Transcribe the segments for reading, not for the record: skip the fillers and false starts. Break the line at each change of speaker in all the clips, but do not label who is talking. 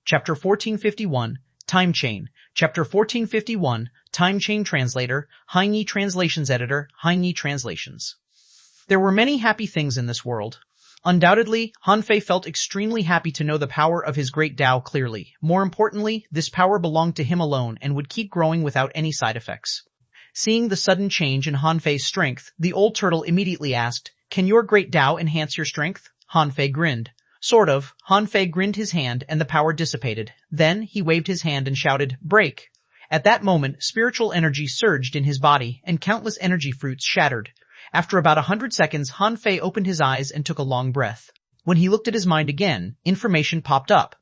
Chapter 1451, Time Chain. Chapter 1451, Time Chain Translator, Heinyi Translations Editor, Heinyi Translations. There were many happy things in this world. Undoubtedly, Han Fei felt extremely happy to know the power of his great Tao clearly. More importantly, this power belonged to him alone and would keep growing without any side effects. Seeing the sudden change in Han Fei's strength, the old turtle immediately asked, "Can your great Tao enhance your strength?" Han Fei grinned. Sort of. Han Fei grinned his hand and the power dissipated. Then he waved his hand and shouted, "Break!" At that moment, spiritual energy surged in his body and countless energy fruits shattered. After about 100 seconds, Han Fei opened his eyes and took a long breath. When he looked at his mind again, information popped up.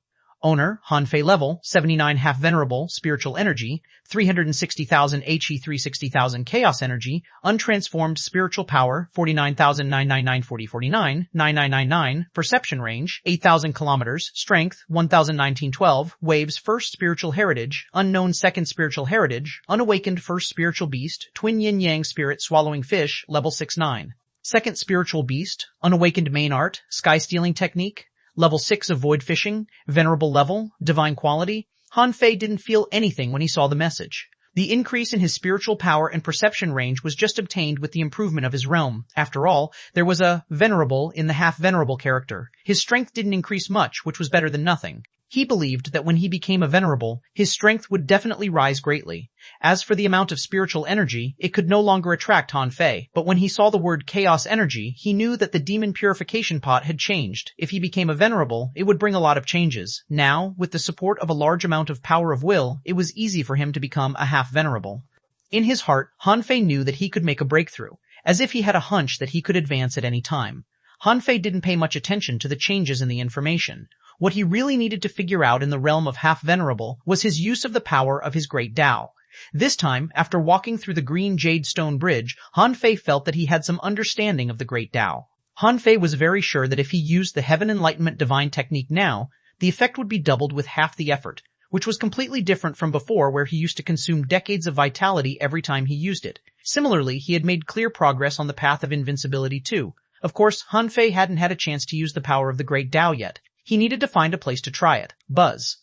Owner, Han Fei level, 79 half venerable, spiritual energy, 360,000 HE 360,000 chaos energy, untransformed spiritual power, 49,999 4049, 9999, perception range, 8,000 kilometers, strength, 1,01912, waves first spiritual heritage, unknown second spiritual heritage, unawakened first spiritual beast, twin yin-yang spirit swallowing fish, level 6-9. Second spiritual beast, unawakened main art, sky stealing technique, Level 6 of void fishing, venerable level, divine quality. Han Fei didn't feel anything when he saw the message. The increase in his spiritual power and perception range was just obtained with the improvement of his realm. After all, there was a venerable in the half-venerable character. His strength didn't increase much, which was better than nothing. He believed that when he became a venerable, his strength would definitely rise greatly. As for the amount of spiritual energy, it could no longer attract Han Fei, but when he saw the word chaos energy, he knew that the demon purification pot had changed. If he became a venerable, it would bring a lot of changes. Now, with the support of a large amount of power of will, it was easy for him to become a half-venerable. In his heart, Han Fei knew that he could make a breakthrough, as if he had a hunch that he could advance at any time. Han Fei didn't pay much attention to the changes in the information. What he really needed to figure out in the realm of half-venerable was his use of the power of his great Tao. This time, after walking through the green jade stone bridge, Han Fei felt that he had some understanding of the great Tao. Han Fei was very sure that if he used the Heaven Enlightenment divine technique now, the effect would be doubled with half the effort, which was completely different from before where he used to consume decades of vitality every time he used it. Similarly, he had made clear progress on the path of invincibility too. Of course, Han Fei hadn't had a chance to use the power of the great Tao yet. He needed to find a place to try it. Buzz.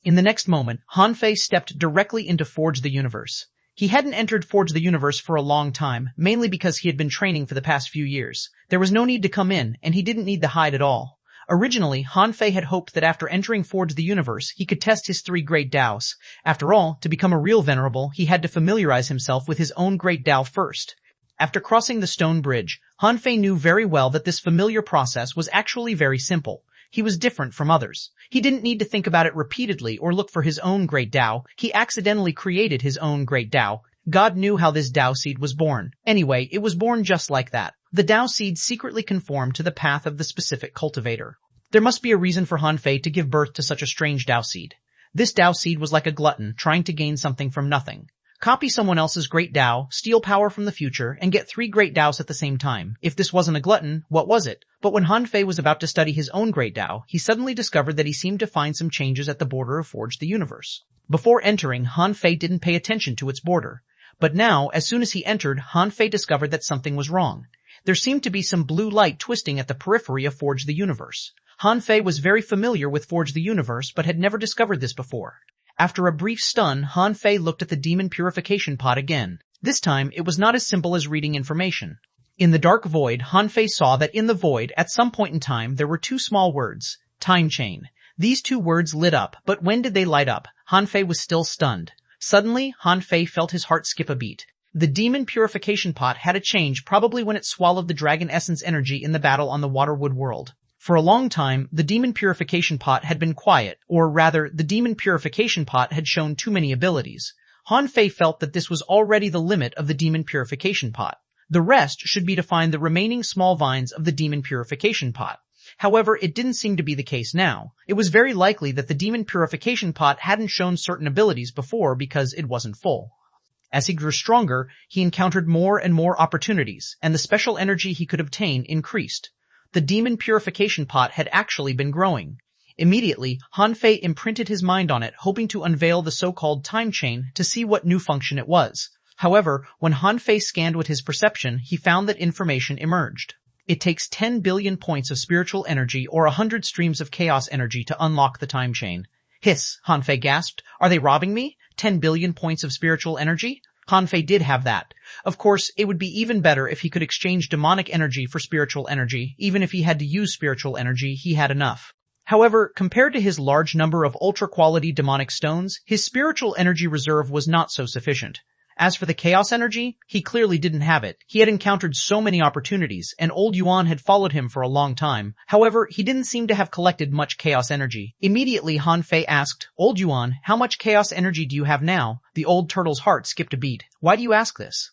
In the next moment, Han Fei stepped directly into Forge the Universe. He hadn't entered Forge the Universe for a long time, mainly because he had been training for the past few years. There was no need to come in, and he didn't need to hide at all. Originally, Han Fei had hoped that after entering Forge the Universe, he could test his 3 great Taos. After all, to become a real venerable, he had to familiarize himself with his own great Tao first. After crossing the stone bridge, Han Fei knew very well that this familiar process was actually very simple. He was different from others. He didn't need to think about it repeatedly or look for his own great Tao. He accidentally created his own great Tao. God knew how this Tao seed was born. Anyway, it was born just like that. The Tao seed secretly conformed to the path of the specific cultivator. There must be a reason for Han Fei to give birth to such a strange Tao seed. This Tao seed was like a glutton trying to gain something from nothing. Copy someone else's great Tao, steal power from the future, and get 3 great Taos at the same time. If this wasn't a glutton, what was it? But when Han Fei was about to study his own great Tao, he suddenly discovered that he seemed to find some changes at the border of Forge the Universe. Before entering, Han Fei didn't pay attention to its border. But now, as soon as he entered, Han Fei discovered that something was wrong. There seemed to be some blue light twisting at the periphery of Forge the Universe. Han Fei was very familiar with Forge the Universe, but had never discovered this before. After a brief stun, Han Fei looked at the demon purification pot again. This time, it was not as simple as reading information. In the dark void, Han Fei saw that in the void, at some point in time, there were 2 small words. Time chain. These 2 words lit up, but when did they light up? Han Fei was still stunned. Suddenly, Han Fei felt his heart skip a beat. The demon purification pot had a change probably when it swallowed the dragon essence energy in the battle on the Waterwood world. For a long time, the demon purification pot had been quiet, or rather, the demon purification pot had shown too many abilities. Han Fei felt that this was already the limit of the demon purification pot. The rest should be to find the remaining small vines of the demon purification pot. However, it didn't seem to be the case now. It was very likely that the demon purification pot hadn't shown certain abilities before because it wasn't full. As he grew stronger, he encountered more and more opportunities, and the special energy he could obtain increased. The demon purification pot had actually been growing. Immediately, Han Fei imprinted his mind on it, hoping to unveil the so-called time chain to see what new function it was. However, when Han Fei scanned with his perception, he found that information emerged. It takes 10 billion points of spiritual energy or 100 streams of chaos energy to unlock the time chain. Hiss, Han Fei gasped. Are they robbing me? 10 billion points of spiritual energy? Han Fei did have that. Of course, it would be even better if he could exchange demonic energy for spiritual energy. Even if he had to use spiritual energy, he had enough. However, compared to his large number of ultra-quality demonic stones, his spiritual energy reserve was not so sufficient. As for the chaos energy, he clearly didn't have it. He had encountered so many opportunities, and old Yuan had followed him for a long time. However, he didn't seem to have collected much chaos energy. Immediately, Han Fei asked, Old Yuan, how much chaos energy do you have now? The old turtle's heart skipped a beat. Why do you ask this?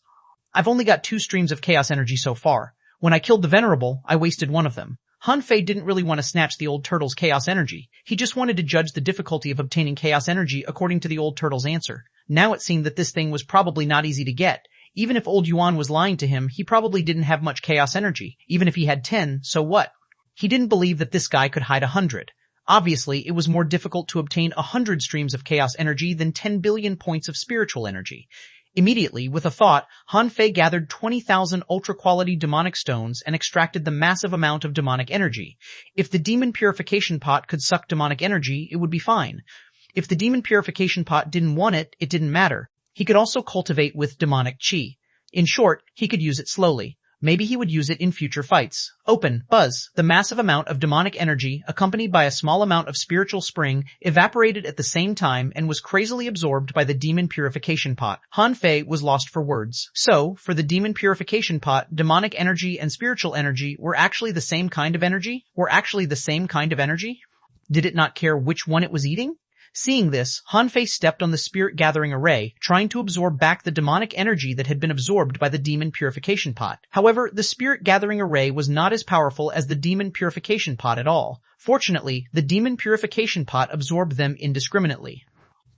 I've only got 2 streams of chaos energy so far. When I killed the Venerable, I wasted one of them. Han Fei didn't really want to snatch the old turtle's chaos energy. He just wanted to judge the difficulty of obtaining chaos energy according to the old turtle's answer. Now it seemed that this thing was probably not easy to get. Even if old Yuan was lying to him, he probably didn't have much chaos energy. Even if he had 10, so what? He didn't believe that this guy could hide 100. Obviously, it was more difficult to obtain 100 streams of chaos energy than 10 billion points of spiritual energy. Immediately, with a thought, Han Fei gathered 20,000 ultra-quality demonic stones and extracted the massive amount of demonic energy. If the demon purification pot could suck demonic energy, it would be fine. If the demon purification pot didn't want it, it didn't matter. He could also cultivate with demonic chi. In short, he could use it slowly. Maybe he would use it in future fights. Open, buzz, the massive amount of demonic energy, accompanied by a small amount of spiritual spring, evaporated at the same time and was crazily absorbed by the demon purification pot. Han Fei was lost for words. So, for the demon purification pot, demonic energy and spiritual energy were actually the same kind of energy? Did it not care which one it was eating? Seeing this, Han Fei stepped on the spirit-gathering array, trying to absorb back the demonic energy that had been absorbed by the demon purification pot. However, the spirit-gathering array was not as powerful as the demon purification pot at all. Fortunately, the demon purification pot absorbed them indiscriminately.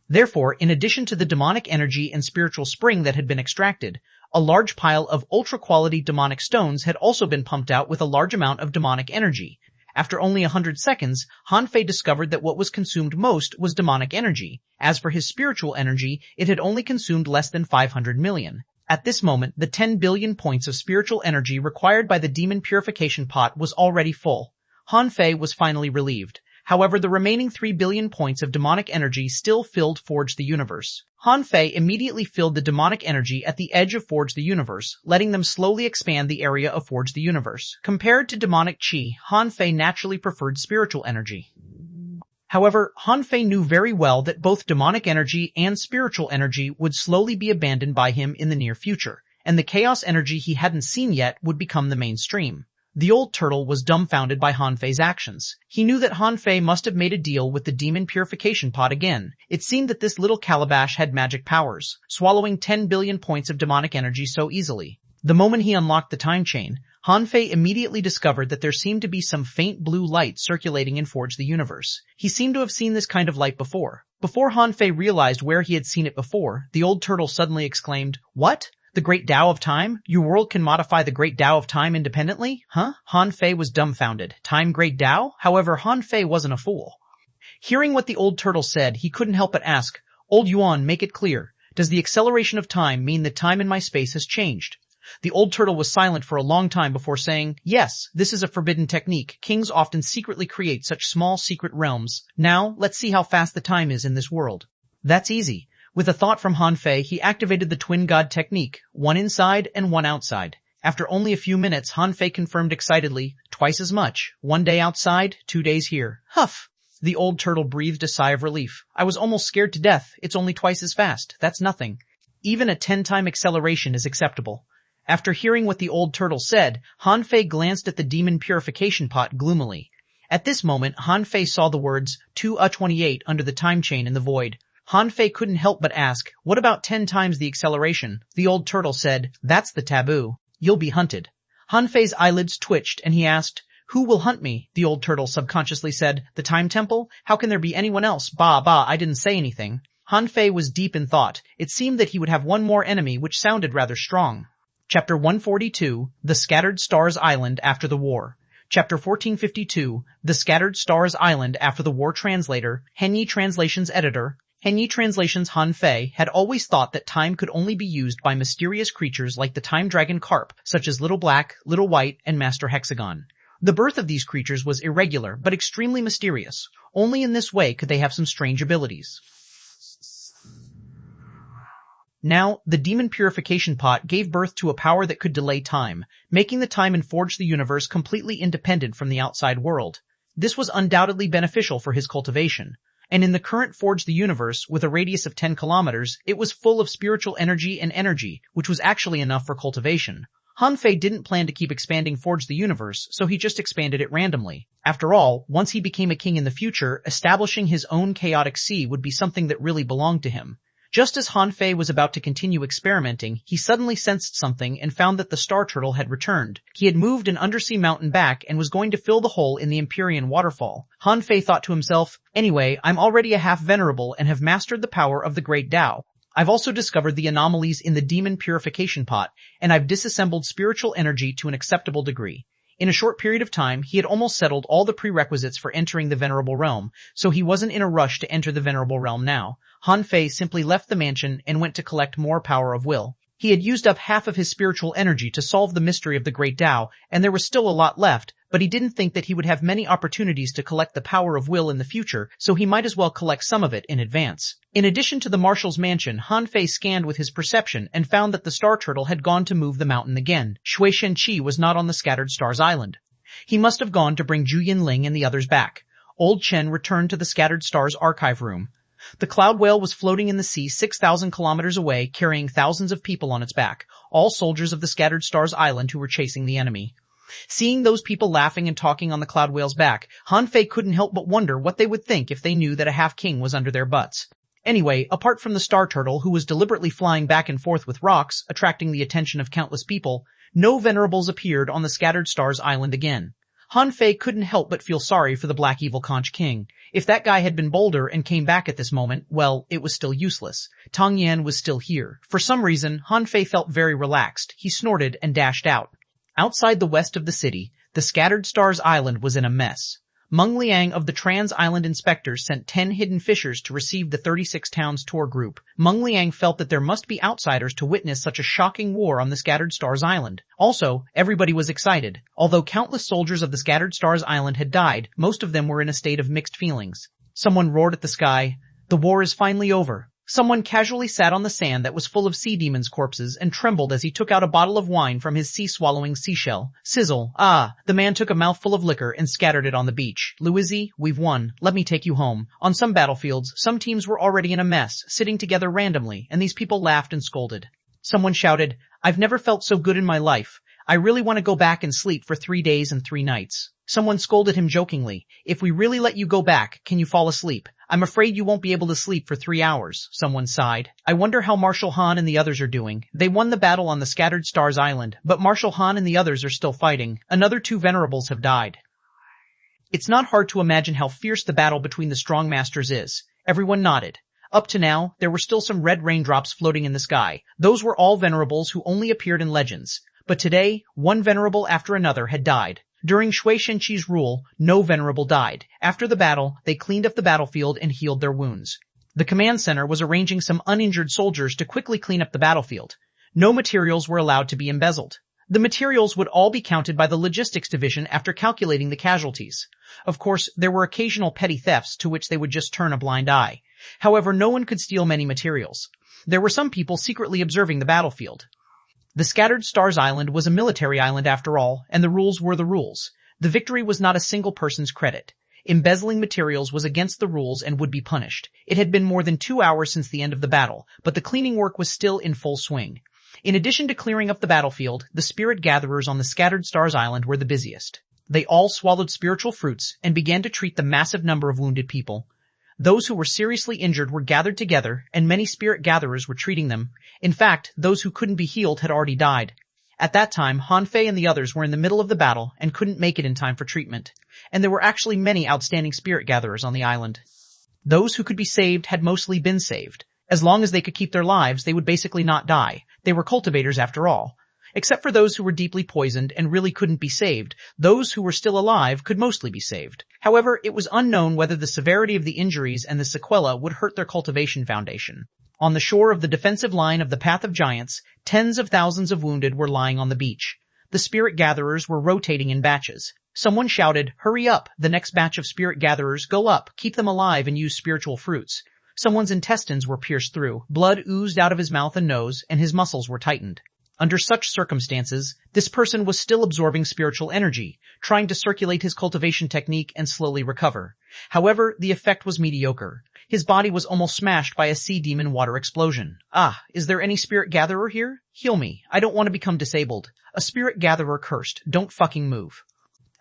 Therefore, in addition to the demonic energy and spiritual spring that had been extracted, a large pile of ultra-quality demonic stones had also been pumped out with a large amount of demonic energy. After only 100 seconds, Han Fei discovered that what was consumed most was demonic energy. As for his spiritual energy, it had only consumed less than 500 million. At this moment, the 10 billion points of spiritual energy required by the demon purification pot was already full. Han Fei was finally relieved. However, the remaining 3 billion points of demonic energy still filled Forge the Universe. Han Fei immediately filled the demonic energy at the edge of Forge the Universe, letting them slowly expand the area of Forge the Universe. Compared to demonic chi, Han Fei naturally preferred spiritual energy. However, Han Fei knew very well that both demonic energy and spiritual energy would slowly be abandoned by him in the near future, and the chaos energy he hadn't seen yet would become the mainstream. The old turtle was dumbfounded by Han Fei's actions. He knew that Han Fei must have made a deal with the demon purification pot again. It seemed that this little calabash had magic powers, swallowing 10 billion points of demonic energy so easily. The moment he unlocked the time chain, Han Fei immediately discovered that there seemed to be some faint blue light circulating in Forge the Universe. He seemed to have seen this kind of light before. Before Han Fei realized where he had seen it before, the old turtle suddenly exclaimed, "What? The Great Tao of Time? Your world can modify the Great Tao of Time independently? Huh?" Han Fei was dumbfounded. Time Great Tao? However, Han Fei wasn't a fool. Hearing what the old turtle said, he couldn't help but ask, "Old Yuan, make it clear. Does the acceleration of time mean that time in my space has changed?" The old turtle was silent for a long time before saying, "Yes, this is a forbidden technique. Kings often secretly create such small secret realms. Now, let's see how fast the time is in this world." "That's easy." With a thought from Han Fei, he activated the Twin God technique, one inside and one outside. After only a few minutes, Han Fei confirmed excitedly, "Twice as much. 1 day outside, 2 days here." Huff! The old turtle breathed a sigh of relief. "I was almost scared to death. It's only twice as fast. That's nothing. Even a 10-time acceleration is acceptable." After hearing what the old turtle said, Han Fei glanced at the demon purification pot gloomily. At this moment, Han Fei saw the words 228 under the time chain in the void. Han Fei couldn't help but ask, "What about 10 times the acceleration?" The old turtle said, "That's the taboo. You'll be hunted." Han Fei's eyelids twitched and he asked, "Who will hunt me?" The old turtle subconsciously said, "The Time Temple? How can there be anyone else? Bah, I didn't say anything." Han Fei was deep in thought. It seemed that he would have one more enemy which sounded rather strong. Chapter 142, The Scattered Stars Island After the War. Chapter 1452, The Scattered Stars Island After the War. Translator, Henyi Translations Editor. Henyi Translations. Han Fei had always thought that time could only be used by mysterious creatures like the time dragon carp, such as Little Black, Little White, and Master Hexagon. The birth of these creatures was irregular but extremely mysterious. Only in this way could they have some strange abilities. Now, the demon purification pot gave birth to a power that could delay time, making the time and forge the universe completely independent from the outside world. This was undoubtedly beneficial for his cultivation. And in the current Forge the Universe, with a radius of 10 kilometers, it was full of spiritual energy and energy, which was actually enough for cultivation. Han Fei didn't plan to keep expanding Forge the Universe, so he just expanded it randomly. After all, once he became a king in the future, establishing his own chaotic sea would be something that really belonged to him. Just as Han Fei was about to continue experimenting, he suddenly sensed something and found that the star turtle had returned. He had moved an undersea mountain back and was going to fill the hole in the Empyrean waterfall. Han Fei thought to himself, anyway, I'm already a half-venerable and have mastered the power of the Great Tao. I've also discovered the anomalies in the demon purification pot, and I've disassembled spiritual energy to an acceptable degree. In a short period of time, he had almost settled all the prerequisites for entering the Venerable Realm, so he wasn't in a rush to enter the Venerable Realm now. Han Fei simply left the mansion and went to collect more power of will. He had used up half of his spiritual energy to solve the mystery of the Great Tao, and there was still a lot left, but he didn't think that he would have many opportunities to collect the power of will in the future, so he might as well collect some of it in advance. In addition to the Marshal's mansion, Han Fei scanned with his perception and found that the Star Turtle had gone to move the mountain again. Shui Chi was not on the Scattered Stars Island. He must have gone to bring Zhu Yinling and the others back. Old Chen returned to the Scattered Stars archive room. The cloud whale was floating in the sea 6,000 kilometers away, carrying thousands of people on its back, all soldiers of the Scattered Stars Island who were chasing the enemy. Seeing those people laughing and talking on the cloud whale's back, Han Fei couldn't help but wonder what they would think if they knew that a half-king was under their butts. Anyway, apart from the Star Turtle, who was deliberately flying back and forth with rocks, attracting the attention of countless people, no venerables appeared on the Scattered Stars Island again. Han Fei couldn't help but feel sorry for the Black Evil Conch King. If that guy had been bolder and came back at this moment, well, it was still useless. Tang Yan was still here. For some reason, Han Fei felt very relaxed. He snorted and dashed out. Outside the west of the city, the Scattered Stars Island was in a mess. Meng Liang of the Trans-Island Inspectors sent 10 hidden fishers to receive the 36 towns tour group. Meng Liang felt that there must be outsiders to witness such a shocking war on the Scattered Stars Island. Also, everybody was excited. Although countless soldiers of the Scattered Stars Island had died, most of them were in a state of mixed feelings. Someone roared at the sky, "The war is finally over." Someone casually sat on the sand that was full of sea demons' corpses and trembled as he took out a bottle of wine from his sea-swallowing seashell. Sizzle. The man took a mouthful of liquor and scattered it on the beach. "Louisie, we've won. Let me take you home." On some battlefields, some teams were already in a mess, sitting together randomly, and these people laughed and scolded. Someone shouted, "I've never felt so good in my life. I really want to go back and sleep for 3 days and 3 nights. Someone scolded him jokingly, "If we really let you go back, can you fall asleep? I'm afraid you won't be able to sleep for 3 hours. Someone sighed. "I wonder how Marshal Han and the others are doing. They won the battle on the Scattered Stars Island, but Marshal Han and the others are still fighting. Another 2 venerables have died." It's not hard to imagine how fierce the battle between the strong masters is. Everyone nodded. Up to now, there were still some red raindrops floating in the sky. Those were all venerables who only appeared in legends. But today, one venerable after another had died. During Shui Chi's rule, no venerable died. After the battle, they cleaned up the battlefield and healed their wounds. The command center was arranging some uninjured soldiers to quickly clean up the battlefield. No materials were allowed to be embezzled. The materials would all be counted by the logistics division after calculating the casualties. Of course, there were occasional petty thefts to which they would just turn a blind eye. However, no one could steal many materials. There were some people secretly observing the battlefield. The Scattered Stars Island was a military island after all, and the rules were the rules. The victory was not a single person's credit. Embezzling materials was against the rules and would be punished. It had been more than 2 hours since the end of the battle, but the cleaning work was still in full swing. In addition to clearing up the battlefield, the spirit gatherers on the Scattered Stars Island were the busiest. They all swallowed spiritual fruits and began to treat the massive number of wounded people. Those who were seriously injured were gathered together, and many spirit gatherers were treating them. In fact, those who couldn't be healed had already died. At that time, Han Fei and the others were in the middle of the battle and couldn't make it in time for treatment. And there were actually many outstanding spirit gatherers on the island. Those who could be saved had mostly been saved. As long as they could keep their lives, they would basically not die. They were cultivators after all. Except for those who were deeply poisoned and really couldn't be saved, those who were still alive could mostly be saved. However, it was unknown whether the severity of the injuries and the sequela would hurt their cultivation foundation. On the shore of the defensive line of the Path of Giants, tens of thousands of wounded were lying on the beach. The spirit gatherers were rotating in batches. Someone shouted, "Hurry up! The next batch of spirit gatherers, go up, keep them alive and use spiritual fruits." Someone's intestines were pierced through, blood oozed out of his mouth and nose, and his muscles were tightened. Under such circumstances, this person was still absorbing spiritual energy, trying to circulate his cultivation technique and slowly recover. However, the effect was mediocre. His body was almost smashed by a sea demon water explosion. "Ah, is there any spirit gatherer here? Heal me. I don't want to become disabled." A spirit gatherer cursed, "Don't fucking move."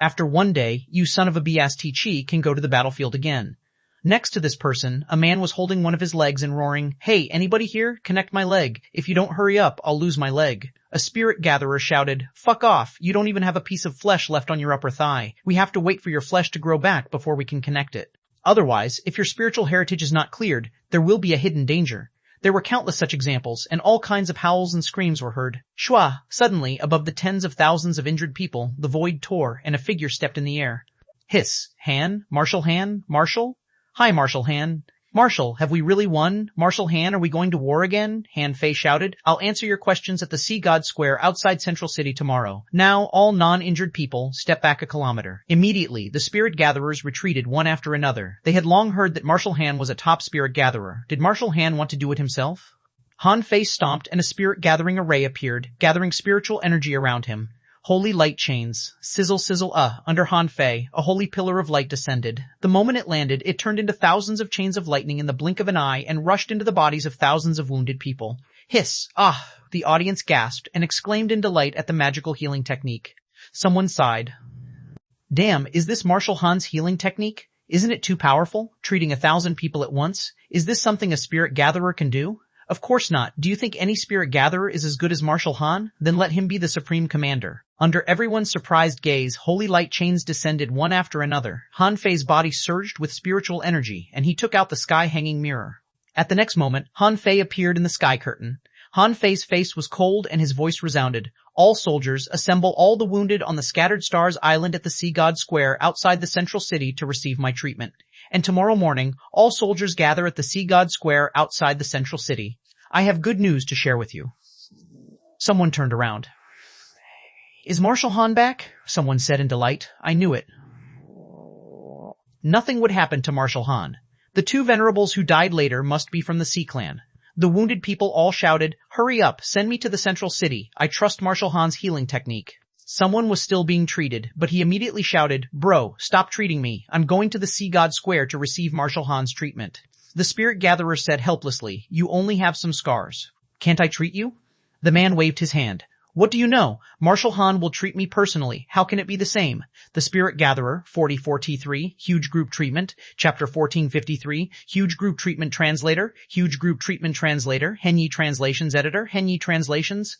After one day, you son of a bst can go to the battlefield again. Next to this person, a man was holding one of his legs and roaring, "Hey, anybody here? Connect my leg. If you don't hurry up, I'll lose my leg." A spirit gatherer shouted, "Fuck off. You don't even have a piece of flesh left on your upper thigh. We have to wait for your flesh to grow back before we can connect it. Otherwise, if your spiritual heritage is not cleared, there will be a hidden danger." There were countless such examples, and all kinds of howls and screams were heard. Shwa! Suddenly, above the tens of thousands of injured people, the void tore, and a figure stepped in the air. Hiss. Han? Marshal Han? Marshal? "Hi, Marshal Han." "Marshal, have we really won? Marshal Han, are we going to war again?" Han Fei shouted. "I'll answer your questions at the Sea God Square outside Central City tomorrow. Now, all non-injured people, step back a kilometer." Immediately, the spirit gatherers retreated one after another. They had long heard that Marshal Han was a top spirit gatherer. Did Marshal Han want to do it himself? Han Fei stomped and a spirit gathering array appeared, gathering spiritual energy around him. Holy light chains. Sizzle sizzle under Han Fei, a holy pillar of light descended. The moment it landed, it turned into thousands of chains of lightning in the blink of an eye and rushed into the bodies of thousands of wounded people. Hiss. The audience gasped and exclaimed in delight at the magical healing technique. Someone sighed. "Damn, is this Marshal Han's healing technique? Isn't it too powerful? Treating 1,000 people at once? Is this something a spirit gatherer can do?" "Of course not. Do you think any spirit gatherer is as good as Marshal Han? Then let him be the supreme commander." Under everyone's surprised gaze, holy light chains descended one after another. Han Fei's body surged with spiritual energy, and he took out the sky-hanging mirror. At the next moment, Han Fei appeared in the sky curtain. Han Fei's face was cold and his voice resounded. "All soldiers, assemble all the wounded on the Scattered Stars Island at the Sea God Square outside the Central City to receive my treatment. And tomorrow morning, all soldiers gather at the Sea God Square outside the Central City. I have good news to share with you." Someone turned around. "Is Marshal Han back?" someone said in delight. "I knew it." Nothing would happen to Marshal Han. The two venerables who died later must be from the Sea Clan. The wounded people all shouted, "Hurry up, send me to the Central City. I trust Marshal Han's healing technique." Someone was still being treated, but he immediately shouted, "Bro, stop treating me. I'm going to the Sea God Square to receive Marshal Han's treatment." The spirit gatherer said helplessly, "You only have some scars. Can't I treat you?" The man waved his hand. "What do you know? Marshal Han will treat me personally. How can it be the same?" The spirit gatherer, 44T3, huge group treatment, chapter 1453, huge group treatment translator, huge group treatment translator, Henyi translations editor, Henyi translations.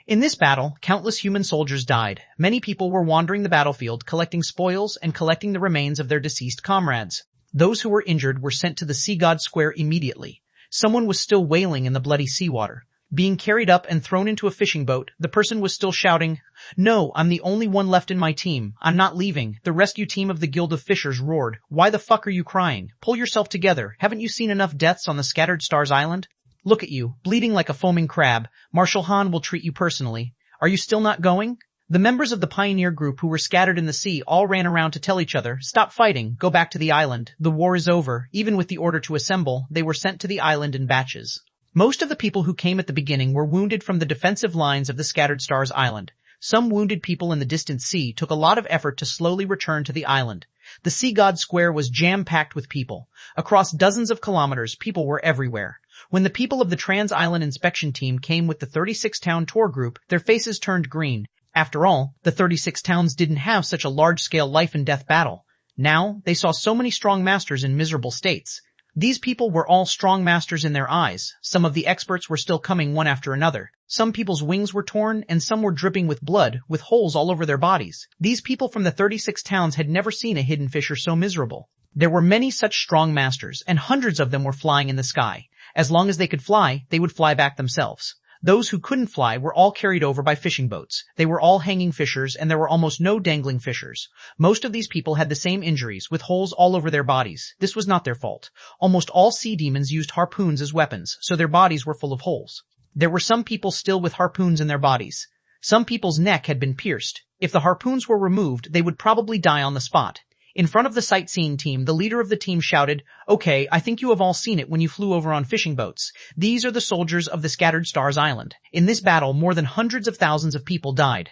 In this battle, countless human soldiers died. Many people were wandering the battlefield, collecting spoils and collecting the remains of their deceased comrades. Those who were injured were sent to the Sea God Square immediately. Someone was still wailing in the bloody seawater. Being carried up and thrown into a fishing boat, the person was still shouting, "No, I'm the only one left in my team. I'm not leaving." The rescue team of the Guild of Fishers roared, "Why the fuck are you crying? Pull yourself together. Haven't you seen enough deaths on the Scattered Stars Island? Look at you, bleeding like a foaming crab. Marshal Han will treat you personally. Are you still not going?" The members of the pioneer group who were scattered in the sea all ran around to tell each other, "Stop fighting, go back to the island. The war is over." Even with the order to assemble, they were sent to the island in batches. Most of the people who came at the beginning were wounded from the defensive lines of the Scattered Stars Island. Some wounded people in the distant sea took a lot of effort to slowly return to the island. The Sea God Square was jam-packed with people. Across dozens of kilometers, people were everywhere. When the people of the Trans-Island Inspection Team came with the 36-town tour group, their faces turned green. After all, the 36 towns didn't have such a large-scale life-and-death battle. Now, they saw so many strong masters in miserable states. These people were all strong masters in their eyes. Some of the experts were still coming one after another. Some people's wings were torn, and some were dripping with blood, with holes all over their bodies. These people from the 36 towns had never seen a hidden fisher so miserable. There were many such strong masters, and hundreds of them were flying in the sky. As long as they could fly, they would fly back themselves. Those who couldn't fly were all carried over by fishing boats. They were all hanging fishers, and there were almost no dangling fishers. Most of these people had the same injuries, with holes all over their bodies. This was not their fault. Almost all sea demons used harpoons as weapons, so their bodies were full of holes. There were some people still with harpoons in their bodies. Some people's neck had been pierced. If the harpoons were removed, they would probably die on the spot. In front of the sightseeing team, the leader of the team shouted, "Okay, I think you have all seen it when you flew over on fishing boats. These are the soldiers of the Scattered Stars Island. In this battle, more than hundreds of thousands of people died.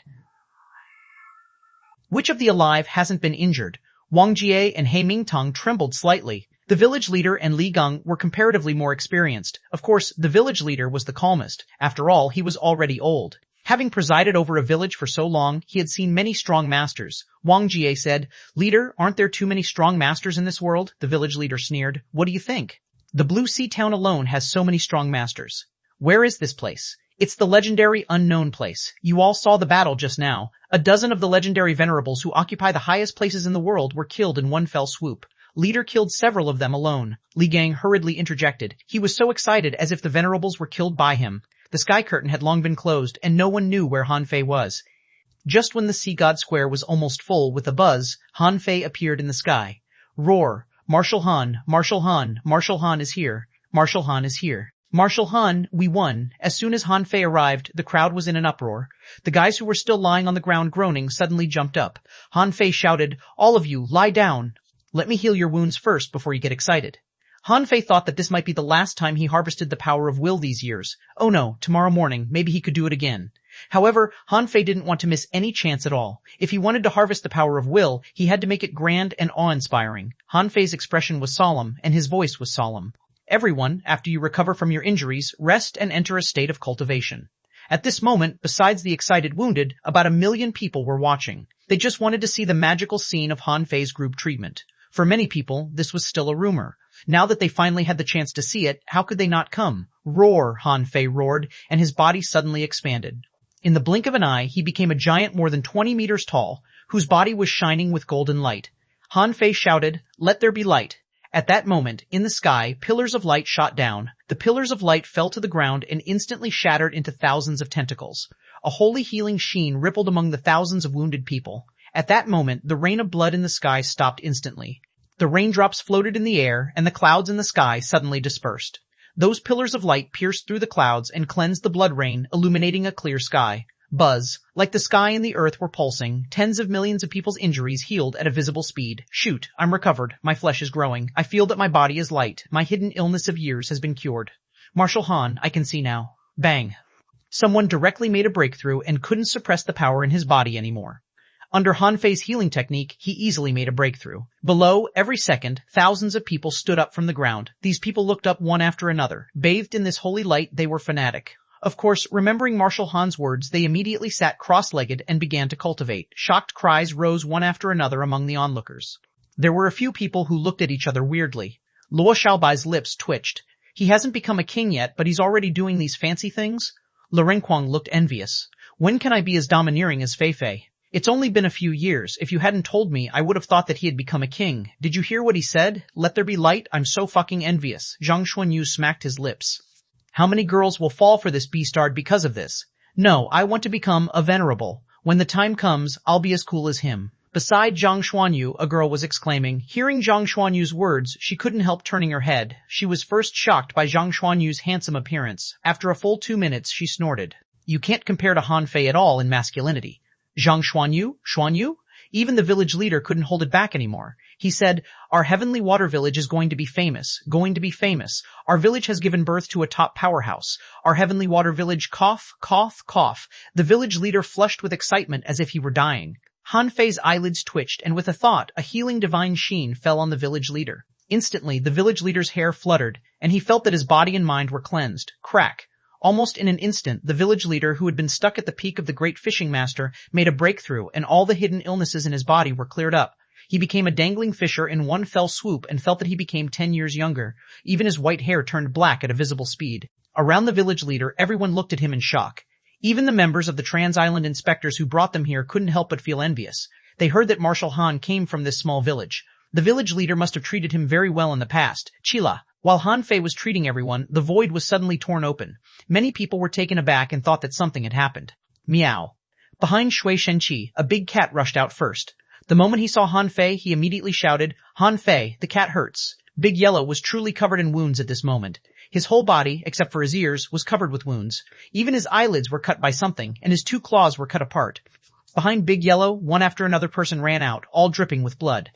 Which of the alive hasn't been injured?" Wang Jie and He Mingtong trembled slightly. The village leader and Li Geng were comparatively more experienced. Of course, the village leader was the calmest. After all, he was already old. Having presided over a village for so long, he had seen many strong masters. Wang Jie said, "Leader, aren't there too many strong masters in this world?" The village leader sneered. "What do you think? The Blue Sea town alone has so many strong masters. Where is this place?" "It's the legendary unknown place. You all saw the battle just now. A dozen of the legendary venerables who occupy the highest places in the world were killed in one fell swoop. Leader killed several of them alone." Li Gang hurriedly interjected. He was so excited as if the venerables were killed by him. The sky curtain had long been closed, and no one knew where Han Fei was. Just when the Sea God Square was almost full with a buzz, Han Fei appeared in the sky. "Roar! Marshal Han! Marshal Han! Marshal Han is here! Marshal Han is here! Marshal Han, we won!" As soon as Han Fei arrived, the crowd was in an uproar. The guys who were still lying on the ground groaning suddenly jumped up. Han Fei shouted, "All of you, lie down! Let me heal your wounds first before you get excited." Han Fei thought that this might be the last time he harvested the power of will these years. Oh no, tomorrow morning, maybe he could do it again. However, Han Fei didn't want to miss any chance at all. If he wanted to harvest the power of will, he had to make it grand and awe-inspiring. Han Fei's expression was solemn, and his voice was solemn. "Everyone, after you recover from your injuries, rest and enter a state of cultivation." At this moment, besides the excited wounded, about 1 million people were watching. They just wanted to see the magical scene of Han Fei's group treatment. For many people, this was still a rumor. Now that they finally had the chance to see it, how could they not come? "Roar!" Han Fei roared, and his body suddenly expanded. In the blink of an eye, he became a giant more than 20 meters tall, whose body was shining with golden light. Han Fei shouted, "Let there be light." At that moment, in the sky, pillars of light shot down. The pillars of light fell to the ground and instantly shattered into thousands of tentacles. A holy healing sheen rippled among the thousands of wounded people. At that moment, the rain of blood in the sky stopped instantly. The raindrops floated in the air, and the clouds in the sky suddenly dispersed. Those pillars of light pierced through the clouds and cleansed the blood rain, illuminating a clear sky. Buzz. Like the sky and the earth were pulsing, tens of millions of people's injuries healed at a visible speed. "Shoot, I'm recovered. My flesh is growing. I feel that my body is light. My hidden illness of years has been cured. Marshal Han, I can see now." Bang. Someone directly made a breakthrough and couldn't suppress the power in his body anymore. Under Han Fei's healing technique, he easily made a breakthrough. Below, every second, thousands of people stood up from the ground. These people looked up one after another. Bathed in this holy light, they were fanatic. Of course, remembering Marshal Han's words, they immediately sat cross-legged and began to cultivate. Shocked cries rose one after another among the onlookers. There were a few people who looked at each other weirdly. Luo Xiaobai's lips twitched. He hasn't become a king yet, but he's already doing these fancy things? Lu Renquang looked envious. When can I be as domineering as Fei Fei? It's only been a few years. If you hadn't told me, I would have thought that he had become a king. Did you hear what he said? Let there be light? I'm so fucking envious. Zhang Xuanyu smacked his lips. How many girls will fall for this beastard because of this? No, I want to become a venerable. When the time comes, I'll be as cool as him. Beside Zhang Xuanyu, a girl was exclaiming. Hearing Zhang Xuanyu's words, she couldn't help turning her head. She was first shocked by Zhang Xuanyu's handsome appearance. After a full 2 minutes, she snorted. You can't compare to Han Fei at all in masculinity. Zhang Xuanyu? Xuanyu? Even the village leader couldn't hold it back anymore. He said, our heavenly water village is going to be famous. Going to be famous. Our village has given birth to a top powerhouse. Our heavenly water village cough, cough, cough. The village leader flushed with excitement as if he were dying. Han Fei's eyelids twitched, and with a thought, a healing divine sheen fell on the village leader. Instantly, the village leader's hair fluttered, and he felt that his body and mind were cleansed. Crack. Almost in an instant, the village leader, who had been stuck at the peak of the great fishing master, made a breakthrough, and all the hidden illnesses in his body were cleared up. He became a dangling fisher in one fell swoop and felt that he became 10 years younger. Even his white hair turned black at a visible speed. Around the village leader, everyone looked at him in shock. Even the members of the Trans-Island inspectors who brought them here couldn't help but feel envious. They heard that Marshal Han came from this small village. The village leader must have treated him very well in the past. Chila. While Han Fei was treating everyone, the void was suddenly torn open. Many people were taken aback and thought that something had happened. Meow. Behind Shui Shenqi, a big cat rushed out first. The moment he saw Han Fei, he immediately shouted, Han Fei, the cat hurts. Big Yellow was truly covered in wounds at this moment. His whole body, except for his ears, was covered with wounds. Even his eyelids were cut by something, and his 2 claws were cut apart. Behind Big Yellow, one after another person ran out, all dripping with blood.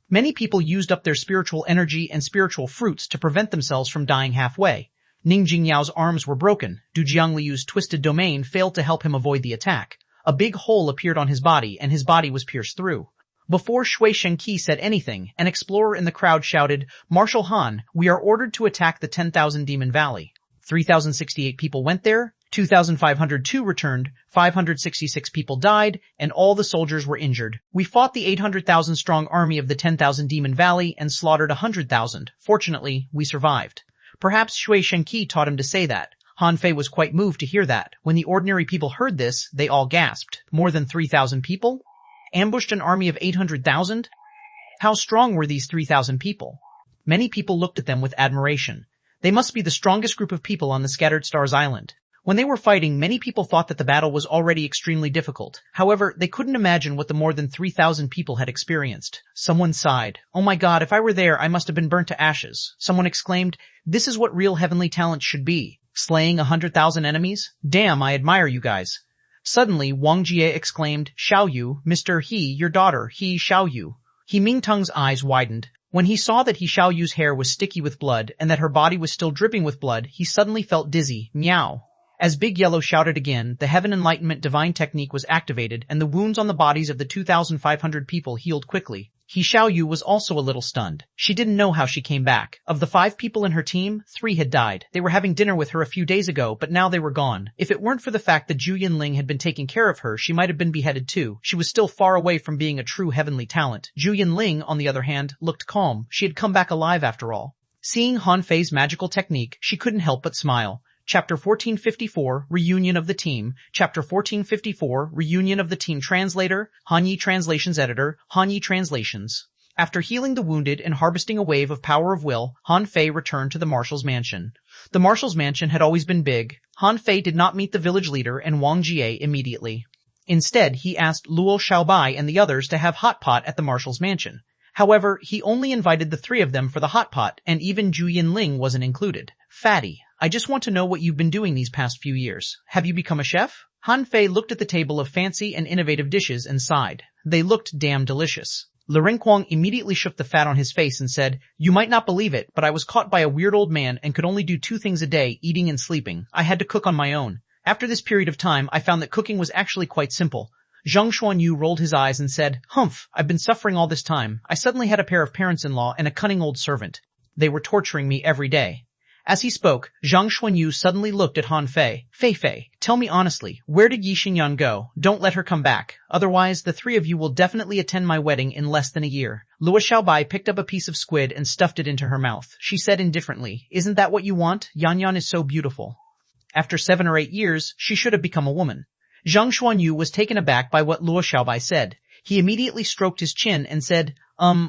Many people used up their spiritual energy and spiritual fruits to prevent themselves from dying halfway. Ning Jingyao's arms were broken. Du Jiangliu's twisted domain failed to help him avoid the attack. A big hole appeared on his body, and his body was pierced through. Before Shui Shenqi said anything, an explorer in the crowd shouted, "Marshal Han, we are ordered to attack the 10,000 Demon Valley." 3,068 people went there, 2,502 returned, 566 people died, and all the soldiers were injured. We fought the 800,000-strong army of the 10,000 Demon Valley and slaughtered 100,000. Fortunately, we survived. Perhaps Shui Shenqi taught him to say that. Han Fei was quite moved to hear that. When the ordinary people heard this, they all gasped. More than 3,000 people? Ambushed an army of 800,000? How strong were these 3,000 people? Many people looked at them with admiration. They must be the strongest group of people on the Scattered Stars Island. When they were fighting, many people thought that the battle was already extremely difficult. However, they couldn't imagine what the more than 3,000 people had experienced. Someone sighed. "Oh my god, if I were there, I must have been burnt to ashes." Someone exclaimed, "This is what real heavenly talent should be. Slaying 100,000 enemies? Damn, I admire you guys." Suddenly, Wang Jie exclaimed, "Xiao Yu, Mr. He, your daughter, He Xiao Yu." He Mingteng's eyes widened. When he saw that He Xiao Yu's hair was sticky with blood and that her body was still dripping with blood, he suddenly felt dizzy. Meow. As Big Yellow shouted again, the Heaven Enlightenment divine technique was activated and the wounds on the bodies of the 2,500 people healed quickly. He Xiao Yu was also a little stunned. She didn't know how she came back. Of the 5 people in her team, 3 had died. They were having dinner with her a few days ago, but now they were gone. If it weren't for the fact that Zhu Yinling had been taking care of her, she might have been beheaded too. She was still far away from being a true heavenly talent. Zhu Yinling, on the other hand, looked calm. She had come back alive after all. Seeing Han Fei's magical technique, she couldn't help but smile. Chapter 1454, Reunion of the Team. Chapter 1454, Reunion of the Team. Translator, Hanyi Translations Editor, Hanyi Translations. After healing the wounded and harvesting a wave of power of will, Han Fei returned to the Marshal's mansion. The Marshal's mansion had always been big. Han Fei did not meet the village leader and Wang Jie immediately. Instead, he asked Luo Xiaobai and the others to have hot pot at the Marshal's mansion. However, he only invited the 3 of them for the hot pot, and even Zhu Yinling wasn't included. "Fatty, I just want to know what you've been doing these past few years. Have you become a chef?" Han Fei looked at the table of fancy and innovative dishes and sighed. They looked damn delicious. Lu Renquang immediately shook the fat on his face and said, "You might not believe it, but I was caught by a weird old man and could only do 2 things a day, eating and sleeping. I had to cook on my own. After this period of time, I found that cooking was actually quite simple." Xuanhuan rolled his eyes and said, "Humph, I've been suffering all this time. I suddenly had a pair of parents-in-law and a cunning old servant. They were torturing me every day." As he spoke, Zhang Xuanyu suddenly looked at Han Fei. "Fei, tell me honestly, where did Yi Xinyan go? Don't let her come back. Otherwise, the 3 of you will definitely attend my wedding in less than a year." Luo Xiaobai picked up a piece of squid and stuffed it into her mouth. She said indifferently, "Isn't that what you want? Yanyan is so beautiful." After 7 or 8 years, she should have become a woman. Zhang Xuanyu was taken aback by what Luo Xiaobai said. He immediately stroked his chin and said,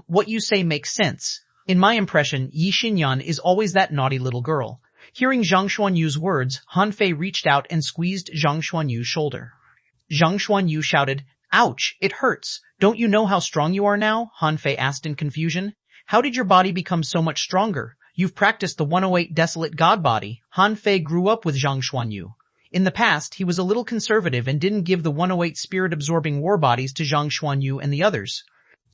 What you say makes sense. In my impression, Yi Xinyan is always that naughty little girl." Hearing Zhang Xuanyu's words, Han Fei reached out and squeezed Zhang Xuanyu's shoulder. Zhang Xuanyu shouted, "Ouch, it hurts. Don't you know how strong you are now?" Han Fei asked in confusion. "How did your body become so much stronger? You've practiced the 108 desolate god body." Han Fei grew up with Zhang Xuanyu. In the past, he was a little conservative and didn't give the 108 spirit-absorbing war bodies to Zhang Xuanyu and the others.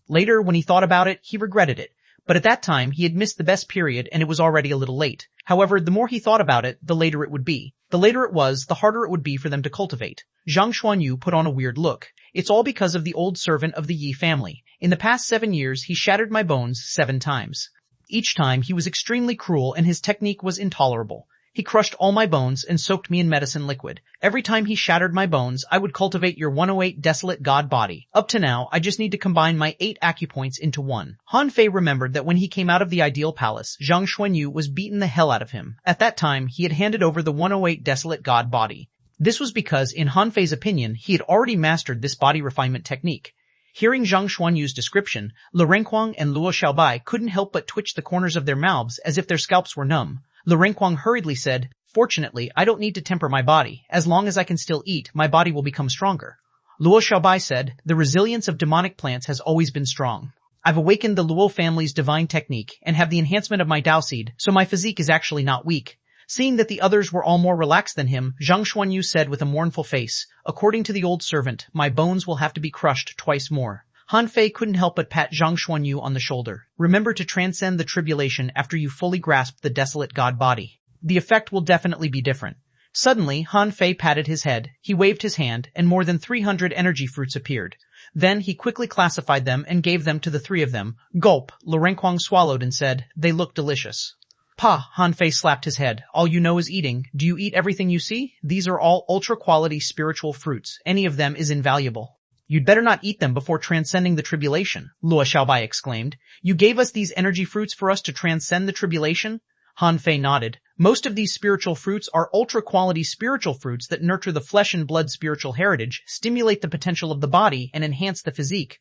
Later, when he thought about it, he regretted it. But at that time, he had missed the best period and it was already a little late. However, the more he thought about it, the later it would be. The later it was, the harder it would be for them to cultivate. Zhang Xuanyu put on a weird look. "It's all because of the old servant of the Yi family. In the past 7 years, he shattered my bones 7 times. Each time, he was extremely cruel and his technique was intolerable. He crushed all my bones and soaked me in medicine liquid. Every time he shattered my bones, I would cultivate your 108 desolate god body. Up to now, I just need to combine my 8 acupoints into one." Han Fei remembered that when he came out of the ideal palace, Zhang Xuanyu was beaten the hell out of him. At that time, he had handed over the 108 desolate god body. This was because, in Han Fei's opinion, he had already mastered this body refinement technique. Hearing Zhang Xuanyu's description, Lu Renquang and Luo Xiaobai couldn't help but twitch the corners of their mouths as if their scalps were numb. Lu Renquang hurriedly said, "Fortunately, I don't need to temper my body. As long as I can still eat, my body will become stronger." Luo Xiaobai said, "The resilience of demonic plants has always been strong. I've awakened the Luo family's divine technique and have the enhancement of my Dao seed, so my physique is actually not weak. Seeing that the others were all more relaxed than him, xuanhuan said with a mournful face, according to the old servant, my bones will have to be crushed twice more. Han Fei couldn't help but pat xuanhuan on the shoulder. Remember to transcend the tribulation after you fully grasp the desolate god body. The effect will definitely be different. Suddenly, Han Fei patted his head, he waved his hand, and more than 300 energy fruits appeared. Then he quickly classified them and gave them to the three of them. Gulp, Renquang swallowed and said, they look delicious. Pa, Han Fei slapped his head. All you know is eating. Do you eat everything you see? These are all ultra-quality spiritual fruits. Any of them is invaluable. You'd better not eat them before transcending the tribulation, Luo Xiaobai exclaimed. You gave us these energy fruits for us to transcend the tribulation? Han Fei nodded. Most of these spiritual fruits are ultra-quality spiritual fruits that nurture the flesh and blood spiritual heritage, stimulate the potential of the body, and enhance the physique.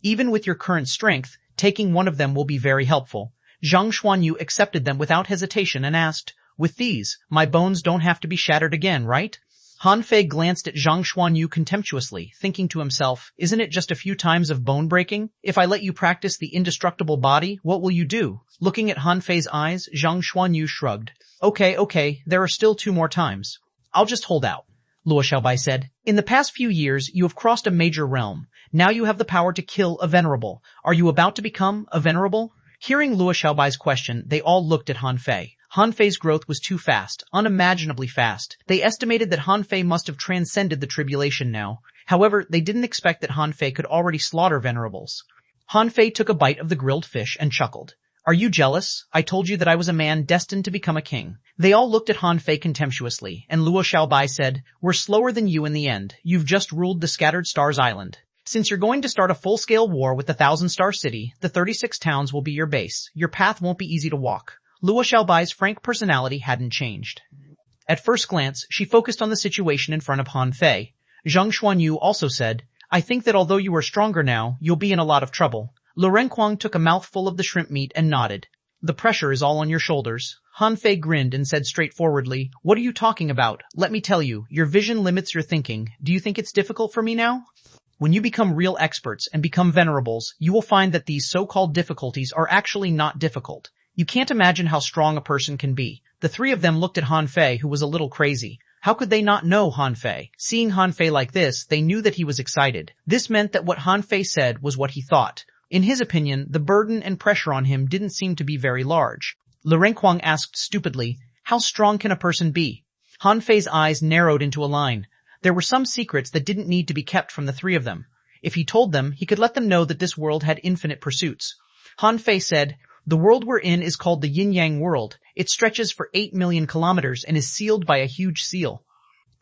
Even with your current strength, taking one of them will be very helpful. Zhang Xuanyu accepted them without hesitation and asked, with these, my bones don't have to be shattered again, right? Han Fei glanced at Zhang Xuanyu contemptuously, thinking to himself, isn't it just a few times of bone breaking? If I let you practice the indestructible body, what will you do? Looking at Han Fei's eyes, Zhang Xuanyu shrugged. Okay, there are still 2 more times. I'll just hold out. Luo Xiaobai said, in the past few years, you have crossed a major realm. Now you have the power to kill a venerable. Are you about to become a venerable? Hearing Luo Xiaobai's question, they all looked at Han Fei. Han Fei's growth was too fast, unimaginably fast. They estimated that Han Fei must have transcended the tribulation now. However, they didn't expect that Han Fei could already slaughter venerables. Han Fei took a bite of the grilled fish and chuckled. Are you jealous? I told you that I was a man destined to become a king. They all looked at Han Fei contemptuously, and Luo Xiaobai said, we're slower than you in the end. You've just ruled the Scattered Stars Island. Since you're going to start a full-scale war with the 1,000-star city, the 36 towns will be your base. Your path won't be easy to walk. Luo Xiaobai's frank personality hadn't changed. At first glance, she focused on the situation in front of Han Fei. Zhang Xuanyu also said, I think that although you are stronger now, you'll be in a lot of trouble. Renquang took a mouthful of the shrimp meat and nodded. The pressure is all on your shoulders. Han Fei grinned and said straightforwardly, what are you talking about? Let me tell you, your vision limits your thinking. Do you think it's difficult for me now? When you become real experts and become venerables, you will find that these so-called difficulties are actually not difficult. You can't imagine how strong a person can be. The three of them looked at Han Fei, who was a little crazy. How could they not know Han Fei? Seeing Han Fei like this, they knew that he was excited. This meant that what Han Fei said was what he thought. In his opinion, the burden and pressure on him didn't seem to be very large. Renquang asked stupidly, how strong can a person be? Han Fei's eyes narrowed into a line. There were some secrets that didn't need to be kept from the three of them. If he told them, he could let them know that this world had infinite pursuits. Han Fei said, the world we're in is called the yin-yang world. It stretches for 8 million kilometers and is sealed by a huge seal.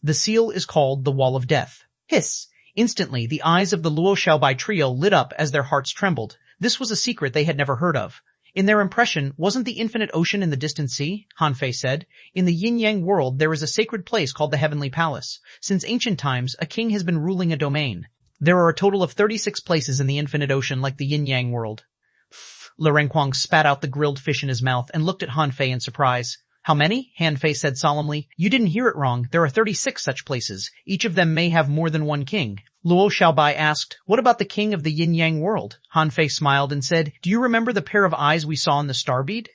The seal is called the Wall of Death. Hiss! Instantly, the eyes of the Luo Xiaobai trio lit up as their hearts trembled. This was a secret they had never heard of. In their impression, wasn't the infinite ocean in the distant sea? Han Fei said. In the yin-yang world, there is a sacred place called the Heavenly Palace. Since ancient times, a king has been ruling a domain. There are a total of 36 places in the infinite ocean like the yin-yang world. Renquang spat out the grilled fish in his mouth and looked at Han Fei in surprise. How many? Han Fei said solemnly. You didn't hear it wrong. There are 36 such places. Each of them may have more than one king. Luo Xiaobai asked, what about the king of the yin-yang world? Han Fei smiled and said, do you remember the pair of eyes we saw in the star bead?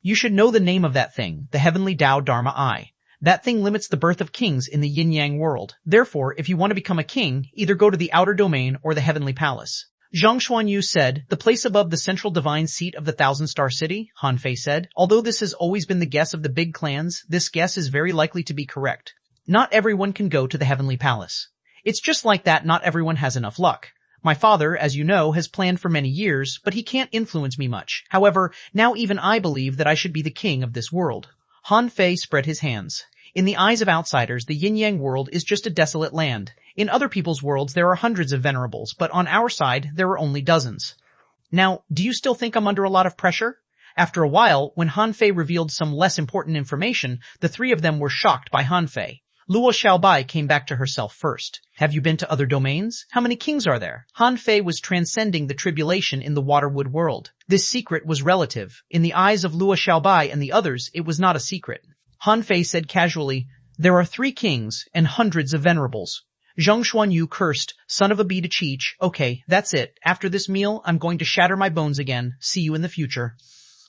You should know the name of that thing, the heavenly Tao Dharma Eye. That thing limits the birth of kings in the yin-yang world. Therefore, if you want to become a king, either go to the outer domain or the heavenly palace. Zhang Xuanyu said, the place above the central divine seat of the 1,000-star city, Han Fei said. Although this has always been the guess of the big clans, this guess is very likely to be correct. Not everyone can go to the heavenly palace. It's just like that not everyone has enough luck. My father, as you know, has planned for many years, but he can't influence me much. However, now even I believe that I should be the king of this world. Han Fei spread his hands. In the eyes of outsiders, the yin-yang world is just a desolate land. In other people's worlds, there are hundreds of venerables, but on our side, there are only dozens. Now, do you still think I'm under a lot of pressure? After a while, when Han Fei revealed some less important information, the three of them were shocked by Han Fei. Luo Xiaobai came back to herself first. Have you been to other domains? How many kings are there? Han Fei was transcending the tribulation in the Waterwood world. This secret was relative. In the eyes of Luo Xiaobai and the others, it was not a secret. Han Fei said casually, there are 3 kings and hundreds of venerables. Zhang Xuanyu cursed, son of a bee to Cheech. Okay, that's it. After this meal, I'm going to shatter my bones again. See you in the future.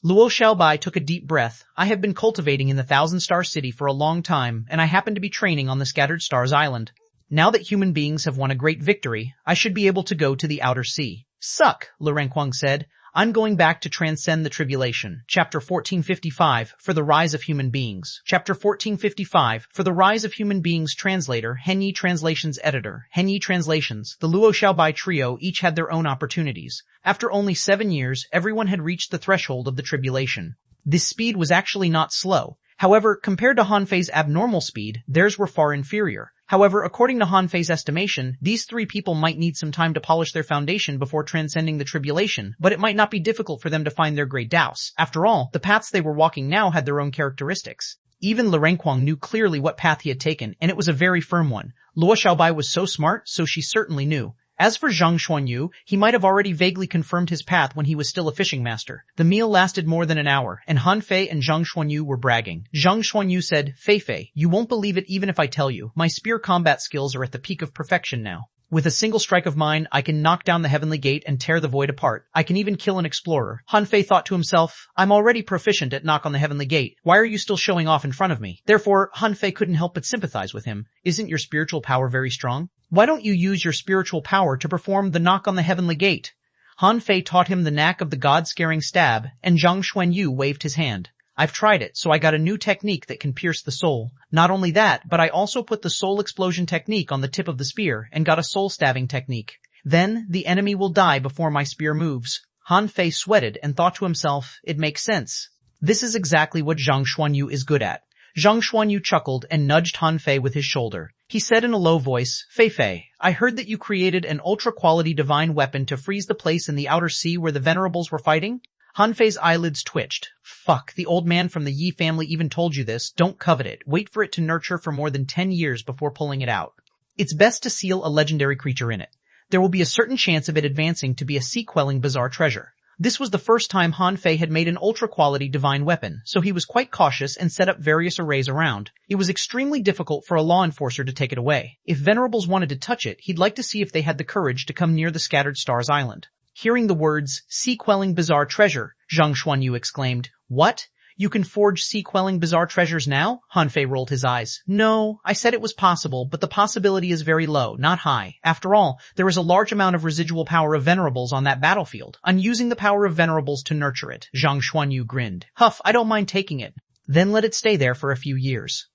Luo Xiaobai took a deep breath. I have been cultivating in the Thousand Star City for a long time, and I happen to be training on the Scattered Stars Island. Now that human beings have won a great victory, I should be able to go to the outer sea. Suck, Lu Renquang said. I'm going back to transcend the tribulation. Chapter 1455, For the Rise of Human Beings. Chapter 1455, For the Rise of Human Beings. Translator, Henyi Translations Editor, Henyi Translations. The Luo Xiaobai trio each had their own opportunities. After only 7 years, everyone had reached the threshold of the tribulation. This speed was actually not slow. However, compared to Han Fei's abnormal speed, theirs were far inferior. However, according to Han Fei's estimation, these 3 people might need some time to polish their foundation before transcending the tribulation, but it might not be difficult for them to find their great douse. After all, the paths they were walking now had their own characteristics. Even Lu Renquang knew clearly what path he had taken, and it was a very firm one. Luo Xiaobai was so smart, so she certainly knew. As for Zhang Xuanyu, he might have already vaguely confirmed his path when he was still a fishing master. The meal lasted more than an hour, and Han Fei and Zhang Xuanyu were bragging. Zhang Xuanyu said, Fei, you won't believe it even if I tell you. My spear combat skills are at the peak of perfection now. With a single strike of mine, I can knock down the heavenly gate and tear the void apart. I can even kill an explorer. Han Fei thought to himself, I'm already proficient at knock on the heavenly gate. Why are you still showing off in front of me? Therefore, Han Fei couldn't help but sympathize with him. Isn't your spiritual power very strong? Why don't you use your spiritual power to perform the knock on the heavenly gate? Han Fei taught him the knack of the god-scaring stab, and Zhang Xuanyu waved his hand. I've tried it, so I got a new technique that can pierce the soul. Not only that, but I also put the soul explosion technique on the tip of the spear and got a soul stabbing technique. Then, the enemy will die before my spear moves. Han Fei sweated and thought to himself, it makes sense. This is exactly what Zhang Xuanyu is good at. Zhang Xuanyu chuckled and nudged Han Fei with his shoulder. He said in a low voice, Fei, I heard that you created an ultra-quality divine weapon to freeze the place in the outer sea where the venerables were fighting? Han Fei's eyelids twitched. Fuck, the old man from the Yi family even told you this. Don't covet it. Wait for it to nurture for more than 10 years before pulling it out. It's best to seal a legendary creature in it. There will be a certain chance of it advancing to be a sea-quelling bizarre treasure. This was the first time Han Fei had made an ultra-quality divine weapon, so he was quite cautious and set up various arrays around. It was extremely difficult for a law enforcer to take it away. If venerables wanted to touch it, he'd like to see if they had the courage to come near the Scattered Stars Island. Hearing the words, sea-quelling bizarre treasure, Zhang Xuanyu exclaimed, What? You can forge sea-quelling bizarre treasures now? Han Fei rolled his eyes. No, I said it was possible, but the possibility is very low, not high. After all, there is a large amount of residual power of venerables on that battlefield. I'm using the power of venerables to nurture it. Zhang Xuanyu grinned. Huff, I don't mind taking it. Then let it stay there for a few years.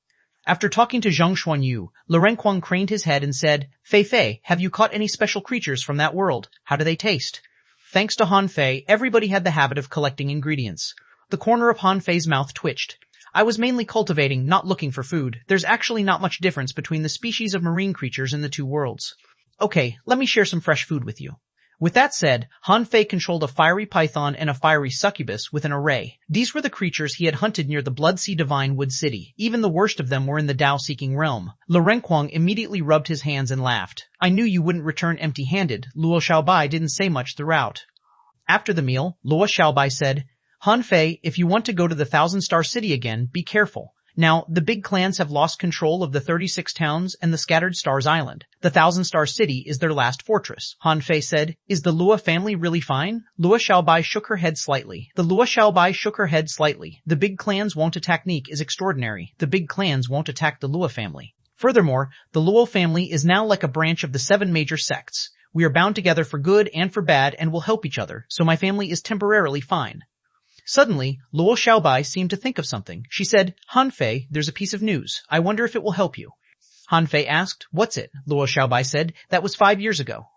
After talking to Zhang Xuanyu, Lu Renquang craned his head and said, Fei, have you caught any special creatures from that world? How do they taste? Thanks to Han Fei, everybody had the habit of collecting ingredients. The corner of Han Fei's mouth twitched. I was mainly cultivating, not looking for food. There's actually not much difference between the species of marine creatures in the two worlds. Okay, let me share some fresh food with you. With that said, Han Fei controlled a fiery python and a fiery succubus with an array. These were the creatures he had hunted near the Blood Sea Divine Wood City. Even the worst of them were in the Tao-seeking realm. Lu Renquang immediately rubbed his hands and laughed. I knew you wouldn't return empty-handed. Luo Xiaobai didn't say much throughout. After the meal, Luo Xiaobai said, Han Fei, if you want to go to the Thousand Star City again, be careful. Now, the big clans have lost control of the 36 towns and the Scattered Stars Island. The Thousand Star City is their last fortress. Han Fei said, Is the Luo family really fine? Luo Xiaobai shook her head slightly. The big clans won't attack Neek is extraordinary. The big clans won't attack the Luo family. Furthermore, the Luo family is now like a branch of the 7 major sects. We are bound together for good and for bad and will help each other, so my family is temporarily fine. Suddenly, Luo Xiaobai seemed to think of something. She said, Han Fei, there's a piece of news. I wonder if it will help you. Han Fei asked, What's it? Luo Xiaobai said, That was 5 years ago.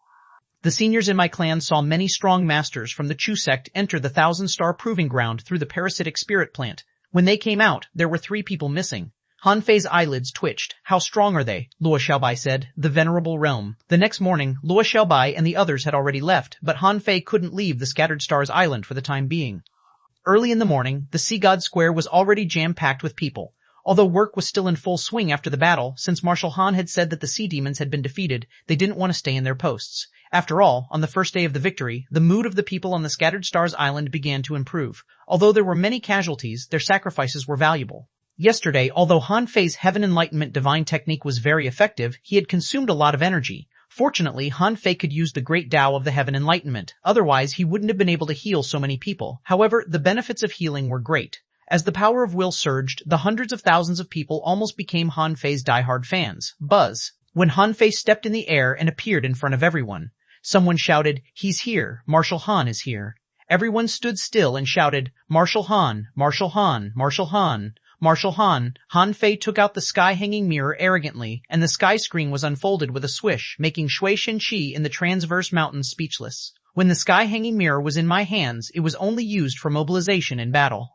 The seniors in my clan saw many strong masters from the Chu sect enter the 1,000-star proving ground through the parasitic spirit plant. When they came out, there were 3 people missing. Han Fei's eyelids twitched. How strong are they? Luo Xiaobai said. The venerable realm. The next morning, Luo Xiaobai and the others had already left, but Han Fei couldn't leave the Scattered Stars Island for the time being. Early in the morning, the Sea God Square was already jam-packed with people. Although work was still in full swing after the battle, since Marshal Han had said that the sea demons had been defeated, they didn't want to stay in their posts. After all, on the first day of the victory, the mood of the people on the Scattered Stars Island began to improve. Although there were many casualties, their sacrifices were valuable. Yesterday, although Han Fei's Heaven Enlightenment divine technique was very effective, he had consumed a lot of energy. Fortunately, Han Fei could use the great Tao of the Heaven Enlightenment. Otherwise, he wouldn't have been able to heal so many people. However, the benefits of healing were great. As the power of will surged, the hundreds of thousands of people almost became Han Fei's diehard fans. Buzz. When Han Fei stepped in the air and appeared in front of everyone, someone shouted, "He's here! Marshal Han is here!" Everyone stood still and shouted, "Marshal Han! Marshal Han! Marshal Han! Marshal Han!" Han Fei took out the sky-hanging mirror arrogantly, and the sky screen was unfolded with a swish, making Fishing Ch1451 in the transverse mountains speechless. When the sky-hanging mirror was in my hands, it was only used for mobilization in battle.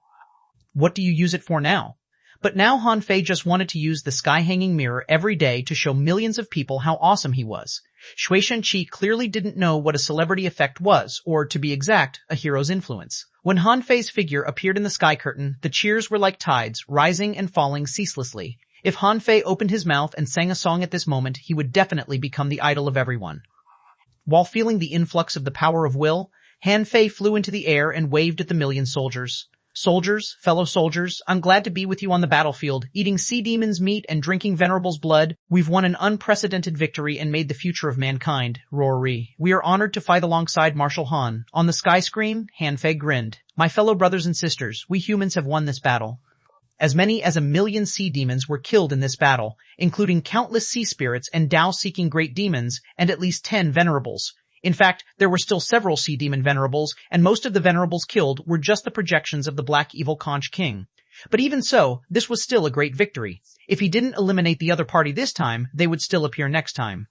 What do you use it for now? But now Han Fei just wanted to use the sky-hanging mirror every day to show millions of people how awesome he was. Fishing Ch1451 clearly didn't know what a celebrity effect was, or to be exact, a hero's influence. When Han Fei's figure appeared in the sky curtain, the cheers were like tides, rising and falling ceaselessly. If Han Fei opened his mouth and sang a song at this moment, he would definitely become the idol of everyone. While feeling the influx of the power of will, Han Fei flew into the air and waved at the million soldiers. "Soldiers, fellow soldiers, I'm glad to be with you on the battlefield, eating sea demons' meat and drinking venerable's blood. We've won an unprecedented victory and made the future of mankind. Rory. We are honored to fight alongside Marshal Han." On the sky screen, Han Fei grinned. "My fellow brothers and sisters, we humans have won this battle." As many as 1,000,000 sea demons were killed in this battle, including countless sea spirits and Tao-seeking great demons, and at least 10 venerables. In fact, there were still several sea demon venerables, and most of the venerables killed were just the projections of the black evil Conch King. But even so, this was still a great victory. If he didn't eliminate the other party this time, they would still appear next time.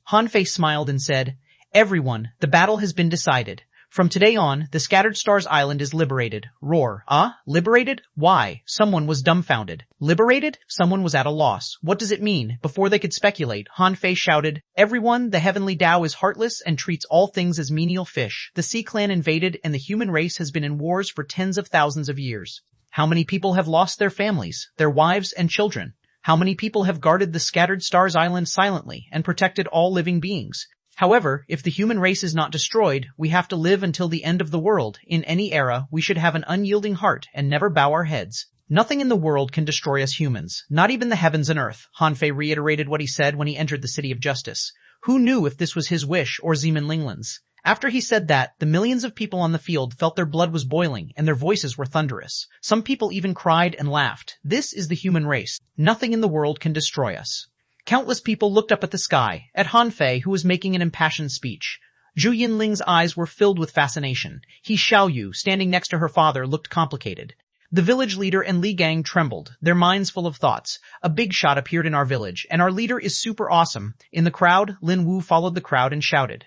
Han Fei smiled and said, "Everyone, the battle has been decided. From today on, the Scattered Stars Island is liberated." Roar. Liberated? Why? Someone was dumbfounded. Liberated? Someone was at a loss. What does it mean? Before they could speculate, Han Fei shouted, "Everyone, the heavenly Tao is heartless and treats all things as menial fish. The Sea Clan invaded and the human race has been in wars for tens of thousands of years. How many people have lost their families, their wives and children? How many people have guarded the Scattered Stars Island silently and protected all living beings? However, if the human race is not destroyed, we have to live until the end of the world. In any era, we should have an unyielding heart and never bow our heads. Nothing in the world can destroy us humans, not even the heavens and earth." Han Fei reiterated what he said when he entered the City of Justice. Who knew if this was his wish or Zeman Linglan's? After he said that, the millions of people on the field felt their blood was boiling and their voices were thunderous. Some people even cried and laughed. This is the human race. Nothing in the world can destroy us. Countless people looked up at the sky, at Han Fei, who was making an impassioned speech. Zhu Yinling's eyes were filled with fascination. He Xiaoyu, standing next to her father, looked complicated. The village leader and Li Gang trembled, their minds full of thoughts. "A big shot appeared in our village, and our leader is super awesome." In the crowd, Lin Wu followed the crowd and shouted.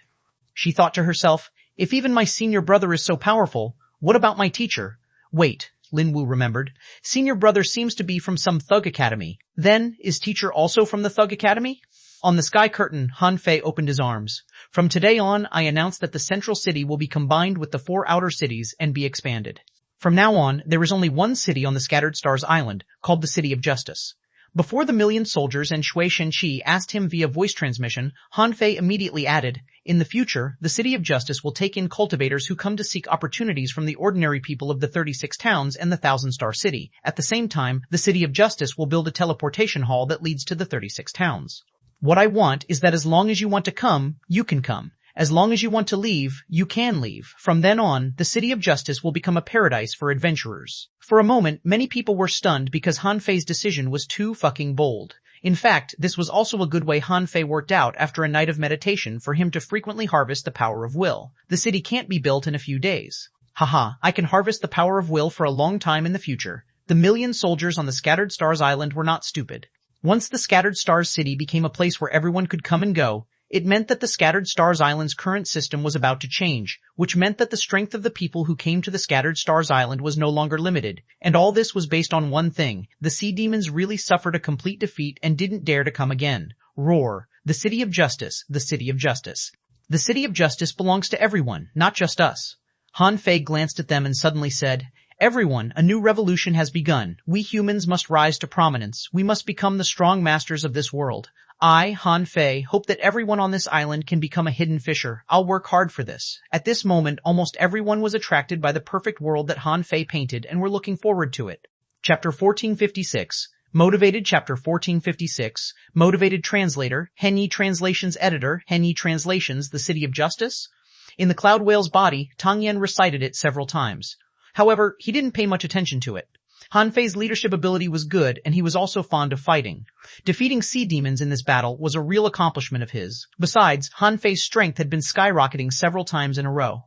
She thought to herself, "If even my senior brother is so powerful, what about my teacher?" Wait. Lin Wu remembered. Senior brother seems to be from some thug academy. Then, is teacher also from the thug academy? On the sky curtain, Han Fei opened his arms. "From today on, I announce that the central city will be combined with the 4 outer cities and be expanded. From now on, there is only one city on the Scattered Stars Island, called the City of Justice." Before the million soldiers and Fishing Ch1451 asked him via voice transmission, Han Fei immediately added, "In the future, the City of Justice will take in cultivators who come to seek opportunities from the ordinary people of the 36 towns and the 1,000-star city. At the same time, the City of Justice will build a teleportation hall that leads to the 36 towns. What I want is that as long as you want to come, you can come. As long as you want to leave, you can leave. From then on, the City of Justice will become a paradise for adventurers." For a moment, many people were stunned because Han Fei's decision was too fucking bold. In fact, this was also a good way Han Fei worked out after a night of meditation for him to frequently harvest the power of will. The city can't be built in a few days. Haha, I can harvest the power of will for a long time in the future. The million soldiers on the Scattered Stars Island were not stupid. Once the Scattered Stars City became a place where everyone could come and go, it meant that the Scattered Stars Island's current system was about to change, which meant that the strength of the people who came to the Scattered Stars Island was no longer limited. And all this was based on one thing. The sea demons really suffered a complete defeat and didn't dare to come again. Roar. The City of Justice. The City of Justice. The City of Justice belongs to everyone, not just us. Han Fei glanced at them and suddenly said, "Everyone, a new revolution has begun. We humans must rise to prominence. We must become the strong masters of this world. I, Han Fei, hope that everyone on this island can become a hidden fisher. I'll work hard for this." At this moment, almost everyone was attracted by the perfect world that Han Fei painted and were looking forward to it. Chapter 1456. Motivated Chapter 1456. Motivated Translator, Henyi Translations Editor, Henyi Translations, The City of Justice? In the Cloud Whale's body, Tang Yan recited it several times. However, he didn't pay much attention to it. Han Fei's leadership ability was good, and he was also fond of fighting. Defeating sea demons in this battle was a real accomplishment of his. Besides, Han Fei's strength had been skyrocketing several times in a row.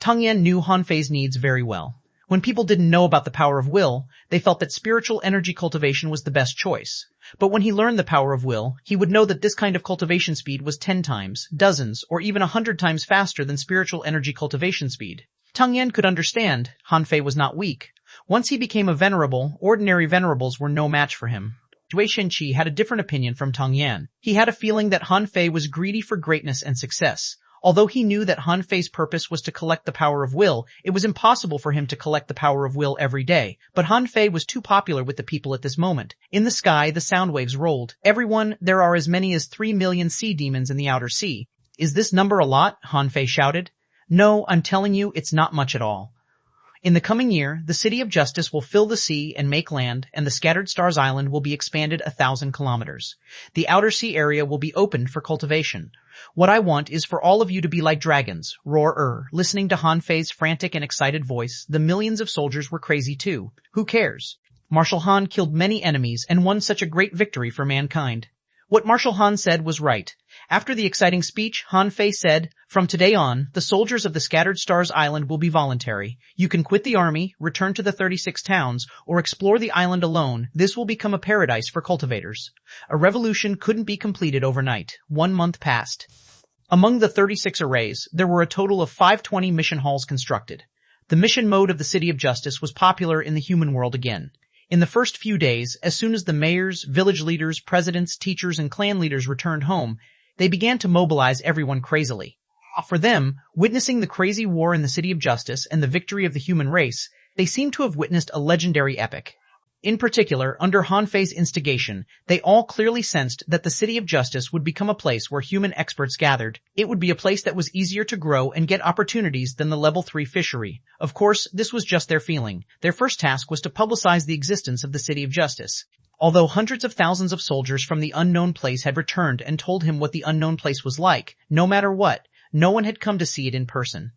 Tang Yan knew Han Fei's needs very well. When people didn't know about the power of will, they felt that spiritual energy cultivation was the best choice. But when he learned the power of will, he would know that this kind of cultivation speed was 10 times, dozens, or even 100 times faster than spiritual energy cultivation speed. Tang Yan could understand Han Fei was not weak. Once he became a venerable, ordinary venerables were no match for him. Wei Shenqi had a different opinion from Tang Yan. He had a feeling that Han Fei was greedy for greatness and success. Although he knew that Han Fei's purpose was to collect the power of will, it was impossible for him to collect the power of will every day. But Han Fei was too popular with the people at this moment. In the sky, the sound waves rolled. Everyone, there are as many as 3 million sea demons in the outer sea. Is this number a lot? Han Fei shouted. No, I'm telling you, it's not much at all. In the coming year, the City of Justice will fill the sea and make land, and the Scattered Stars Island will be expanded 1,000 kilometers. The outer sea area will be opened for cultivation. What I want is for all of you to be like dragons, listening to Han Fei's frantic and excited voice. The millions of soldiers were crazy too. Who cares? Marshal Han killed many enemies and won such a great victory for mankind. What Marshal Han said was right. After the exciting speech, Han Fei said, "From today on, the soldiers of the Scattered Stars Island will be voluntary. You can quit the army, return to the 36 towns, or explore the island alone. This will become a paradise for cultivators." A revolution couldn't be completed overnight. 1 month passed. Among the 36 arrays, there were a total of 520 mission halls constructed. The mission mode of the City of Justice was popular in the human world again. In the first few days, as soon as the mayors, village leaders, presidents, teachers, and clan leaders returned home, they began to mobilize everyone crazily. For them, witnessing the crazy war in the City of Justice and the victory of the human race, they seemed to have witnessed a legendary epic. In particular, under Han Fei's instigation, they all clearly sensed that the City of Justice would become a place where human experts gathered. It would be a place that was easier to grow and get opportunities than the level 3 fishery. Of course, this was just their feeling. Their first task was to publicize the existence of the City of Justice. Although hundreds of thousands of soldiers from the unknown place had returned and told him what the unknown place was like, no matter what, no one had come to see it in person.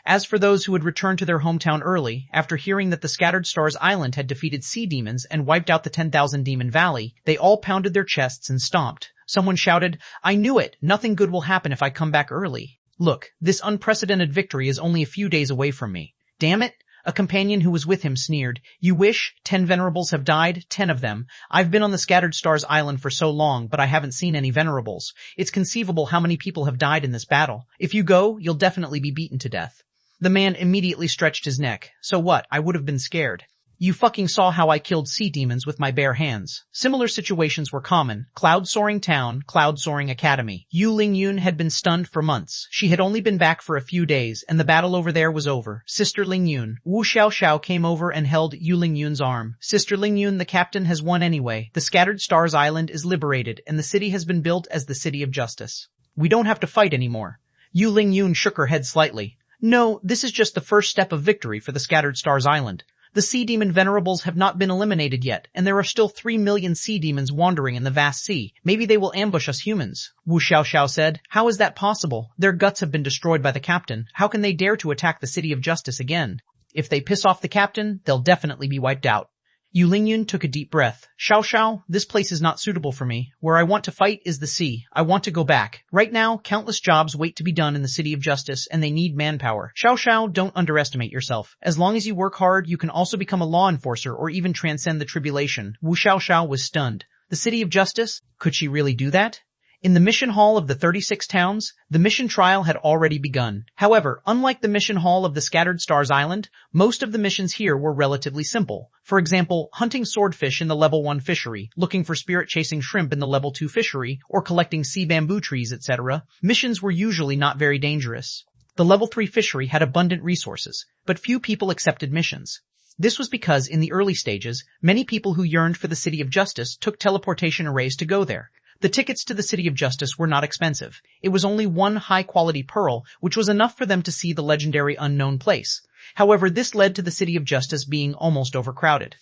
As for those who had returned to their hometown early, after hearing that the Scattered Stars Island had defeated sea demons and wiped out the 10,000 Demon Valley, they all pounded their chests and stomped. Someone shouted, "I knew it! Nothing good will happen if I come back early. Look, this unprecedented victory is only a few days away from me. Damn it!" A companion who was with him sneered, "You wish? 10 venerables have died, 10 of them. I've been on the Scattered Stars Island for so long, but I haven't seen any venerables. It's conceivable how many people have died in this battle. If you go, you'll definitely be beaten to death." The man immediately stretched his neck. "So what? I would have been scared. You fucking saw how I killed sea demons with my bare hands." Similar situations were common. Cloud Soaring Town, Cloud Soaring Academy. Yu Lingyun had been stunned for months. She had only been back for a few days, and the battle over there was over. Sister Lingyun. Wu Xiaoxiao came over and held Yu Lingyun's arm. "Sister Lingyun, the captain has won anyway. The Scattered Stars Island is liberated, and the city has been built as the City of Justice. We don't have to fight anymore." Yu Lingyun shook her head slightly. "No, this is just the first step of victory for the Scattered Stars Island. The sea demon venerables have not been eliminated yet, and there are still 3 million sea demons wandering in the vast sea. Maybe they will ambush us humans." Wu Xiaoxiao said. "How is that possible? Their guts have been destroyed by the captain. How can they dare to attack the City of Justice again? If they piss off the captain, they'll definitely be wiped out." Yu Lingyun took a deep breath. "Xiaoxiao, this place is not suitable for me. Where I want to fight is the sea. I want to go back. Right now, countless jobs wait to be done in the City of Justice, and they need manpower. Xiaoxiao, don't underestimate yourself. As long as you work hard, you can also become a law enforcer or even transcend the tribulation." Wu Xiaoxiao was stunned. The City of Justice? Could she really do that? In the mission hall of the 36 towns, the mission trial had already begun. However, unlike the mission hall of the Scattered Stars Island, most of the missions here were relatively simple. For example, hunting swordfish in the level 1 fishery, looking for spirit-chasing shrimp in the level 2 fishery, or collecting sea bamboo trees, etc. Missions were usually not very dangerous. The level 3 fishery had abundant resources, but few people accepted missions. This was because in the early stages, many people who yearned for the City of Justice took teleportation arrays to go there. The tickets to the City of Justice were not expensive. It was only 1 high-quality pearl, which was enough for them to see the legendary unknown place. However, this led to the City of Justice being almost overcrowded.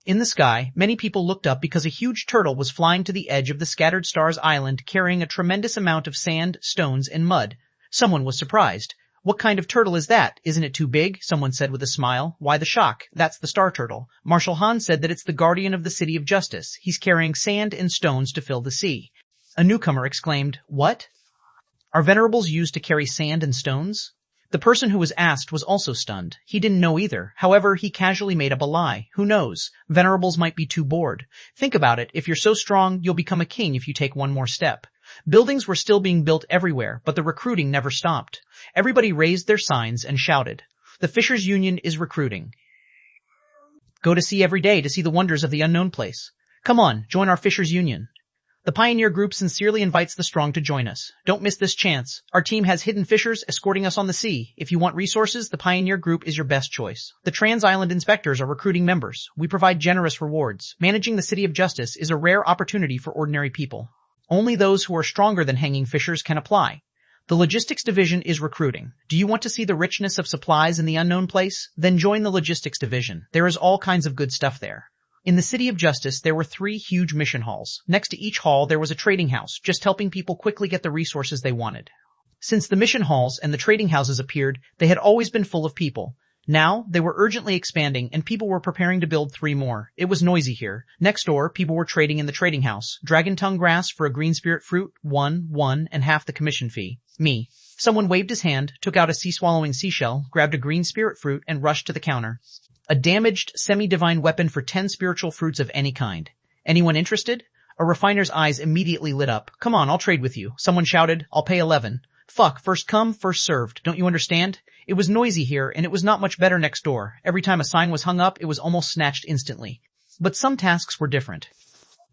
In the sky, many people looked up because a huge turtle was flying to the edge of the Scattered Stars Island carrying a tremendous amount of sand, stones, and mud. Someone was surprised. "What kind of turtle is that? Isn't it too big?" someone said with a smile. "Why the shock? That's the star turtle." Marshal Han said that it's the guardian of the City of Justice. He's carrying sand and stones to fill the sea. A newcomer exclaimed, "What? Are venerables used to carry sand and stones?" The person who was asked was also stunned. He didn't know either. However, he casually made up a lie. Who knows? Venerables might be too bored. Think about it. If you're so strong, you'll become a king if you take one more step. Buildings were still being built everywhere, but the recruiting never stopped. Everybody raised their signs and shouted, "The Fishers Union is recruiting. Go to sea every day to see the wonders of the unknown place. Come on, join our Fishers Union." The Pioneer Group sincerely invites the strong to join us. Don't miss this chance. Our team has hidden fishers escorting us on the sea. If you want resources, the Pioneer Group is your best choice. The Trans-Island Inspectors are recruiting members. We provide generous rewards. Managing the City of Justice is a rare opportunity for ordinary people. Only those who are stronger than hanging fishers can apply. The Logistics Division is recruiting. Do you want to see the richness of supplies in the unknown place? Then join the Logistics Division. There is all kinds of good stuff there. In the City of Justice, there were 3 huge mission halls. Next to each hall, there was a trading house, just helping people quickly get the resources they wanted. Since the mission halls and the trading houses appeared, they had always been full of people. Now, they were urgently expanding, and people were preparing to build 3 more. It was noisy here. Next door, people were trading in the trading house. Dragon tongue grass for a green spirit fruit, 1, and half the commission fee. Me. Someone waved his hand, took out a sea-swallowing seashell, grabbed a green spirit fruit, and rushed to the counter. A damaged, semi-divine weapon for 10 spiritual fruits of any kind. Anyone interested? A refiner's eyes immediately lit up. "Come on, I'll trade with you." Someone shouted, "I'll pay 11. Fuck, first come, first served. Don't you understand? It was noisy here, and it was not much better next door. Every time a sign was hung up, it was almost snatched instantly. But some tasks were different.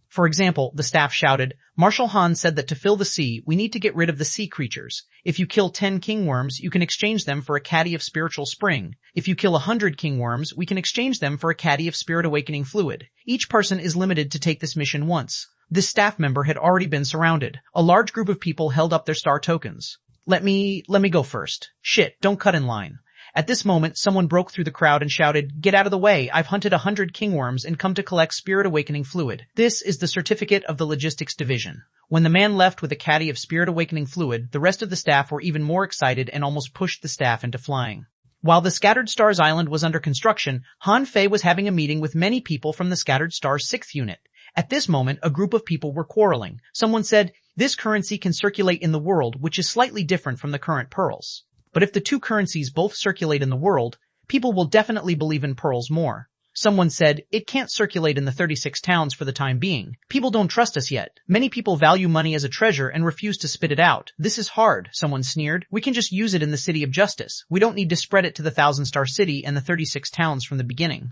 For example, the staff shouted, "Marshal Han said that to fill the sea, we need to get rid of the sea creatures. If you kill 10 king worms, you can exchange them for a caddy of spiritual spring. If you kill 100 king worms, we can exchange them for a caddy of spirit awakening fluid. Each person is limited to take this mission once." This staff member had already been surrounded. A large group of people held up their star tokens. Let me go first. Shit, don't cut in line." At this moment, someone broke through the crowd and shouted, "Get out of the way. I've hunted 100 kingworms and come to collect spirit awakening fluid. This is the certificate of the Logistics Division." When the man left with a caddy of spirit awakening fluid, the rest of the staff were even more excited and almost pushed the staff into flying. While the Scattered Stars Island was under construction, Han Fei was having a meeting with many people from the Scattered Stars 6th Unit. At this moment, a group of people were quarreling. Someone said, "This currency can circulate in the world, which is slightly different from the current pearls. But if the 2 currencies both circulate in the world, people will definitely believe in pearls more." Someone said, "It can't circulate in the 36 towns for the time being. People don't trust us yet. Many people value money as a treasure and refuse to spit it out. This is hard," someone sneered. "We can just use it in the City of Justice. We don't need to spread it to the 1,000-star city and the 36 towns from the beginning.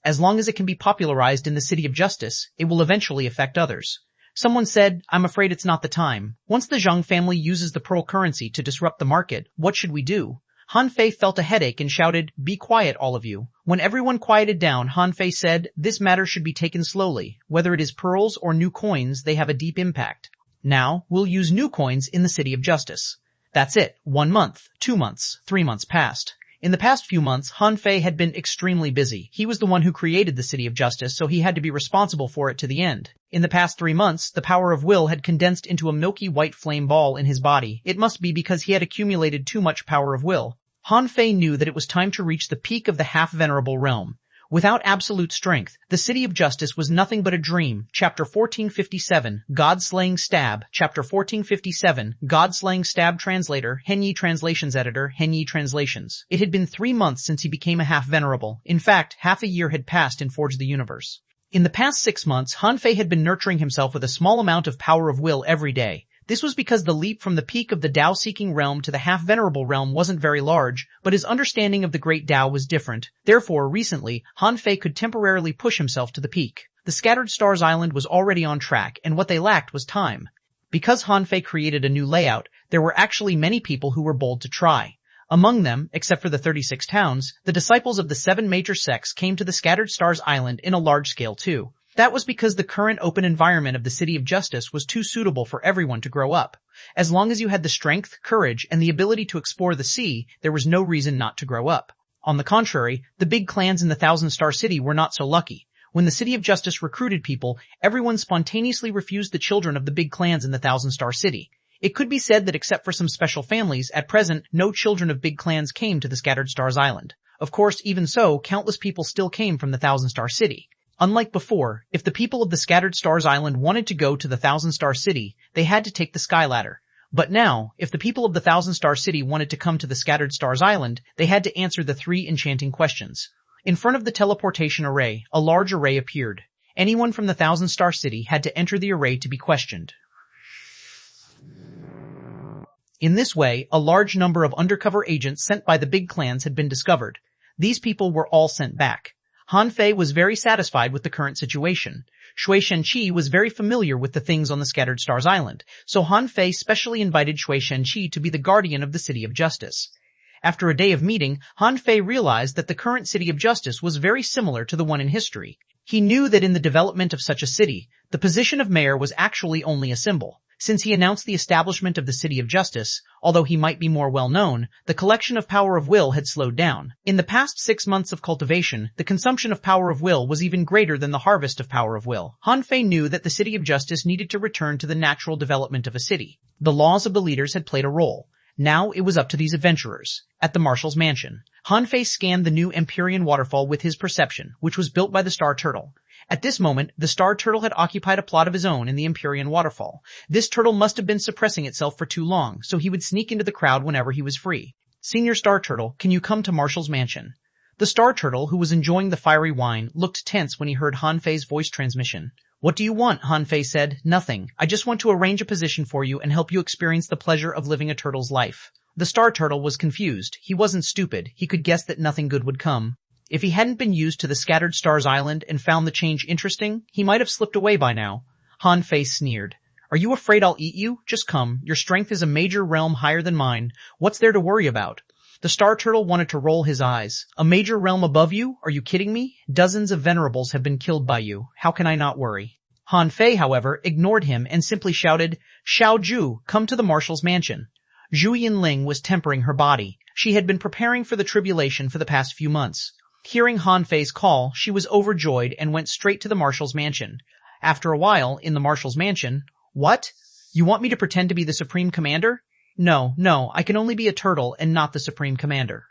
As long as it can be popularized in the City of Justice, it will eventually affect others." Someone said, "I'm afraid it's not the time. Once the Zhang family uses the pearl currency to disrupt the market, what should we do?" Han Fei felt a headache and shouted, "Be quiet, all of you." When everyone quieted down, Han Fei said, "This matter should be taken slowly. Whether it is pearls or new coins, they have a deep impact. Now, we'll use new coins in the City of Justice." That's it. 1 month, 2 months, 3 months passed. In the past few months, Han Fei had been extremely busy. He was the one who created the City of Justice, so he had to be responsible for it to the end. In the past 3 months, the power of will had condensed into a milky white flame ball in his body. It must be because he had accumulated too much power of will. Han Fei knew that it was time to reach the peak of the half-venerable realm. Without absolute strength, the City of Justice was nothing but a dream. Chapter 1457, God-Slaying Stab. Chapter 1457, God-Slaying Stab. Translator, Henyi Translations Editor, Henyi Translations. It had been 3 months since he became a half-venerable. In fact, half a year had passed in Forge the Universe. In the past 6 months, Han Fei had been nurturing himself with a small amount of power of will every day. This was because the leap from the peak of the Tao-seeking realm to the half-venerable realm wasn't very large, but his understanding of the great Tao was different. Therefore, recently, Han Fei could temporarily push himself to the peak. The Scattered Stars Island was already on track, and what they lacked was time. Because Han Fei created a new layout, there were actually many people who were bold to try. Among them, except for the 36 towns, the disciples of the 7 major sects came to the Scattered Stars Island in a large scale too. That was because the current open environment of the City of Justice was too suitable for everyone to grow up. As long as you had the strength, courage, and the ability to explore the sea, there was no reason not to grow up. On the contrary, the big clans in the 1,000-star city were not so lucky. When the City of Justice recruited people, everyone spontaneously refused the children of the big clans in the Thousand Star City. It could be said that except for some special families, at present, no children of big clans came to the Scattered Stars Island. Of course, even so, countless people still came from the Thousand Star City. Unlike before, if the people of the Scattered Stars Island wanted to go to the Thousand Star City, they had to take the Sky Ladder. But now, if the people of the Thousand Star City wanted to come to the Scattered Stars Island, they had to answer the 3 enchanting questions. In front of the teleportation array, a large array appeared. Anyone from the Thousand Star City had to enter the array to be questioned. In this way, a large number of undercover agents sent by the big clans had been discovered. These people were all sent back. Han Fei was very satisfied with the current situation. Shui Chi was very familiar with the things on the Scattered Stars Island, so Han Fei specially invited Shui Chi to be the guardian of the City of Justice. After a day of meeting, Han Fei realized that the current City of Justice was very similar to the one in history. He knew that in the development of such a city, the position of mayor was actually only a symbol. Since he announced the establishment of the City of Justice, although he might be more well-known, the collection of power of will had slowed down. In the past 6 months of cultivation, the consumption of power of will was even greater than the harvest of power of will. Han Fei knew that the City of Justice needed to return to the natural development of a city. The laws of the leaders had played a role. Now it was up to these adventurers. At the Marshal's mansion, Han Fei scanned the new Empyrean waterfall with his perception, which was built by the Star Turtle. At this moment, the Star Turtle had occupied a plot of his own in the Empyrean waterfall. This turtle must have been suppressing itself for too long, so he would sneak into the crowd whenever he was free. Senior Star Turtle, can you come to Marshal's mansion? The Star Turtle, who was enjoying the fiery wine, looked tense when he heard Han Fei's voice transmission. What do you want? Han Fei said. Nothing. I just want to arrange a position for you and help you experience the pleasure of living a turtle's life. The Star Turtle was confused. He wasn't stupid. He could guess that nothing good would come. If he hadn't been used to the Scattered Stars Island and found the change interesting, he might have slipped away by now. Han Fei sneered. Are you afraid I'll eat you? Just come. Your strength is a major realm higher than mine. What's there to worry about? The Star Turtle wanted to roll his eyes. A major realm above you? Are you kidding me? Dozens of venerables have been killed by you. How can I not worry? Han Fei, however, ignored him and simply shouted, Xiao Zhu, come to the Marshal's mansion. Zhu Yinling was tempering her body. She had been preparing for the tribulation for the past few months. Hearing Han Fei's call, she was overjoyed and went straight to the Marshal's mansion. After a while, in the Marshal's mansion, What? You want me to pretend to be the Supreme Commander? No, I can only be a turtle and not the Supreme Commander.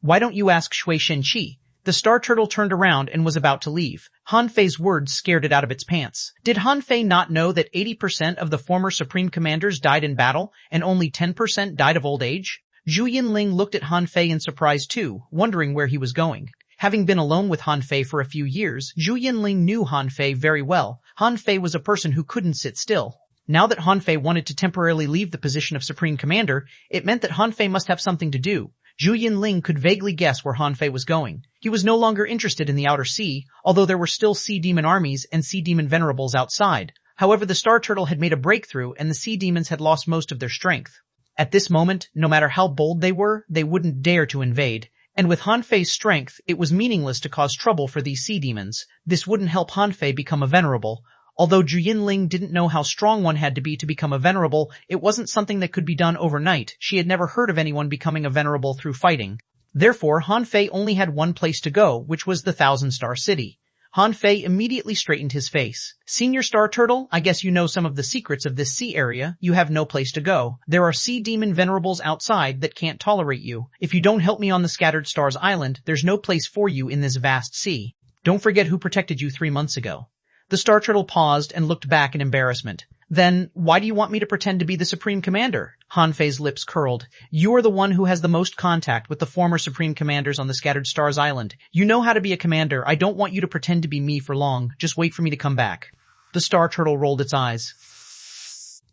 Why don't you ask Shui Chi? The Star Turtle turned around and was about to leave. Han Fei's words scared it out of its pants. Did Han Fei not know that 80% of the former Supreme Commanders died in battle and only 10% died of old age? Zhu Yinling looked at Han Fei in surprise too, wondering where he was going. Having been alone with Han Fei for a few years, Zhu Yinling knew Han Fei very well. Han Fei was a person who couldn't sit still. Now that Han Fei wanted to temporarily leave the position of Supreme Commander, it meant that Han Fei must have something to do. Zhu Yinling could vaguely guess where Han Fei was going. He was no longer interested in the outer sea, although there were still sea demon armies and sea demon venerables outside. However, the Star Turtle had made a breakthrough and the sea demons had lost most of their strength. At this moment, no matter how bold they were, they wouldn't dare to invade. And with Han Fei's strength, it was meaningless to cause trouble for these sea demons. This wouldn't help Han Fei become a venerable. Although Zhu Yinling didn't know how strong one had to be to become a venerable, it wasn't something that could be done overnight. She had never heard of anyone becoming a venerable through fighting. Therefore, Han Fei only had one place to go, which was the Thousand Star City. Han Fei immediately straightened his face. Senior Star Turtle, I guess you know some of the secrets of this sea area. You have no place to go. There are sea demon venerables outside that can't tolerate you. If you don't help me on the Scattered Stars Island, there's no place for you in this vast sea. Don't forget who protected you 3 months ago. The Star Turtle paused and looked back in embarrassment. Then, why do you want me to pretend to be the Supreme Commander? Han Fei's lips curled. You are the one who has the most contact with the former Supreme Commanders on the Scattered Stars Island. You know how to be a commander. I don't want you to pretend to be me for long. Just wait for me to come back. The Star Turtle rolled its eyes.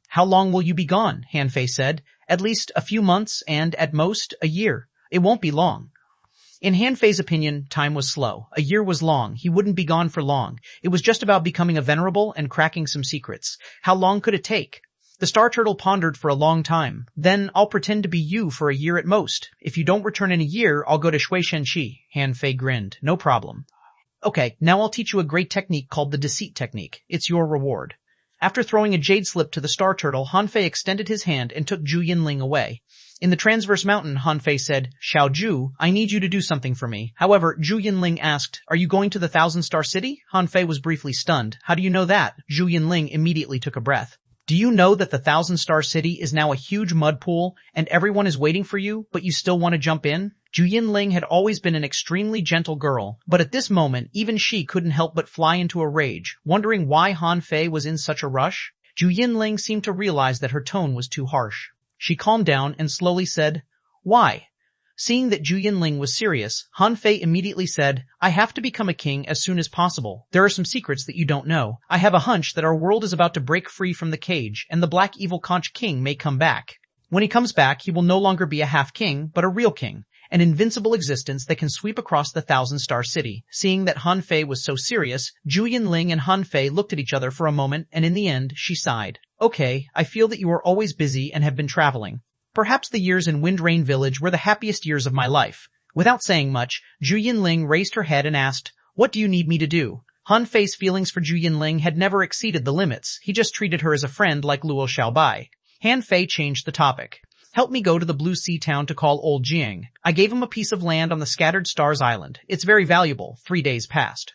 How long will you be gone? Han Fei said. At least a few months and, at most, a year. It won't be long. In Han Fei's opinion, time was slow. A year was long. He wouldn't be gone for long. It was just about becoming a venerable and cracking some secrets. How long could it take? The Star Turtle pondered for a long time. Then I'll pretend to be you for a year at most. If you don't return in a year, I'll go to Shui Chi. Han Fei grinned. No problem. Okay, now I'll teach you a great technique called the deceit technique. It's your reward. After throwing a jade slip to the Star Turtle, Han Fei extended his hand and took Zhu Yinling away. In the transverse mountain, Han Fei said, Xiao Zhu, I need you to do something for me. However, Zhu Yinling asked, are you going to the Thousand Star City? Han Fei was briefly stunned. How do you know that? Zhu Yinling immediately took a breath. Do you know that the Thousand Star City is now a huge mud pool and everyone is waiting for you, but you still want to jump in? Zhu Yinling had always been an extremely gentle girl, but at this moment, even she couldn't help but fly into a rage, wondering why Han Fei was in such a rush. Zhu Yinling seemed to realize that her tone was too harsh. She calmed down and slowly said, why? Seeing that Zhu Yinling was serious, Han Fei immediately said, I have to become a king as soon as possible. There are some secrets that you don't know. I have a hunch that our world is about to break free from the cage, and the black evil conch king may come back. When he comes back, he will no longer be a half-king, but a real king, an invincible existence that can sweep across the Thousand Star City. Seeing that Han Fei was so serious, Zhu Yinling and Han Fei looked at each other for a moment, and in the end, she sighed. Okay, I feel that you are always busy and have been traveling. Perhaps the years in Wind Rain Village were the happiest years of my life. Without saying much, Zhu Yinling raised her head and asked, what do you need me to do? Han Fei's feelings for Zhu Yinling had never exceeded the limits. He just treated her as a friend like Luo Xiaobai. Han Fei changed the topic. Help me go to the Blue Sea town to call Old Jiang. I gave him a piece of land on the Scattered Stars Island. It's very valuable. 3 days passed.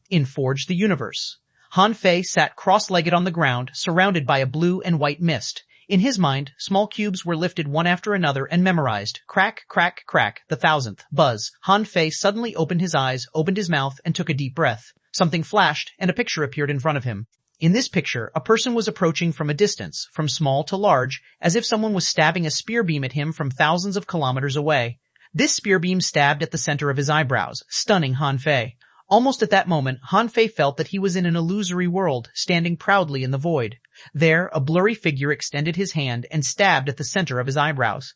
In Forge the Universe. Han Fei sat cross-legged on the ground, surrounded by a blue and white mist. In his mind, small cubes were lifted one after another and memorized. Crack, crack, crack, the 1000th. Buzz. Han Fei suddenly opened his eyes, opened his mouth, and took a deep breath. Something flashed, and a picture appeared in front of him. In this picture, a person was approaching from a distance, from small to large, as if someone was stabbing a spear beam at him from thousands of kilometers away. This spear beam stabbed at the center of his eyebrows, stunning Han Fei. Almost at that moment, Han Fei felt that he was in an illusory world, standing proudly in the void. There, a blurry figure extended his hand and stabbed at the center of his eyebrows.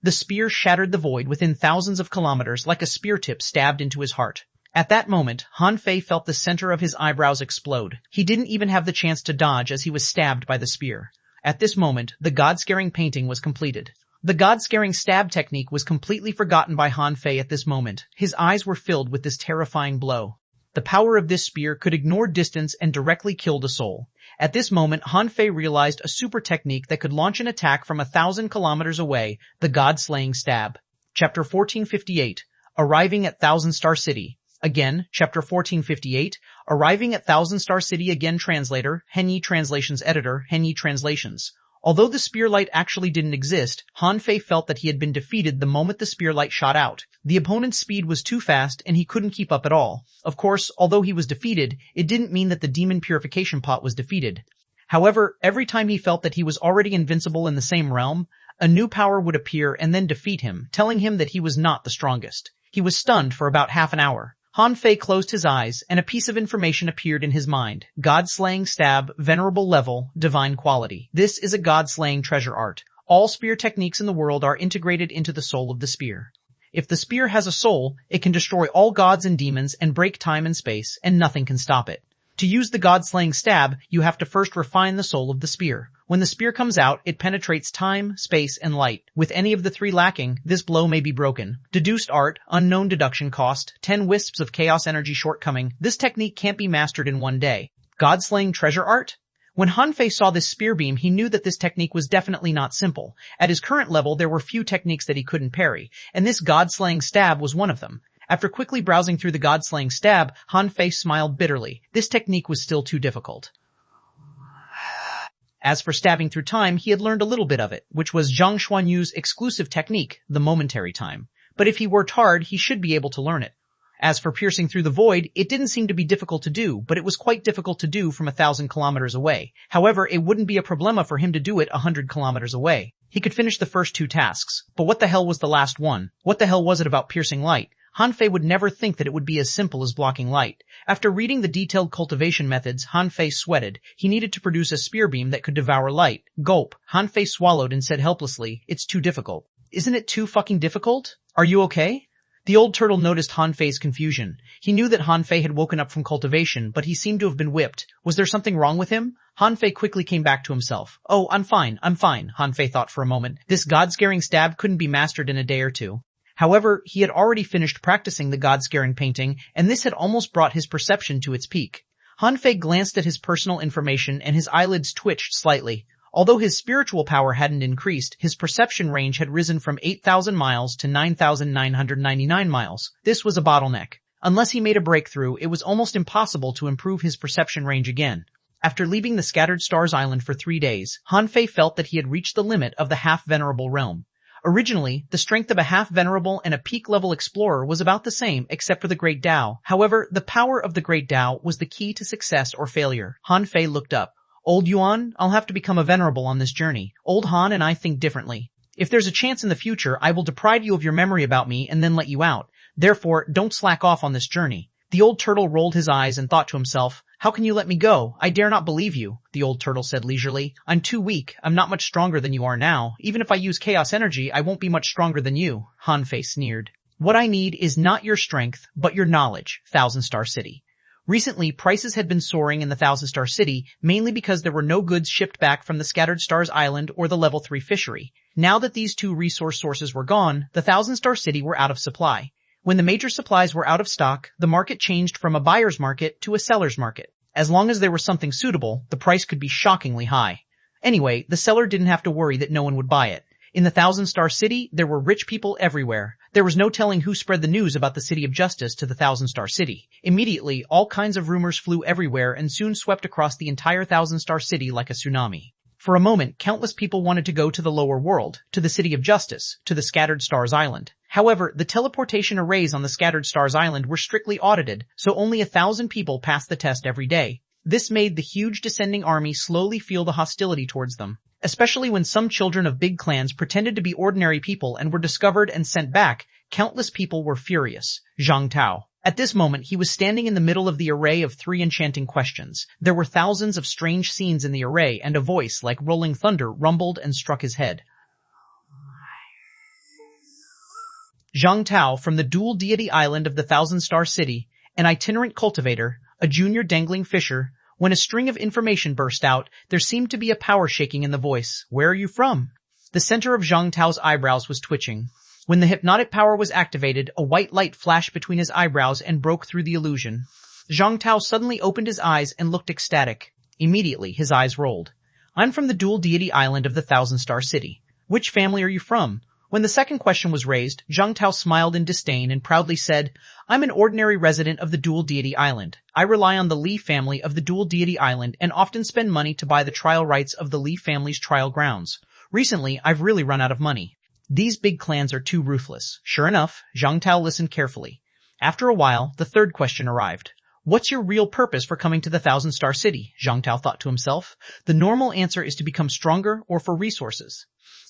The spear shattered the void within thousands of kilometers like a spear tip stabbed into his heart. At that moment, Han Fei felt the center of his eyebrows explode. He didn't even have the chance to dodge as he was stabbed by the spear. At this moment, the God-scaring painting was completed. The God-scaring stab technique was completely forgotten by Han Fei at this moment. His eyes were filled with this terrifying blow. The power of this spear could ignore distance and directly kill a soul. At this moment, Han Fei realized a super technique that could launch an attack from 1,000 kilometers away, the God-slaying stab. Chapter 1458, Arriving at Thousand Star City. Again, Chapter 1458, Arriving at Thousand Star City again. Translator, Henyi Translations Editor, Henyi Translations. Although the spear light actually didn't exist, Han Fei felt that he had been defeated the moment the spear light shot out. The opponent's speed was too fast and he couldn't keep up at all. Of course, although he was defeated, it didn't mean that the demon purification pot was defeated. However, every time he felt that he was already invincible in the same realm, a new power would appear and then defeat him, telling him that he was not the strongest. He was stunned for about half an hour. Han Fei closed his eyes, and a piece of information appeared in his mind. God-slaying stab, venerable level, divine quality. This is a God-slaying treasure art. All spear techniques in the world are integrated into the soul of the spear. If the spear has a soul, it can destroy all gods and demons and break time and space, and nothing can stop it. To use the God-slaying stab, you have to first refine the soul of the spear. When the spear comes out, it penetrates time, space, and light. With any of the three lacking, this blow may be broken. Deduced art, unknown deduction cost, 10 wisps of chaos energy shortcoming. This technique can't be mastered in one day. God-slaying treasure art? When Han Fei saw this spear beam, he knew that this technique was definitely not simple. At his current level, there were few techniques that he couldn't parry, and this God-slaying stab was one of them. After quickly browsing through the God-slaying stab, Han Fei smiled bitterly. This technique was still too difficult. As for stabbing through time, he had learned a little bit of it, which was Zhang Xuanyu's exclusive technique, the momentary time. But if he worked hard, he should be able to learn it. As for piercing through the void, it didn't seem to be difficult to do, but it was quite difficult to do from 1,000 kilometers away. However, it wouldn't be a problema for him to do it 100 kilometers away. He could finish the first 2 tasks. But what the hell was the last one? What the hell was it about piercing light? Han Fei would never think that it would be as simple as blocking light. After reading the detailed cultivation methods, Han Fei sweated. He needed to produce a spear beam that could devour light. Gulp. Han Fei swallowed and said helplessly, "It's too difficult." "Isn't it too fucking difficult? Are you okay?" The old turtle noticed Han Fei's confusion. He knew that Han Fei had woken up from cultivation, but he seemed to have been whipped. Was there something wrong with him? Han Fei quickly came back to himself. "Oh, I'm fine, Han Fei thought for a moment. This God-scaring stab couldn't be mastered in a day or two. However, he had already finished practicing the God-scaring painting, and this had almost brought his perception to its peak. Han Fei glanced at his personal information and his eyelids twitched slightly. Although his spiritual power hadn't increased, his perception range had risen from 8,000 miles to 9,999 miles. This was a bottleneck. Unless he made a breakthrough, it was almost impossible to improve his perception range again. After leaving the Scattered Stars Island for 3 days, Han Fei felt that he had reached the limit of the half-venerable realm. Originally, the strength of a half-venerable and a peak-level explorer was about the same except for the Great Tao. However, the power of the Great Tao was the key to success or failure. Han Fei looked up. Old Yuan, I'll have to become a venerable on this journey. Old Han and I think differently. If there's a chance in the future, I will deprive you of your memory about me and then let you out. Therefore, don't slack off on this journey. The old turtle rolled his eyes and thought to himself, how can you let me go? I dare not believe you, the old turtle said leisurely. I'm too weak. I'm not much stronger than you are now. Even if I use chaos energy, I won't be much stronger than you, Han Fei sneered. What I need is not your strength, but your knowledge, Thousand Star City. Recently, prices had been soaring in the Thousand Star City, mainly because there were no goods shipped back from the Scattered Stars Island or the Level 3 fishery. Now that these two resource sources were gone, the Thousand Star City were out of supply. When the major supplies were out of stock, the market changed from a buyer's market to a seller's market. As long as there was something suitable, the price could be shockingly high. Anyway, the seller didn't have to worry that no one would buy it. In the Thousand Star City, there were rich people everywhere. There was no telling who spread the news about the City of Justice to the Thousand Star City. Immediately, all kinds of rumors flew everywhere and soon swept across the entire Thousand Star City like a tsunami. For a moment, countless people wanted to go to the lower world, to the City of Justice, to the Scattered Stars Island. However, the teleportation arrays on the Scattered Stars Island were strictly audited, so only 1,000 people passed the test every day. This made the huge descending army slowly feel the hostility towards them. Especially when some children of big clans pretended to be ordinary people and were discovered and sent back, countless people were furious. Zhang Tao. At this moment, he was standing in the middle of the array of 3 enchanting questions. There were thousands of strange scenes in the array, and a voice, like rolling thunder, rumbled and struck his head. Zhang Tao, from the dual deity island of the Thousand Star City, an itinerant cultivator, a junior dangling fisher. When a string of information burst out, there seemed to be a power shaking in the voice. Where are you from? The center of Zhang Tao's eyebrows was twitching. When the hypnotic power was activated, a white light flashed between his eyebrows and broke through the illusion. Zhang Tao suddenly opened his eyes and looked ecstatic. Immediately, his eyes rolled. I'm from the dual deity island of the Thousand Star City. Which family are you from? When the second question was raised, Zhang Tao smiled in disdain and proudly said, I'm an ordinary resident of the dual deity island. I rely on the Li family of the dual deity island and often spend money to buy the trial rights of the Li family's trial grounds. Recently, I've really run out of money. These big clans are too ruthless. Sure enough, Zhang Tao listened carefully. After a while, the third question arrived. What's your real purpose for coming to the Thousand Star City? Zhang Tao thought to himself. The normal answer is to become stronger or for resources.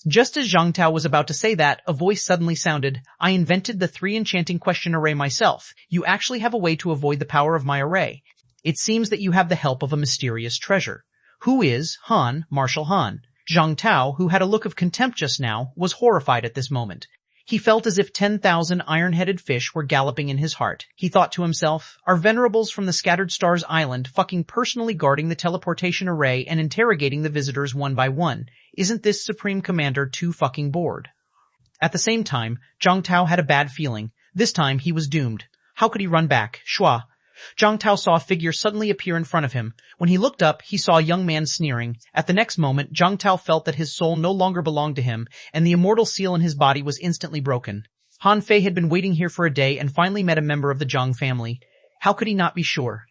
Just as Zhang Tao was about to say that, a voice suddenly sounded, I invented the 3 enchanting question array myself. You actually have a way to avoid the power of my array. It seems that you have the help of a mysterious treasure. Who is Han, Marshal Han? Zhang Tao, who had a look of contempt just now, was horrified at this moment. He felt as if 10,000 iron-headed fish were galloping in his heart. He thought to himself, are venerables from the Scattered Stars Island fucking personally guarding the teleportation array and interrogating the visitors one by one? Isn't this Supreme Commander too fucking bored? At the same time, Zhang Tao had a bad feeling. This time he was doomed. How could he run back? Shua. Zhang Tao saw a figure suddenly appear in front of him. When he looked up, he saw a young man sneering. At the next moment, Zhang Tao felt that his soul no longer belonged to him, and the immortal seal in his body was instantly broken. Han Fei had been waiting here for a day and finally met a member of the Zhang family. How could he not be sure?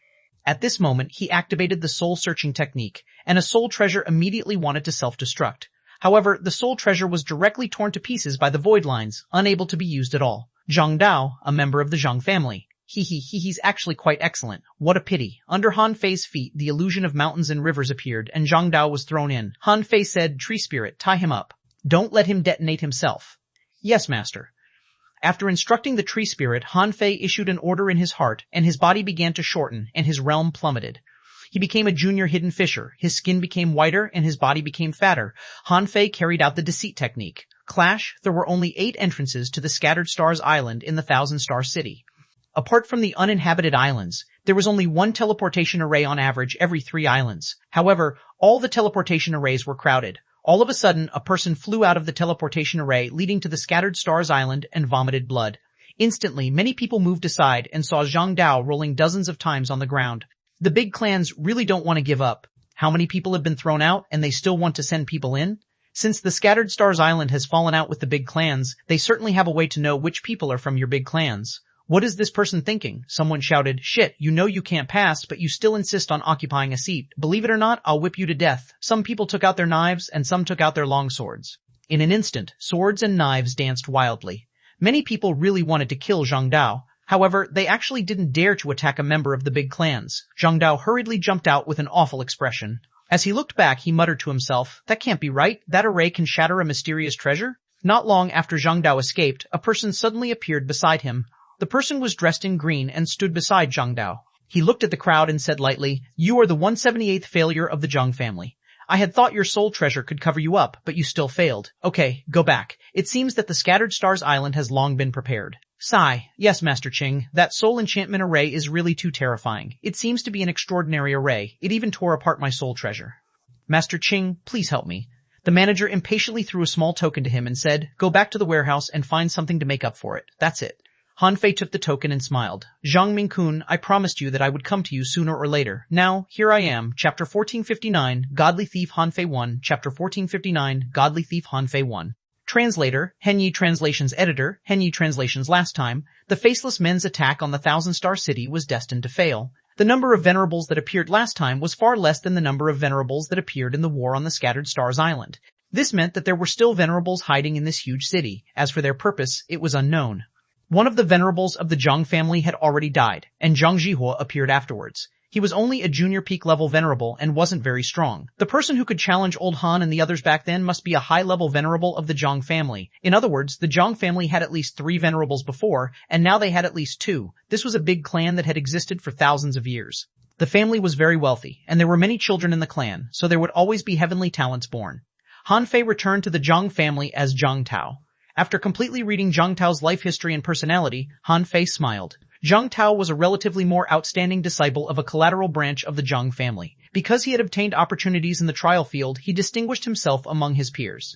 At this moment, he activated the soul-searching technique, and a soul treasure immediately wanted to self-destruct. However, the soul treasure was directly torn to pieces by the void lines, unable to be used at all. Zhang Dao, a member of the Zhang family. He's actually quite excellent. What a pity. Under Han Fei's feet, the illusion of mountains and rivers appeared, and Zhang Dao was thrown in. Han Fei said, Tree Spirit, tie him up. Don't let him detonate himself. Yes, master. After instructing the Tree Spirit, Han Fei issued an order in his heart, and his body began to shorten, and his realm plummeted. He became a junior hidden fisher. His skin became whiter, and his body became fatter. Han Fei carried out the deceit technique. Clash, there were only 8 entrances to the Scattered Stars Island in the Thousand Star City. Apart from the uninhabited islands, there was only 1 teleportation array on average every 3 islands. However, all the teleportation arrays were crowded. All of a sudden, a person flew out of the teleportation array leading to the Scattered Stars Island and vomited blood. Instantly, many people moved aside and saw Zhang Dao rolling dozens of times on the ground. The big clans really don't want to give up. How many people have been thrown out and they still want to send people in? Since the Scattered Stars Island has fallen out with the big clans, they certainly have a way to know which people are from your big clans. What is this person thinking? Someone shouted, shit, you know you can't pass, but you still insist on occupying a seat. Believe it or not, I'll whip you to death. Some people took out their knives and some took out their long swords. In an instant, swords and knives danced wildly. Many people really wanted to kill Zhang Dao. However, they actually didn't dare to attack a member of the big clans. Zhang Dao hurriedly jumped out with an awful expression. As he looked back, he muttered to himself, that can't be right. That array can shatter a mysterious treasure? Not long after Zhang Dao escaped, a person suddenly appeared beside him. The person was dressed in green and stood beside Zhang Dao. He looked at the crowd and said lightly, you are the 178th failure of the Zhang family. I had thought your soul treasure could cover you up, but you still failed. Okay, go back. It seems that the Scattered Stars Island has long been prepared. Sigh. Yes, Master Ching, that soul enchantment array is really too terrifying. It seems to be an extraordinary array. It even tore apart my soul treasure. Master Ching, please help me. The manager impatiently threw a small token to him and said, go back to the warehouse and find something to make up for it. That's it. Han Fei took the token and smiled. Zhang Mingkun, I promised you that I would come to you sooner or later. Now, here I am, Chapter 1459, Godly Thief Han Fei 1, Chapter 1459, Godly Thief Han Fei 1. Translator, Henyi Translations Editor, Henyi Translations. Last time, the Faceless Men's attack on the Thousand-Star City was destined to fail. The number of venerables that appeared last time was far less than the number of venerables that appeared in the war on the Scattered Stars Island. This meant that there were still venerables hiding in this huge city. As for their purpose, it was unknown. One of the venerables of the Zhang family had already died, and Zhang Zhihua appeared afterwards. He was only a junior peak level venerable and wasn't very strong. The person who could challenge Old Han and the others back then must be a high-level venerable of the Zhang family. In other words, the Zhang family had at least 3 venerables before, and now they had at least 2. This was a big clan that had existed for thousands of years. The family was very wealthy, and there were many children in the clan, so there would always be heavenly talents born. Han Fei returned to the Zhang family as Zhang Tao. After completely reading Zhang Tao's life history and personality, Han Fei smiled. Zhang Tao was a relatively more outstanding disciple of a collateral branch of the Zhang family. Because he had obtained opportunities in the trial field, he distinguished himself among his peers.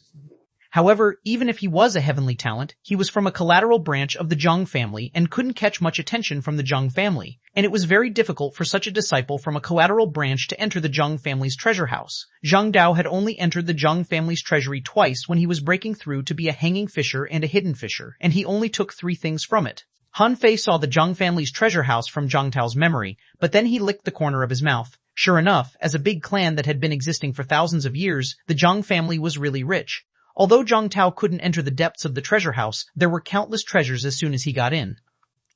However, even if he was a heavenly talent, he was from a collateral branch of the Zhang family and couldn't catch much attention from the Zhang family, and it was very difficult for such a disciple from a collateral branch to enter the Zhang family's treasure house. Zhang Dao had only entered the Zhang family's treasury twice when he was breaking through to be a hanging fisher and a hidden fisher, and he only took 3 things from it. Han Fei saw the Zhang family's treasure house from Zhang Tao's memory, but then he licked the corner of his mouth. Sure enough, as a big clan that had been existing for thousands of years, the Zhang family was really rich. Although Zhang Tao couldn't enter the depths of the treasure house, there were countless treasures as soon as he got in.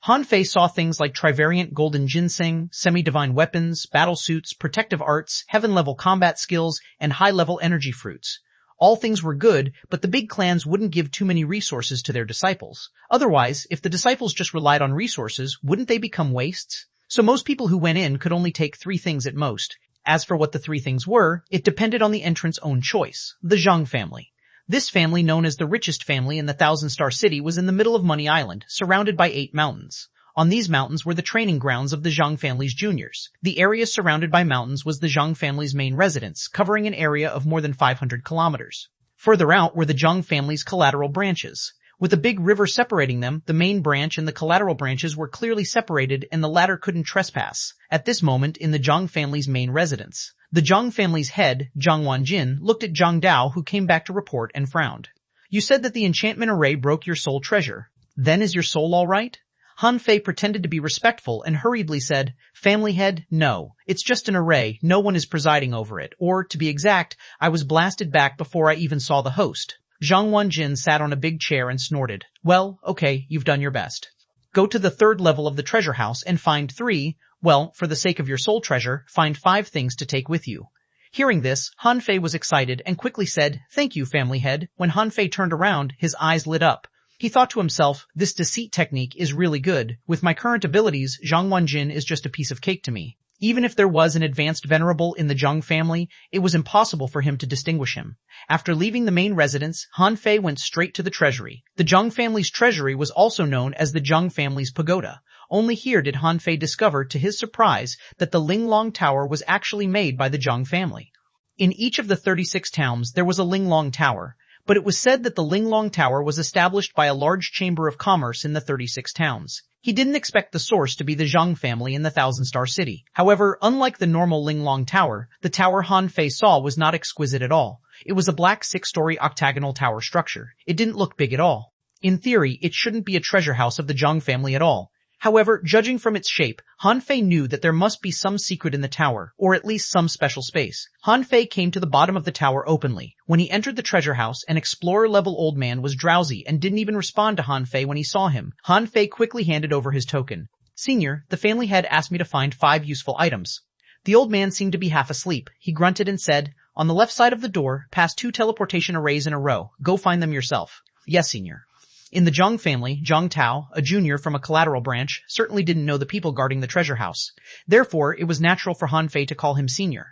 Han Fei saw things like trivariant golden ginseng, semi-divine weapons, battle suits, protective arts, heaven-level combat skills, and high-level energy fruits. All things were good, but the big clans wouldn't give too many resources to their disciples. Otherwise, if the disciples just relied on resources, wouldn't they become wastes? So most people who went in could only take 3 things at most. As for what the 3 things were, it depended on the entrant's own choice. The Zhang family. This family, known as the richest family in the Thousand-Star City, was in the middle of Money Island, surrounded by 8 mountains. On these mountains were the training grounds of the Zhang family's juniors. The area surrounded by mountains was the Zhang family's main residence, covering an area of more than 500 kilometers. Further out were the Zhang family's collateral branches. With a big river separating them, the main branch and the collateral branches were clearly separated and the latter couldn't trespass. At this moment in the Zhang family's main residence, the Zhang family's head, Zhang Jin, looked at Zhang Dao, who came back to report, and frowned. You said that the enchantment array broke your soul treasure. Then is your soul all right? Han Fei pretended to be respectful and hurriedly said, Family head, no. It's just an array. No one is presiding over it. Or, to be exact, I was blasted back before I even saw the host. Zhang Jin sat on a big chair and snorted. Well, okay, you've done your best. Go to the 3rd level of the treasure house and find 3, well, for the sake of your soul treasure, find 5 things to take with you. Hearing this, Han Fei was excited and quickly said, Thank you, family head. When Han Fei turned around, his eyes lit up. He thought to himself, this deceit technique is really good. With my current abilities, Zhang Jin is just a piece of cake to me. Even if there was an advanced venerable in the Zhang family, it was impossible for him to distinguish him. After leaving the main residence, Han Fei went straight to the treasury. The Zhang family's treasury was also known as the Zhang family's pagoda. Only here did Han Fei discover, to his surprise, that the Linglong Tower was actually made by the Zhang family. In each of the 36 towns, there was a Linglong Tower. But it was said that the Linglong Tower was established by a large chamber of commerce in the 36 towns. He didn't expect the source to be the Zhang family in the Thousand-Star City. However, unlike the normal Linglong Tower, the tower Han Fei saw was not exquisite at all. It was a black 6-story octagonal tower structure. It didn't look big at all. In theory, it shouldn't be a treasure house of the Zhang family at all. However, judging from its shape, Han Fei knew that there must be some secret in the tower, or at least some special space. Han Fei came to the bottom of the tower openly. When he entered the treasure house, an explorer-level old man was drowsy and didn't even respond to Han Fei when he saw him. Han Fei quickly handed over his token. "Senior, the family head asked me to find 5 useful items." The old man seemed to be half asleep. He grunted and said, "On the left side of the door, pass 2 teleportation arrays in a row. Go find them yourself." "Yes, senior." In the Zhang family, Zhang Tao, a junior from a collateral branch, certainly didn't know the people guarding the treasure house. Therefore, it was natural for Han Fei to call him senior.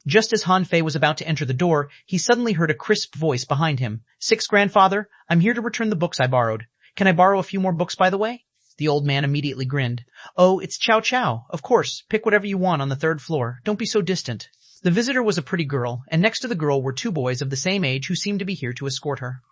Just as Han Fei was about to enter the door, he suddenly heard a crisp voice behind him. "Sixth grandfather, I'm here to return the books I borrowed. Can I borrow a few more books, by the way?" The old man immediately grinned. "Oh, it's Chow Chow. Of course, pick whatever you want on the 3rd floor. Don't be so distant." The visitor was a pretty girl, and next to the girl were 2 boys of the same age who seemed to be here to escort her.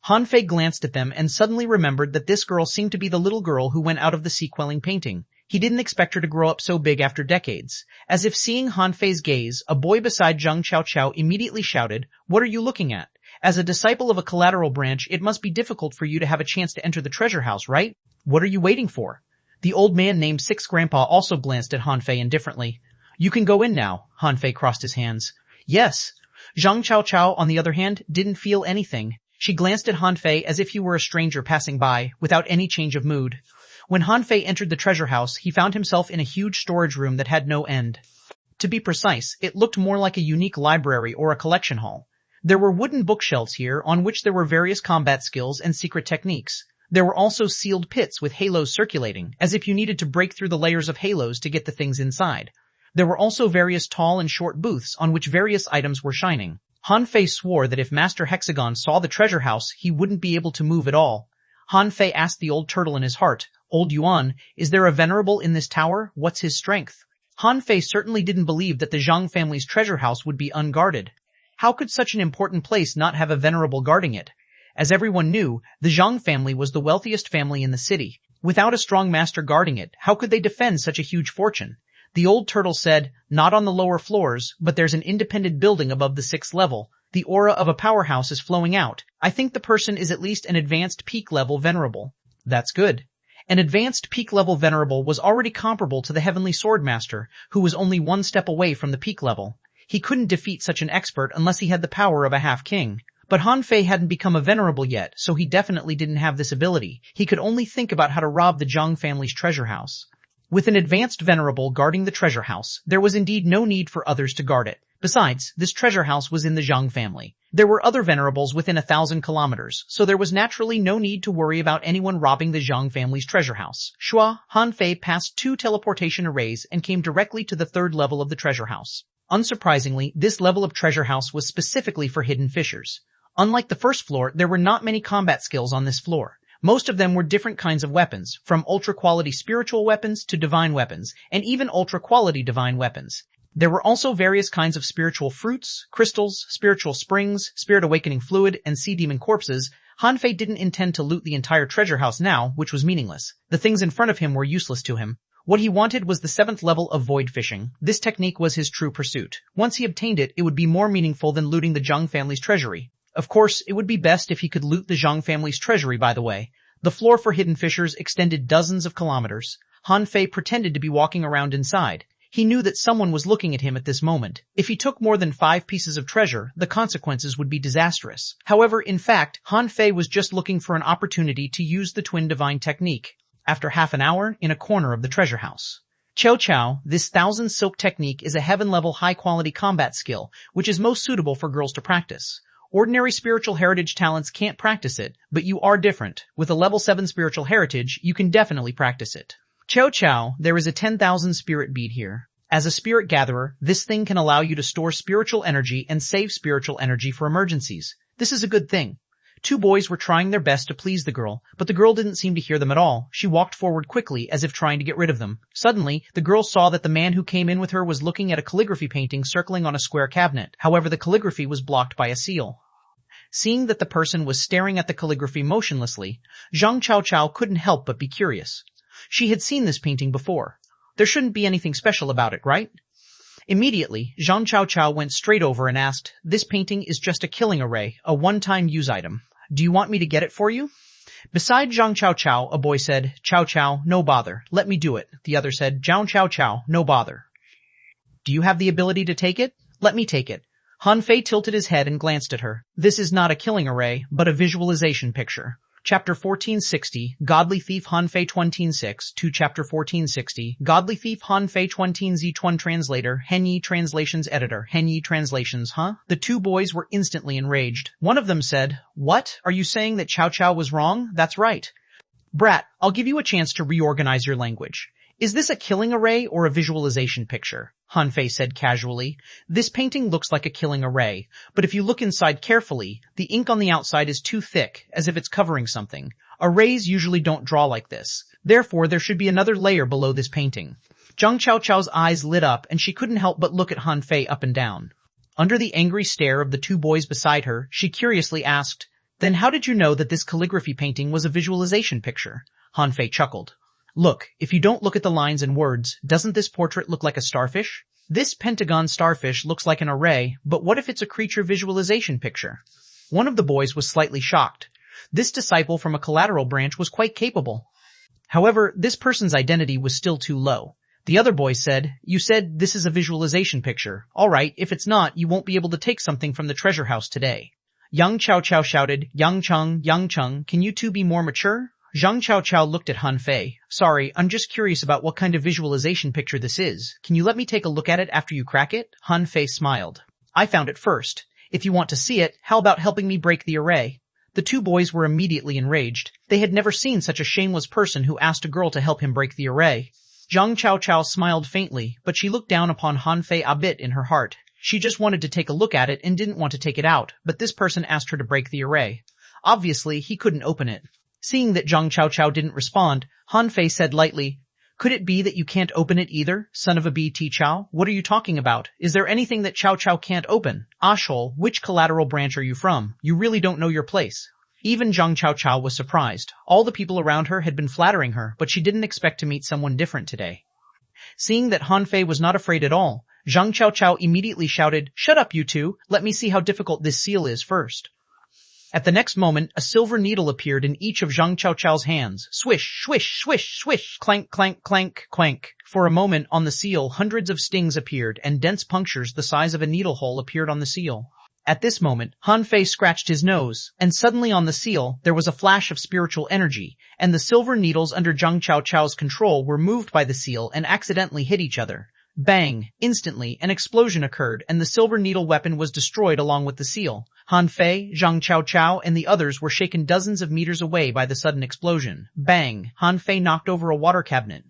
Han Fei glanced at them and suddenly remembered that this girl seemed to be the little girl who went out of the sea-quelling painting. He didn't expect her to grow up so big after decades. As if seeing Han Fei's gaze, a boy beside Zhang Chao Chao immediately shouted, "What are you looking at? As a disciple of a collateral branch, it must be difficult for you to have a chance to enter the treasure house, right? What are you waiting for?" The old man named Sixth Grandpa also glanced at Han Fei indifferently. "You can go in now." Han Fei crossed his hands. "Yes." Zhang Chao Chao, on the other hand, didn't feel anything. She glanced at Han Fei as if he were a stranger passing by, without any change of mood. When Han Fei entered the treasure house, he found himself in a huge storage room that had no end. To be precise, it looked more like a unique library or a collection hall. There were wooden bookshelves here on which there were various combat skills and secret techniques. There were also sealed pits with halos circulating, as if you needed to break through the layers of halos to get the things inside. There were also various tall and short booths on which various items were shining. Han Fei swore that if Master Hexagon saw the treasure house, he wouldn't be able to move at all. Han Fei asked the old turtle in his heart, "Old Yuan, is there a venerable in this tower? What's his strength?" Han Fei certainly didn't believe that the Zhang family's treasure house would be unguarded. How could such an important place not have a venerable guarding it? As everyone knew, the Zhang family was the wealthiest family in the city. Without a strong master guarding it, how could they defend such a huge fortune? The old turtle said, "Not on the lower floors, but there's an independent building above the 6th level. The aura of a powerhouse is flowing out. I think the person is at least an advanced peak-level venerable." "That's good." An advanced peak-level venerable was already comparable to the Heavenly Sword Master, who was only 1 step away from the peak level. He couldn't defeat such an expert unless he had the power of a half-king. But Han Fei hadn't become a venerable yet, so he definitely didn't have this ability. He could only think about how to rob the Zhang family's treasure house. With an advanced venerable guarding the treasure house, there was indeed no need for others to guard it. Besides, this treasure house was in the Zhang family. There were other venerables within 1,000 kilometers, so there was naturally no need to worry about anyone robbing the Zhang family's treasure house. Han Fei passed 2 teleportation arrays and came directly to the 3rd level of the treasure house. Unsurprisingly, this level of treasure house was specifically for hidden fishers. Unlike the 1st floor, there were not many combat skills on this floor. Most of them were different kinds of weapons, from ultra-quality spiritual weapons to divine weapons, and even ultra-quality divine weapons. There were also various kinds of spiritual fruits, crystals, spiritual springs, spirit awakening fluid, and sea demon corpses. Han Fei didn't intend to loot the entire treasure house now, which was meaningless. The things in front of him were useless to him. What he wanted was the 7th level of void fishing. This technique was his true pursuit. Once he obtained it, it would be more meaningful than looting the Zhang family's treasury. Of course, it would be best if he could loot the Zhang family's treasury, by the way. The floor for hidden fishers extended dozens of kilometers. Han Fei pretended to be walking around inside. He knew that someone was looking at him at this moment. If he took more than 5 pieces of treasure, the consequences would be disastrous. However, in fact, Han Fei was just looking for an opportunity to use the Twin Divine technique. After half an hour, in a corner of the treasure house. Chow Chow, this 1,000 silk technique is a heaven-level high-quality combat skill, which is most suitable for girls to practice. Ordinary spiritual heritage talents can't practice it, but you are different. With a level 7 spiritual heritage, you can definitely practice it. Chow Chow, there is a 10,000 spirit bead here. As a spirit gatherer, this thing can allow you to store spiritual energy and save spiritual energy for emergencies. This is a good thing. 2 boys were trying their best to please the girl, but the girl didn't seem to hear them at all. She walked forward quickly as if trying to get rid of them. Suddenly, the girl saw that the man who came in with her was looking at a calligraphy painting circling on a square cabinet. However, the calligraphy was blocked by a seal. Seeing that the person was staring at the calligraphy motionlessly, Zhang Chao Chao couldn't help but be curious. She had seen this painting before. There shouldn't be anything special about it, right? Immediately, Zhang Chao went straight over and asked, "This painting is just a killing array, a one-time use item. Do you want me to get it for you?" Beside Zhang Chao, a boy said, "Chow, no bother. Let me do it." The other said, "Zhang Chow, no bother." "Do you have the ability to take it?" "Let me take it." Han Fei tilted his head and glanced at her. "This is not a killing array, but a visualization picture." Chapter 1460, Godly Thief Han Fei 126 to Chapter 1460, Godly Thief Han Fei 126 Translator, Henyi Translations Editor, Henyi Translations, huh? The two boys were instantly enraged. One of them said, "What? Are you saying that Chow was wrong? That's right." "Brat, I'll give you a chance to reorganize your language. Is this a killing array or a visualization picture?" Han Fei said casually. "This painting looks like a killing array, but if you look inside carefully, the ink on the outside is too thick, as if it's covering something. Arrays usually don't draw like this. Therefore, there should be another layer below this painting." Zhang Chow's eyes lit up, and she couldn't help but look at Han Fei up and down. Under the angry stare of the two boys beside her, she curiously asked, "Then how did you know that this calligraphy painting was a visualization picture?" Han Fei chuckled. "Look, if you don't look at the lines and words, doesn't this portrait look like a starfish? This pentagon starfish looks like an array, but what if it's a creature visualization picture?" One of the boys was slightly shocked. This disciple from a collateral branch was quite capable. However, this person's identity was still too low. The other boy said, "You said this is a visualization picture. All right, if it's not, you won't be able to take something from the treasure house today." Yang Chow shouted, Yang Chung, can you two be more mature?" Zhang Chao looked at Han Fei. "Sorry, I'm just curious about what kind of visualization picture this is. Can you let me take a look at it after you crack it?" Han Fei smiled. "I found it first. If you want to see it, how about helping me break the array?" The two boys were immediately enraged. They had never seen such a shameless person who asked a girl to help him break the array. Zhang Chao smiled faintly, but she looked down upon Han Fei a bit in her heart. She just wanted to take a look at it and didn't want to take it out, but this person asked her to break the array. Obviously, he couldn't open it. Seeing that Zhang Chao didn't respond, Han Fei said lightly, "Could it be that you can't open it either, son of a BT Chow? What are you talking about? Is there anything that Chow can't open? Howl, which collateral branch are you from? You really don't know your place." Even Zhang Chao was surprised. All the people around her had been flattering her, but she didn't expect to meet someone different today. Seeing that Han Fei was not afraid at all, Zhang Chao immediately shouted, "Shut up, you two! Let me see how difficult this seal is first." At the next moment, a silver needle appeared in each of Zhang Chow's hands. Swish, swish, swish, swish, clank, clank, clank, clank. For a moment, on the seal, hundreds of stings appeared, and dense punctures the size of a needle hole appeared on the seal. At this moment, Han Fei scratched his nose, and suddenly on the seal, there was a flash of spiritual energy, and the silver needles under Zhang Chow's control were moved by the seal and accidentally hit each other. Bang! Instantly, an explosion occurred, and the silver needle weapon was destroyed along with the seal. Han Fei, Zhang Chao, and the others were shaken dozens of meters away by the sudden explosion. Bang! Han Fei knocked over a water cabinet.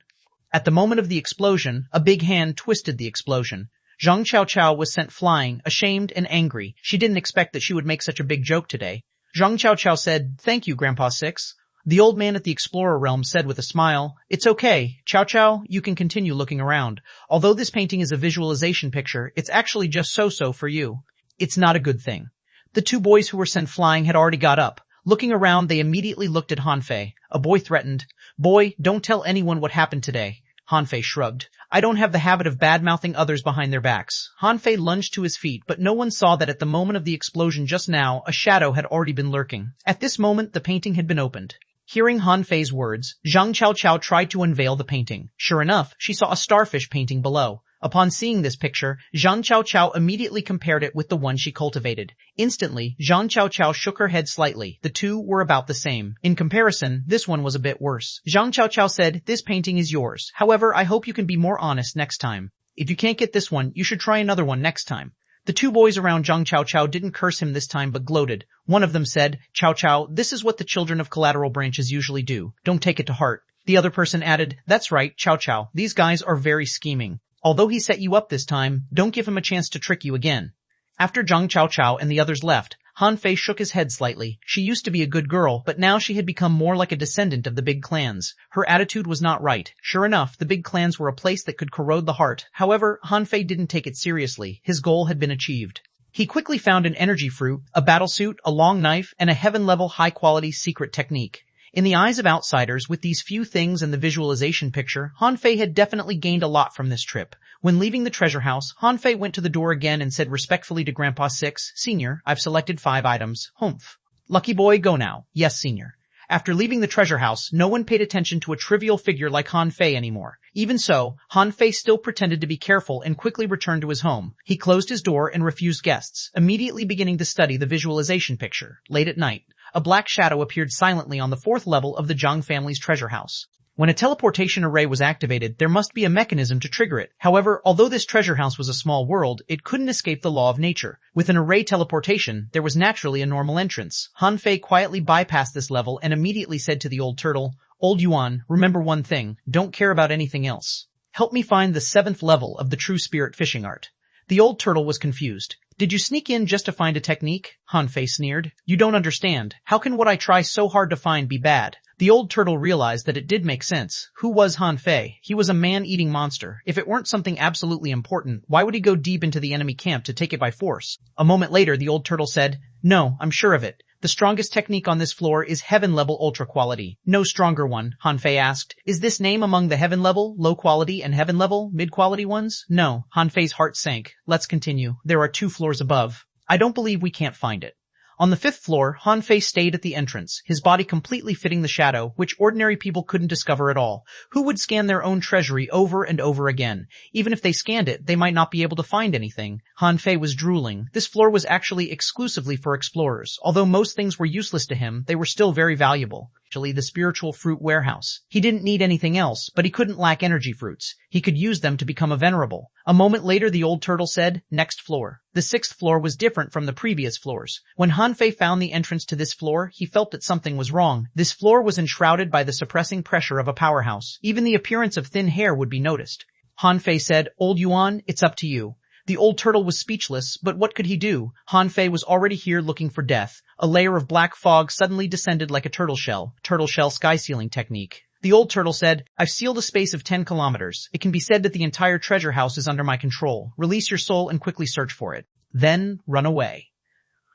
At the moment of the explosion, a big hand twisted the explosion. Zhang Chao was sent flying, ashamed and angry. She didn't expect that she would make such a big joke today. Zhang Chao said, "Thank you, Grandpa Six." The old man at the Explorer Realm said with a smile, "It's okay. Chow, you can continue looking around. Although this painting is a visualization picture, it's actually just so-so for you. It's not a good thing." The two boys who were sent flying had already got up. Looking around, they immediately looked at Han Fei. A boy threatened, "Boy, don't tell anyone what happened today." Han Fei shrugged. "I don't have the habit of bad-mouthing others behind their backs." Han Fei lunged to his feet, but no one saw that at the moment of the explosion just now, a shadow had already been lurking. At this moment, the painting had been opened. Hearing Han Fei's words, Zhang Chao tried to unveil the painting. Sure enough, she saw a starfish painting below. Upon seeing this picture, Zhang Chao immediately compared it with the one she cultivated. Instantly, Zhang Chao shook her head slightly. The two were about the same. In comparison, this one was a bit worse. Zhang Chao said, "This painting is yours. However, I hope you can be more honest next time. If you can't get this one, you should try another one next time." The two boys around Zhang Chao didn't curse him this time but gloated. One of them said, Chow, this is what the children of collateral branches usually do. Don't take it to heart." The other person added, "That's right, Chow, these guys are very scheming. Although he set you up this time, don't give him a chance to trick you again." After Zhang Chao and the others left, Han Fei shook his head slightly. She used to be a good girl, but now she had become more like a descendant of the big clans. Her attitude was not right. Sure enough, the big clans were a place that could corrode the heart. However, Han Fei didn't take it seriously. His goal had been achieved. He quickly found an energy fruit, a battlesuit, a long knife, and a heaven-level high-quality secret technique. In the eyes of outsiders, with these few things and the visualization picture, Hanfei had definitely gained a lot from this trip. When leaving the treasure house, Hanfei went to the door again and said respectfully to Grandpa Six, "Senior, I've selected 5 items. Humph. Lucky boy, go now." "Yes, Senior." After leaving the treasure house, no one paid attention to a trivial figure like Hanfei anymore. Even so, Hanfei still pretended to be careful and quickly returned to his home. He closed his door and refused guests, immediately beginning to study the visualization picture. Late at night, a black shadow appeared silently on the 4th level of the Zhang family's treasure house. When a teleportation array was activated, there must be a mechanism to trigger it. However, although this treasure house was a small world, it couldn't escape the law of nature. With an array teleportation, there was naturally a normal entrance. Hanfei quietly bypassed this level and immediately said to the old turtle, "Old Yuan, remember one thing, don't care about anything else. Help me find the 7th level of the true spirit fishing art." The old turtle was confused. "Did you sneak in just to find a technique?" Hanfei sneered. "You don't understand. How can what I try so hard to find be bad?" The old turtle realized that it did make sense. Who was Hanfei? He was a man-eating monster. If it weren't something absolutely important, why would he go deep into the enemy camp to take it by force? A moment later, the old turtle said, "No, I'm sure of it. The strongest technique on this floor is heaven-level ultra-quality." "No stronger one?" Hanfei asked. "Is this name among the heaven-level, low-quality, and heaven-level, mid-quality ones?" "No." Hanfei's heart sank. "Let's continue. There are 2 floors above. I don't believe we can't find it." On the 5th floor, Hanfei stayed at the entrance, his body completely fitting the shadow, which ordinary people couldn't discover at all. Who would scan their own treasury over and over again? Even if they scanned it, they might not be able to find anything. Hanfei was drooling. This floor was actually exclusively for explorers. Although most things were useless to him, they were still very valuable. Actually, the spiritual fruit warehouse. He didn't need anything else, but he couldn't lack energy fruits. He could use them to become a venerable. A moment later, the old turtle said, "Next floor." The 6th floor was different from the previous floors. When Hanfei found the entrance to this floor, he felt that something was wrong. This floor was enshrouded by the suppressing pressure of a powerhouse. Even the appearance of thin hair would be noticed. Hanfei said, "Old Yuan, it's up to you." The old turtle was speechless, but what could he do? Hanfei was already here looking for death. A layer of black fog suddenly descended like a turtle shell sky sealing technique. The old turtle said, "I've sealed a space of 10 kilometers. It can be said that the entire treasure house is under my control. Release your soul and quickly search for it. Then run away."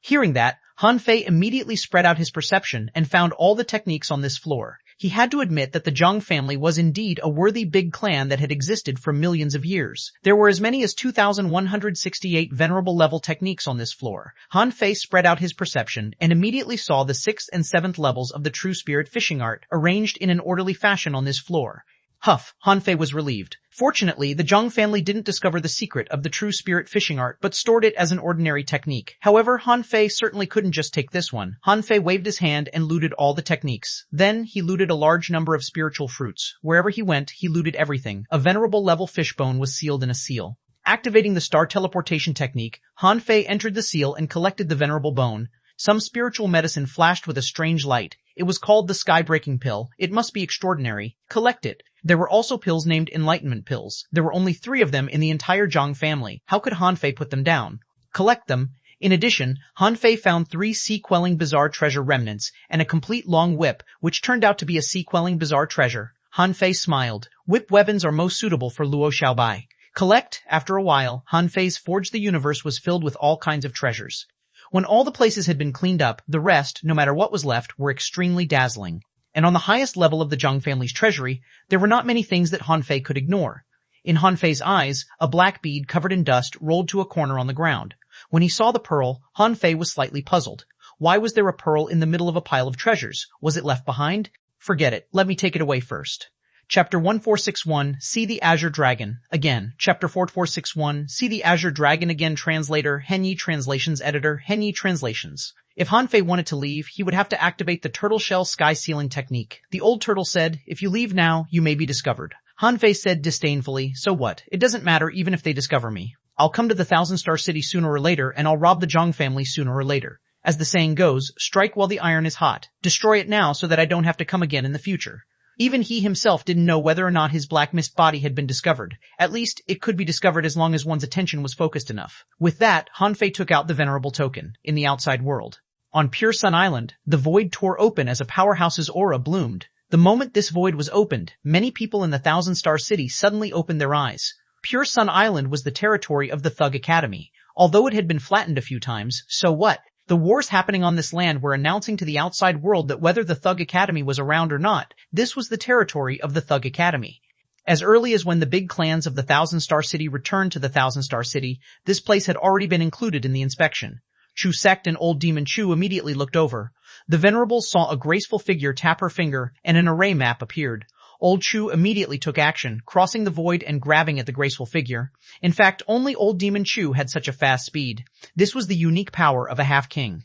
Hearing that, Hanfei immediately spread out his perception and found all the techniques on this floor. He had to admit that the Zhang family was indeed a worthy big clan that had existed for millions of years. There were as many as 2,168 venerable level techniques on this floor. Hanfei spread out his perception and immediately saw the 6th and 7th levels of the true spirit fishing art arranged in an orderly fashion on this floor. Huff, Hanfei was relieved. Fortunately, the Zhang family didn't discover the secret of the true spirit fishing art, but stored it as an ordinary technique. However, Hanfei certainly couldn't just take this one. Hanfei waved his hand and looted all the techniques. Then, he looted a large number of spiritual fruits. Wherever he went, he looted everything. A venerable level fishbone was sealed in a seal. Activating the star teleportation technique, Hanfei entered the seal and collected the venerable bone. Some spiritual medicine flashed with a strange light. It was called the sky-breaking pill. It must be extraordinary. Collect it. There were also pills named enlightenment pills. There were only 3 of them in the entire Zhang family. How could Hanfei put them down? Collect them. In addition, Hanfei found 3 sea-quelling bizarre treasure remnants and a complete long whip, which turned out to be a sea-quelling bizarre treasure. Hanfei smiled. Whip weapons are most suitable for Luo Xiaobai. Collect. After a while, Hanfei's Forge the Universe was filled with all kinds of treasures. When all the places had been cleaned up, the rest, no matter what was left, were extremely dazzling. And on the highest level of the Zhang family's treasury, there were not many things that Hanfei could ignore. In Hanfei's eyes, a black bead covered in dust rolled to a corner on the ground. When he saw the pearl, Hanfei was slightly puzzled. Why was there a pearl in the middle of a pile of treasures? Was it left behind? Forget it. Let me take it away first. Chapter 1461, See the Azure Dragon. Again. Chapter 4461, See the Azure Dragon again. Translator, Henyi Translations Editor, Henyi Translations. If Hanfei wanted to leave, he would have to activate the turtle shell sky sealing technique. The old turtle said, "If you leave now, you may be discovered." Hanfei said disdainfully, "So what? It doesn't matter even if they discover me. I'll come to the 1,000-star city sooner or later, and I'll rob the Zhang family sooner or later. As the saying goes, strike while the iron is hot. Destroy it now so that I don't have to come again in the future." Even he himself didn't know whether or not his black mist body had been discovered. At least, it could be discovered as long as one's attention was focused enough. With that, Hanfei took out the venerable token. In the outside world. On Pure Sun Island, the void tore open as a powerhouse's aura bloomed. The moment this void was opened, many people in the 1,000-star city suddenly opened their eyes. Pure Sun Island was the territory of the Thug Academy. Although it had been flattened a few times, so what? The wars happening on this land were announcing to the outside world that whether the Thug Academy was around or not, this was the territory of the Thug Academy. As early as when the big clans of the Thousand Star City returned to the Thousand Star City, this place had already been included in the inspection. Chu Sect and Old Demon Chu immediately looked over. The Venerables saw a graceful figure tap her finger, and an array map appeared. Old Chu immediately took action, crossing the void and grabbing at the graceful figure. In fact, only Old Demon Chu had such a fast speed. This was the unique power of a half-king.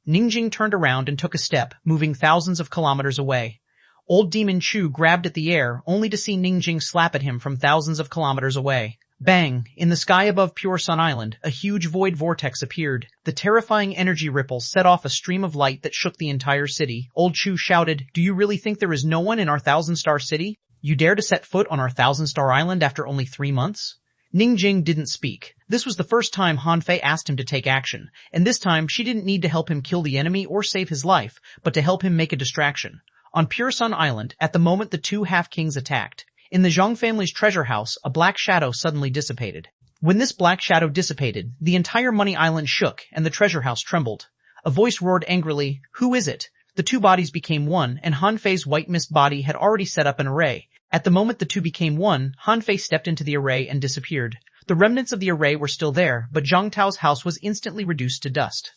Ningjing turned around and took a step, moving thousands of kilometers away. Old Demon Chu grabbed at the air, only to see Ningjing slap at him from thousands of kilometers away. Bang! In the sky above Pure Sun Island, a huge void vortex appeared. The terrifying energy ripples set off a stream of light that shook the entire city. Old Chu shouted, "Do you really think there is no one in our Thousand Star City? You dare to set foot on our Thousand Star Island after only 3 months?" Ningjing didn't speak. This was the first time Han Fei asked him to take action, and this time she didn't need to help him kill the enemy or save his life, but to help him make a distraction. On Pure Sun Island, at the moment the two half-kings attacked, in the Zhang family's treasure house, a black shadow suddenly dissipated. When this black shadow dissipated, the entire Money Island shook and the treasure house trembled. A voice roared angrily, "Who is it?" The two bodies became one, and Han Fei's white mist body had already set up an array. At the moment the two became one, Han Fei stepped into the array and disappeared. The remnants of the array were still there, but Zhang Tao's house was instantly reduced to dust.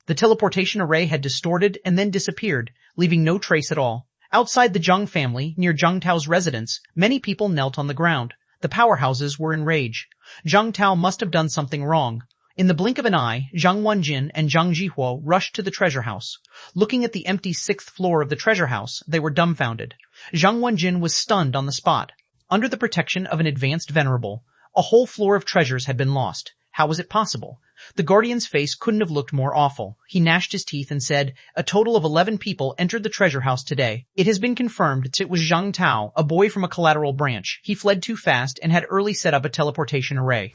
The teleportation array had distorted and then disappeared, leaving no trace at all. Outside the Zhang family, near Zhang Tao's residence, many people knelt on the ground. The powerhouses were in rage. Zhang Tao must have done something wrong. In the blink of an eye, Zhang Wanjin and Zhang Jihuo rushed to the treasure house. Looking at the empty 6th floor of the treasure house, they were dumbfounded. Zhang Wanjin was stunned on the spot. Under the protection of an advanced venerable, a whole floor of treasures had been lost. How was it possible? The guardian's face couldn't have looked more awful. He gnashed his teeth and said, "A total of 11 people entered the treasure house today. It has been confirmed that it was Zhang Tao, a boy from a collateral branch. He fled too fast and had early set up a teleportation array."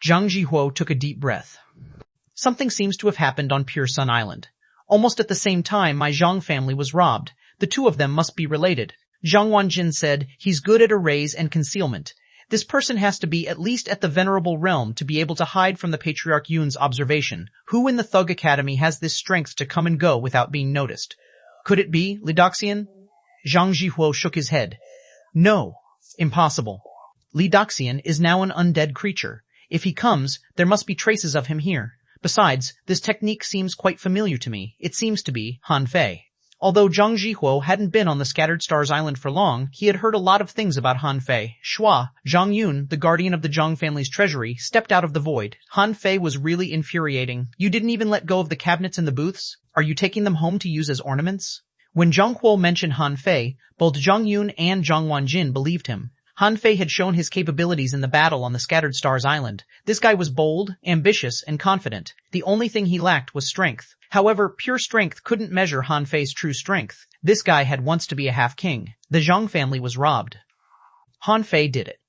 Zhang Jihuo took a deep breath. Something seems to have happened on Pure Sun Island. Almost at the same time, my Zhang family was robbed. The two of them must be related. Zhang Wanjin said, "He's good at arrays and concealment. This person has to be at least at the venerable realm to be able to hide from the Patriarch Yun's observation. Who in the Thug Academy has this strength to come and go without being noticed? Could it be Lidoxian?" Zhang Jihuo shook his head. "No. Impossible. Lidoxian is now an undead creature. If he comes, there must be traces of him here. Besides, this technique seems quite familiar to me. It seems to be Han Fei." Although Zhang Jihuo hadn't been on the Scattered Stars Island for long, he had heard a lot of things about Han Fei. Shua, Zhang Yun, the guardian of the Zhang family's treasury, stepped out of the void. Han Fei was really infuriating. "You didn't even let go of the cabinets in the booths? Are you taking them home to use as ornaments?" When Zhang Huo mentioned Han Fei, both Zhang Yun and Zhang Wanjin believed him. Han Fei had shown his capabilities in the battle on the Scattered Stars Island. This guy was bold, ambitious, and confident. The only thing he lacked was strength. However, pure strength couldn't measure Han Fei's true strength. This guy had once to be a half-king. The Zhang family was robbed. Han Fei did it.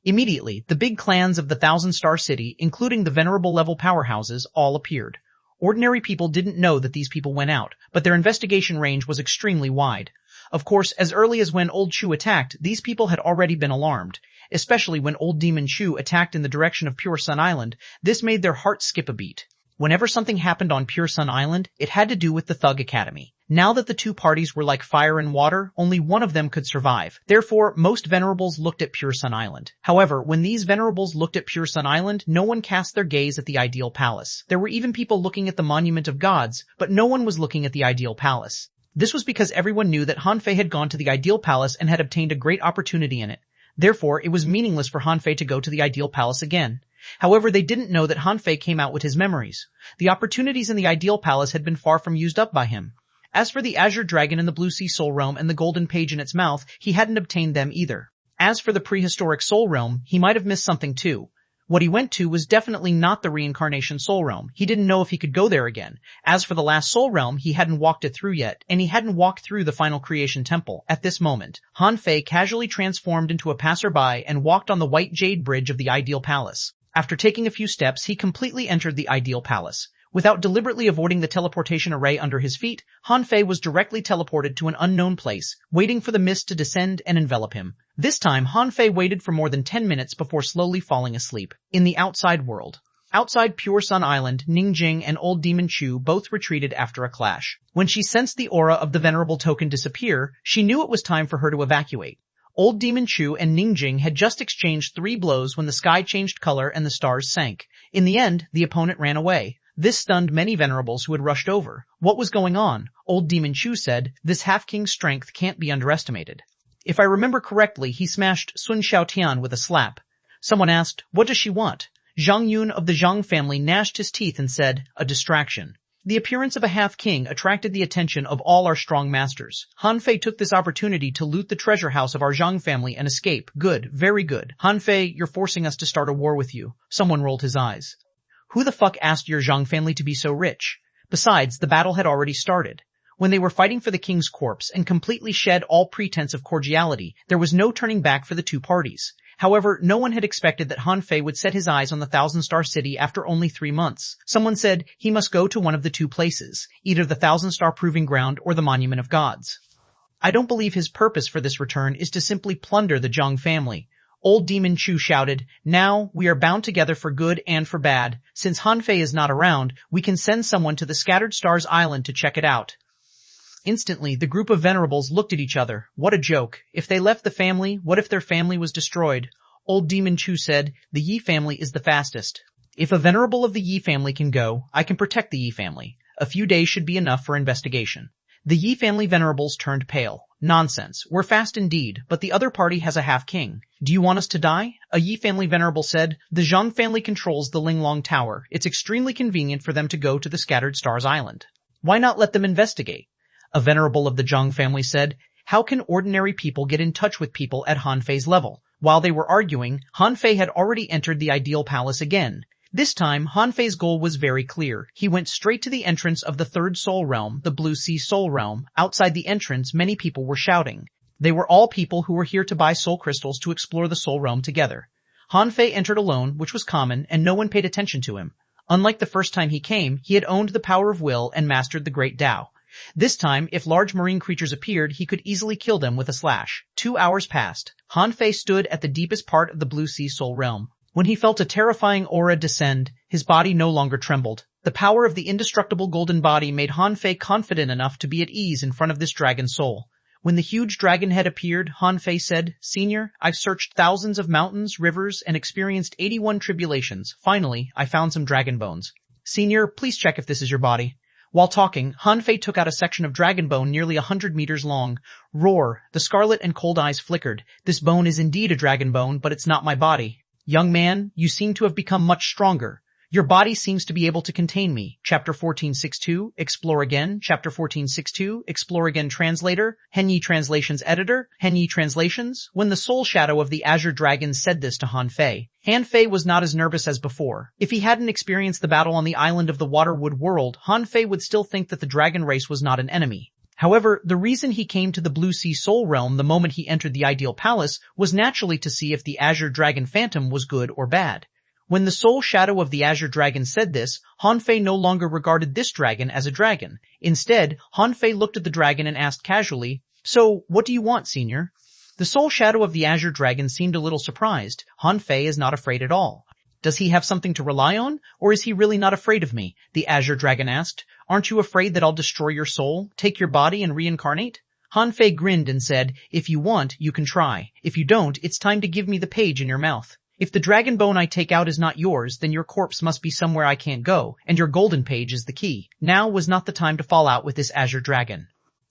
Immediately, the big clans of the Thousand Star City, including the venerable level powerhouses, all appeared. Ordinary people didn't know that these people went out, but their investigation range was extremely wide. Of course, as early as when Old Chu attacked, these people had already been alarmed. Especially when Old Demon Chu attacked in the direction of Pure Sun Island, this made their hearts skip a beat. Whenever something happened on Pure Sun Island, it had to do with the Thug Academy. Now that the two parties were like fire and water, only one of them could survive. Therefore, most venerables looked at Pure Sun Island. However, when these venerables looked at Pure Sun Island, no one cast their gaze at the Ideal Palace. There were even people looking at the Monument of Gods, but no one was looking at the Ideal Palace. This was because everyone knew that Han Fei had gone to the Ideal Palace and had obtained a great opportunity in it. Therefore, it was meaningless for Han Fei to go to the Ideal Palace again. However, they didn't know that Han Fei came out with his memories. The opportunities in the Ideal Palace had been far from used up by him. As for the Azure Dragon in the Blue Sea Soul Realm and the Golden Page in its mouth, he hadn't obtained them either. As for the prehistoric Soul Realm, he might have missed something too. What he went to was definitely not the reincarnation Soul Realm. He didn't know if he could go there again. As for the last Soul Realm, he hadn't walked it through yet, and he hadn't walked through the final creation temple. At this moment, Han Fei casually transformed into a passerby and walked on the white jade bridge of the Ideal Palace. After taking a few steps, he completely entered the Ideal Palace. Without deliberately avoiding the teleportation array under his feet, Han Fei was directly teleported to an unknown place, waiting for the mist to descend and envelop him. This time, Han Fei waited for more than 10 minutes before slowly falling asleep. In the outside world, Outside Pure Sun Island, Ningjing and Old Demon Chu both retreated after a clash. When she sensed the aura of the venerable token disappear, she knew it was time for her to evacuate. Old Demon Chu and Ningjing had just exchanged 3 blows when the sky changed color and the stars sank. In the end, the opponent ran away. This stunned many venerables who had rushed over. What was going on? Old Demon Chu said, "This half-king's strength can't be underestimated." If I remember correctly, he smashed Sun Xiaotian with a slap. Someone asked, "What does she want?" Zhang Yun of the Zhang family gnashed his teeth and said, "A distraction." The appearance of a half-king attracted the attention of all our strong masters. Han Fei took this opportunity to loot the treasure house of our Zhang family and escape. Good, very good. Han Fei, you're forcing us to start a war with you. Someone rolled his eyes. Who the fuck asked your Zhang family to be so rich? Besides, the battle had already started. When they were fighting for the king's corpse and completely shed all pretense of cordiality, there was no turning back for the two parties. However, no one had expected that Han Fei would set his eyes on the Thousand-Star City after only 3 months. Someone said he must go to one of the 2 places, either the Thousand-Star Proving Ground or the Monument of Gods. I don't believe his purpose for this return is to simply plunder the Zhang family. Old Demon Chu shouted, "Now, we are bound together for good and for bad. Since Han Fei is not around, we can send someone to the Scattered Stars Island to check it out." Instantly, the group of venerables looked at each other. What a joke. If they left the family, what if their family was destroyed? Old Demon Chu said, "The Yi family is the fastest. If a venerable of the Yi family can go, I can protect the Yi family. A few days should be enough for investigation." The Yi family venerables turned pale. "Nonsense. We're fast indeed, but the other party has a half-king. Do you want us to die?" A Yi family venerable said, "The Zhang family controls the Linglong Tower. It's extremely convenient for them to go to the Scattered Stars Island. Why not let them investigate?" A venerable of the Zhang family said, "How can ordinary people get in touch with people at Han Fei's level?" While they were arguing, Han Fei had already entered the ideal palace again. This time, Han Fei's goal was very clear. He went straight to the entrance of the 3rd Soul Realm, the Blue Sea Soul Realm. Outside the entrance, many people were shouting. They were all people who were here to buy soul crystals to explore the Soul Realm together. Han Fei entered alone, which was common, and no one paid attention to him. Unlike the first time he came, he had owned the power of will and mastered the Great Tao. This time, if large marine creatures appeared, he could easily kill them with a slash. 2 hours passed. Han Fei stood at the deepest part of the Blue Sea Soul Realm. When he felt a terrifying aura descend, his body no longer trembled. The power of the indestructible golden body made Han Fei confident enough to be at ease in front of this dragon soul. When the huge dragon head appeared, Han Fei said, "Senior, I've searched thousands of mountains, rivers, and experienced 81 tribulations. Finally, I found some dragon bones. Senior, please check if this is your body." While talking, Han Fei took out a section of dragon bone nearly 100 meters long. Roar! The scarlet and cold eyes flickered. "This bone is indeed a dragon bone, but it's not my body. Young man, you seem to have become much stronger. Your body seems to be able to contain me." Chapter 1462, Explore Again. Chapter 1462, Explore Again. Translator, Henyi Translations Editor, Henyi Translations. When the soul shadow of the Azure Dragon said this to Han Fei was not as nervous as before. If he hadn't experienced the battle on the island of the Waterwood world, Han Fei would still think that the dragon race was not an enemy. However, the reason he came to the Blue Sea Soul Realm the moment he entered the Ideal Palace was naturally to see if the Azure Dragon Phantom was good or bad. When the soul shadow of the Azure Dragon said this, Han Fei no longer regarded this dragon as a dragon. Instead, Han Fei looked at the dragon and asked casually, "So, what do you want, Senior?" The soul shadow of the Azure Dragon seemed a little surprised. Han Fei is not afraid at all. "Does he have something to rely on, or is he really not afraid of me?" the Azure Dragon asked. "Aren't you afraid that I'll destroy your soul, take your body, and reincarnate?" Han Fei grinned and said, "If you want, you can try. If you don't, it's time to give me the page in your mouth. If the dragon bone I take out is not yours, then your corpse must be somewhere I can't go, and your golden page is the key." Now was not the time to fall out with this Azure Dragon.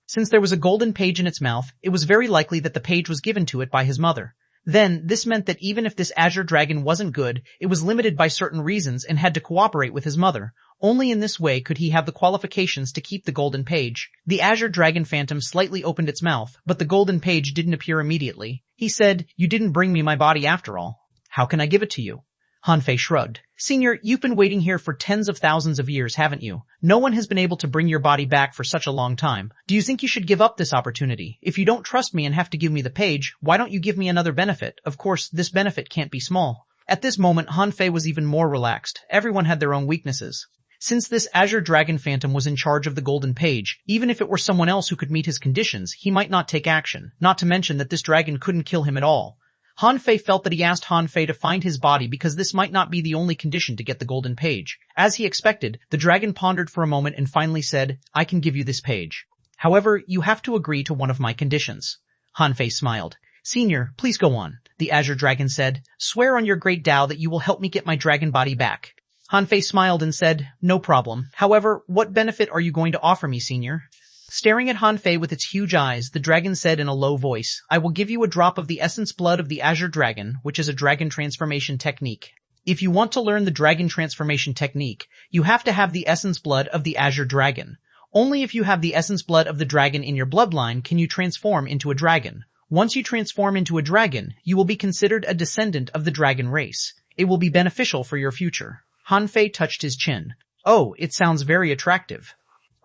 Since there was a golden page in its mouth, it was very likely that the page was given to it by his mother. Then, this meant that even if this Azure Dragon wasn't good, it was limited by certain reasons and had to cooperate with his mother. Only in this way could he have the qualifications to keep the golden page. The Azure Dragon Phantom slightly opened its mouth, but the golden page didn't appear immediately. He said, "You didn't bring me my body after all. How can I give it to you?" Han Fei shrugged. "Senior, you've been waiting here for tens of thousands of years, haven't you? No one has been able to bring your body back for such a long time. Do you think you should give up this opportunity? If you don't trust me and have to give me the page, why don't you give me another benefit? Of course, this benefit can't be small." At this moment, Han Fei was even more relaxed. Everyone had their own weaknesses. Since this Azure Dragon Phantom was in charge of the golden page, even if it were someone else who could meet his conditions, he might not take action, not to mention that this dragon couldn't kill him at all. Han Fei felt that he asked Han Fei to find his body because this might not be the only condition to get the golden page. As he expected, the dragon pondered for a moment and finally said, "I can give you this page. However, you have to agree to one of my conditions." Han Fei smiled. "Senior, please go on," the Azure Dragon said. "Swear on your great Tao that you will help me get my dragon body back." Han Fei smiled and said, "No problem. However, what benefit are you going to offer me, Senior?" Staring at Han Fei with its huge eyes, the dragon said in a low voice, "I will give you a drop of the essence blood of the Azure Dragon, which is a dragon transformation technique. If you want to learn the dragon transformation technique, you have to have the essence blood of the Azure Dragon. Only if you have the essence blood of the dragon in your bloodline can you transform into a dragon. Once you transform into a dragon, you will be considered a descendant of the dragon race. It will be beneficial for your future." Han Fei touched his chin. "Oh, it sounds very attractive."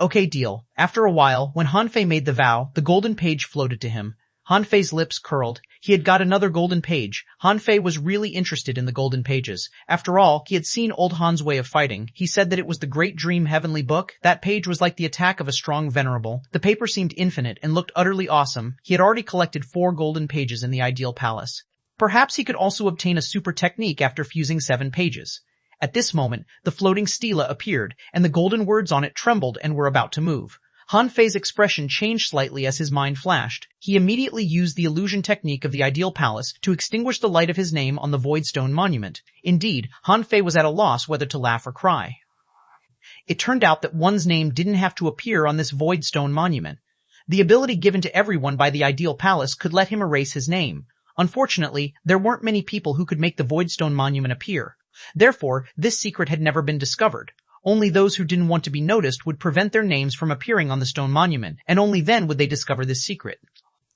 "Okay, deal." After a while, when Han Fei made the vow, the golden page floated to him. Han Fei's lips curled. He had got another golden page. Han Fei was really interested in the golden pages. After all, he had seen old Han's way of fighting. He said that it was the Great Dream Heavenly Book. That page was like the attack of a strong venerable. The paper seemed infinite and looked utterly awesome. He had already collected 4 golden pages in the ideal palace. Perhaps he could also obtain a super technique after fusing 7 pages. At this moment, the floating stela appeared, and the golden words on it trembled and were about to move. Han Fei's expression changed slightly as his mind flashed. He immediately used the illusion technique of the ideal palace to extinguish the light of his name on the void stone monument. Indeed, Han Fei was at a loss whether to laugh or cry. It turned out that one's name didn't have to appear on this void stone monument. The ability given to everyone by the ideal palace could let him erase his name. Unfortunately, there weren't many people who could make the void stone monument appear. Therefore, this secret had never been discovered. Only those who didn't want to be noticed would prevent their names from appearing on the stone monument, and only then would they discover this secret.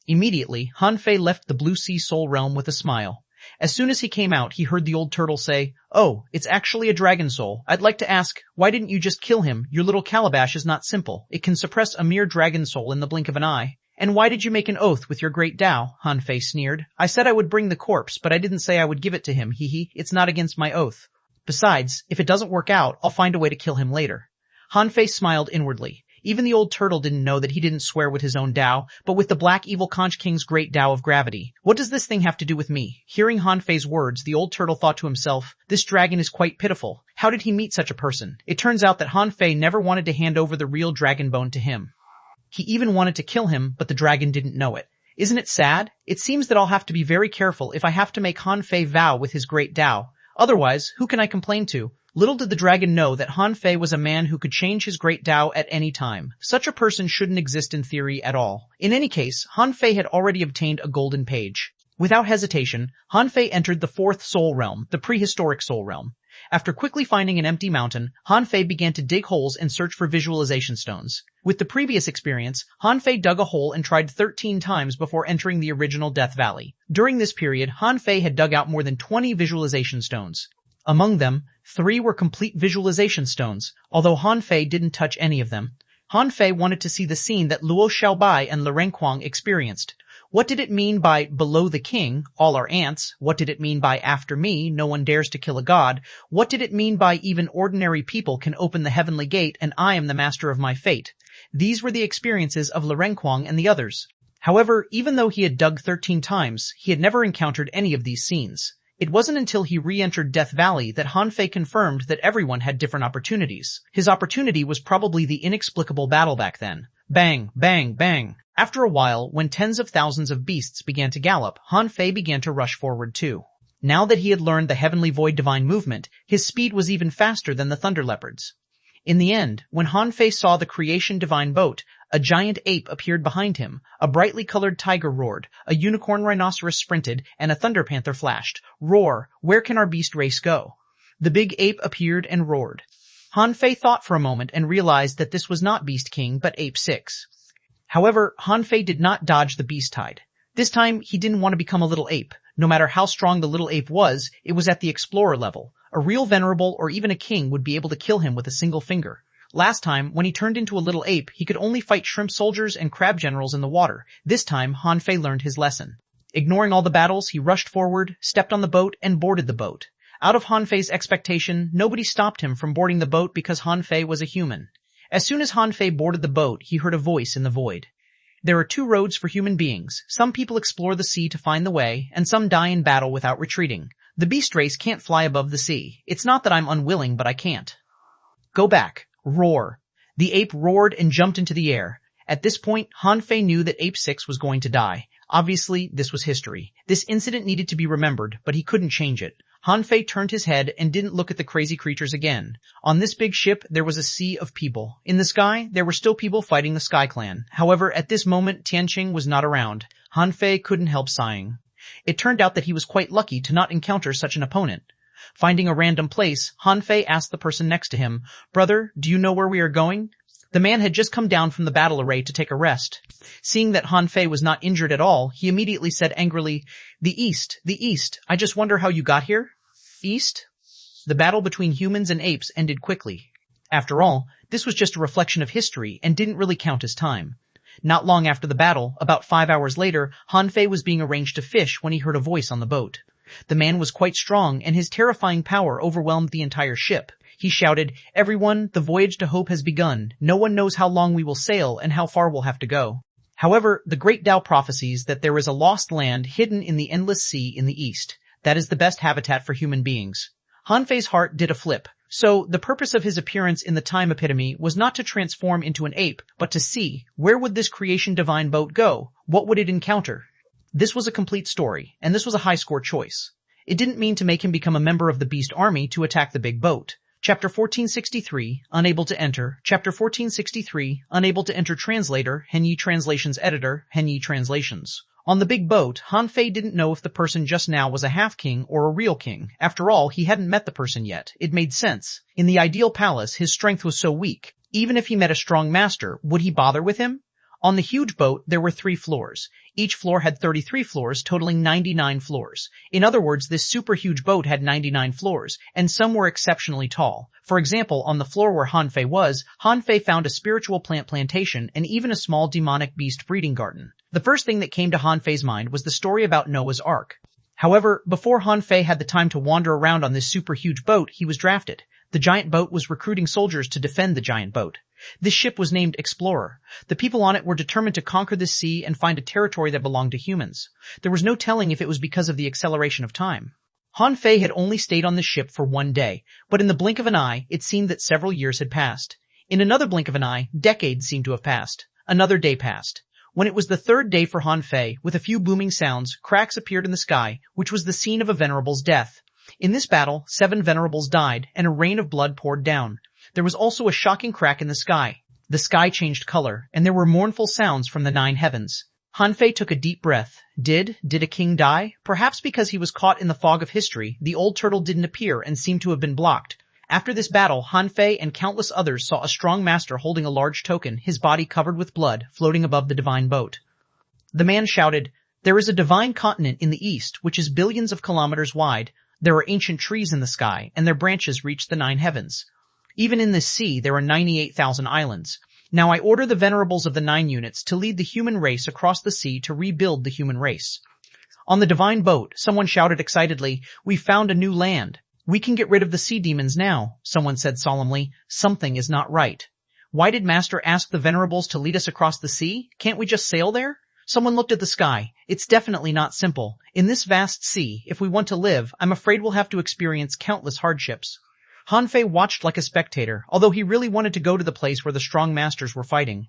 Immediately, Han Fei left the Blue Sea Soul Realm with a smile. As soon as he came out, he heard the old turtle say, "Oh, it's actually a dragon soul. I'd like to ask, why didn't you just kill him? Your little calabash is not simple. It can suppress a mere dragon soul in the blink of an eye." "And why did you make an oath with your great Tao?" Han Fei sneered. "I said I would bring the corpse, but I didn't say I would give it to him, hee. It's not against my oath. Besides, if it doesn't work out, I'll find a way to kill him later." Han Fei smiled inwardly. Even the old turtle didn't know that he didn't swear with his own Tao, but with the Black Evil Conch King's great Tao of gravity. What does this thing have to do with me? Hearing Han Fei's words, the old turtle thought to himself, this dragon is quite pitiful. How did he meet such a person? It turns out that Han Fei never wanted to hand over the real dragon bone to him. He even wanted to kill him, but the dragon didn't know it. Isn't it sad? It seems that I'll have to be very careful if I have to make Han Fei vow with his great Tao. Otherwise, who can I complain to? Little did the dragon know that Han Fei was a man who could change his great Tao at any time. Such a person shouldn't exist in theory at all. In any case, Han Fei had already obtained a golden page. Without hesitation, Han Fei entered the 4th soul realm, the prehistoric soul realm. After quickly finding an empty mountain, Han Fei began to dig holes and search for visualization stones. With the previous experience, Han Fei dug a hole and tried 13 times before entering the original Death Valley. During this period, Han Fei had dug out more than 20 visualization stones. Among them, 3 were complete visualization stones, although Han Fei didn't touch any of them. Han Fei wanted to see the scene that Luo Xiaobai and Lirenquang experienced. What did it mean by below the king, all are ants? What did it mean by after me, no one dares to kill a god? What did it mean by even ordinary people can open the heavenly gate and I am the master of my fate? These were the experiences of Lirenquang and the others. However, even though he had dug 13 times, he had never encountered any of these scenes. It wasn't until he re-entered Death Valley that Han Fei confirmed that everyone had different opportunities. His opportunity was probably the inexplicable battle back then. Bang, bang, bang. After a while, when tens of thousands of beasts began to gallop, Han Fei began to rush forward too. Now that he had learned the Heavenly Void Divine Movement, his speed was even faster than the Thunder Leopards. In the end, when Han Fei saw the Creation Divine Boat, a giant ape appeared behind him, a brightly colored tiger roared, a unicorn rhinoceros sprinted, and a thunder panther flashed. Roar, where can our beast race go? The big ape appeared and roared. Han Fei thought for a moment and realized that this was not Beast King, but Ape 6. However, Han Fei did not dodge the beast tide. This time, he didn't want to become a little ape. No matter how strong the little ape was, it was at the explorer level. A real venerable or even a king would be able to kill him with a single finger. Last time, when he turned into a little ape, he could only fight shrimp soldiers and crab generals in the water. This time, Han Fei learned his lesson. Ignoring all the battles, he rushed forward, stepped on the boat, and boarded the boat. Out of Han Fei's expectation, nobody stopped him from boarding the boat because Han Fei was a human. As soon as Han Fei boarded the boat, he heard a voice in the void. There are two roads for human beings. Some people explore the sea to find the way, and some die in battle without retreating. The beast race can't fly above the sea. It's not that I'm unwilling, but I can't. Go back. Roar. The ape roared and jumped into the air. At this point, Han Fei knew that Ape 6 was going to die. Obviously, this was history. This incident needed to be remembered, but he couldn't change it. Han Fei turned his head and didn't look at the crazy creatures again. On this big ship, there was a sea of people. In the sky, there were still people fighting the Sky Clan. However, at this moment, Tianqing was not around. Han Fei couldn't help sighing. It turned out that he was quite lucky to not encounter such an opponent. Finding a random place, Han Fei asked the person next to him, "Brother, do you know where we are going?" The man had just come down from the battle array to take a rest. Seeing that Han Fei was not injured at all, he immediately said angrily, the East. I just wonder how you got here?" East? The battle between humans and apes ended quickly. After all, this was just a reflection of history and didn't really count as time. Not long after the battle, about 5 hours later, Han Fei was being arranged to fish when he heard a voice on the boat. The man was quite strong, and his terrifying power overwhelmed the entire ship. He shouted, "Everyone, the voyage to hope has begun. No one knows how long we will sail and how far we'll have to go." However, the Great Tao prophesies that there is a lost land hidden in the endless sea in the east. That is the best habitat for human beings. Han Fei's heart did a flip. So, the purpose of his appearance in the time epitome was not to transform into an ape, but to see, where would this creation divine boat go? What would it encounter? This was a complete story, and this was a high-score choice. It didn't mean to make him become a member of the beast army to attack the big boat. Chapter 1463, Unable to Enter. Chapter 1463, Unable to Enter Translator, Henyi Translations Editor, Henyi Translations. On the big boat, Han Fei didn't know if the person just now was a half-king or a real king. After all, he hadn't met the person yet. It made sense. In the ideal palace, his strength was so weak. Even if he met a strong master, would he bother with him? On the huge boat, there were 3 floors. Each floor had 33 floors, totaling 99 floors. In other words, this super huge boat had 99 floors, and some were exceptionally tall. For example, on the floor where Han Fei was, Han Fei found a spiritual plant plantation and even a small demonic beast breeding garden. The first thing that came to Han Fei's mind was the story about Noah's Ark. However, before Han Fei had the time to wander around on this super huge boat, he was drafted. The giant boat was recruiting soldiers to defend the giant boat. This ship was named Explorer. The people on it were determined to conquer the sea and find a territory that belonged to humans. There was no telling if it was because of the acceleration of time. Han Fei had only stayed on the ship for 1 day, but in the blink of an eye, it seemed that several years had passed. In another blink of an eye, decades seemed to have passed. Another day passed. When it was the 3rd day for Han Fei, with a few booming sounds, cracks appeared in the sky, which was the scene of a venerable's death. In this battle, 7 venerables died, and a rain of blood poured down. There was also a shocking crack in the sky. The sky changed color, and there were mournful sounds from the 9 heavens. Han Fei took a deep breath. Did a king die? Perhaps because he was caught in the fog of history, the old turtle didn't appear and seemed to have been blocked. After this battle, Han Fei and countless others saw a strong master holding a large token, his body covered with blood, floating above the divine boat. The man shouted, "There is a divine continent in the east, which is billions of kilometers wide. There are ancient trees in the sky, and their branches reach the 9 heavens. Even in this sea, there are 98,000 islands. Now I order the venerables of the 9 units to lead the human race across the sea to rebuild the human race." On the divine boat, someone shouted excitedly, "We found a new land. We can get rid of the sea demons now." Someone said solemnly, "Something is not right. Why did Master ask the venerables to lead us across the sea? Can't we just sail there?" Someone looked at the sky. "It's definitely not simple. In this vast sea, if we want to live, I'm afraid we'll have to experience countless hardships." Han Fei watched like a spectator, although he really wanted to go to the place where the strong masters were fighting.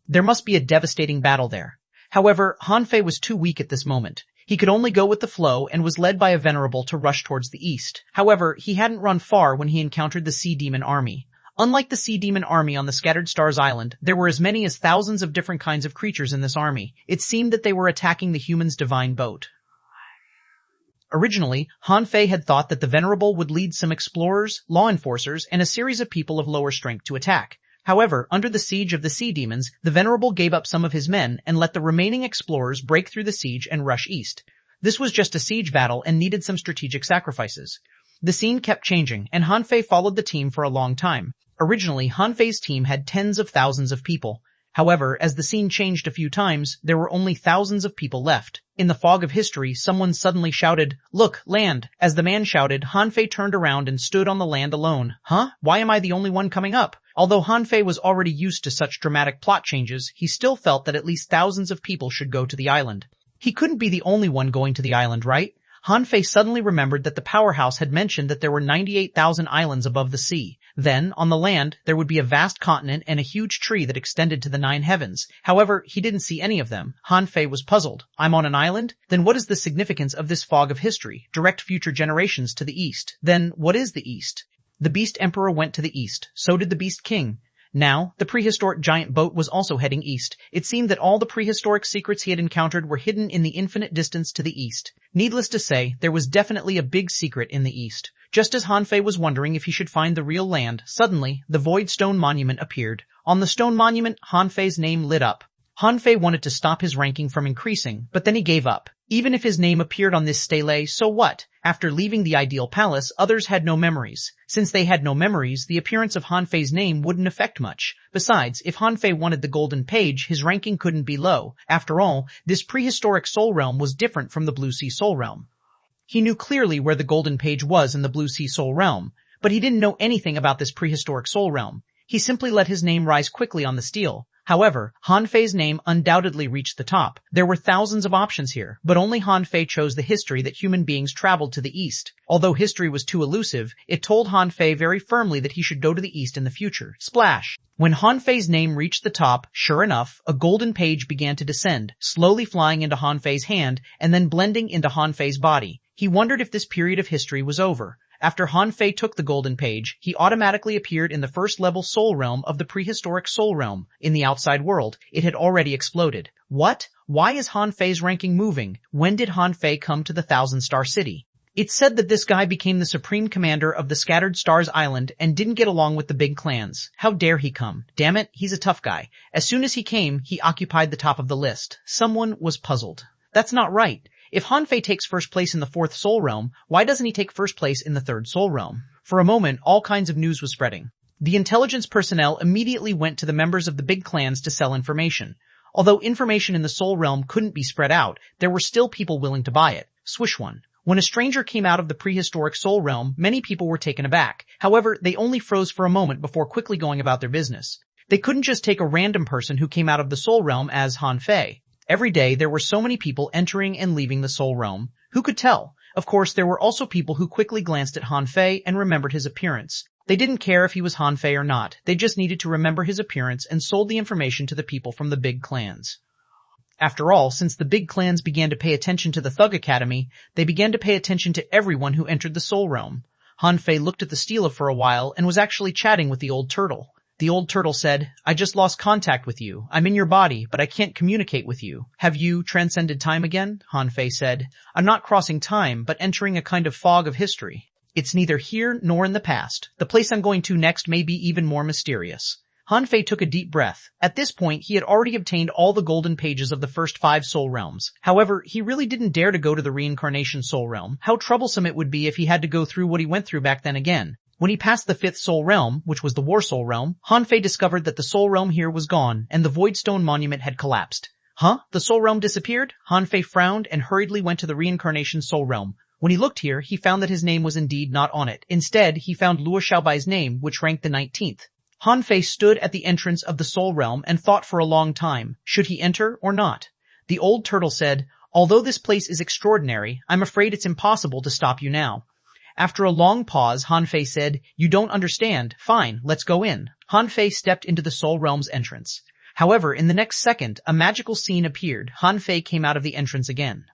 There must be a devastating battle there. However, Han Fei was too weak at this moment. He could only go with the flow and was led by a venerable to rush towards the east. However, he hadn't run far when he encountered the sea demon army. Unlike the sea demon army on the Scattered Stars Island, there were as many as thousands of different kinds of creatures in this army. It seemed that they were attacking the humans' divine boat. Originally, Han Fei had thought that the venerable would lead some explorers, law enforcers, and a series of people of lower strength to attack. However, under the siege of the sea demons, the venerable gave up some of his men and let the remaining explorers break through the siege and rush east. This was just a siege battle and needed some strategic sacrifices. The scene kept changing, and Han Fei followed the team for a long time. Originally, Han Fei's team had tens of thousands of people. However, as the scene changed a few times, there were only thousands of people left. In the fog of history, someone suddenly shouted, "Look, land!" As the man shouted, Hanfei turned around and stood on the land alone. Huh? Why am I the only one coming up? Although Hanfei was already used to such dramatic plot changes, he still felt that at least thousands of people should go to the island. He couldn't be the only one going to the island, right? Hanfei suddenly remembered that the powerhouse had mentioned that there were 98,000 islands above the sea. Then, on the land, there would be a vast continent and a huge tree that extended to the 9 heavens. However, he didn't see any of them. Hanfei was puzzled. I'm on an island? Then what is the significance of this fog of history? Direct future generations to the east. Then, what is the east? The Beast Emperor went to the east. So did the Beast King. Now, the prehistoric giant boat was also heading east. It seemed that all the prehistoric secrets he had encountered were hidden in the infinite distance to the east. Needless to say, there was definitely a big secret in the east. Just as Hanfei was wondering if he should find the real land, suddenly, the void stone monument appeared. On the stone monument, Hanfei's name lit up. Hanfei wanted to stop his ranking from increasing, but then he gave up. Even if his name appeared on this stele, so what? After leaving the ideal palace, others had no memories. Since they had no memories, the appearance of Hanfei's name wouldn't affect much. Besides, if Hanfei wanted the golden page, his ranking couldn't be low. After all, this prehistoric soul realm was different from the Blue Sea Soul Realm. He knew clearly where the golden page was in the Blue Sea Soul Realm, but he didn't know anything about this prehistoric soul realm. He simply let his name rise quickly on the stele. However, Hanfei's name undoubtedly reached the top. There were thousands of options here, but only Hanfei chose the history that human beings traveled to the east. Although history was too elusive, it told Hanfei very firmly that he should go to the east in the future. Splash! When Hanfei's name reached the top, sure enough, a golden page began to descend, slowly flying into Hanfei's hand and then blending into Hanfei's body. He wondered if this period of history was over. After Hanfei took the golden page, he automatically appeared in the first level soul realm of the prehistoric soul realm. In the outside world, it had already exploded. What? Why is Hanfei's ranking moving? When did Hanfei come to the Thousand Star City? It's said that this guy became the supreme commander of the Scattered Stars Island and didn't get along with the big clans. How dare he come? Damn it, he's a tough guy. As soon as he came, he occupied the top of the list. Someone was puzzled. That's not right. If Hanfei takes first place in the 4th Soul Realm, why doesn't he take first place in the 3rd Soul Realm? For a moment, all kinds of news was spreading. The intelligence personnel immediately went to the members of the big clans to sell information. Although information in the Soul Realm couldn't be spread out, there were still people willing to buy it. Xuanhuan. When a stranger came out of the prehistoric Soul Realm, many people were taken aback. However, they only froze for a moment before quickly going about their business. They couldn't just take a random person who came out of the Soul Realm as Hanfei. Every day there were so many people entering and leaving the Soul Realm. Who could tell? Of course, there were also people who quickly glanced at Hanfei and remembered his appearance. They didn't care if he was Hanfei or not. They just needed to remember his appearance and sold the information to the people from the big clans. After all, since the big clans began to pay attention to the Thug Academy, they began to pay attention to everyone who entered the Soul Realm. Hanfei looked at the stela for a while and was actually chatting with the old turtle. The old turtle said, "I just lost contact with you. I'm in your body, but I can't communicate with you. Have you transcended time again?" Hanfei said, "I'm not crossing time, but entering a kind of fog of history. It's neither here nor in the past. The place I'm going to next may be even more mysterious." Hanfei took a deep breath. At this point, he had already obtained all the golden pages of the first 5 soul realms. However, he really didn't dare to go to the reincarnation soul realm. How troublesome it would be if he had to go through what he went through back then again. When he passed the 5th Soul Realm, which was the War Soul Realm, Hanfei discovered that the Soul Realm here was gone, and the Void Stone Monument had collapsed. Huh? The Soul Realm disappeared? Hanfei frowned and hurriedly went to the Reincarnation Soul Realm. When he looked here, he found that his name was indeed not on it. Instead, he found Luo Xiaobai's name, which ranked the 19th. Hanfei stood at the entrance of the Soul Realm and thought for a long time. Should he enter or not? The old turtle said, "Although this place is extraordinary, I'm afraid it's impossible to stop you now." After a long pause, Hanfei said, "You don't understand. Fine, let's go in." Hanfei stepped into the Soul Realm's entrance. However, in the next second, a magical scene appeared. Hanfei came out of the entrance again.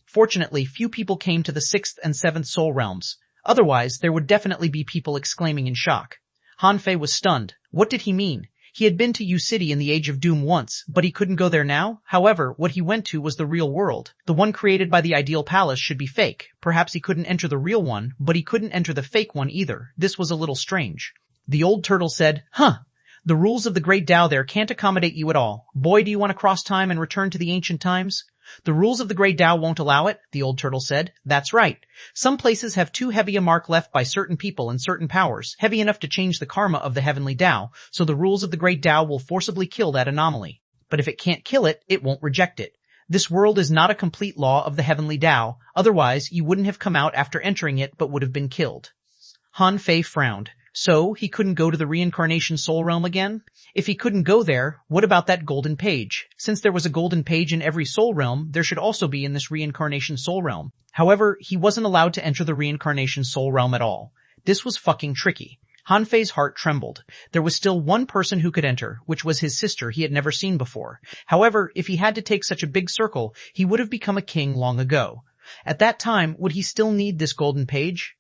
Fortunately, few people came to the 6th and 7th Soul Realms. Otherwise, there would definitely be people exclaiming in shock. Hanfei was stunned. What did he mean? He had been to U City in the Age of Doom once, but he couldn't go there now? However, what he went to was the real world. The one created by the Ideal Palace should be fake. Perhaps he couldn't enter the real one, but he couldn't enter the fake one either. This was a little strange. The old turtle said, "Huh. The rules of the Great Tao there can't accommodate you at all. Boy, do you want to cross time and return to the ancient times?" The rules of the Grey Tao won't allow it, the old turtle said. That's right. Some places have too heavy a mark left by certain people and certain powers, heavy enough to change the karma of the heavenly Tao, so the rules of the Grey Tao will forcibly kill that anomaly. But if it can't kill it, it won't reject it. This world is not a complete law of the heavenly Tao, otherwise you wouldn't have come out after entering it but would have been killed. Han Fei frowned. So, he couldn't go to the reincarnation soul realm again? If he couldn't go there, what about that golden page? Since there was a golden page in every soul realm, there should also be in this reincarnation soul realm. However, he wasn't allowed to enter the reincarnation soul realm at all. This was fucking tricky. Han Fei's heart trembled. There was still one person who could enter, which was his sister he had never seen before. However, if he had to take such a big circle, he would have become a king long ago. At that time, would he still need this golden page?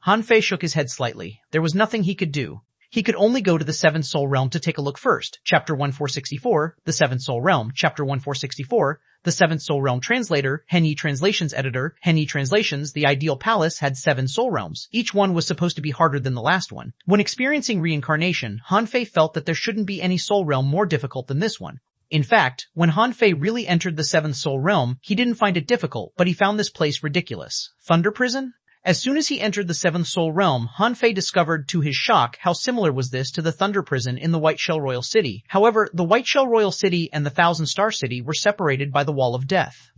Han Fei shook his head slightly. There was nothing he could do. He could only go to the Seventh Soul Realm to take a look first. Chapter 1464, The Seventh Soul Realm. Chapter 1464, The Seventh Soul Realm Translator, Henyi Translations Editor, Henyi Translations. The ideal palace had 7 soul realms. Each one was supposed to be harder than the last one. When experiencing reincarnation, Han Fei felt that there shouldn't be any soul realm more difficult than this one. In fact, when Han Fei really entered the 7th Soul Realm, he didn't find it difficult, but he found this place ridiculous. Thunder Prison? As soon as he entered the 7th Soul Realm, Han Fei discovered, to his shock, how similar was this to the Thunder Prison in the White Shell Royal City. However, the White Shell Royal City and the Thousand Star City were separated by the Wall of Death.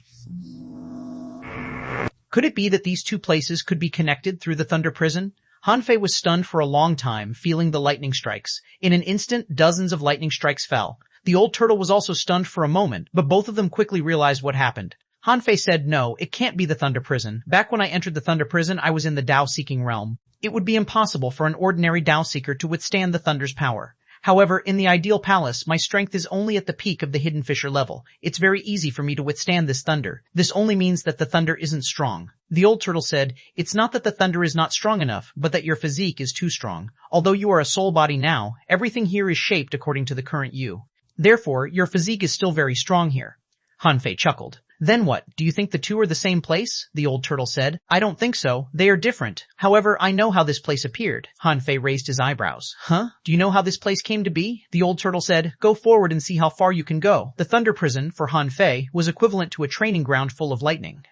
Could it be that these two places could be connected through the Thunder Prison? Han Fei was stunned for a long time, feeling the lightning strikes. In an instant, dozens of lightning strikes fell. The old turtle was also stunned for a moment, but both of them quickly realized what happened. Han Fei said, no, it can't be the Thunder Prison. Back when I entered the Thunder Prison, I was in the Tao-seeking realm. It would be impossible for an ordinary Tao-seeker to withstand the Thunder's power. However, in the ideal palace, my strength is only at the peak of the Hidden Fisher level. It's very easy for me to withstand this thunder. This only means that the thunder isn't strong. The old turtle said, it's not that the thunder is not strong enough, but that your physique is too strong. Although you are a soul body now, everything here is shaped according to the current you. Therefore, your physique is still very strong here. Han Fei chuckled. Then what? Do you think the two are the same place? The old turtle said. I don't think so. They are different. However, I know how this place appeared. Han Fei raised his eyebrows. Huh? Do you know how this place came to be? The old turtle said. Go forward and see how far you can go. The Thunder Prison, for Han Fei, was equivalent to a training ground full of lightning.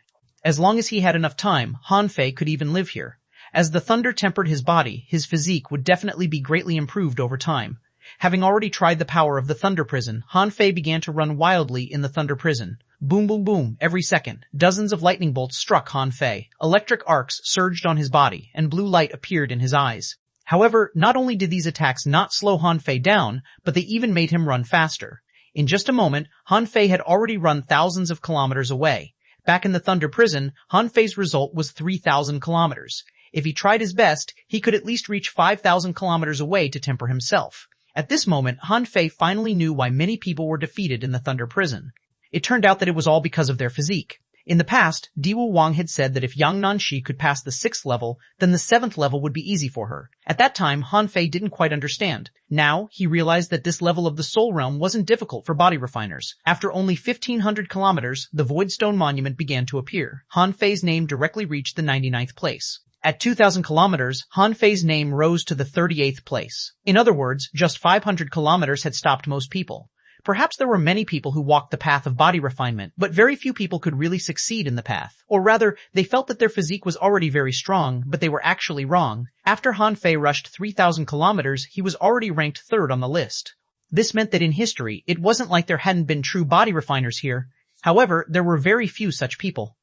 As long as he had enough time, Han Fei could even live here. As the thunder tempered his body, his physique would definitely be greatly improved over time. Having already tried the power of the Thunder Prison, Han Fei began to run wildly in the Thunder Prison. Boom boom boom, every second. Dozens of lightning bolts struck Han Fei. Electric arcs surged on his body, and blue light appeared in his eyes. However, not only did these attacks not slow Han Fei down, but they even made him run faster. In just a moment, Han Fei had already run thousands of kilometers away. Back in the Thunder Prison, Han Fei's result was 3,000 kilometers. If he tried his best, he could at least reach 5,000 kilometers away to temper himself. At this moment, Han Fei finally knew why many people were defeated in the Thunder Prison. It turned out that it was all because of their physique. In the past, Diwu Wang had said that if Yang Nanshi could pass the 6th level, then the 7th level would be easy for her. At that time, Han Fei didn't quite understand. Now, he realized that this level of the Soul Realm wasn't difficult for body refiners. After only 1,500 kilometers, the Void Stone Monument began to appear. Han Fei's name directly reached the 99th place. At 2,000 kilometers, Han Fei's name rose to the 38th place. In other words, just 500 kilometers had stopped most people. Perhaps there were many people who walked the path of body refinement, but very few people could really succeed in the path. Or rather, they felt that their physique was already very strong, but they were actually wrong. After Han Fei rushed 3,000 kilometers, he was already ranked 3rd on the list. This meant that in history, it wasn't like there hadn't been true body refiners here. However, there were very few such people.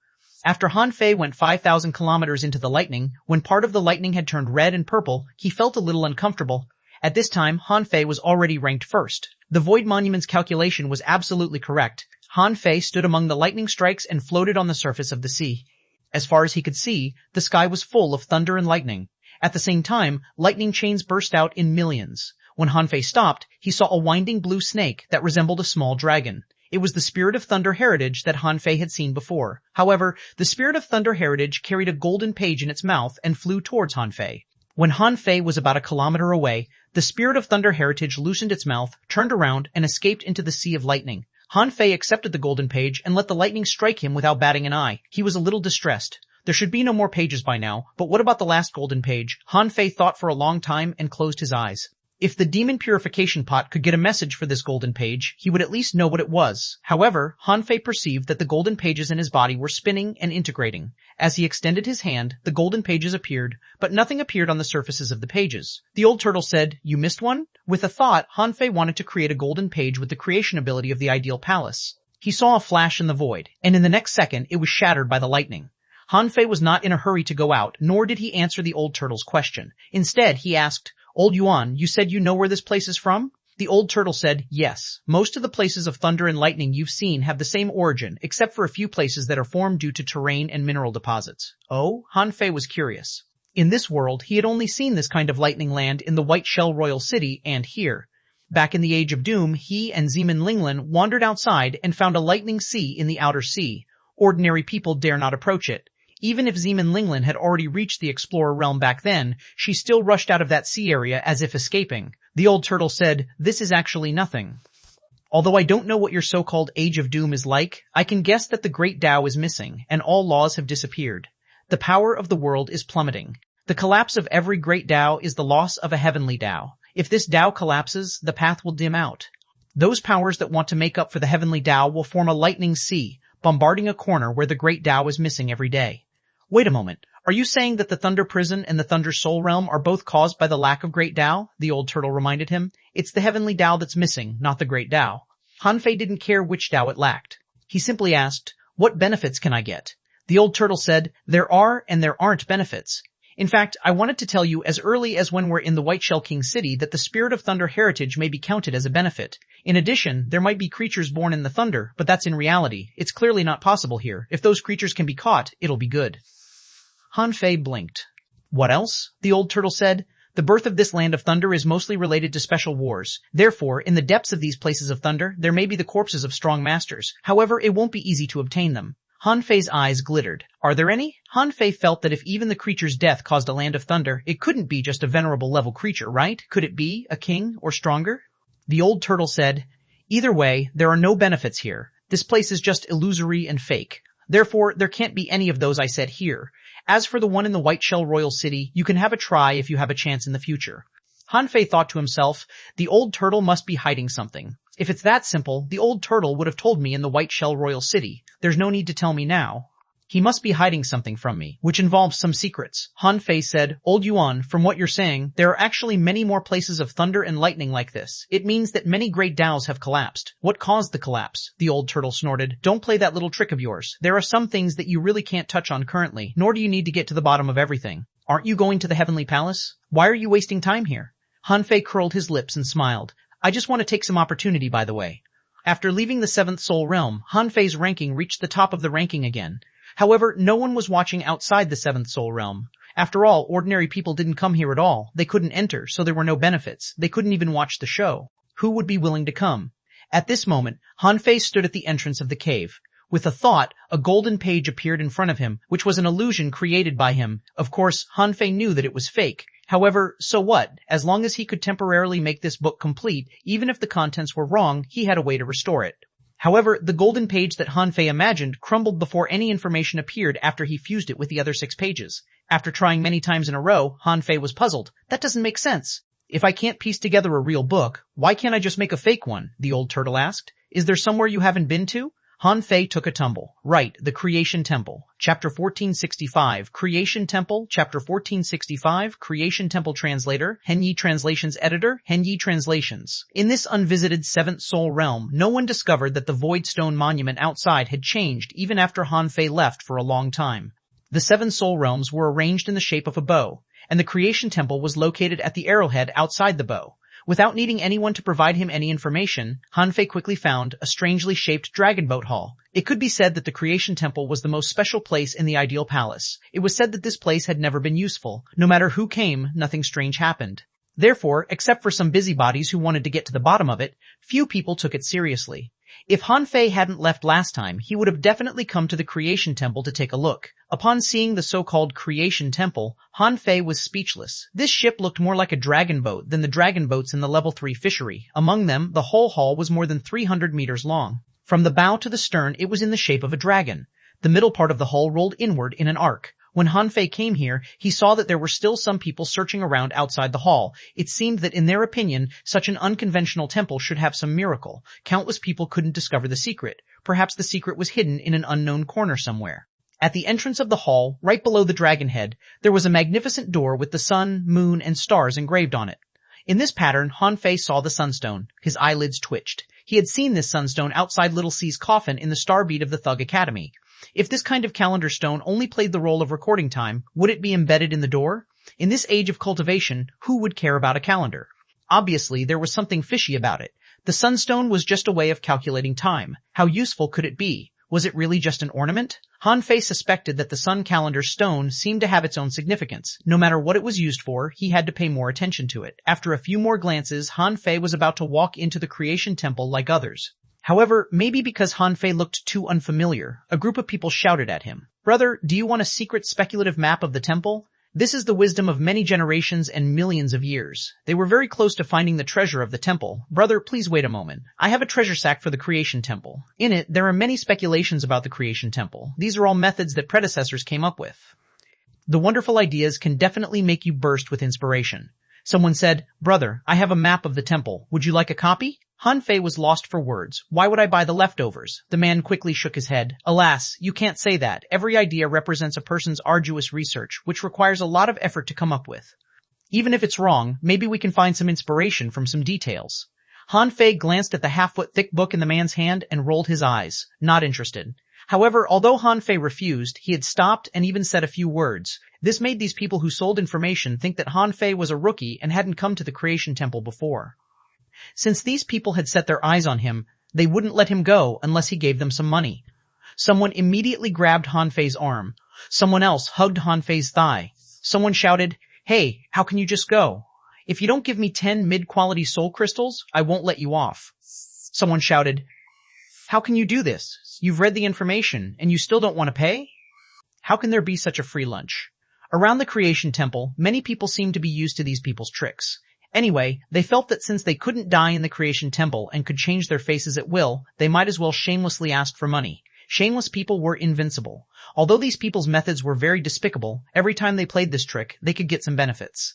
After Han Fei went 5,000 kilometers into the lightning, when part of the lightning had turned red and purple, he felt a little uncomfortable. At this time, Han Fei was already ranked 1st. The Void Monument's calculation was absolutely correct. Han Fei stood among the lightning strikes and floated on the surface of the sea. As far as he could see, the sky was full of thunder and lightning. At the same time, lightning chains burst out in millions. When Han Fei stopped, he saw a winding blue snake that resembled a small dragon. It was the Spirit of Thunder Heritage that Han Fei had seen before. However, the Spirit of Thunder Heritage carried a golden page in its mouth and flew towards Han Fei. When Han Fei was about a kilometer away, the Spirit of Thunder Heritage loosened its mouth, turned around, and escaped into the sea of lightning. Han Fei accepted the golden page and let the lightning strike him without batting an eye. He was a little distressed. There should be no more pages by now, but what about the last golden page? Han Fei thought for a long time and closed his eyes. If the demon purification pot could get a message for this golden page, he would at least know what it was. However, Hanfei perceived that the golden pages in his body were spinning and integrating. As he extended his hand, the golden pages appeared, but nothing appeared on the surfaces of the pages. The old turtle said, "You missed one?" With a thought, Hanfei wanted to create a golden page with the creation ability of the ideal palace. He saw a flash in the void, and in the next second it was shattered by the lightning. Hanfei was not in a hurry to go out, nor did he answer the old turtle's question. Instead, he asked, "Old Yuan, you said you know where this place is from?" The old turtle said, "Yes. Most of the places of thunder and lightning you've seen have the same origin, except for a few places that are formed due to terrain and mineral deposits." Oh, Hanfei was curious. In this world, he had only seen this kind of lightning land in the White Shell Royal City and here. Back in the Age of Doom, he and Zeman Linglin wandered outside and found a lightning sea in the outer sea. Ordinary people dare not approach it. Even if Zeman Linglin had already reached the Explorer realm back then, she still rushed out of that sea area as if escaping. The old turtle said, "This is actually nothing. Although I don't know what your so-called Age of Doom is like, I can guess that the Great Tao is missing, and all laws have disappeared. The power of the world is plummeting. The collapse of every Great Tao is the loss of a heavenly Tao. If this Tao collapses, the path will dim out. Those powers that want to make up for the heavenly Tao will form a lightning sea, bombarding a corner where the Great Tao is missing every day." Wait a moment. Are you saying that the Thunder Prison and the Thunder Soul Realm are both caused by the lack of Great Tao? The old turtle reminded him. It's the heavenly Tao that's missing, not the Great Tao. Hanfei didn't care which Tao it lacked. He simply asked, "What benefits can I get?" The old turtle said, "There are and there aren't benefits. In fact, I wanted to tell you as early as when we're in the White Shell King City that the Spirit of Thunder heritage may be counted as a benefit. In addition, there might be creatures born in the thunder, but that's in reality. It's clearly not possible here. If those creatures can be caught, it'll be good." Hanfei blinked. "What else?" the old turtle said. "The birth of this land of thunder is mostly related to special wars. Therefore, in the depths of these places of thunder, there may be the corpses of strong masters. However, it won't be easy to obtain them." Hanfei's eyes glittered. "Are there any?" Hanfei felt that if even the creature's death caused a land of thunder, it couldn't be just a venerable level creature, right? Could it be a king or stronger? The old turtle said, "Either way, there are no benefits here. This place is just illusory and fake. Therefore, there can't be any of those I said here. As for the one in the White Shell Royal City, you can have a try if you have a chance in the future." Hanfei thought to himself, the old turtle must be hiding something. If it's that simple, the old turtle would have told me in the White Shell Royal City. There's no need to tell me now. He must be hiding something from me, which involves some secrets. Hanfei said, "Old Yuan, from what you're saying, there are actually many more places of thunder and lightning like this. It means that many great Taos have collapsed." "What caused the collapse?" the old turtle snorted. "Don't play that little trick of yours. There are some things that you really can't touch on currently, nor do you need to get to the bottom of everything. Aren't you going to the Heavenly Palace? Why are you wasting time here?" Hanfei curled his lips and smiled. "I just want to take some opportunity, by the way." After leaving the Seventh Soul Realm, Hanfei's ranking reached the top of the ranking again. However, no one was watching outside the Seventh Soul Realm. After all, ordinary people didn't come here at all. They couldn't enter, so there were no benefits. They couldn't even watch the show. Who would be willing to come? At this moment, Hanfei stood at the entrance of the cave. With a thought, a golden page appeared in front of him, which was an illusion created by him. Of course, Hanfei knew that it was fake. However, so what? As long as he could temporarily make this book complete, even if the contents were wrong, he had a way to restore it. However, the golden page that Hanfei imagined crumbled before any information appeared after he fused it with the other 6 pages. After trying many times in a row, Hanfei was puzzled. That doesn't make sense. If I can't piece together a real book, why can't I just make a fake one? The old turtle asked. Is there somewhere you haven't been to? Hanfei took a tumble. Right, the Creation Temple. Chapter 1465, Creation Temple, Chapter 1465, Creation Temple Translator, Henyi Translations Editor, Henyi Translations. In this unvisited Seventh Soul Realm, no one discovered that the void stone monument outside had changed even after Hanfei left for a long time. The 7 Soul Realms were arranged in the shape of a bow, and the Creation Temple was located at the arrowhead outside the bow. Without needing anyone to provide him any information, Hanfei quickly found a strangely shaped dragon boat hall. It could be said that the Creation Temple was the most special place in the ideal palace. It was said that this place had never been useful. No matter who came, nothing strange happened. Therefore, except for some busybodies who wanted to get to the bottom of it, few people took it seriously. If Hanfei hadn't left last time, he would have definitely come to the Creation Temple to take a look. Upon seeing the so-called Creation Temple, Hanfei was speechless. This ship looked more like a dragon boat than the dragon boats in the level 3 fishery. Among them, the whole hall was more than 300 meters long. From the bow to the stern, it was in the shape of a dragon. The middle part of the hull rolled inward in an arc. When Han Fei came here, he saw that there were still some people searching around outside the hall. It seemed that in their opinion, such an unconventional temple should have some miracle. Countless people couldn't discover the secret. Perhaps the secret was hidden in an unknown corner somewhere. At the entrance of the hall, right below the dragon head, there was a magnificent door with the sun, moon, and stars engraved on it. In this pattern, Han Fei saw the sunstone. His eyelids twitched. He had seen this sunstone outside Little C's coffin in the Starbeat of the Thug Academy. If this kind of calendar stone only played the role of recording time, would it be embedded in the door? In this age of cultivation, who would care about a calendar? Obviously, there was something fishy about it. The sunstone was just a way of calculating time. How useful could it be? Was it really just an ornament? Han Fei suspected that the sun calendar stone seemed to have its own significance. No matter what it was used for, he had to pay more attention to it. After a few more glances, Han Fei was about to walk into the creation temple like others. However, maybe because Han Fei looked too unfamiliar, a group of people shouted at him. "Brother, do you want a secret speculative map of the temple?" This is the wisdom of many generations and millions of years. They were very close to finding the treasure of the temple. "Brother, please wait a moment. I have a treasure sack for the creation temple. In it, there are many speculations about the creation temple. These are all methods that predecessors came up with. The wonderful ideas can definitely make you burst with inspiration." Someone said, "Brother, I have a map of the temple. Would you like a copy?" Han Fei was lost for words. Why would I buy the leftovers? The man quickly shook his head. "Alas, you can't say that. Every idea represents a person's arduous research, which requires a lot of effort to come up with. Even if it's wrong, maybe we can find some inspiration from some details." Han Fei glanced at the half-foot thick book in the man's hand and rolled his eyes. Not interested. However, although Han Fei refused, he had stopped and even said a few words. This made these people who sold information think that Han Fei was a rookie and hadn't come to the creation temple before. Since these people had set their eyes on him, they wouldn't let him go unless he gave them some money. Someone immediately grabbed Han Fei's arm. Someone else hugged Han Fei's thigh. Someone shouted, "Hey, how can you just go? If you don't give me 10 mid-quality soul crystals, I won't let you off." Someone shouted, "How can you do this? You've read the information, and you still don't want to pay? How can there be such a free lunch?" Around the creation temple, many people seemed to be used to these people's tricks. Anyway, they felt that since they couldn't die in the creation temple and could change their faces at will, they might as well shamelessly ask for money. Shameless people were invincible. Although these people's methods were very despicable, every time they played this trick, they could get some benefits.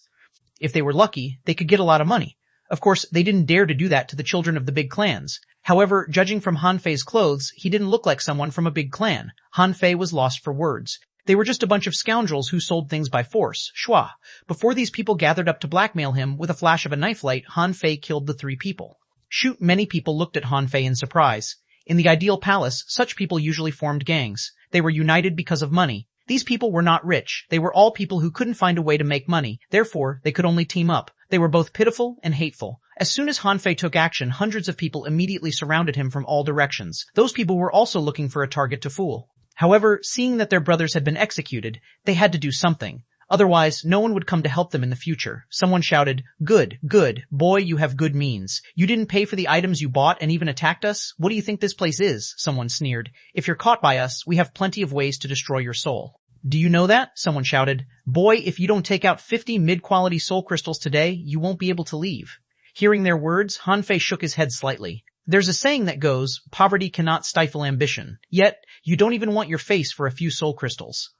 If they were lucky, they could get a lot of money. Of course, they didn't dare to do that to the children of the big clans. However, judging from Han Fei's clothes, he didn't look like someone from a big clan. Han Fei was lost for words. They were just a bunch of scoundrels who sold things by force. Schwa. Before these people gathered up to blackmail him, with a flash of a knife light, Han Fei killed the 3 people. Shoot, many people looked at Han Fei in surprise. In the ideal palace, such people usually formed gangs. They were united because of money. These people were not rich. They were all people who couldn't find a way to make money. Therefore, they could only team up. They were both pitiful and hateful. As soon as Han Fei took action, hundreds of people immediately surrounded him from all directions. Those people were also looking for a target to fool. However, seeing that their brothers had been executed, they had to do something. Otherwise, no one would come to help them in the future. Someone shouted, "Good, good. Boy, you have good means. You didn't pay for the items you bought and even attacked us? What do you think this place is?" Someone sneered. "If you're caught by us, we have plenty of ways to destroy your soul." "Do you know that?" Someone shouted. "Boy, if you don't take out 50 mid-quality soul crystals today, you won't be able to leave." Hearing their words, Han Fei shook his head slightly. There's a saying that goes, "Poverty cannot stifle ambition." Yet, you don't even want your face for a few soul crystals.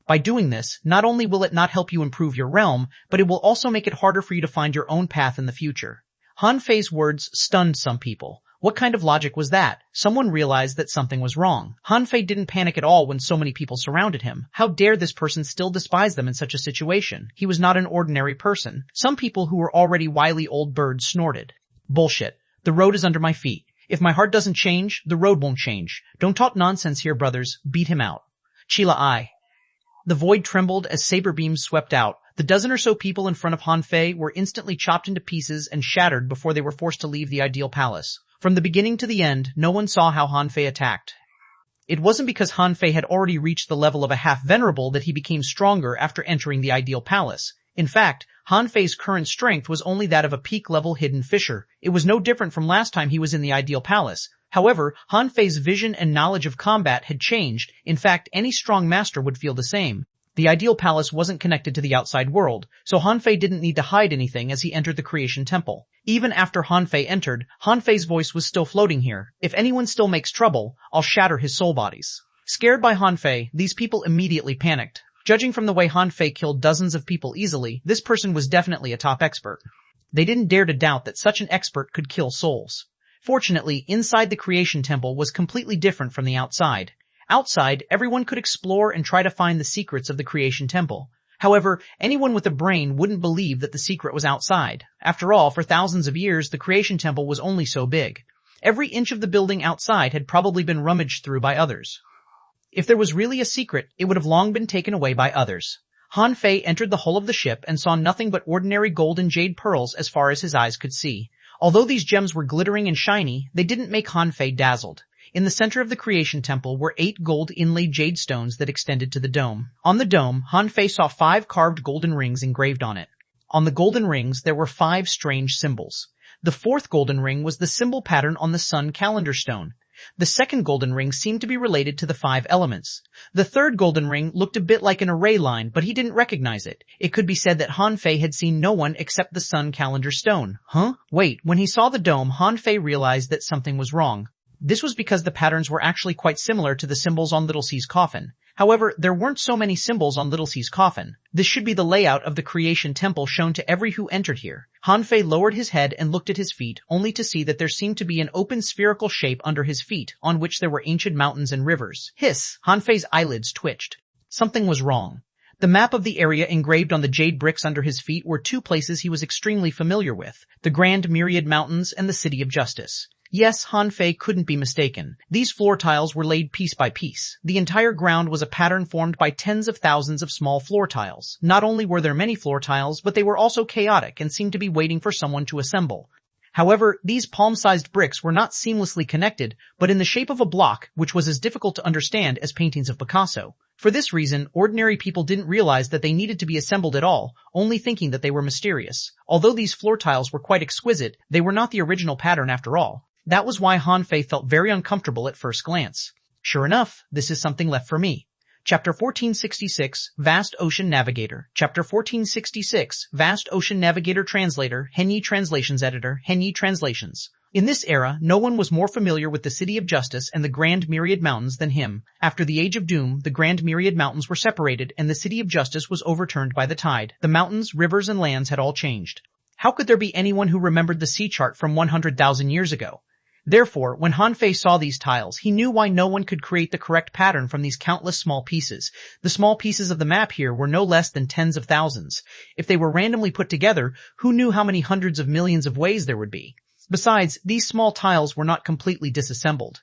By doing this, not only will it not help you improve your realm, but it will also make it harder for you to find your own path in the future. Han Fei's words stunned some people. What kind of logic was that? Someone realized that something was wrong. Han Fei didn't panic at all when so many people surrounded him. How dare this person still despise them in such a situation? He was not an ordinary person. Some people who were already wily old birds snorted. "Bullshit. The road is under my feet. If my heart doesn't change, the road won't change. Don't talk nonsense here, brothers. Beat him out." Chila I. The void trembled as saber beams swept out. The dozen or so people in front of Han Fei were instantly chopped into pieces and shattered before they were forced to leave the ideal palace. From the beginning to the end, no one saw how Han Fei attacked. It wasn't because Han Fei had already reached the level of a half-venerable that he became stronger after entering the ideal palace. In fact, Han Fei's current strength was only that of a peak-level hidden fisher. It was no different from last time he was in the ideal palace. However, Han Fei's vision and knowledge of combat had changed. In fact, any strong master would feel the same. The ideal palace wasn't connected to the outside world, so Han Fei didn't need to hide anything as he entered the creation temple. Even after Han Fei entered, Han Fei's voice was still floating here. "If anyone still makes trouble, I'll shatter his soul bodies." Scared by Han Fei, these people immediately panicked. Judging from the way Han Fei killed dozens of people easily, this person was definitely a top expert. They didn't dare to doubt that such an expert could kill souls. Fortunately, inside the Creation Temple was completely different from the outside. Outside, everyone could explore and try to find the secrets of the Creation Temple. However, anyone with a brain wouldn't believe that the secret was outside. After all, for thousands of years, the Creation Temple was only so big. Every inch of the building outside had probably been rummaged through by others. If there was really a secret, it would have long been taken away by others. Han Fei entered the hull of the ship and saw nothing but ordinary gold and jade pearls as far as his eyes could see. Although these gems were glittering and shiny, they didn't make Han Fei dazzled. In the center of the Creation Temple were 8 gold inlaid jade stones that extended to the dome. On the dome, Han Fei saw 5 carved golden rings engraved on it. On the golden rings, there were 5 strange symbols. The 4th golden ring was the symbol pattern on the sun calendar stone. The 2nd golden ring seemed to be related to the 5 elements. The 3rd golden ring looked a bit like an array line, but he didn't recognize it. It could be said that Han Fei had seen no one except the sun calendar stone. Wait, when he saw the dome, Han Fei realized that something was wrong. This was because the patterns were actually quite similar to the symbols on Little C's coffin. However, there weren't so many symbols on Little C's coffin. This should be the layout of the Creation Temple shown to every who entered here. Han Fei lowered his head and looked at his feet, only to see that there seemed to be an open spherical shape under his feet, on which there were ancient mountains and rivers. Hiss! Han Fei's eyelids twitched. Something was wrong. The map of the area engraved on the jade bricks under his feet were 2 places he was extremely familiar with, the Grand Myriad Mountains and the City of Justice. Yes, Han Fei couldn't be mistaken. These floor tiles were laid piece by piece. The entire ground was a pattern formed by tens of thousands of small floor tiles. Not only were there many floor tiles, but they were also chaotic and seemed to be waiting for someone to assemble. However, these palm-sized bricks were not seamlessly connected, but in the shape of a block, which was as difficult to understand as paintings of Picasso. For this reason, ordinary people didn't realize that they needed to be assembled at all, only thinking that they were mysterious. Although these floor tiles were quite exquisite, they were not the original pattern after all. That was why Han Fei felt very uncomfortable at first glance. Sure enough, this is something left for me. Chapter 1466, Vast Ocean Navigator. Chapter 1466, Vast Ocean Navigator Translator, Henyi Translations Editor, Henyi Translations. In this era, no one was more familiar with the City of Justice and the Grand Myriad Mountains than him. After the Age of Doom, the Grand Myriad Mountains were separated and the City of Justice was overturned by the tide. The mountains, rivers, and lands had all changed. How could there be anyone who remembered the sea chart from 100,000 years ago? Therefore, when Han Fei saw these tiles, he knew why no one could create the correct pattern from these countless small pieces. The small pieces of the map here were no less than tens of thousands. If they were randomly put together, who knew how many hundreds of millions of ways there would be? Besides, these small tiles were not completely disassembled.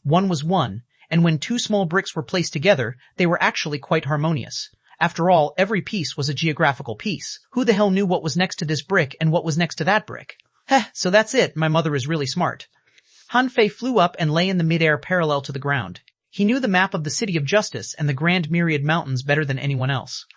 One was one, and when 2 small bricks were placed together, they were actually quite harmonious. After all, every piece was a geographical piece. Who the hell knew what was next to this brick and what was next to that brick? So that's it, my mother is really smart. Han Fei flew up and lay in the midair parallel to the ground. He knew the map of the City of Justice and the Grand Myriad Mountains better than anyone else.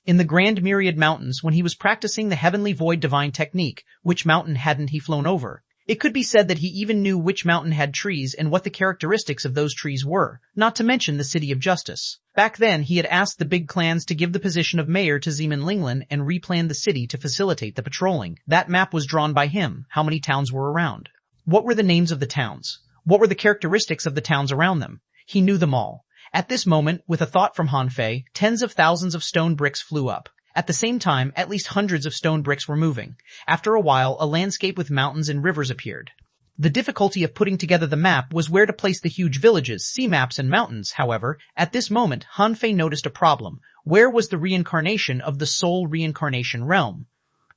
In the Grand Myriad Mountains, when he was practicing the Heavenly Void Divine Technique, which mountain hadn't he flown over? It could be said that he even knew which mountain had trees and what the characteristics of those trees were, not to mention the City of Justice. Back then, he had asked the big clans to give the position of mayor to Zeman Linglan and replanned the city to facilitate the patrolling. That map was drawn by him. How many towns were around? What were the names of the towns? What were the characteristics of the towns around them? He knew them all. At this moment, with a thought from Han Fei, tens of thousands of stone bricks flew up. At the same time, at least hundreds of stone bricks were moving. After a while, a landscape with mountains and rivers appeared. The difficulty of putting together the map was where to place the huge villages, sea maps, and mountains. However, at this moment, Han Fei noticed a problem. Where was the reincarnation of the Soul Reincarnation Realm?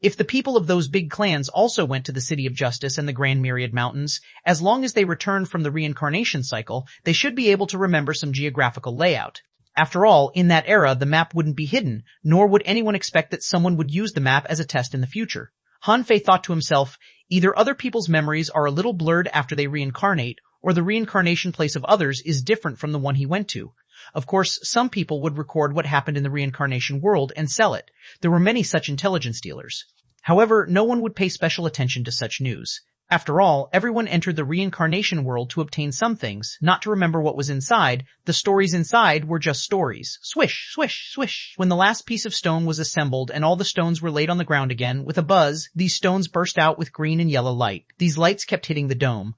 If the people of those big clans also went to the City of Justice and the Grand Myriad Mountains, as long as they returned from the reincarnation cycle, they should be able to remember some geographical layout. After all, in that era, the map wouldn't be hidden, nor would anyone expect that someone would use the map as a test in the future. Han Fei thought to himself, either other people's memories are a little blurred after they reincarnate, or the reincarnation place of others is different from the one he went to. Of course, some people would record what happened in the reincarnation world and sell it. There were many such intelligence dealers. However, no one would pay special attention to such news. After all, everyone entered the reincarnation world to obtain some things, not to remember what was inside. The stories inside were just stories. Swish, swish, swish. When the last piece of stone was assembled and all the stones were laid on the ground again, with a buzz, these stones burst out with green and yellow light. These lights kept hitting the dome.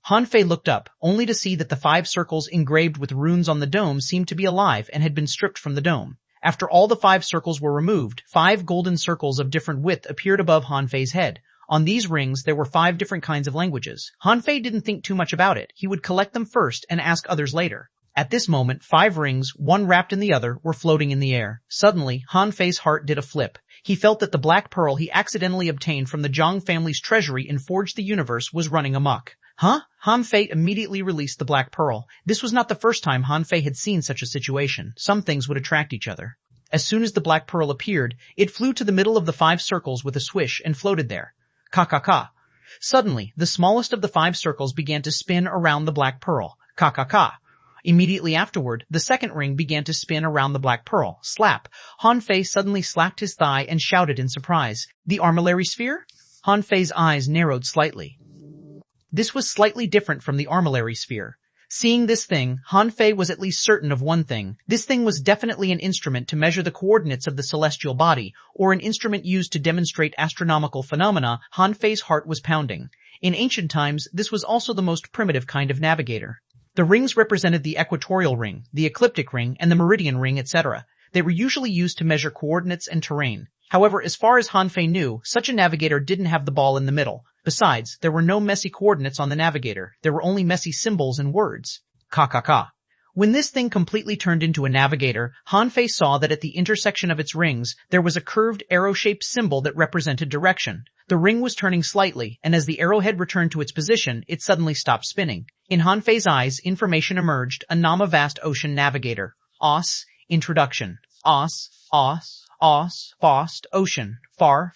Han Fei looked up, only to see that the 5 circles engraved with runes on the dome seemed to be alive and had been stripped from the dome. After all the 5 circles were removed, 5 golden circles of different width appeared above Han Fei's head. On these rings, there were 5 different kinds of languages. Han Fei didn't think too much about it. He would collect them first and ask others later. At this moment, 5 rings, one wrapped in the other, were floating in the air. Suddenly, Han Fei's heart did a flip. He felt that the black pearl he accidentally obtained from the Zhang family's treasury in Forged the Universe was running amok. Huh? Han Fei immediately released the black pearl. This was not the first time Han Fei had seen such a situation. Some things would attract each other. As soon as the black pearl appeared, it flew to the middle of the 5 circles with a swish and floated there. Ka-ka-ka. Suddenly, the smallest of the 5 circles began to spin around the black pearl. Ka-ka-ka. Immediately afterward, the second ring began to spin around the black pearl. Slap. Han Fei suddenly slapped his thigh and shouted in surprise. The armillary sphere? Han Fei's eyes narrowed slightly. This was slightly different from the armillary sphere. Seeing this thing, Han Fei was at least certain of one thing. This thing was definitely an instrument to measure the coordinates of the celestial body, or an instrument used to demonstrate astronomical phenomena. Han Fei's heart was pounding. In ancient times, this was also the most primitive kind of navigator. The rings represented the equatorial ring, the ecliptic ring, and the meridian ring, etc. They were usually used to measure coordinates and terrain. However, as far as Han Fei knew, such a navigator didn't have the ball in the middle. Besides, there were no messy coordinates on the navigator. There were only messy symbols and words. Ka-ka-ka. When this thing completely turned into a navigator, Han Fei saw that at the intersection of its rings, there was a curved arrow-shaped symbol that represented direction. The ring was turning slightly, and as the arrowhead returned to its position, it suddenly stopped spinning. In Han Fei's eyes, information emerged, a Nama vast ocean navigator. Os, introduction. Os, Fost, ocean, far,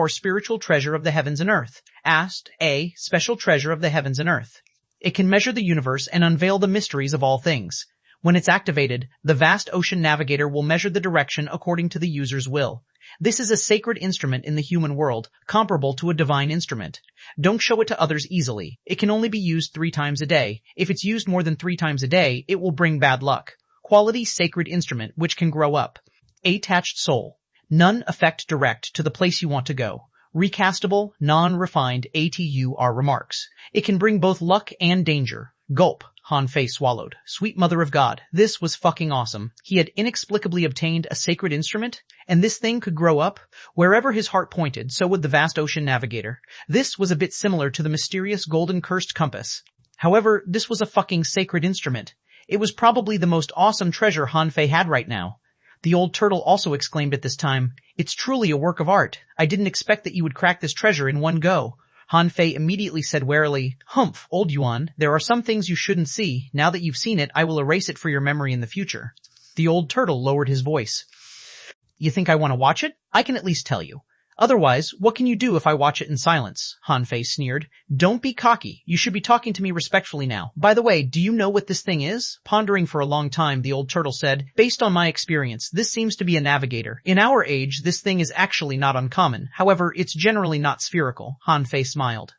spiritual treasure of the heavens and earth. Ast, a, special treasure of the heavens and earth. It can measure the universe and unveil the mysteries of all things. When it's activated, the vast ocean navigator will measure the direction according to the user's will. This is a sacred instrument in the human world, comparable to a divine instrument. Don't show it to others easily. It can only be used 3 times a day. If it's used more than 3 times a day, it will bring bad luck. Quality sacred instrument which can grow up. Attached soul. None affect direct to the place you want to go. Recastable, non-refined ATUR remarks. It can bring both luck and danger. Gulp. Han Fei swallowed. Sweet mother of God, this was fucking awesome. He had inexplicably obtained a sacred instrument, and this thing could grow up. Wherever his heart pointed, so would the vast ocean navigator. This was a bit similar to the mysterious golden cursed compass. However, this was a fucking sacred instrument. It was probably the most awesome treasure Han Fei had right now. The old turtle also exclaimed at this time, "It's truly a work of art. I didn't expect that you would crack this treasure in one go." Han Fei immediately said warily, "Humph, old Yuan, there are some things you shouldn't see. Now that you've seen it, I will erase it for your memory in the future." The old turtle lowered his voice. "You think I want to watch it? I can at least tell you. Otherwise, what can you do if I watch it in silence?" Han Fei sneered. "Don't be cocky. You should be talking to me respectfully now. By the way, do you know what this thing is?" Pondering for a long time, the old turtle said, "Based on my experience, this seems to be a navigator. In our age, this thing is actually not uncommon. However, it's generally not spherical." Han Fei smiled.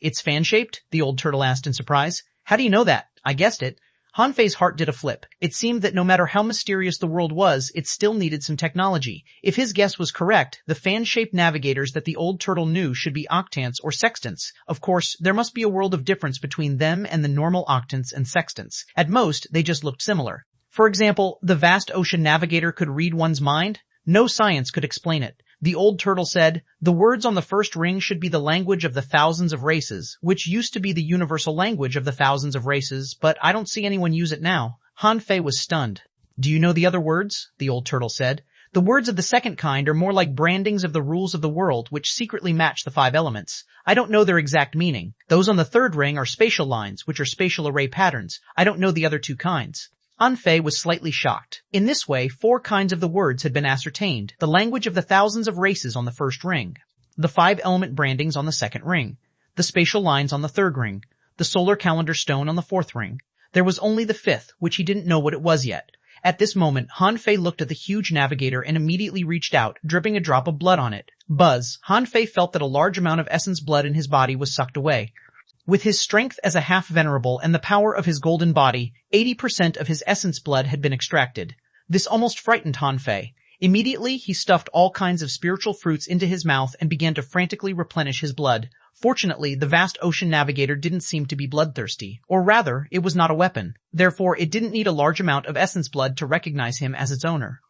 "It's fan-shaped?" the old turtle asked in surprise. "How do you know that?" "I guessed it." Han Fei's heart did a flip. It seemed that no matter how mysterious the world was, it still needed some technology. If his guess was correct, the fan-shaped navigators that the old turtle knew should be octants or sextants. Of course, there must be a world of difference between them and the normal octants and sextants. At most, they just looked similar. For example, the vast ocean navigator could read one's mind? No science could explain it. The old turtle said, "The words on the first ring should be the language of the thousands of races, which used to be the universal language of the thousands of races, but I don't see anyone use it now." Han Fei was stunned. "Do you know the other words?" the old turtle said. "The words of the second kind are more like brandings of the rules of the world, which secretly match the 5 elements. I don't know their exact meaning. Those on the third ring are spatial lines, which are spatial array patterns. I don't know the other 2 kinds." Han Fei was slightly shocked. In this way, 4 kinds of the words had been ascertained, the language of the thousands of races on the first ring, the 5-element brandings on the second ring, the spatial lines on the third ring, the solar calendar stone on the 4th ring. There was only the 5th, which he didn't know what it was yet. At this moment, Han Fei looked at the huge navigator and immediately reached out, dripping a drop of blood on it. Buzz. Han Fei felt that a large amount of essence blood in his body was sucked away. With his strength as a half-venerable and the power of his golden body, 80% of his essence blood had been extracted. This almost frightened Han Fei. Immediately, he stuffed all kinds of spiritual fruits into his mouth and began to frantically replenish his blood. Fortunately, the vast ocean navigator didn't seem to be bloodthirsty, or rather, it was not a weapon. Therefore, it didn't need a large amount of essence blood to recognize him as its owner.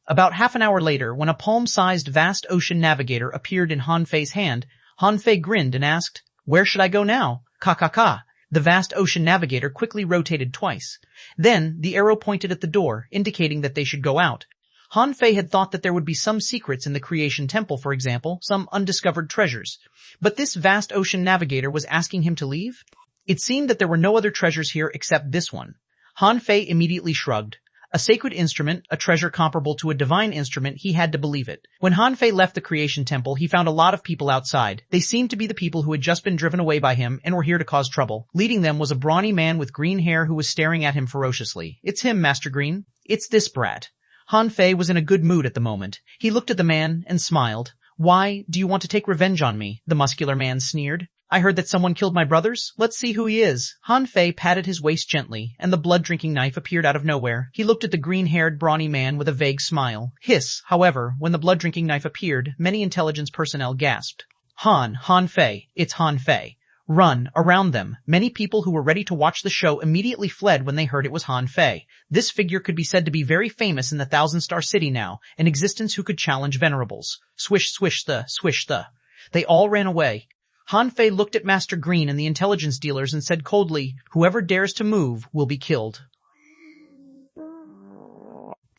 About half an hour later, when a palm-sized vast ocean navigator appeared in Han Fei's hand, Han Fei grinned and asked, "Where should I go now?" "Ka. The vast ocean navigator quickly rotated twice. Then, the arrow pointed at the door, indicating that they should go out. Han Fei had thought that there would be some secrets in the Creation Temple, for example, some undiscovered treasures. But this vast ocean navigator was asking him to leave? It seemed that there were no other treasures here except this one. Han Fei immediately shrugged. A sacred instrument, a treasure comparable to a divine instrument, he had to believe it. When Han Fei left the Creation Temple, he found a lot of people outside. They seemed to be the people who had just been driven away by him and were here to cause trouble. Leading them was a brawny man with green hair who was staring at him ferociously. "It's him, Master Green. It's this brat." Han Fei was in a good mood at the moment. He looked at the man and smiled. "Why, do you want to take revenge on me?" the muscular man sneered. "I heard that someone killed my brothers. Let's see who he is." Han Fei patted his waist gently, and the blood-drinking knife appeared out of nowhere. He looked at the green-haired, brawny man with a vague smile. Hiss, however, when the blood-drinking knife appeared, many intelligence personnel gasped. Han Fei, it's Han Fei. Run, around them. Many people who were ready to watch the show immediately fled when they heard it was Han Fei. This figure could be said to be very famous in the Thousand-Star City now, an existence who could challenge venerables. Swish the. They all ran away. Han Fei looked at Master Green and the intelligence dealers and said coldly, "Whoever dares to move will be killed."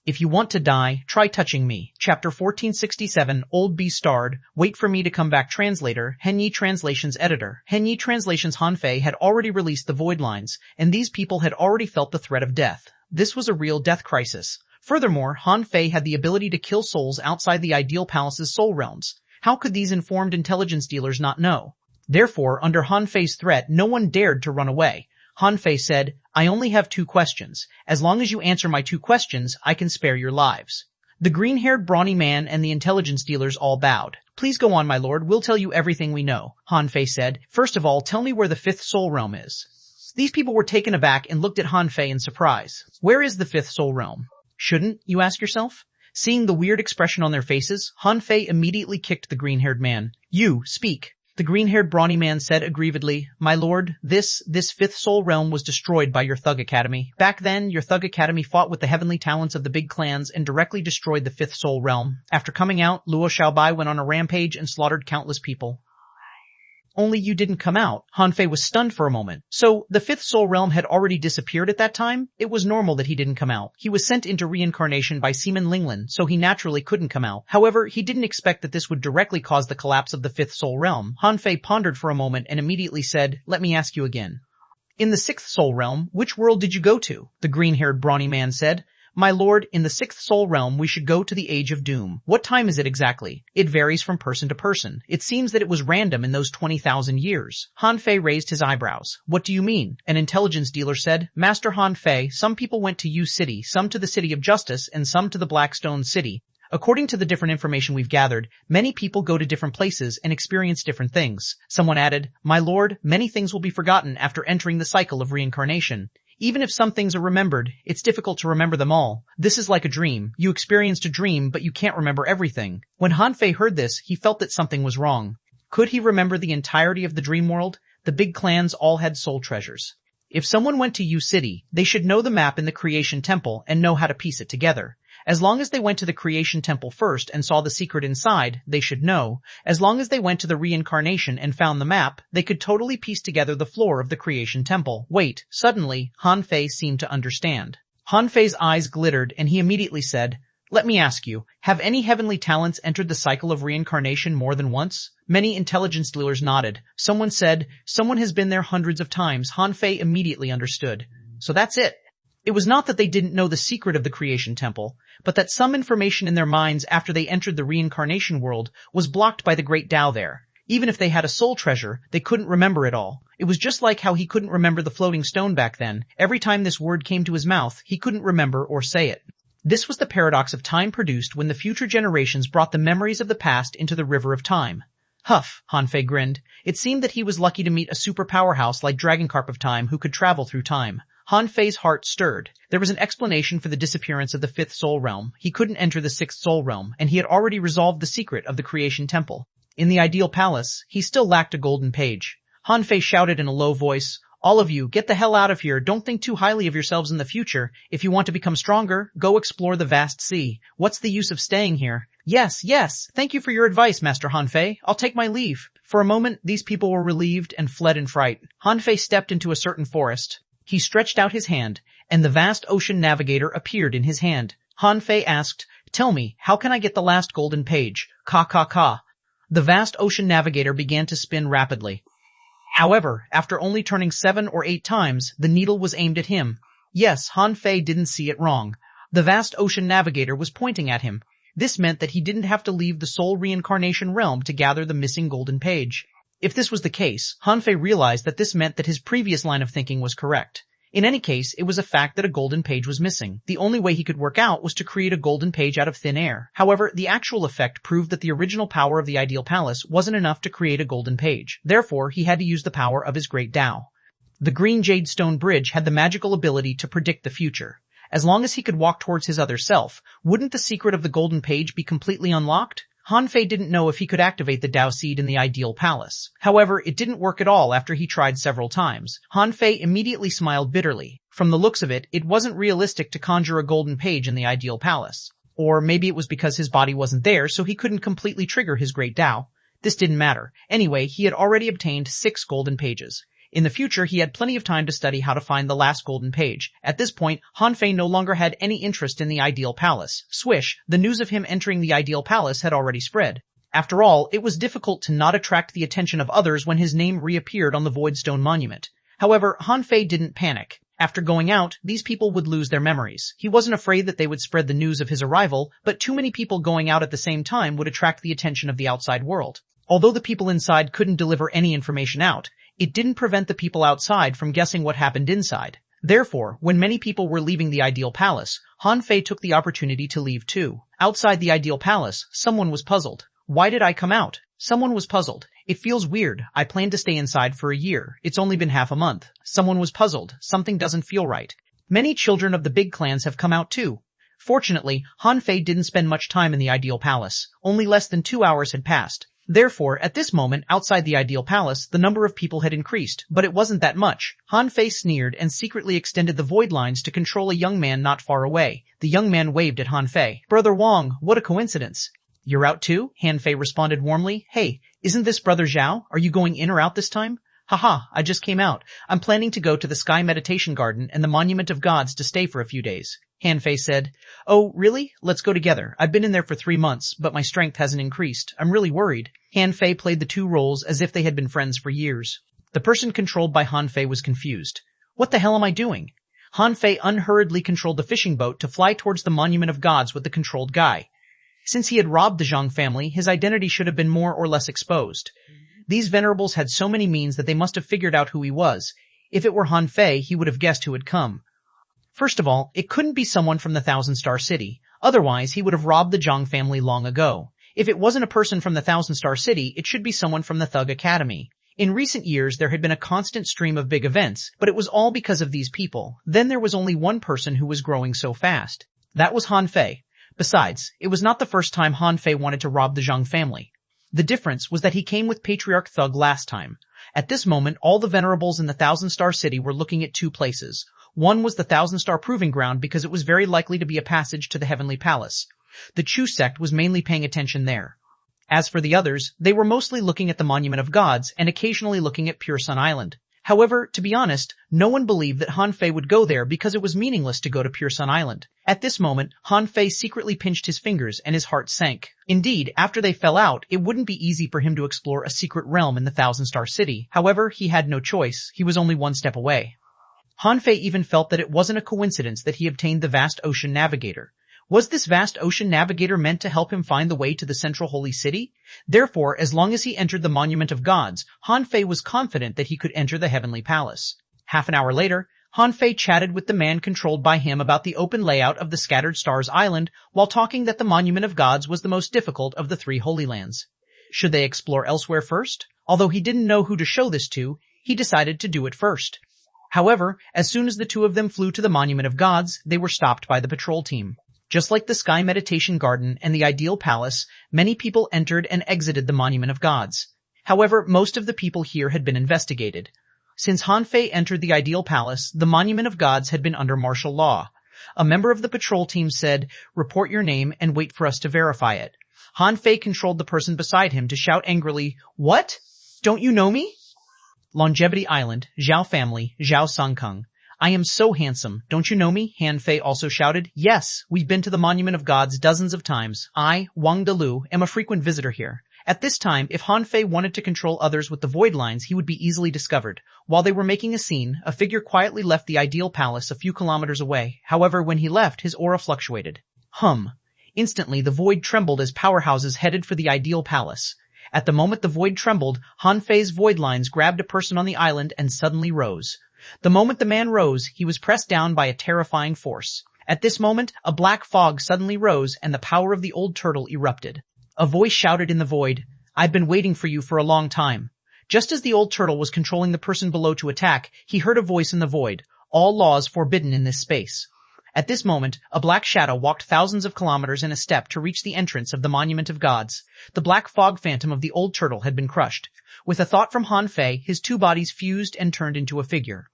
If you want to die, try touching me. Chapter 1467, Old B starred, Wait for me to come back translator, Henyi Translations editor. Henyi Translations Han Fei had already released the void lines, and these people had already felt the threat of death. This was a real death crisis. Furthermore, Han Fei had the ability to kill souls outside the Ideal Palace's soul realms. How could these informed intelligence dealers not know? Therefore, under Han Fei's threat, no one dared to run away. Han Fei said, "I only have 2 questions. As long as you answer my 2 questions, I can spare your lives." The green-haired brawny man and the intelligence dealers all bowed. "Please go on, my lord. We'll tell you everything we know," Han Fei said. "First of all, tell me where the 5th soul realm is." These people were taken aback and looked at Han Fei in surprise. Where is the 5th soul realm? Shouldn't, you ask yourself? Seeing the weird expression on their faces, Han Fei immediately kicked the green-haired man. "You, speak." The green-haired brawny man said aggrievedly, "My lord, this 5th soul realm was destroyed by your Thug Academy. Back then, your Thug Academy fought with the heavenly talents of the big clans and directly destroyed the 5th soul realm. After coming out, Luo Xiaobai went on a rampage and slaughtered countless people. Only you didn't come out." Han Fei was stunned for a moment. So, the 5th soul realm had already disappeared at that time? It was normal that he didn't come out. He was sent into reincarnation by Seaman Linglin, so he naturally couldn't come out. However, he didn't expect that this would directly cause the collapse of the 5th soul realm. Han Fei pondered for a moment and immediately said, "Let me ask you again. In the 6th soul realm, which world did you go to?" The green-haired brawny man said, "My lord, in the 6th soul realm we should go to the Age of Doom." "What time is it exactly?" "It varies from person to person. It seems that it was random in those 20,000 years. Han Fei raised his eyebrows. "What do you mean?" An intelligence dealer said, "Master Han Fei, some people went to U City, some to the City of Justice, and some to the Blackstone City. According to the different information we've gathered, many people go to different places and experience different things." Someone added, "My lord, many things will be forgotten after entering the cycle of reincarnation. Even if some things are remembered, it's difficult to remember them all. This is like a dream. You experienced a dream, but you can't remember everything." When Han Fei heard this, he felt that something was wrong. Could he remember the entirety of the dream world? The big clans all had soul treasures. If someone went to U City, they should know the map in the Creation Temple and know how to piece it together. As long as they went to the Creation Temple first and saw the secret inside, they should know. As long as they went to the reincarnation and found the map, they could totally piece together the floor of the Creation Temple. Wait, suddenly, Han Fei seemed to understand. Han Fei's eyes glittered and he immediately said, "Let me ask you, have any heavenly talents entered the cycle of reincarnation more than once?" Many intelligence dealers nodded. Someone said, "Someone has been there hundreds of times." Han Fei immediately understood. So that's it. It was not that they didn't know the secret of the Creation Temple, but that some information in their minds after they entered the reincarnation world was blocked by the great Tao there. Even if they had a soul treasure, they couldn't remember it all. It was just like how he couldn't remember the floating stone back then. Every time this word came to his mouth, he couldn't remember or say it. This was the paradox of time produced when the future generations brought the memories of the past into the river of time. Huff, Han Fei grinned. It seemed that he was lucky to meet a super powerhouse like Dragoncarp of Time who could travel through time. Han Fei's heart stirred. There was an explanation for the disappearance of the 5th soul realm. He couldn't enter the 6th soul realm, and he had already resolved the secret of the Creation Temple. In the ideal palace, he still lacked a golden page. Han Fei shouted in a low voice, "All of you, get the hell out of here. Don't think too highly of yourselves in the future. If you want to become stronger, go explore the vast sea. What's the use of staying here?" "Yes, yes. Thank you for your advice, Master Han Fei. I'll take my leave." For a moment, these people were relieved and fled in fright. Han Fei stepped into a certain forest. He stretched out his hand, and the vast ocean navigator appeared in his hand. Han Fei asked, "Tell me, how can I get the last golden page?" Ka ka ka. The vast ocean navigator began to spin rapidly. However, after only turning 7 or 8 times, the needle was aimed at him. Yes, Han Fei didn't see it wrong. The vast ocean navigator was pointing at him. This meant that he didn't have to leave the soul reincarnation realm to gather the missing golden page. If this was the case, Han Fei realized that this meant that his previous line of thinking was correct. In any case, it was a fact that a golden page was missing. The only way he could work out was to create a golden page out of thin air. However, the actual effect proved that the original power of the ideal palace wasn't enough to create a golden page. Therefore, he had to use the power of his great Tao. The green jade stone bridge had the magical ability to predict the future. As long as he could walk towards his other self, wouldn't the secret of the golden page be completely unlocked? Han Fei didn't know if he could activate the Tao seed in the ideal palace. However, it didn't work at all after he tried several times. Han Fei immediately smiled bitterly. From the looks of it, it wasn't realistic to conjure a golden page in the ideal palace. Or maybe it was because his body wasn't there, so he couldn't completely trigger his great Tao. This didn't matter. Anyway, he had already obtained 6 golden pages. In the future, he had plenty of time to study how to find the last golden page. At this point, Han Fei no longer had any interest in the ideal palace. Swish, the news of him entering the ideal palace had already spread. After all, it was difficult to not attract the attention of others when his name reappeared on the Voidstone Monument. However, Han Fei didn't panic. After going out, these people would lose their memories. He wasn't afraid that they would spread the news of his arrival, but too many people going out at the same time would attract the attention of the outside world. Although the people inside couldn't deliver any information out, it didn't prevent the people outside from guessing what happened inside. Therefore, when many people were leaving the ideal palace, Han Fei took the opportunity to leave too. Outside the ideal palace, someone was puzzled. "Why did I come out?" Someone was puzzled. "It feels weird. I planned to stay inside for a year. It's only been half a month." Someone was puzzled. "Something doesn't feel right." Many children of the big clans have come out too. Fortunately, Han Fei didn't spend much time in the ideal palace. Only less than 2 hours had passed. Therefore, at this moment, outside the ideal palace, the number of people had increased, but it wasn't that much. Han Fei sneered and secretly extended the void lines to control a young man not far away. The young man waved at Han Fei. "Brother Wang, what a coincidence." "You're out too?" Han Fei responded warmly. "Hey, isn't this Brother Zhao? Are you going in or out this time?" "Haha, I just came out. I'm planning to go to the Sky Meditation Garden and the Monument of Gods to stay for a few days." Han Fei said. "Oh, really? Let's go together. I've been in there for 3 months, but my strength hasn't increased. I'm really worried." Han Fei played the two roles as if they had been friends for years. The person controlled by Han Fei was confused. "What the hell am I doing?" Han Fei unhurriedly controlled the fishing boat to fly towards the Monument of Gods with the controlled guy. Since he had robbed the Zhang family, his identity should have been more or less exposed. These venerables had so many means that they must have figured out who he was. If it were Han Fei, he would have guessed who had come. First of all, it couldn't be someone from the Thousand Star City. Otherwise, he would have robbed the Zhang family long ago. If it wasn't a person from the Thousand Star City, it should be someone from the Thug Academy. In recent years, there had been a constant stream of big events, but it was all because of these people. Then there was only one person who was growing so fast. That was Han Fei. Besides, it was not the first time Han Fei wanted to rob the Zhang family. The difference was that he came with Patriarch Thug last time. At this moment, all the venerables in the Thousand Star City were looking at 2 places. One was the Thousand Star Proving Ground because it was very likely to be a passage to the Heavenly Palace. The Chu sect was mainly paying attention there. As for the others, they were mostly looking at the Monument of Gods and occasionally looking at Pure Sun Island. However, to be honest, no one believed that Han Fei would go there because it was meaningless to go to Pure Sun Island. At this moment, Han Fei secretly pinched his fingers and his heart sank. Indeed, after they fell out, it wouldn't be easy for him to explore a secret realm in the Thousand Star City. However, he had no choice. He was only 1 step away. Han Fei even felt that it wasn't a coincidence that he obtained the Vast Ocean Navigator. Was this Vast Ocean Navigator meant to help him find the way to the Central Holy City? Therefore, as long as he entered the Monument of Gods, Han Fei was confident that he could enter the Heavenly Palace. Half an hour later, Han Fei chatted with the man controlled by him about the open layout of the Scattered Stars Island while talking that the Monument of Gods was the most difficult of the 3 Holy Lands. Should they explore elsewhere first? Although he didn't know who to show this to, he decided to do it first. However, as soon as the 2 of them flew to the Monument of Gods, they were stopped by the patrol team. Just like the Sky Meditation Garden and the Ideal Palace, many people entered and exited the Monument of Gods. However, most of the people here had been investigated. Since Han Fei entered the Ideal Palace, the Monument of Gods had been under martial law. A member of the patrol team said, "Report your name and wait for us to verify it." Han Fei controlled the person beside him to shout angrily, "What? Don't you know me?" Longevity Island, Zhao family, Zhao Sangkung. "I am so handsome, don't you know me?" Han Fei also shouted. "Yes, we've been to the Monument of Gods dozens of times. I, Wang Dalu, am a frequent visitor here." At this time, if Han Fei wanted to control others with the void lines, he would be easily discovered. While they were making a scene, a figure quietly left the Ideal Palace a few kilometers away. However, when he left, his aura fluctuated. Instantly, the void trembled as powerhouses headed for the Ideal Palace. At the moment the void trembled, Han Fei's void lines grabbed a person on the island and suddenly rose. The moment the man rose, he was pressed down by a terrifying force. At this moment, a black fog suddenly rose and the power of the old turtle erupted. A voice shouted in the void, "I've been waiting for you for a long time." Just as the old turtle was controlling the person below to attack, he heard a voice in the void, "All laws forbidden in this space." At this moment, a black shadow walked thousands of kilometers in a step to reach the entrance of the Monument of Gods. The black fog phantom of the old turtle had been crushed. With a thought from Han Fei, his two bodies fused and turned into a figure.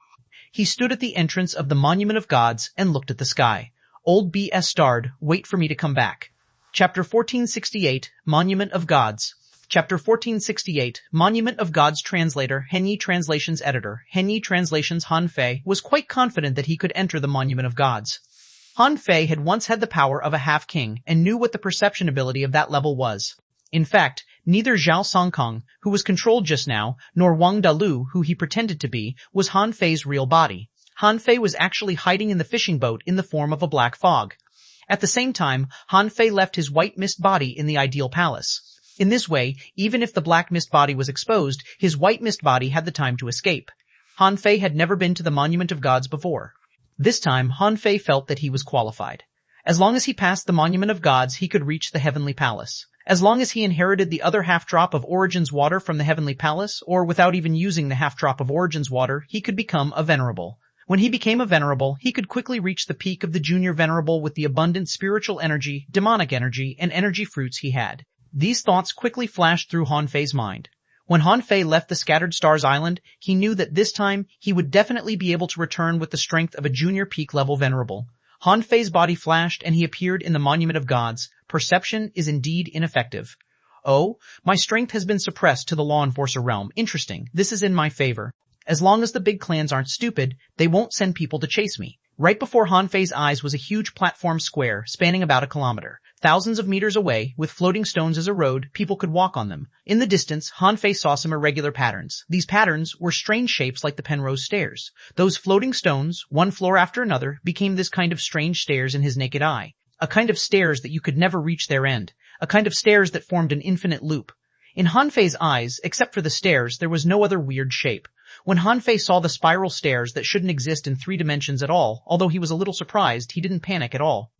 He stood at the entrance of the Monument of Gods and looked at the sky. "Old B.S. starred, wait for me to come back." Chapter 1468, Monument of Gods. Chapter 1468, Monument of Gods. Translator, Henyi Translations Editor, Henyi Translations. Han Fei was quite confident that he could enter the Monument of Gods. Han Fei had once had the power of a half-king and knew what the perception ability of that level was. In fact, neither Zhao Sangkong, who was controlled just now, nor Wang Dalu, who he pretended to be, was Han Fei's real body. Han Fei was actually hiding in the fishing boat in the form of a black fog. At the same time, Han Fei left his white mist body in the Ideal Palace. In this way, even if the black mist body was exposed, his white mist body had the time to escape. Han Fei had never been to the Monument of Gods before. This time, Han Fei felt that he was qualified. As long as he passed the Monument of Gods, he could reach the Heavenly Palace. As long as he inherited the other half-drop of Origin's water from the Heavenly Palace, or without even using the half-drop of Origin's water, he could become a Venerable. When he became a Venerable, he could quickly reach the peak of the Junior Venerable with the abundant spiritual energy, demonic energy, and energy fruits he had. These thoughts quickly flashed through Han Fei's mind. When Han Fei left the Scattered Stars Island, he knew that this time he would definitely be able to return with the strength of a Junior Peak-level Venerable. Han Fei's body flashed and he appeared in the Monument of Gods. Perception is indeed ineffective. "Oh, my strength has been suppressed to the Law Enforcer realm. Interesting. This is in my favor. As long as the big clans aren't stupid, they won't send people to chase me." Right before Han Fei's eyes was a huge platform square spanning about a kilometer. Thousands of meters away, with floating stones as a road, people could walk on them. In the distance, Han Fei saw some irregular patterns. These patterns were strange shapes like the Penrose Stairs. Those floating stones, one floor after another, became this kind of strange stairs in his naked eye. A kind of stairs that you could never reach their end. A kind of stairs that formed an infinite loop. In Han Fei's eyes, except for the stairs, there was no other weird shape. When Han Fei saw the spiral stairs that shouldn't exist in 3 dimensions at all, although he was a little surprised, he didn't panic at all.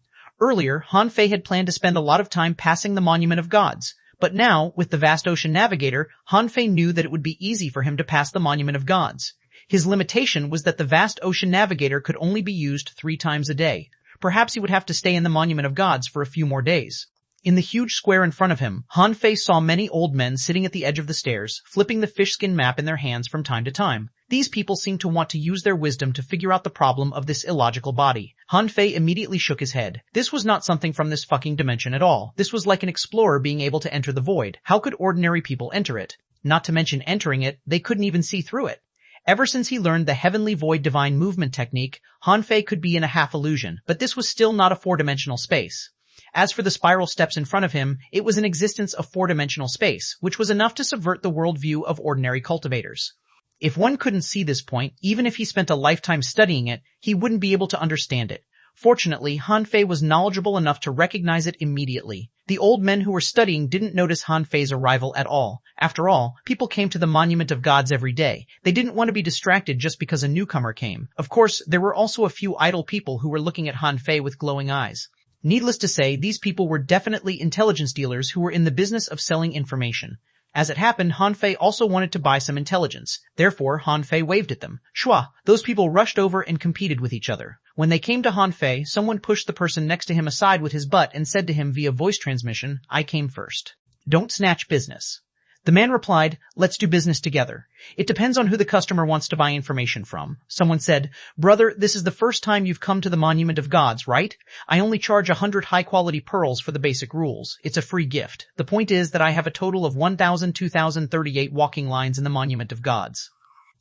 Earlier, Han Fei had planned to spend a lot of time passing the Monument of Gods. But now, with the vast ocean navigator, Han Fei knew that it would be easy for him to pass the Monument of Gods. His limitation was that the vast ocean navigator could only be used 3 times a day. Perhaps he would have to stay in the Monument of Gods for a few more days. In the huge square in front of him, Han Fei saw many old men sitting at the edge of the stairs, flipping the fishskin map in their hands from time to time. These people seemed to want to use their wisdom to figure out the problem of this illogical body. Han Fei immediately shook his head. This was not something from this fucking dimension at all. This was like an explorer being able to enter the void. How could ordinary people enter it? Not to mention entering it, they couldn't even see through it. Ever since he learned the Heavenly Void Divine Movement technique, Han Fei could be in a half-illusion, but this was still not a 4-dimensional space. As for the spiral steps in front of him, it was an existence of 4-dimensional space, which was enough to subvert the worldview of ordinary cultivators. If one couldn't see this point, even if he spent a lifetime studying it, he wouldn't be able to understand it. Fortunately, Han Fei was knowledgeable enough to recognize it immediately. The old men who were studying didn't notice Han Fei's arrival at all. After all, people came to the Monument of Gods every day. They didn't want to be distracted just because a newcomer came. Of course, there were also a few idle people who were looking at Han Fei with glowing eyes. Needless to say, these people were definitely intelligence dealers who were in the business of selling information. As it happened, Han Fei also wanted to buy some intelligence. Therefore, Han Fei waved at them. Shua! Those people rushed over and competed with each other. When they came to Han Fei, someone pushed the person next to him aside with his butt and said to him via voice transmission, "I came first. Don't snatch business." The man replied, "Let's do business together. It depends on who the customer wants to buy information from." Someone said, "Brother, this is the first time you've come to the Monument of Gods, right? I only charge 100 high-quality pearls for the basic rules. It's a free gift. The point is that I have a total of 1,038 walking lines in the Monument of Gods.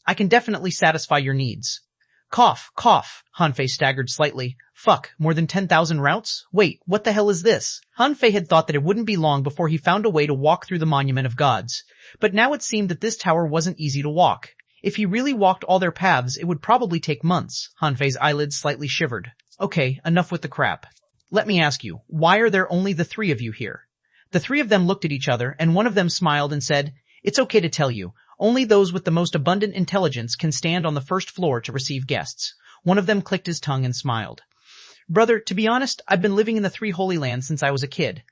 I can definitely satisfy your needs." Cough, cough. Han Fei staggered slightly. Fuck, more than 10,000 routes? Wait, what the hell is this? Han Fei had thought that it wouldn't be long before he found a way to walk through the Monument of Gods. But now it seemed that this tower wasn't easy to walk. If he really walked all their paths, it would probably take months. Han Fei's eyelids slightly shivered. Okay, enough with the crap. Let me ask you, why are there only the three of you here? The three of them looked at each other, and one of them smiled and said, "It's okay to tell you. Only those with the most abundant intelligence can stand on the first floor to receive guests." One of them clicked his tongue and smiled. "Brother, to be honest, I've been living in the Three Holy Lands since I was a kid.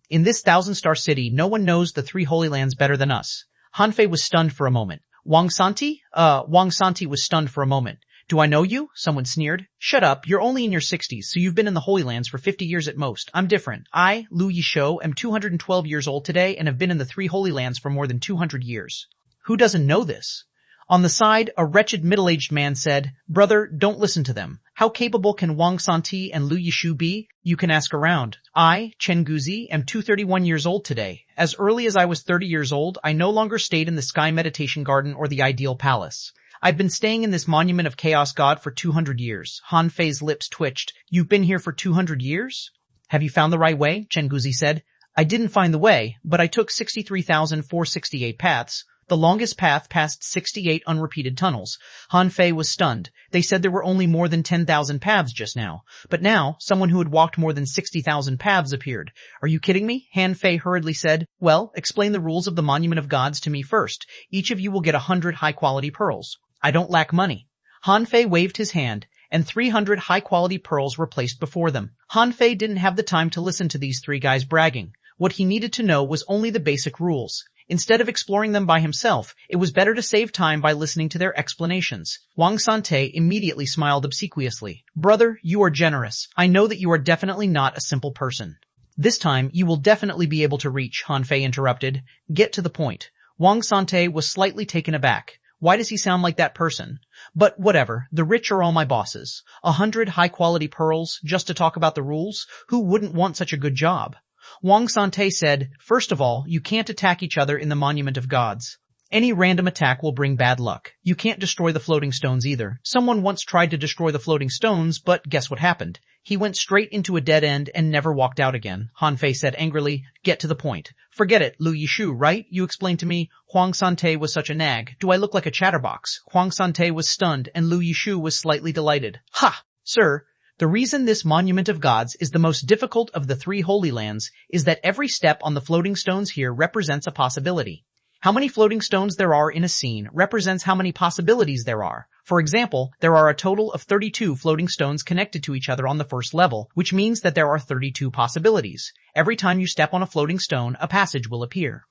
In this 1,000-star city, no one knows the Three Holy Lands better than us." Han Fei was stunned for a moment. Wang Santi was stunned for a moment. "Do I know you?" Someone sneered. "Shut up, you're only in your 60s, so you've been in the Holy Lands for 50 years at most. I'm different. I, Lu Yishou, am 212 years old today and have been in the Three Holy Lands for more than 200 years. Who doesn't know this?" On the side, a wretched middle-aged man said, "Brother, don't listen to them. How capable can Wang Santi and Lu Yishu be? You can ask around. I, Chen Guzi, am 231 years old today. As early as I was 30 years old, I no longer stayed in the Sky Meditation Garden or the Ideal Palace. I've been staying in this Monument of Chaos God for 200 years. Han Fei's lips twitched. "You've been here for 200 years? Have you found the right way?" Chen Guzi said. "I didn't find the way, but I took 63,468 paths. The longest path passed 68 unrepeated tunnels." Han Fei was stunned. They said there were only more than 10,000 paths just now. But now, someone who had walked more than 60,000 paths appeared. "Are you kidding me?" Han Fei hurriedly said. "Well, explain the rules of the Monument of Gods to me first. Each of you will get 100 high-quality pearls. I don't lack money." Han Fei waved his hand, and 300 high-quality pearls were placed before them. Han Fei didn't have the time to listen to these three guys bragging. What he needed to know was only the basic rules. Instead of exploring them by himself, it was better to save time by listening to their explanations. Wang Sante immediately smiled obsequiously. "Brother, you are generous. I know that you are definitely not a simple person." "This time, you will definitely be able to reach," Han Fei interrupted. "Get to the point." Wang Sante was slightly taken aback. Why does he sound like that person? But whatever, the rich are all my bosses. 100 high-quality pearls, just to talk about the rules? Who wouldn't want such a good job? Wang Sante said, "First of all, you can't attack each other in the Monument of Gods. Any random attack will bring bad luck. You can't destroy the floating stones either. Someone once tried to destroy the floating stones, but guess what happened? He went straight into a dead end and never walked out again." Han Fei said angrily, "Get to the point." "Forget it, Lu Yishu, right? You explained to me." Huang Sante was such a nag. "Do I look like a chatterbox?" Huang Sante was stunned and Lu Yishu was slightly delighted. "Ha! Sir, the reason this Monument of Gods is the most difficult of the Three Holy Lands is that every step on the floating stones here represents a possibility. How many floating stones there are in a scene represents how many possibilities there are. For example, there are a total of 32 floating stones connected to each other on the first level, which means that there are 32 possibilities. Every time you step on a floating stone, a passage will appear.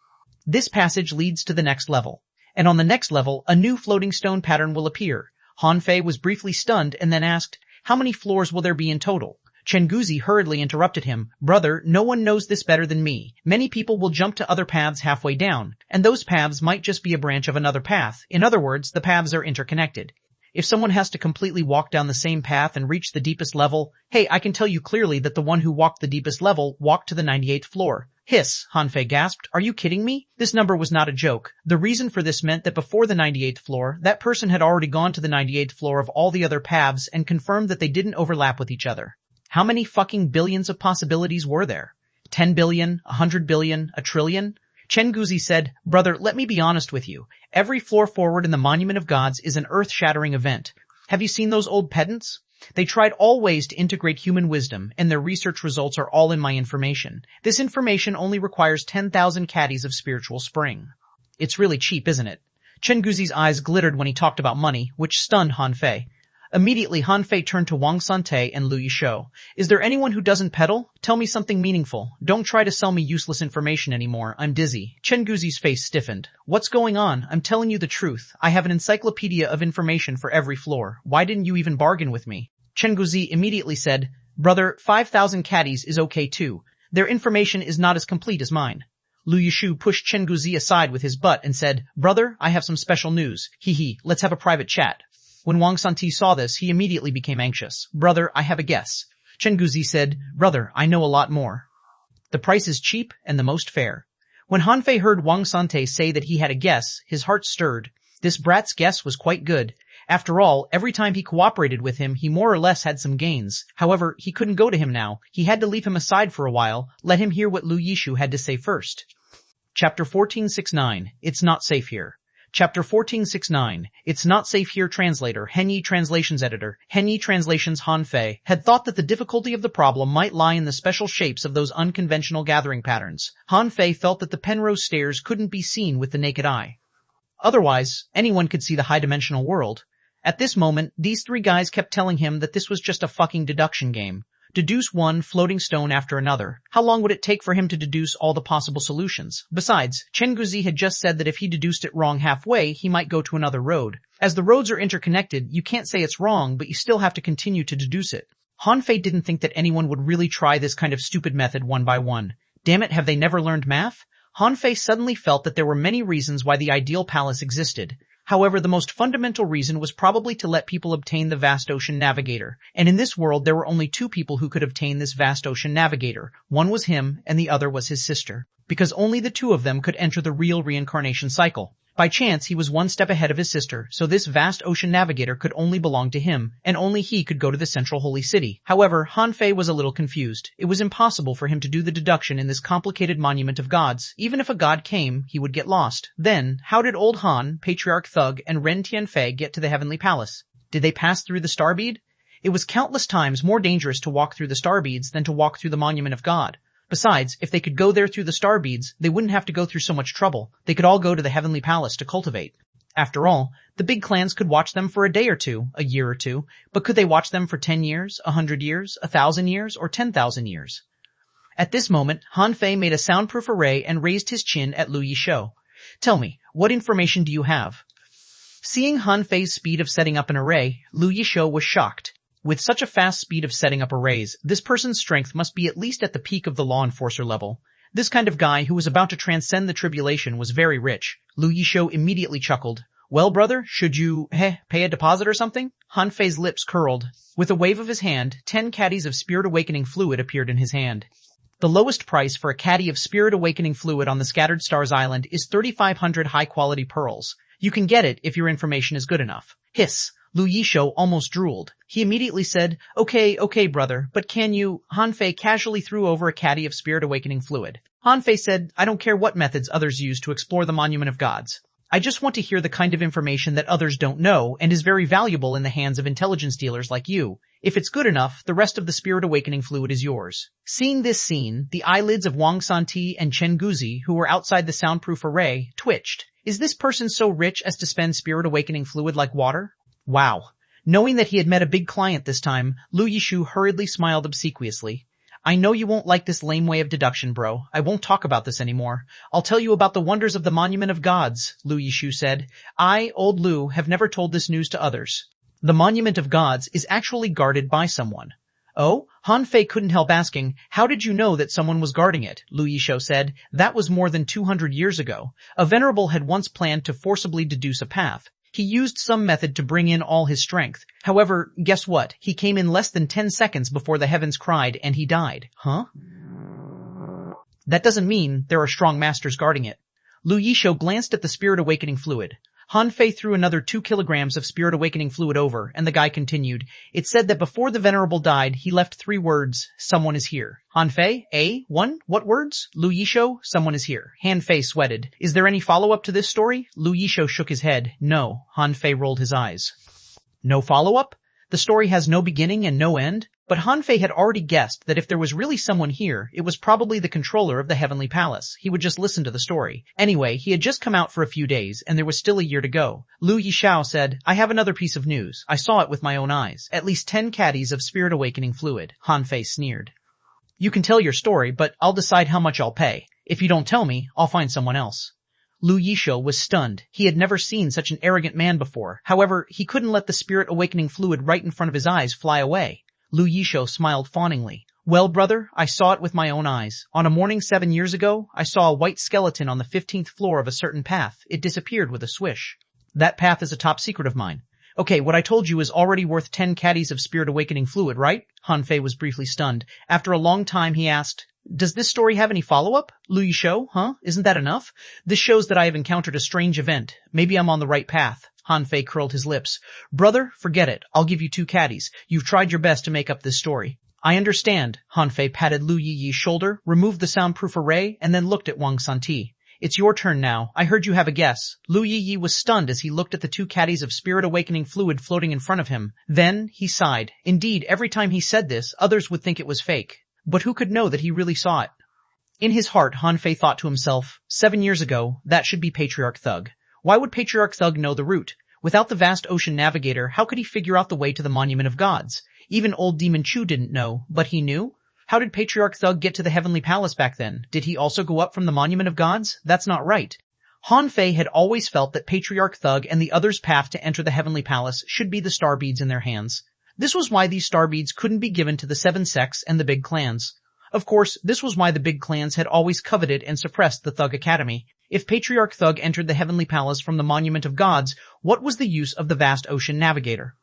This passage leads to the next level. And on the next level, a new floating stone pattern will appear." Han Fei was briefly stunned and then asked, "How many floors will there be in total?" Chen Guzi hurriedly interrupted him. "Brother, no one knows this better than me. Many people will jump to other paths halfway down, and those paths might just be a branch of another path. In other words, the paths are interconnected. If someone has to completely walk down the same path and reach the deepest level, hey, I can tell you clearly that the one who walked the deepest level walked to the 98th floor. Hiss, Han Fei gasped. "Are you kidding me?" This number was not a joke. The reason for this meant that before the 98th floor, that person had already gone to the 98th floor of all the other paths and confirmed that they didn't overlap with each other. How many fucking billions of possibilities were there? 10 billion, 100 billion, a trillion? Chen Guzi said, "Brother, let me be honest with you. Every floor forward in the Monument of Gods is an earth-shattering event. Have you seen those old pedants? They tried all ways to integrate human wisdom, and their research results are all in my information. This information only requires 10,000 caddies of spiritual spring. It's really cheap, isn't it?" Chen Guzi's eyes glittered when he talked about money, which stunned Han Fei. Immediately, Han Fei turned to Wang Sante and Lu Yishou. "Is there anyone who doesn't peddle? Tell me something meaningful. Don't try to sell me useless information anymore. I'm dizzy." Chen Guzi's face stiffened. "What's going on? I'm telling you the truth. I have an encyclopedia of information for every floor. Why didn't you even bargain with me?" Chen Guzi immediately said, "Brother, 5,000 caddies is okay too. Their information is not as complete as mine." Lu Yishu pushed Chen Guzi aside with his butt and said, "Brother, I have some special news. Hee, let's have a private chat." When Wang Santi saw this, he immediately became anxious. "Brother, I have a guess." Chen Guzi said, "Brother, I know a lot more. The price is cheap and the most fair." When Han Fei heard Wang Sante say that he had a guess, his heart stirred. This brat's guess was quite good. After all, every time he cooperated with him, he more or less had some gains. However, he couldn't go to him now. He had to leave him aside for a while, let him hear what Lu Yishu had to say first. Chapter 1469, It's Not Safe Here. Chapter 1469, It's Not Safe Here. Translator, Henyi Translations Editor, Henyi Translations. Han Fei had thought that the difficulty of the problem might lie in the special shapes of those unconventional gathering patterns. Han Fei felt that the Penrose stairs couldn't be seen with the naked eye. Otherwise, anyone could see the high-dimensional world. At this moment, these three guys kept telling him that this was just a fucking deduction game. Deduce one floating stone after another. How long would it take for him to deduce all the possible solutions? Besides, Chen Guzi had just said that if he deduced it wrong halfway, he might go to another road. As the roads are interconnected, you can't say it's wrong, but you still have to continue to deduce it. Han Fei didn't think that anyone would really try this kind of stupid method one by one. Damn it, have they never learned math? Han Fei suddenly felt that there were many reasons why the ideal palace existed. However, the most fundamental reason was probably to let people obtain the Vast Ocean Navigator. And in this world, there were only two people who could obtain this Vast Ocean Navigator. One was him, and the other was his sister. Because only the two of them could enter the real reincarnation cycle. By chance, he was one step ahead of his sister, so this Vast Ocean Navigator could only belong to him, and only he could go to the Central Holy City. However, Han Fei was a little confused. It was impossible for him to do the deduction in this complicated monument of gods. Even if a god came, he would get lost. Then, how did Old Han, Patriarch Thug, and Ren Tianfei get to the Heavenly Palace? Did they pass through the Star Bead? It was countless times more dangerous to walk through the Star Beads than to walk through the Monument of God. Besides, if they could go there through the Star Beads, they wouldn't have to go through so much trouble. They could all go to the Heavenly Palace to cultivate. After all, the big clans could watch them for a day or two, a year or two, but could they watch them for 10 years, 100 years, 1,000 years, or 10,000 years? At this moment, Han Fei made a soundproof array and raised his chin at Lu Yishu. "Tell me, what information do you have?" Seeing Han Fei's speed of setting up an array, Lu Yishu was shocked. With such a fast speed of setting up arrays, this person's strength must be at least at the peak of the law enforcer level. This kind of guy who was about to transcend the tribulation was very rich. Lu Yishu immediately chuckled. "Well, brother, should you, pay a deposit or something?" Han Fei's lips curled. With a wave of his hand, 10 caddies of Spirit Awakening fluid appeared in his hand. The lowest price for a caddy of Spirit Awakening fluid on the Scattered Stars Island is 3,500 high-quality pearls. You can get it if your information is good enough. Hiss. Lu Yishu almost drooled. He immediately said, Okay, brother, but can you—" Han Fei casually threw over a caddy of Spirit Awakening fluid. Han Fei said, "I don't care what methods others use to explore the Monument of Gods. I just want to hear the kind of information that others don't know and is very valuable in the hands of intelligence dealers like you. If it's good enough, the rest of the Spirit Awakening fluid is yours." Seeing this scene, the eyelids of Wang Santi and Chen Guzi, who were outside the soundproof array, twitched. Is this person so rich as to spend Spirit Awakening fluid like water? Wow. Knowing that he had met a big client this time, Lu Yishu hurriedly smiled obsequiously. "I know you won't like this lame way of deduction, bro. I won't talk about this anymore. I'll tell you about the wonders of the Monument of Gods," Lu Yishu said. "I, old Lu, have never told this news to others. The Monument of Gods is actually guarded by someone." "Oh?" Han Fei couldn't help asking, "How did you know that someone was guarding it?" Lu Yishu said, "That was more than 200 years ago. A venerable had once planned to forcibly deduce a path. He used some method to bring in all his strength. However, guess what? He came in less than 10 seconds before the heavens cried and he died." Huh? That doesn't mean there are strong masters guarding it. Lu Yishu glanced at the Spirit Awakening fluid. Han Fei threw another 2 kilograms of Spirit Awakening fluid over, and the guy continued. "It said that before the Venerable died, he left 3 words. Someone is here." Han Fei, one? What words? Lu Yishu, someone is here. Han Fei sweated. "Is there any follow-up to this story?" Lu Yishu shook his head. "No." Han Fei rolled his eyes. "No follow-up? The story has no beginning and no end?" But Han Fei had already guessed that if there was really someone here, it was probably the controller of the Heavenly Palace. He would just listen to the story. Anyway, he had just come out for a few days, and there was still a year to go. Lu Yishu said, "I have another piece of news. I saw it with my own eyes. At least 10 caddies of Spirit Awakening fluid." Han Fei sneered. "You can tell your story, but I'll decide how much I'll pay. If you don't tell me, I'll find someone else." Lu Yishuo was stunned. He had never seen such an arrogant man before. However, he couldn't let the spirit awakening fluid right in front of his eyes fly away. Lu Yishuo smiled fawningly. Well, brother, I saw it with my own eyes. On a morning 7 years ago, I saw a white skeleton on the 15th floor of a certain path. It disappeared with a swish. That path is a top secret of mine. Okay, what I told you is already worth 10 caddies of spirit awakening fluid, right? Han Fei was briefly stunned. After a long time, he asked, does this story have any follow-up? Lu Yishuo, huh? Isn't that enough? This shows that I have encountered a strange event. Maybe I'm on the right path. Han Fei curled his lips. Brother, forget it. I'll give you 2 caddies. You've tried your best to make up this story. I understand. Han Fei patted Lu Yiyi's shoulder, removed the soundproof array, and then looked at Wang Santi. It's your turn now. I heard you have a guess. Lu Yiyi was stunned as he looked at the 2 caddies of spirit awakening fluid floating in front of him. Then, he sighed. Indeed, every time he said this, others would think it was fake. But who could know that he really saw it? In his heart, Han Fei thought to himself, 7 years ago, that should be Patriarch Thug. Why would Patriarch Thug know the route? Without the vast ocean navigator, how could he figure out the way to the Monument of Gods? Even old Demon Chu didn't know, but he knew? How did Patriarch Thug get to the Heavenly Palace back then? Did he also go up from the Monument of Gods? That's not right. Han Fei had always felt that Patriarch Thug and the others' path to enter the Heavenly Palace should be the star beads in their hands. This was why these star beads couldn't be given to the 7 sects and the big clans. Of course, this was why the big clans had always coveted and suppressed the Thug Academy. If Patriarch Thug entered the Heavenly Palace from the Monument of Gods, what was the use of the vast ocean navigator?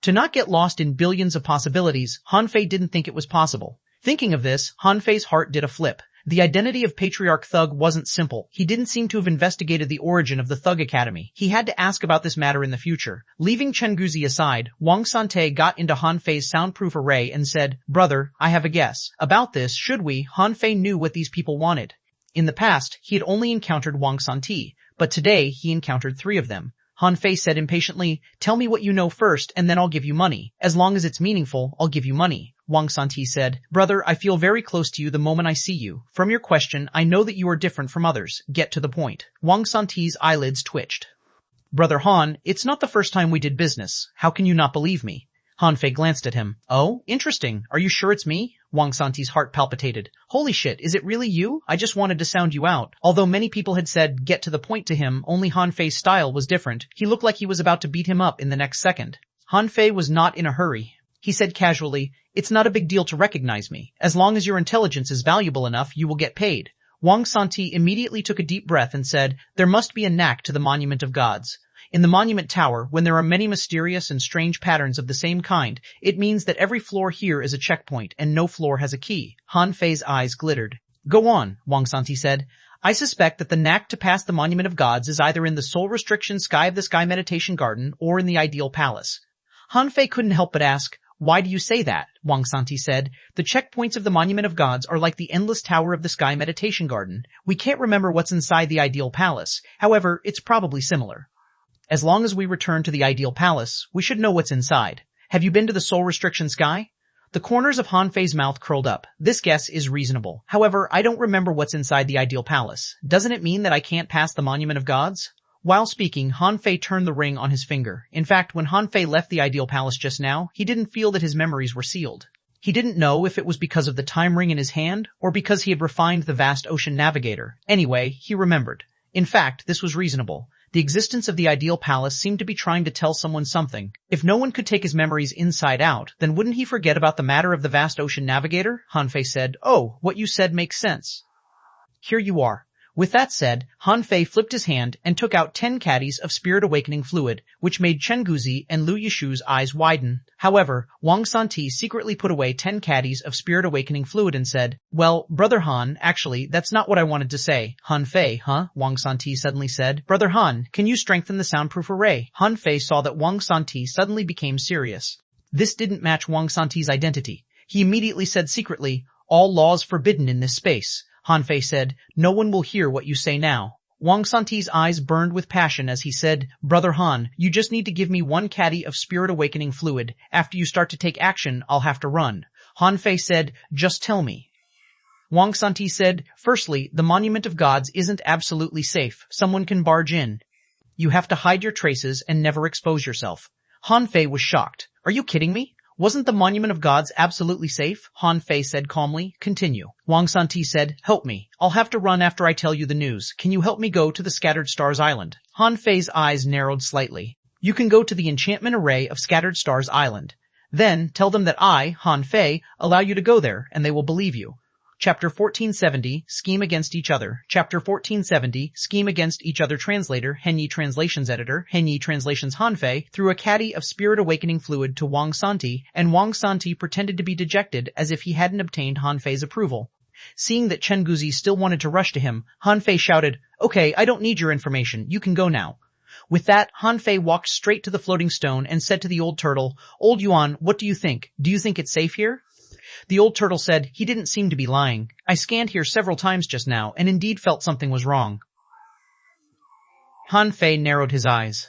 To not get lost in billions of possibilities, Han Fei didn't think it was possible. Thinking of this, Han Fei's heart did a flip. The identity of Patriarch Thug wasn't simple. He didn't seem to have investigated the origin of the Thug Academy. He had to ask about this matter in the future. Leaving Chen Guzi aside, Wang Sante got into Han Fei's soundproof array and said, Brother, I have a guess. About this, should we? Han Fei knew what these people wanted. In the past, he had only encountered Wang Santi, but today he encountered 3 of them. Han Fei said impatiently, tell me what you know first and then I'll give you money. As long as it's meaningful, I'll give you money. Wang Santi said, Brother, I feel very close to you the moment I see you. From your question, I know that you are different from others. Get to the point. Wang Santi's eyelids twitched. Brother Han, it's not the first time we did business. How can you not believe me? Han Fei glanced at him. Oh, interesting. Are you sure it's me? Wang Santi's heart palpitated. Holy shit, is it really you? I just wanted to sound you out. Although many people had said, get to the point to him, only Han Fei's style was different. He looked like he was about to beat him up in the next second. Han Fei was not in a hurry. He said casually, it's not a big deal to recognize me. As long as your intelligence is valuable enough, you will get paid. Wang Santi immediately took a deep breath and said, there must be a knack to the Monument of Gods. In the Monument Tower, when there are many mysterious and strange patterns of the same kind, it means that every floor here is a checkpoint and no floor has a key. Han Fei's eyes glittered. Go on, Wang Santi said. I suspect that the knack to pass the Monument of Gods is either in the Soul Restriction Sky of the Sky Meditation Garden or in the Ideal Palace. Han Fei couldn't help but ask, why do you say that? Wang Santi said. The checkpoints of the Monument of Gods are like the endless tower of the Sky Meditation Garden. We can't remember what's inside the Ideal Palace. However, it's probably similar. As long as we return to the Ideal Palace, we should know what's inside. Have you been to the Soul Restriction Sky? The corners of Han Fei's mouth curled up. This guess is reasonable. However, I don't remember what's inside the Ideal Palace. Doesn't it mean that I can't pass the Monument of Gods? While speaking, Han Fei turned the ring on his finger. In fact, when Han Fei left the Ideal Palace just now, he didn't feel that his memories were sealed. He didn't know if it was because of the time ring in his hand, or because he had refined the vast ocean navigator. Anyway, he remembered. In fact, this was reasonable. The existence of the Ideal Palace seemed to be trying to tell someone something. If no one could take his memories inside out, then wouldn't he forget about the matter of the vast ocean navigator? Han Fei said, oh, what you said makes sense. Here you are. With that said, Han Fei flipped his hand and took out 10 caddies of spirit awakening fluid, which made Chen Guzi and Lu Yishu's eyes widen. However, Wang Santi secretly put away 10 caddies of spirit awakening fluid and said, well, Brother Han, actually, that's not what I wanted to say. Han Fei, huh? Wang Santi suddenly said. Brother Han, can you strengthen the soundproof array? Han Fei saw that Wang Santi suddenly became serious. This didn't match Wang Santi's identity. He immediately said secretly, all laws forbidden in this space. Han Fei said, no one will hear what you say now. Wang Santi's eyes burned with passion as he said, Brother Han, you just need to give me 1 caddy of spirit awakening fluid. After you start to take action, I'll have to run. Han Fei said, just tell me. Wang Santi said, firstly, the Monument of Gods isn't absolutely safe. Someone can barge in. You have to hide your traces and never expose yourself. Han Fei was shocked. Are you kidding me? Wasn't the Monument of Gods absolutely safe? Han Fei said calmly. Continue. Wang Santi said, help me. I'll have to run after I tell you the news. Can you help me go to the Scattered Stars Island? Han Fei's eyes narrowed slightly. You can go to the enchantment array of Scattered Stars Island. Then tell them that I, Han Fei, allow you to go there, and they will believe you. Chapter 1470, Scheme Against Each Other. Chapter 1470, Scheme Against Each Other. Translator, Henyi Translations Editor, Henyi Translations. Han Fei threw a caddy of spirit awakening fluid to Wang Santi, and Wang Santi pretended to be dejected as if he hadn't obtained Han Fei's approval. Seeing that Chen Guzi still wanted to rush to him, Han Fei shouted, okay, I don't need your information, you can go now. With that, Han Fei walked straight to the floating stone and said to the old turtle, Old Yuan, what do you think? Do you think it's safe here? The old turtle said, he didn't seem to be lying. I scanned here several times just now and indeed felt something was wrong. Han Fei narrowed his eyes.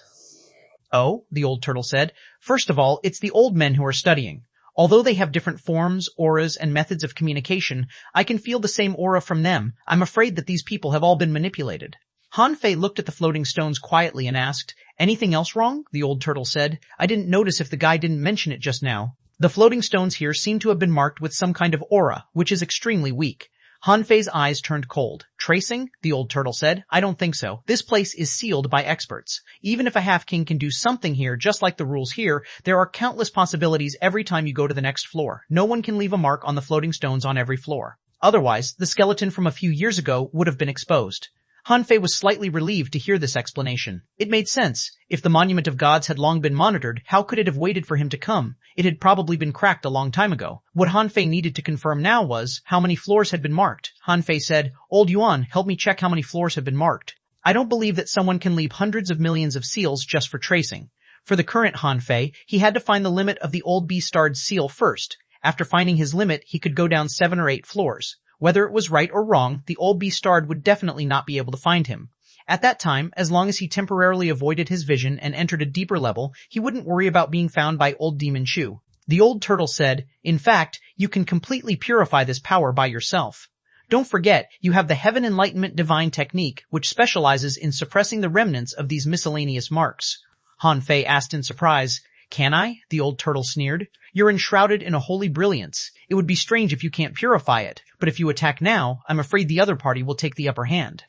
Oh, the old turtle said, first of all, it's the old men who are studying. Although they have different forms, auras, and methods of communication, I can feel the same aura from them. I'm afraid that these people have all been manipulated. Han Fei looked at the floating stones quietly and asked, anything else wrong? The old turtle said, I didn't notice if the guy didn't mention it just now. The floating stones here seem to have been marked with some kind of aura, which is extremely weak. Han Fei's eyes turned cold. Tracing? The old turtle said. I don't think so. This place is sealed by experts. Even if a half-king can do something here, just like the rules here, there are countless possibilities every time you go to the next floor. No one can leave a mark on the floating stones on every floor. Otherwise, the skeleton from a few years ago would have been exposed. Han Fei was slightly relieved to hear this explanation. It made sense. If the Monument of Gods had long been monitored, how could it have waited for him to come? It had probably been cracked a long time ago. What Han Fei needed to confirm now was how many floors had been marked. Han Fei said, Old Yuan, help me check how many floors have been marked. I don't believe that someone can leave hundreds of millions of seals just for tracing. For the current Han Fei, he had to find the limit of the old B-starred seal first. After finding his limit, he could go down 7 or 8 floors. Whether it was right or wrong, the old B-starred would definitely not be able to find him. At that time, as long as he temporarily avoided his vision and entered a deeper level, he wouldn't worry about being found by old Demon Chu. The old turtle said, in fact, you can completely purify this power by yourself. Don't forget, you have the Heaven Enlightenment Divine Technique, which specializes in suppressing the remnants of these miscellaneous marks. Han Fei asked in surprise, Can I? The old turtle sneered. You're enshrouded in a holy brilliance. It would be strange if you can't purify it, but if you attack now, I'm afraid the other party will take the upper hand.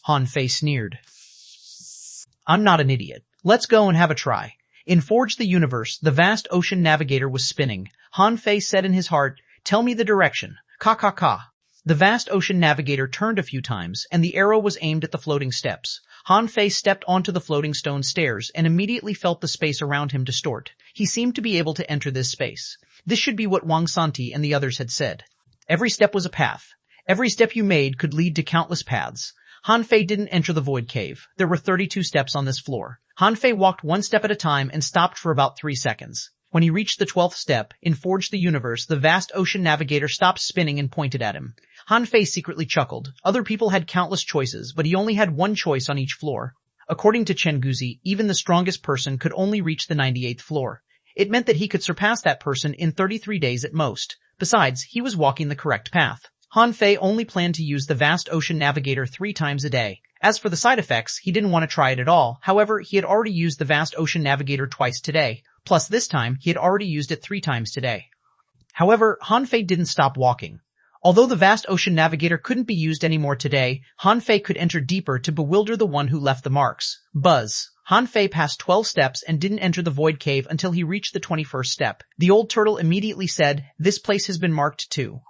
Han Fei sneered. I'm not an idiot. Let's go and have a try. In Forge the Universe, the vast ocean navigator was spinning. Han Fei said in his heart, Tell me the direction. Ka ka ka. The vast ocean navigator turned a few times, and the arrow was aimed at the floating steps. Han Fei stepped onto the floating stone stairs and immediately felt the space around him distort. He seemed to be able to enter this space. This should be what Wang Santi and the others had said. Every step was a path. Every step you made could lead to countless paths. Han Fei didn't enter the void cave. There were 32 steps on this floor. Han Fei walked one step at a time and stopped for about 3 seconds. When he reached the 12th step, in Forge the Universe, the vast ocean navigator stopped spinning and pointed at him. Han Fei secretly chuckled. Other people had countless choices, but he only had one choice on each floor. According to Chen Guzi, even the strongest person could only reach the 98th floor. It meant that he could surpass that person in 33 days at most. Besides, he was walking the correct path. Han Fei only planned to use the vast ocean navigator 3 times a day. As for the side effects, he didn't want to try it at all. However, he had already used the vast ocean navigator twice today. Plus this time, he had already used it 3 times today. However, Han Fei didn't stop walking. Although the vast ocean navigator couldn't be used anymore today, Han Fei could enter deeper to bewilder the one who left the marks. Buzz. Han Fei passed 12 steps and didn't enter the void cave until he reached the 21st step. The old turtle immediately said, This place has been marked too.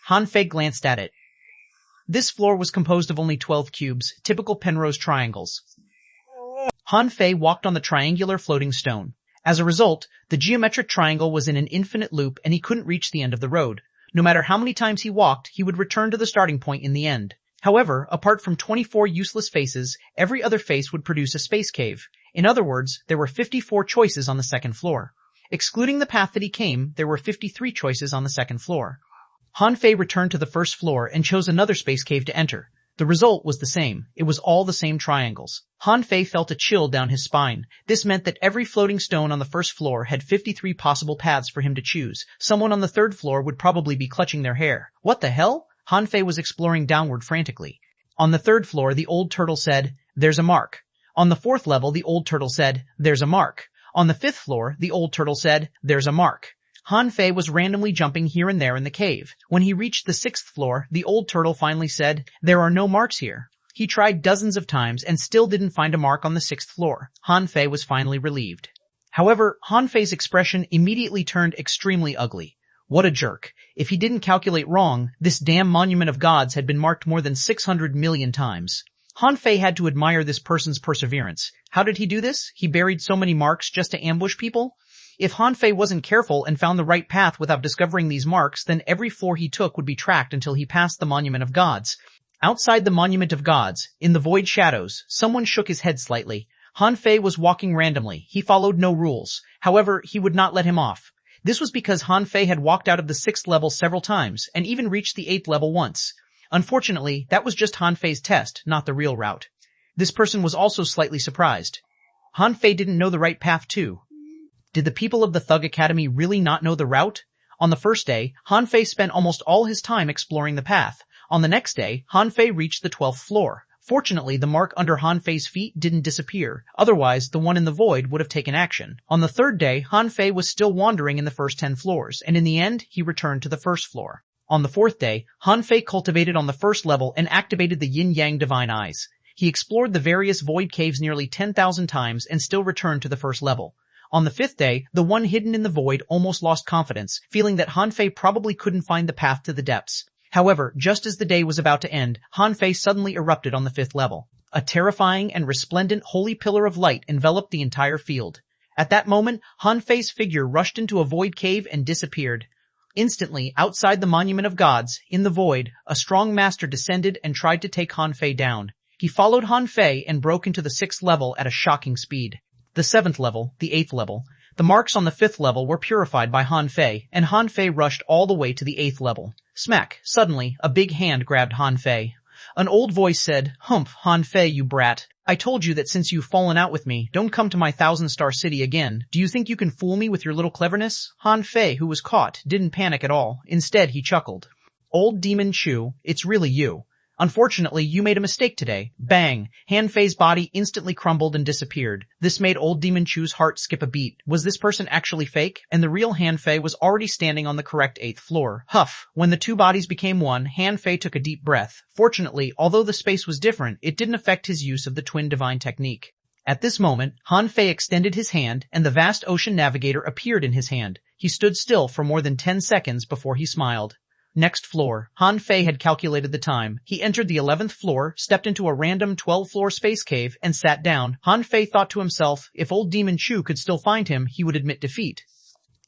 Han Fei glanced at it. This floor was composed of only 12 cubes, typical Penrose triangles. Han Fei walked on the triangular floating stone. As a result, the geometric triangle was in an infinite loop and he couldn't reach the end of the road. No matter how many times he walked, he would return to the starting point in the end. However, apart from 24 useless faces, every other face would produce a space cave. In other words, there were 54 choices on the second floor. Excluding the path that he came, there were 53 choices on the second floor. Han Fei returned to the first floor and chose another space cave to enter. The result was the same. It was all the same triangles. Han Fei felt a chill down his spine. This meant that every floating stone on the first floor had 53 possible paths for him to choose. Someone on the third floor would probably be clutching their hair. What the hell? Han Fei was exploring downward frantically. On the third floor, the old turtle said, There's a mark. On the 4th level, the old turtle said, There's a mark. On the 5th floor, the old turtle said, There's a mark. Han Fei was randomly jumping here and there in the cave. When he reached the 6th floor, the old turtle finally said, "There are no marks here." He tried dozens of times and still didn't find a mark on the 6th floor. Han Fei was finally relieved. However, Han Fei's expression immediately turned extremely ugly. What a jerk. If he didn't calculate wrong, this damn monument of gods had been marked more than 600 million times. Han Fei had to admire this person's perseverance. How did he do this? He buried so many marks just to ambush people? If Han Fei wasn't careful and found the right path without discovering these marks, then every floor he took would be tracked until he passed the Monument of Gods. Outside the Monument of Gods, in the void shadows, someone shook his head slightly. Han Fei was walking randomly. He followed no rules. However, he would not let him off. This was because Han Fei had walked out of the 6th level several times, and even reached the 8th level once. Unfortunately, that was just Han Fei's test, not the real route. This person was also slightly surprised. Han Fei didn't know the right path too. Did the people of the Thug Academy really not know the route? On the first day, Han Fei spent almost all his time exploring the path. On the next day, Han Fei reached the 12th floor. Fortunately, the mark under Han Fei's feet didn't disappear. Otherwise, the one in the void would have taken action. On the 3rd day, Han Fei was still wandering in the first 10 floors, and in the end, he returned to the 1st floor. On the 4th day, Han Fei cultivated on the 1st level and activated the Yin-Yang Divine Eyes. He explored the various void caves nearly 10,000 times and still returned to the 1st level. On the 5th day, the one hidden in the void almost lost confidence, feeling that Han Fei probably couldn't find the path to the depths. However, just as the day was about to end, Han Fei suddenly erupted on the 5th level. A terrifying and resplendent holy pillar of light enveloped the entire field. At that moment, Han Fei's figure rushed into a void cave and disappeared. Instantly, outside the Monument of Gods, in the void, a strong master descended and tried to take Han Fei down. He followed Han Fei and broke into the 6th level at a shocking speed. The 7th level, the 8th level. The marks on the 5th level were purified by Han Fei, and Han Fei rushed all the way to the 8th level. Smack! Suddenly, a big hand grabbed Han Fei. An old voice said, "Humph, Han Fei, you brat. I told you that since you've fallen out with me, don't come to my 1,000-star city again. Do you think you can fool me with your little cleverness?" Han Fei, who was caught, didn't panic at all. Instead, he chuckled. "Old Demon Chu, it's really you. Unfortunately, you made a mistake today." Bang! Han Fei's body instantly crumbled and disappeared. This made old Demon Chu's heart skip a beat. Was this person actually fake? And the real Han Fei was already standing on the correct 8th floor. Huff! When the two bodies became one, Han Fei took a deep breath. Fortunately, although the space was different, it didn't affect his use of the Twin Divine technique. At this moment, Han Fei extended his hand, and the vast ocean navigator appeared in his hand. He stood still for more than 10 seconds before he smiled. Next floor. Han Fei had calculated the time. He entered the 11th floor, stepped into a random 12-floor space cave, and sat down. Han Fei thought to himself, if old Demon Chu could still find him, he would admit defeat.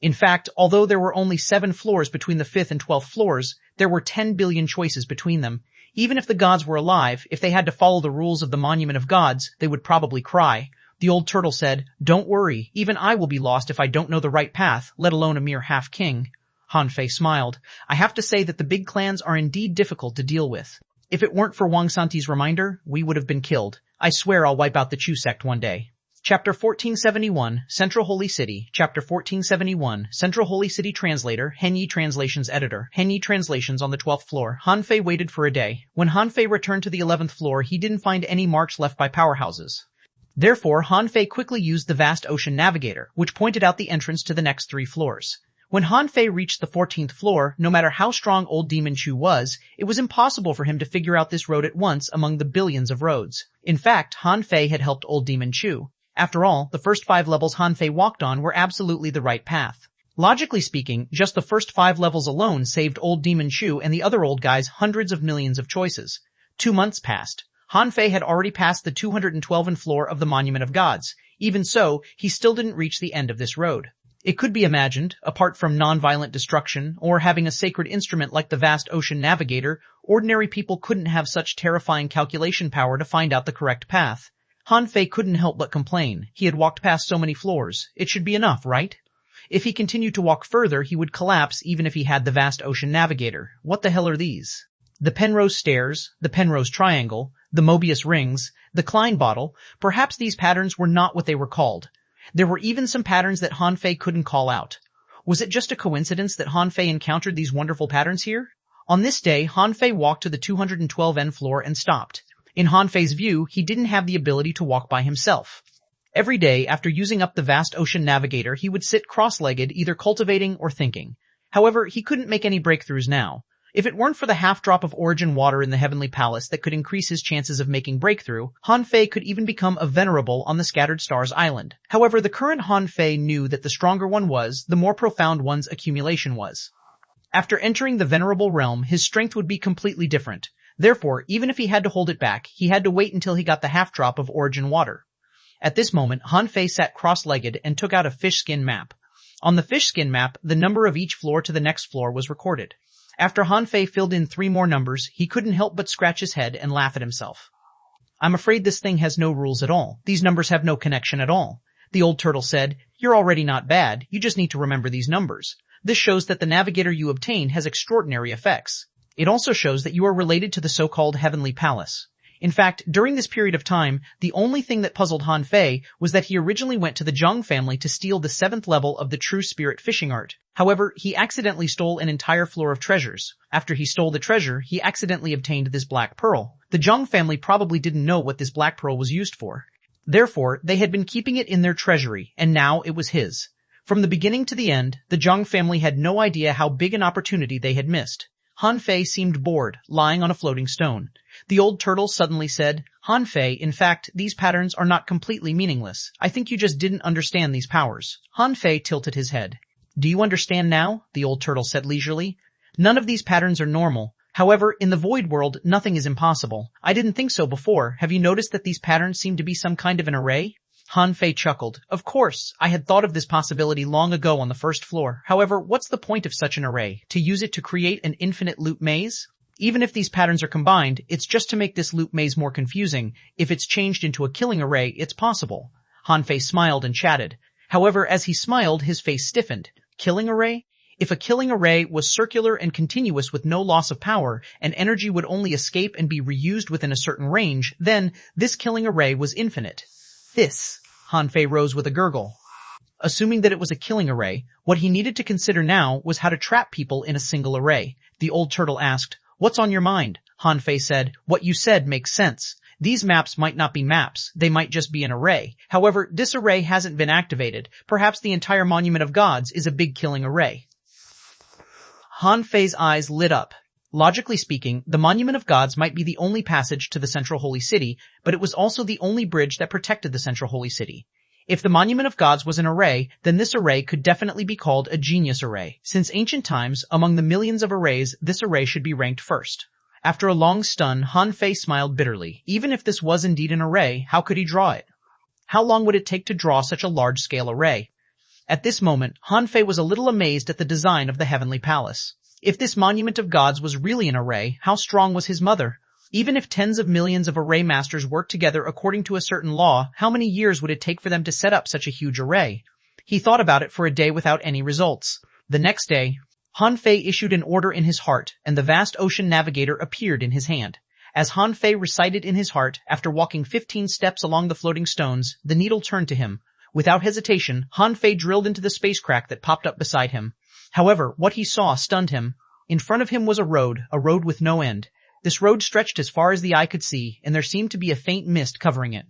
In fact, although there were only 7 floors between the 5th and 12th floors, there were 10 billion choices between them. Even if the gods were alive, if they had to follow the rules of the Monument of Gods, they would probably cry. The old turtle said, "Don't worry, even I will be lost if I don't know the right path, let alone a mere half-king." Han Fei smiled. "I have to say that the big clans are indeed difficult to deal with. If it weren't for Wang Santi's reminder, we would have been killed. I swear I'll wipe out the Chu sect one day." Chapter 1471, Central Holy City. Chapter 1471, Central Holy City Translator, Henyi Translations Editor. Henyi Translations on the 12th floor. Han Fei waited for a day. When Han Fei returned to the 11th floor, he didn't find any marks left by powerhouses. Therefore, Han Fei quickly used the vast ocean navigator, which pointed out the entrance to the next 3 floors. When Han Fei reached the 14th floor, no matter how strong old Demon Chu was, it was impossible for him to figure out this road at once among the billions of roads. In fact, Han Fei had helped old Demon Chu. After all, the first 5 levels Han Fei walked on were absolutely the right path. Logically speaking, just the first 5 levels alone saved old Demon Chu and the other old guys hundreds of millions of choices. 2 months passed. Han Fei had already passed the 212th floor of the Monument of Gods. Even so, he still didn't reach the end of this road. It could be imagined, apart from non-violent destruction or having a sacred instrument like the vast ocean navigator, ordinary people couldn't have such terrifying calculation power to find out the correct path. Han Fei couldn't help but complain. He had walked past so many floors. It should be enough, right? If he continued to walk further, he would collapse even if he had the vast ocean navigator. What the hell are these? The Penrose stairs, the Penrose triangle, the Mobius rings, the Klein bottle. Perhaps these patterns were not what they were called. There were even some patterns that Han Fei couldn't call out. Was it just a coincidence that Han Fei encountered these wonderful patterns here? On this day, Han Fei walked to the 212th floor and stopped. In Han Fei's view, he didn't have the ability to walk by himself. Every day, after using up the vast ocean navigator, he would sit cross-legged, either cultivating or thinking. However, he couldn't make any breakthroughs now. If it weren't for the half-drop of origin water in the Heavenly Palace that could increase his chances of making breakthrough, Han Fei could even become a venerable on the Scattered Stars Island. However, the current Han Fei knew that the stronger one was, the more profound one's accumulation was. After entering the venerable realm, his strength would be completely different. Therefore, even if he had to hold it back, he had to wait until he got the half-drop of origin water. At this moment, Han Fei sat cross-legged and took out a fish skin map. On the fish skin map, the number of each floor to the next floor was recorded. After Han Fei filled in 3 more numbers, he couldn't help but scratch his head and laugh at himself. "I'm afraid this thing has no rules at all. These numbers have no connection at all." The old turtle said, "You're already not bad. You just need to remember these numbers. This shows that the navigator you obtain has extraordinary effects. It also shows that you are related to the so-called Heavenly Palace." In fact, during this period of time, the only thing that puzzled Han Fei was that he originally went to the Zhang family to steal the 7th level of the True Spirit fishing art. However, he accidentally stole an entire floor of treasures. After he stole the treasure, he accidentally obtained this black pearl. The Zhang family probably didn't know what this black pearl was used for. Therefore, they had been keeping it in their treasury, and now it was his. From the beginning to the end, the Zhang family had no idea how big an opportunity they had missed. Han Fei seemed bored, lying on a floating stone. The old turtle suddenly said, "Han Fei, in fact, these patterns are not completely meaningless. I think you just didn't understand these powers." Han Fei tilted his head. "Do you understand now?" the old turtle said leisurely. "None of these patterns are normal. However, in the void world, nothing is impossible. I didn't think so before. Have you noticed that these patterns seem to be some kind of an array?" Han Fei chuckled. "Of course, I had thought of this possibility long ago on the first floor. However, what's the point of such an array? To use it to create an infinite loop maze? Even if these patterns are combined, it's just to make this loop maze more confusing. If it's changed into a killing array, it's possible." Han Fei smiled and chatted. However, as he smiled, his face stiffened. Killing array? If a killing array was circular and continuous with no loss of power, and energy would only escape and be reused within a certain range, then this killing array was infinite. Han Fei rose with a gurgle. Assuming that it was a killing array, what he needed to consider now was how to trap people in a single array. The old turtle asked, "What's on your mind?" Han Fei said, "What you said makes sense. These maps might not be maps, they might just be an array. However, this array hasn't been activated. Perhaps the entire Monument of Gods is a big killing array." Han Fei's eyes lit up. Logically speaking, the Monument of Gods might be the only passage to the Central Holy City, but it was also the only bridge that protected the Central Holy City. If the Monument of Gods was an array, then this array could definitely be called a genius array. Since ancient times, among the millions of arrays, this array should be ranked first. After a long stun, Han Fei smiled bitterly. Even if this was indeed an array, how could he draw it? How long would it take to draw such a large-scale array? At this moment, Han Fei was a little amazed at the design of the Heavenly Palace. If this Monument of Gods was really an array, how strong was his mother? Even if tens of millions of array masters worked together according to a certain law, how many years would it take for them to set up such a huge array? He thought about it for a day without any results. The next day, Han Fei issued an order in his heart, and the vast ocean navigator appeared in his hand. As Han Fei recited in his heart, after walking 15 steps along the floating stones, the needle turned to him. Without hesitation, Han Fei drilled into the space crack that popped up beside him. However, what he saw stunned him. In front of him was a road with no end. This road stretched as far as the eye could see, and there seemed to be a faint mist covering it.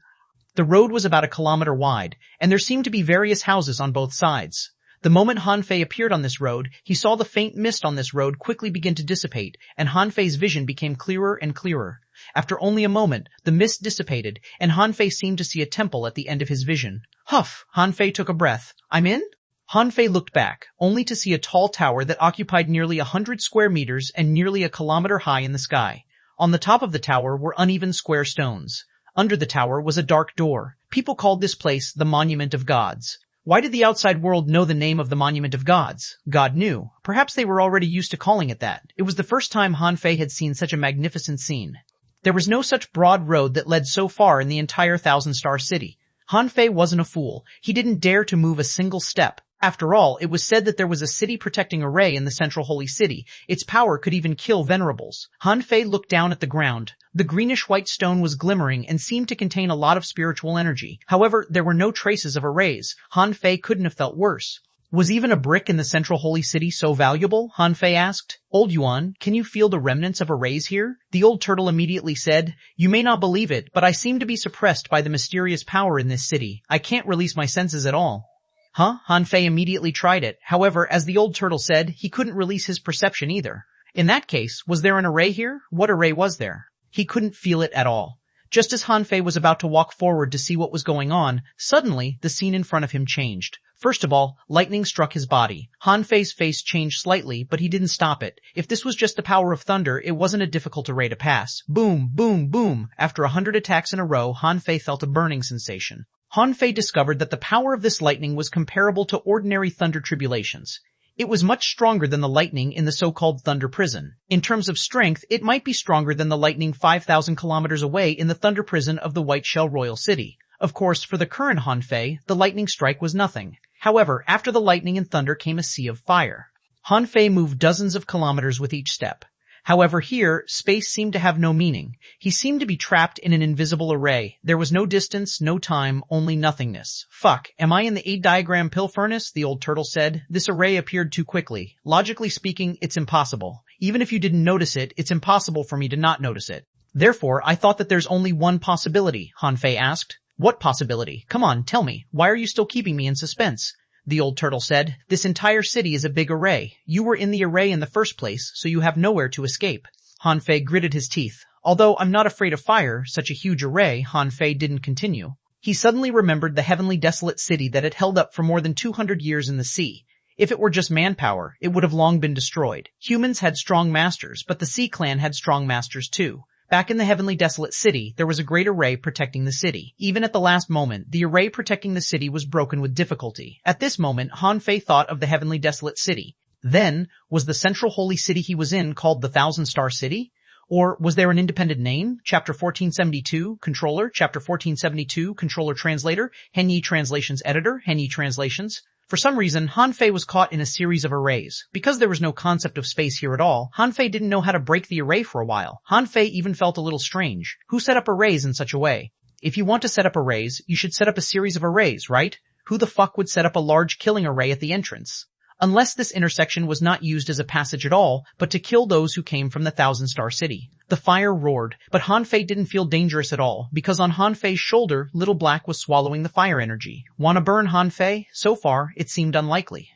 The road was about 1 kilometer wide, and there seemed to be various houses on both sides. The moment Han Fei appeared on this road, he saw the faint mist on this road quickly begin to dissipate, and Han Fei's vision became clearer and clearer. After only a moment, the mist dissipated, and Han Fei seemed to see a temple at the end of his vision. Huff! Han Fei took a breath. "I'm in?" Han Fei looked back, only to see a tall tower that occupied nearly 100 square meters and nearly 1 kilometer high in the sky. On the top of the tower were uneven square stones. Under the tower was a dark door. People called this place the Monument of Gods. Why did the outside world know the name of the Monument of Gods? God knew. Perhaps they were already used to calling it that. It was the first time Han Fei had seen such a magnificent scene. There was no such broad road that led so far in the entire Thousand-Star City. Han Fei wasn't a fool. He didn't dare to move a single step. After all, it was said that there was a city-protecting array in the Central Holy City. Its power could even kill venerables. Han Fei looked down at the ground. The greenish-white stone was glimmering and seemed to contain a lot of spiritual energy. However, there were no traces of arrays. Han Fei couldn't have felt worse. Was even a brick in the central holy city so valuable? Han Fei asked. Old Yuan, can you feel the remnants of arrays here? The old turtle immediately said, you may not believe it, but I seem to be suppressed by the mysterious power in this city. I can't release my senses at all. Huh? Han Fei immediately tried it. However, as the old turtle said, he couldn't release his perception either. In that case, was there an array here? What array was there? He couldn't feel it at all. Just as Han Fei was about to walk forward to see what was going on, suddenly the scene in front of him changed. First of all, lightning struck his body. Han Fei's face changed slightly, but he didn't stop it. If this was just the power of thunder, it wasn't a difficult array to pass. Boom, boom, boom. After 100 attacks in a row, Han Fei felt a burning sensation. Han Fei discovered that the power of this lightning was comparable to ordinary thunder tribulations. It was much stronger than the lightning in the so-called Thunder Prison. In terms of strength, it might be stronger than the lightning 5,000 kilometers away in the Thunder Prison of the White Shell Royal City. Of course, for the current Han Fei, the lightning strike was nothing. However, after the lightning and thunder came a sea of fire. Han Fei moved dozens of kilometers with each step. However, here, space seemed to have no meaning. He seemed to be trapped in an invisible array. There was no distance, no time, only nothingness. Fuck, am I in the 8-diagram pill furnace? The old turtle said. This array appeared too quickly. Logically speaking, it's impossible. Even if you didn't notice it, it's impossible for me to not notice it. Therefore, I thought that there's only one possibility, Han Fei asked. What possibility? Come on, tell me. Why are you still keeping me in suspense? The old turtle said. This entire city is a big array. You were in the array in the first place, so you have nowhere to escape. Han Fei gritted his teeth. Although I'm not afraid of fire, such a huge array, Han Fei didn't continue. He suddenly remembered the heavenly desolate city that had held up for more than 200 years in the sea. If it were just manpower, it would have long been destroyed. Humans had strong masters, but the Sea Clan had strong masters too. Back in the heavenly desolate city, there was a great array protecting the city. Even at the last moment, the array protecting the city was broken with difficulty. At this moment, Han Fei thought of the heavenly desolate city. Then, was the central holy city he was in called the Thousand-Star City? Or was there an independent name? Chapter 1472, Controller. Chapter 1472, Controller Translator. Henyi Translations Editor. Henyi Translations. For some reason, Han Fei was caught in a series of arrays. Because there was no concept of space here at all, Han Fei didn't know how to break the array for a while. Han Fei even felt a little strange. Who set up arrays in such a way? If you want to set up arrays, you should set up a series of arrays, right? Who the fuck would set up a large killing array at the entrance? Unless this intersection was not used as a passage at all, but to kill those who came from the Thousand-Star City. The fire roared, but Han Fei didn't feel dangerous at all, because on Han Fei's shoulder, Little Black was swallowing the fire energy. Wanna burn, Han Fei? So far, it seemed unlikely.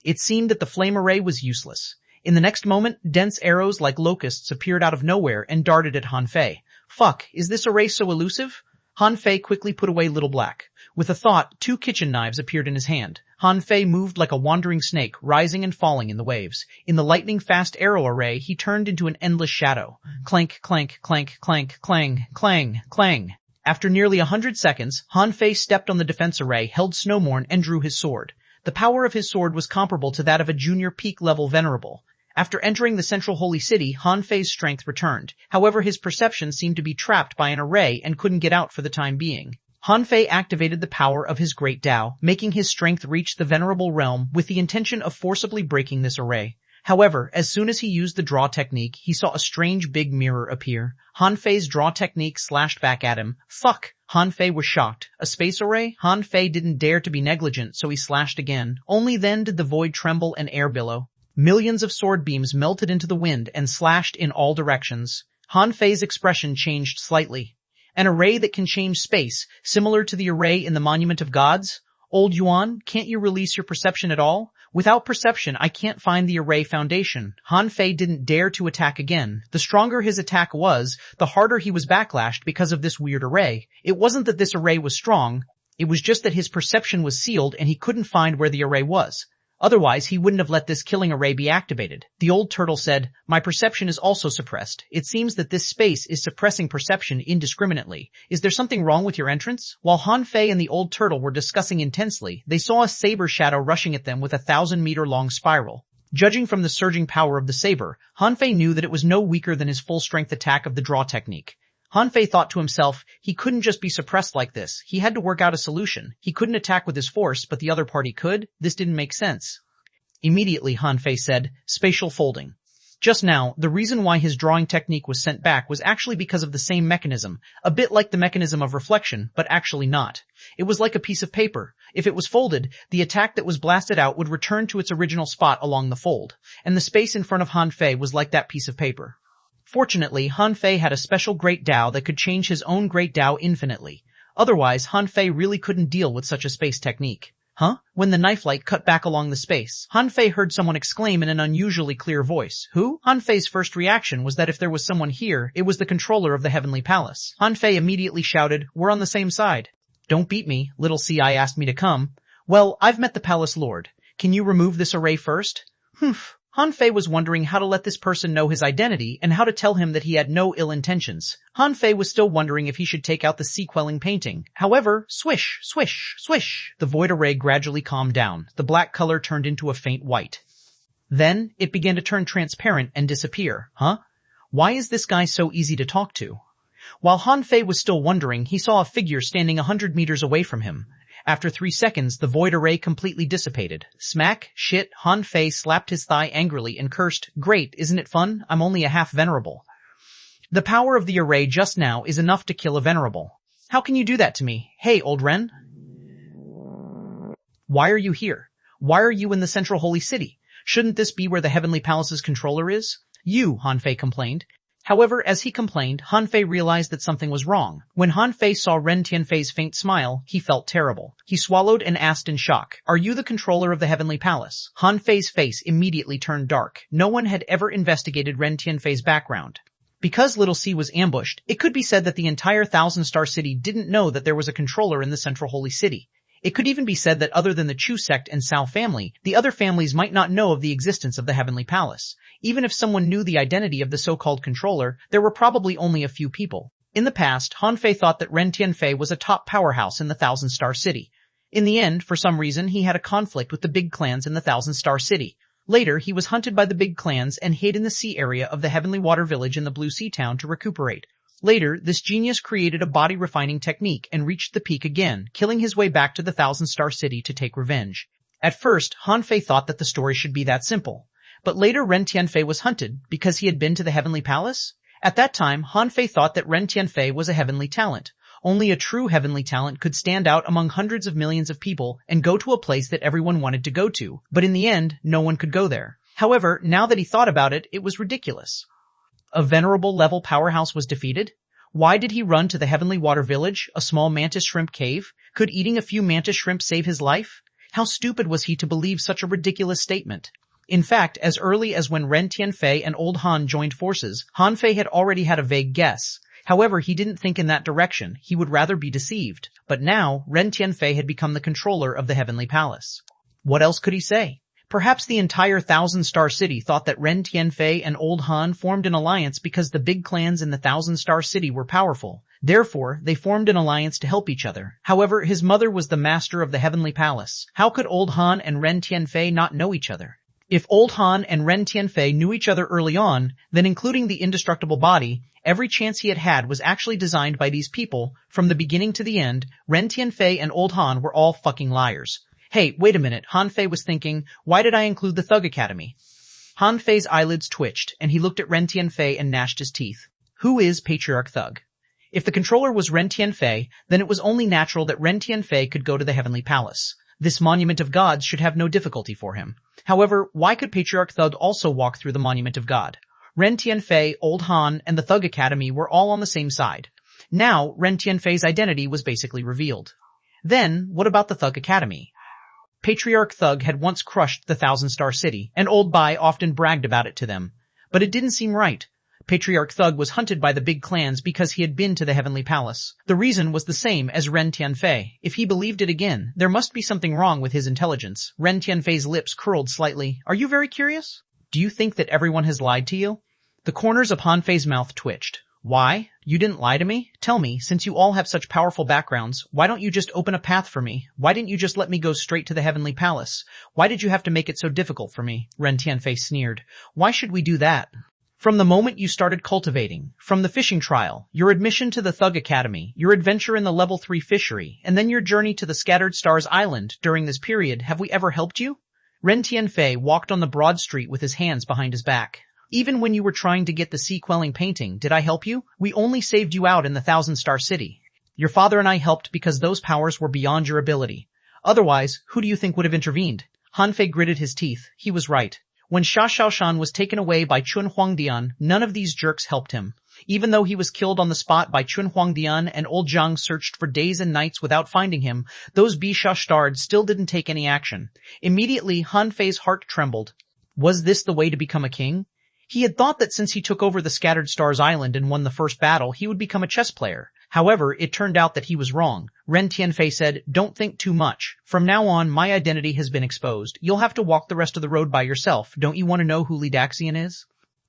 It seemed that the flame array was useless. In the next moment, dense arrows like locusts appeared out of nowhere and darted at Han Fei. Fuck, is this array so elusive? Han Fei quickly put away Little Black. With a thought, 2 kitchen knives appeared in his hand. Han Fei moved like a wandering snake, rising and falling in the waves. In the lightning-fast arrow array, he turned into an endless shadow. Clank, clank, clank, clank, clang, clang, clang. After nearly 100 seconds, Han Fei stepped on the defense array, held Snowmorn, and drew his sword. The power of his sword was comparable to that of a junior peak-level venerable. After entering the central holy city, Han Fei's strength returned. However, his perception seemed to be trapped by an array and couldn't get out for the time being. Han Fei activated the power of his great Tao, making his strength reach the venerable realm with the intention of forcibly breaking this array. However, as soon as he used the draw technique, he saw a strange big mirror appear. Han Fei's draw technique slashed back at him. Fuck! Han Fei was shocked. A space array? Han Fei didn't dare to be negligent, so he slashed again. Only then did the void tremble and air billow. Millions of sword beams melted into the wind and slashed in all directions. Han Fei's expression changed slightly. An array that can change space, similar to the array in the Monument of Gods? Old Yuan, can't you release your perception at all? Without perception, I can't find the array foundation. Han Fei didn't dare to attack again. The stronger his attack was, the harder he was backlashed because of this weird array. It wasn't that this array was strong, it was just that his perception was sealed and he couldn't find where the array was. Otherwise, he wouldn't have let this killing array be activated. The old turtle said, my perception is also suppressed. It seems that this space is suppressing perception indiscriminately. Is there something wrong with your entrance? While Han Fei and the old turtle were discussing intensely, they saw a saber shadow rushing at them with a 1,000-meter-long spiral. Judging from the surging power of the saber, Han Fei knew that it was no weaker than his full-strength attack of the draw technique. Han Fei thought to himself, he couldn't just be suppressed like this. He had to work out a solution. He couldn't attack with his force, but the other party could. This didn't make sense. Immediately, Han Fei said, spatial folding. Just now, the reason why his drawing technique was sent back was actually because of the same mechanism, a bit like the mechanism of reflection, but actually not. It was like a piece of paper. If it was folded, the attack that was blasted out would return to its original spot along the fold, and the space in front of Han Fei was like that piece of paper. Fortunately, Han Fei had a special Great Dao that could change his own Great Dao infinitely. Otherwise, Han Fei really couldn't deal with such a space technique. Huh? When the knife light cut back along the space, Han Fei heard someone exclaim in an unusually clear voice. Who? Han Fei's first reaction was that if there was someone here, it was the controller of the Heavenly Palace. Han Fei immediately shouted, "We're on the same side." "Don't beat me. Little C.I. asked me to come." "Well, I've met the Palace Lord. Can you remove this array first?" Humph. Han Fei was wondering how to let this person know his identity and how to tell him that he had no ill intentions. Han Fei was still wondering if he should take out the sea-quelling painting. However, swish, swish, swish, the void array gradually calmed down. The black color turned into a faint white. Then, it began to turn transparent and disappear. Huh? Why is this guy so easy to talk to? While Han Fei was still wondering, he saw a figure standing 100 meters away from him. After 3 seconds, the void array completely dissipated. Smack, shit, Han Fei slapped his thigh angrily and cursed, "Great, isn't it fun? I'm only a half venerable." The power of the array just now is enough to kill a venerable. How can you do that to me? Hey, old Ren. Why are you here? Why are you in the central holy city? Shouldn't this be where the Heavenly Palace's controller is? You, Han Fei complained. However, as he complained, Han Fei realized that something was wrong. When Han Fei saw Ren Tianfei's faint smile, he felt terrible. He swallowed and asked in shock, "Are you the controller of the Heavenly Palace?" Han Fei's face immediately turned dark. No one had ever investigated Ren Tianfei's background. Because Little C was ambushed, it could be said that the entire Thousand-Star City didn't know that there was a controller in the central holy city. It could even be said that other than the Chu sect and Cao family, the other families might not know of the existence of the Heavenly Palace. Even if someone knew the identity of the so-called controller, there were probably only a few people. In the past, Han Fei thought that Ren Tianfei was a top powerhouse in the Thousand-Star City. In the end, for some reason, he had a conflict with the big clans in the Thousand-Star City. Later, he was hunted by the big clans and hid in the sea area of the Heavenly Water Village in the Blue Sea Town to recuperate. Later, this genius created a body-refining technique and reached the peak again, killing his way back to the Thousand-Star City to take revenge. At first, Han Fei thought that the story should be that simple. But later Ren Tianfei was hunted because he had been to the Heavenly Palace? At that time, Han Fei thought that Ren Tianfei was a heavenly talent. Only a true heavenly talent could stand out among hundreds of millions of people and go to a place that everyone wanted to go to. But in the end, no one could go there. However, now that he thought about it, it was ridiculous. A venerable level powerhouse was defeated? Why did he run to the Heavenly Water Village, a small mantis shrimp cave? Could eating a few mantis shrimp save his life? How stupid was he to believe such a ridiculous statement? In fact, as early as when Ren Tianfei and Old Han joined forces, Han Fei had already had a vague guess. However, he didn't think in that direction. He would rather be deceived. But now, Ren Tianfei had become the controller of the Heavenly Palace. What else could he say? Perhaps the entire Thousand-Star City thought that Ren Tianfei and Old Han formed an alliance because the big clans in the Thousand-Star City were powerful. Therefore, they formed an alliance to help each other. However, his mother was the master of the Heavenly Palace. How could Old Han and Ren Tianfei not know each other? If Old Han and Ren Tianfei knew each other early on, then including the indestructible body, every chance he had had was actually designed by these people. From the beginning to the end, Ren Tianfei and Old Han were all fucking liars. Hey, wait a minute, Han Fei was thinking, why did I include the Thug Academy? Han Fei's eyelids twitched, and he looked at Ren Tianfei and gnashed his teeth. Who is Patriarch Thug? If the controller was Ren Tianfei, then it was only natural that Ren Tianfei could go to the Heavenly Palace. This Monument of Gods should have no difficulty for him. However, why could Patriarch Thug also walk through the Monument of God? Ren Tianfei, Old Han, and the Thug Academy were all on the same side. Now, Ren Tianfei's identity was basically revealed. Then, what about the Thug Academy? Patriarch Thug had once crushed the Thousand-Star City, and Old Bai often bragged about it to them. But it didn't seem right. Patriarch Thug was hunted by the big clans because he had been to the Heavenly Palace. The reason was the same as Ren Tianfei. If he believed it again, there must be something wrong with his intelligence. Ren Tianfei's lips curled slightly. Are you very curious? Do you think that everyone has lied to you? The corners of Han Fei's mouth twitched. Why? You didn't lie to me? Tell me, since you all have such powerful backgrounds, why don't you just open a path for me? Why didn't you just let me go straight to the Heavenly Palace? Why did you have to make it so difficult for me? Ren Tianfei sneered. Why should we do that? From the moment you started cultivating, from the fishing trial, your admission to the Thug Academy, your adventure in the level 3 fishery, and then your journey to the Scattered Stars Island, during this period, have we ever helped you? Ren Tianfei walked on the broad street with his hands behind his back. Even when you were trying to get the sea quelling painting, did I help you? We only saved you out in the Thousand-Star City. Your father and I helped because those powers were beyond your ability. Otherwise, who do you think would have intervened? Han Fei gritted his teeth. He was right. When Xuanhuan was taken away by xuanhuan, none of these jerks helped him. Even though he was killed on the spot by xuanhuan and old Zhang searched for days and nights without finding him, those Bisha stards still didn't take any action. Immediately, Han Fei's heart trembled. Was this the way to become a king? He had thought that since he took over the Scattered Stars Island and won the first battle, he would become a chess player. However, it turned out that he was wrong. Ren Tianfei said, "Don't think too much. From now on, my identity has been exposed. You'll have to walk the rest of the road by yourself. Don't you want to know who Li Daxian is?"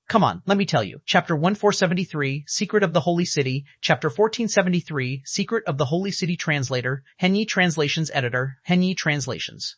Come on, let me tell you. Chapter 1473, Secret of the Holy City. Chapter 1473, Secret of the Holy City Translator. Henyi Translations Editor. Henyi Translations.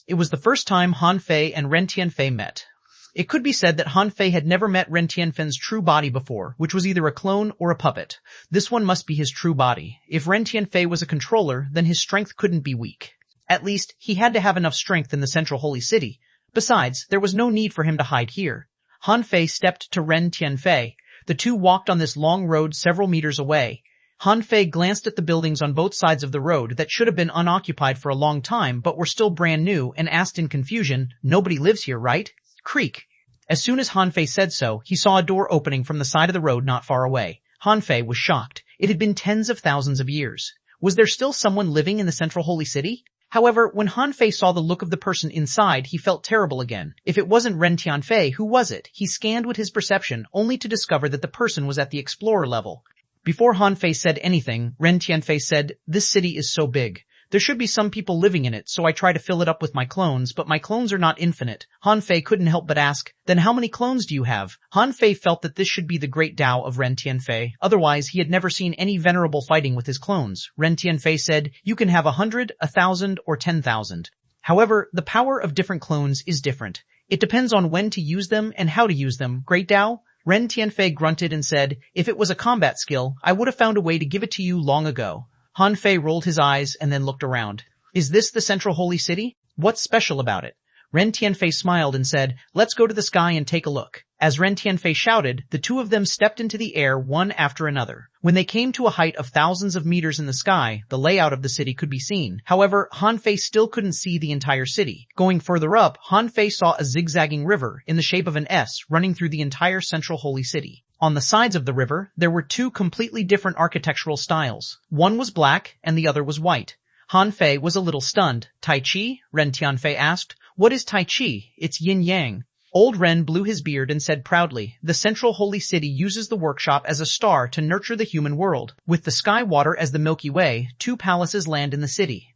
It was the first time Han Fei and Ren Tianfei met. It could be said that Han Fei had never met Ren Tianfei's true body before, which was either a clone or a puppet. This one must be his true body. If Ren Tianfei was a controller, then his strength couldn't be weak. At least, he had to have enough strength in the central holy city. Besides, there was no need for him to hide here. Han Fei stepped to Ren Tianfei. The two walked on this long road several meters away. Han Fei glanced at the buildings on both sides of the road that should have been unoccupied for a long time but were still brand new and asked in confusion, "Nobody lives here, right?" Creak. As soon as Han Fei said so, he saw a door opening from the side of the road not far away. Han Fei was shocked. It had been tens of thousands of years. Was there still someone living in the central holy city? However, when Han Fei saw the look of the person inside, he felt terrible again. If it wasn't Ren Tianfei, who was it? He scanned with his perception, only to discover that the person was at the explorer level. Before Han Fei said anything, Ren Tianfei said, "This city is so big. There should be some people living in it, so I try to fill it up with my clones, but my clones are not infinite." Han Fei couldn't help but ask, "Then how many clones do you have?" Han Fei felt that this should be the great Tao of Ren Tianfei. Otherwise, he had never seen any venerable fighting with his clones. Ren Tianfei said, "You can have 100, 1,000, or 10,000. However, the power of different clones is different. It depends on when to use them and how to use them. Great Tao?" Ren Tianfei grunted and said, "If it was a combat skill, I would have found a way to give it to you long ago." Han Fei rolled his eyes and then looked around. "Is this the central holy city? What's special about it?" Ren Tianfei smiled and said, "Let's go to the sky and take a look." As Ren Tianfei shouted, the two of them stepped into the air one after another. When they came to a height of thousands of meters in the sky, the layout of the city could be seen. However, Han Fei still couldn't see the entire city. Going further up, Han Fei saw a zigzagging river in the shape of an S running through the entire central holy city. On the sides of the river, there were two completely different architectural styles. One was black and the other was white. Han Fei was a little stunned. "Tai Chi?" Ren Tianfei asked. "What is Tai Chi? It's yin-yang." Old Ren blew his beard and said proudly, "The central holy city uses the workshop as a star to nurture the human world. With the sky water as the Milky Way, two palaces land in the city.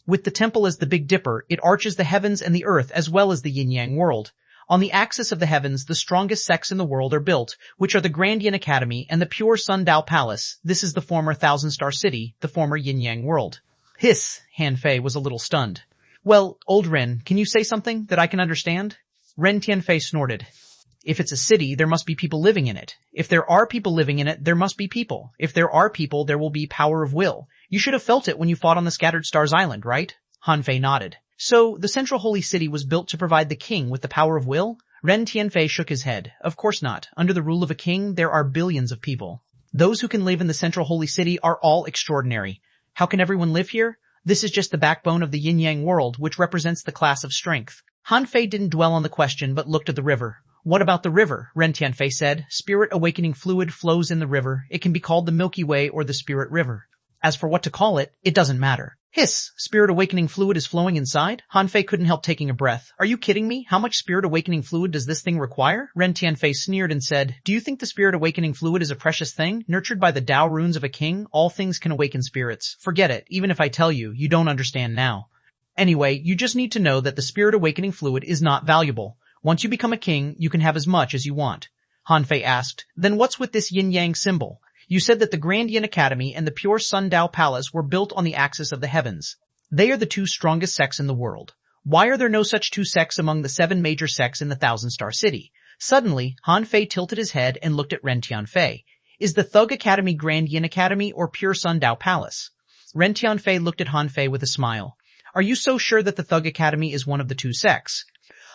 With the temple as the Big Dipper, it arches the heavens and the earth as well as the yin-yang world. On the axis of the heavens, the strongest sects in the world are built, which are the Grand Yin Academy and the pure Sun Dao Palace. This is the former Thousand-Star City, the former yin-yang world." Hiss! Han Fei was a little stunned. "Well, old Ren, can you say something that I can understand?" Ren Tianfei snorted. "If it's a city, there must be people living in it. If there are people living in it, there must be people. If there are people, there will be power of will. You should have felt it when you fought on the Scattered Stars Island, right?" Han Fei nodded. "So, the central holy city was built to provide the king with the power of will?" Ren Tianfei shook his head. "Of course not. Under the rule of a king, there are billions of people. Those who can live in the central holy city are all extraordinary. How can everyone live here? This is just the backbone of the yin-yang world, which represents the class of strength." Han Fei didn't dwell on the question, but looked at the river. "What about the river?" Ren Tianfei said. "Spirit awakening fluid flows in the river. It can be called the Milky Way or the Spirit River. As for what to call it, it doesn't matter." Hiss! Spirit awakening fluid is flowing inside? Han Fei couldn't help taking a breath. "Are you kidding me? How much spirit awakening fluid does this thing require?" Ren Tianfei sneered and said, "Do you think the spirit awakening fluid is a precious thing? Nurtured by the Tao runes of a king, all things can awaken spirits. Forget it. Even if I tell you, you don't understand now. Anyway, you just need to know that the spirit awakening fluid is not valuable. Once you become a king, you can have as much as you want." Han Fei asked, "Then what's with this yin-yang symbol? You said that the Grand Yin Academy and the pure Sun Dao Palace were built on the axis of the heavens. They are the two strongest sects in the world. Why are there no such two sects among the 7 major sects in the Thousand-Star City?" Suddenly, Han Fei tilted his head and looked at Ren Tianfei. "Is the Thug Academy Grand Yin Academy or pure Sun Dao Palace?" Ren Tianfei looked at Han Fei with a smile. "Are you so sure that the Thug Academy is one of the two sects?"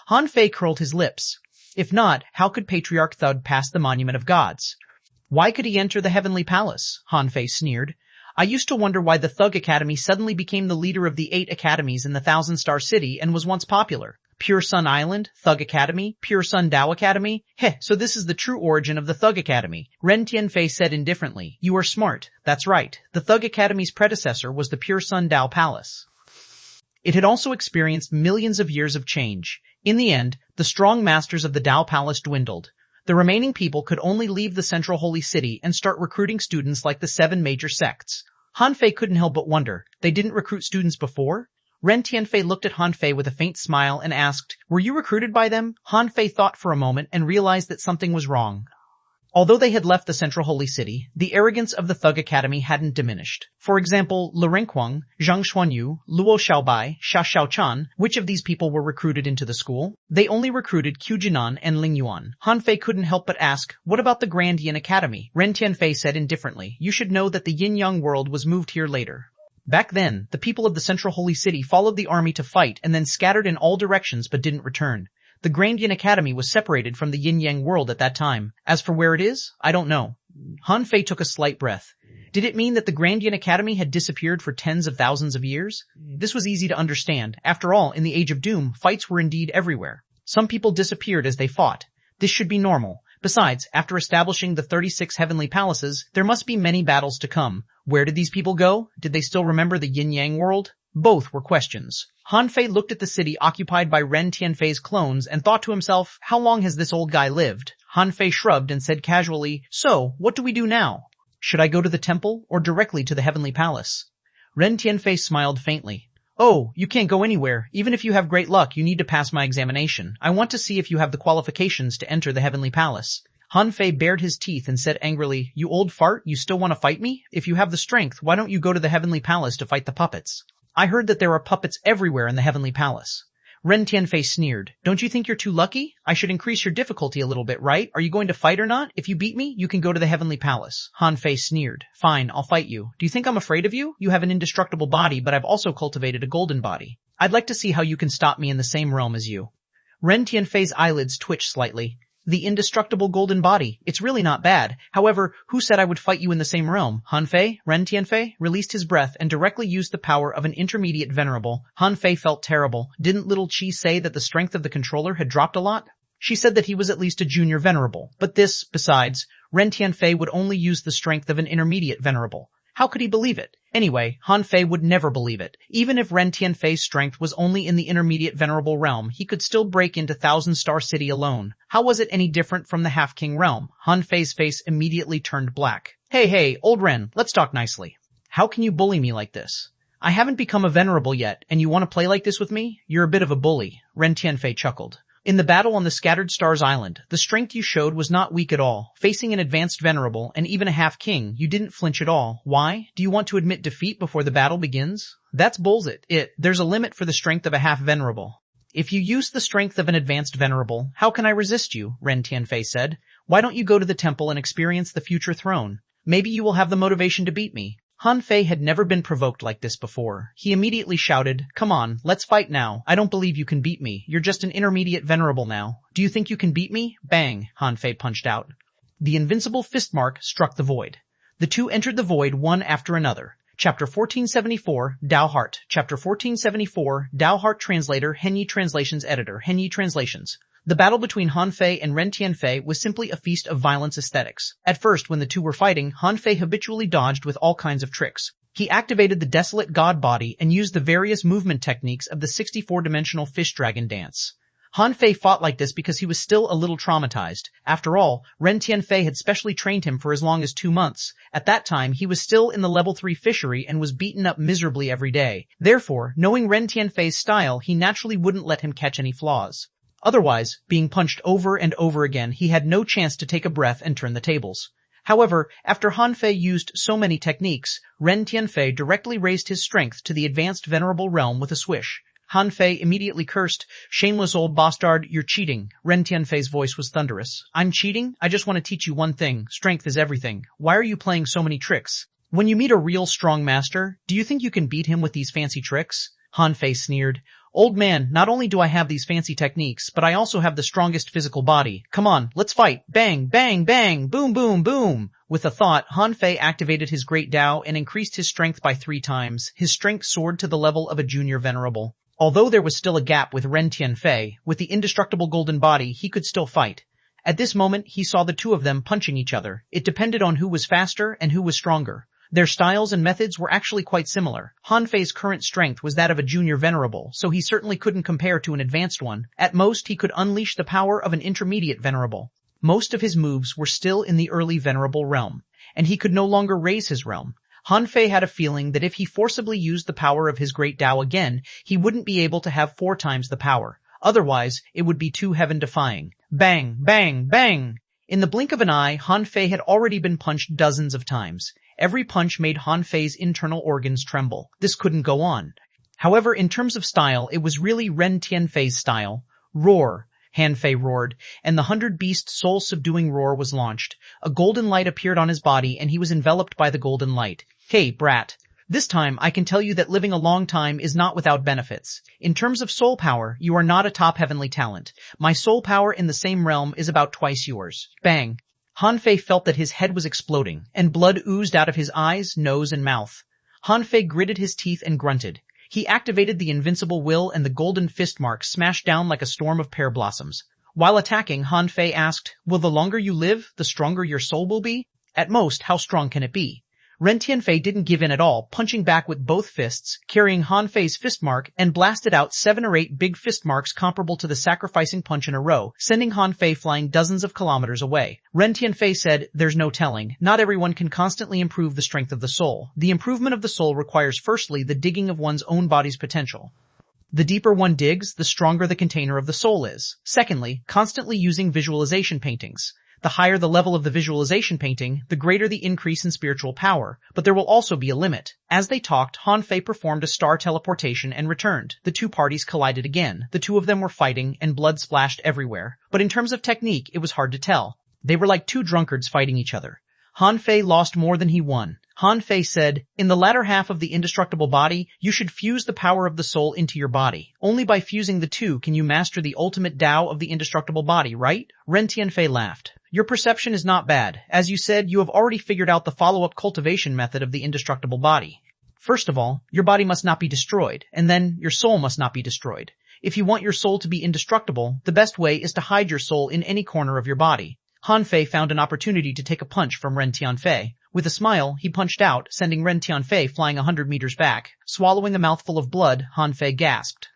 Han Fei curled his lips. If not, how could Patriarch Thud pass the Monument of Gods? Why could he enter the Heavenly Palace? Han Fei sneered. I used to wonder why the Thug Academy suddenly became the leader of the 8 academies in the Thousand-Star City and was once popular. Pure Sun Island, Thug Academy, Pure Sun Dao Academy? Heh, so this is the true origin of the Thug Academy. Ren Tianfei said indifferently. You are smart. That's right. The Thug Academy's predecessor was the Pure Sun Dao Palace. It had also experienced millions of years of change. In the end, the strong masters of the Dao Palace dwindled. The remaining people could only leave the central holy city and start recruiting students like the 7 major sects. Han Fei couldn't help but wonder, they didn't recruit students before? Ren Tianfei looked at Han Fei with a faint smile and asked, were you recruited by them? Han Fei thought for a moment and realized that something was wrong. Although they had left the central holy city, the arrogance of the Thug Academy hadn't diminished. For example, Lu Renquang, Zhang Xuanyu, Luo Xiaobai, Xia Xiaochan, which of these people were recruited into the school? They only recruited Qu Jinan and Ling Yuan. Han Fei couldn't help but ask, what about the Grand Yin Academy? Ren Tianfei said indifferently, you should know that the Yin-Yang world was moved here later. Back then, the people of the central holy city followed the army to fight and then scattered in all directions but didn't return. The Grand Yin Academy was separated from the Yin-Yang world at that time. As for where it is, I don't know. Han Fei took a slight breath. Did it mean that the Grand Yin Academy had disappeared for tens of thousands of years? This was easy to understand. After all, in the Age of Doom, fights were indeed everywhere. Some people disappeared as they fought. This should be normal. Besides, after establishing the 36 heavenly palaces, there must be many battles to come. Where did these people go? Did they still remember the Yin-Yang world? Both were questions. Han Fei looked at the city occupied by Ren Tianfei's clones and thought to himself, how long has this old guy lived? Han Fei shrugged and said casually, so, what do we do now? Should I go to the temple or directly to the heavenly palace? Ren Tianfei smiled faintly. Oh, you can't go anywhere. Even if you have great luck, you need to pass my examination. I want to see if you have the qualifications to enter the heavenly palace. Han Fei bared his teeth and said angrily, you old fart, you still want to fight me? If you have the strength, why don't you go to the heavenly palace to fight the puppets? I heard that there are puppets everywhere in the heavenly palace. Ren Tianfei sneered. Don't you think you're too lucky? I should increase your difficulty a little bit, right? Are you going to fight or not? If you beat me, you can go to the heavenly palace. Han Fei sneered. Fine, I'll fight you. Do you think I'm afraid of you? You have an indestructible body, but I've also cultivated a golden body. I'd like to see how you can stop me in the same realm as you. Ren Tianfei's eyelids twitched slightly. The indestructible golden body. It's really not bad. However, who said I would fight you in the same realm? Han Fei? Ren Tianfei released his breath and directly used the power of an intermediate venerable. Han Fei felt terrible. Didn't little Qi say that the strength of the controller had dropped a lot? She said that he was at least a junior venerable. But this, besides, Ren Tianfei would only use the strength of an intermediate venerable. How could he believe it? Anyway, Han Fei would never believe it. Even if Ren Tianfei's strength was only in the intermediate venerable realm, he could still break into Thousand Star City alone. How was it any different from the Half-King realm? Han Fei's face immediately turned black. Hey, old Ren, let's talk nicely. How can you bully me like this? I haven't become a venerable yet, and you want to play like this with me? You're a bit of a bully. Ren Tianfei chuckled. In the battle on the Scattered Stars Island, the strength you showed was not weak at all. Facing an advanced venerable and even a half-king, you didn't flinch at all. Why? Do you want to admit defeat before the battle begins? That's bullshit. There's a limit for the strength of a half-venerable. If you use the strength of an advanced venerable, how can I resist you? Ren Tianfei said. Why don't you go to the temple and experience the future throne? Maybe you will have the motivation to beat me. Han Fei had never been provoked like this before. He immediately shouted, come on, let's fight now. I don't believe you can beat me. You're just an intermediate venerable now. Do you think you can beat me? Bang, Han Fei punched out. The invincible fist mark struck the void. The two entered the void one after another. Chapter 1474, Dao Heart. Chapter 1474, Dao Heart Translator, Henyi Translations Editor, Henyi Translations. The battle between Han Fei and Ren Tianfei was simply a feast of violence aesthetics. At first, when the two were fighting, Han Fei habitually dodged with all kinds of tricks. He activated the desolate god body and used the various movement techniques of the 64-dimensional fish dragon dance. Han Fei fought like this because he was still a little traumatized. After all, Ren Tianfei had specially trained him for as long as 2 months. At that time, he was still in the level 3 fishery and was beaten up miserably every day. Therefore, knowing Ren Tianfei's style, he naturally wouldn't let him catch any flaws. Otherwise, being punched over and over again, he had no chance to take a breath and turn the tables. However, after Han Fei used so many techniques, Ren Tianfei directly raised his strength to the advanced venerable realm with a swish. Han Fei immediately cursed, shameless old bastard, you're cheating. Ren Tianfei's voice was thunderous. I'm cheating? I just want to teach you one thing. Strength is everything. Why are you playing so many tricks? When you meet a real strong master, do you think you can beat him with these fancy tricks? Han Fei sneered. Old man, not only do I have these fancy techniques, but I also have the strongest physical body. Come on, let's fight. Bang, bang, bang, boom, boom, boom. With a thought, Han Fei activated his great Tao and increased his strength by 3 times. His strength soared to the level of a junior venerable. Although there was still a gap with Ren Tianfei, with the indestructible golden body, he could still fight. At this moment, he saw the two of them punching each other. It depended on who was faster and who was stronger. Their styles and methods were actually quite similar. Han Fei's current strength was that of a junior venerable, so he certainly couldn't compare to an advanced one. At most, he could unleash the power of an intermediate venerable. Most of his moves were still in the early venerable realm, and he could no longer raise his realm. Han Fei had a feeling that if he forcibly used the power of his great Tao again, he wouldn't be able to have 4 times the power. Otherwise, it would be too heaven-defying. Bang, bang, bang! In the blink of an eye, Han Fei had already been punched dozens of times. Every punch made Han Fei's internal organs tremble. This couldn't go on. However, in terms of style, it was really Ren Tianfei's style. Roar! Han Fei roared, and the 100-beast soul-subduing roar was launched. A golden light appeared on his body, and he was enveloped by the golden light. Hey, brat. This time, I can tell you that living a long time is not without benefits. In terms of soul power, you are not a top heavenly talent. My soul power in the same realm is about twice yours. Bang! Han Fei felt that his head was exploding, and blood oozed out of his eyes, nose, and mouth. Han Fei gritted his teeth and grunted. He activated the invincible will, and the golden fist mark smashed down like a storm of pear blossoms. While attacking, Han Fei asked, "Will the longer you live, the stronger your soul will be? At most, how strong can it be?" Ren Tianfei didn't give in at all, punching back with both fists, carrying Han Fei's fist mark, and blasted out 7 or 8 big fist marks comparable to the sacrificing punch in a row, sending Han Fei flying dozens of kilometers away. Ren Tianfei said, "There's no telling. Not everyone can constantly improve the strength of the soul. The improvement of the soul requires firstly the digging of one's own body's potential. The deeper one digs, the stronger the container of the soul is. Secondly, constantly using visualization paintings. The higher the level of the visualization painting, the greater the increase in spiritual power, but there will also be a limit." As they talked, Han Fei performed a star teleportation and returned. The 2 parties collided again. The 2 of them were fighting, and blood splashed everywhere. But in terms of technique, it was hard to tell. They were like 2 drunkards fighting each other. Han Fei lost more than he won. Han Fei said, "In the latter half of the indestructible body, you should fuse the power of the soul into your body. Only by fusing the 2 can you master the ultimate Tao of the indestructible body, right?" Ren Tianfei laughed. "Your perception is not bad. As you said, you have already figured out the follow-up cultivation method of the indestructible body. First of all, your body must not be destroyed, and then your soul must not be destroyed. If you want your soul to be indestructible, the best way is to hide your soul in any corner of your body." Han Fei found an opportunity to take a punch from Ren Tianfei. With a smile, he punched out, sending Ren Tianfei flying 100 meters back. Swallowing a mouthful of blood, Han Fei gasped.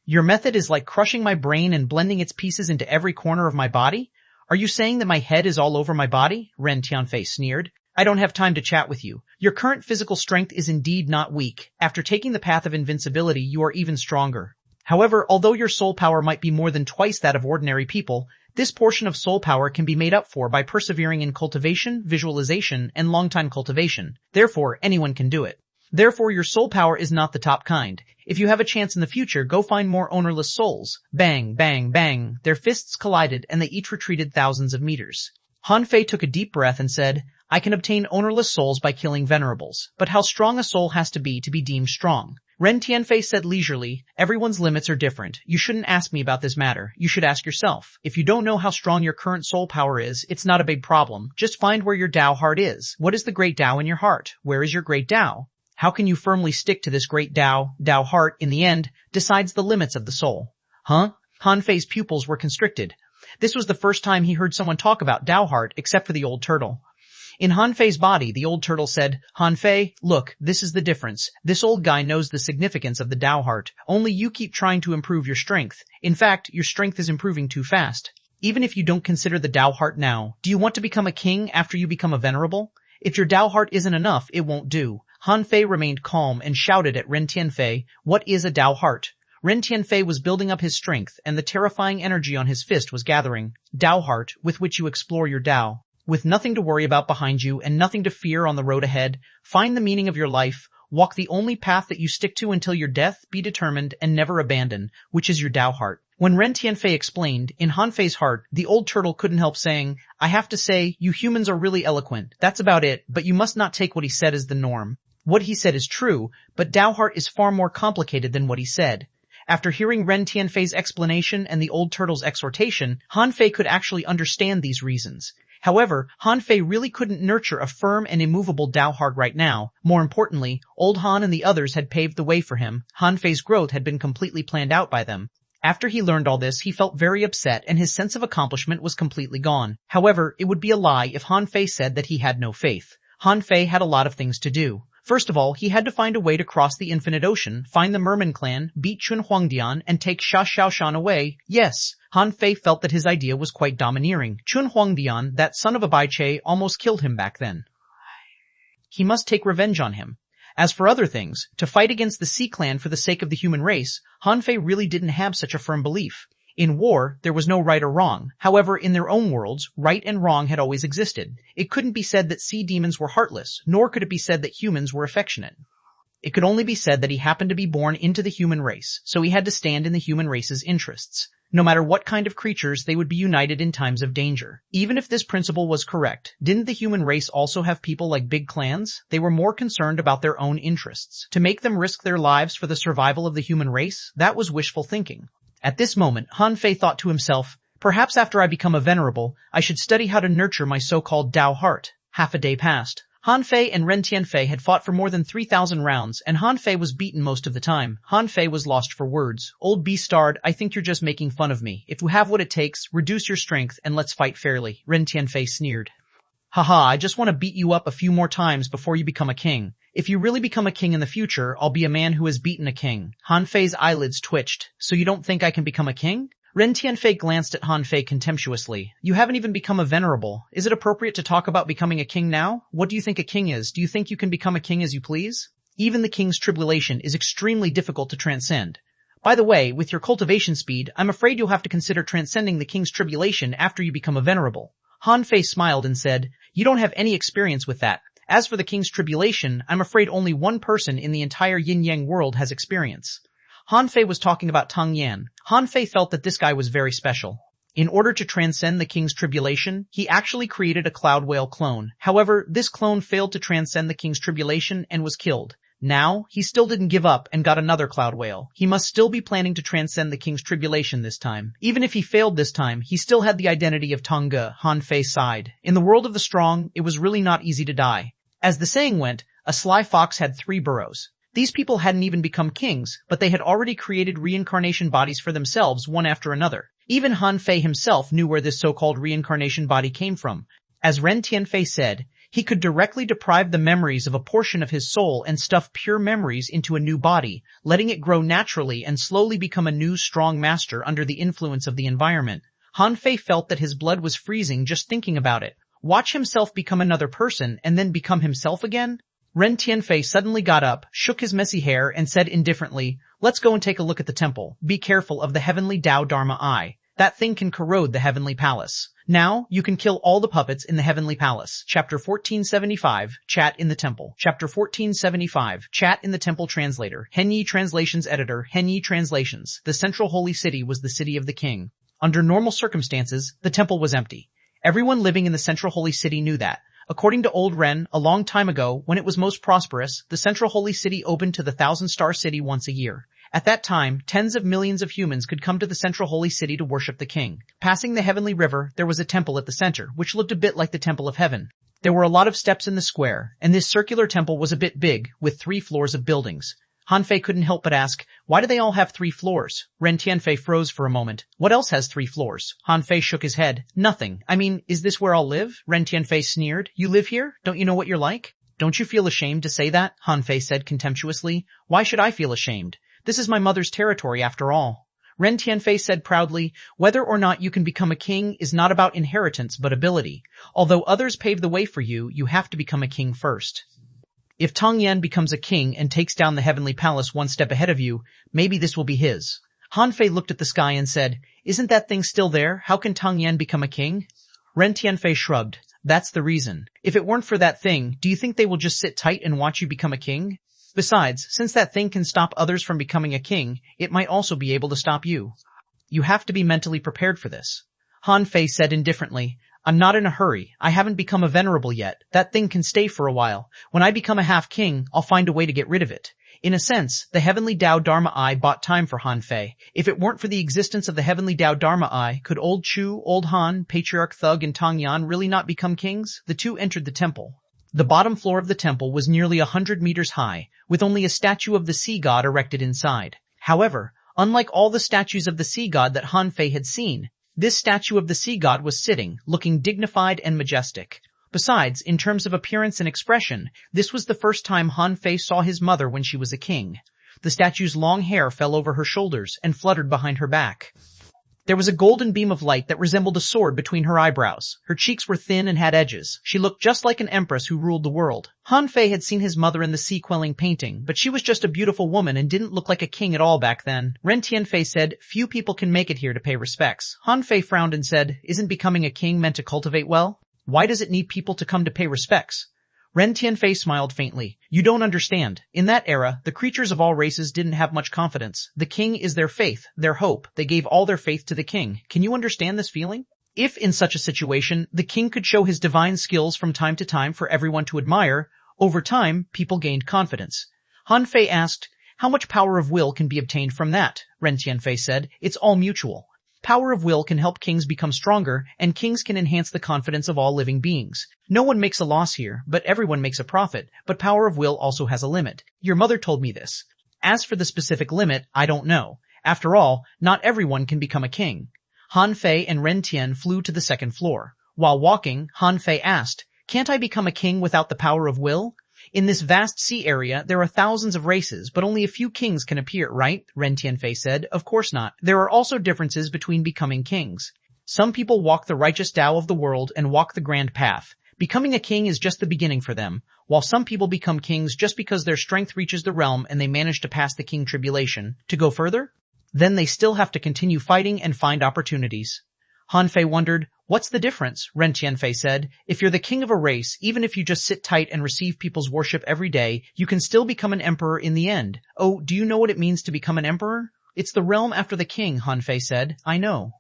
"Your method is like crushing my brain and blending its pieces into every corner of my body? Are you saying that my head is all over my body?" Ren Tianfei sneered. "I don't have time to chat with you. Your current physical strength is indeed not weak. After taking the path of invincibility, you are even stronger. However, although your soul power might be more than twice that of ordinary people, this portion of soul power can be made up for by persevering in cultivation, visualization, and long-time cultivation. Therefore, anyone can do it. Therefore, your soul power is not the top kind. If you have a chance in the future, go find more ownerless souls." Bang, bang, bang. Their fists collided, and they each retreated thousands of meters. Han Fei took a deep breath and said, "I can obtain ownerless souls by killing venerables. But how strong a soul has to be deemed strong?" Ren Tianfei said leisurely, "Everyone's limits are different. You shouldn't ask me about this matter. You should ask yourself. If you don't know how strong your current soul power is, it's not a big problem. Just find where your Tao heart is. What is the great Tao in your heart? Where is your great Tao? How can you firmly stick to this great Tao heart in the end, decides the limits of the soul." Huh? Han Fei's pupils were constricted. This was the first time he heard someone talk about Tao heart except for the old turtle. In Han Fei's body, the old turtle said, "Han Fei, look, this is the difference. This old guy knows the significance of the Tao heart. Only you keep trying to improve your strength. In fact, your strength is improving too fast. Even if you don't consider the Tao heart now, do you want to become a king after you become a venerable? If your Tao heart isn't enough, it won't do." Han Fei remained calm and shouted at Ren Tianfei, "What is a Tao heart?" Ren Tianfei was building up his strength, and the terrifying energy on his fist was gathering. "Tao heart, with which you explore your Tao. With nothing to worry about behind you and nothing to fear on the road ahead, find the meaning of your life, walk the only path that you stick to until your death, be determined and never abandon, which is your Tao heart." When Ren Tianfei explained, in Han Fei's heart, the old turtle couldn't help saying, "I have to say, you humans are really eloquent. That's about it, but you must not take what he said as the norm." What he said is true, but devour is far more complicated than what he said. After hearing Ren Tianfei's explanation and the old turtle's exhortation, Han Fei could actually understand these reasons. However, Han Fei really couldn't nurture a firm and immovable devour right now. More importantly, old Han and the others had paved the way for him. Han Fei's growth had been completely planned out by them. After he learned all this, he felt very upset and his sense of accomplishment was completely gone. However, it would be a lie if Han Fei said that he had no faith. Han Fei had a lot of things to do. First of all, he had to find a way to cross the infinite ocean, find the Merman clan, beat Xuanhuan, and take Xuanhuan away. Yes, Han Fei felt that his idea was quite domineering. Xuanhuan, that son of a Baiche, almost killed him back then. He must take revenge on him. As for other things, to fight against the Sea clan for the sake of the human race, Han Fei really didn't have such a firm belief. In war, there was no right or wrong. However, in their own worlds, right and wrong had always existed. It couldn't be said that sea demons were heartless, nor could it be said that humans were affectionate. It could only be said that he happened to be born into the human race, so he had to stand in the human race's interests. No matter what kind of creatures, they would be united in times of danger. Even if this principle was correct, didn't the human race also have people like big clans? They were more concerned about their own interests. To make them risk their lives for the survival of the human race, that was wishful thinking. At this moment, Han Fei thought to himself, perhaps after I become a venerable, I should study how to nurture my so-called Dao heart. Half a day passed. Han Fei and Ren Tianfei had fought for more than 3,000 rounds, and Han Fei was beaten most of the time. Han Fei was lost for words. Old Beastard, I think you're just making fun of me. If you have what it takes, reduce your strength and let's fight fairly. Ren Tianfei sneered. Haha, I just want to beat you up a few more times before you become a king. If you really become a king in the future, I'll be a man who has beaten a king. Han Fei's eyelids twitched. So you don't think I can become a king? Ren Tianfei glanced at Han Fei contemptuously. You haven't even become a venerable. Is it appropriate to talk about becoming a king now? What do you think a king is? Do you think you can become a king as you please? Even the king's tribulation is extremely difficult to transcend. By the way, with your cultivation speed, I'm afraid you'll have to consider transcending the king's tribulation after you become a venerable. Han Fei smiled and said, you don't have any experience with that. As for the king's tribulation, I'm afraid only one person in the entire yin-yang world has experience. Han Fei was talking about Tang Yan. Han Fei felt that this guy was very special. In order to transcend the king's tribulation, he actually created a cloud whale clone. However, this clone failed to transcend the king's tribulation and was killed. Now, he still didn't give up and got another cloud whale. He must still be planning to transcend the king's tribulation this time. Even if he failed this time, he still had the identity of Tongge. Han Fei sighed. In the world of the strong, it was really not easy to die. As the saying went, a sly fox had 3 burrows. These people hadn't even become kings, but they had already created reincarnation bodies for themselves one after another. Even Han Fei himself knew where this so-called reincarnation body came from. As Ren Tianfei said, he could directly deprive the memories of a portion of his soul and stuff pure memories into a new body, letting it grow naturally and slowly become a new strong master under the influence of the environment. Han Fei felt that his blood was freezing just thinking about it. Watch himself become another person and then become himself again? Ren Tianfei suddenly got up, shook his messy hair, and said indifferently, let's go and take a look at the temple. Be careful of the heavenly Dao Dharma Eye. That thing can corrode the heavenly palace. Now, you can kill all the puppets in the heavenly palace. Chapter 1475, Chat in the Temple. Chapter 1475, Chat in the Temple Translator. Henyi Translations Editor. Henyi Translations. The central holy city was the city of the king. Under normal circumstances, the temple was empty. Everyone living in the central holy city knew that. According to Old Ren, a long time ago, when it was most prosperous, the central holy city opened to the 1,000-star city once a year. At that time, tens of millions of humans could come to the central holy city to worship the king. Passing the heavenly river, there was a temple at the center, which looked a bit like the temple of heaven. There were a lot of steps in the square, and this circular temple was a bit big, with 3 floors of buildings. Han Fei couldn't help but ask, why do they all have 3 floors? Ren Tianfei froze for a moment. What else has 3 floors? Han Fei shook his head. Nothing. I mean, is this where I'll live? Ren Tianfei sneered. You live here? Don't you know what you're like? Don't you feel ashamed to say that? Han Fei said contemptuously. Why should I feel ashamed? This is my mother's territory after all. Ren Tianfei said proudly, whether or not you can become a king is not about inheritance but ability. Although others pave the way for you, you have to become a king first. If Tang Yan becomes a king and takes down the heavenly palace one step ahead of you, maybe this will be his. Han Fei looked at the sky and said, isn't that thing still there? How can Tang Yan become a king? Ren Tianfei shrugged. That's the reason. If it weren't for that thing, do you think they will just sit tight and watch you become a king? Besides, since that thing can stop others from becoming a king, it might also be able to stop you. You have to be mentally prepared for this. Han Fei said indifferently, I'm not in a hurry. I haven't become a venerable yet. That thing can stay for a while. When I become a half-king, I'll find a way to get rid of it. In a sense, the Heavenly Tao Dharma Eye bought time for Han Fei. If it weren't for the existence of the Heavenly Tao Dharma Eye, could Old Chu, Old Han, Patriarch Thug, and Tang Yan really not become kings? The two entered the temple. The bottom floor of the temple was nearly 100 meters high, with only a statue of the sea god erected inside. However, unlike all the statues of the sea god that Han Fei had seen, this statue of the sea god was sitting, looking dignified and majestic. Besides, in terms of appearance and expression, this was the first time Han Fei saw his mother when she was a king. The statue's long hair fell over her shoulders and fluttered behind her back. There was a golden beam of light that resembled a sword between her eyebrows. Her cheeks were thin and had edges. She looked just like an empress who ruled the world. Han Fei had seen his mother in the sea quelling painting, but she was just a beautiful woman and didn't look like a king at all back then. Ren Tianfei said, "Few people can make it here to pay respects." Han Fei frowned and said, "Isn't becoming a king meant to cultivate well? Why does it need people to come to pay respects?" Ren Tianfei smiled faintly. "You don't understand. In that era, the creatures of all races didn't have much confidence. The king is their faith, their hope. They gave all their faith to the king. Can you understand this feeling? If, in such a situation, the king could show his divine skills from time to time for everyone to admire, over time, people gained confidence." Han Fei asked, "How much power of will can be obtained from that?" Ren Tianfei said, "It's all mutual. Power of will can help kings become stronger, and kings can enhance the confidence of all living beings. No one makes a loss here, but everyone makes a profit, but power of will also has a limit. Your mother told me this. As for the specific limit, I don't know. After all, not everyone can become a king." Han Fei and Ren Tian flew to the second floor. While walking, Han Fei asked, "Can't I become a king without the power of will? In this vast sea area, there are thousands of races, but only a few kings can appear, right?" Ren Tianfei said, "Of course not. There are also differences between becoming kings. Some people walk the righteous Tao of the world and walk the grand path. Becoming a king is just the beginning for them, while some people become kings just because their strength reaches the realm and they manage to pass the king tribulation. To go further? Then they still have to continue fighting and find opportunities." Han Fei wondered, "What's the difference?" Ren Tianfei said, "If you're the king of a race, even if you just sit tight and receive people's worship every day, you can still become an emperor in the end." "Oh, do you know what it means to become an emperor?" "It's the realm after the king," Han Fei said. "I know."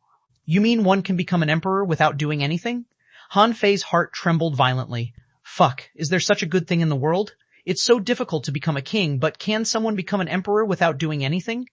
"You mean one can become an emperor without doing anything?" Han Fei's heart trembled violently. Fuck, is there such a good thing in the world? It's so difficult to become a king, but can someone become an emperor without doing anything?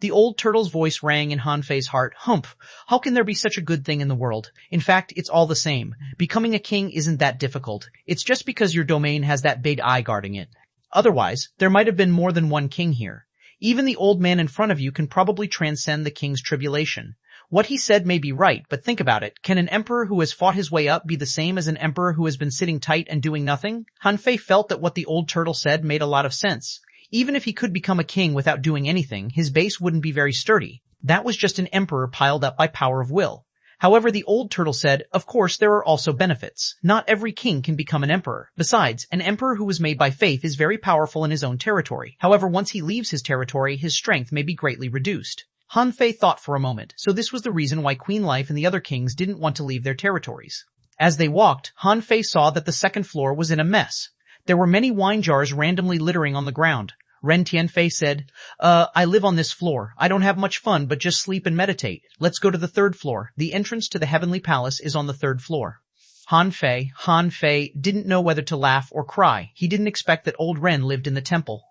The old turtle's voice rang in Han Fei's heart. Humph! How can there be such a good thing in the world? In fact, it's all the same. Becoming a king isn't that difficult. It's just because your domain has that big eye guarding it. Otherwise, there might have been more than one king here. Even the old man in front of you can probably transcend the king's tribulation. What he said may be right, but think about it. Can an emperor who has fought his way up be the same as an emperor who has been sitting tight and doing nothing? Han Fei felt that what the old turtle said made a lot of sense. Even if he could become a king without doing anything, his base wouldn't be very sturdy. That was just an emperor piled up by power of will. However, the old turtle said, of course there are also benefits. Not every king can become an emperor. Besides, an emperor who was made by faith is very powerful in his own territory. However, once he leaves his territory, his strength may be greatly reduced. Han Fei thought for a moment, so this was the reason why Queen Life and the other kings didn't want to leave their territories. As they walked, Han Fei saw that the second floor was in a mess. There were many wine jars randomly littering on the ground. Ren Tianfei said, I live on this floor. I don't have much fun, but just sleep and meditate. Let's go to the third floor. The entrance to the Heavenly Palace is on the third floor. Han Fei didn't know whether to laugh or cry. He didn't expect that old Ren lived in the temple.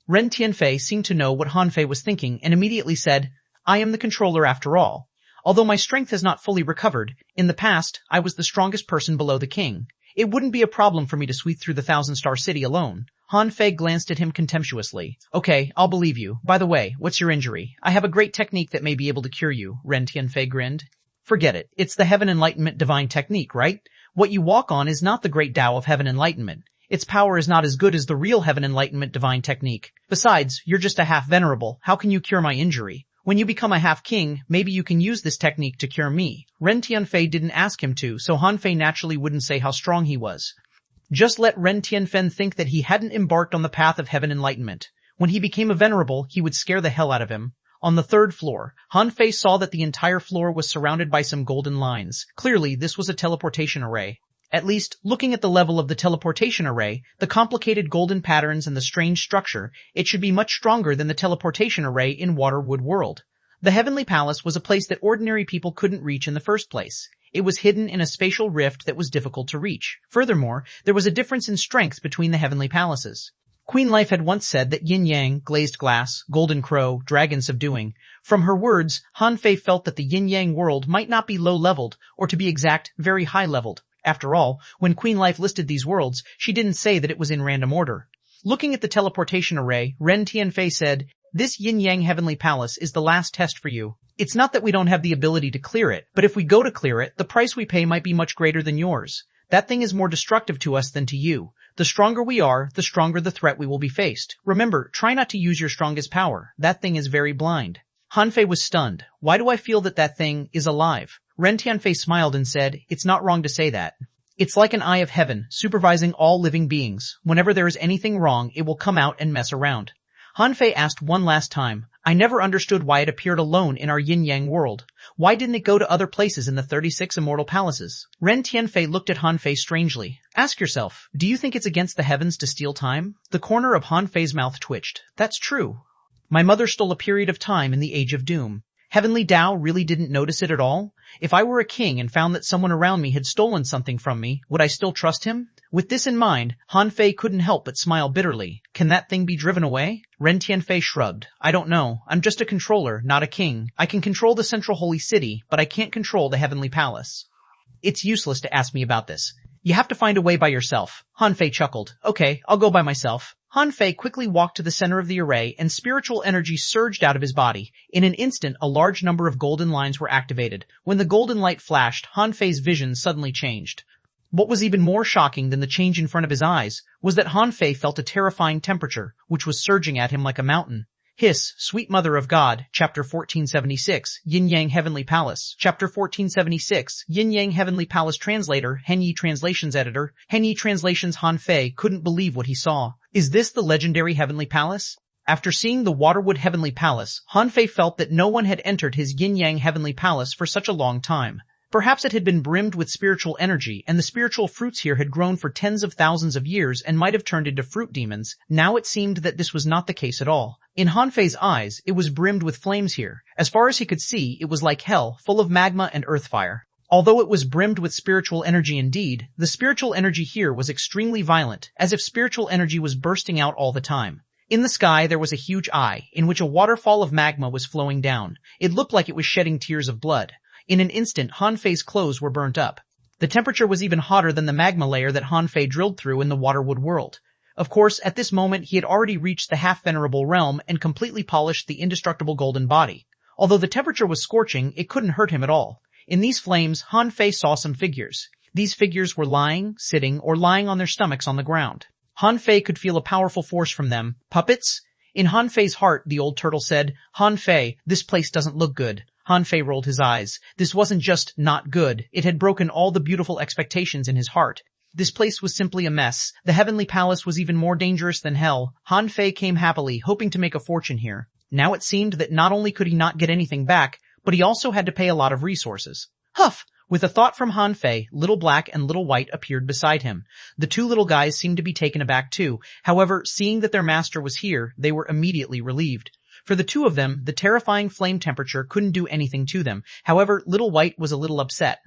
Ren Tianfei seemed to know what Han Fei was thinking and immediately said, I am the controller after all. Although my strength has not fully recovered, in the past, I was the strongest person below the king. It wouldn't be a problem for me to sweep through the 1,000-star city alone. Han Fei glanced at him contemptuously. Okay, I'll believe you. By the way, what's your injury? I have a great technique that may be able to cure you, Ren Tianfei grinned. Forget it. It's the Heaven Enlightenment divine technique, right? What you walk on is not the great Tao of Heaven Enlightenment. Its power is not as good as the real Heaven Enlightenment divine technique. Besides, you're just a half venerable. How can you cure my injury? When you become a half-king, maybe you can use this technique to cure me. Ren Tianfei didn't ask him to, so Han Fei naturally wouldn't say how strong he was. Just let Ren Tianfei think that he hadn't embarked on the path of Heaven Enlightenment. When he became a venerable, he would scare the hell out of him. On the third floor, Han Fei saw that the entire floor was surrounded by some golden lines. Clearly, this was a teleportation array. At least, looking at the level of the teleportation array, the complicated golden patterns and the strange structure, it should be much stronger than the teleportation array in Waterwood World. The Heavenly Palace was a place that ordinary people couldn't reach in the first place. It was hidden in a spatial rift that was difficult to reach. Furthermore, there was a difference in strength between the heavenly palaces. Queen Life had once said that yin-yang, glazed glass, golden crow, dragon subduing. From her words, Han Fei felt that the yin-yang world might not be low-leveled, or to be exact, very high-leveled. After all, when Queen Life listed these worlds, she didn't say that it was in random order. Looking at the teleportation array, Ren Tianfei said, "This yin-yang heavenly palace is the last test for you. It's not that we don't have the ability to clear it, but if we go to clear it, the price we pay might be much greater than yours. That thing is more destructive to us than to you. The stronger we are, the stronger the threat we will be faced. Remember, try not to use your strongest power. That thing is very blind." Han Fei was stunned. "Why do I feel that that thing is alive?" Ren Tianfei smiled and said, "It's not wrong to say that. It's like an eye of heaven, supervising all living beings. Whenever there is anything wrong, it will come out and mess around." Han Fei asked one last time, "I never understood why it appeared alone in our yin-yang world. Why didn't it go to other places in the 36 immortal palaces?" Ren Tianfei looked at Han Fei strangely. "Ask yourself, do you think it's against the heavens to steal time?" The corner of Han Fei's mouth twitched. "That's true. My mother stole a period of time in the Age of Doom. Heavenly Tao really didn't notice it at all? If I were a king and found that someone around me had stolen something from me, would I still trust him?" With this in mind, Han Fei couldn't help but smile bitterly. "Can that thing be driven away?" Ren Tianfei shrugged. "I don't know. I'm just a controller, not a king. I can control the central holy city, but I can't control the heavenly palace. It's useless to ask me about this. You have to find a way by yourself." Han Fei chuckled. "Okay, I'll go by myself." Han Fei quickly walked to the center of the array and spiritual energy surged out of his body. In an instant, a large number of golden lines were activated. When the golden light flashed, Han Fei's vision suddenly changed. What was even more shocking than the change in front of his eyes was that Han Fei felt a terrifying temperature, which was surging at him like a mountain. Hiss, Sweet Mother of God, Chapter 1476, Yin-Yang Heavenly Palace. Chapter 1476, Yin-Yang Heavenly Palace Translator, Henyi Translations Editor. Henyi Translations. Han Fei couldn't believe what he saw. Is this the legendary Heavenly Palace? After seeing the Waterwood Heavenly Palace, Han Fei felt that no one had entered his Yin-Yang Heavenly Palace for such a long time. Perhaps it had been brimmed with spiritual energy, and the spiritual fruits here had grown for tens of thousands of years and might have turned into fruit demons. Now it seemed that this was not the case at all. In Han Fei's eyes, it was brimmed with flames here. As far as he could see, it was like hell, full of magma and earth fire. Although it was brimmed with spiritual energy indeed, the spiritual energy here was extremely violent, as if spiritual energy was bursting out all the time. In the sky there was a huge eye, in which a waterfall of magma was flowing down. It looked like it was shedding tears of blood. In an instant, Han Fei's clothes were burnt up. The temperature was even hotter than the magma layer that Han Fei drilled through in the Waterwood world. Of course, at this moment he had already reached the half-venerable realm and completely polished the indestructible golden body. Although the temperature was scorching, it couldn't hurt him at all. In these flames, Han Fei saw some figures. These figures were lying, sitting, or lying on their stomachs on the ground. Han Fei could feel a powerful force from them. Puppets? In Han Fei's heart, the old turtle said, "Han Fei, this place doesn't look good." Han Fei rolled his eyes. This wasn't just not good. It had broken all the beautiful expectations in his heart. This place was simply a mess. The heavenly palace was even more dangerous than hell. Han Fei came happily, hoping to make a fortune here. Now it seemed that not only could he not get anything back, but he also had to pay a lot of resources. Huff! With a thought from Han Fei, Little Black and Little White appeared beside him. The two little guys seemed to be taken aback too. However, seeing that their master was here, they were immediately relieved. For the two of them, the terrifying flame temperature couldn't do anything to them. However, Little White was a little upset.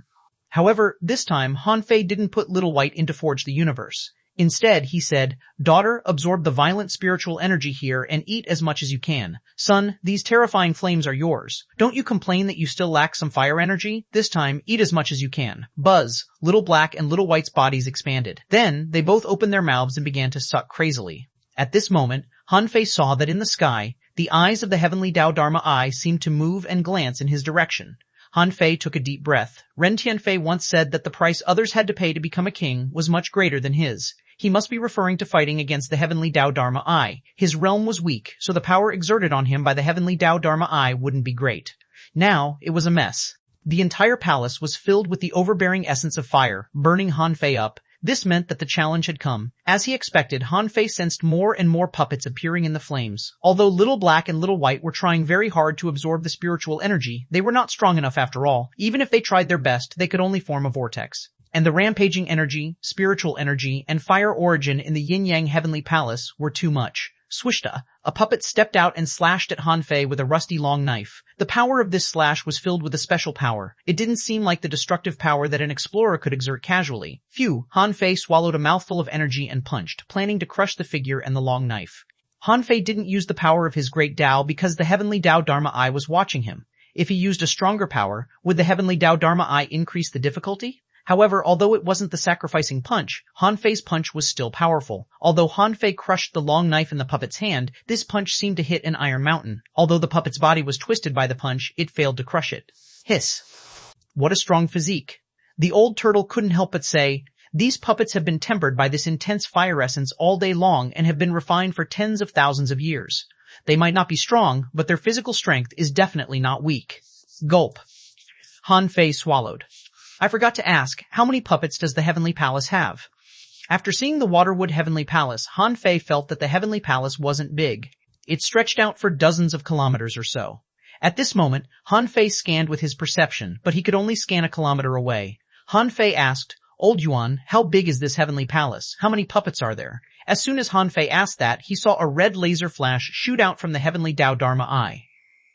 However, this time, Han Fei didn't put Little White into Forge the Universe. Instead, he said, "Daughter, absorb the violent spiritual energy here and eat as much as you can. Son, these terrifying flames are yours. Don't you complain that you still lack some fire energy? This time, eat as much as you can." Buzz, Little Black and Little White's bodies expanded. Then, they both opened their mouths and began to suck crazily. At this moment, Han Fei saw that in the sky, the eyes of the heavenly Tao Dharma Eye seemed to move and glance in his direction. Han Fei took a deep breath. Ren Tianfei once said that the price others had to pay to become a king was much greater than his. He must be referring to fighting against the heavenly Tao Dharma Eye. His realm was weak, so the power exerted on him by the heavenly Tao Dharma Eye wouldn't be great. Now, it was a mess. The entire palace was filled with the overbearing essence of fire, burning Han Fei up. This meant that the challenge had come. As he expected, Han Fei sensed more and more puppets appearing in the flames. Although Little Black and Little White were trying very hard to absorb the spiritual energy, they were not strong enough after all. Even if they tried their best, they could only form a vortex. And the rampaging energy, spiritual energy, and fire origin in the Yin-Yang Heavenly Palace were too much. Swishta, a puppet stepped out and slashed at Han Fei with a rusty long knife. The power of this slash was filled with a special power. It didn't seem like the destructive power that an explorer could exert casually. Phew, Han Fei swallowed a mouthful of energy and punched, planning to crush the figure and the long knife. Han Fei didn't use the power of his great Tao because the heavenly Tao Dharma Eye was watching him. If he used a stronger power, would the heavenly Tao Dharma Eye increase the difficulty? However, although it wasn't the sacrificing punch, Han Fei's punch was still powerful. Although Han Fei crushed the long knife in the puppet's hand, this punch seemed to hit an iron mountain. Although the puppet's body was twisted by the punch, it failed to crush it. Hiss. What a strong physique. The old turtle couldn't help but say, these puppets have been tempered by this intense fire essence all day long and have been refined for tens of thousands of years. They might not be strong, but their physical strength is definitely not weak. Gulp. Han Fei swallowed. I forgot to ask, how many puppets does the Heavenly Palace have? After seeing the Waterwood Heavenly Palace, Han Fei felt that the Heavenly Palace wasn't big. It stretched out for dozens of kilometers or so. At this moment, Han Fei scanned with his perception, but he could only scan a kilometer away. Han Fei asked, Old Yuan, how big is this Heavenly Palace? How many puppets are there? As soon as Han Fei asked that, he saw a red laser flash shoot out from the Heavenly Tao Dharma Eye.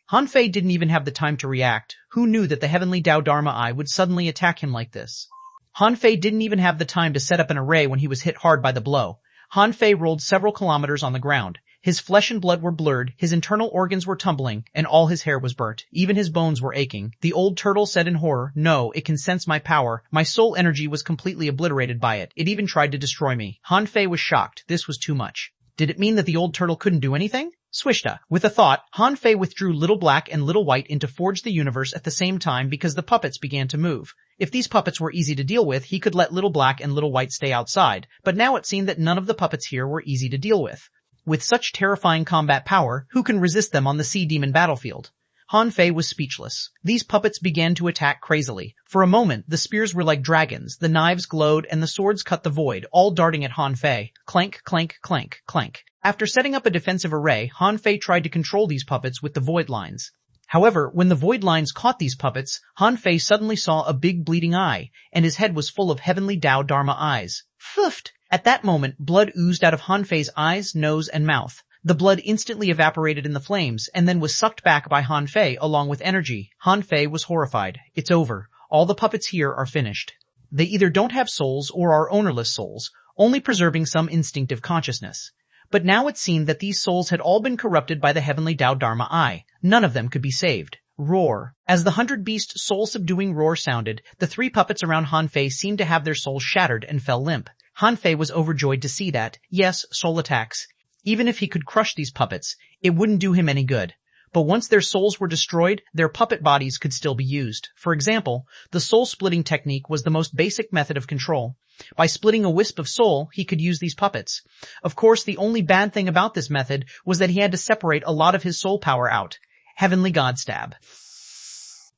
Han Fei didn't even have the time to react. Who knew that the Heavenly Tao Dharma Eye would suddenly attack him like this? Han Fei didn't even have the time to set up an array when he was hit hard by the blow. Han Fei rolled several kilometers on the ground. His flesh and blood were blurred, his internal organs were tumbling, and all his hair was burnt. Even his bones were aching. The old turtle said in horror, no, it can sense my power. My soul energy was completely obliterated by it. It even tried to destroy me. Han Fei was shocked. This was too much. Did it mean that the old turtle couldn't do anything? Swishta. With a thought, Han Fei withdrew Little Black and Little White into Forge the Universe at the same time because the puppets began to move. If these puppets were easy to deal with, he could let Little Black and Little White stay outside, but now it seemed that none of the puppets here were easy to deal with. With such terrifying combat power, who can resist them on the sea demon battlefield? Han Fei was speechless. These puppets began to attack crazily. For a moment, the spears were like dragons, the knives glowed, and the swords cut the void, all darting at Han Fei. Clank, clank, clank, clank. After setting up a defensive array, Han Fei tried to control these puppets with the void lines. However, when the void lines caught these puppets, Han Fei suddenly saw a big bleeding eye, and his head was full of heavenly Tao Dharma eyes. Phoofed! At that moment, blood oozed out of Han Fei's eyes, nose, and mouth. The blood instantly evaporated in the flames, and then was sucked back by Han Fei along with energy. Han Fei was horrified. It's over. All the puppets here are finished. They either don't have souls or are ownerless souls, only preserving some instinctive consciousness. But now it seemed that these souls had all been corrupted by the heavenly Tao Dharma Eye. None of them could be saved. Roar. As the 100-beast soul-subduing roar sounded, the three puppets around Han Fei seemed to have their souls shattered and fell limp. Han Fei was overjoyed to see that. Yes, soul attacks. Even if he could crush these puppets, it wouldn't do him any good. But once their souls were destroyed, their puppet bodies could still be used. For example, the soul-splitting technique was the most basic method of control. By splitting a wisp of soul, he could use these puppets. Of course, the only bad thing about this method was that he had to separate a lot of his soul power out. Heavenly God Stab.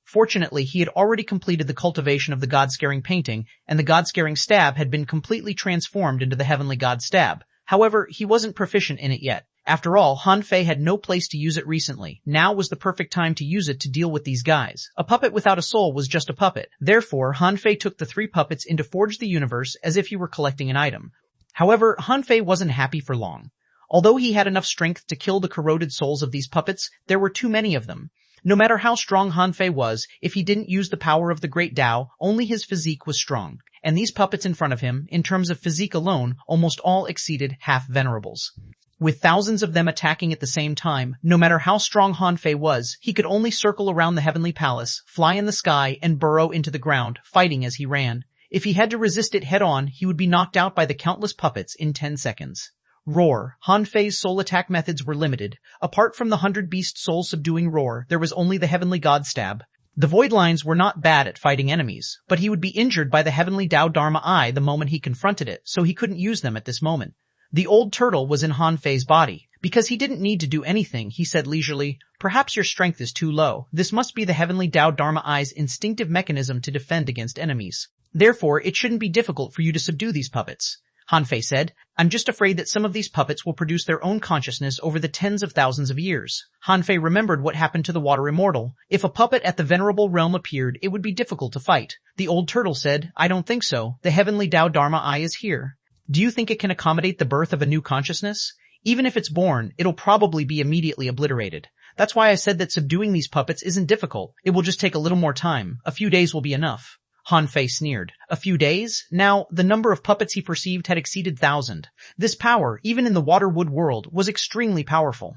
Fortunately, he had already completed the cultivation of the God-scaring painting, and the God-scaring stab had been completely transformed into the Heavenly God Stab. However, he wasn't proficient in it yet. After all, Han Fei had no place to use it recently. Now was the perfect time to use it to deal with these guys. A puppet without a soul was just a puppet. Therefore, Han Fei took the three puppets into Forge the Universe as if he were collecting an item. However, Han Fei wasn't happy for long. Although he had enough strength to kill the corroded souls of these puppets, there were too many of them. No matter how strong Han Fei was, if he didn't use the power of the Great Tao, only his physique was strong. And these puppets in front of him, in terms of physique alone, almost all exceeded half-venerables. With thousands of them attacking at the same time, no matter how strong Han Fei was, he could only circle around the Heavenly Palace, fly in the sky, and burrow into the ground, fighting as he ran. If he had to resist it head-on, he would be knocked out by the countless puppets in 10 seconds. Roar. Han Fei's soul attack methods were limited. Apart from the 100-beast soul-subduing roar, there was only the Heavenly God Stab. The void lines were not bad at fighting enemies, but he would be injured by the Heavenly Tao Dharma Eye the moment he confronted it, so he couldn't use them at this moment. The old turtle was in Han Fei's body. Because he didn't need to do anything, he said leisurely, "Perhaps your strength is too low. This must be the Heavenly Tao Dharma Eye's instinctive mechanism to defend against enemies. Therefore, it shouldn't be difficult for you to subdue these puppets." Han Fei said, "I'm just afraid that some of these puppets will produce their own consciousness over the tens of thousands of years." Han Fei remembered what happened to the water immortal. If a puppet at the venerable realm appeared, it would be difficult to fight. The old turtle said, "I don't think so. The Heavenly Tao Dharma Eye is here. Do you think it can accommodate the birth of a new consciousness? Even if it's born, it'll probably be immediately obliterated. That's why I said that subduing these puppets isn't difficult. It will just take a little more time. A few days will be enough. Han Fei sneered. A few days? Now, the number of puppets he perceived had exceeded 1,000. This power, even in the water-wood world, was extremely powerful.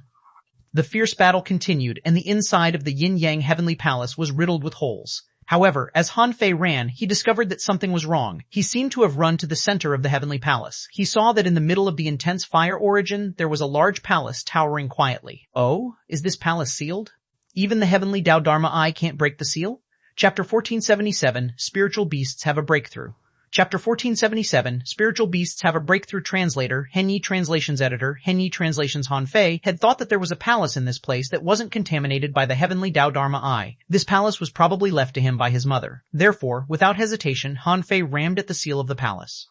The fierce battle continued, and the inside of the yin-yang heavenly palace was riddled with holes. However, as Han Fei ran, he discovered that something was wrong. He seemed to have run to the center of the heavenly palace. He saw that in the middle of the intense fire origin, there was a large palace towering quietly. Oh, is this palace sealed? Even the heavenly Dao Dharma Eye can't break the seal? Chapter 1477, Spiritual Beasts Have a Breakthrough. Chapter 1477, Spiritual Beasts Have a Breakthrough. Translator, Henyi Translations Editor, Henyi Translations. Han Fei had thought that there was a palace in this place that wasn't contaminated by the heavenly Dao Dharma Eye. This palace was probably left to him by his mother. Therefore, without hesitation, Han Fei rammed at the seal of the palace.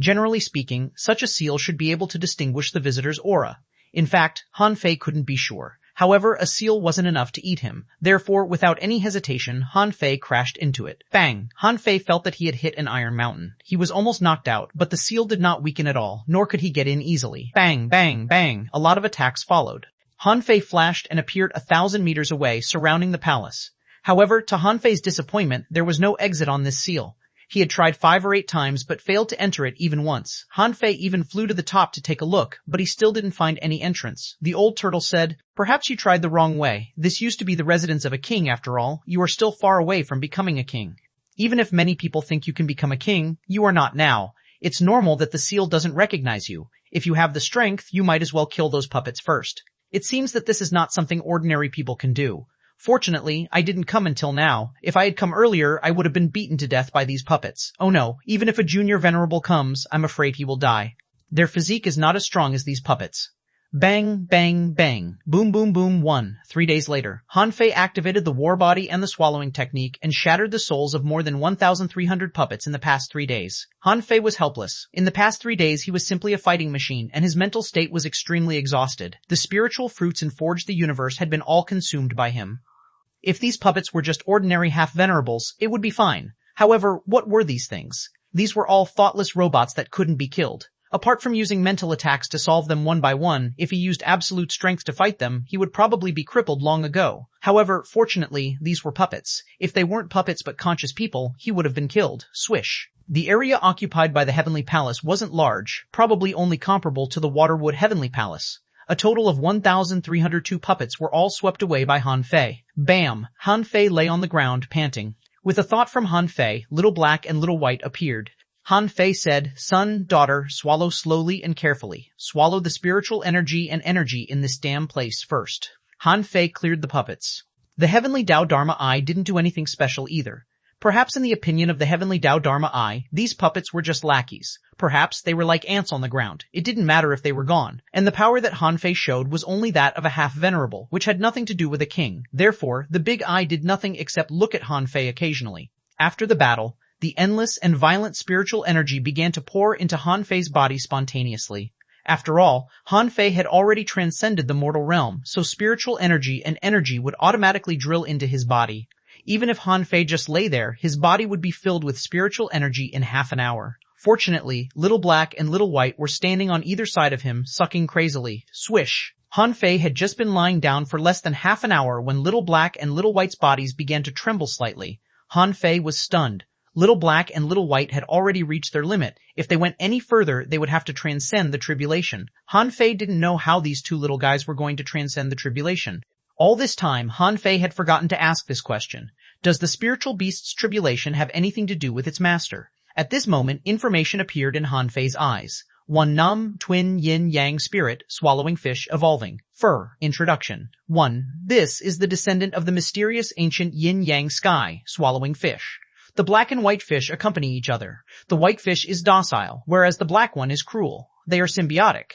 Generally speaking, such a seal should be able to distinguish the visitor's aura. In fact, Han Fei couldn't be sure. However, a seal wasn't enough to eat him. Therefore, without any hesitation, Han Fei crashed into it. Bang! Han Fei felt that he had hit an iron mountain. He was almost knocked out, but the seal did not weaken at all, nor could he get in easily. Bang! Bang! Bang! A lot of attacks followed. Han Fei flashed and appeared 1,000 meters away, surrounding the palace. However, to Han Fei's disappointment, there was no exit on this seal. He had tried 5 or 8 times but failed to enter it even once. Han Fei even flew to the top to take a look, but he still didn't find any entrance. The old turtle said, "Perhaps you tried the wrong way. This used to be the residence of a king after all. You are still far away from becoming a king. Even if many people think you can become a king, you are not now. It's normal that the seal doesn't recognize you. If you have the strength, you might as well kill those puppets first. It seems that this is not something ordinary people can do. Fortunately, I didn't come until now. If I had come earlier, I would have been beaten to death by these puppets. Oh no, even if a junior venerable comes, I'm afraid he will die. Their physique is not as strong as these puppets." Bang, bang, bang. Boom, boom, boom. 3 days later, Han Fei activated the war body and the swallowing technique and shattered the souls of more than 1,300 puppets in the past 3 days. Han Fei was helpless. In the past 3 days, he was simply a fighting machine, and his mental state was extremely exhausted. The spiritual fruits and forged the universe had been all consumed by him. If these puppets were just ordinary half-venerables, it would be fine. However, what were these things? These were all thoughtless robots that couldn't be killed. Apart from using mental attacks to solve them one by one, if he used absolute strength to fight them, he would probably be crippled long ago. However, fortunately, these were puppets. If they weren't puppets but conscious people, he would have been killed. Swish. The area occupied by the Heavenly Palace wasn't large, probably only comparable to the Waterwood Heavenly Palace. A total of 1,302 puppets were all swept away by Han Fei. Bam! Han Fei lay on the ground, panting. With a thought from Han Fei, Little Black and Little White appeared. Han Fei said, "Son, daughter, swallow slowly and carefully. Swallow the spiritual energy and energy in this damn place first." Han Fei cleared the puppets. The heavenly Dao Dharma Eye didn't do anything special either. Perhaps in the opinion of the heavenly Dao Dharma Eye, these puppets were just lackeys. Perhaps they were like ants on the ground. It didn't matter if they were gone. And the power that Han Fei showed was only that of a half-venerable, which had nothing to do with a king. Therefore, the big eye did nothing except look at Han Fei occasionally. After the battle, the endless and violent spiritual energy began to pour into Han Fei's body spontaneously. After all, Han Fei had already transcended the mortal realm, so spiritual energy and energy would automatically drill into his body. Even if Han Fei just lay there, his body would be filled with spiritual energy in half an hour. Fortunately, Little Black and Little White were standing on either side of him, sucking crazily. Swish! Han Fei had just been lying down for less than half an hour when Little Black and Little White's bodies began to tremble slightly. Han Fei was stunned. Little Black and Little White had already reached their limit. If they went any further, they would have to transcend the tribulation. Han Fei didn't know how these two little guys were going to transcend the tribulation. All this time, Han Fei had forgotten to ask this question. Does the spiritual beast's tribulation have anything to do with its master? At this moment, information appeared in Han Fei's eyes. 1 Num, twin yin-yang spirit, swallowing fish, evolving. Fur. Introduction. 1. This is the descendant of the mysterious ancient yin-yang sky, swallowing fish. The black and white fish accompany each other. The white fish is docile, whereas the black one is cruel. They are symbiotic.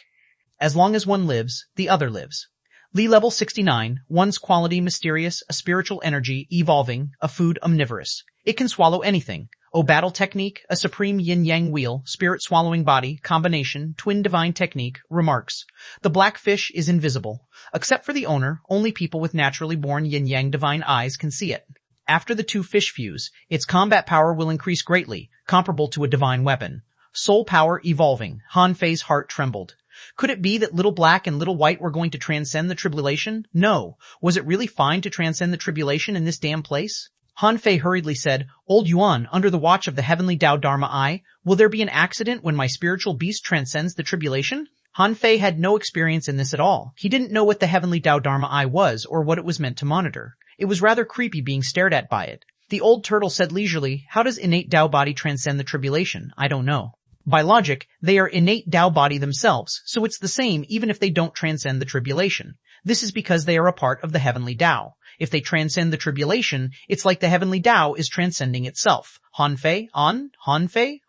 As long as one lives, the other lives. Li level 69, one's quality mysterious, a spiritual energy, evolving, a food omnivorous. It can swallow anything. O battle technique, a supreme yin-yang wheel, spirit swallowing body, combination, twin divine technique, remarks. The black fish is invisible. Except for the owner, only people with naturally born yin-yang divine eyes can see it. After the two fish fuse, its combat power will increase greatly, comparable to a divine weapon. Soul power evolving. Han Fei's heart trembled. Could it be that little black and little white were going to transcend the tribulation? No. Was it really fine to transcend the tribulation in this damn place? Han Fei hurriedly said, Old Yuan, under the watch of the heavenly Tao Dharma Eye, will there be an accident when my spiritual beast transcends the tribulation? Han Fei had no experience in this at all. He didn't know what the heavenly Tao Dharma Eye was or what it was meant to monitor. It was rather creepy being stared at by it. The old turtle said leisurely, How does innate Tao body transcend the tribulation? I don't know. By logic, they are innate Tao body themselves, so it's the same even if they don't transcend the tribulation. This is because they are a part of the heavenly Tao. If they transcend the tribulation, it's like the heavenly Tao is transcending itself. Han Fei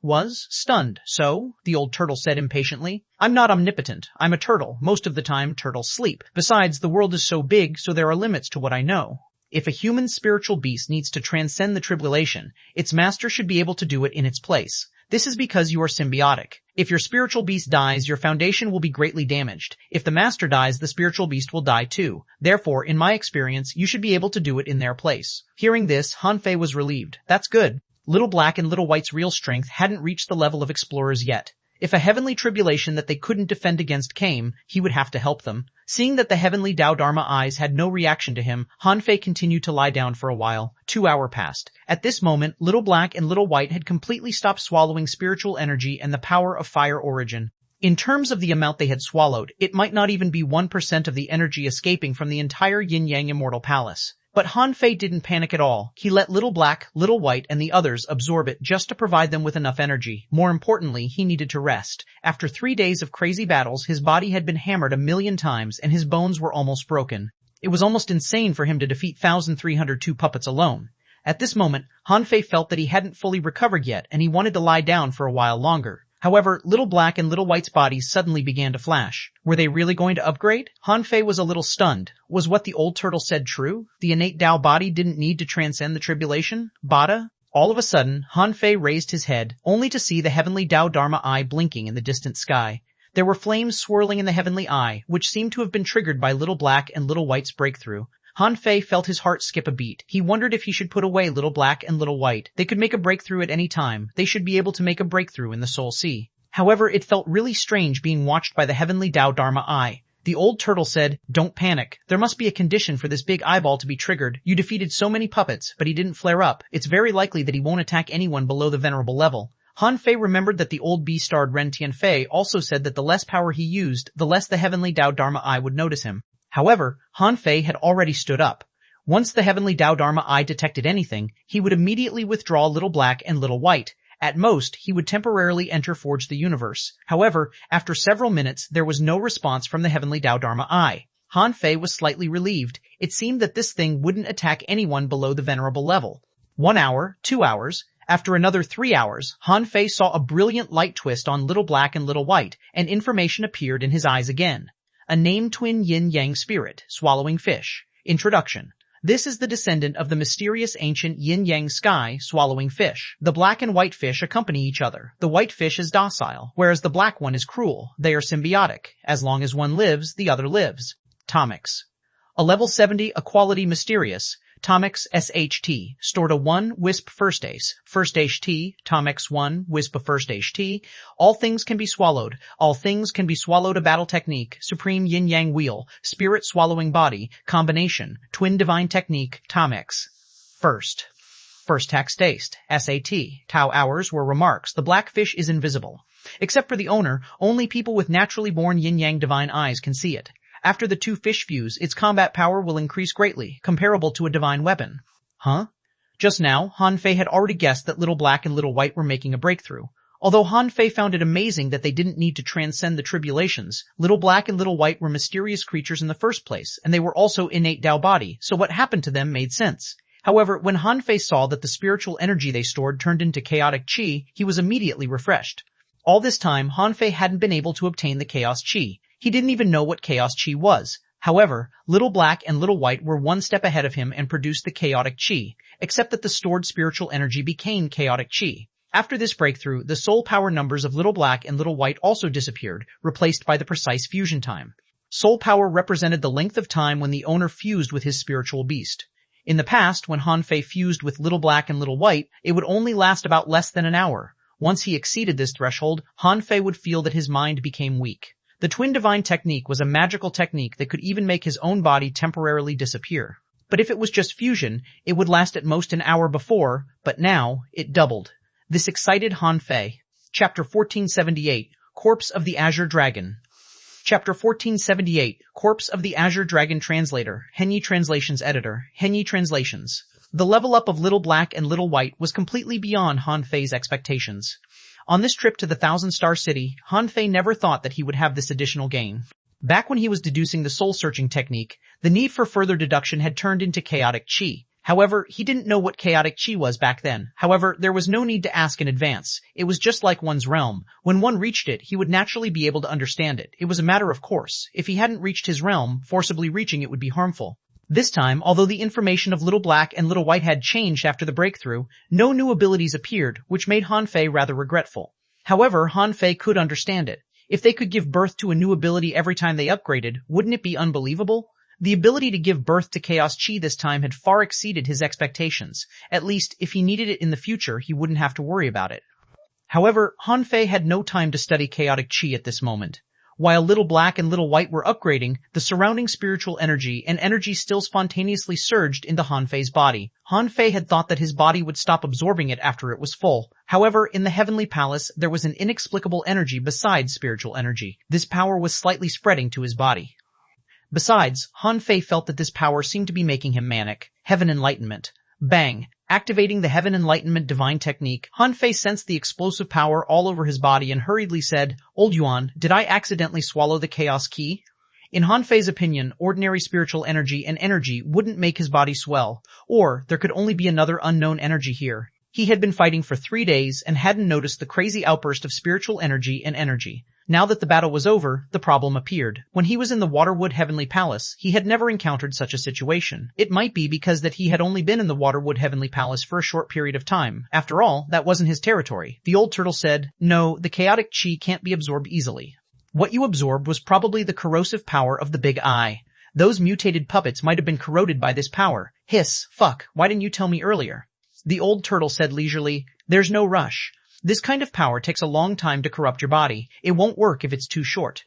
was stunned. So, the old turtle said impatiently, I'm not omnipotent. I'm a turtle. Most of the time, turtles sleep. Besides, the world is so big, so there are limits to what I know. If a human spiritual beast needs to transcend the tribulation, its master should be able to do it in its place. This is because you are symbiotic. If your spiritual beast dies, your foundation will be greatly damaged. If the master dies, the spiritual beast will die too. Therefore, in my experience, you should be able to do it in their place. Hearing this, Han Fei was relieved. That's good. Little Black and Little White's real strength hadn't reached the level of explorers yet. If a heavenly tribulation that they couldn't defend against came, he would have to help them. Seeing that the heavenly Tao Dharma eyes had no reaction to him, Han Fei continued to lie down for a while. 2 hours passed. At this moment, Little Black and Little White had completely stopped swallowing spiritual energy and the power of fire origin. In terms of the amount they had swallowed, it might not even be 1% of the energy escaping from the entire Yin-Yang Immortal Palace. But Han Fei didn't panic at all. He let Little Black, Little White, and the others absorb it just to provide them with enough energy. More importantly, he needed to rest. After 3 days of crazy battles, his body had been hammered 1,000,000 times and his bones were almost broken. It was almost insane for him to defeat 1,302 puppets alone. At this moment, Han Fei felt that he hadn't fully recovered yet and he wanted to lie down for a while longer. However, Little Black and Little White's bodies suddenly began to flash. Were they really going to upgrade? Han Fei was a little stunned. Was what the old turtle said true? The innate Tao body didn't need to transcend the tribulation? Bada? All of a sudden, Han Fei raised his head, only to see the heavenly Tao Dharma eye blinking in the distant sky. There were flames swirling in the heavenly eye, which seemed to have been triggered by Little Black and Little White's breakthrough. Han Fei felt his heart skip a beat. He wondered if he should put away Little Black and Little White. They could make a breakthrough at any time. They should be able to make a breakthrough in the Soul Sea. However, it felt really strange being watched by the heavenly Tao Dharma eye. The old turtle said, Don't panic. There must be a condition for this big eyeball to be triggered. You defeated so many puppets, but he didn't flare up. It's very likely that he won't attack anyone below the venerable level. Han Fei remembered that the old bee-starred Ren Tianfei also said that the less power he used, the less the heavenly Tao Dharma eye would notice him. However, Han Fei had already stood up. Once the heavenly Tao Dharma eye detected anything, he would immediately withdraw Little Black and Little White. At most, he would temporarily enter Forge the Universe. However, after several minutes, there was no response from the heavenly Tao Dharma eye. Han Fei was slightly relieved. It seemed that this thing wouldn't attack anyone below the venerable level. 1 hour, 2 hours. After another 3 hours, Han Fei saw a brilliant light twist on Little Black and Little White, and information appeared in his eyes again. A named twin yin-yang spirit, swallowing fish. Introduction. This is the descendant of the mysterious ancient yin-yang sky, swallowing fish. The black and white fish accompany each other. The white fish is docile, whereas the black one is cruel. They are symbiotic. As long as one lives, the other lives. Tomics. A level 70, a quality mysterious. Tomics SHT, stored a 1, wisp first ace HT, Tomics 1, wisp first HT. All things can be swallowed. All things can be swallowed. A battle technique, supreme yin-yang wheel, spirit swallowing body, combination, twin divine technique, Tomics. First tax taste, SAT, Tau hours were remarks. The black fish is invisible. Except for the owner, only people with naturally born yin-yang divine eyes can see it. After the 2 fish fuse, its combat power will increase greatly, comparable to a divine weapon. Huh? Just now, Han Fei had already guessed that Little Black and Little White were making a breakthrough. Although Han Fei found it amazing that they didn't need to transcend the tribulations, Little Black and Little White were mysterious creatures in the first place, and they were also innate Tao body, so what happened to them made sense. However, when Han Fei saw that the spiritual energy they stored turned into chaotic chi, he was immediately refreshed. All this time, Han Fei hadn't been able to obtain the chaos chi. He didn't even know what chaos chi was. However, Little Black and Little White were 1 step ahead of him and produced the chaotic chi, except that the stored spiritual energy became chaotic chi. After this breakthrough, the soul power numbers of Little Black and Little White also disappeared, replaced by the precise fusion time. Soul power represented the length of time when the owner fused with his spiritual beast. In the past, when Han Fei fused with Little Black and Little White, it would only last about less than an hour. Once he exceeded this threshold, Han Fei would feel that his mind became weak. The twin divine technique was a magical technique that could even make his own body temporarily disappear. But if it was just fusion, it would last at most an hour before, but now, it doubled. This excited Han Fei. Chapter 1478, Corpse of the Azure Dragon. Chapter 1478, Corpse of the Azure Dragon. Translator, Henyi Translations Editor, Henyi Translations. The level up of Little Black and Little White was completely beyond Han Fei's expectations. On this trip to the Thousand-Star City, Han Fei never thought that he would have this additional gain. Back when he was deducing the soul-searching technique, the need for further deduction had turned into chaotic chi. However, he didn't know what chaotic chi was back then. However, there was no need to ask in advance. It was just like one's realm. When one reached it, he would naturally be able to understand it. It was a matter of course. If he hadn't reached his realm, forcibly reaching it would be harmful. This time, although the information of Little Black and Little White had changed after the breakthrough, no new abilities appeared, which made Han Fei rather regretful. However, Han Fei could understand it. If they could give birth to a new ability every time they upgraded, wouldn't it be unbelievable? The ability to give birth to Chaos Chi this time had far exceeded his expectations. At least, if he needed it in the future, he wouldn't have to worry about it. However, Han Fei had no time to study chaotic chi at this moment. While Little Black and Little White were upgrading, the surrounding spiritual energy and energy still spontaneously surged into Han Fei's body. Han Fei had thought that his body would stop absorbing it after it was full. However, in the Heavenly Palace, there was an inexplicable energy besides spiritual energy. This power was slightly spreading to his body. Besides, Han Fei felt that this power seemed to be making him manic. Heaven Enlightenment. Bang! Activating the Heaven Enlightenment divine technique, Han Fei sensed the explosive power all over his body and hurriedly said, "Old Yuan, did I accidentally swallow the chaos key?" In Han Fei's opinion, ordinary spiritual energy and energy wouldn't make his body swell, or there could only be another unknown energy here. He had been fighting for 3 days and hadn't noticed the crazy outburst of spiritual energy and energy. Now that the battle was over, the problem appeared. When he was in the Waterwood Heavenly Palace, he had never encountered such a situation. It might be because that he had only been in the Waterwood Heavenly Palace for a short period of time. After all, that wasn't his territory. The old turtle said, "No, the chaotic chi can't be absorbed easily. What you absorbed was probably the corrosive power of the Big Eye. Those mutated puppets might have been corroded by this power." Hiss, fuck, why didn't you tell me earlier? The old turtle said leisurely, "There's no rush. This kind of power takes a long time to corrupt your body. It won't work if it's too short."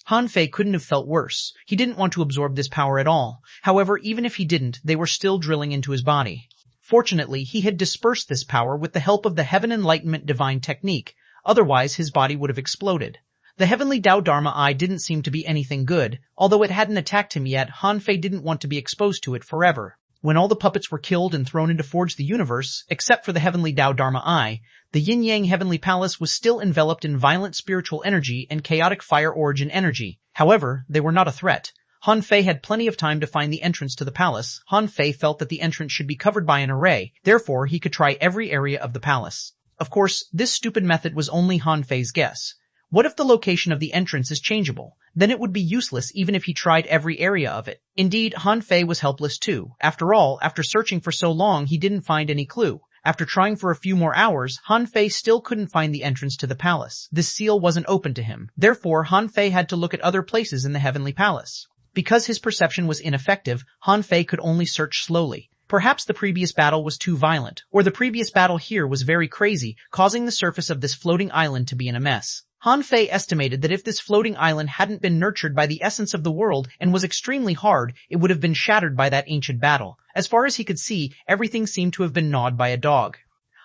Han Fei couldn't have felt worse. He didn't want to absorb this power at all. However, even if he didn't, they were still drilling into his body. Fortunately, he had dispersed this power with the help of the Heaven Enlightenment divine technique. Otherwise, his body would have exploded. The Heavenly Tao Dharma Eye didn't seem to be anything good. Although it hadn't attacked him yet, Han Fei didn't want to be exposed to it forever. When all the puppets were killed and thrown into Forge the Universe, except for the Heavenly Tao Dharma Eye, the Yin-Yang Heavenly Palace was still enveloped in violent spiritual energy and chaotic fire origin energy. However, they were not a threat. Han Fei had plenty of time to find the entrance to the palace. Han Fei felt that the entrance should be covered by an array, therefore he could try every area of the palace. Of course, this stupid method was only Han Fei's guess. What if the location of the entrance is changeable? Then it would be useless even if he tried every area of it. Indeed, Han Fei was helpless too. After all, after searching for so long, he didn't find any clue. After trying for a few more hours, Han Fei still couldn't find the entrance to the palace. This seal wasn't open to him. Therefore, Han Fei had to look at other places in the Heavenly Palace. Because his perception was ineffective, Han Fei could only search slowly. Perhaps the previous battle was too violent, or the previous battle here was very crazy, causing the surface of this floating island to be in a mess. Han Fei estimated that if this floating island hadn't been nurtured by the essence of the world and was extremely hard, it would have been shattered by that ancient battle. As far as he could see, everything seemed to have been gnawed by a dog.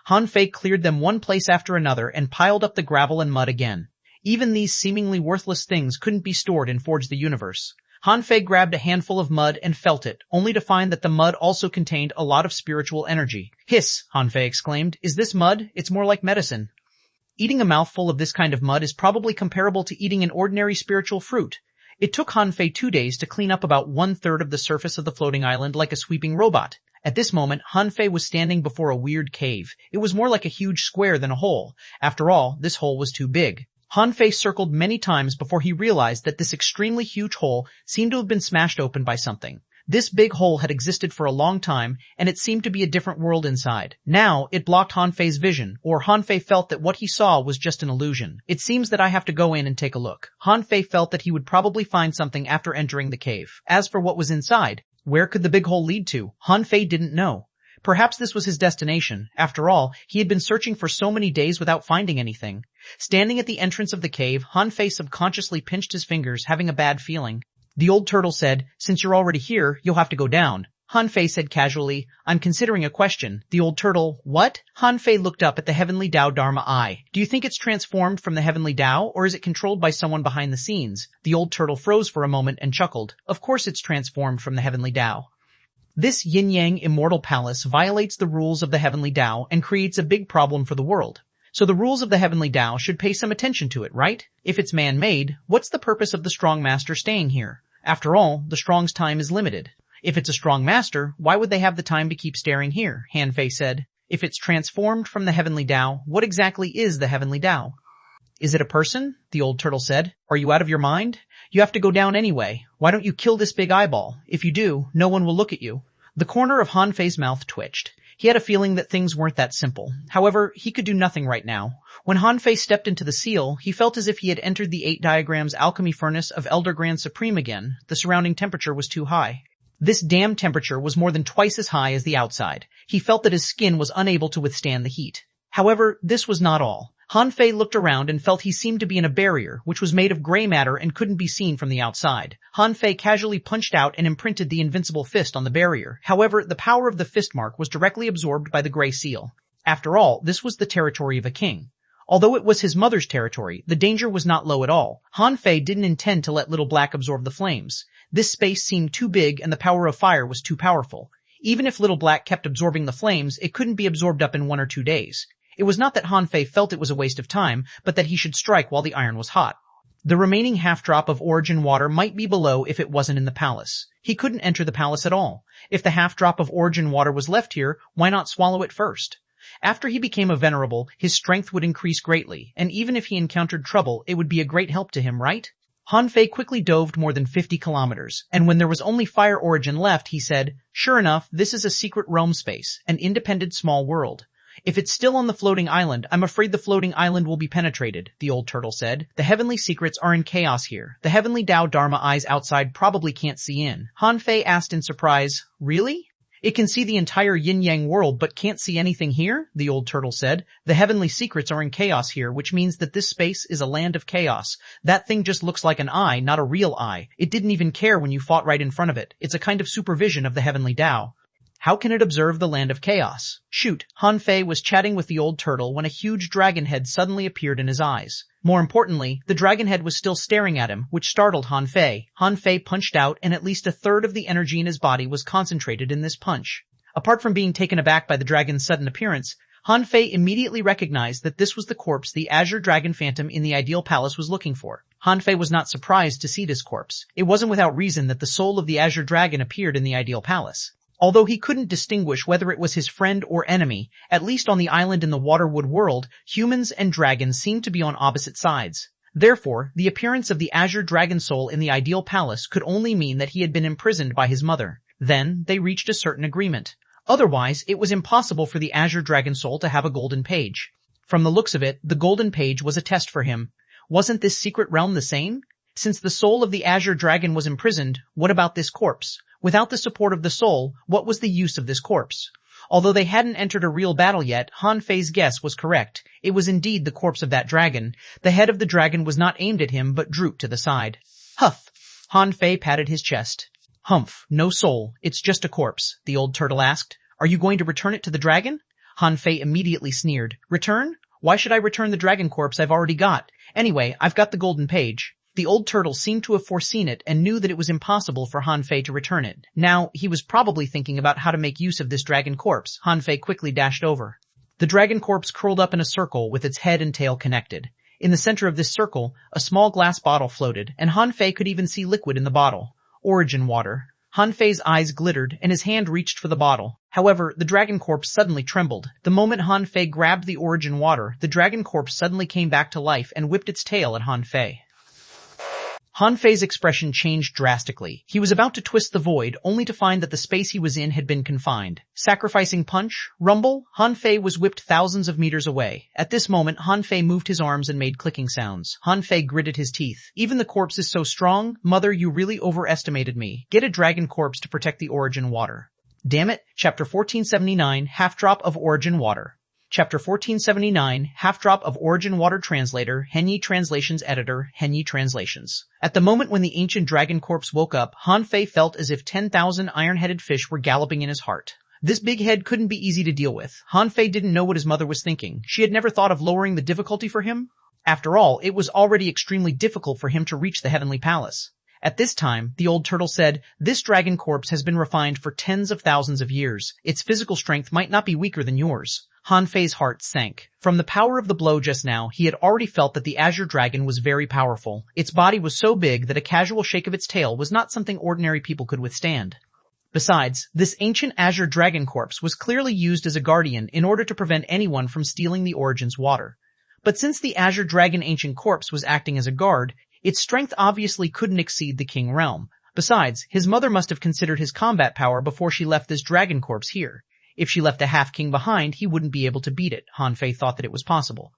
Han Fei cleared them one place after another and piled up the gravel and mud again. Even these seemingly worthless things couldn't be stored in Forge the Universe. Han Fei grabbed a handful of mud and felt it, only to find that the mud also contained a lot of spiritual energy. "Hiss," Han Fei exclaimed. "Is this mud? It's more like medicine." Eating a mouthful of this kind of mud is probably comparable to eating an ordinary spiritual fruit. It took Han Fei 2 days to clean up about 1/3 of the surface of the floating island like a sweeping robot. At this moment, Han Fei was standing before a weird cave. It was more like a huge square than a hole. After all, this hole was too big. Han Fei circled many times before he realized that this extremely huge hole seemed to have been smashed open by something. This big hole had existed for a long time, and it seemed to be a different world inside. Now, it blocked Han Fei's vision, or Han Fei felt that what he saw was just an illusion. "It seems that I have to go in and take a look." Han Fei felt that he would probably find something after entering the cave. As for what was inside, where could the big hole lead to? Han Fei didn't know. Perhaps this was his destination. After all, he had been searching for so many days without finding anything. Standing at the entrance of the cave, Han Fei subconsciously pinched his fingers, having a bad feeling. The old turtle said, "Since you're already here, you'll have to go down." Han Fei said casually, "I'm considering a question." The old turtle, "What?" Han Fei looked up at the heavenly Tao Dharma eye. "Do you think it's transformed from the heavenly Tao, or is it controlled by someone behind the scenes?" The old turtle froze for a moment and chuckled. "Of course it's transformed from the heavenly Tao. This yin-yang immortal palace violates the rules of the heavenly Tao and creates a big problem for the world. So the rules of the heavenly Tao should pay some attention to it, right? If it's man-made, what's the purpose of the strong master staying here? After all, the strong's time is limited. If it's a strong master, why would they have the time to keep staring here?" Han Fei said. "If it's transformed from the heavenly Tao, what exactly is the heavenly Tao?" "Is it a person?" the old turtle said. "Are you out of your mind? You have to go down anyway. Why don't you kill this big eyeball? If you do, no one will look at you." The corner of Han Fei's mouth twitched. He had a feeling that things weren't that simple. However, he could do nothing right now. When Han Fei stepped into the seal, he felt as if he had entered the 8 diagrams alchemy furnace of Elder Grand Supreme again. The surrounding temperature was too high. This damn temperature was more than twice as high as the outside. He felt that his skin was unable to withstand the heat. However, this was not all. Han Fei looked around and felt he seemed to be in a barrier, which was made of gray matter and couldn't be seen from the outside. Han Fei casually punched out and imprinted the invincible fist on the barrier. However, the power of the fist mark was directly absorbed by the gray seal. After all, this was the territory of a king. Although it was his mother's territory, the danger was not low at all. Han Fei didn't intend to let Little Black absorb the flames. This space seemed too big and the power of fire was too powerful. Even if Little Black kept absorbing the flames, it couldn't be absorbed up in 1 or 2 days. It was not that Han Fei felt it was a waste of time, but that he should strike while the iron was hot. The remaining half-drop of origin water might be below if it wasn't in the palace. He couldn't enter the palace at all. If the half-drop of origin water was left here, why not swallow it first? After he became a venerable, his strength would increase greatly, and even if he encountered trouble, it would be a great help to him, right? Han Fei quickly dove more than 50 kilometers, and when there was only fire origin left, he said, "Sure enough, this is a secret realm space, an independent small world. If it's still on the floating island, I'm afraid the floating island will be penetrated," the old turtle said. "The heavenly secrets are in chaos here. The heavenly Tao Dharma eyes outside probably can't see in." Han Fei asked in surprise, "Really? It can see the entire yin-yang world but can't see anything here?" the old turtle said. "The heavenly secrets are in chaos here, which means that this space is a land of chaos. That thing just looks like an eye, not a real eye. It didn't even care when you fought right in front of it. It's a kind of supervision of the heavenly Tao. How can it observe the land of chaos?" Shoot, Han Fei was chatting with the old turtle when a huge dragon head suddenly appeared in his eyes. More importantly, the dragon head was still staring at him, which startled Han Fei. Han Fei punched out, and at least a third of the energy in his body was concentrated in this punch. Apart from being taken aback by the dragon's sudden appearance, Han Fei immediately recognized that this was the corpse the Azure Dragon Phantom in the Ideal Palace was looking for. Han Fei was not surprised to see this corpse. It wasn't without reason that the soul of the Azure Dragon appeared in the Ideal Palace. Although he couldn't distinguish whether it was his friend or enemy, at least on the island in the Waterwood world, humans and dragons seemed to be on opposite sides. Therefore, the appearance of the Azure Dragon Soul in the Ideal Palace could only mean that he had been imprisoned by his mother. Then, they reached a certain agreement. Otherwise, it was impossible for the Azure Dragon Soul to have a golden page. From the looks of it, the golden page was a test for him. Wasn't this secret realm the same? Since the soul of the Azure Dragon was imprisoned, what about this corpse? Without the support of the soul, what was the use of this corpse? Although they hadn't entered a real battle yet, Han Fei's guess was correct. It was indeed the corpse of that dragon. The head of the dragon was not aimed at him, but drooped to the side. Huff! Han Fei patted his chest. Humph, no soul, it's just a corpse, the old turtle asked. Are you going to return it to the dragon? Han Fei immediately sneered. Return? Why should I return the dragon corpse I've already got? Anyway, I've got the golden page. The old turtle seemed to have foreseen it and knew that it was impossible for Han Fei to return it. Now, he was probably thinking about how to make use of this dragon corpse. Han Fei quickly dashed over. The dragon corpse curled up in a circle with its head and tail connected. In the center of this circle, a small glass bottle floated, and Han Fei could even see liquid in the bottle. Origin water. Han Fei's eyes glittered, and his hand reached for the bottle. However, the dragon corpse suddenly trembled. The moment Han Fei grabbed the origin water, the dragon corpse suddenly came back to life and whipped its tail at Han Fei. Han Fei's expression changed drastically. He was about to twist the void, only to find that the space he was in had been confined. Sacrificing punch, rumble, Han Fei was whipped thousands of meters away. At this moment, Han Fei moved his arms and made clicking sounds. Han Fei gritted his teeth. Even the corpse is so strong? Mother, you really overestimated me. Get a dragon corpse to protect the origin water. Damn it, Chapter 1479, Half Drop of Origin Water. Chapter 1479, Half-Drop of Origin Water Translator, Henyi Translations Editor, Henyi Translations. At the moment when the ancient dragon corpse woke up, Han Fei felt as if 10,000 iron-headed fish were galloping in his heart. This big head couldn't be easy to deal with. Han Fei didn't know what his mother was thinking. She had never thought of lowering the difficulty for him. After all, it was already extremely difficult for him to reach the heavenly palace. At this time, the old turtle said, "This dragon corpse has been refined for tens of thousands of years. Its physical strength might not be weaker than yours." Han Fei's heart sank. From the power of the blow just now, he had already felt that the azure dragon was very powerful. Its body was so big that a casual shake of its tail was not something ordinary people could withstand. Besides, this ancient azure dragon corpse was clearly used as a guardian in order to prevent anyone from stealing the Origin's water. But since the azure dragon ancient corpse was acting as a guard, its strength obviously couldn't exceed the king realm. Besides, his mother must have considered his combat power before she left this dragon corpse here. If she left a half-king behind, he wouldn't be able to beat it. Han Fei thought that it was possible.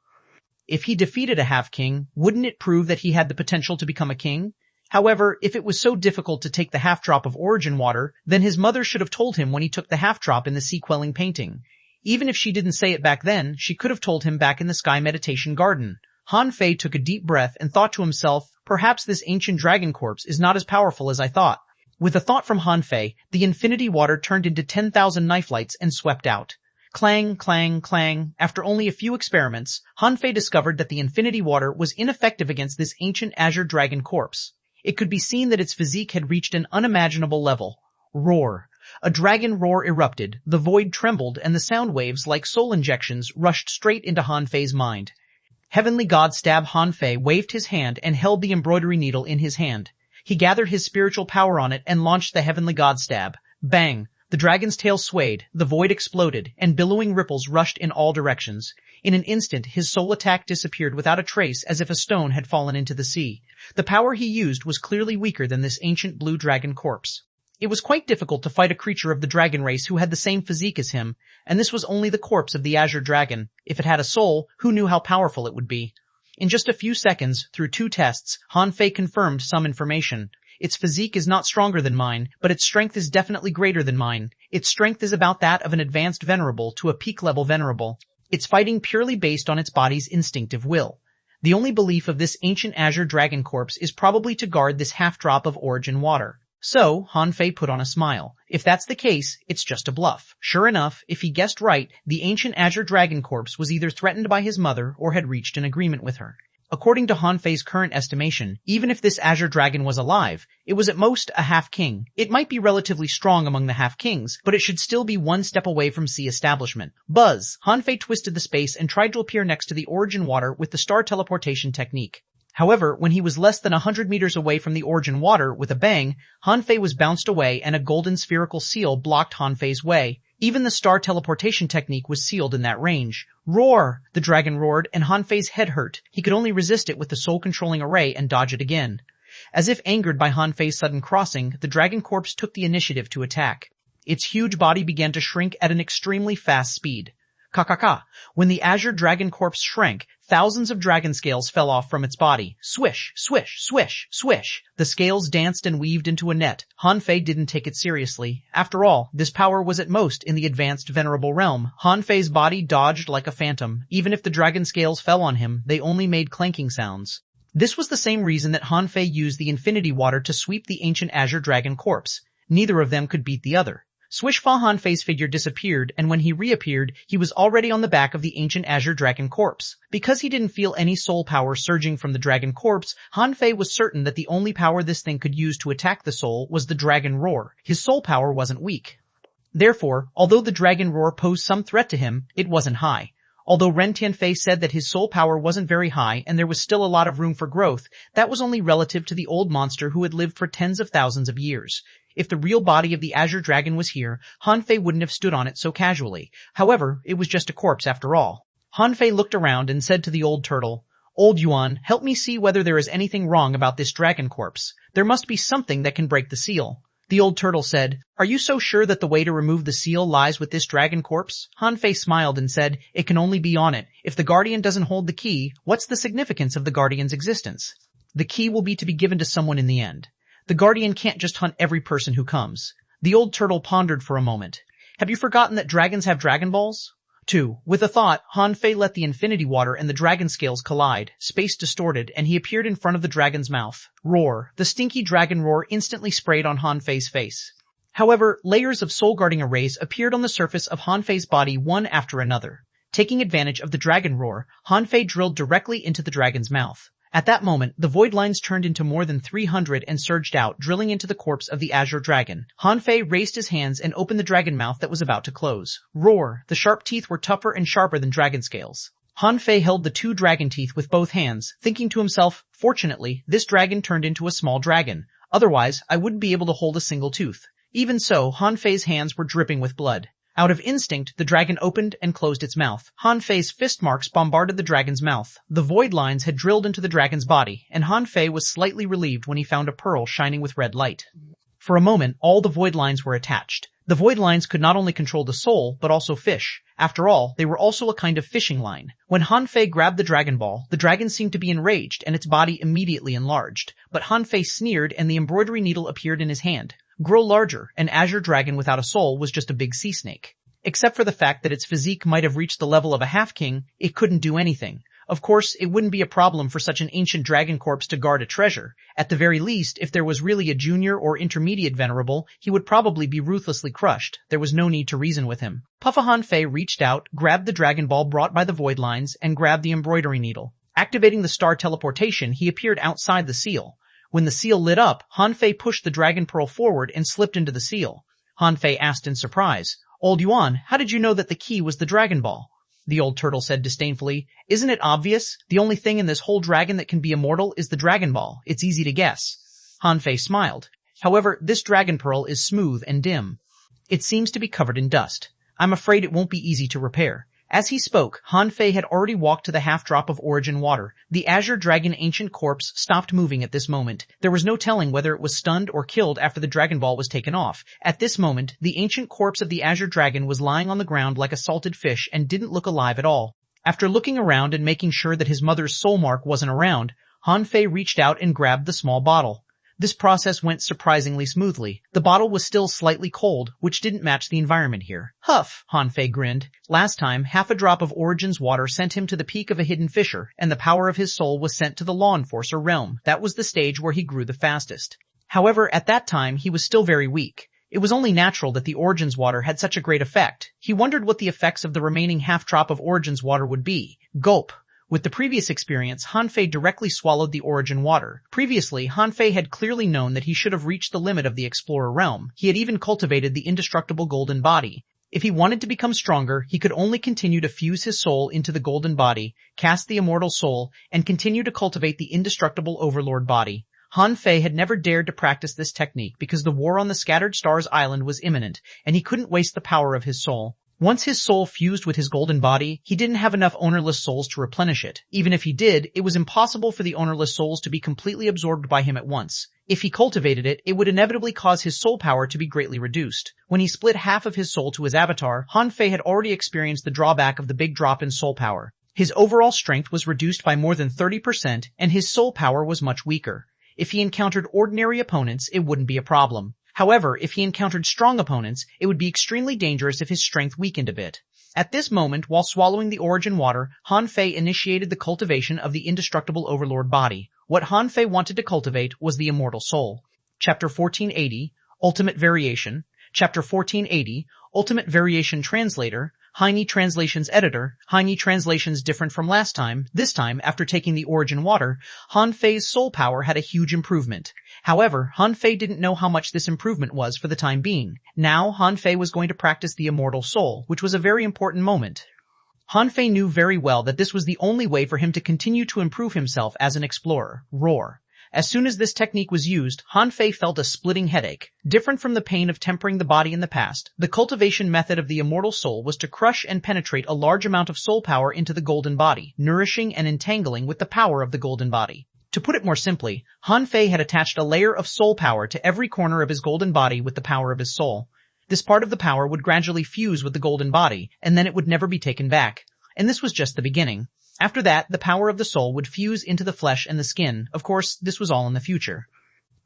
If he defeated a half-king, wouldn't it prove that he had the potential to become a king? However, if it was so difficult to take the half-drop of origin water, then his mother should have told him when he took the half-drop in the sea-quelling painting. Even if she didn't say it back then, she could have told him back in the sky meditation garden. Han Fei took a deep breath and thought to himself, perhaps this ancient dragon corpse is not as powerful as I thought. With a thought from Han Fei, the infinity water turned into 10,000 knife lights and swept out. Clang, clang, clang. After only a few experiments, Han Fei discovered that the infinity water was ineffective against this ancient azure dragon corpse. It could be seen that its physique had reached an unimaginable level. Roar. A dragon roar erupted, the void trembled, and the sound waves, like soul injections, rushed straight into Han Fei's mind. Heavenly God Stab Han Fei waved his hand and held the embroidery needle in his hand. He gathered his spiritual power on it and launched the Heavenly God Stab. Bang! The dragon's tail swayed, the void exploded, and billowing ripples rushed in all directions. In an instant, his soul attack disappeared without a trace, as if a stone had fallen into the sea. The power he used was clearly weaker than this ancient blue dragon corpse. It was quite difficult to fight a creature of the dragon race who had the same physique as him, and this was only the corpse of the azure dragon. If it had a soul, who knew how powerful it would be? In just a few seconds, through 2 tests, Han Fei confirmed some information. Its physique is not stronger than mine, but its strength is definitely greater than mine. Its strength is about that of an advanced venerable to a peak-level venerable. It's fighting purely based on its body's instinctive will. The only belief of this ancient azure dragon corpse is probably to guard this half-drop of origin water. So, Han Fei put on a smile. If that's the case, it's just a bluff. Sure enough, if he guessed right, the ancient azure dragon corpse was either threatened by his mother or had reached an agreement with her. According to Han Fei's current estimation, even if this azure dragon was alive, it was at most a half-king. It might be relatively strong among the half-kings, but it should still be one step away from sea establishment. Buzz! Han Fei twisted the space and tried to appear next to the origin water with the star teleportation technique. However, when he was less than 100 meters away from the origin water, with a bang, Han Fei was bounced away and a golden spherical seal blocked Han Fei's way. Even the star teleportation technique was sealed in that range. Roar! The dragon roared, and Han Fei's head hurt. He could only resist it with the soul-controlling array and dodge it again. As if angered by Han Fei's sudden crossing, the dragon corpse took the initiative to attack. Its huge body began to shrink at an extremely fast speed. Ka-ka-ka. When the azure dragon corpse shrank, thousands of dragon scales fell off from its body. Swish, swish, swish, swish. The scales danced and weaved into a net. Han Fei didn't take it seriously. After all, this power was at most in the advanced venerable realm. Han Fei's body dodged like a phantom. Even if the dragon scales fell on him, they only made clanking sounds. This was the same reason that Han Fei used the infinity water to sweep the ancient azure dragon corpse. Neither of them could beat the other. Swish fa Han Fei's figure disappeared, and when he reappeared, he was already on the back of the ancient azure dragon corpse. Because he didn't feel any soul power surging from the dragon corpse, Han Fei was certain that the only power this thing could use to attack the soul was the dragon roar. His soul power wasn't weak. Therefore, although the dragon roar posed some threat to him, it wasn't high. Although Ren Tianfei said that his soul power wasn't very high and there was still a lot of room for growth, that was only relative to the old monster who had lived for tens of thousands of years. If the real body of the azure dragon was here, Han Fei wouldn't have stood on it so casually. However, it was just a corpse after all. Han Fei looked around and said to the old turtle, "Old Yuan, help me see whether there is anything wrong about this dragon corpse. There must be something that can break the seal." The old turtle said, "Are you so sure that the way to remove the seal lies with this dragon corpse?" Han Fei smiled and said, "It can only be on it. If the guardian doesn't hold the key, what's the significance of the guardian's existence? The key will be to be given to someone in the end. The guardian can't just hunt every person who comes." The old turtle pondered for a moment. "Have you forgotten that dragons have dragon balls?" 2. With a thought, Han Fei let the infinity water and the dragon scales collide, space distorted, and he appeared in front of the dragon's mouth. Roar. The stinky dragon roar instantly sprayed on Han Fei's face. However, layers of soul-guarding arrays appeared on the surface of Han Fei's body one after another. Taking advantage of the dragon roar, Han Fei drilled directly into the dragon's mouth. At that moment, the void lines turned into more than 300 and surged out, drilling into the corpse of the azure dragon. Han Fei raised his hands and opened the dragon mouth that was about to close. Roar! The sharp teeth were tougher and sharper than dragon scales. Han Fei held the 2 dragon teeth with both hands, thinking to himself, fortunately, this dragon turned into a small dragon. Otherwise, I wouldn't be able to hold a single tooth. Even so, Han Fei's hands were dripping with blood. Out of instinct, the dragon opened and closed its mouth. Han Fei's fist marks bombarded the dragon's mouth. The void lines had drilled into the dragon's body, and Han Fei was slightly relieved when he found a pearl shining with red light. For a moment, all the void lines were attached. The void lines could not only control the soul, but also fish. After all, they were also a kind of fishing line. When Han Fei grabbed the Dragon Ball, the dragon seemed to be enraged, and its body immediately enlarged. But Han Fei sneered, and the embroidery needle appeared in his hand. Grow larger, an azure dragon without a soul was just a big sea snake. Except for the fact that its physique might have reached the level of a half-king, it couldn't do anything. Of course, it wouldn't be a problem for such an ancient dragon corpse to guard a treasure. At the very least, if there was really a junior or intermediate venerable, he would probably be ruthlessly crushed. There was no need to reason with him. Puffa Han Fei reached out, grabbed the Dragon Ball brought by the void lines, and grabbed the embroidery needle. Activating the star teleportation, he appeared outside the seal. When the seal lit up, Han Fei pushed the dragon pearl forward and slipped into the seal. Han Fei asked in surprise, "Old Yuan, how did you know that the key was the Dragon Ball?" The old turtle said disdainfully, "Isn't it obvious? The only thing in this whole dragon that can be immortal is the Dragon Ball. It's easy to guess." Han Fei smiled. "However, this dragon pearl is smooth and dim. It seems to be covered in dust. I'm afraid it won't be easy to repair." As he spoke, Han Fei had already walked to the half-drop of origin water. The azure dragon ancient corpse stopped moving at this moment. There was no telling whether it was stunned or killed after the Dragon Ball was taken off. At this moment, the ancient corpse of the azure dragon was lying on the ground like a salted fish and didn't look alive at all. After looking around and making sure that his mother's soul mark wasn't around, Han Fei reached out and grabbed the small bottle. This process went surprisingly smoothly. The bottle was still slightly cold, which didn't match the environment here. "Huff," Han Fei grinned. Last time, half a drop of Origin's water sent him to the peak of a hidden fissure, and the power of his soul was sent to the Law Enforcer realm. That was the stage where he grew the fastest. However, at that time, he was still very weak. It was only natural that the Origin's water had such a great effect. He wondered what the effects of the remaining half drop of Origin's water would be. Gulp. With the previous experience, Han Fei directly swallowed the origin water. Previously, Han Fei had clearly known that he should have reached the limit of the Explorer realm. He had even cultivated the indestructible golden body. If he wanted to become stronger, he could only continue to fuse his soul into the golden body, cast the immortal soul, and continue to cultivate the indestructible overlord body. Han Fei had never dared to practice this technique because the war on the Scattered Stars Island was imminent, and he couldn't waste the power of his soul. Once his soul fused with his golden body, he didn't have enough ownerless souls to replenish it. Even if he did, it was impossible for the ownerless souls to be completely absorbed by him at once. If he cultivated it, it would inevitably cause his soul power to be greatly reduced. When he split half of his soul to his avatar, Han Fei had already experienced the drawback of the big drop in soul power. His overall strength was reduced by more than 30%, and his soul power was much weaker. If he encountered ordinary opponents, it wouldn't be a problem. However, if he encountered strong opponents, it would be extremely dangerous if his strength weakened a bit. At this moment, while swallowing the origin water, Han Fei initiated the cultivation of the indestructible overlord body. What Han Fei wanted to cultivate was the immortal soul. Chapter 1480, Ultimate Variation. Chapter 1480, Ultimate Variation Translator. Heine Translations Editor. Heine Translations different from last time. This time, after taking the origin water, Han Fei's soul power had a huge improvement. However, Han Fei didn't know how much this improvement was for the time being. Now, Han Fei was going to practice the immortal soul, which was a very important moment. Han Fei knew very well that this was the only way for him to continue to improve himself as an explorer. Roar. As soon as this technique was used, Han Fei felt a splitting headache. Different from the pain of tempering the body in the past, the cultivation method of the immortal soul was to crush and penetrate a large amount of soul power into the golden body, nourishing and entangling with the power of the golden body. To put it more simply, Han Fei had attached a layer of soul power to every corner of his golden body with the power of his soul. This part of the power would gradually fuse with the golden body, and then it would never be taken back. And this was just the beginning. After that, the power of the soul would fuse into the flesh and the skin. Of course, this was all in the future.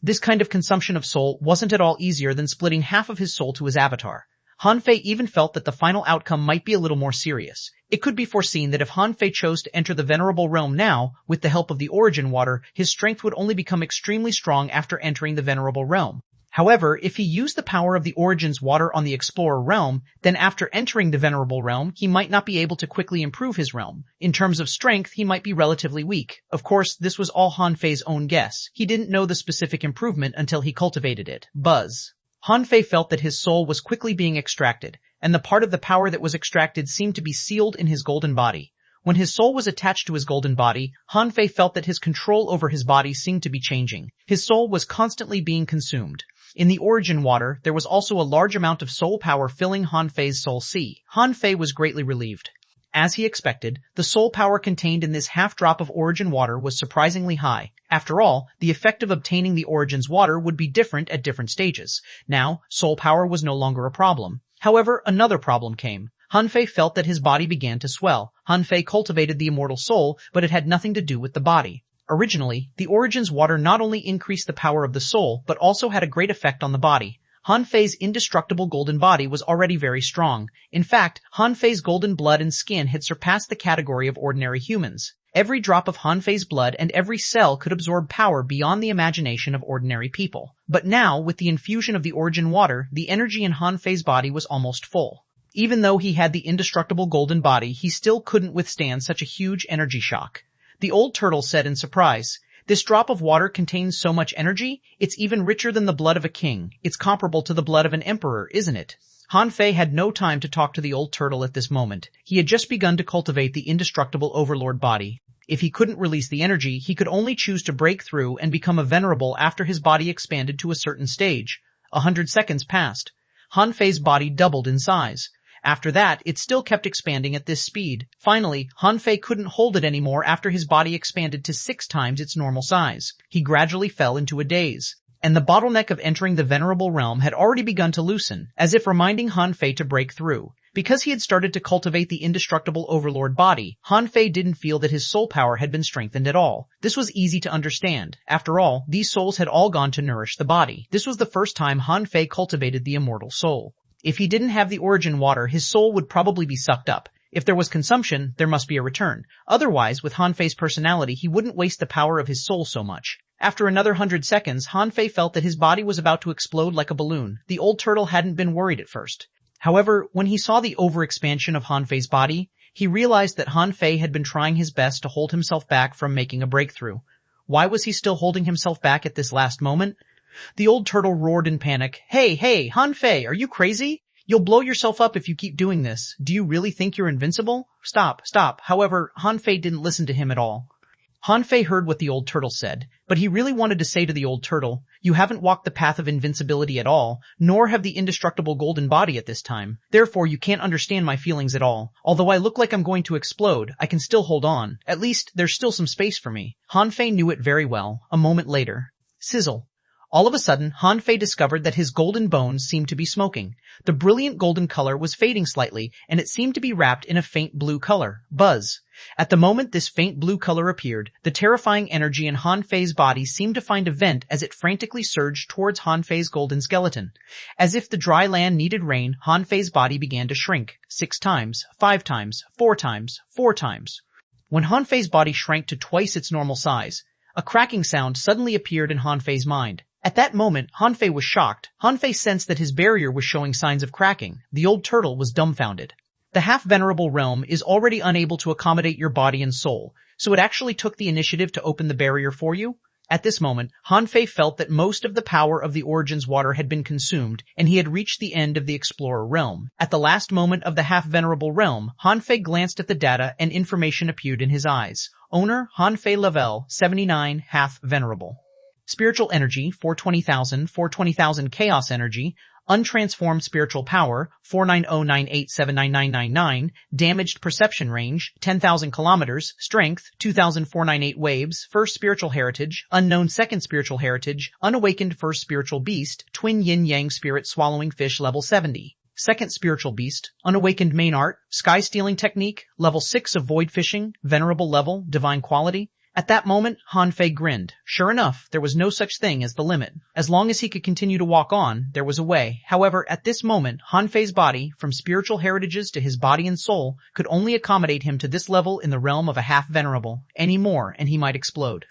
This kind of consumption of soul wasn't at all easier than splitting half of his soul to his avatar. Han Fei even felt that the final outcome might be a little more serious. It could be foreseen that if Han Fei chose to enter the Venerable Realm now, with the help of the Origin Water, his strength would only become extremely strong after entering the Venerable Realm. However, if he used the power of the Origin's Water on the Explorer Realm, then after entering the Venerable Realm, he might not be able to quickly improve his realm. In terms of strength, he might be relatively weak. Of course, this was all Han Fei's own guess. He didn't know the specific improvement until he cultivated it. Buzz. Han Fei felt that his soul was quickly being extracted, and the part of the power that was extracted seemed to be sealed in his golden body. When his soul was attached to his golden body, Han Fei felt that his control over his body seemed to be changing. His soul was constantly being consumed. In the Origin Water, there was also a large amount of soul power filling Han Fei's soul sea. Han Fei was greatly relieved. As he expected, the soul power contained in this half-drop of Origin Water was surprisingly high. After all, the effect of obtaining the Origin's water would be different at different stages. Now, soul power was no longer a problem. However, another problem came. Han Fei felt that his body began to swell. Han Fei cultivated the immortal soul, but it had nothing to do with the body. Originally, the Origin's water not only increased the power of the soul, but also had a great effect on the body. Han Fei's indestructible golden body was already very strong. In fact, Han Fei's golden blood and skin had surpassed the category of ordinary humans. Every drop of Han Fei's blood and every cell could absorb power beyond the imagination of ordinary people. But now, with the infusion of the Origin water, the energy in Han Fei's body was almost full. Even though he had the indestructible golden body, he still couldn't withstand such a huge energy shock. The old turtle said in surprise, "This drop of water contains so much energy, it's even richer than the blood of a king. It's comparable to the blood of an emperor, isn't it?" Han Fei had no time to talk to the old turtle at this moment. He had just begun to cultivate the indestructible overlord body. If he couldn't release the energy, he could only choose to break through and become a venerable after his body expanded to a certain stage. 100 seconds passed. Han Fei's body doubled in size. After that, it still kept expanding at this speed. Finally, Han Fei couldn't hold it anymore after his body expanded to 6 times its normal size. He gradually fell into a daze. And the bottleneck of entering the Venerable Realm had already begun to loosen, as if reminding Han Fei to break through. Because he had started to cultivate the indestructible overlord body, Han Fei didn't feel that his soul power had been strengthened at all. This was easy to understand. After all, these souls had all gone to nourish the body. This was the first time Han Fei cultivated the immortal soul. If he didn't have the Origin water, his soul would probably be sucked up. If there was consumption, there must be a return. Otherwise, with Han Fei's personality, he wouldn't waste the power of his soul so much. After another 100 seconds, Han Fei felt that his body was about to explode like a balloon. The old turtle hadn't been worried at first. However, when he saw the overexpansion of Han Fei's body, he realized that Han Fei had been trying his best to hold himself back from making a breakthrough. Why was he still holding himself back at this last moment? The old turtle roared in panic. Hey, Han Fei, are you crazy? You'll blow yourself up if you keep doing this. Do you really think you're invincible? Stop. However, Han Fei didn't listen to him at all. Han Fei heard what the old turtle said, but he really wanted to say to the old turtle, "You haven't walked the path of invincibility at all, nor have the indestructible golden body at this time. Therefore, you can't understand my feelings at all. Although I look like I'm going to explode, I can still hold on. At least, there's still some space for me." Han Fei knew it very well. A moment later. Sizzle. All of a sudden, Han Fei discovered that his golden bones seemed to be smoking. The brilliant golden color was fading slightly, and it seemed to be wrapped in a faint blue color. Buzz. At the moment this faint blue color appeared, the terrifying energy in Han Fei's body seemed to find a vent as it frantically surged towards Han Fei's golden skeleton. As if the dry land needed rain, Han Fei's body began to shrink. 6 times, 5 times, 4 times, 4 times. When Han Fei's body shrank to twice its normal size, a cracking sound suddenly appeared in Han Fei's mind. At that moment, Han Fei was shocked. Han Fei sensed that his barrier was showing signs of cracking. The old turtle was dumbfounded. The half-venerable realm is already unable to accommodate your body and soul, so it actually took the initiative to open the barrier for you? At this moment, Han Fei felt that most of the power of the Origin's water had been consumed, and he had reached the end of the Explorer realm. At the last moment of the half-venerable realm, Han Fei glanced at the data and information appeared in his eyes. Owner, Han Fei level, 79, half-venerable. Spiritual energy, 420,000 chaos energy, untransformed spiritual power, 49098799999, damaged perception range, 10,000 kilometers, strength, 2,498 waves, first spiritual heritage, unknown second spiritual heritage, unawakened first spiritual beast, twin yin-yang spirit swallowing fish level 70. Second spiritual beast, unawakened main art, sky stealing technique, level 6 of void fishing, venerable level, divine quality, At that moment, Han Fei grinned. Sure enough, there was no such thing as the limit. As long as he could continue to walk on, there was a way. However, at this moment, Han Fei's body, from spiritual heritages to his body and soul, could only accommodate him to this level in the realm of a half-venerable. Any more, and he might explode.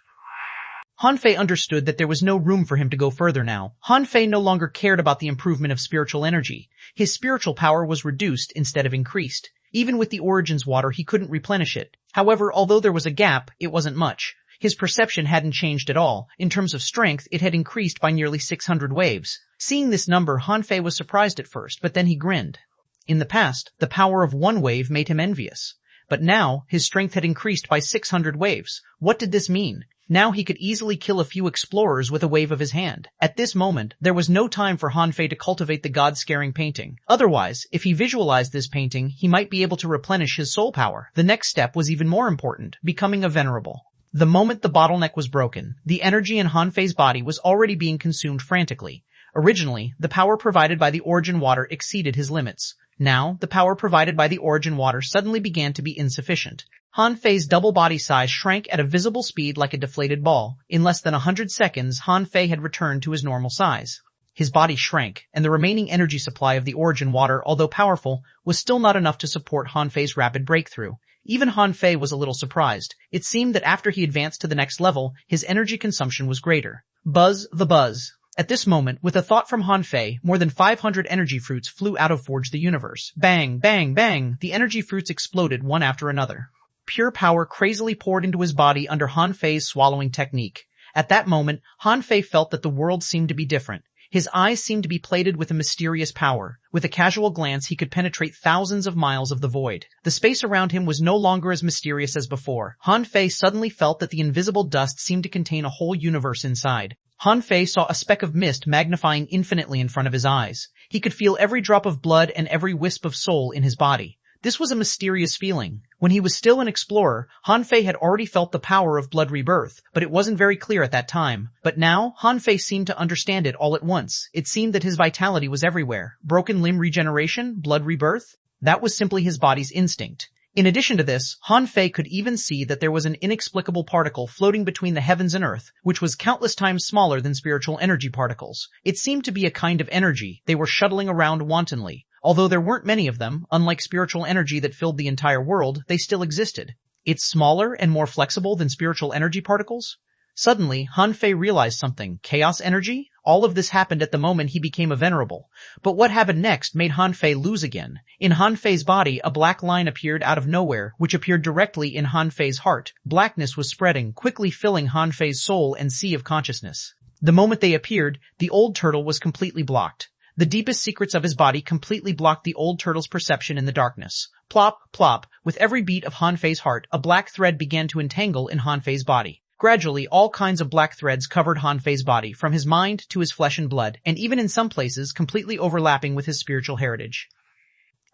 Han Fei understood that there was no room for him to go further now. Han Fei no longer cared about the improvement of spiritual energy. His spiritual power was reduced instead of increased. Even with the Origins water, he couldn't replenish it. However, although there was a gap, it wasn't much. His perception hadn't changed at all. In terms of strength, it had increased by nearly 600 waves. Seeing this number, Han Fei was surprised at first, but then he grinned. In the past, the power of one wave made him envious. But now, his strength had increased by 600 waves. What did this mean? Now he could easily kill a few explorers with a wave of his hand. At this moment, there was no time for Han Fei to cultivate the god-scaring painting. Otherwise, if he visualized this painting, he might be able to replenish his soul power. The next step was even more important, becoming a venerable. The moment the bottleneck was broken, the energy in Han Fei's body was already being consumed frantically. Originally, the power provided by the Origin water exceeded his limits. Now, the power provided by the Origin water suddenly began to be insufficient. Han Fei's double body size shrank at a visible speed like a deflated ball. In less than 100 seconds, Han Fei had returned to his normal size. His body shrank, and the remaining energy supply of the Origin water, although powerful, was still not enough to support Han Fei's rapid breakthrough. Even Han Fei was a little surprised. It seemed that after he advanced to the next level, his energy consumption was greater. Buzz the buzz. At this moment, with a thought from Han Fei, more than 500 energy fruits flew out of Forge the Universe. Bang, bang, bang! The energy fruits exploded one after another. Pure power crazily poured into his body under Han Fei's swallowing technique. At that moment, Han Fei felt that the world seemed to be different. His eyes seemed to be plated with a mysterious power. With a casual glance, he could penetrate thousands of miles of the void. The space around him was no longer as mysterious as before. Han Fei suddenly felt that the invisible dust seemed to contain a whole universe inside. Han Fei saw a speck of mist magnifying infinitely in front of his eyes. He could feel every drop of blood and every wisp of soul in his body. This was a mysterious feeling. When he was still an explorer, Han Fei had already felt the power of blood rebirth, but it wasn't very clear at that time. But now, Han Fei seemed to understand it all at once. It seemed that his vitality was everywhere. Broken limb regeneration, blood rebirth? That was simply his body's instinct. In addition to this, Han Fei could even see that there was an inexplicable particle floating between the heavens and earth, which was countless times smaller than spiritual energy particles. It seemed to be a kind of energy. They were shuttling around wantonly. Although there weren't many of them, unlike spiritual energy that filled the entire world, they still existed. It's smaller and more flexible than spiritual energy particles? Suddenly, Han Fei realized something. Chaos energy? All of this happened at the moment he became a venerable. But what happened next made Han Fei lose again. In Han Fei's body, a black line appeared out of nowhere, which appeared directly in Han Fei's heart. Blackness was spreading, quickly filling Han Fei's soul and sea of consciousness. The moment they appeared, the old turtle was completely blocked. The deepest secrets of his body completely blocked the old turtle's perception in the darkness. Plop, plop, with every beat of Han Fei's heart, a black thread began to entangle in Han Fei's body. Gradually, all kinds of black threads covered Han Fei's body, from his mind to his flesh and blood, and even in some places completely overlapping with his spiritual heritage.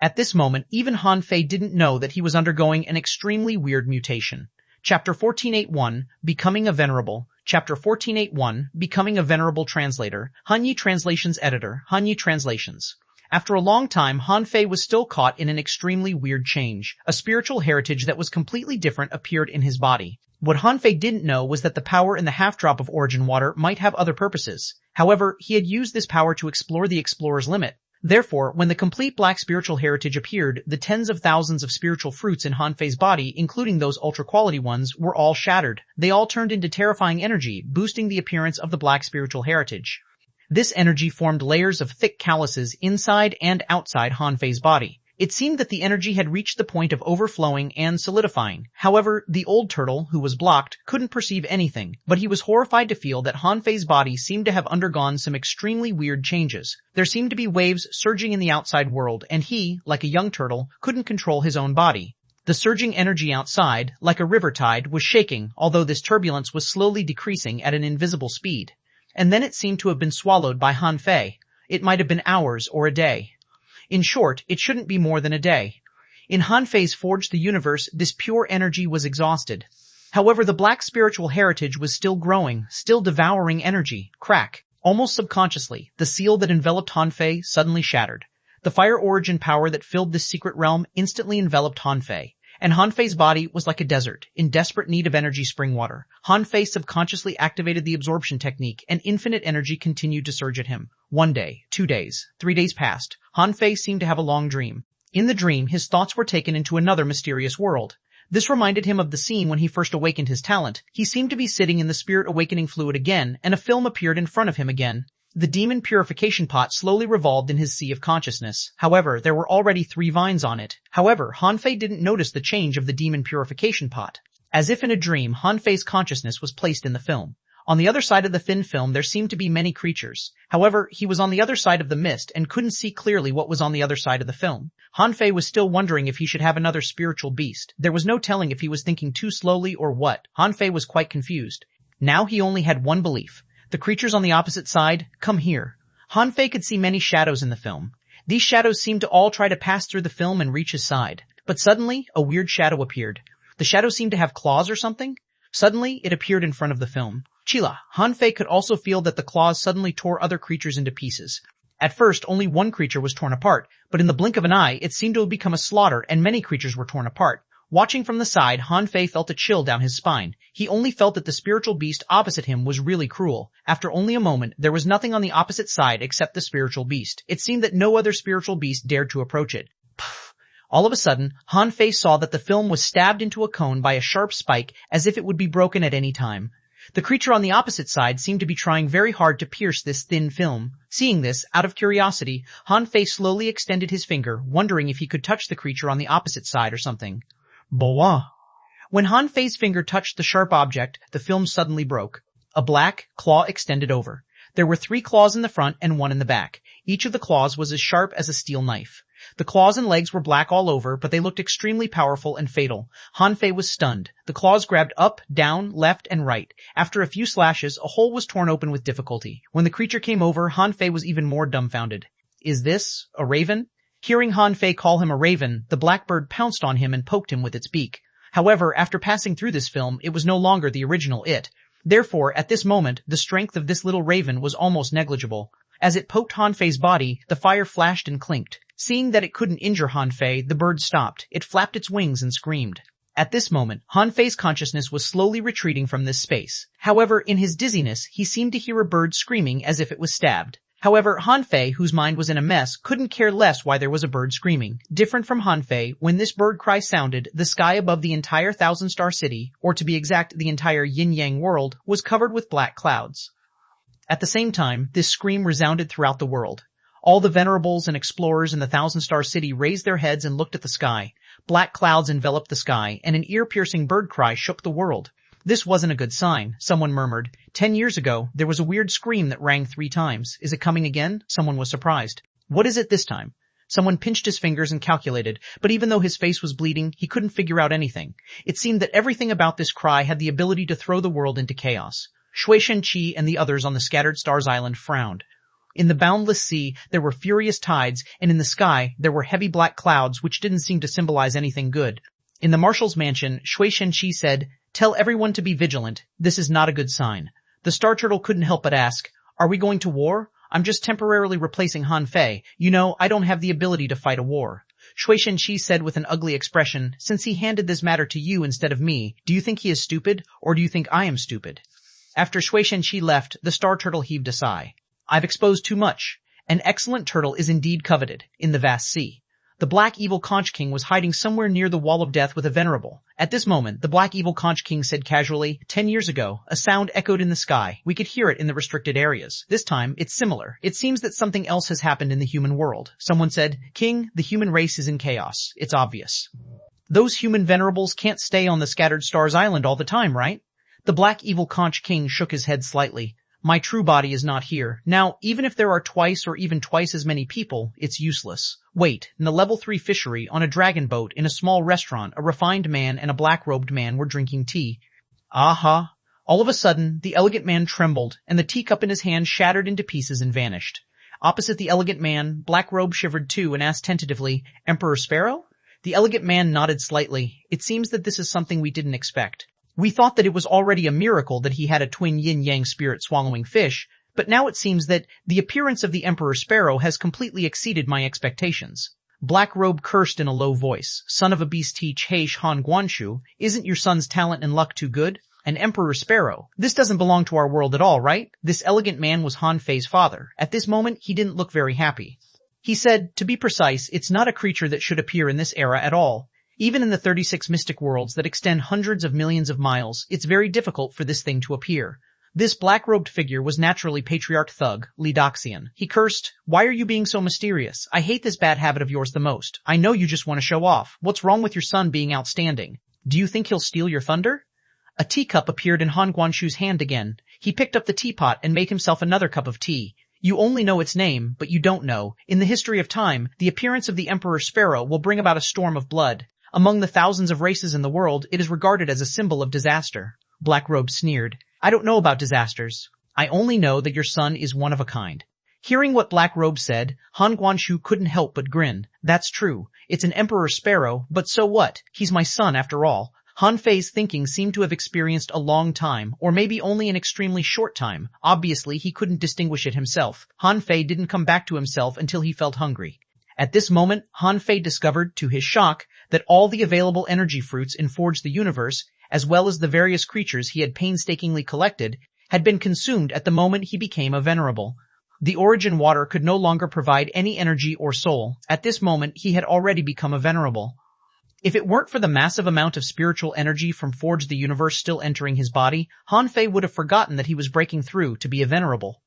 At this moment, even Han Fei didn't know that he was undergoing an extremely weird mutation. Chapter 1481, Becoming a Venerable. Chapter 1481, Becoming a Venerable Translator. Hanyi Translations Editor. Hanyi Translations. After a long time, Han Fei was still caught in an extremely weird change. A spiritual heritage that was completely different appeared in his body. What Han Fei didn't know was that the power in the half-drop of Origin water might have other purposes. However, he had used this power to explore the explorer's limit. Therefore, when the complete black spiritual heritage appeared, the tens of thousands of spiritual fruits in Han Fei's body, including those ultra-quality ones, were all shattered. They all turned into terrifying energy, boosting the appearance of the black spiritual heritage. This energy formed layers of thick calluses inside and outside Han Fei's body. It seemed that the energy had reached the point of overflowing and solidifying. However, the old turtle, who was blocked, couldn't perceive anything, but he was horrified to feel that Han Fei's body seemed to have undergone some extremely weird changes. There seemed to be waves surging in the outside world, and he, like a young turtle, couldn't control his own body. The surging energy outside, like a river tide, was shaking, although this turbulence was slowly decreasing at an invisible speed. And then it seemed to have been swallowed by Han Fei. It might have been hours or a day. In short, it shouldn't be more than a day. In Han Fei's Forge the Universe, this pure energy was exhausted. However, the black spiritual heritage was still growing, still devouring energy. Crack. Almost subconsciously, the seal that enveloped Han Fei suddenly shattered. The fire origin power that filled this secret realm instantly enveloped Han Fei. and Hanfei's body was like a desert, in desperate need of energy spring water. Hanfei subconsciously activated the absorption technique, and infinite energy continued to surge at him. 1 day, 2 days, 3 days passed. Hanfei seemed to have a long dream. In the dream, his thoughts were taken into another mysterious world. This reminded him of the scene when he first awakened his talent. He seemed to be sitting in the spirit awakening fluid again, and a film appeared in front of him again. The demon purification pot slowly revolved in his sea of consciousness. However, there were already 3 vines on it. However, Hanfei didn't notice the change of the demon purification pot. As if in a dream, Hanfei's consciousness was placed in the film. On the other side of the thin film there seemed to be many creatures. However, he was on the other side of the mist and couldn't see clearly what was on the other side of the film. Hanfei was still wondering if he should have another spiritual beast. There was no telling if he was thinking too slowly or what. Hanfei was quite confused. Now he only had one belief. The creatures on the opposite side, come here. Hanfei could see many shadows in the film. These shadows seemed to all try to pass through the film and reach his side. But suddenly, a weird shadow appeared. The shadow seemed to have claws or something. Suddenly, it appeared in front of the film. Chila, Hanfei could also feel that the claws suddenly tore other creatures into pieces. At first, only one creature was torn apart, but in the blink of an eye, it seemed to have become a slaughter and many creatures were torn apart. Watching from the side, Hanfei felt a chill down his spine. He only felt that the spiritual beast opposite him was really cruel. After only a moment, there was nothing on the opposite side except the spiritual beast. It seemed that no other spiritual beast dared to approach it. Puff. All of a sudden, Hanfei saw that the film was stabbed into a cone by a sharp spike as if it would be broken at any time. The creature on the opposite side seemed to be trying very hard to pierce this thin film. Seeing this, out of curiosity, Hanfei slowly extended his finger, wondering if he could touch the creature on the opposite side or something. Boa. When Hanfei's finger touched the sharp object, the film suddenly broke. A black claw extended over. There were 3 claws in the front and 1 in the back. Each of the claws was as sharp as a steel knife. The claws and legs were black all over, but they looked extremely powerful and fatal. Hanfei was stunned. The claws grabbed up, down, left, and right. After a few slashes, a hole was torn open with difficulty. When the creature came over, Hanfei was even more dumbfounded. Is this a raven? Hearing Hanfei call him a raven, the blackbird pounced on him and poked him with its beak. However, after passing through this film, it was no longer the original it. Therefore, at this moment, the strength of this little raven was almost negligible. As it poked Hanfei's body, the fire flashed and clinked. Seeing that it couldn't injure Hanfei, the bird stopped. It flapped its wings and screamed. At this moment, Hanfei's consciousness was slowly retreating from this space. However, in his dizziness, he seemed to hear a bird screaming as if it was stabbed. However, Hanfei, whose mind was in a mess, couldn't care less why there was a bird screaming. Different from Hanfei, when this bird cry sounded, the sky above the entire Thousand-Star City, or to be exact, the entire yin-yang world, was covered with black clouds. At the same time, this scream resounded throughout the world. All the venerables and explorers in the Thousand-Star City raised their heads and looked at the sky. Black clouds enveloped the sky, and an ear-piercing bird cry shook the world. This wasn't a good sign, someone murmured. 10 years ago, there was a weird scream that rang 3 times. Is it coming again? Someone was surprised. What is it this time? Someone pinched his fingers and calculated, but even though his face was bleeding, he couldn't figure out anything. It seemed that everything about this cry had the ability to throw the world into chaos. Fishing Ch and the others on the Scattered Stars Island frowned. In the boundless sea, there were furious tides, and in the sky, there were heavy black clouds which didn't seem to symbolize anything good. In the Marshal's mansion, Fishing Ch said, "Tell everyone to be vigilant. This is not a good sign." The Star Turtle couldn't help but ask, "Are we going to war? I'm just temporarily replacing Hanfei. You know, I don't have the ability to fight a war." Fishing Ch said with an ugly expression, "Since he handed this matter to you instead of me, do you think he is stupid, or do you think I am stupid?" After Fishing Ch left, the Star Turtle heaved a sigh. "I've exposed too much. An excellent turtle is indeed coveted in the vast sea." The Black Evil Conch King was hiding somewhere near the Wall of Death with a venerable. At this moment, the Black Evil Conch King said casually, 10 years ago, a sound echoed in the sky. We could hear it in the restricted areas. This time, it's similar. It seems that something else has happened in the human world. Someone said, King, the human race is in chaos. It's obvious. Those human venerables can't stay on the Scattered Stars Island all the time, right? The Black Evil Conch King shook his head slightly. My true body is not here. Now, even if there are twice or even twice as many people, it's useless. Wait, in the level 3 fishery, on a dragon boat, in a small restaurant, a refined man and a black-robed man were drinking tea. Aha! All of a sudden, the elegant man trembled, and the teacup in his hand shattered into pieces and vanished. Opposite the elegant man, Black Robe shivered too and asked tentatively, Emperor Sparrow? The elegant man nodded slightly. It seems that this is something we didn't expect. We thought that it was already a miracle that he had a twin yin-yang spirit swallowing fish, but now it seems that the appearance of the Emperor Sparrow has completely exceeded my expectations. Black Robe cursed in a low voice. Son of a beast xuanhuan, isn't your son's talent and luck too good? An emperor sparrow. This doesn't belong to our world at all, right? This elegant man was Han Fei's father. At this moment, he didn't look very happy. He said, to be precise, it's not a creature that should appear in this era at all. Even in the 36 mystic worlds that extend hundreds of millions of miles, it's very difficult for this thing to appear. This black-robed figure was naturally patriarch thug, Li Doxian. He cursed, "Why are you being so mysterious? I hate this bad habit of yours the most. I know you just want to show off. What's wrong with your son being outstanding? Do you think he'll steal your thunder?" A teacup appeared in Han Guanshu's hand again. He picked up the teapot and made himself another cup of tea. You only know its name, but you don't know. In the history of time, the appearance of the Emperor Sparrow will bring about a storm of blood. Among the thousands of races in the world, it is regarded as a symbol of disaster. Black Robe sneered. I don't know about disasters. I only know that your son is one of a kind. Hearing what Black Robe said, Han Guanshu couldn't help but grin. That's true. It's an Emperor Sparrow, but so what? He's my son after all. Han Fei's thinking seemed to have experienced a long time, or maybe only an extremely short time. Obviously, he couldn't distinguish it himself. Han Fei didn't come back to himself until he felt hungry. At this moment, Han Fei discovered, to his shock, that all the available energy fruits in Forge the Universe, as well as the various creatures he had painstakingly collected, had been consumed at the moment he became a venerable. The origin water could no longer provide any energy or soul. At this moment, he had already become a venerable. If it weren't for the massive amount of spiritual energy from Forge the Universe still entering his body, Han Fei would have forgotten that he was breaking through to be a venerable.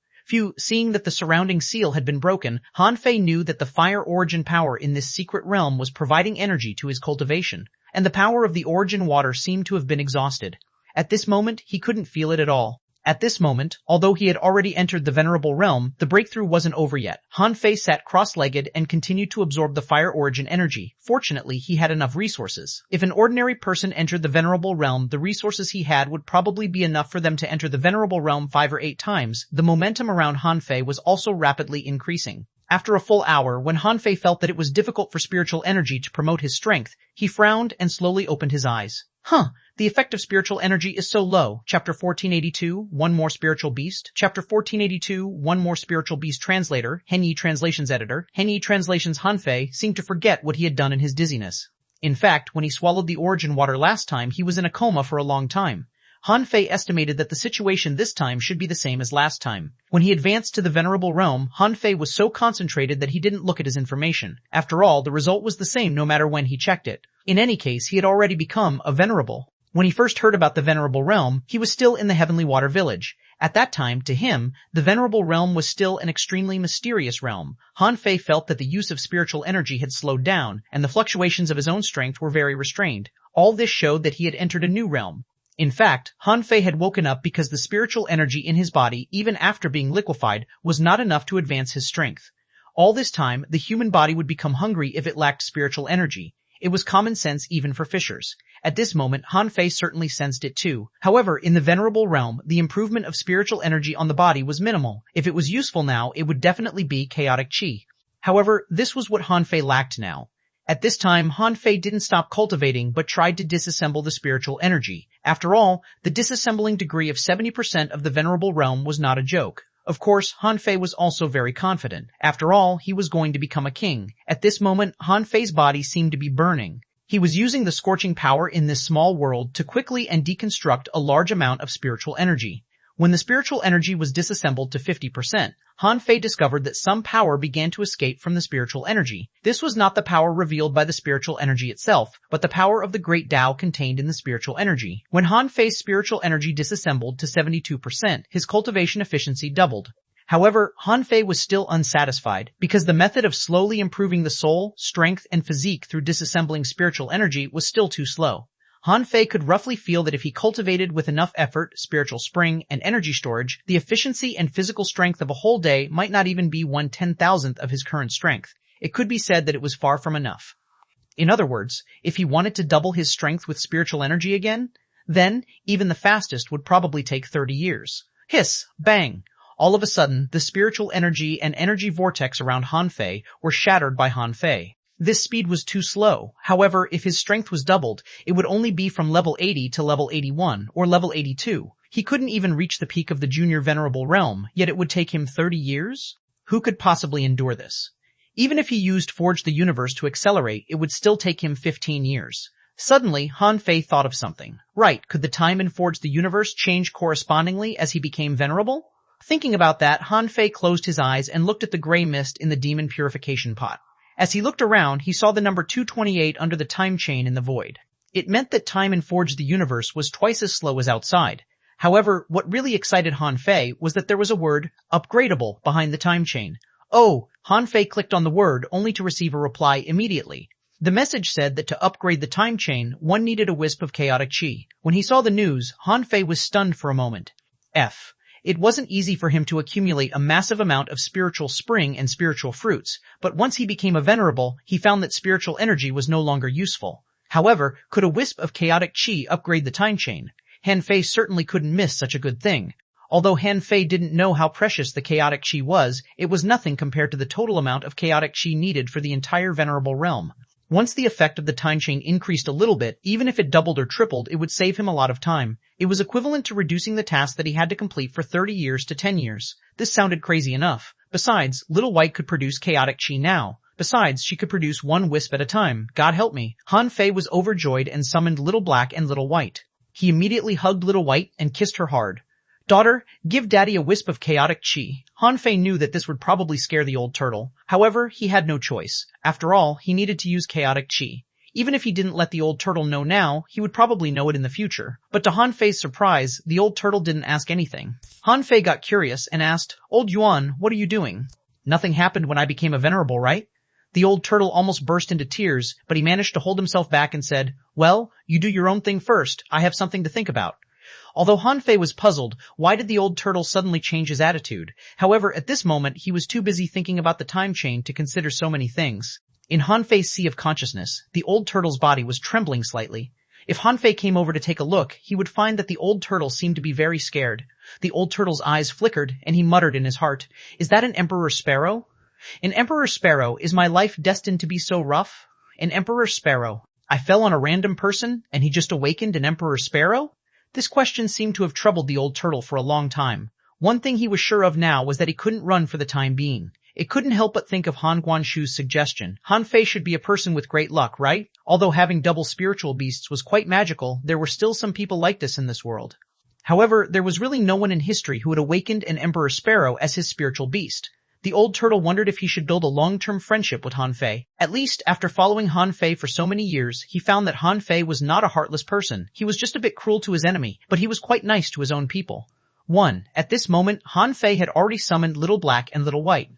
Seeing that the surrounding seal had been broken, Han Fei knew that the fire origin power in this secret realm was providing energy to his cultivation, and the power of the origin water seemed to have been exhausted. At this moment, he couldn't feel it at all. At this moment, although he had already entered the venerable realm, the breakthrough wasn't over yet. Han Fei sat cross-legged and continued to absorb the fire origin energy. Fortunately, he had enough resources. If an ordinary person entered the venerable realm, the resources he had would probably be enough for them to enter the venerable realm 5 or 8 times. The momentum around Han Fei was also rapidly increasing. After a full hour, when Han Fei felt that it was difficult for spiritual energy to promote his strength, he frowned and slowly opened his eyes. The effect of spiritual energy is so low. Chapter 1482, One More Spiritual Beast. Chapter 1482, One More Spiritual Beast Translator, Henyi Translations Editor. Henyi Translations. Han Fei seemed to forget what he had done in his dizziness. In fact, when he swallowed the origin water last time, he was in a coma for a long time. Han Fei estimated that the situation this time should be the same as last time. When he advanced to the venerable realm, Han Fei was so concentrated that he didn't look at his information. After all, the result was the same no matter when he checked it. In any case, he had already become a venerable. When he first heard about the venerable realm, he was still in the Heavenly Water Village. At that time, to him, the venerable realm was still an extremely mysterious realm. Han Fei felt that the use of spiritual energy had slowed down, and the fluctuations of his own strength were very restrained. All this showed that he had entered a new realm. In fact, Han Fei had woken up because the spiritual energy in his body, even after being liquefied, was not enough to advance his strength. All this time, the human body would become hungry if it lacked spiritual energy. It was common sense even for fishers. At this moment, Han Fei certainly sensed it too. However, in the venerable realm, the improvement of spiritual energy on the body was minimal. If it was useful now, it would definitely be chaotic qi. However, this was what Han Fei lacked now. At this time, Han Fei didn't stop cultivating but tried to disassemble the spiritual energy. After all, the disassembling degree of 70% of the venerable realm was not a joke. Of course, Han Fei was also very confident. After all, he was going to become a king. At this moment, Han Fei's body seemed to be burning. He was using the scorching power in this small world to quickly and deconstruct a large amount of spiritual energy. When the spiritual energy was disassembled to 50%, Han Fei discovered that some power began to escape from the spiritual energy. This was not the power revealed by the spiritual energy itself, but the power of the great Tao contained in the spiritual energy. When Han Fei's spiritual energy disassembled to 72%, his cultivation efficiency doubled. However, Han Fei was still unsatisfied, because the method of slowly improving the soul, strength, and physique through disassembling spiritual energy was still too slow. Han Fei could roughly feel that if he cultivated with enough effort, spiritual spring, and energy storage, the efficiency and physical strength of a whole day might not even be 1/10,000th of his current strength. It could be said that it was far from enough. In other words, if he wanted to double his strength with spiritual energy again, then even the fastest would probably take 30 years. Hiss! Bang! All of a sudden, the spiritual energy and energy vortex around Han Fei were shattered by Han Fei. This speed was too slow. However, if his strength was doubled, it would only be from level 80 to level 81, or level 82. He couldn't even reach the peak of the junior venerable realm, yet it would take him 30 years? Who could possibly endure this? Even if he used Forge the Universe to accelerate, it would still take him 15 years. Suddenly, Han Fei thought of something. Right, could the time in Forge the Universe change correspondingly as he became venerable? Thinking about that, Han Fei closed his eyes and looked at the gray mist in the demon purification pot. As he looked around, he saw the number 228 under the time chain in the void. It meant that time in Forge the Universe was twice as slow as outside. However, what really excited Han Fei was that there was a word, upgradable, behind the time chain. Oh, Han Fei clicked on the word only to receive a reply immediately. The message said that to upgrade the time chain, one needed a wisp of chaotic chi. When he saw the news, Han Fei was stunned for a moment. It wasn't easy for him to accumulate a massive amount of spiritual spring and spiritual fruits, but once he became a venerable, he found that spiritual energy was no longer useful. However, could a wisp of chaotic chi upgrade the time chain? Han Fei certainly couldn't miss such a good thing. Although Han Fei didn't know how precious the chaotic chi was, it was nothing compared to the total amount of chaotic chi needed for the entire venerable realm. Once the effect of the time chain increased a little bit, even if it doubled or tripled, it would save him a lot of time. It was equivalent to reducing the task that he had to complete for 30 years to 10 years. This sounded crazy enough. Besides, Little White could produce chaotic chi now. Besides, she could produce one wisp at a time. God help me. Han Fei was overjoyed and summoned Little Black and Little White. He immediately hugged Little White and kissed her hard. Daughter, give Daddy a wisp of chaotic chi. Han Fei knew that this would probably scare the old turtle. However, he had no choice. After all, he needed to use chaotic chi. Even if he didn't let the old turtle know now, he would probably know it in the future. But to Han Fei's surprise, the old turtle didn't ask anything. Han Fei got curious and asked, Old Yuan, what are you doing? Nothing happened when I became a venerable, right? The old turtle almost burst into tears, but he managed to hold himself back and said, Well, you do your own thing first. I have something to think about. Although Han Fei was puzzled, why did the old turtle suddenly change his attitude? However, at this moment, he was too busy thinking about the time chain to consider so many things. In Han Fei's sea of consciousness, the old turtle's body was trembling slightly. If Han Fei came over to take a look, he would find that the old turtle seemed to be very scared. The old turtle's eyes flickered, and he muttered in his heart, Is that an emperor sparrow? An emperor sparrow, is my life destined to be so rough? An emperor sparrow. I fell on a random person, and he just awakened an emperor sparrow? This question seemed to have troubled the old turtle for a long time. One thing he was sure of now was that he couldn't run for the time being. It couldn't help but think of Han Guanshu's suggestion. Han Fei should be a person with great luck, right? Although having double spiritual beasts was quite magical, there were still some people like this in this world. However, there was really no one in history who had awakened an emperor sparrow as his spiritual beast. The old turtle wondered if he should build a long-term friendship with Han Fei. At least, after following Han Fei for so many years, he found that Han Fei was not a heartless person. He was just a bit cruel to his enemy, but he was quite nice to his own people. 1. At this moment, Han Fei had already summoned Little Black and Little White.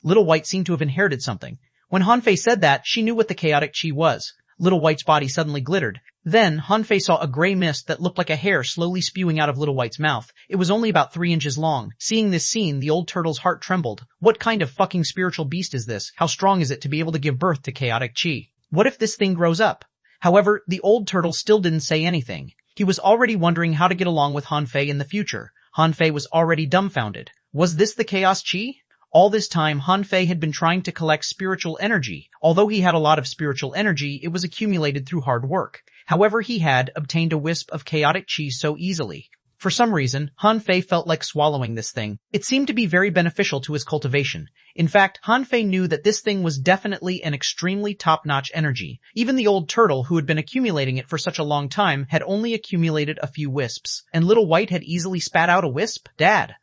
Little White seemed to have inherited something. When Han Fei said that, she knew what the chaotic chi was. Little White's body suddenly glittered. Then, Han Fei saw a gray mist that looked like a hair slowly spewing out of Little White's mouth. It was only about 3 inches long. Seeing this scene, the old turtle's heart trembled. What kind of fucking spiritual beast is this? How strong is it to be able to give birth to chaotic chi? What if this thing grows up? However, the old turtle still didn't say anything. He was already wondering how to get along with Han Fei in the future. Han Fei was already dumbfounded. Was this the chaos chi? All this time, Han Fei had been trying to collect spiritual energy. Although he had a lot of spiritual energy, it was accumulated through hard work. However, he had obtained a wisp of chaotic chi so easily. For some reason, Han Fei felt like swallowing this thing. It seemed to be very beneficial to his cultivation. In fact, Han Fei knew that this thing was definitely an extremely top-notch energy. Even the old turtle, who had been accumulating it for such a long time, had only accumulated a few wisps. And Little White had easily spat out a wisp? Dad!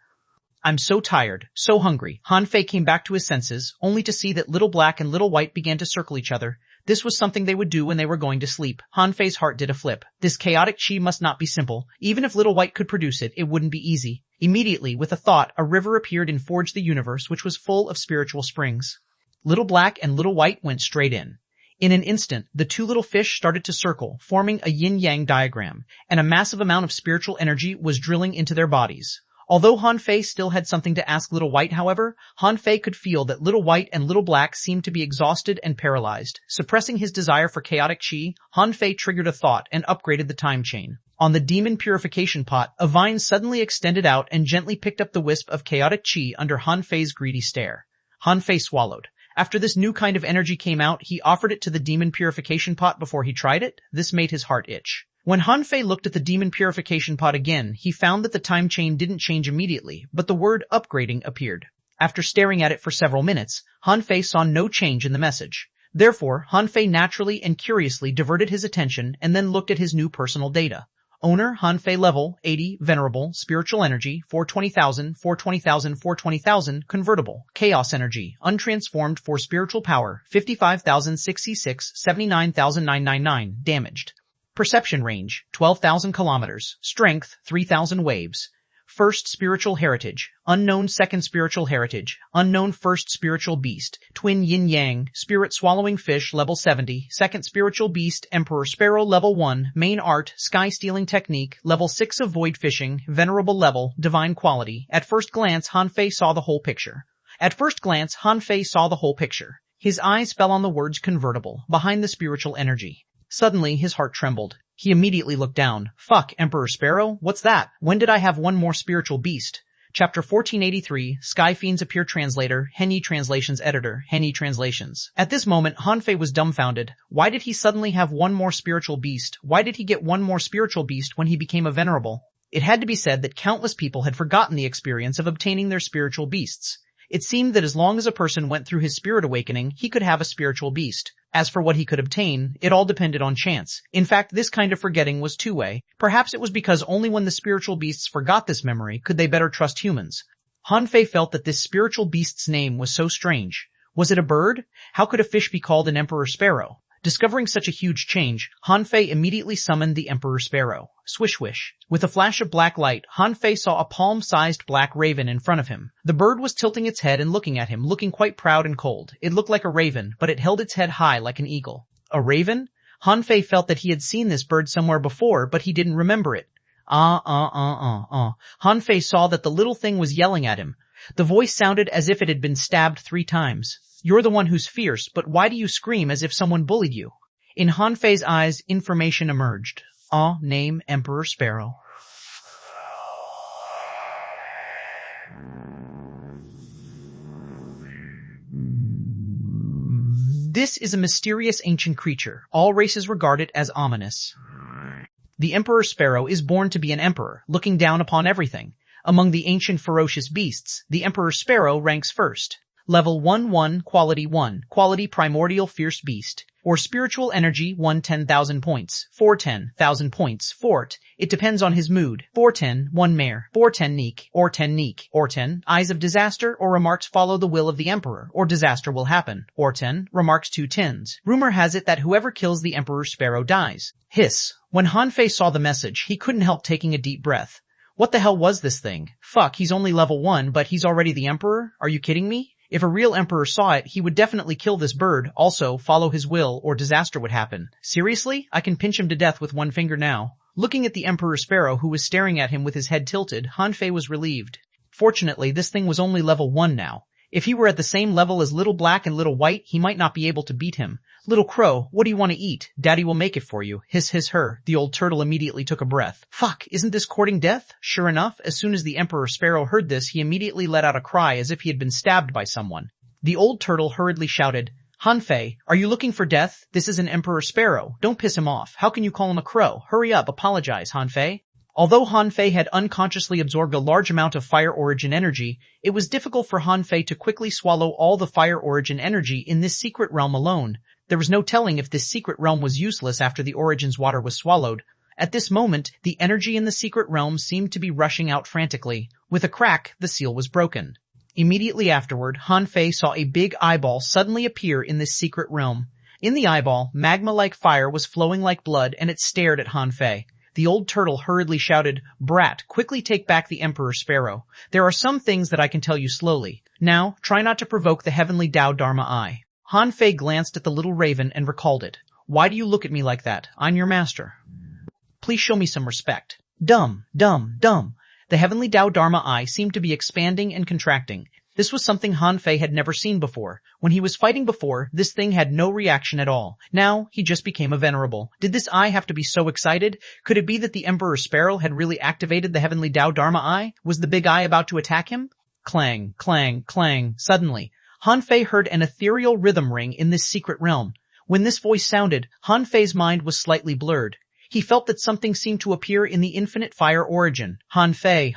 I'm so tired, so hungry. Han Fei came back to his senses, only to see that Little Black and Little White began to circle each other. This was something they would do when they were going to sleep. Han Fei's heart did a flip. This chaotic chi must not be simple. Even if Little White could produce it, it wouldn't be easy. Immediately, with a thought, a river appeared and forged the universe, which was full of spiritual springs. Little Black and Little White went straight in. In an instant, the two little fish started to circle, forming a yin-yang diagram, and a massive amount of spiritual energy was drilling into their bodies. Although Han Fei still had something to ask Little White, however, Han Fei could feel that Little White and Little Black seemed to be exhausted and paralyzed. Suppressing his desire for chaotic chi, Han Fei triggered a thought and upgraded the time chain. On the demon purification pot, a vine suddenly extended out and gently picked up the wisp of chaotic chi under Han Fei's greedy stare. Han Fei swallowed. After this new kind of energy came out, he offered it to the demon purification pot before he tried it. This made his heart itch. When Han Fei looked at the demon purification pot again, he found that the time chain didn't change immediately, but the word upgrading appeared. After staring at it for several minutes, Han Fei saw no change in the message. Therefore, Han Fei naturally and curiously diverted his attention and then looked at his new personal data. Owner, Han Fei level, 80, venerable, spiritual energy, 420,000, 420,000, 420,000, convertible, chaos energy, untransformed for spiritual power, 55,066, 79,999, damaged. Perception range, 12,000 kilometers, strength, 3,000 waves. First spiritual heritage, unknown second spiritual heritage, unknown first spiritual beast, twin yin-yang, spirit swallowing fish level 70, second spiritual beast, emperor sparrow level 1, main art, sky stealing technique, level 6 of void fishing, venerable level, divine quality. At first glance, Han Fei saw the whole picture. His eyes fell on the words convertible, behind the spiritual energy. Suddenly, his heart trembled. He immediately looked down. Fuck, Emperor Sparrow? What's that? When did I have one more spiritual beast? Chapter 1483, Sky Fiends Appear Translator, Henyi Translations Editor, Henyi Translations. At this moment, Han Fei was dumbfounded. Why did he suddenly have one more spiritual beast? Why did he get one more spiritual beast when he became a venerable? It had to be said that countless people had forgotten the experience of obtaining their spiritual beasts. It seemed that as long as a person went through his spirit awakening, he could have a spiritual beast. As for what he could obtain, it all depended on chance. In fact, this kind of forgetting was two-way. Perhaps it was because only when the spiritual beasts forgot this memory could they better trust humans. Han Fei felt that this spiritual beast's name was so strange. Was it a bird? How could a fish be called an Emperor Sparrow? Discovering such a huge change, Han Fei immediately summoned the Emperor Sparrow. Swish-wish. With a flash of black light, Han Fei saw a palm-sized black raven in front of him. The bird was tilting its head and looking at him, looking quite proud and cold. It looked like a raven, but it held its head high like an eagle. A raven? Han Fei felt that he had seen this bird somewhere before, but he didn't remember it. Han Fei saw that the little thing was yelling at him. The voice sounded as if it had been stabbed 3 times. You're the one who's fierce, but why do you scream as if someone bullied you? In Han Fei's eyes, information emerged. Name Emperor Sparrow. This is a mysterious ancient creature. All races regard it as ominous. The Emperor Sparrow is born to be an emperor, looking down upon everything. Among the ancient ferocious beasts, the Emperor Sparrow ranks first. Level 1-1, Quality 1, Quality Primordial Fierce Beast, or Spiritual Energy 110,000 points, 410,000 points, Fort. It depends on his mood. 410, 1 mare, 410 neek, or 10 neek, or 10, Eyes of Disaster, or remarks follow the will of the Emperor, or disaster will happen, or 10, remarks 2 tens. Rumor has it that whoever kills the Emperor Sparrow dies. Hiss. When Han Fei saw the message, he couldn't help taking a deep breath. What the hell was this thing? Fuck, he's only level 1, but he's already the Emperor? Are you kidding me? If a real emperor saw it, he would definitely kill this bird, also follow his will, or disaster would happen. Seriously? I can pinch him to death with 1 finger now. Looking at the Emperor Sparrow who was staring at him with his head tilted, Han Fei was relieved. Fortunately, this thing was only level 1 now. If he were at the same level as Little Black and Little White, he might not be able to beat him. Little Crow, what do you want to eat? Daddy will make it for you. Hiss hiss her. The old turtle immediately took a breath. Fuck, isn't this courting death? Sure enough, as soon as the Emperor Sparrow heard this, he immediately let out a cry as if he had been stabbed by someone. The old turtle hurriedly shouted, Han Fei, are you looking for death? This is an Emperor Sparrow. Don't piss him off. How can you call him a crow? Hurry up, apologize, Han Fei. Although Han Fei had unconsciously absorbed a large amount of fire origin energy, it was difficult for Han Fei to quickly swallow all the fire origin energy in this secret realm alone. There was no telling if this secret realm was useless after the Origin's water was swallowed. At this moment, the energy in the secret realm seemed to be rushing out frantically. With a crack, the seal was broken. Immediately afterward, Han Fei saw a big eyeball suddenly appear in this secret realm. In the eyeball, magma-like fire was flowing like blood, and it stared at Han Fei. The old turtle hurriedly shouted, Brat, quickly take back the Emperor Sparrow. There are some things that I can tell you slowly. Now, try not to provoke the heavenly Tao Dharma Eye. Han Fei glanced at the little raven and recalled it. Why do you look at me like that? I'm your master. Please show me some respect. Dumb, dumb, dumb. The heavenly Tao Dharma Eye seemed to be expanding and contracting. This was something Han Fei had never seen before. When he was fighting before, this thing had no reaction at all. Now, he just became a venerable. Did this eye have to be so excited? Could it be that the Emperor Sparrow had really activated the heavenly Tao Dharma Eye? Was the big eye about to attack him? Clang, clang, clang. Suddenly, Han Fei heard an ethereal rhythm ring in this secret realm. When this voice sounded, Han Fei's mind was slightly blurred. He felt that something seemed to appear in the infinite fire origin. Han Fei,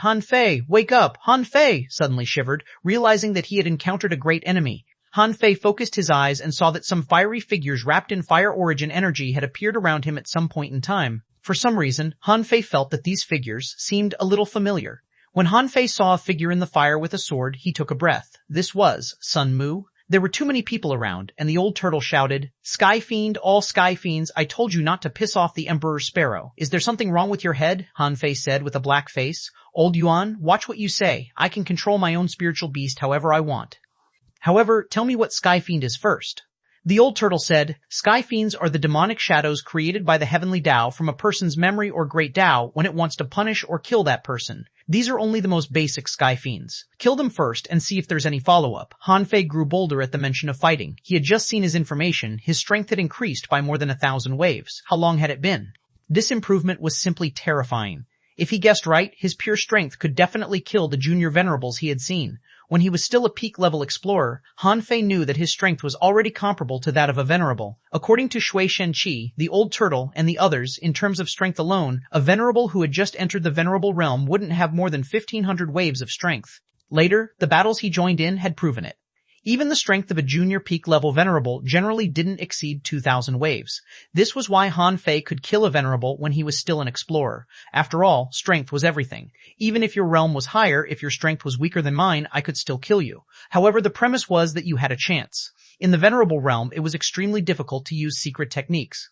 wake up! Han Fei! Suddenly shivered, realizing that he had encountered a great enemy. Han Fei focused his eyes and saw that some fiery figures wrapped in fire origin energy had appeared around him at some point in time. For some reason, Han Fei felt that these figures seemed a little familiar. When Han Fei saw a figure in the fire with a sword, he took a breath. This was Sun Mu. There were too many people around, and the old turtle shouted, "Sky Fiend, all Sky Fiends, I told you not to piss off the Emperor's sparrow. Is there something wrong with your head?" Han Fei said with a black face. "Old Yuan, watch what you say. I can control my own spiritual beast however I want. However, tell me what Sky Fiend is first." The old turtle said, "Sky Fiends are the demonic shadows created by the heavenly Tao from a person's memory or great Tao when it wants to punish or kill that person. These are only the most basic Sky Fiends. Kill them first and see if there's any follow-up." Han Fei grew bolder at the mention of fighting. He had just seen his information. His strength had increased by more than 1,000 waves. How long had it been? This improvement was simply terrifying. If he guessed right, his pure strength could definitely kill the junior venerables he had seen. When he was still a peak-level explorer, Han Fei knew that his strength was already comparable to that of a venerable. According to Chen Chi, the old turtle, and the others, in terms of strength alone, a venerable who had just entered the venerable realm wouldn't have more than 1,500 waves of strength. Later, the battles he joined in had proven it. Even the strength of a junior peak-level venerable generally didn't exceed 2,000 waves. This was why Han Fei could kill a venerable when he was still an explorer. After all, strength was everything. Even if your realm was higher, if your strength was weaker than mine, I could still kill you. However, the premise was that you had a chance. In the venerable realm, it was extremely difficult to use secret techniques.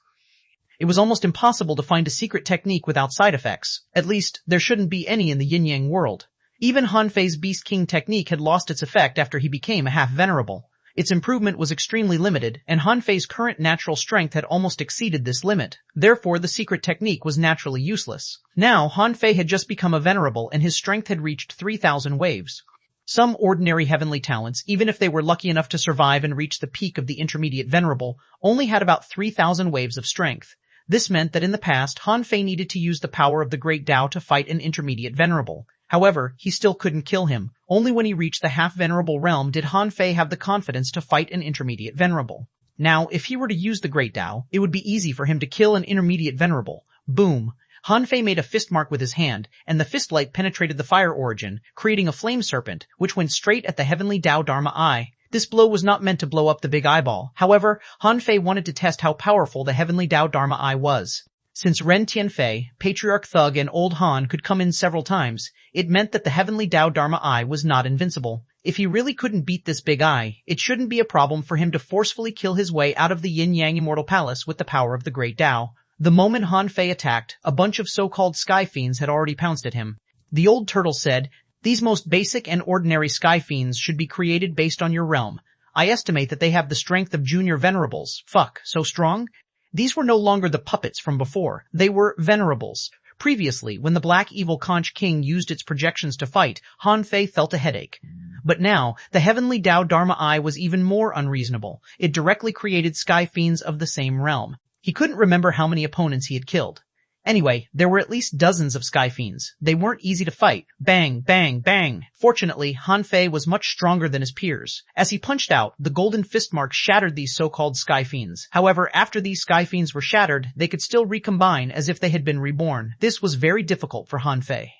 It was almost impossible to find a secret technique without side effects. At least, there shouldn't be any in the yin-yang world. Even Han Fei's Beast King technique had lost its effect after he became a half-venerable. Its improvement was extremely limited, and Han Fei's current natural strength had almost exceeded this limit. Therefore, the secret technique was naturally useless. Now, Han Fei had just become a venerable, and his strength had reached 3,000 waves. Some ordinary heavenly talents, even if they were lucky enough to survive and reach the peak of the intermediate venerable, only had about 3,000 waves of strength. This meant that in the past, Han Fei needed to use the power of the Great Tao to fight an intermediate venerable. However, he still couldn't kill him. Only when he reached the half-venerable realm did Han Fei have the confidence to fight an intermediate venerable. Now, if he were to use the Great Tao, it would be easy for him to kill an intermediate venerable. Boom! Han Fei made a fist mark with his hand, and the fist light penetrated the fire origin, creating a flame serpent, which went straight at the heavenly Tao Dharma Eye. This blow was not meant to blow up the big eyeball. However, Han Fei wanted to test how powerful the heavenly Tao Dharma Eye was. Since Ren Tianfei, Patriarch Thug, and Old Han could come in several times, it meant that the heavenly Tao Dharma Eye was not invincible. If he really couldn't beat this big eye, it shouldn't be a problem for him to forcefully kill his way out of the Yin-Yang Immortal Palace with the power of the Great Tao. The moment Han Fei attacked, a bunch of so-called Sky Fiends had already pounced at him. The old turtle said, "These most basic and ordinary Sky Fiends should be created based on your realm. I estimate that they have the strength of junior venerables. Fuck, so strong?" These were no longer the puppets from before. They were venerables. Previously, when the Black Evil Conch King used its projections to fight, Han Fei felt a headache. But now, the heavenly Tao Dharma Eye was even more unreasonable. It directly created Sky Fiends of the same realm. He couldn't remember how many opponents he had killed. Anyway, there were at least dozens of Sky Fiends. They weren't easy to fight. Bang, bang, bang. Fortunately, Han Fei was much stronger than his peers. As he punched out, the golden fist mark shattered these so-called Sky Fiends. However, after these Sky Fiends were shattered, they could still recombine as if they had been reborn. This was very difficult for Han Fei.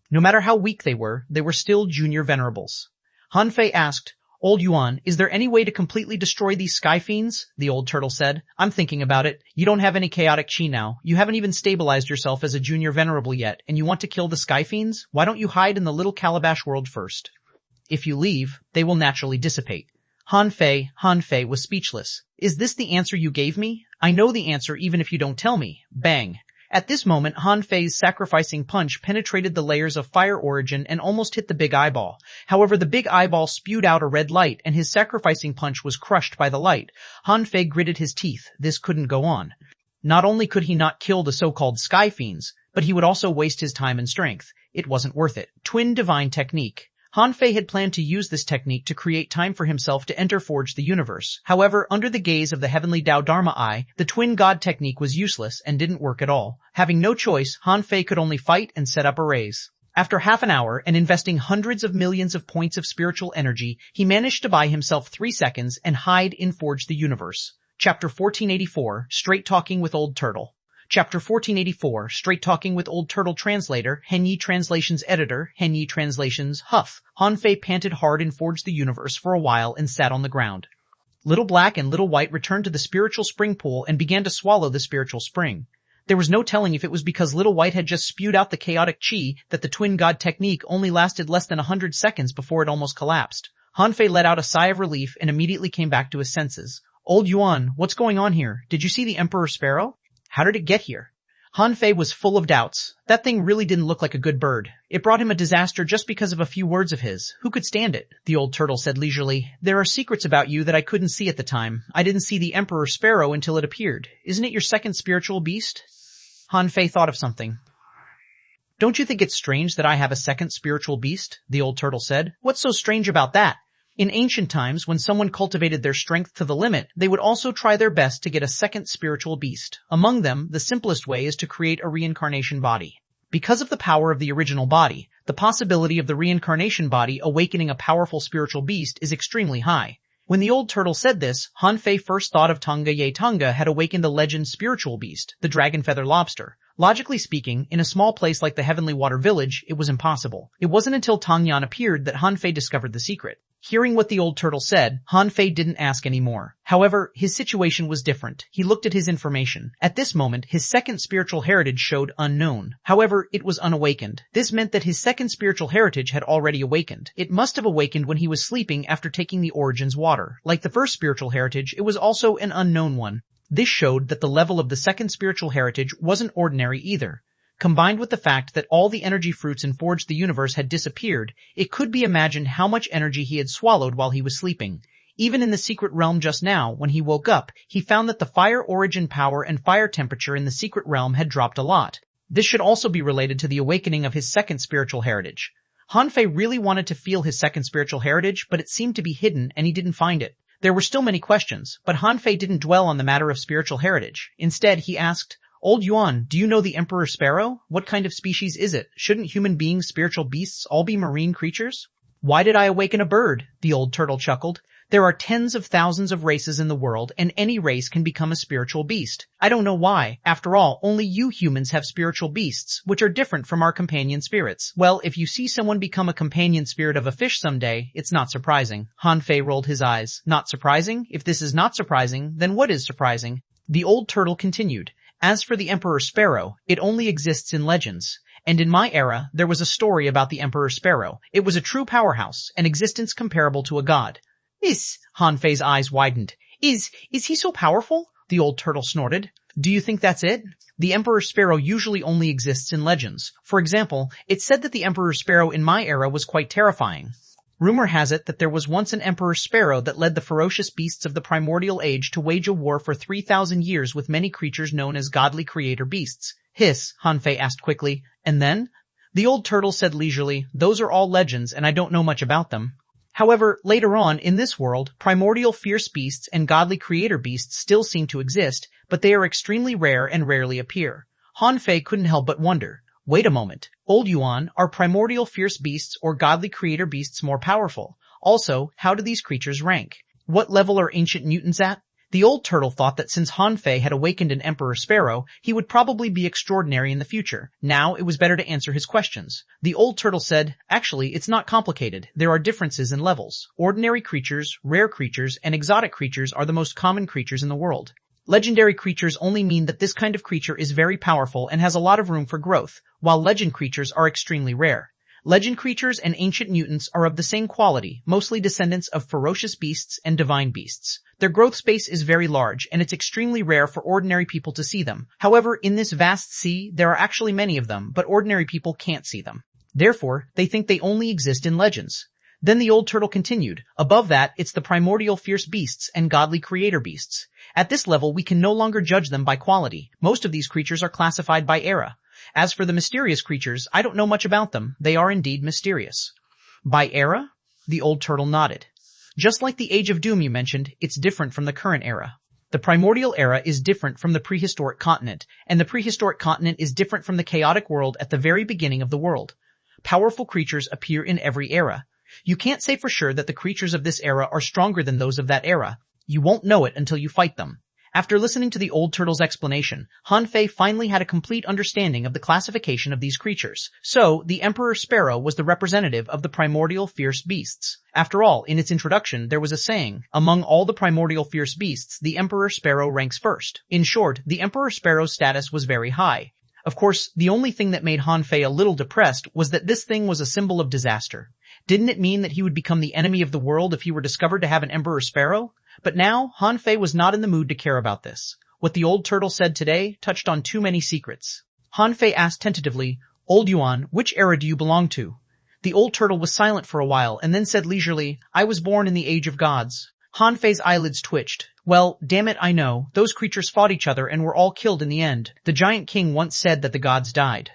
No matter how weak they were still junior venerables. Han Fei asked, "Old Yuan, is there any way to completely destroy these Sky Fiends?" The old turtle said, "I'm thinking about it. You don't have any chaotic chi now. You haven't even stabilized yourself as a junior venerable yet, and you want to kill the Sky Fiends? Why don't you hide in the little calabash world first? If you leave, they will naturally dissipate." Han Fei was speechless. "Is this the answer you gave me? I know the answer even if you don't tell me." Bang. At this moment, Han Fei's sacrificing punch penetrated the layers of fire origin and almost hit the big eyeball. However, the big eyeball spewed out a red light, and his sacrificing punch was crushed by the light. Han Fei gritted his teeth. This couldn't go on. Not only could he not kill the so-called Sky Fiends, but he would also waste his time and strength. It wasn't worth it. Twin Divine Technique. Han Fei had planned to use this technique to create time for himself to enter Forge the Universe. However, under the gaze of the heavenly Tao Dharma Eye, the Twin God technique was useless and didn't work at all. Having no choice, Han Fei could only fight and set up arrays. After half an hour and investing hundreds of millions of points of spiritual energy, he managed to buy himself 3 seconds and hide in Forge the Universe. Chapter 1484, Straight Talking with Old Turtle. Chapter 1484, Straight Talking with Old Turtle Translator, Henyi Translations Editor, Henyi Translations, Huff. Han Fei panted hard and forged the universe for a while and sat on the ground. Little Black and Little White returned to the spiritual spring pool and began to swallow the spiritual spring. There was no telling if it was because Little White had just spewed out the chaotic chi that the twin god technique only lasted less than 100 seconds before it almost collapsed. Han Fei let out a sigh of relief and immediately came back to his senses. Old Yuan, what's going on here? Did you see the Emperor Sparrow? How did it get here? Han Fei was full of doubts. That thing really didn't look like a good bird. It brought him a disaster just because of a few words of his. Who could stand it? The old turtle said leisurely. There are secrets about you that I couldn't see at the time. I didn't see the Emperor Sparrow until it appeared. Isn't it your second spiritual beast? Han Fei thought of something. Don't you think it's strange that I have a second spiritual beast? The old turtle said. What's so strange about that? In ancient times, when someone cultivated their strength to the limit, they would also try their best to get a second spiritual beast. Among them, the simplest way is to create a reincarnation body. Because of the power of the original body, the possibility of the reincarnation body awakening a powerful spiritual beast is extremely high. When the old turtle said this, Han Fei first thought of Tonga Ye Tonga had awakened a legend spiritual beast, the dragon feather lobster. Logically speaking, in a small place like the Heavenly Water Village, it was impossible. It wasn't until Tang Yan appeared that Han Fei discovered the secret. Hearing what the old turtle said, Han Fei didn't ask any more. However, his situation was different. He looked at his information. At this moment, his second spiritual heritage showed unknown. However, it was unawakened. This meant that his second spiritual heritage had already awakened. It must have awakened when he was sleeping after taking the Origin's water. Like the first spiritual heritage, it was also an unknown one. This showed that the level of the second spiritual heritage wasn't ordinary either. Combined with the fact that all the energy fruits in Forged the Universe had disappeared, it could be imagined how much energy he had swallowed while he was sleeping. Even in the secret realm just now, when he woke up, he found that the fire origin power and fire temperature in the secret realm had dropped a lot. This should also be related to the awakening of his second spiritual heritage. Han Fei really wanted to feel his second spiritual heritage, but it seemed to be hidden and he didn't find it. There were still many questions, but Han Fei didn't dwell on the matter of spiritual heritage. Instead, he asked, Old Yuan, do you know the Emperor Sparrow? What kind of species is it? Shouldn't human beings, spiritual beasts, all be marine creatures? Why did I awaken a bird? The old turtle chuckled. There are tens of thousands of races in the world, and any race can become a spiritual beast. I don't know why. After all, only you humans have spiritual beasts, which are different from our companion spirits. Well, if you see someone become a companion spirit of a fish someday, it's not surprising. Han Fei rolled his eyes. Not surprising? If this is not surprising, then what is surprising? The old turtle continued. As for the Emperor Sparrow, it only exists in legends. And in my era, there was a story about the Emperor Sparrow. It was a true powerhouse, an existence comparable to a god. Han Fei's eyes widened. Is he so powerful? The old turtle snorted. Do you think that's it? The Emperor Sparrow usually only exists in legends. For example, it's said that the Emperor Sparrow in my era was quite terrifying. Rumor has it that there was once an Emperor Sparrow that led the ferocious beasts of the primordial age to wage a war for 3,000 years with many creatures known as godly creator beasts. Han Fei asked quickly. And then? The old turtle said leisurely, those are all legends and I don't know much about them. However, later on, in this world, primordial fierce beasts and godly creator beasts still seem to exist, but they are extremely rare and rarely appear. Han Fei couldn't help but wonder. Wait a moment. Old Yuan, are primordial fierce beasts or godly creator beasts more powerful? Also, how do these creatures rank? What level are ancient mutants at? The old turtle thought that since Han Fei had awakened an Emperor Sparrow, he would probably be extraordinary in the future. Now it was better to answer his questions. The old turtle said, actually, it's not complicated. There are differences in levels. Ordinary creatures, rare creatures, and exotic creatures are the most common creatures in the world. Legendary creatures only mean that this kind of creature is very powerful and has a lot of room for growth, while legend creatures are extremely rare. Legend creatures and ancient mutants are of the same quality, mostly descendants of ferocious beasts and divine beasts. Their growth space is very large, and it's extremely rare for ordinary people to see them. However, in this vast sea, there are actually many of them, but ordinary people can't see them. Therefore, they think they only exist in legends. Then the old turtle continued. Above that, it's the primordial fierce beasts and godly creator beasts. At this level, we can no longer judge them by quality. Most of these creatures are classified by era. As for the mysterious creatures, I don't know much about them. They are indeed mysterious. By era? The old turtle nodded. Just like the Age of Doom you mentioned, it's different from the current era. The primordial era is different from the prehistoric continent, and the prehistoric continent is different from the chaotic world at the very beginning of the world. Powerful creatures appear in every era. You can't say for sure that the creatures of this era are stronger than those of that era. You won't know it until you fight them. After listening to the old turtle's explanation, Han Fei finally had a complete understanding of the classification of these creatures. So, the Emperor Sparrow was the representative of the primordial fierce beasts. After all, in its introduction, there was a saying, among all the primordial fierce beasts, the Emperor Sparrow ranks first. In short, the Emperor Sparrow's status was very high. Of course, the only thing that made Han Fei a little depressed was that this thing was a symbol of disaster. Didn't it mean that he would become the enemy of the world if he were discovered to have an Emperor Sparrow? But now, Han Fei was not in the mood to care about this. What the old turtle said today touched on too many secrets. Han Fei asked tentatively, "Old Yuan, which era do you belong to?" The old turtle was silent for a while and then said leisurely, "I was born in the Age of Gods." Han Fei's eyelids twitched. "Well, damn it, I know. Those creatures fought each other and were all killed in the end. The giant king once said that the gods died."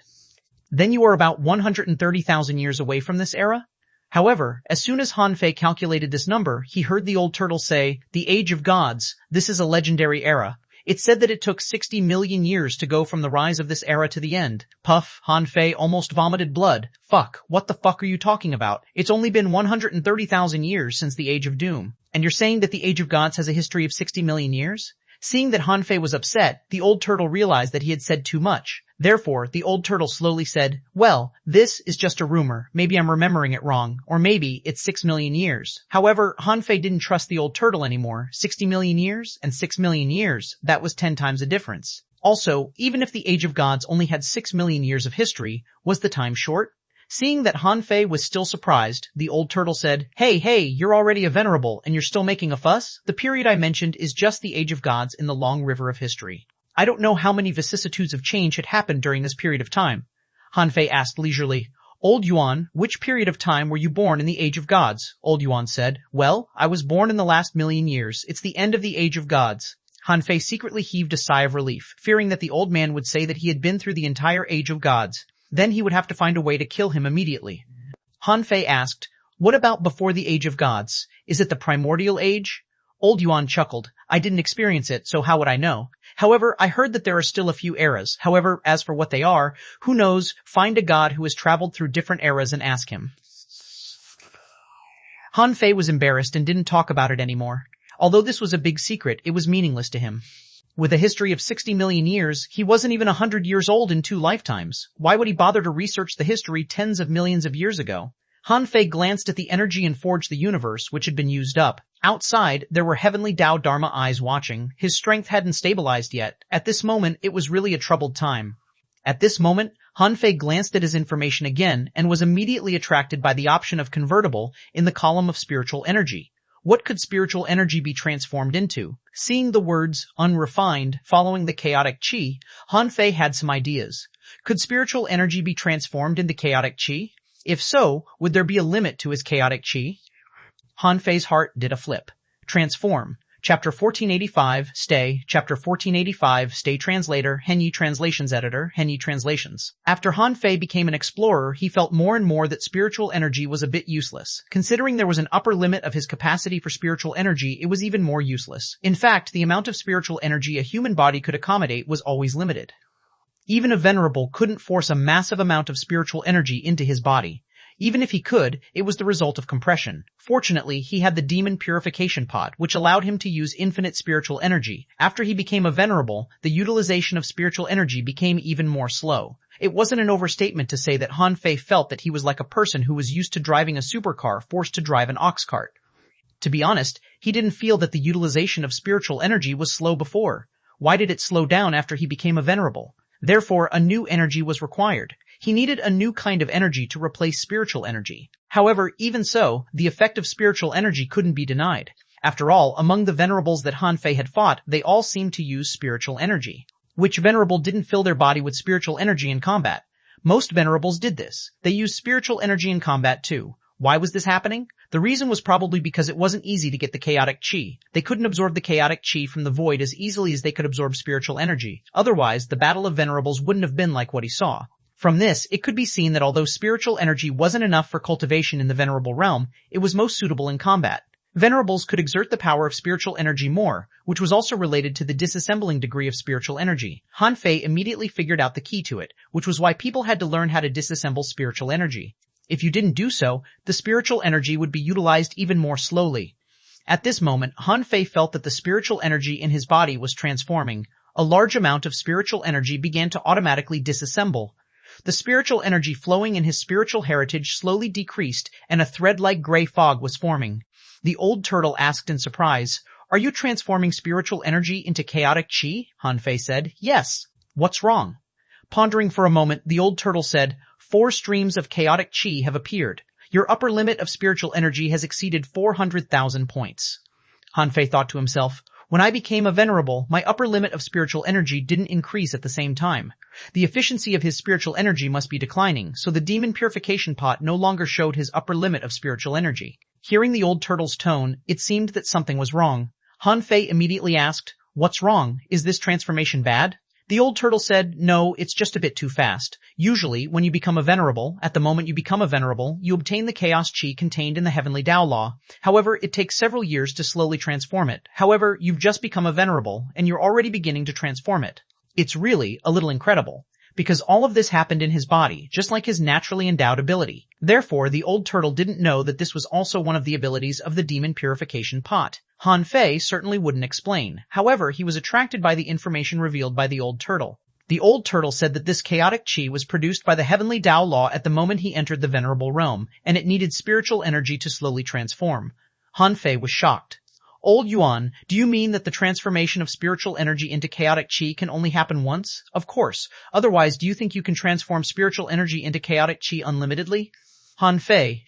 "Then you are about 130,000 years away from this era?" However, as soon as Han Fei calculated this number, he heard the old turtle say, "The Age of Gods, this is a legendary era." It said that it took 60 million years to go from the rise of this era to the end. Puff, Han Fei almost vomited blood. Fuck, what the fuck are you talking about? It's only been 130,000 years since the Age of Doom. And you're saying that the Age of Gods has a history of 60 million years? Seeing that Han Fei was upset, the old turtle realized that he had said too much. Therefore, the old turtle slowly said, "Well, this is just a rumor. Maybe I'm remembering it wrong. Or maybe it's 6 million years. However, Han Fei didn't trust the old turtle anymore. 60 million years and 6 million years. That was 10 times a difference. Also, even if the Age of Gods only had 6 million years of history, was the time short? Seeing that Han Fei was still surprised, the old turtle said, Hey, you're already a venerable and you're still making a fuss? The period I mentioned is just the Age of Gods in the long river of history. I don't know how many vicissitudes of change had happened during this period of time." Han Fei asked leisurely, "Old Yuan, which period of time were you born in the Age of Gods?" Old Yuan said, "Well, I was born in the last million years. It's the end of the Age of Gods." Han Fei secretly heaved a sigh of relief, fearing that the old man would say that he had been through the entire Age of Gods. Then he would have to find a way to kill him immediately. Han Fei asked, "What about before the Age of Gods? Is it the primordial age?" Old Yuan chuckled. "I didn't experience it, so how would I know? However, I heard that there are still a few eras. However, as for what they are, who knows? Find a god who has traveled through different eras and ask him." Han Fei was embarrassed and didn't talk about it anymore. Although this was a big secret, it was meaningless to him. With a history of 60 million years, he wasn't even 100 years old in 2 lifetimes. Why would he bother to research the history tens of millions of years ago? Han Fei glanced at the energy and forged the universe, which had been used up. Outside, there were heavenly Tao Dharma eyes watching. His strength hadn't stabilized yet. At this moment, it was really a troubled time. At this moment, Han Fei glanced at his information again and was immediately attracted by the option of convertible in the column of spiritual energy. What could spiritual energy be transformed into? Seeing the words unrefined following the chaotic chi, Han Fei had some ideas. Could spiritual energy be transformed into chaotic chi? If so, would there be a limit to his chaotic chi? Han Fei's heart did a flip. Transform. Chapter 1485, Stay. Chapter 1485, Stay Translator, Henyi Translations Editor, Henyi Translations. After Han Fei became an explorer, he felt more and more that spiritual energy was a bit useless. Considering there was an upper limit of his capacity for spiritual energy, it was even more useless. In fact, the amount of spiritual energy a human body could accommodate was always limited. Even a venerable couldn't force a massive amount of spiritual energy into his body. Even if he could, it was the result of compression. Fortunately, he had the demon purification pot, which allowed him to use infinite spiritual energy. After he became a venerable, the utilization of spiritual energy became even more slow. It wasn't an overstatement to say that Han Fei felt that he was like a person who was used to driving a supercar forced to drive an ox cart. To be honest, he didn't feel that the utilization of spiritual energy was slow before. Why did it slow down after he became a venerable? Therefore, a new energy was required. He needed a new kind of energy to replace spiritual energy. However, even so, the effect of spiritual energy couldn't be denied. After all, among the venerables that Han Fei had fought, they all seemed to use spiritual energy. Which venerable didn't fill their body with spiritual energy in combat? Most venerables did this. They used spiritual energy in combat too. Why was this happening? The reason was probably because it wasn't easy to get the chaotic chi. They couldn't absorb the chaotic chi from the void as easily as they could absorb spiritual energy. Otherwise, the battle of venerables wouldn't have been like what he saw. From this, it could be seen that although spiritual energy wasn't enough for cultivation in the venerable realm, it was most suitable in combat. Venerables could exert the power of spiritual energy more, which was also related to the disassembling degree of spiritual energy. Han Fei immediately figured out the key to it, which was why people had to learn how to disassemble spiritual energy. If you didn't do so, the spiritual energy would be utilized even more slowly. At this moment, Han Fei felt that the spiritual energy in his body was transforming. A large amount of spiritual energy began to automatically disassemble. The spiritual energy flowing in his spiritual heritage slowly decreased, and a thread-like gray fog was forming. The old turtle asked in surprise, "Are you transforming spiritual energy into chaotic qi?" Han Fei said, "Yes." "What's wrong?" Pondering for a moment, the old turtle said, "4 streams of chaotic qi have appeared. Your upper limit of spiritual energy has exceeded 400,000 points." Han Fei thought to himself, "When I became a venerable, my upper limit of spiritual energy didn't increase at the same time. The efficiency of his spiritual energy must be declining, so the demon purification pot no longer showed his upper limit of spiritual energy." Hearing the old turtle's tone, it seemed that something was wrong. Han Fei immediately asked, "What's wrong? Is this transformation bad?" The old turtle said, "No, it's just a bit too fast. Usually, when you become a venerable, at the moment you become a venerable, you obtain the chaos qi contained in the heavenly Tao law. However, it takes several years to slowly transform it. However, you've just become a venerable, and you're already beginning to transform it. It's really a little incredible." Because all of this happened in his body, just like his naturally endowed ability. Therefore, the old turtle didn't know that this was also one of the abilities of the demon purification pot. Han Fei certainly wouldn't explain. However, he was attracted by the information revealed by the old turtle. The old turtle said that this chaotic qi was produced by the heavenly Tao law at the moment he entered the venerable realm, and it needed spiritual energy to slowly transform. Han Fei was shocked. "Old Yuan, do you mean that the transformation of spiritual energy into chaotic qi can only happen once?" "Of course. Otherwise, do you think you can transform spiritual energy into chaotic qi unlimitedly?" Han Fei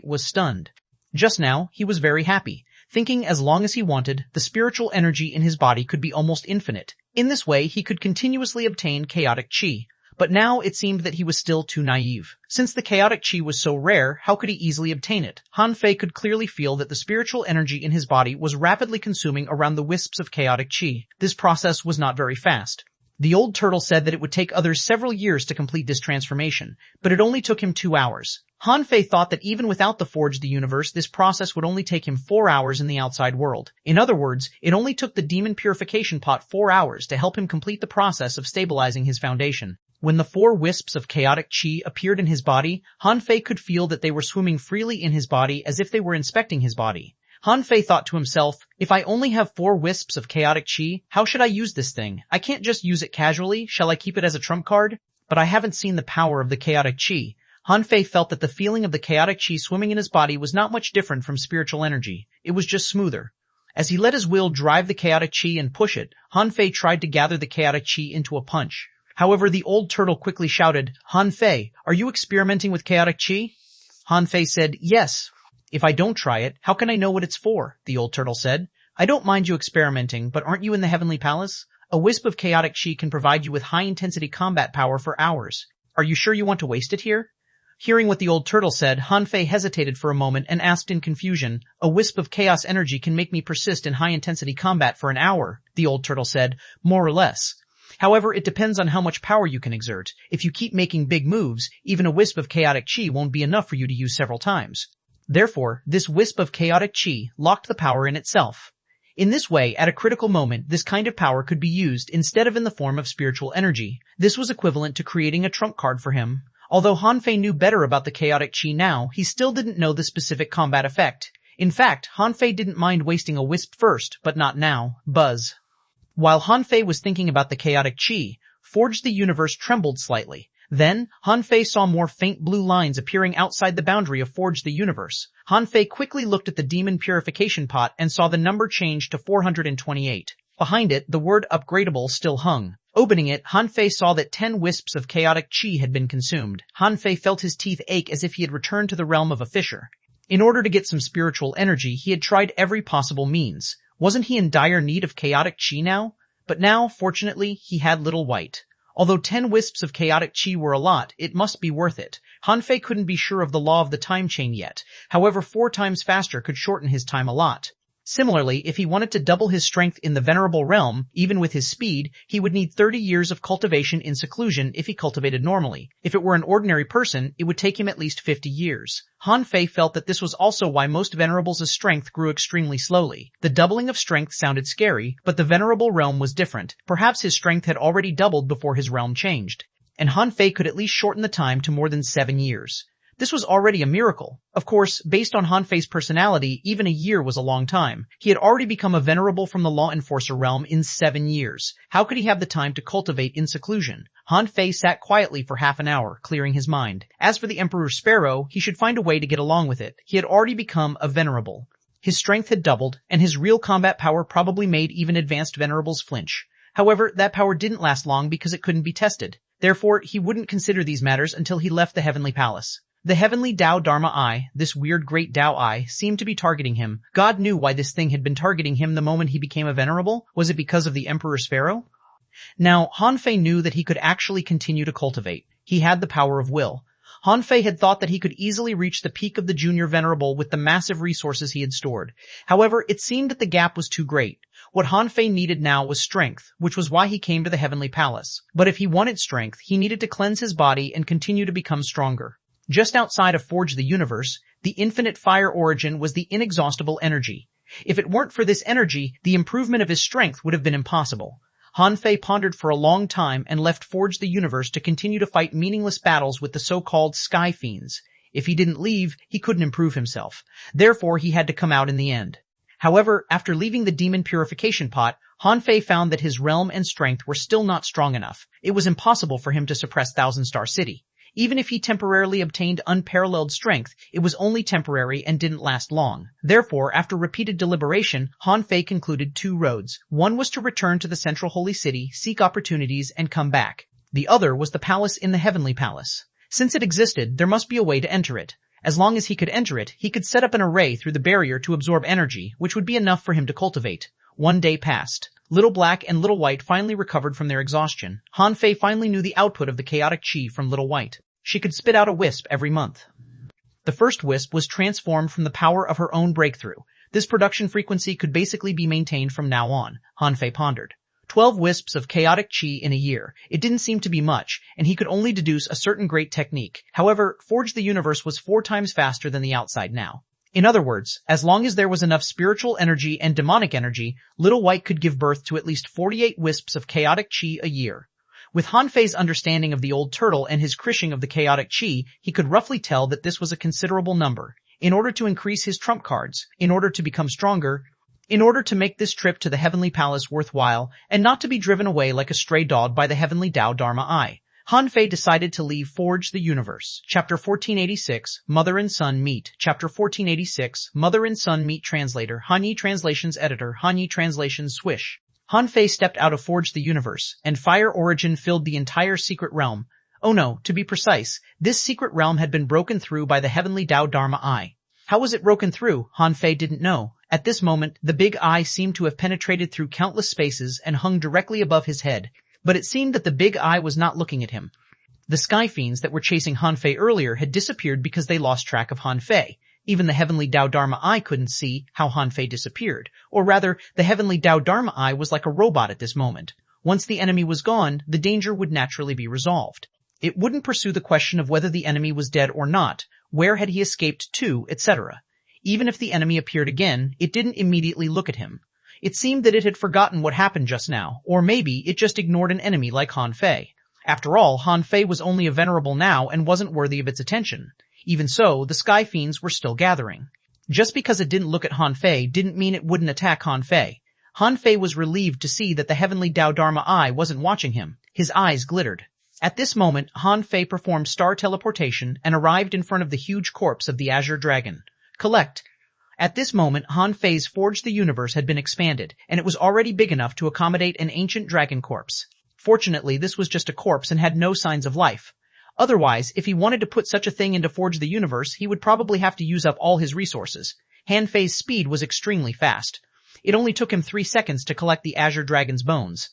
was stunned. Just now, he was very happy, thinking as long as he wanted, the spiritual energy in his body could be almost infinite. In this way, he could continuously obtain chaotic qi. But now it seemed that he was still too naive. Since the chaotic qi was so rare, how could he easily obtain it? Han Fei could clearly feel that the spiritual energy in his body was rapidly consuming around the wisps of chaotic qi. This process was not very fast. The old turtle said that it would take others several years to complete this transformation, but it only took him 2 hours. Han Fei thought that even without the Forge the Universe, this process would only take him 4 hours in the outside world. In other words, it only took the demon purification pot 4 hours to help him complete the process of stabilizing his foundation. When the 4 wisps of chaotic qi appeared in his body, Han Fei could feel that they were swimming freely in his body as if they were inspecting his body. Han Fei thought to himself, "If I only have 4 wisps of chaotic qi, how should I use this thing? I can't just use it casually. Shall I keep it as a trump card? But I haven't seen the power of the chaotic qi." Han Fei felt that the feeling of the chaotic qi swimming in his body was not much different from spiritual energy. It was just smoother. As he let his will drive the chaotic qi and push it, Han Fei tried to gather the chaotic qi into a punch. However, the old turtle quickly shouted, "Han Fei, are you experimenting with chaotic qi?" Han Fei said, "Yes." "If I don't try it, how can I know what it's for?" the old turtle said. "I don't mind you experimenting, but aren't you in the Heavenly Palace? A wisp of chaotic qi can provide you with high-intensity combat power for hours. Are you sure you want to waste it here?" Hearing what the old turtle said, Han Fei hesitated for a moment and asked in confusion, "A wisp of chaos energy can make me persist in high-intensity combat for an hour," the old turtle said, "more or less. However, it depends on how much power you can exert. If you keep making big moves, even a wisp of chaotic qi won't be enough for you to use several times." Therefore, this wisp of chaotic qi locked the power in itself. In this way, at a critical moment, this kind of power could be used instead of in the form of spiritual energy. This was equivalent to creating a trump card for him. Although Han Fei knew better about the chaotic qi now, he still didn't know the specific combat effect. In fact, Han Fei didn't mind wasting a wisp first, but not now. Buzz. While Han Fei was thinking about the chaotic qi, Forge the Universe trembled slightly. Then, Han Fei saw more faint blue lines appearing outside the boundary of Forge the Universe. Han Fei quickly looked at the demon purification pot and saw the number change to 428. Behind it, the word upgradable still hung. Opening it, Han Fei saw that 10 wisps of chaotic qi had been consumed. Han Fei felt his teeth ache as if he had returned to the realm of a fisher. In order to get some spiritual energy, he had tried every possible means. Wasn't he in dire need of chaotic qi now? But now, fortunately, he had little white. Although 10 wisps of chaotic qi were a lot, it must be worth it. Han Fei couldn't be sure of the law of the time chain yet. However, 4 times faster could shorten his time a lot. Similarly, if he wanted to double his strength in the venerable realm, even with his speed, he would need 30 years of cultivation in seclusion if he cultivated normally. If it were an ordinary person, it would take him at least 50 years. Han Fei felt that this was also why most venerables' strength grew extremely slowly. The doubling of strength sounded scary, but the venerable realm was different. Perhaps his strength had already doubled before his realm changed. And Han Fei could at least shorten the time to more than 7 years. This was already a miracle. Of course, based on Han Fei's personality, even a year was a long time. He had already become a venerable from the law enforcer realm in 7 years. How could he have the time to cultivate in seclusion? Han Fei sat quietly for half an hour, clearing his mind. As for the Emperor's Sparrow, he should find a way to get along with it. He had already become a venerable. His strength had doubled, and his real combat power probably made even advanced venerables flinch. However, that power didn't last long because it couldn't be tested. Therefore, he wouldn't consider these matters until he left the Heavenly Palace. The Heavenly Tao Dharma Eye, this weird great Tao Eye, seemed to be targeting him. God knew why this thing had been targeting him the moment he became a venerable. Was it because of the Emperor's Sparrow? Now, Han Fei knew that he could actually continue to cultivate. He had the power of will. Han Fei had thought that he could easily reach the peak of the junior venerable with the massive resources he had stored. However, it seemed that the gap was too great. What Han Fei needed now was strength, which was why he came to the Heavenly Palace. But if he wanted strength, he needed to cleanse his body and continue to become stronger. Just outside of Forge the Universe, the infinite fire origin was the inexhaustible energy. If it weren't for this energy, the improvement of his strength would have been impossible. Han Fei pondered for a long time and left Forge the Universe to continue to fight meaningless battles with the so-called Sky Fiends. If he didn't leave, he couldn't improve himself. Therefore, he had to come out in the end. However, after leaving the demon purification pot, Han Fei found that his realm and strength were still not strong enough. It was impossible for him to suppress Thousand Star City. Even if he temporarily obtained unparalleled strength, it was only temporary and didn't last long. Therefore, after repeated deliberation, Han Fei concluded 2 roads. One was to return to the central holy city, seek opportunities, and come back. The other was the palace in the Heavenly Palace. Since it existed, there must be a way to enter it. As long as he could enter it, he could set up an array through the barrier to absorb energy, which would be enough for him to cultivate. 1 day passed. Little Black and Little White finally recovered from their exhaustion. Han Fei finally knew the output of the chaotic chi from Little White. She could spit out a wisp every month. The first wisp was transformed from the power of her own breakthrough. This production frequency could basically be maintained from now on, Han Fei pondered. 12 wisps of chaotic chi in a year. It didn't seem to be much, and he could only deduce a certain great technique. However, Forge the Universe was 4 times faster than the outside now. In other words, as long as there was enough spiritual energy and demonic energy, Little White could give birth to at least 48 wisps of chaotic chi a year. With Han Fei's understanding of the old turtle and his krishing of the chaotic chi, he could roughly tell that this was a considerable number. In order to increase his trump cards, in order to become stronger, in order to make this trip to the Heavenly Palace worthwhile, and not to be driven away like a stray dog by the Heavenly Tao Dharma Eye, Han Fei decided to leave Forge the Universe. Chapter 1486, Mother and Son Meet. Chapter 1486, Mother and Son Meet. Translator, Hanyi Translations Editor, Hanyi Translations Swish. Han Fei stepped out of Forge the Universe, and fire origin filled the entire secret realm. Oh no, to be precise, this secret realm had been broken through by the Heavenly Tao Dharma Eye. How was it broken through? Han Fei didn't know. At this moment, the big eye seemed to have penetrated through countless spaces and hung directly above his head. But it seemed that the big eye was not looking at him. The Sky Fiends that were chasing Han Fei earlier had disappeared because they lost track of Han Fei. Even the Heavenly Tao Dharma Eye couldn't see how Han Fei disappeared. Or rather, the Heavenly Tao Dharma Eye was like a robot at this moment. Once the enemy was gone, the danger would naturally be resolved. It wouldn't pursue the question of whether the enemy was dead or not, where had he escaped to, etc. Even if the enemy appeared again, it didn't immediately look at him. It seemed that it had forgotten what happened just now, or maybe it just ignored an enemy like Han Fei. After all, Han Fei was only a venerable now and wasn't worthy of its attention. Even so, the Sky Fiends were still gathering. Just because it didn't look at Han Fei didn't mean it wouldn't attack Han Fei. Han Fei was relieved to see that the Heavenly Tao Dharma Eye wasn't watching him. His eyes glittered. At this moment, Han Fei performed star teleportation and arrived in front of the huge corpse of the Azure Dragon. Collect. At this moment, Han Fei's Forge the Universe had been expanded, and it was already big enough to accommodate an ancient dragon corpse. Fortunately, this was just a corpse and had no signs of life. Otherwise, if he wanted to put such a thing into Forge the Universe, he would probably have to use up all his resources. Han Fei's speed was extremely fast. It only took him 3 seconds to collect the Azure Dragon's bones.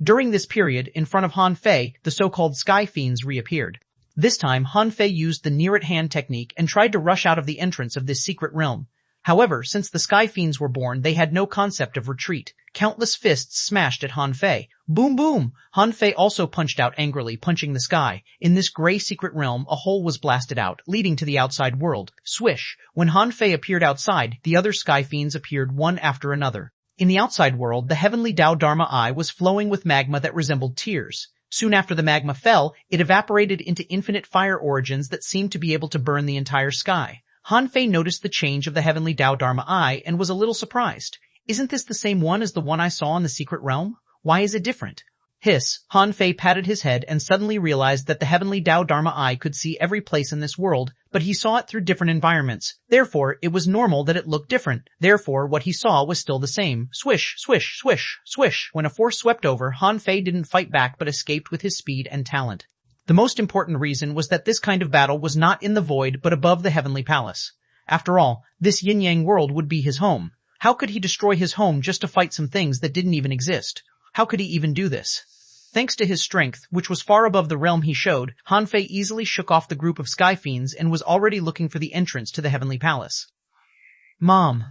During this period, in front of Han Fei, the so-called Sky Fiends reappeared. This time, Han Fei used the near-at-hand technique and tried to rush out of the entrance of this secret realm. However, since the Sky Fiends were born, they had no concept of retreat. Countless fists smashed at Han Fei. Boom boom! Han Fei also punched out angrily, punching the sky. In this gray secret realm, a hole was blasted out, leading to the outside world. Swish! When Han Fei appeared outside, the other Sky Fiends appeared one after another. In the outside world, the Heavenly Tao Dharma Eye was flowing with magma that resembled tears. Soon after the magma fell, it evaporated into infinite fire origins that seemed to be able to burn the entire sky. Han Fei noticed the change of the heavenly Tao Dharma eye and was a little surprised. Isn't this the same one as the one I saw in the secret realm? Why is it different? Hiss, Han Fei patted his head and suddenly realized that the heavenly Tao Dharma eye could see every place in this world, but he saw it through different environments. Therefore, it was normal that it looked different. Therefore, what he saw was still the same. Swish, swish, swish, swish. When a force swept over, Han Fei didn't fight back but escaped with his speed and talent. The most important reason was that this kind of battle was not in the void but above the heavenly palace. After all, this yin-yang world would be his home. How could he destroy his home just to fight some things that didn't even exist? How could he even do this? Thanks to his strength, which was far above the realm he showed, Han Fei easily shook off the group of sky fiends and was already looking for the entrance to the heavenly palace. Mom,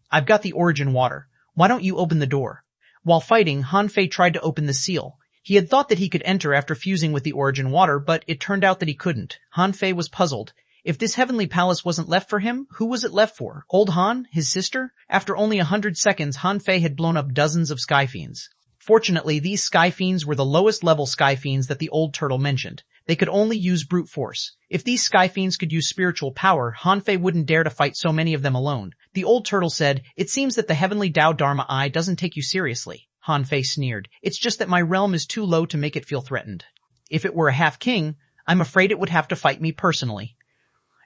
I've got the origin water. Why don't you open the door? While fighting, Han Fei tried to open the seal. He had thought that he could enter after fusing with the origin water, but it turned out that he couldn't. Han Fei was puzzled. If this heavenly palace wasn't left for him, who was it left for? Old Han? His sister? After only 100 seconds, Han Fei had blown up dozens of sky fiends. Fortunately, these sky fiends were the lowest level sky fiends that the old turtle mentioned. They could only use brute force. If these sky fiends could use spiritual power, Han Fei wouldn't dare to fight so many of them alone. The old turtle said, "It seems that the heavenly Tao Dharma eye doesn't take you seriously." Han Fei sneered. "It's just that my realm is too low to make it feel threatened. If it were a half-king, I'm afraid it would have to fight me personally."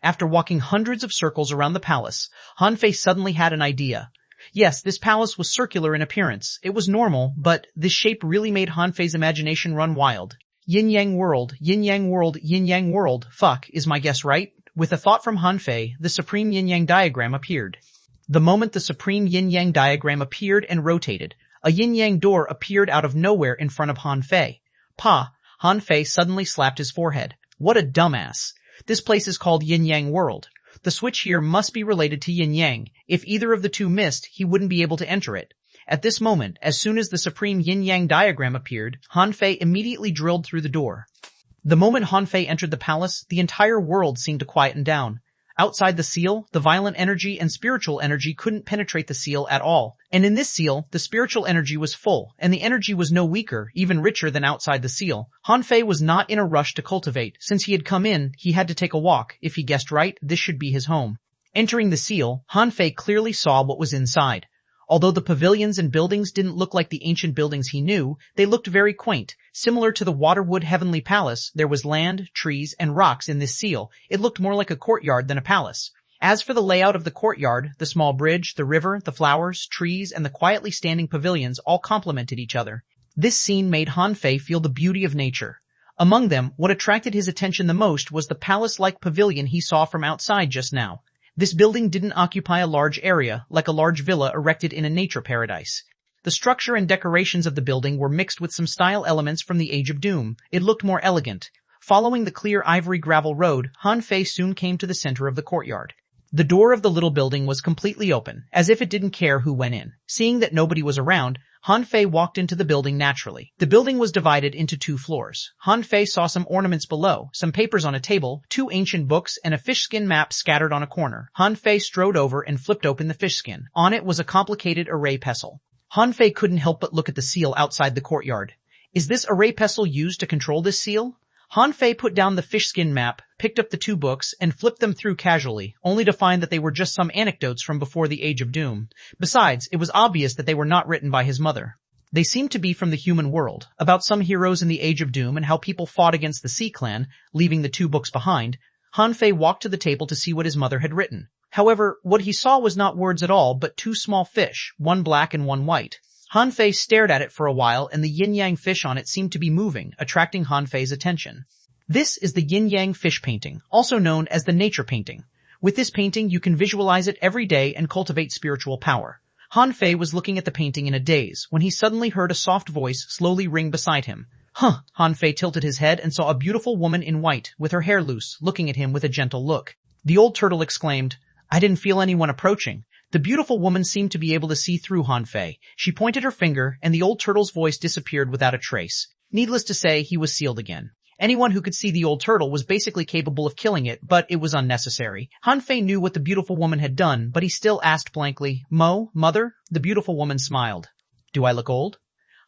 After walking hundreds of circles around the palace, Han Fei suddenly had an idea. Yes, this palace was circular in appearance. It was normal, but this shape really made Han Fei's imagination run wild. Yin-yang world, yin-yang world, yin-yang world. Fuck, is my guess right? With a thought from Han Fei, the supreme yin-yang diagram appeared. The moment the supreme yin-yang diagram appeared and rotated, a yin-yang door appeared out of nowhere in front of Han Fei. Pa, Han Fei suddenly slapped his forehead. What a dumbass. This place is called Yin-Yang World. The switch here must be related to Yin-Yang. If either of the two missed, he wouldn't be able to enter it. At this moment, as soon as the supreme Yin-Yang diagram appeared, Han Fei immediately drilled through the door. The moment Han Fei entered the palace, the entire world seemed to quieten down. Outside the seal, the violent energy and spiritual energy couldn't penetrate the seal at all. And in this seal, the spiritual energy was full, and the energy was no weaker, even richer than outside the seal. Han Fei was not in a rush to cultivate. Since he had come in, he had to take a walk. If he guessed right, this should be his home. Entering the seal, Han Fei clearly saw what was inside. Although the pavilions and buildings didn't look like the ancient buildings he knew, they looked very quaint. Similar to the Waterwood Heavenly Palace, there was land, trees, and rocks in this seal. It looked more like a courtyard than a palace. As for the layout of the courtyard, the small bridge, the river, the flowers, trees, and the quietly standing pavilions all complemented each other. This scene made Han Fei feel the beauty of nature. Among them, what attracted his attention the most was the palace-like pavilion he saw from outside just now. This building didn't occupy a large area, like a large villa erected in a nature paradise. The structure and decorations of the building were mixed with some style elements from the Age of Doom. It looked more elegant. Following the clear ivory gravel road, Han Fei soon came to the center of the courtyard. The door of the little building was completely open, as if it didn't care who went in. Seeing that nobody was around, Han Fei walked into the building naturally. The building was divided into 2 floors. Han Fei saw some ornaments below, some papers on a table, 2 ancient books, and a fishskin map scattered on a corner. Han Fei strode over and flipped open the fishskin. On it was a complicated array pestle. Han Fei couldn't help but look at the seal outside the courtyard. Is this array pestle used to control this seal? Han Fei put down the fishskin map, picked up the 2 books, and flipped them through casually, only to find that they were just some anecdotes from before the Age of Doom. Besides, it was obvious that they were not written by his mother. They seemed to be from the human world, about some heroes in the Age of Doom and how people fought against the Sea Clan, leaving the 2 books behind. Han Fei walked to the table to see what his mother had written. However, what he saw was not words at all, but 2 small fish, one black and one white. Han Fei stared at it for a while, and the yin-yang fish on it seemed to be moving, attracting Han Fei's attention. This is the yin-yang fish painting, also known as the nature painting. With this painting, you can visualize it every day and cultivate spiritual power. Han Fei was looking at the painting in a daze, when he suddenly heard a soft voice slowly ring beside him. Huh! Han Fei tilted his head and saw a beautiful woman in white, with her hair loose, looking at him with a gentle look. The old turtle exclaimed, "I didn't feel anyone approaching." The beautiful woman seemed to be able to see through Han Fei. She pointed her finger, and the old turtle's voice disappeared without a trace. Needless to say, he was sealed again. Anyone who could see the old turtle was basically capable of killing it, but it was unnecessary. Han Fei knew what the beautiful woman had done, but he still asked blankly, "Mother?" The beautiful woman smiled. "Do I look old?"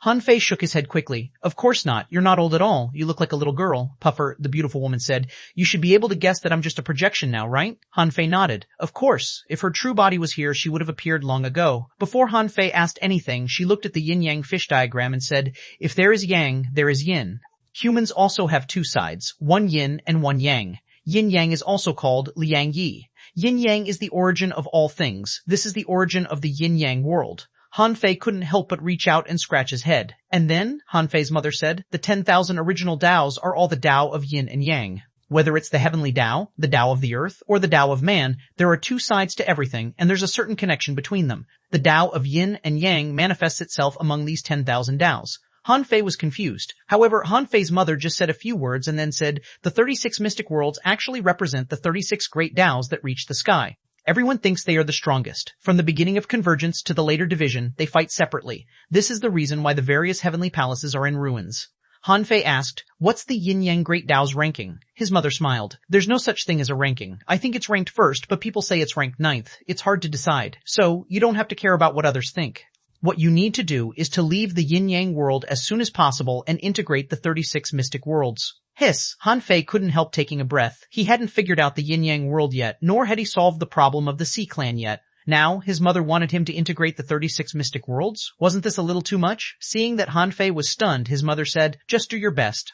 Han Fei shook his head quickly. Of course not. You're not old at all. You look like a little girl. Puffer, the beautiful woman, said. You should be able to guess that I'm just a projection now, right? Han Fei nodded. Of course. If her true body was here, she would have appeared long ago. Before Han Fei asked anything, she looked at the yin-yang fish diagram and said, if there is yang, there is yin. Humans also have two sides, one yin and one yang. Yin-yang is also called liang-yi. Yin-yang is the origin of all things. This is the origin of the yin-yang world. Han Fei couldn't help but reach out and scratch his head. And then, Han Fei's mother said, the 10,000 original Taos are all the Tao of yin and yang. Whether it's the heavenly Tao, the Tao of the earth, or the Tao of man, there are two sides to everything, and there's a certain connection between them. The Tao of yin and yang manifests itself among these 10,000 Taos. Han Fei was confused. However, Han Fei's mother just said a few words and then said, the 36 mystic worlds actually represent the 36 great Taos that reach the sky. Everyone thinks they are the strongest. From the beginning of convergence to the later division, they fight separately. This is the reason why the various heavenly palaces are in ruins. Han Fei asked, what's the yin-yang great Tao's ranking? His mother smiled. There's no such thing as a ranking. I think it's ranked first, but people say it's ranked 9th. It's hard to decide. So, you don't have to care about what others think. What you need to do is to leave the yin-yang world as soon as possible and integrate the 36 mystic worlds. Hiss, Han Fei couldn't help taking a breath. He hadn't figured out the yin-yang world yet, nor had he solved the problem of the Sea Clan yet. Now, his mother wanted him to integrate the 36 mystic worlds? Wasn't this a little too much? Seeing that Han Fei was stunned, his mother said, just do your best.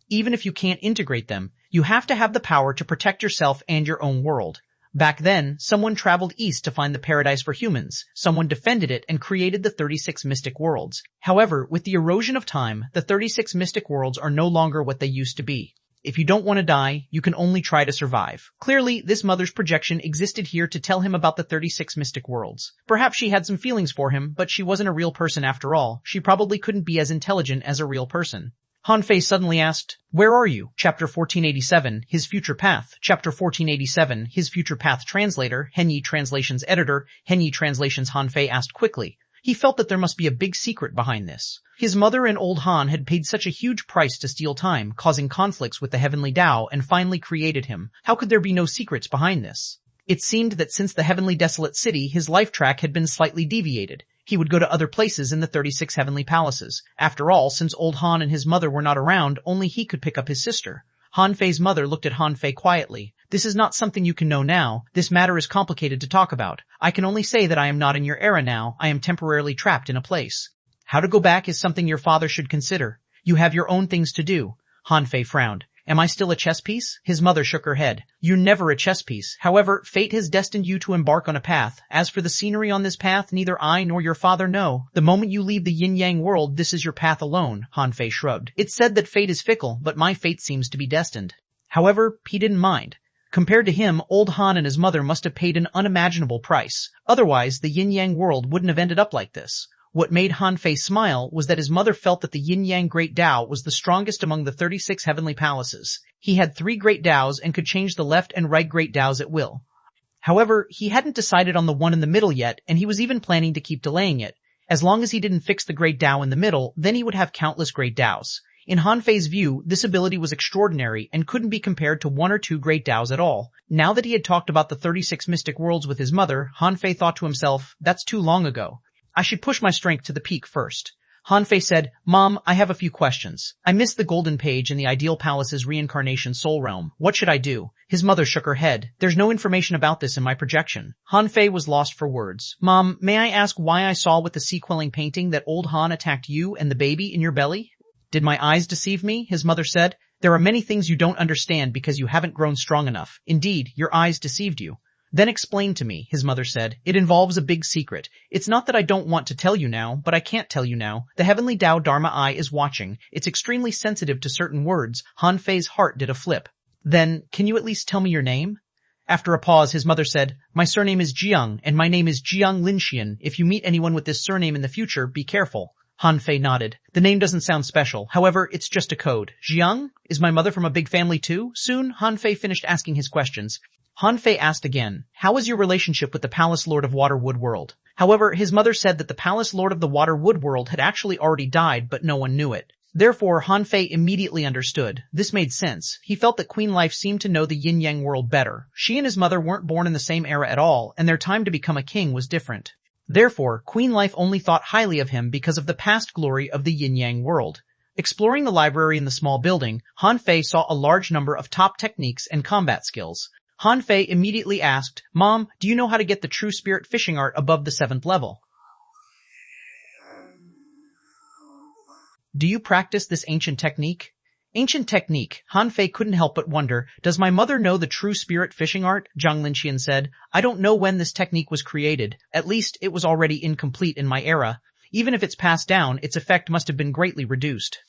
Even if you can't integrate them, you have to have the power to protect yourself and your own world. Back then, someone traveled east to find the paradise for humans. Someone defended it and created the 36 mystic worlds. However, with the erosion of time, the 36 mystic worlds are no longer what they used to be. If you don't want to die, you can only try to survive. Clearly, this mother's projection existed here to tell him about the 36 mystic worlds. Perhaps she had some feelings for him, but she wasn't a real person after all. She probably couldn't be as intelligent as a real person. Han Fei suddenly asked, where are you? Chapter 1487, His Future Path. Chapter 1487, His Future Path Translator, Henyi Translations Editor, Henyi Translations. Han Fei asked quickly. He felt that there must be a big secret behind this. His mother and old Han had paid such a huge price to steal time, causing conflicts with the heavenly Tao, and finally created him. How could there be no secrets behind this? It seemed that since the heavenly desolate city, his life track had been slightly deviated. He would go to other places in the 36 heavenly palaces. After all, since old Han and his mother were not around, only he could pick up his sister. Han Fei's mother looked at Han Fei quietly. This is not something you can know now. This matter is complicated to talk about. I can only say that I am not in your era now. I am temporarily trapped in a place. How to go back is something your father should consider. You have your own things to do. Han Fei frowned. Am I still a chess piece? His mother shook her head. You're never a chess piece. However, fate has destined you to embark on a path. As for the scenery on this path, neither I nor your father know. The moment you leave the yin-yang world, this is your path alone. Han Fei shrugged. It's said that fate is fickle, but my fate seems to be destined. However, he didn't mind. Compared to him, old Han and his mother must have paid an unimaginable price. Otherwise, the yin-yang world wouldn't have ended up like this. What made Han Fei smile was that his mother felt that the yin-yang great Tao was the strongest among the 36 heavenly palaces. He had 3 great Taos and could change the left and right great Taos at will. However, he hadn't decided on the one in the middle yet, and he was even planning to keep delaying it. As long as he didn't fix the great Tao in the middle, then he would have countless great Taos. In Han Fei's view, this ability was extraordinary and couldn't be compared to 1 or 2 great Taos at all. Now that he had talked about the 36 mystic worlds with his mother, Han Fei thought to himself, that's too long ago. I should push my strength to the peak first. Han Fei said, Mom, I have a few questions. I missed the golden page in the ideal palace's reincarnation soul realm. What should I do? His mother shook her head. There's no information about this in my projection. Han Fei was lost for words. Mom, may I ask why I saw with the sea-quelling painting that old Han attacked you and the baby in your belly? Did my eyes deceive me? His mother said. There are many things you don't understand because you haven't grown strong enough. Indeed, your eyes deceived you. Then explain to me, his mother said. It involves a big secret. It's not that I don't want to tell you now, but I can't tell you now. The heavenly Tao Dharma Eye is watching. It's extremely sensitive to certain words. Han Fei's heart did a flip. Then, can you at least tell me your name? After a pause, his mother said, My surname is Jiang, and my name is Jiang Linxian. If you meet anyone with this surname in the future, be careful. Han Fei nodded. The name doesn't sound special. However, it's just a code. Jiang? Is my mother from a big family too? Soon, Han Fei finished asking his questions. Han Fei asked again, How is your relationship with the Palace Lord of Water Wood World? However, his mother said that the Palace Lord of the Water Wood World had actually already died, but no one knew it. Therefore, Han Fei immediately understood. This made sense. He felt that Queen Life seemed to know the yin-yang world better. She and his mother weren't born in the same era at all, and their time to become a king was different. Therefore, Queen Life only thought highly of him because of the past glory of the yin-yang world. Exploring the library in the small building, Han Fei saw a large number of top techniques and combat skills. Han Fei immediately asked, "Mom, do you know how to get the true spirit fishing art above the 7th level? Do you practice this ancient technique?" Ancient technique, Han Fei couldn't help but wonder, does my mother know the true spirit fishing art? Zhang Linxian said, I don't know when this technique was created, at least it was already incomplete in my era. Even if it's passed down, its effect must have been greatly reduced.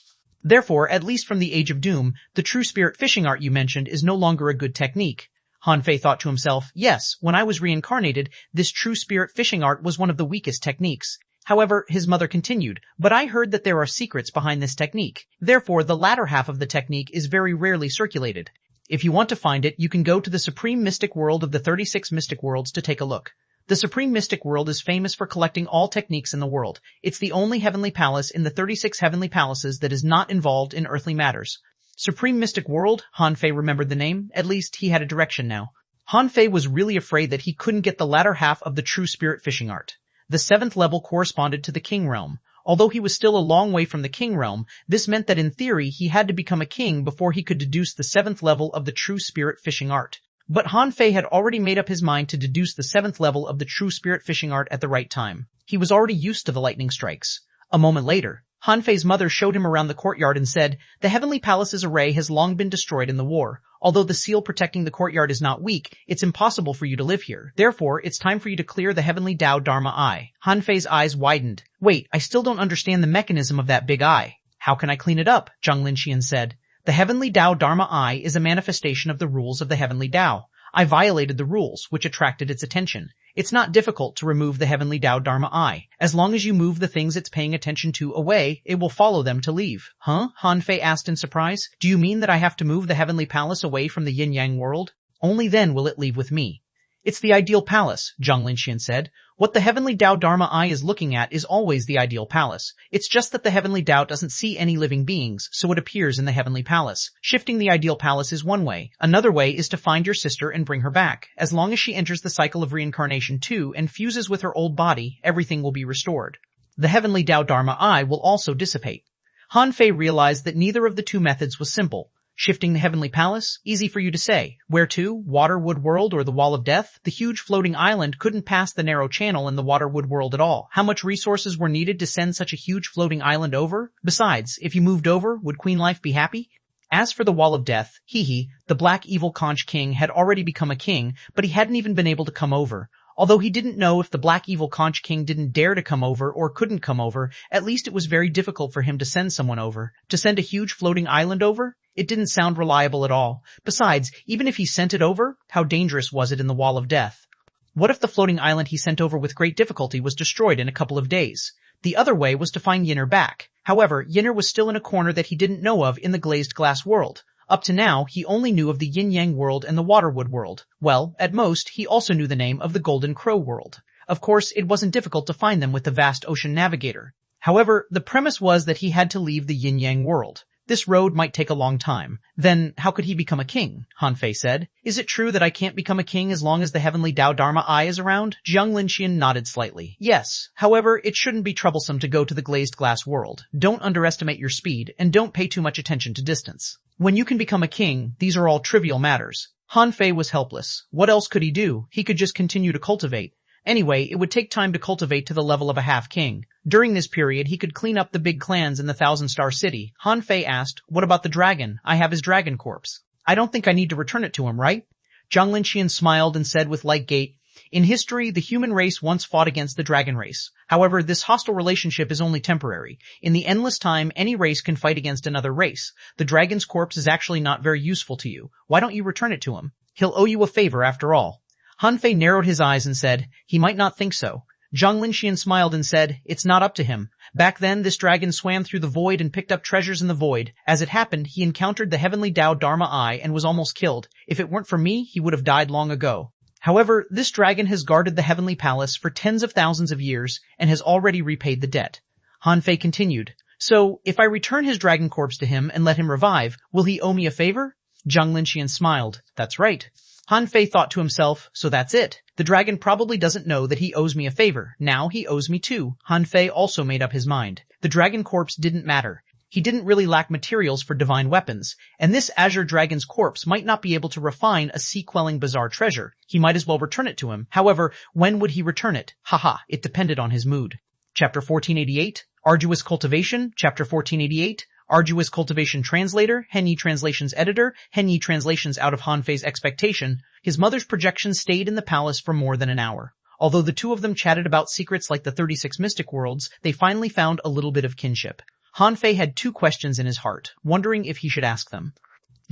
Therefore, at least from the Age of Doom, the true spirit fishing art you mentioned is no longer a good technique. Han Fei thought to himself, yes, when I was reincarnated, this true spirit fishing art was one of the weakest techniques. However, his mother continued, but I heard that there are secrets behind this technique. Therefore, the latter half of the technique is very rarely circulated. If you want to find it, you can go to the Supreme Mystic World of the 36 Mystic Worlds to take a look. The Supreme Mystic World is famous for collecting all techniques in the world. It's the only heavenly palace in the 36 heavenly palaces that is not involved in earthly matters. Supreme Mystic World, Han Fei remembered the name, at least he had a direction now. Han Fei was really afraid that he couldn't get the latter half of the true spirit fishing art. The 7th level corresponded to the King Realm. Although he was still a long way from the King Realm, this meant that in theory he had to become a king before he could deduce the 7th level of the true spirit fishing art. But Han Fei had already made up his mind to deduce the 7th level of the true spirit fishing art at the right time. He was already used to the lightning strikes. A moment later, Han Fei's mother showed him around the courtyard and said, the Heavenly Palace's array has long been destroyed in the war. Although the seal protecting the courtyard is not weak, it's impossible for you to live here. Therefore, it's time for you to clear the Heavenly Tao Dharma Eye. Han Fei's eyes widened. Wait, I still don't understand the mechanism of that big eye. How can I clean it up? Zhang Linxian said. The Heavenly Tao Dharma Eye is a manifestation of the rules of the Heavenly Tao. I violated the rules, which attracted its attention. It's not difficult to remove the Heavenly Tao Dharma Eye. As long as you move the things it's paying attention to away, it will follow them to leave. Huh? Han Fei asked in surprise. Do you mean that I have to move the Heavenly Palace away from the yin-yang world? Only then will it leave with me. It's the ideal palace, Zhang Linxian said. What the Heavenly Tao Dharma Eye is looking at is always the ideal palace. It's just that the Heavenly Tao doesn't see any living beings, so it appears in the Heavenly Palace. Shifting the ideal palace is one way. Another way is to find your sister and bring her back. As long as she enters the cycle of reincarnation too and fuses with her old body, everything will be restored. The Heavenly Tao Dharma Eye will also dissipate. Han Fei realized that neither of the two methods was simple. Shifting the Heavenly Palace? Easy for you to say. Where to? Waterwood World or the Wall of Death? The huge floating island couldn't pass the narrow channel in the Waterwood World at all. How much resources were needed to send such a huge floating island over? Besides, if you moved over, would Queen Life be happy? As for the Wall of Death, the Black Evil Conch King had already become a king, but he hadn't even been able to come over. Although he didn't know if the Black Evil Conch King didn't dare to come over or couldn't come over, at least it was very difficult for him to send someone over. To send a huge floating island over? It didn't sound reliable at all. Besides, even if he sent it over, how dangerous was it in the Wall of Death? What if the floating island he sent over with great difficulty was destroyed in a couple of days? The other way was to find Yinner back. However, Yinner was still in a corner that he didn't know of in the glazed glass world. Up to now, he only knew of the yin-yang world and the waterwood world. Well, at most, he also knew the name of the golden crow world. Of course, it wasn't difficult to find them with the vast ocean navigator. However, the premise was that he had to leave the yin-yang world. This road might take a long time. Then, how could he become a king? Han Fei said. Is it true that I can't become a king as long as the Heavenly Tao Dharma Eye is around? Zhang Linxian nodded slightly. Yes. However, it shouldn't be troublesome to go to the glazed glass world. Don't underestimate your speed, and don't pay too much attention to distance. When you can become a king, these are all trivial matters. Han Fei was helpless. What else could he do? He could just continue to cultivate. Anyway, it would take time to cultivate to the level of a half-king. During this period, he could clean up the big clans in the Thousand-Star City. Han Fei asked, what about the dragon? I have his dragon corpse. I don't think I need to return it to him, right? Zhang Linxian smiled and said with light gait, in history, the human race once fought against the dragon race. However, this hostile relationship is only temporary. In the endless time, any race can fight against another race. The dragon's corpse is actually not very useful to you. Why don't you return it to him? He'll owe you a favor after all. Han Fei narrowed his eyes and said, he might not think so. Zhang Linxian smiled and said, it's not up to him. Back then, this dragon swam through the void and picked up treasures in the void. As it happened, he encountered the Heavenly Tao Dharma Eye and was almost killed. If it weren't for me, he would have died long ago. However, this dragon has guarded the Heavenly Palace for tens of thousands of years and has already repaid the debt. Han Fei continued, so, if I return his dragon corpse to him and let him revive, will he owe me a favor? Zhang Linxian smiled. That's right. Han Fei thought to himself, so that's it. The dragon probably doesn't know that he owes me a favor. Now he owes me too. Han Fei also made up his mind. The dragon corpse didn't matter. He didn't really lack materials for divine weapons, and this azure dragon's corpse might not be able to refine a sea-quelling bizarre treasure. He might as well return it to him. However, when would he return it? Haha, it depended on his mood. Chapter 1488, Arduous Cultivation, Chapter 1488, Arduous Cultivation Translator, Henyi Translations Editor, Henyi Translations out of Han Fei's expectation. His mother's projections stayed in the palace for more than an hour. Although the two of them chatted about secrets like the 36 mystic worlds, they finally found a little bit of kinship. Han Fei had two questions in his heart, wondering if he should ask them.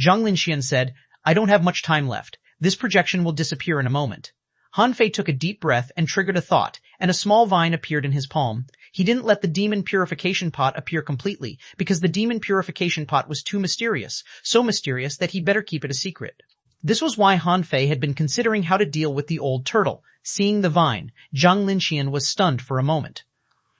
Zhang Linxian said, I don't have much time left. This projection will disappear in a moment. Han Fei took a deep breath and triggered a thought, and a small vine appeared in his palm. He didn't let the demon purification pot appear completely, because the demon purification pot was too mysterious, so mysterious that he'd better keep it a secret. This was why Han Fei had been considering how to deal with the old turtle. Seeing the vine, Zhang Linxian was stunned for a moment.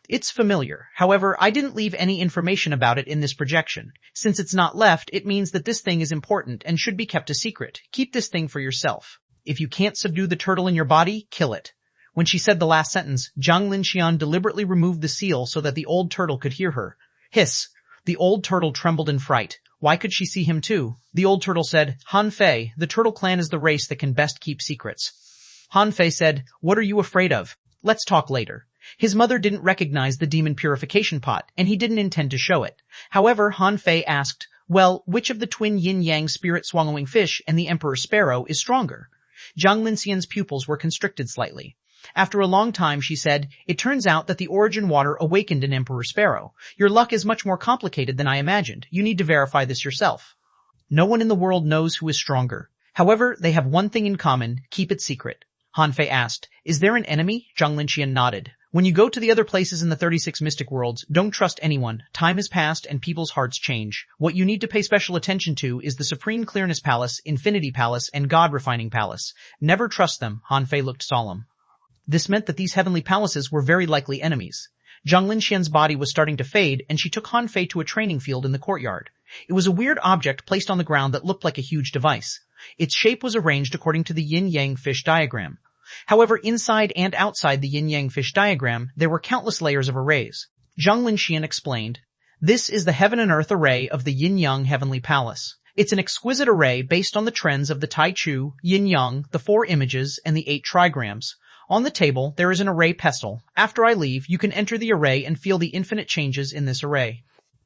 It's familiar. However, I didn't leave any information about it in this projection. Since it's not left, it means that this thing is important and should be kept a secret. Keep this thing for yourself. If you can't subdue the turtle in your body, kill it. When she said the last sentence, Zhang Linxian deliberately removed the seal so that the old turtle could hear her. Hiss! The old turtle trembled in fright. Why could she see him too? The old turtle said, Han Fei, the turtle clan is the race that can best keep secrets. Han Fei said, what are you afraid of? Let's talk later. His mother didn't recognize the demon purification pot, and he didn't intend to show it. However, Han Fei asked, well, which of the twin yin-yang spirit swallowing fish and the emperor sparrow is stronger? Zhang Linxian's pupils were constricted slightly. After a long time, she said, it turns out that the origin water awakened an emperor sparrow. Your luck is much more complicated than I imagined. You need to verify this yourself. No one in the world knows who is stronger. However, they have one thing in common. Keep it secret. Han Fei asked, is there an enemy? Zhang Linxian nodded. When you go to the other places in the 36 mystic worlds, don't trust anyone. Time has passed and people's hearts change. What you need to pay special attention to is the Supreme Clearness Palace, Infinity Palace, and God Refining Palace. Never trust them. Han Fei looked solemn. This meant that these heavenly palaces were very likely enemies. Zhang Linxian's body was starting to fade, and she took Han Fei to a training field in the courtyard. It was a weird object placed on the ground that looked like a huge device. Its shape was arranged according to the yin-yang fish diagram. However, inside and outside the yin-yang fish diagram, there were countless layers of arrays. Zhang Linxian explained, this is the heaven and earth array of the yin-yang heavenly palace. It's an exquisite array based on the trends of the Tai Chu, yin-yang, the 4 images, and the 8 trigrams. On the table, there is an array pestle. After I leave, you can enter the array and feel the infinite changes in this array.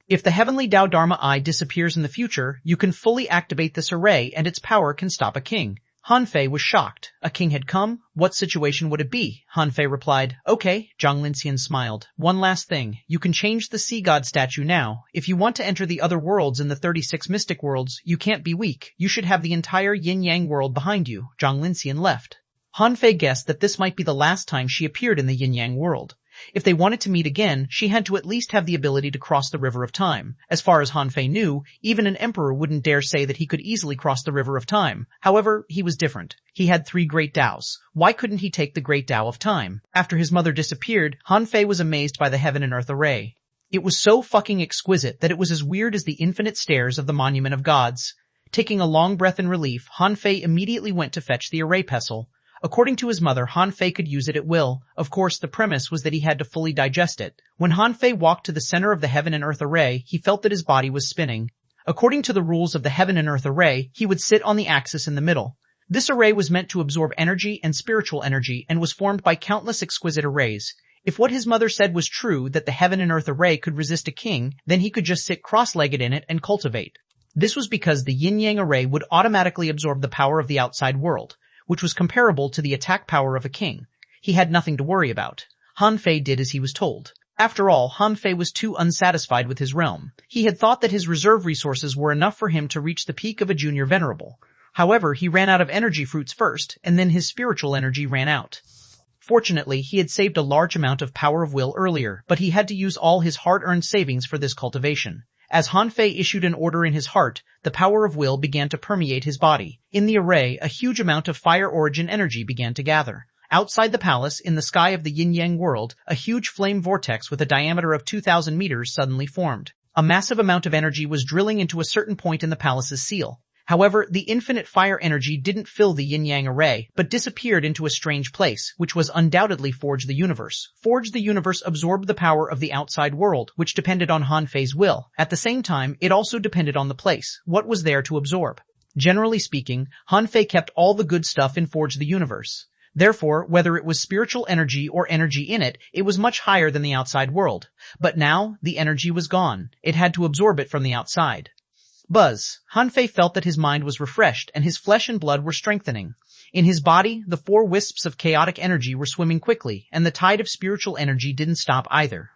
If the heavenly Tao Dharma Eye disappears in the future, you can fully activate this array and its power can stop a king. Han Fei was shocked. A king had come? What situation would it be? Han Fei replied, okay. Zhang Linxian smiled. One last thing. You can change the sea god statue now. If you want to enter the other worlds in the 36 mystic worlds, you can't be weak. You should have the entire yin-yang world behind you. Zhang Linxian left. Han Fei guessed that this might be the last time she appeared in the yin-yang world. If they wanted to meet again, she had to at least have the ability to cross the river of time. As far as Han Fei knew, even an emperor wouldn't dare say that he could easily cross the river of time. However, he was different. He had 3 great Taos. Why couldn't he take the great Tao of time? After his mother disappeared, Han Fei was amazed by the heaven and earth array. It was so fucking exquisite that it was as weird as the infinite stairs of the Monument of Gods. Taking a long breath in relief, Han Fei immediately went to fetch the array pestle. According to his mother, Han Fei could use it at will. Of course, the premise was that he had to fully digest it. When Han Fei walked to the center of the heaven and earth array, he felt that his body was spinning. According to the rules of the heaven and earth array, he would sit on the axis in the middle. This array was meant to absorb energy and spiritual energy and was formed by countless exquisite arrays. If what his mother said was true, that the heaven and earth array could resist a king, then he could just sit cross-legged in it and cultivate. This was because the yin-yang array would automatically absorb the power of the outside world, which was comparable to the attack power of a king. He had nothing to worry about. Han Fei did as he was told. After all, Han Fei was too unsatisfied with his realm. He had thought that his reserve resources were enough for him to reach the peak of a junior venerable. However, he ran out of energy fruits first, and then his spiritual energy ran out. Fortunately, he had saved a large amount of power of will earlier, but he had to use all his hard-earned savings for this cultivation. As Han Fei issued an order in his heart, the power of will began to permeate his body. In the array, a huge amount of fire origin energy began to gather. Outside the palace, in the sky of the yin-yang world, a huge flame vortex with a diameter of 2,000 meters suddenly formed. A massive amount of energy was drilling into a certain point in the palace's seal. However, the infinite fire energy didn't fill the yin-yang array, but disappeared into a strange place, which was undoubtedly Forge the Universe. Forge the Universe absorbed the power of the outside world, which depended on Han Fei's will. At the same time, it also depended on the place. What was there to absorb? Generally speaking, Han Fei kept all the good stuff in Forge the Universe. Therefore, whether it was spiritual energy or energy in it, it was much higher than the outside world. But now, the energy was gone. It had to absorb it from the outside. Buzz. Han Fei felt that his mind was refreshed and his flesh and blood were strengthening. In his body, the 4 wisps of chaotic energy were swimming quickly, and the tide of spiritual energy didn't stop either.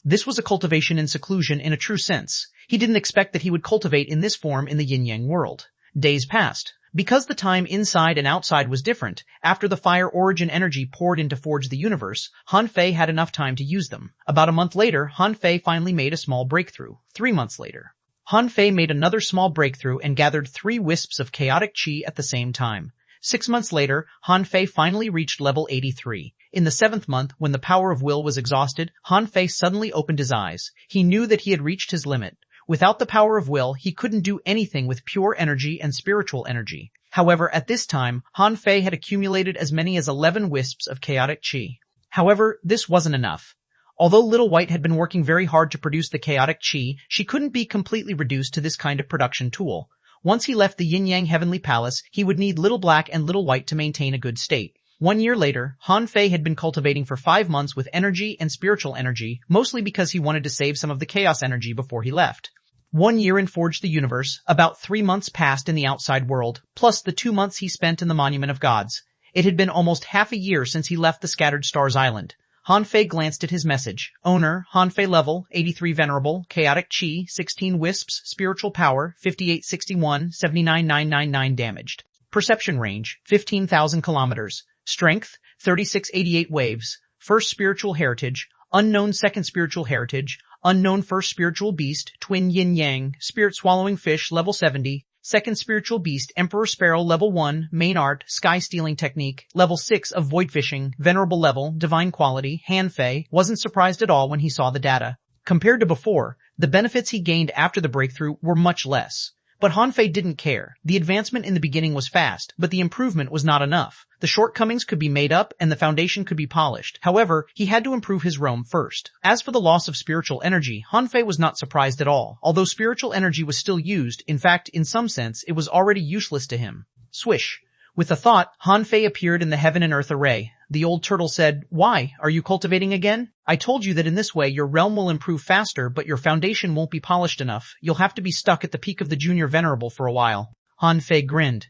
This was a cultivation in seclusion in a true sense. He didn't expect that he would cultivate in this form in the yin-yang world. Days passed. Because the time inside and outside was different, after the fire origin energy poured into Forge the Universe, Han Fei had enough time to use them. About a month later, Han Fei finally made a small breakthrough. 3 months later, Han Fei made another small breakthrough and gathered 3 wisps of chaotic qi at the same time. 6 months later, Han Fei finally reached level 83. In the 7th month, when the power of will was exhausted, Han Fei suddenly opened his eyes. He knew that he had reached his limit. Without the power of will, he couldn't do anything with pure energy and spiritual energy. However, at this time, Han Fei had accumulated as many as 11 wisps of chaotic qi. However, this wasn't enough. Although Little White had been working very hard to produce the chaotic qi, she couldn't be completely reduced to this kind of production tool. Once he left the Yin-Yang Heavenly Palace, he would need Little Black and Little White to maintain a good state. 1 year later, Han Fei had been cultivating for 5 months with energy and spiritual energy, mostly because he wanted to save some of the chaos energy before he left. 1 year in Forge the Universe, about 3 months passed in the outside world, plus the 2 months he spent in the Monument of Gods. It had been almost half a year since he left the Scattered Stars Island. Han Fei glanced at his message. Owner, Han Fei level, 83 venerable, chaotic qi, 16 wisps, spiritual power, 5861, 79999 damaged. Perception range, 15,000 kilometers. Strength, 3688 waves. First spiritual heritage, unknown second spiritual heritage, unknown first spiritual beast, twin yin-yang, spirit swallowing fish, level 70. Second spiritual beast, Emperor Sparrow, level 1, main art, sky stealing technique, level 6 of void fishing, venerable level, divine quality, Han Fei wasn't surprised at all when he saw the data. Compared to before, the benefits he gained after the breakthrough were much less. But Han Fei didn't care. The advancement in the beginning was fast, but the improvement was not enough. The shortcomings could be made up and the foundation could be polished. However, he had to improve his realm first. As for the loss of spiritual energy, Han Fei was not surprised at all. Although spiritual energy was still used, in fact, in some sense, it was already useless to him. Swish. With a thought, Han Fei appeared in the heaven and earth array. The old turtle said, "Why, are you cultivating again? I told you that in this way your realm will improve faster, but your foundation won't be polished enough. You'll have to be stuck at the peak of the junior venerable for a while." Han Fei grinned.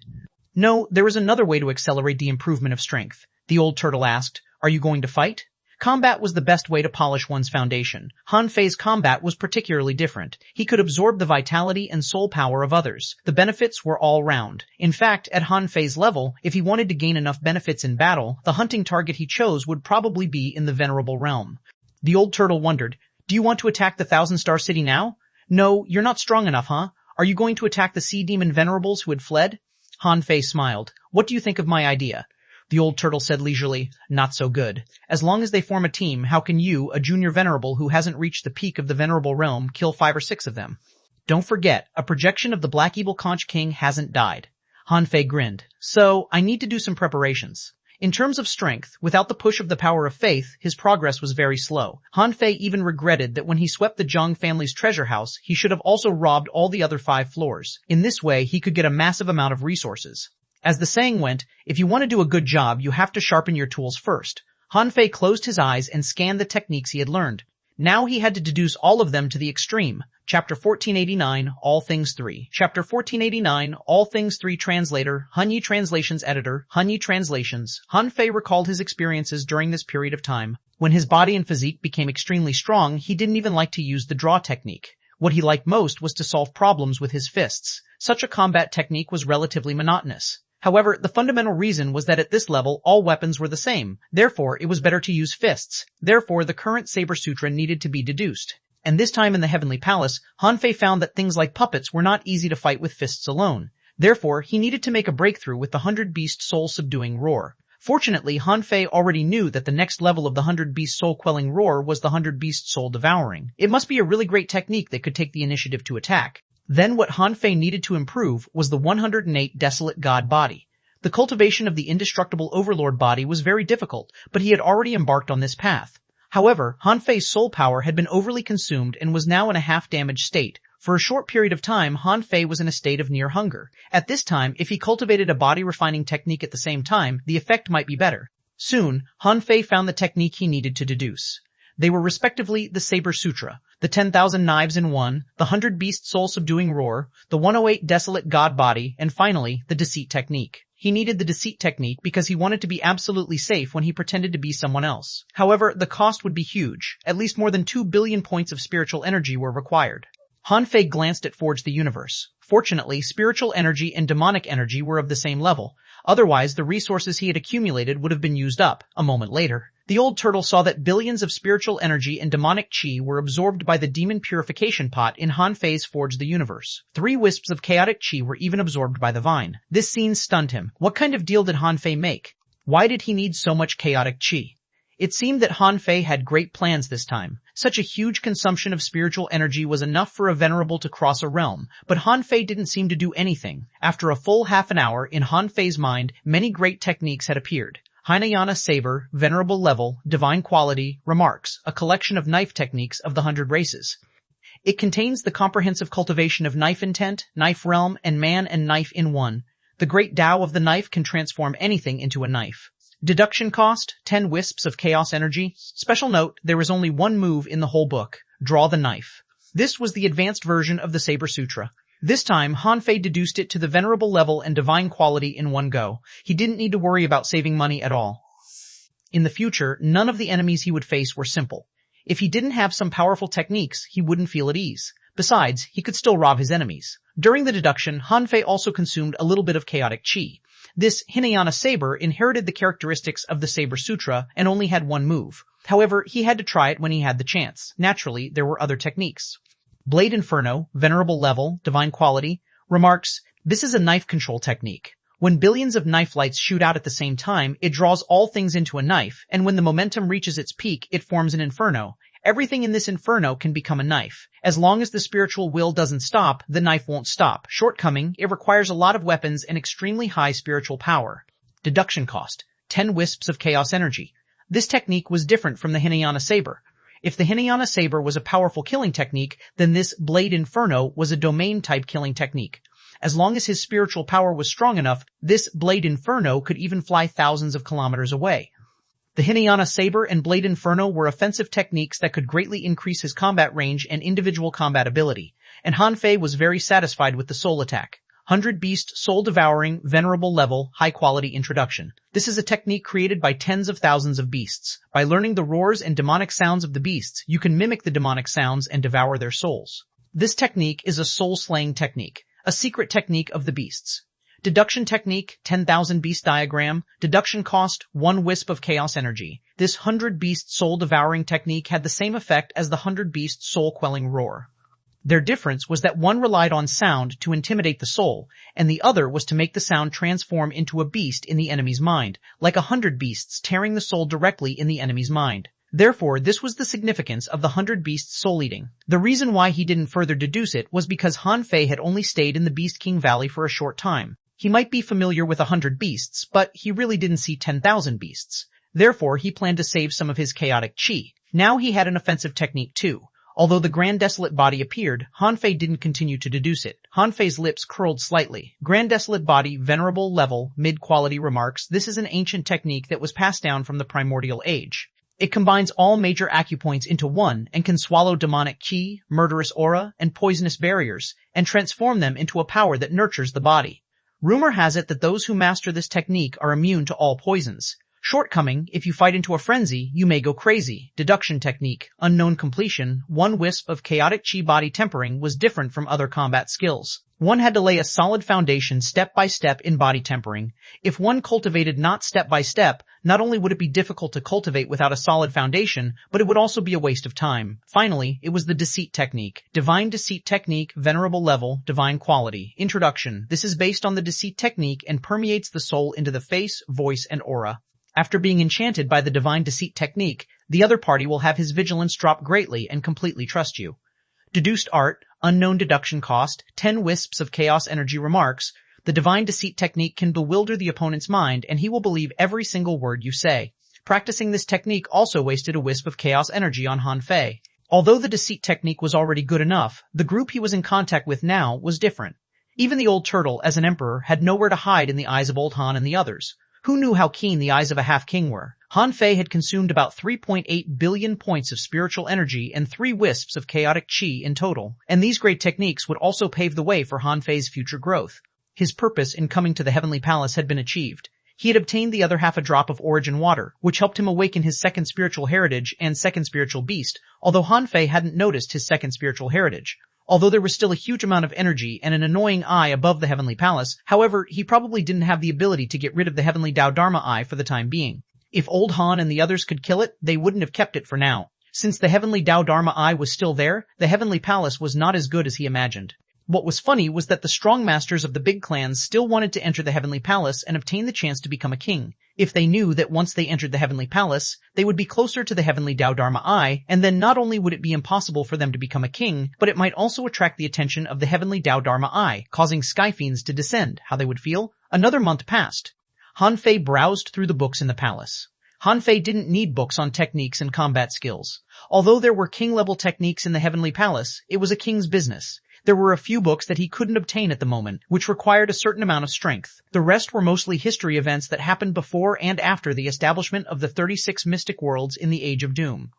"No, there is another way to accelerate the improvement of strength." The old turtle asked, "Are you going to fight?" Combat was the best way to polish one's foundation. Han Fei's combat was particularly different. He could absorb the vitality and soul power of others. The benefits were all round. In fact, at Han Fei's level, if he wanted to gain enough benefits in battle, the hunting target he chose would probably be in the venerable realm. The old turtle wondered, "Do you want to attack the Thousand-Star City now?" "No, you're not strong enough, huh? Are you going to attack the sea demon venerables who had fled?" Han Fei smiled. "What do you think of my idea?" The old turtle said leisurely, "Not so good. As long as they form a team, how can you, a junior venerable who hasn't reached the peak of the venerable realm, kill 5 or 6 of them? Don't forget, a projection of the Black Evil Conch King hasn't died." Han Fei grinned. "So, I need to do some preparations." In terms of strength, without the push of the power of faith, his progress was very slow. Han Fei even regretted that when he swept the Zhang family's treasure house, he should have also robbed all the other 5 floors. In this way, he could get a massive amount of resources. As the saying went, if you want to do a good job, you have to sharpen your tools first. Han Fei closed his eyes and scanned the techniques he had learned. Now he had to deduce all of them to the extreme. Chapter 1489, All Things 3. Chapter 1489, All Things 3 Translator, Hanyi Translations Editor, Hanyi Translations. Han Fei recalled his experiences during this period of time. When his body and physique became extremely strong, he didn't even like to use the draw technique. What he liked most was to solve problems with his fists. Such a combat technique was relatively monotonous. However, the fundamental reason was that at this level, all weapons were the same. Therefore, it was better to use fists. Therefore, the current Saber Sutra needed to be deduced. And this time in the Heavenly Palace, Han Fei found that things like puppets were not easy to fight with fists alone. Therefore, he needed to make a breakthrough with the 100-Beast Soul-Subduing Roar. Fortunately, Han Fei already knew that the next level of the 100-Beast Soul-Quelling Roar was the 100-Beast Soul-Devouring. It must be a really great technique that could take the initiative to attack. Then what Han Fei needed to improve was the 108 desolate god body. The cultivation of the indestructible overlord body was very difficult, but he had already embarked on this path. However, Han Fei's soul power had been overly consumed and was now in a half-damaged state. For a short period of time, Han Fei was in a state of near hunger. At this time, if he cultivated a body-refining technique at the same time, the effect might be better. Soon, Han Fei found the technique he needed to deduce. They were respectively the Saber Sutra, the 10,000 Knives in One, the 100 Beast Soul-Subduing Roar, the 108 Desolate God Body, and finally, the Deceit Technique. He needed the Deceit Technique because he wanted to be absolutely safe when he pretended to be someone else. However, the cost would be huge. At least more than 2 billion points of spiritual energy were required. Han Fei glanced at Forge the Universe. Fortunately, spiritual energy and demonic energy were of the same level. Otherwise, the resources he had accumulated would have been used up. A moment later, the old turtle saw that billions of spiritual energy and demonic chi were absorbed by the demon purification pot in Han Fei's Forge the Universe. 3 wisps of chaotic chi were even absorbed by the vine. This scene stunned him. What kind of deal did Han Fei make? Why did he need so much chaotic chi? It seemed that Han Fei had great plans this time. Such a huge consumption of spiritual energy was enough for a venerable to cross a realm, but Han Fei didn't seem to do anything. After a full half an hour, in Han Fei's mind, many great techniques had appeared. Hinayana Saber, Venerable Level, Divine Quality, Remarks, a collection of knife techniques of the 100 races. It contains the comprehensive cultivation of knife intent, knife realm, and man and knife in one. The great Tao of the knife can transform anything into a knife. Deduction cost, 10 wisps of chaos energy. Special note, there is only one move in the whole book. Draw the knife. This was the advanced version of the Saber Sutra. This time, Han Fei deduced it to the venerable level and divine quality in one go. He didn't need to worry about saving money at all. In the future, none of the enemies he would face were simple. If he didn't have some powerful techniques, he wouldn't feel at ease. Besides, he could still rob his enemies. During the deduction, Han Fei also consumed a little bit of chaotic chi. This Hinayana Saber inherited the characteristics of the Saber Sutra and only had one move. However, he had to try it when he had the chance. Naturally, there were other techniques. Blade Inferno, Venerable Level, Divine Quality, remarks, this is a knife control technique. When billions of knife lights shoot out at the same time, it draws all things into a knife, and when the momentum reaches its peak, it forms an inferno. Everything in this inferno can become a knife. As long as the spiritual will doesn't stop, the knife won't stop. Shortcoming, it requires a lot of weapons and extremely high spiritual power. Deduction cost, 10 wisps of chaos energy. This technique was different from the Hinayana Saber. If the Hinayana Saber was a powerful killing technique, then this Blade Inferno was a domain-type killing technique. As long as his spiritual power was strong enough, this Blade Inferno could even fly thousands of kilometers away. The Hinayana Saber and Blade Inferno were offensive techniques that could greatly increase his combat range and individual combat ability, and Han Fei was very satisfied with the Soul Attack. 100 Beast Soul Devouring Venerable Level High Quality Introduction. This is a technique created by tens of thousands of beasts. By learning the roars and demonic sounds of the beasts, you can mimic the demonic sounds and devour their souls. This technique is a soul-slaying technique, a secret technique of the beasts. Deduction technique, 10,000 beast diagram. Deduction cost, 1 wisp of chaos energy. This 100 beast soul devouring technique had the same effect as the 100 beast soul quelling roar. Their difference was that one relied on sound to intimidate the soul, and the other was to make the sound transform into a beast in the enemy's mind, like 100 beasts tearing the soul directly in the enemy's mind. Therefore, this was the significance of the 100 beasts soul-eating. The reason why he didn't further deduce it was because Han Fei had only stayed in the Beast King Valley for a short time. He might be familiar with 100 beasts, but he really didn't see 10,000 beasts. Therefore, he planned to save some of his chaotic chi. Now he had an offensive technique too. Although the Grand Desolate Body appeared, Han Fei didn't continue to deduce it. Han Fei's lips curled slightly. Grand Desolate Body, Venerable Level, Mid-Quality remarks, this is an ancient technique that was passed down from the primordial age. It combines all major acupoints into one and can swallow demonic chi, murderous aura, and poisonous barriers, and transform them into a power that nurtures the body. Rumor has it that those who master this technique are immune to all poisons. Shortcoming, if you fight into a frenzy, you may go crazy. Deduction technique, unknown completion, 1 wisp of chaotic chi body tempering was different from other combat skills. One had to lay a solid foundation step by step in body tempering. If one cultivated not step by step, not only would it be difficult to cultivate without a solid foundation, but it would also be a waste of time. Finally, it was the deceit technique. Divine deceit technique, venerable level, divine quality. Introduction. This is based on the deceit technique and permeates the soul into the face, voice, and aura. After being enchanted by the divine deceit technique, the other party will have his vigilance drop greatly and completely trust you. Deduced art, unknown deduction cost, 10 wisps of chaos energy remarks. The divine deceit technique can bewilder the opponent's mind, and he will believe every single word you say. Practicing this technique also wasted a wisp of chaos energy on Han Fei. Although the deceit technique was already good enough, the group he was in contact with now was different. Even the old turtle, as an emperor, had nowhere to hide in the eyes of old Han and the others. Who knew how keen the eyes of a half-king were? Han Fei had consumed about 3.8 billion points of spiritual energy and 3 wisps of chaotic chi in total, and these great techniques would also pave the way for Han Fei's future growth. His purpose in coming to the Heavenly Palace had been achieved. He had obtained the other half a drop of origin water, which helped him awaken his second spiritual heritage and second spiritual beast, although Han Fei hadn't noticed his second spiritual heritage. Although there was still a huge amount of energy and an annoying eye above the Heavenly Palace, however, he probably didn't have the ability to get rid of the Heavenly Tao Dharma eye for the time being. If old Han and the others could kill it, they wouldn't have kept it for now. Since the Heavenly Tao Dharma eye was still there, the Heavenly Palace was not as good as he imagined. What was funny was that the strong masters of the big clans still wanted to enter the Heavenly Palace and obtain the chance to become a king. If they knew that once they entered the Heavenly Palace, they would be closer to the Heavenly Tao Dharma eye, and then not only would it be impossible for them to become a king, but it might also attract the attention of the Heavenly Tao Dharma eye, causing sky fiends to descend. How they would feel? Another month passed. Han Fei browsed through the books in the palace. Han Fei didn't need books on techniques and combat skills. Although there were king-level techniques in the Heavenly Palace, it was a king's business. There were a few books that he couldn't obtain at the moment, which required a certain amount of strength. The rest were mostly history events that happened before and after the establishment of the 36 mystic worlds in the Age of Doom.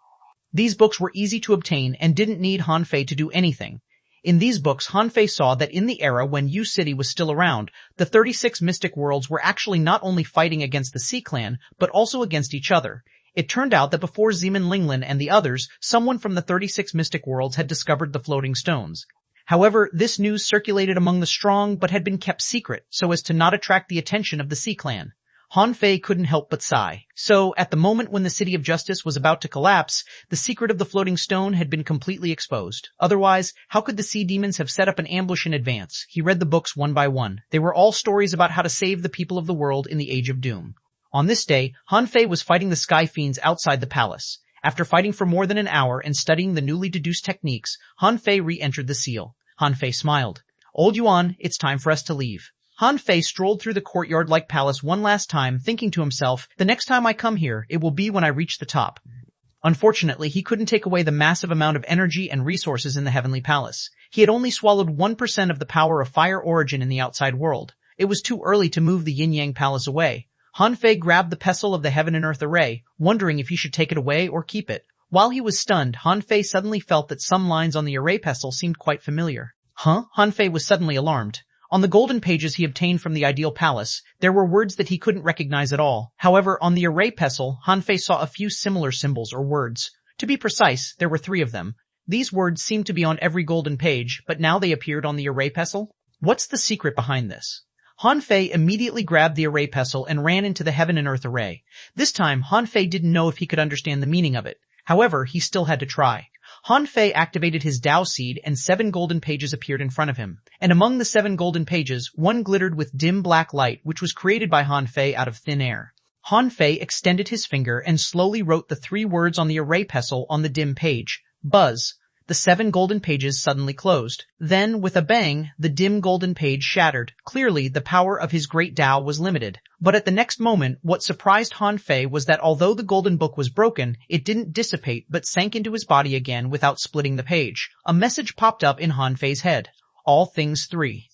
These books were easy to obtain and didn't need Han Fei to do anything. In these books, Han Fei saw that in the era when Yu City was still around, the 36 mystic worlds were actually not only fighting against the Sea Clan, but also against each other. It turned out that before Zeman Linglin and the others, someone from the 36 mystic worlds had discovered the floating stones. However, this news circulated among the strong but had been kept secret so as to not attract the attention of the Sea Clan. Han Fei couldn't help but sigh. So, at the moment when the City of Justice was about to collapse, the secret of the floating stone had been completely exposed. Otherwise, how could the sea demons have set up an ambush in advance? He read the books one by one. They were all stories about how to save the people of the world in the Age of Doom. On this day, Han Fei was fighting the Sky Fiends outside the palace. After fighting for more than an hour and studying the newly deduced techniques, Han Fei re-entered the seal. Han Fei smiled. Old Yuan, it's time for us to leave. Han Fei strolled through the courtyard-like palace one last time, thinking to himself, the next time I come here, it will be when I reach the top. Unfortunately, he couldn't take away the massive amount of energy and resources in the Heavenly Palace. He had only swallowed 1% of the power of fire origin in the outside world. It was too early to move the Yin-Yang Palace away. Han Fei grabbed the pestle of the Heaven and Earth array, wondering if he should take it away or keep it. While he was stunned, Han Fei suddenly felt that some lines on the array pestle seemed quite familiar. Huh? Han Fei was suddenly alarmed. On the golden pages he obtained from the Ideal Palace, there were words that he couldn't recognize at all. However, on the array pestle, Han Fei saw a few similar symbols or words. To be precise, there were 3 of them. These words seemed to be on every golden page, but now they appeared on the array pestle. What's the secret behind this? Han Fei immediately grabbed the array pestle and ran into the Heaven and Earth array. This time, Han Fei didn't know if he could understand the meaning of it. However, he still had to try. Han Fei activated his Dao Seed and 7 golden pages appeared in front of him. And among the 7 golden pages, one glittered with dim black light which was created by Han Fei out of thin air. Han Fei extended his finger and slowly wrote the 3 words on the array pestle on the dim page. Buzz. The 7 golden pages suddenly closed. Then, with a bang, the dim golden page shattered. Clearly, the power of his great Dao was limited. But at the next moment, what surprised Han Fei was that although the golden book was broken, it didn't dissipate but sank into his body again without splitting the page. A message popped up in Han Fei's head. All things 3.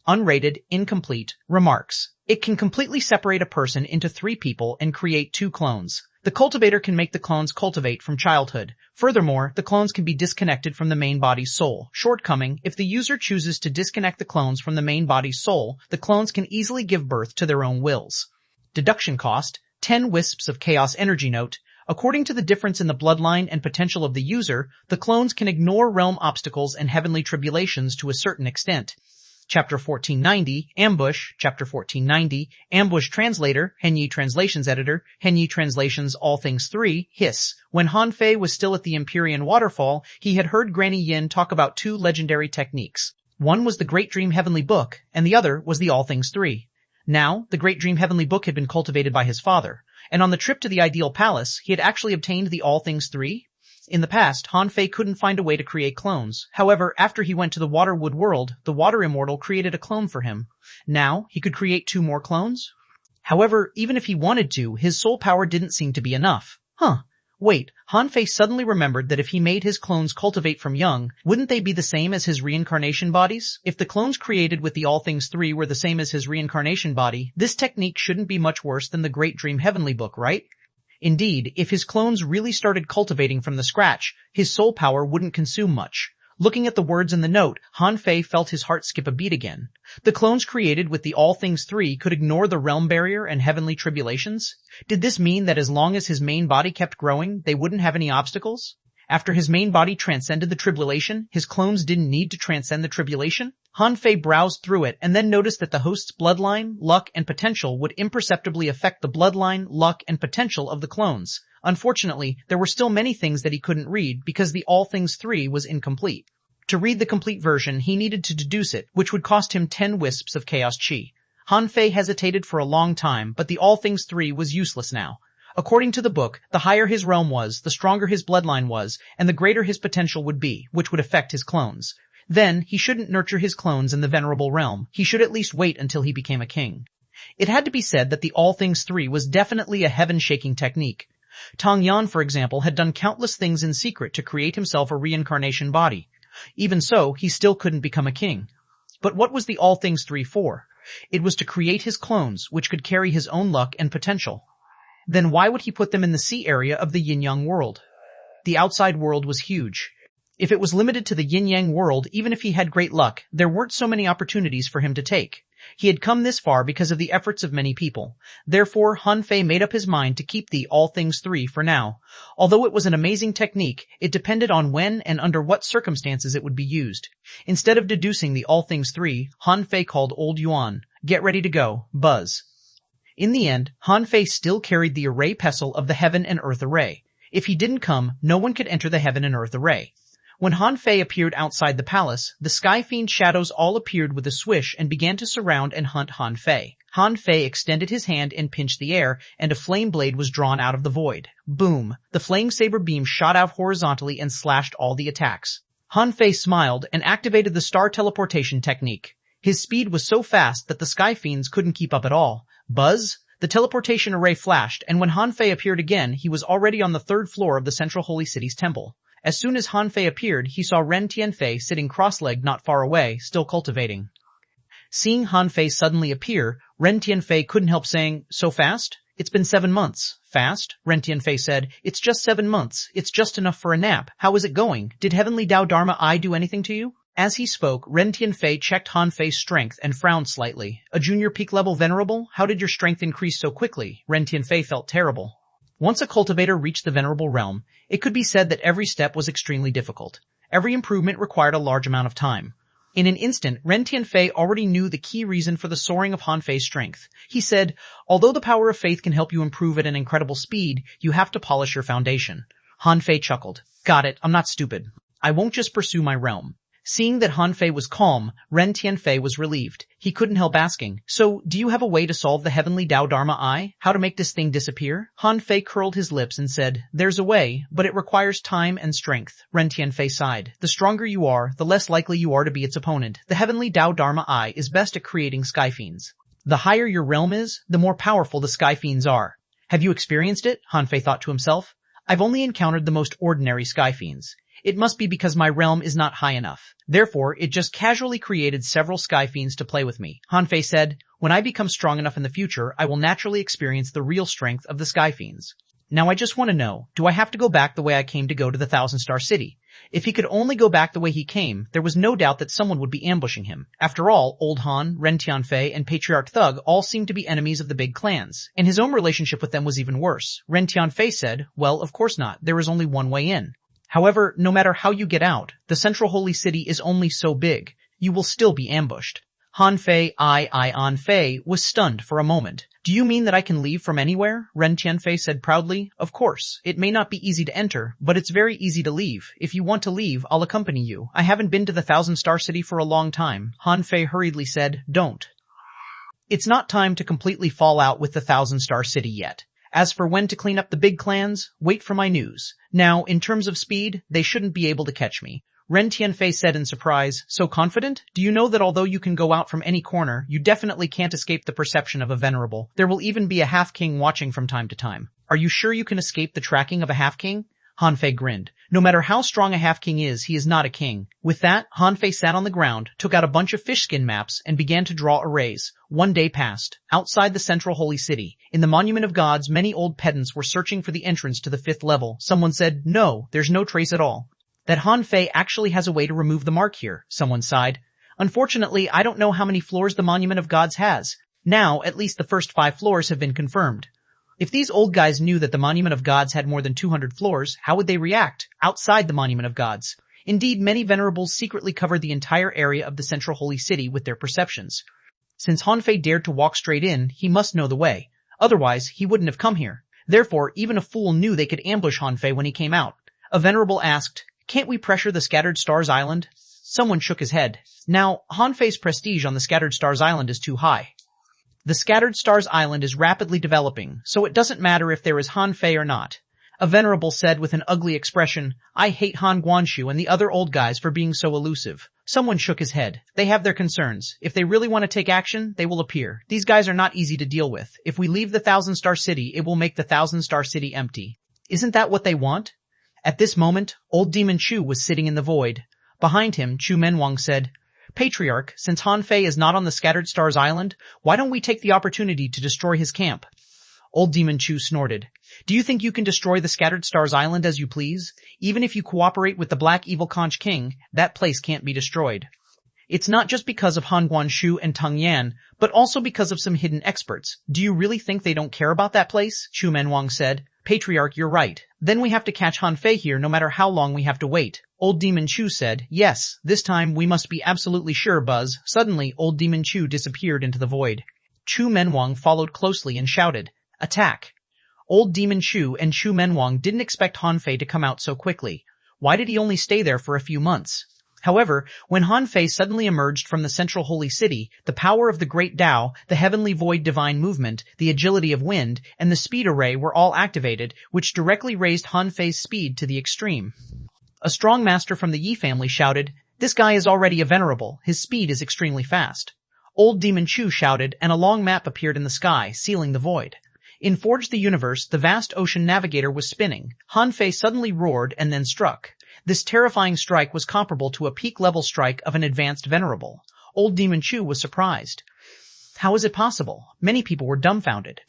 Unrated, incomplete, remarks. It can completely separate a person into 3 people and create 2 clones. The cultivator can make the clones cultivate from childhood. Furthermore, the clones can be disconnected from the main body's soul. Shortcoming, if the user chooses to disconnect the clones from the main body's soul, the clones can easily give birth to their own wills. Deduction cost, 10 wisps of chaos energy note. According to the difference in the bloodline and potential of the user, the clones can ignore realm obstacles and heavenly tribulations to a certain extent. Chapter 1490, Ambush, Chapter 1490, Ambush Translator, Henyi Translations Editor, Henyi Translations All Things 3, Hiss. When Han Fei was still at the Empyrean Waterfall, he had heard Granny Yin talk about 2 legendary techniques. One was the Great Dream Heavenly Book, and the other was the All Things 3. Now, the Great Dream Heavenly Book had been cultivated by his father, and on the trip to the Ideal Palace, he had actually obtained the All Things 3. In the past, Han Fei couldn't find a way to create clones. However, after he went to the Waterwood world, the Water Immortal created a clone for him. Now, he could create 2 more clones? However, even if he wanted to, his soul power didn't seem to be enough. Wait, Han Fei suddenly remembered that if he made his clones cultivate from young, wouldn't they be the same as his reincarnation bodies? If the clones created with the All Things 3 were the same as his reincarnation body, this technique shouldn't be much worse than the Great Dream Heavenly Book, right? Indeed, if his clones really started cultivating from the scratch, his soul power wouldn't consume much. Looking at the words in the note, Han Fei felt his heart skip a beat again. The clones created with the All Things 3 could ignore the realm barrier and heavenly tribulations? Did this mean that as long as his main body kept growing, they wouldn't have any obstacles? After his main body transcended the tribulation, his clones didn't need to transcend the tribulation? Han Fei browsed through it and then noticed that the host's bloodline, luck, and potential would imperceptibly affect the bloodline, luck, and potential of the clones. Unfortunately, there were still many things that he couldn't read because the All Things 3 was incomplete. To read the complete version, he needed to deduce it, which would cost him 10 wisps of Chaos Chi. Han Fei hesitated for a long time, but the All Things 3 was useless now. According to the book, the higher his realm was, the stronger his bloodline was, and the greater his potential would be, which would affect his clones. Then, he shouldn't nurture his clones in the venerable realm. He should at least wait until he became a king. It had to be said that the All Things 3 was definitely a heaven-shaking technique. Tang Yan, for example, had done countless things in secret to create himself a reincarnation body. Even so, he still couldn't become a king. But what was the All Things 3 for? It was to create his clones, which could carry his own luck and potential. Then why would he put them in the sea area of the yin-yang world? The outside world was huge. If it was limited to the yin-yang world, even if he had great luck, there weren't so many opportunities for him to take. He had come this far because of the efforts of many people. Therefore, Han Fei made up his mind to keep the All Things 3 for now. Although it was an amazing technique, it depended on when and under what circumstances it would be used. Instead of deducing the All Things 3, Han Fei called Old Yuan. Get ready to go, Buzz. In the end, Han Fei still carried the array pestle of the Heaven and Earth array. If he didn't come, no one could enter the Heaven and Earth array. When Han Fei appeared outside the palace, the Sky Fiend shadows all appeared with a swish and began to surround and hunt Han Fei. Han Fei extended his hand and pinched the air, and a flame blade was drawn out of the void. Boom! The flame saber beam shot out horizontally and slashed all the attacks. Han Fei smiled and activated the star teleportation technique. His speed was so fast that the Sky Fiends couldn't keep up at all. Buzz! The teleportation array flashed, and when Han Fei appeared again, he was already on the 3rd floor of the Central Holy City's temple. As soon as Han Fei appeared, he saw Ren Tianfei sitting cross-legged not far away, still cultivating. Seeing Han Fei suddenly appear, Ren Tianfei couldn't help saying, "So fast? It's been 7 months." "Fast?" Ren Tianfei said. "It's just 7 months. It's just enough for a nap. How is it going? Did Heavenly Tao Dharma I do anything to you?" As he spoke, Ren Tianfei checked Han Fei's strength and frowned slightly. "A junior peak level venerable? How did your strength increase so quickly?" Ren Tianfei felt terrible. Once a cultivator reached the venerable realm, it could be said that every step was extremely difficult. Every improvement required a large amount of time. In an instant, Ren Tianfei already knew the key reason for the soaring of Han Fei's strength. He said, "Although the power of faith can help you improve at an incredible speed, you have to polish your foundation." Han Fei chuckled. "Got it, I'm not stupid. I won't just pursue my realm." Seeing that Han Fei was calm, Ren Tianfei was relieved. He couldn't help asking, "So, do you have a way to solve the Heavenly Tao Dharma I? How to make this thing disappear?" Han Fei curled his lips and said, "There's a way, but it requires time and strength." Ren Tianfei sighed. "The stronger you are, the less likely you are to be its opponent. The Heavenly Tao Dharma I is best at creating Sky Fiends. The higher your realm is, the more powerful the Sky Fiends are." "Have you experienced it?" Han Fei thought to himself. "I've only encountered the most ordinary Sky Fiends. It must be because my realm is not high enough. Therefore, it just casually created several Sky Fiends to play with me." Han Fei said, "When I become strong enough in the future, I will naturally experience the real strength of the Sky Fiends. Now I just want to know, do I have to go back the way I came to go to the 1,000-star city?" If he could only go back the way he came, there was no doubt that someone would be ambushing him. After all, Old Han, Ren Tianfei, and Patriarch Thug all seemed to be enemies of the big clans, and his own relationship with them was even worse. Ren Tianfei said, "Well, of course not. There is only one way in. However, no matter how you get out, the Central Holy City is only so big. You will still be ambushed." Han Fei, Han Fei, was stunned for a moment. "Do you mean that I can leave from anywhere?" Ren Tianfei said proudly. "Of course. It may not be easy to enter, but it's very easy to leave. If you want to leave, I'll accompany you. I haven't been to the 1,000-star city for a long time." Han Fei hurriedly said, "Don't. It's not time to completely fall out with the 1,000-star city yet. As for when to clean up the big clans, wait for my news. Now, in terms of speed, they shouldn't be able to catch me. Ren Tianfei said in surprise, so confident? Do you know that although you can go out from any corner, you definitely can't escape the perception of a venerable? There will even be a half-king watching from time to time. Are you sure you can escape the tracking of a half-king? Han Fei grinned. No matter how strong a half-king is, he is not a king. With that, Han Fei sat on the ground, took out a bunch of fish skin maps, and began to draw arrays. One day passed. Outside the central holy city, in the Monument of Gods, many old pedants were searching for the entrance to the 5th level. Someone said, no, there's no trace at all. That Han Fei actually has a way to remove the mark here, someone sighed. Unfortunately, I don't know how many floors the Monument of Gods has. Now, at least the first 5 floors have been confirmed. If these old guys knew that the Monument of Gods had more than 200 floors, how would they react outside the Monument of Gods? Indeed, many venerables secretly covered the entire area of the central holy city with their perceptions. Since Han Fei dared to walk straight in, he must know the way. Otherwise, he wouldn't have come here. Therefore, even a fool knew they could ambush Han Fei when he came out. A venerable asked, can't we pressure the Scattered Stars Island? Someone shook his head. Now, Han Fei's prestige on the Scattered Stars Island is too high. The Scattered Stars Island is rapidly developing, so it doesn't matter if there is Han Fei or not. A venerable said with an ugly expression, I hate Han Guanshu and the other old guys for being so elusive. Someone shook his head. They have their concerns. If they really want to take action, they will appear. These guys are not easy to deal with. If we leave the 1,000-star city, it will make the 1,000-star city empty. Isn't that what they want? At this moment, old Demon Chu was sitting in the void. Behind him, Chu Menwang said, Patriarch, since Han Fei is not on the Scattered Stars Island, why don't we take the opportunity to destroy his camp? Old Demon Chu snorted. Do you think you can destroy the Scattered Stars Island as you please? Even if you cooperate with the Black Evil Conch King, that place can't be destroyed. It's not just because of Han Guanshu and Tang Yan, but also because of some hidden experts. Do you really think they don't care about that place? Chu Menwang said. Patriarch, you're right. Then we have to catch Han Fei here no matter how long we have to wait. Old Demon Chu said, yes, this time we must be absolutely sure, Buzz. Suddenly, Old Demon Chu disappeared into the void. Chu Menwang followed closely and shouted, attack. Old Demon Chu and Chu Menwang didn't expect Han Fei to come out so quickly. Why did he only stay there for a few months? However, when Han Fei suddenly emerged from the central holy city, the power of the Great Tao, the heavenly void divine movement, the agility of wind, and the speed array were all activated, which directly raised Han Fei's speed to the extreme. A strong master from the Yi family shouted, this guy is already a venerable, his speed is extremely fast. Old Demon Chu shouted, and a long map appeared in the sky, sealing the void. In Forge the Universe, the vast ocean navigator was spinning. Han Fei suddenly roared and then struck. This terrifying strike was comparable to a peak-level strike of an advanced venerable. Old Demon Chu was surprised. How is it possible? Many people were dumbfounded.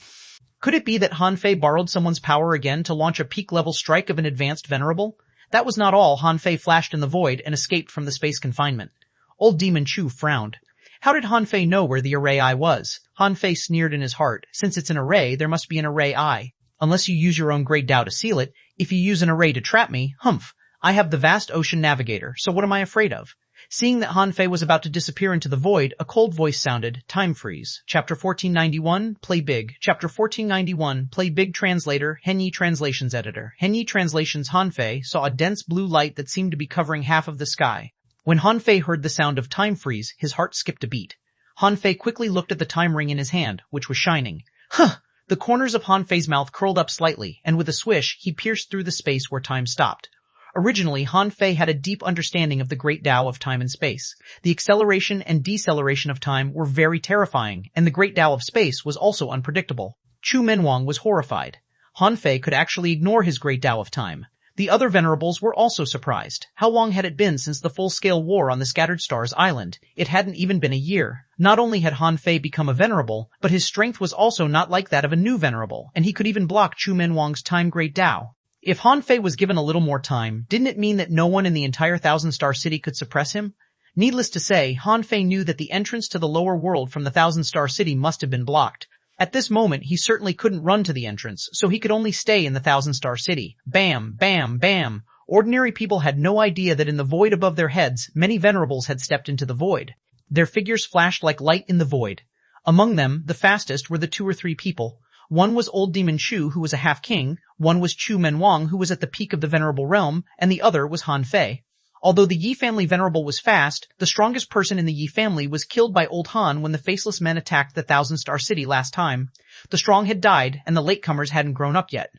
Could it be that Han Fei borrowed someone's power again to launch a peak-level strike of an advanced venerable? That was not all. Han Fei flashed in the void and escaped from the space confinement. Old Demon Chu frowned. How did Han Fei know where the array eye was? Han Fei sneered in his heart. Since it's an array, there must be an array eye. Unless you use your own great Tao to seal it. If you use an array to trap me, humph. I have the vast ocean navigator, so what am I afraid of? Seeing that Han Fei was about to disappear into the void, a cold voice sounded, Time freeze. Chapter 1491, Play Big. Chapter 1491, Play Big. Translator, Henyi Translations Editor. Henyi Translations. Han Fei saw a dense blue light that seemed to be covering half of the sky. When Han Fei heard the sound of time freeze, his heart skipped a beat. Han Fei quickly looked at the time ring in his hand, which was shining. Huh! The corners of Han Fei's mouth curled up slightly, and with a swish, he pierced through the space where time stopped. Originally, Han Fei had a deep understanding of the great Tao of time and space. The acceleration and deceleration of time were very terrifying, and the great Tao of space was also unpredictable. Chu Menwang was horrified. Han Fei could actually ignore his great Tao of time. The other venerables were also surprised. How long had it been since the full-scale war on the Scattered Stars Island? It hadn't even been a year. Not only had Han Fei become a venerable, but his strength was also not like that of a new venerable, and he could even block Chu Menwang's time great Tao. If Han Fei was given a little more time, didn't it mean that no one in the entire 1,000-star city could suppress him? Needless to say, Han Fei knew that the entrance to the lower world from the 1,000-star city must have been blocked. At this moment, he certainly couldn't run to the entrance, so he could only stay in the 1,000-star city. Bam, bam, bam. Ordinary people had no idea that in the void above their heads, many venerables had stepped into the void. Their figures flashed like light in the void. Among them, the fastest were the 2 or 3 people. One was Old Demon Chu, who was a half-king, one was Chu Menwang, who was at the peak of the venerable realm, and the other was Han Fei. Although the Yi family venerable was fast, the strongest person in the Yi family was killed by Old Han when the faceless men attacked the 1,000-star city last time. The strong had died, and the latecomers hadn't grown up yet.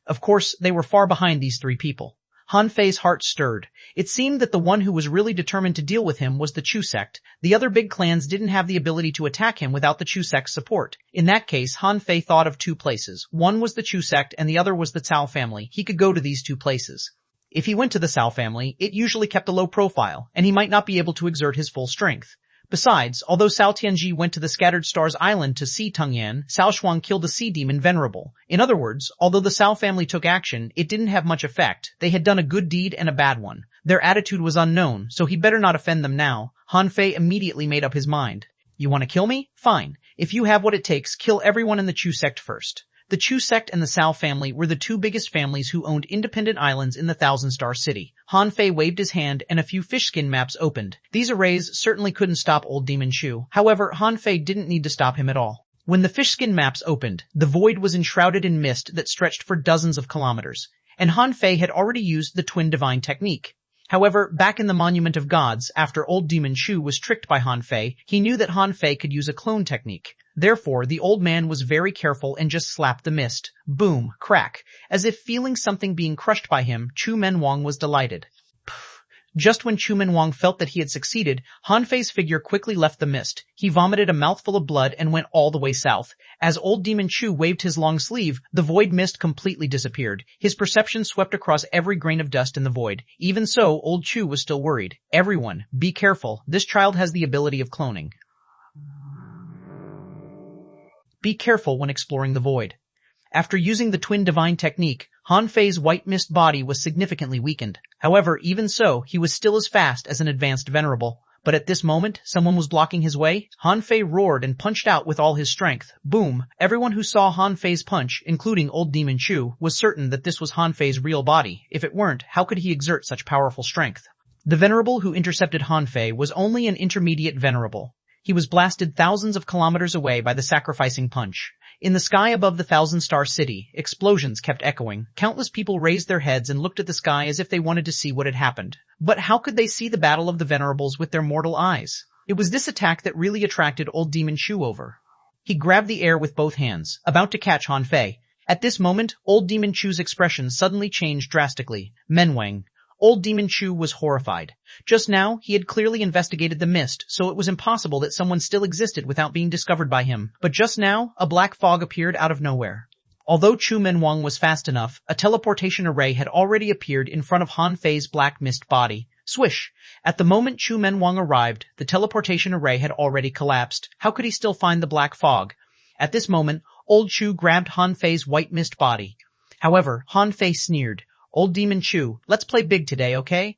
Of course, they were far behind these three people. Han Fei's heart stirred. It seemed that the one who was really determined to deal with him was the Chu sect. The other big clans didn't have the ability to attack him without the Chu sect's support. In that case, Han Fei thought of two places. One was the Chu sect and the other was the Cao family. He could go to these two places. If he went to the Cao family, it usually kept a low profile, and he might not be able to exert his full strength. Besides, although Cao Tianji went to the Scattered Stars Island to see Tengyan, xuanhuan killed the sea demon Venerable. In other words, although the Cao family took action, it didn't have much effect. They had done a good deed and a bad one. Their attitude was unknown, so he better not offend them now. Han Fei immediately made up his mind. You want to kill me? Fine. If you have what it takes, kill everyone in the Chu sect first. The Chu sect and the Cao family were the two biggest families who owned independent islands in the Thousand-Star City. Han Fei waved his hand and a few fish skin maps opened. These arrays certainly couldn't stop old Demon Chu. However, Han Fei didn't need to stop him at all. When the fish skin maps opened, the void was enshrouded in mist that stretched for dozens of kilometers, and Han Fei had already used the Twin Divine technique. However, back in the Monument of Gods, after old Demon Chu was tricked by Han Fei, he knew that Han Fei could use a clone technique. Therefore, the old man was very careful and just slapped the mist. Boom, crack. As if feeling something being crushed by him, Chu Menwang was delighted. Just when Chu Menwang felt that he had succeeded, Han Fei's figure quickly left the mist. He vomited a mouthful of blood and went all the way south. As old Demon Chu waved his long sleeve, the void mist completely disappeared. His perception swept across every grain of dust in the void. Even so, old Chu was still worried. Everyone, be careful. This child has the ability of cloning. Be careful when exploring the void. After using the Twin Divine technique, Han Fei's white mist body was significantly weakened. However, even so, he was still as fast as an advanced Venerable. But at this moment, someone was blocking his way. Han Fei roared and punched out with all his strength. Boom! Everyone who saw Han Fei's punch, including old Demon Chu, was certain that this was Han Fei's real body. If it weren't, how could he exert such powerful strength? The Venerable who intercepted Han Fei was only an intermediate Venerable. He was blasted thousands of kilometers away by the sacrificing punch. In the sky above the Thousand-Star City, explosions kept echoing. Countless people raised their heads and looked at the sky as if they wanted to see what had happened. But how could they see the battle of the Venerables with their mortal eyes? It was this attack that really attracted old Demon Chu over. He grabbed the air with both hands, about to catch Han Fei. At this moment, old Demon Chu's expression suddenly changed drastically. Menwang. Old Demon Chu was horrified. Just now, he had clearly investigated the mist, so it was impossible that someone still existed without being discovered by him. But just now, a black fog appeared out of nowhere. Although Chu Menwang was fast enough, a teleportation array had already appeared in front of Han Fei's black mist body. Swish! At the moment Chu Menwang arrived, the teleportation array had already collapsed. How could he still find the black fog? At this moment, old Chu grabbed Han Fei's white mist body. However, Han Fei sneered. Old Demon Chu, let's play big today, okay?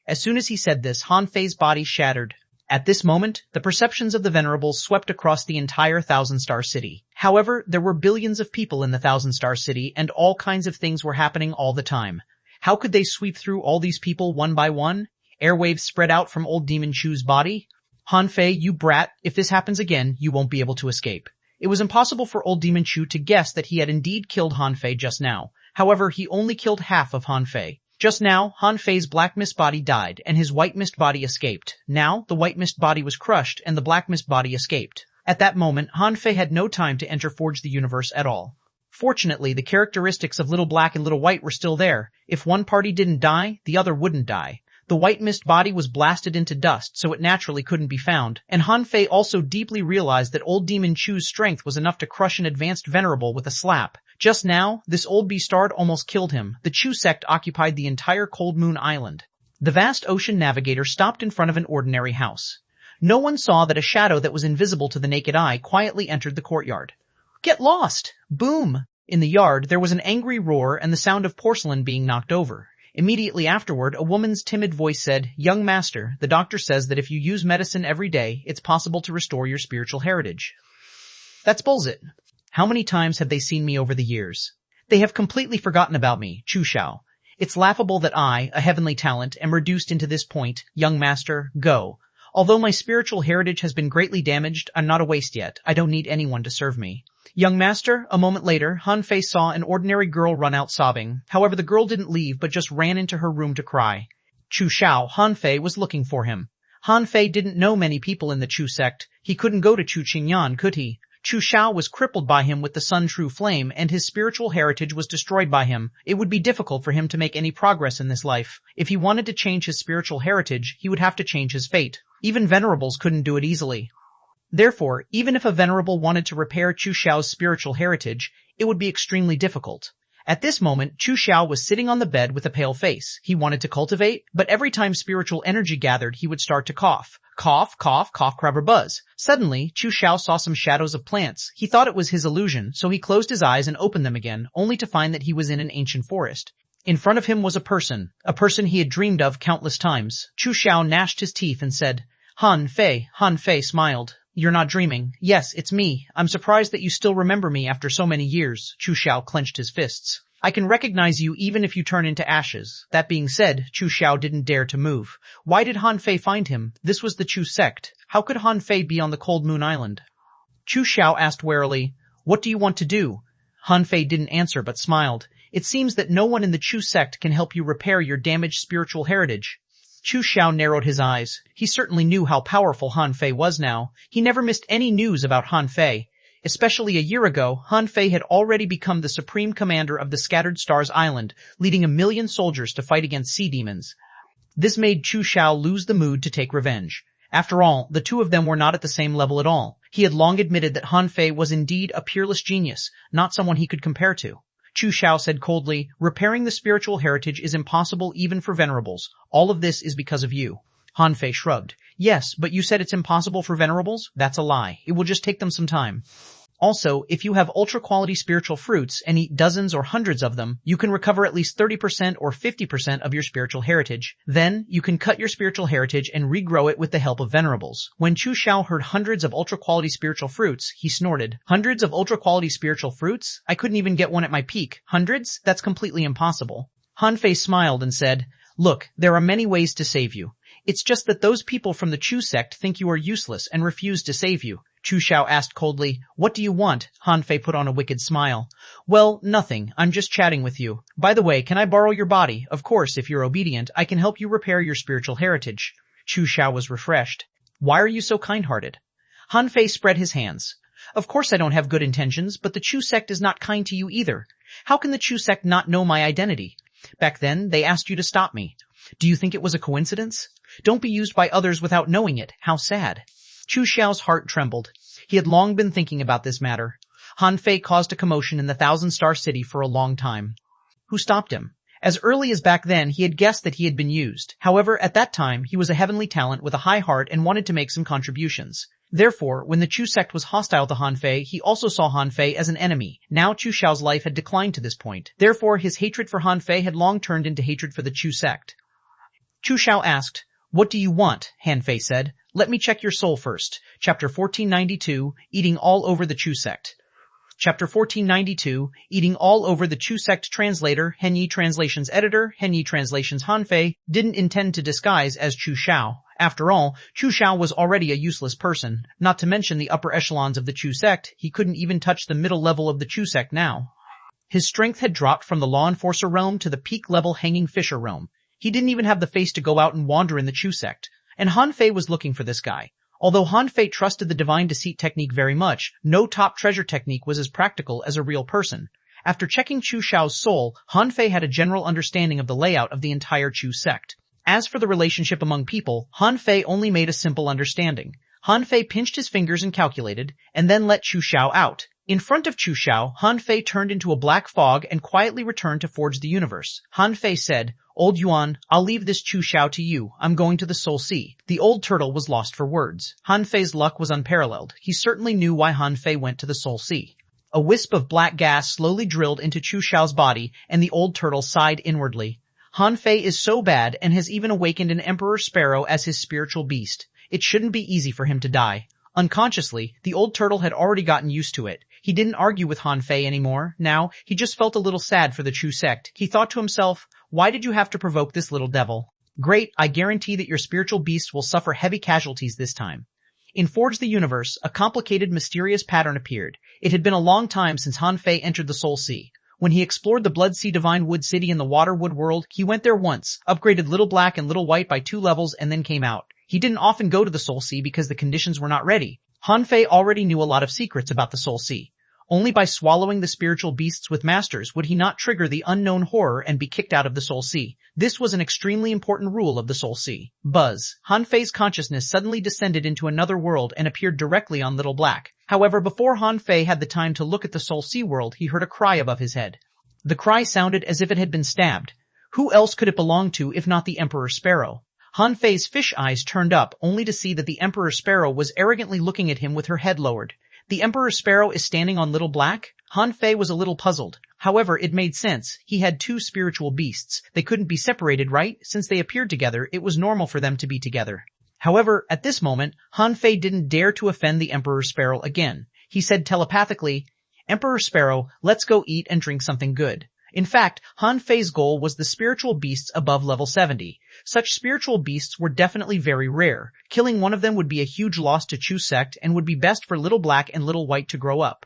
As soon as he said this, Han Fei's body shattered. At this moment, the perceptions of the Venerables swept across the entire Thousand-Star City. However, there were billions of people in the Thousand-Star City, and all kinds of things were happening all the time. How could they sweep through all these people one by one? Airwaves spread out from old Demon Chu's body. Han Fei, you brat, if this happens again, you won't be able to escape. It was impossible for old Demon Chu to guess that he had indeed killed Han Fei just now. However, he only killed half of Han Fei. Just now, Han Fei's black mist body died, and his white mist body escaped. Now, the white mist body was crushed, and the black mist body escaped. At that moment, Han Fei had no time to enter Forge the Universe at all. Fortunately, the characteristics of Little Black and Little White were still there. If one party didn't die, the other wouldn't die. The white mist body was blasted into dust, so it naturally couldn't be found, and Han Fei also deeply realized that old Demon Chu's strength was enough to crush an advanced Venerable with a slap. Just now, this old beastard almost killed him. The Chu sect occupied the entire Cold Moon Island. The vast ocean navigator stopped in front of an ordinary house. No one saw that a shadow that was invisible to the naked eye quietly entered the courtyard. Get lost! Boom! In the yard, there was an angry roar and the sound of porcelain being knocked over. Immediately afterward, a woman's timid voice said, "Young master, the doctor says that if you use medicine every day, it's possible to restore your spiritual heritage." That's bullshit. How many times have they seen me over the years? They have completely forgotten about me, Chu Shao. It's laughable that I, a heavenly talent, am reduced into this point. Young master, go. Although my spiritual heritage has been greatly damaged, I'm not a waste yet. I don't need anyone to serve me. Young master, a moment later, Han Fei saw an ordinary girl run out sobbing. However, the girl didn't leave but just ran into her room to cry. Chu Shao, Han Fei was looking for him. Han Fei didn't know many people in the Chu sect. He couldn't go to Chu Qingyan, could he? Chu Xiao was crippled by him with the Sun True Flame, and his spiritual heritage was destroyed by him. It would be difficult for him to make any progress in this life. If he wanted to change his spiritual heritage, he would have to change his fate. Even venerables couldn't do it easily. Therefore, even if a venerable wanted to repair Chu Xiao's spiritual heritage, it would be extremely difficult. At this moment, Chu Xiao was sitting on the bed with a pale face. He wanted to cultivate, but every time spiritual energy gathered, he would start to cough. Cough, cough, cough, crabber buzz. Suddenly, Chu Xiao saw some shadows of plants. He thought it was his illusion, so he closed his eyes and opened them again, only to find that he was in an ancient forest. In front of him was a person he had dreamed of countless times. Chu Xiao gnashed his teeth and said, Han Fei smiled. You're not dreaming. Yes, it's me. I'm surprised that you still remember me after so many years. Chu Xiao clenched his fists. I can recognize you even if you turn into ashes. That being said, Chu Xiao didn't dare to move. Why did Han Fei find him? This was the Chu sect. How could Han Fei be on the Cold Moon Island? Chu Xiao asked warily, What do you want to do? Han Fei didn't answer but smiled. It seems that no one in the Chu sect can help you repair your damaged spiritual heritage. Chu Xiao narrowed his eyes. He certainly knew how powerful Han Fei was now. He never missed any news about Han Fei. Especially a year ago, Han Fei had already become the supreme commander of the Scattered Stars Island, leading 1 million soldiers to fight against sea demons. This made Chu Xiao lose the mood to take revenge. After all, the two of them were not at the same level at all. He had long admitted that Han Fei was indeed a peerless genius, not someone he could compare to. Chu Xiao said coldly, repairing the spiritual heritage is impossible even for venerables. All of this is because of you. Han Fei shrugged. Yes, but you said it's impossible for venerables? That's a lie. It will just take them some time. Also, if you have ultra-quality spiritual fruits and eat dozens or hundreds of them, you can recover at least 30% or 50% of your spiritual heritage. Then, you can cut your spiritual heritage and regrow it with the help of venerables. When Chu Xiao heard hundreds of ultra-quality spiritual fruits, he snorted. Hundreds of ultra-quality spiritual fruits? I couldn't even get one at my peak. Hundreds? That's completely impossible. Han Fei smiled and said, Look, there are many ways to save you. It's just that those people from the Chu sect think you are useless and refuse to save you. Chu Xiao asked coldly, What do you want? Han Fei put on a wicked smile. Well, nothing. I'm just chatting with you. By the way, can I borrow your body? Of course, if you're obedient, I can help you repair your spiritual heritage. Chu Xiao was refreshed. Why are you so kind-hearted? Han Fei spread his hands. Of course I don't have good intentions, but the Chu sect is not kind to you either. How can the Chu sect not know my identity? Back then, they asked you to stop me. Do you think it was a coincidence? Don't be used by others without knowing it. How sad. Chu Xiao's heart trembled. He had long been thinking about this matter. Han Fei caused a commotion in the Thousand-Star City for a long time. Who stopped him? As early as back then, he had guessed that he had been used. However, at that time, he was a heavenly talent with a high heart and wanted to make some contributions. Therefore, when the Chu sect was hostile to Han Fei, he also saw Han Fei as an enemy. Now Chu Xiao's life had declined to this point. Therefore, his hatred for Han Fei had long turned into hatred for the Chu sect. Chu Xiao asked, What do you want? Han Fei said. Let me check your soul first. Chapter 1492, Eating All Over the Chu Sect. Chapter 1492, Eating All Over the Chu Sect. Translator, Henyi Translations Editor, Henyi Translations. Han Fei didn't intend to disguise as Chu Xiao. After all, Chu Xiao was already a useless person. Not to mention the upper echelons of the Chu sect, he couldn't even touch the middle level of the Chu sect now. His strength had dropped from the law enforcer realm to the peak level hanging fisher realm. He didn't even have the face to go out and wander in the Chu sect. And Han Fei was looking for this guy. Although Han Fei trusted the divine deceit technique very much, no top treasure technique was as practical as a real person. After checking Chu Xiao's soul, Han Fei had a general understanding of the layout of the entire Chu sect. As for the relationship among people, Han Fei only made a simple understanding. Han Fei pinched his fingers and calculated, and then let Chu Xiao out. In front of Chu Xiao, Han Fei turned into a black fog and quietly returned to forge the universe. Han Fei said, Old Yuan, I'll leave this Chu Xiao to you. I'm going to the Soul Sea. The old turtle was lost for words. Han Fei's luck was unparalleled. He certainly knew why Han Fei went to the Soul Sea. A wisp of black gas slowly drilled into Chu Xiao's body, and the old turtle sighed inwardly. Han Fei is so bad and has even awakened an Emperor Sparrow as his spiritual beast. It shouldn't be easy for him to die. Unconsciously, the old turtle had already gotten used to it. He didn't argue with Han Fei anymore. Now, he just felt a little sad for the Chu sect. He thought to himself, why did you have to provoke this little devil? Great, I guarantee that your spiritual beast will suffer heavy casualties this time. In Forge the Universe, a complicated, mysterious pattern appeared. It had been a long time since Han Fei entered the Soul Sea. When he explored the Blood Sea Divine Wood City in the Water Wood world, he went there once, upgraded Little Black and Little White by 2 levels, and then came out. He didn't often go to the Soul Sea because the conditions were not ready. Han Fei already knew a lot of secrets about the Soul Sea. Only by swallowing the spiritual beasts with masters would he not trigger the unknown horror and be kicked out of the Soul Sea. This was an extremely important rule of the Soul Sea. Buzz. Han Fei's consciousness suddenly descended into another world and appeared directly on Little Black. However, before Han Fei had the time to look at the Soul Sea world, he heard a cry above his head. The cry sounded as if it had been stabbed. Who else could it belong to if not the Emperor Sparrow? Han Fei's fish eyes turned up, only to see that the Emperor Sparrow was arrogantly looking at him with her head lowered. The Emperor Sparrow is standing on Little Black? Han Fei was a little puzzled. However, it made sense. He had two spiritual beasts. They couldn't be separated, right? Since they appeared together, it was normal for them to be together. However, at this moment, Han Fei didn't dare to offend the Emperor Sparrow again. He said telepathically, "Emperor Sparrow, let's go eat and drink something good." In fact, Han Fei's goal was the spiritual beasts above level 70. Such spiritual beasts were definitely very rare. Killing one of them would be a huge loss to Chu sect and would be best for Little Black and Little White to grow up.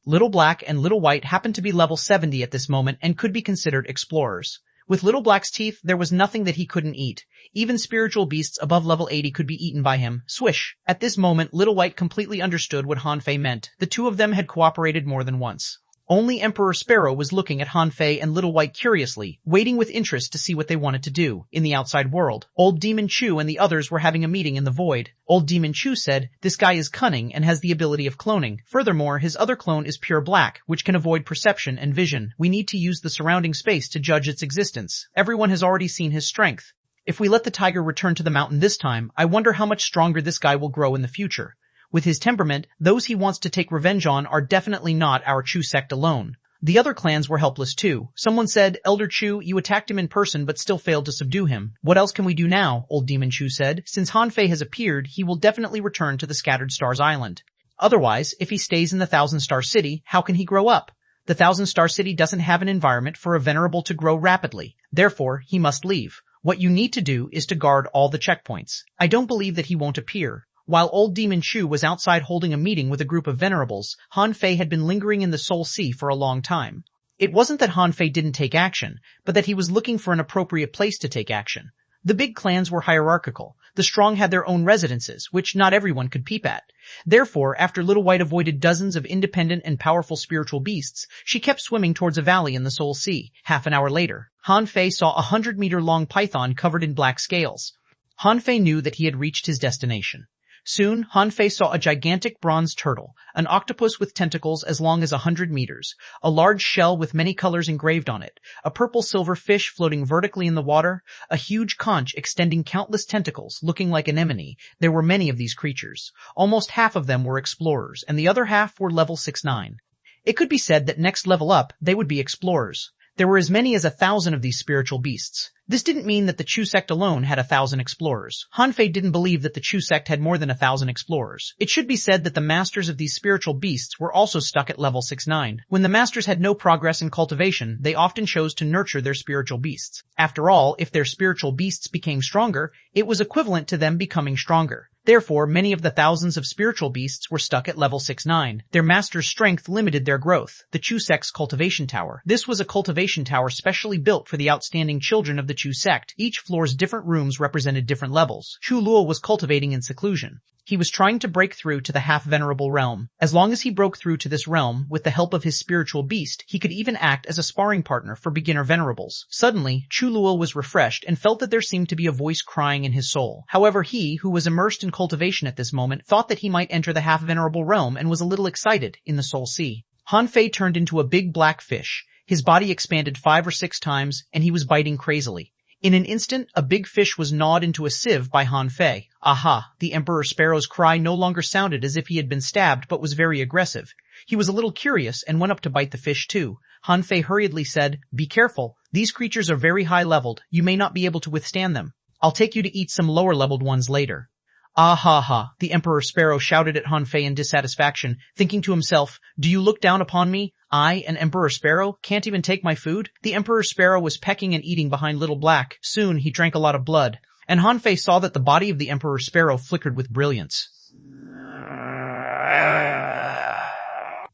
Little Black and Little White happened to be level 70 at this moment and could be considered explorers. With Little Black's teeth, there was nothing that he couldn't eat. Even spiritual beasts above level 80 could be eaten by him. Swish! At this moment, Little White completely understood what Han Fei meant. The two of them had cooperated more than once. Only Emperor Sparrow was looking at Han Fei and Little White curiously, waiting with interest to see what they wanted to do. In the outside world, Old Demon Chu and the others were having a meeting in the void. Old Demon Chu said, "This guy is cunning and has the ability of cloning. Furthermore, his other clone is pure black, which can avoid perception and vision. We need to use the surrounding space to judge its existence. Everyone has already seen his strength. If we let the tiger return to the mountain this time, I wonder how much stronger this guy will grow in the future. With his temperament, those he wants to take revenge on are definitely not our Chu sect alone." The other clans were helpless too. Someone said, "Elder Chu, you attacked him in person but still failed to subdue him." "What else can we do now?" Old Demon Chu said. "Since Han Fei has appeared, he will definitely return to the Scattered Stars Island. Otherwise, if he stays in the Thousand Star City, how can he grow up? The Thousand Star City doesn't have an environment for a venerable to grow rapidly. Therefore, he must leave. What you need to do is to guard all the checkpoints. I don't believe that he won't appear." While Old Demon Chu was outside holding a meeting with a group of venerables, Han Fei had been lingering in the Soul Sea for a long time. It wasn't that Han Fei didn't take action, but that he was looking for an appropriate place to take action. The big clans were hierarchical. The strong had their own residences, which not everyone could peep at. Therefore, after Little White avoided dozens of independent and powerful spiritual beasts, she kept swimming towards a valley in the Soul Sea. Half an hour later, Han Fei saw a 100-meter-long python covered in black scales. Han Fei knew that he had reached his destination. Soon, Han Fei saw a gigantic bronze turtle, an octopus with tentacles as long as 100 meters, a large shell with many colors engraved on it, a purple-silver fish floating vertically in the water, a huge conch extending countless tentacles, looking like an anemone. There were many of these creatures. Almost half of them were explorers, and the other half were level 6-9. It could be said that next level up, they would be explorers. There were as many as 1,000 of these spiritual beasts. This didn't mean that the Chu sect alone had 1,000 explorers. Han Fei didn't believe that the Chu sect had more than 1,000 explorers. It should be said that the masters of these spiritual beasts were also stuck at level 6-9. When the masters had no progress in cultivation, they often chose to nurture their spiritual beasts. After all, if their spiritual beasts became stronger, it was equivalent to them becoming stronger. Therefore, many of the thousands of spiritual beasts were stuck at level 6-9. Their master's strength limited their growth. The Chu sect's cultivation tower. This was a cultivation tower specially built for the outstanding children of the Chu sect. Each floor's different rooms represented different levels. Chu Luo was cultivating in seclusion. He was trying to break through to the half-venerable realm. As long as he broke through to this realm, with the help of his spiritual beast, he could even act as a sparring partner for beginner venerables. Suddenly, Chu Luo was refreshed and felt that there seemed to be a voice crying in his soul. However, he, who was immersed in cultivation at this moment, thought that he might enter the half-venerable realm and was a little excited in the Soul Sea. Han Fei turned into a big black fish. His body expanded 5 or 6 times, and he was biting crazily. In an instant, a big fish was gnawed into a sieve by Han Fei. Aha! The Emperor Sparrow's cry no longer sounded as if he had been stabbed, but was very aggressive. He was a little curious and went up to bite the fish too. Han Fei hurriedly said, "Be careful. These creatures are very high-leveled. You may not be able to withstand them. I'll take you to eat some lower-leveled ones later." "Ah ha ha," the Emperor Sparrow shouted at Han Fei in dissatisfaction, thinking to himself, "Do you look down upon me? I, an Emperor Sparrow, can't even take my food?" The Emperor Sparrow was pecking and eating behind Little Black. Soon he drank a lot of blood, and Han Fei saw that the body of the Emperor Sparrow flickered with brilliance.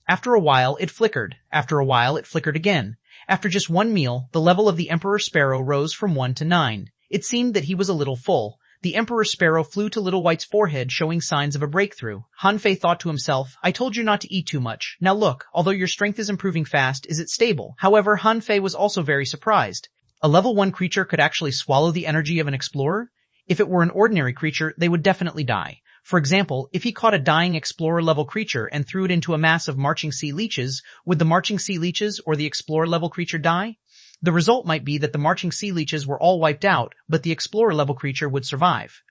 After a while, it flickered. After a while, it flickered again. After just one meal, the level of the Emperor Sparrow rose from 1 to 9. It seemed that he was a little full. The Emperor Sparrow flew to Little White's forehead, showing signs of a breakthrough. Han Fei thought to himself, I told you not to eat too much. Now look, although your strength is improving fast, is it stable? However, Han Fei was also very surprised. A level 1 creature could actually swallow the energy of an explorer? If it were an ordinary creature, they would definitely die. For example, if he caught a dying explorer-level creature and threw it into a mass of marching sea leeches, would the marching sea leeches or the explorer-level creature die? The result might be that the marching sea leeches were all wiped out, but the explorer-level creature would survive.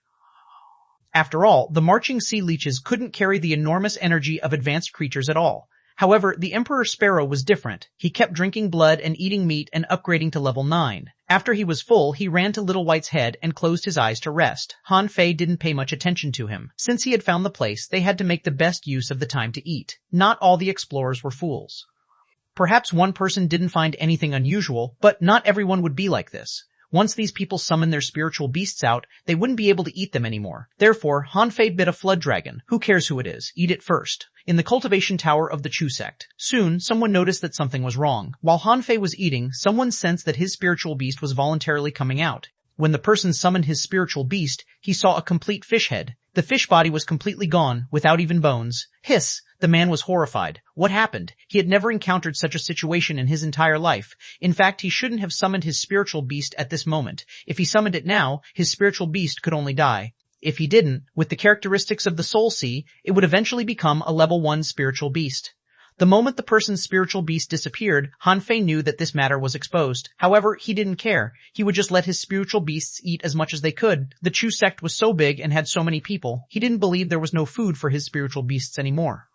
After all, the marching sea leeches couldn't carry the enormous energy of advanced creatures at all. However, the Emperor Sparrow was different. He kept drinking blood and eating meat and upgrading to level 9. After he was full, he ran to Little White's head and closed his eyes to rest. Han Fei didn't pay much attention to him. Since he had found the place, they had to make the best use of the time to eat. Not all the explorers were fools. Perhaps one person didn't find anything unusual, but not everyone would be like this. Once these people summoned their spiritual beasts out, they wouldn't be able to eat them anymore. Therefore, Han Fei bit a flood dragon. Who cares who it is? Eat it first. In the cultivation tower of the Chu sect. Soon, someone noticed that something was wrong. While Han Fei was eating, someone sensed that his spiritual beast was voluntarily coming out. When the person summoned his spiritual beast, he saw a complete fish head. The fish body was completely gone, without even bones. Hiss! The man was horrified. What happened? He had never encountered such a situation in his entire life. In fact, he shouldn't have summoned his spiritual beast at this moment. If he summoned it now, his spiritual beast could only die. If he didn't, with the characteristics of the Soul Sea, it would eventually become a level 1 spiritual beast. The moment the person's spiritual beast disappeared, Han Fei knew that this matter was exposed. However, he didn't care. He would just let his spiritual beasts eat as much as they could. The Chu sect was so big and had so many people, he didn't believe there was no food for his spiritual beasts anymore.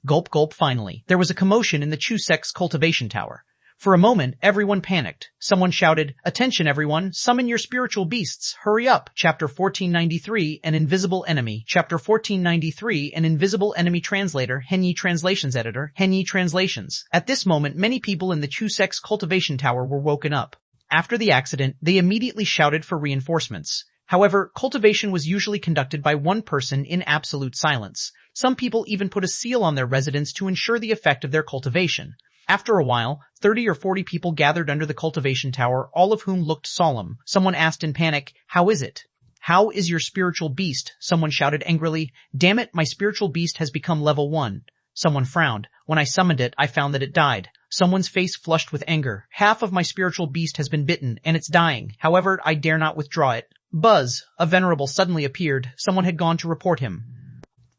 Gulp gulp finally. There was a commotion in the Chu sect's cultivation tower. For a moment, everyone panicked. Someone shouted, Attention everyone, summon your spiritual beasts, hurry up! Chapter 1493, An Invisible Enemy. Chapter 1493, An Invisible Enemy. Translator, Henyi Translations Editor, Henyi Translations. At this moment, many people in the Chu sect's cultivation tower were woken up. After the accident, they immediately shouted for reinforcements. However, cultivation was usually conducted by one person in absolute silence. Some people even put a seal on their residence to ensure the effect of their cultivation. After a while, 30 or 40 people gathered under the cultivation tower, all of whom looked solemn. Someone asked in panic, How is it? How is your spiritual beast? Someone shouted angrily, Damn it, my spiritual beast has become level 1. Someone frowned. When I summoned it, I found that it died. Someone's face flushed with anger. Half of my spiritual beast has been bitten, and it's dying. However, I dare not withdraw it. Buzz, a venerable, suddenly appeared. Someone had gone to report him.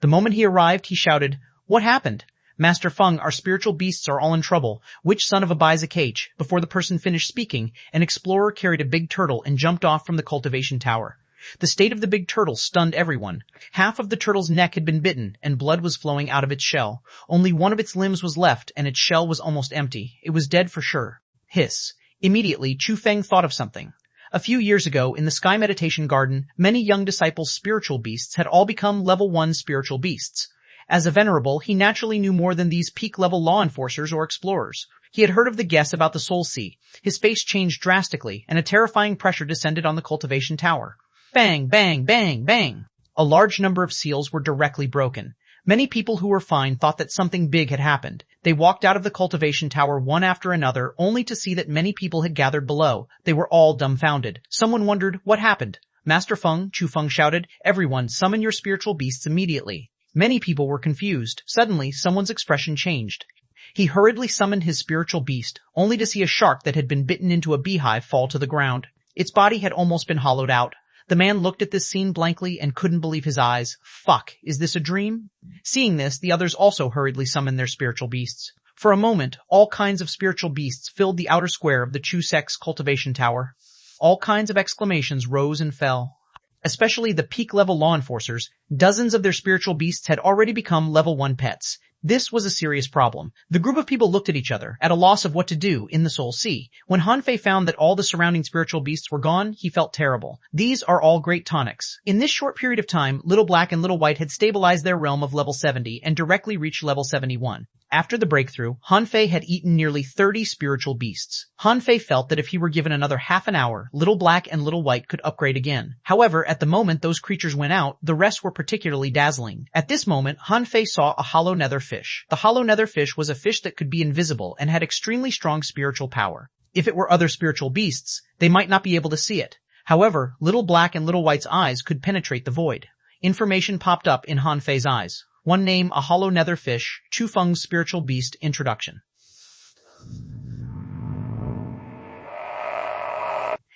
The moment he arrived, he shouted, What happened? Master Feng, our spiritual beasts are all in trouble. Which son of a buys a cage? Before the person finished speaking, an explorer carried a big turtle and jumped off from the cultivation tower. The state of the big turtle stunned everyone. Half of the turtle's neck had been bitten, and blood was flowing out of its shell. Only one of its limbs was left, and its shell was almost empty. It was dead for sure. Hiss. Immediately, Chu Feng thought of something. A few years ago, in the Sky Meditation Garden, many young disciples' spiritual beasts had all become level 1 spiritual beasts. As a venerable, he naturally knew more than these peak-level law enforcers or explorers. He had heard of the guess about the Soul Sea. His face changed drastically, and a terrifying pressure descended on the cultivation tower. Bang, bang, bang, bang! A large number of seals were directly broken. Many people who were fine thought that something big had happened. They walked out of the cultivation tower one after another, only to see that many people had gathered below. They were all dumbfounded. Someone wondered, what happened? Master Feng, Chu Feng shouted, Everyone, summon your spiritual beasts immediately. Many people were confused. Suddenly, someone's expression changed. He hurriedly summoned his spiritual beast, only to see a shark that had been bitten into a beehive fall to the ground. Its body had almost been hollowed out. The man looked at this scene blankly and couldn't believe his eyes. Fuck, is this a dream? Seeing this, the others also hurriedly summoned their spiritual beasts. For a moment, all kinds of spiritual beasts filled the outer square of the Chu sect's cultivation tower. All kinds of exclamations rose and fell. Especially the peak-level law enforcers, dozens of their spiritual beasts had already become level 1 pets. This was a serious problem. The group of people looked at each other, at a loss of what to do in the Soul Sea. When Han Fei found that all the surrounding spiritual beasts were gone, he felt terrible. These are all great tonics. In this short period of time, Little Black and Little White had stabilized their realm of level 70 and directly reached level 71. After the breakthrough, Han Fei had eaten nearly 30 spiritual beasts. Han Fei felt that if he were given another half an hour, Little Black and Little White could upgrade again. However, at the moment those creatures went out, the rest were particularly dazzling. At this moment, Han Fei saw a hollow nether fish. The hollow nether fish was a fish that could be invisible and had extremely strong spiritual power. If it were other spiritual beasts, they might not be able to see it. However, Little Black and Little White's eyes could penetrate the void. Information popped up in Han Fei's eyes. One name, a hollow nether fish, Chufeng's spiritual beast, introduction.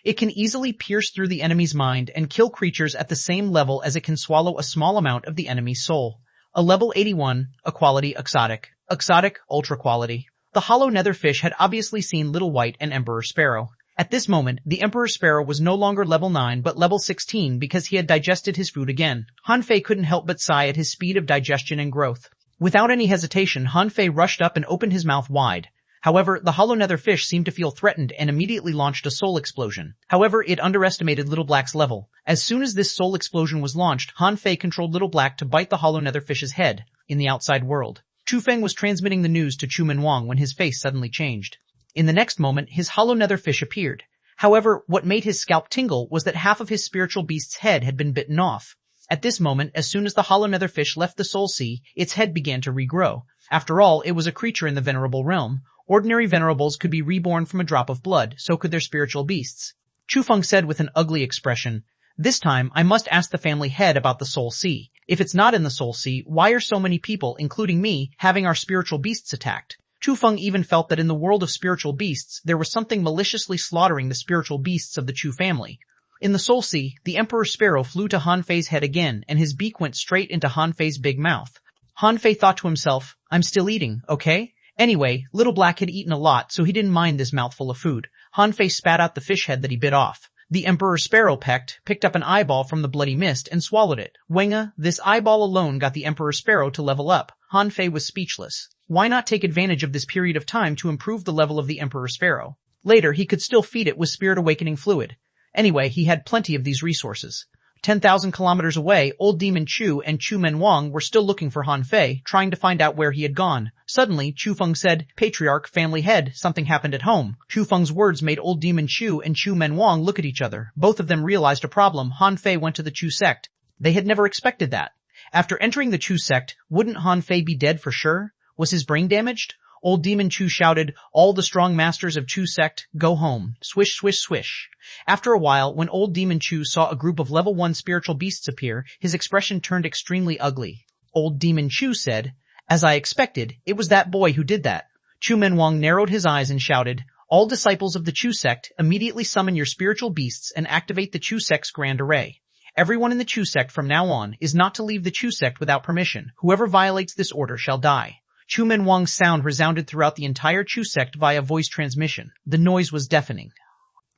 It can easily pierce through the enemy's mind and kill creatures at the same level as it can swallow a small amount of the enemy's soul. A level 81, a quality exotic. Exotic, ultra quality. The hollow nether fish had obviously seen Little White and Emperor Sparrow. At this moment, the Emperor Sparrow was no longer level 9 but level 16 because he had digested his food again. Han Fei couldn't help but sigh at his speed of digestion and growth. Without any hesitation, Han Fei rushed up and opened his mouth wide. However, the hollow nether fish seemed to feel threatened and immediately launched a soul explosion. However, it underestimated Little Black's level. As soon as this soul explosion was launched, Han Fei controlled Little Black to bite the hollow nether fish's head in the outside world. Chufeng was transmitting the news to Xuanhuan when his face suddenly changed. In the next moment, his hollow nether fish appeared. However, what made his scalp tingle was that half of his spiritual beast's head had been bitten off. At this moment, as soon as the hollow nether fish left the soul sea, its head began to regrow. After all, it was a creature in the venerable realm. Ordinary venerables could be reborn from a drop of blood, so could their spiritual beasts. Chufeng said with an ugly expression, "This time, I must ask the family head about the soul sea. If it's not in the soul sea, why are so many people, including me, having our spiritual beasts attacked?" Chufeng even felt that in the world of spiritual beasts, there was something maliciously slaughtering the spiritual beasts of the Chu family. In the Soul Sea, the Emperor Sparrow flew to Han Fei's head again, and his beak went straight into Han Fei's big mouth. Han Fei thought to himself, "I'm still eating, okay?" Anyway, Little Black had eaten a lot, so he didn't mind this mouthful of food. Han Fei spat out the fish head that he bit off. The Emperor Sparrow picked up an eyeball from the bloody mist and swallowed it. Wenga, this eyeball alone got the Emperor Sparrow to level up. Han Fei was speechless. Why not take advantage of this period of time to improve the level of the Emperor Sparrow? Later, he could still feed it with Spirit Awakening fluid. Anyway, he had plenty of these resources. 10,000 kilometers away, Old Demon Chu and Chu Menwang were still looking for Han Fei, trying to find out where he had gone. Suddenly, Chufeng said, "Patriarch, family head, something happened at home." Chufeng's words made Old Demon Chu and Chu Menwang look at each other. Both of them realized a problem. Han Fei went to the Chu sect. They had never expected that. After entering the Chu sect, wouldn't Han Fei be dead for sure? Was his brain damaged? Old Demon Chu shouted, "All the strong masters of Chu sect, go home." Swish, swish, swish. After a while, when Old Demon Chu saw a group of level 1 spiritual beasts appear, his expression turned extremely ugly. Old Demon Chu said, "As I expected, it was that boy who did that." Chu Menwang narrowed his eyes and shouted, "All disciples of the Chu sect, immediately summon your spiritual beasts and activate the Chu sect's grand array. Everyone in the Chu sect from now on is not to leave the Chu sect without permission. Whoever violates this order shall die." Chu Menwang's sound resounded throughout the entire Chu sect via voice transmission. The noise was deafening.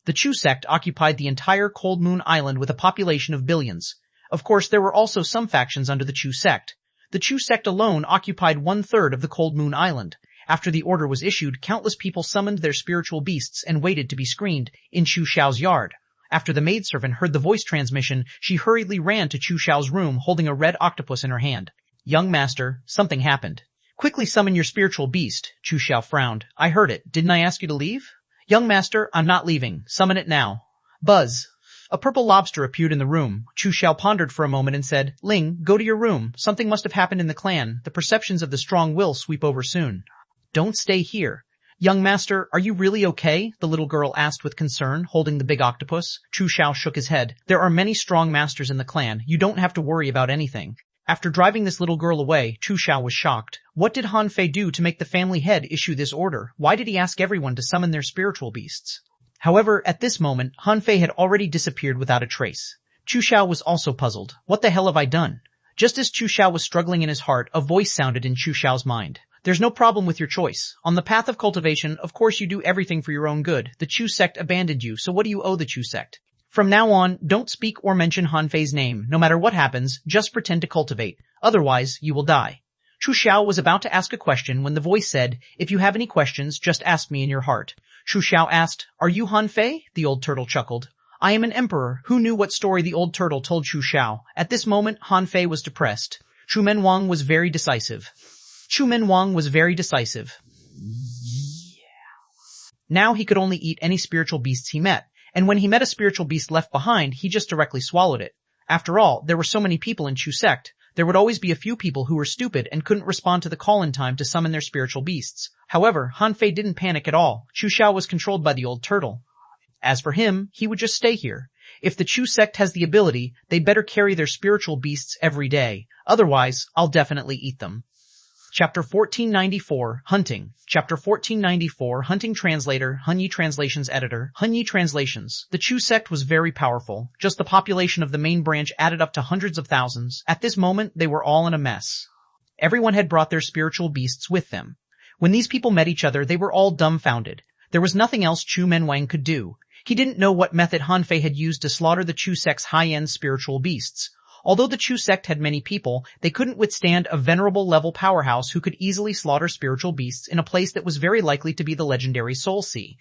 The Chu sect occupied the entire Cold Moon Island with a population of billions. Of course, there were also some factions under the Chu sect. The Chu sect alone occupied 1/3 of the Cold Moon Island. After the order was issued, countless people summoned their spiritual beasts and waited to be screened in Chu Xiao's yard. After the maidservant heard the voice transmission, she hurriedly ran to Chu Xiao's room holding a red octopus in her hand. "Young master, something happened." "Quickly summon your spiritual beast." Chu Xiao frowned. "I heard it. Didn't I ask you to leave?" "Young master, I'm not leaving. Summon it now." Buzz. A purple lobster appeared in the room. Chu Xiao pondered for a moment and said, "Ling, go to your room. Something must have happened in the clan. The perceptions of the strong will sweep over soon." "Don't stay here." "Young master, are you really okay?" the little girl asked with concern, holding the big octopus. Chu Xiao shook his head. "There are many strong masters in the clan. You don't have to worry about anything." After driving this little girl away, Chu Xiao was shocked. What did Han Fei do to make the family head issue this order? Why did he ask everyone to summon their spiritual beasts? However, at this moment, Han Fei had already disappeared without a trace. Chu Xiao was also puzzled. What the hell have I done? Just as Chu Xiao was struggling in his heart, a voice sounded in Chu Xiao's mind. "There's no problem with your choice. On the path of cultivation, of course you do everything for your own good. The Chu sect abandoned you, so what do you owe the Chu sect? From now on, don't speak or mention Han Fei's name. No matter what happens, just pretend to cultivate. Otherwise, you will die." Chu Xiao was about to ask a question when the voice said, "If you have any questions, just ask me in your heart." Chu Xiao asked, "Are you Han Fei?" The old turtle chuckled. "I am an emperor." Who knew what story the old turtle told Chu Xiao? At this moment, Han Fei was depressed. Chu Menwang was very decisive. Now he could only eat any spiritual beasts he met. And when he met a spiritual beast left behind, he just directly swallowed it. After all, there were so many people in Chu sect. There would always be a few people who were stupid and couldn't respond to the call in time to summon their spiritual beasts. However, Han Fei didn't panic at all. Chu Xiao was controlled by the old turtle. As for him, he would just stay here. If the Chu sect has the ability, they'd better carry their spiritual beasts every day. Otherwise, I'll definitely eat them. Chapter 1494, Hunting. Chapter 1494, Hunting Translator, Hunyi Translations Editor, Hunyi Translations. The Chu sect was very powerful. Just the population of the main branch added up to hundreds of thousands. At this moment, they were all in a mess. Everyone had brought their spiritual beasts with them. When these people met each other, they were all dumbfounded. There was nothing else Chu Menwang could do. He didn't know what method Han Fei had used to slaughter the Chu sect's high-end spiritual beasts. Although the Chu sect had many people, they couldn't withstand a venerable level powerhouse who could easily slaughter spiritual beasts in a place that was very likely to be the legendary Soul Sea.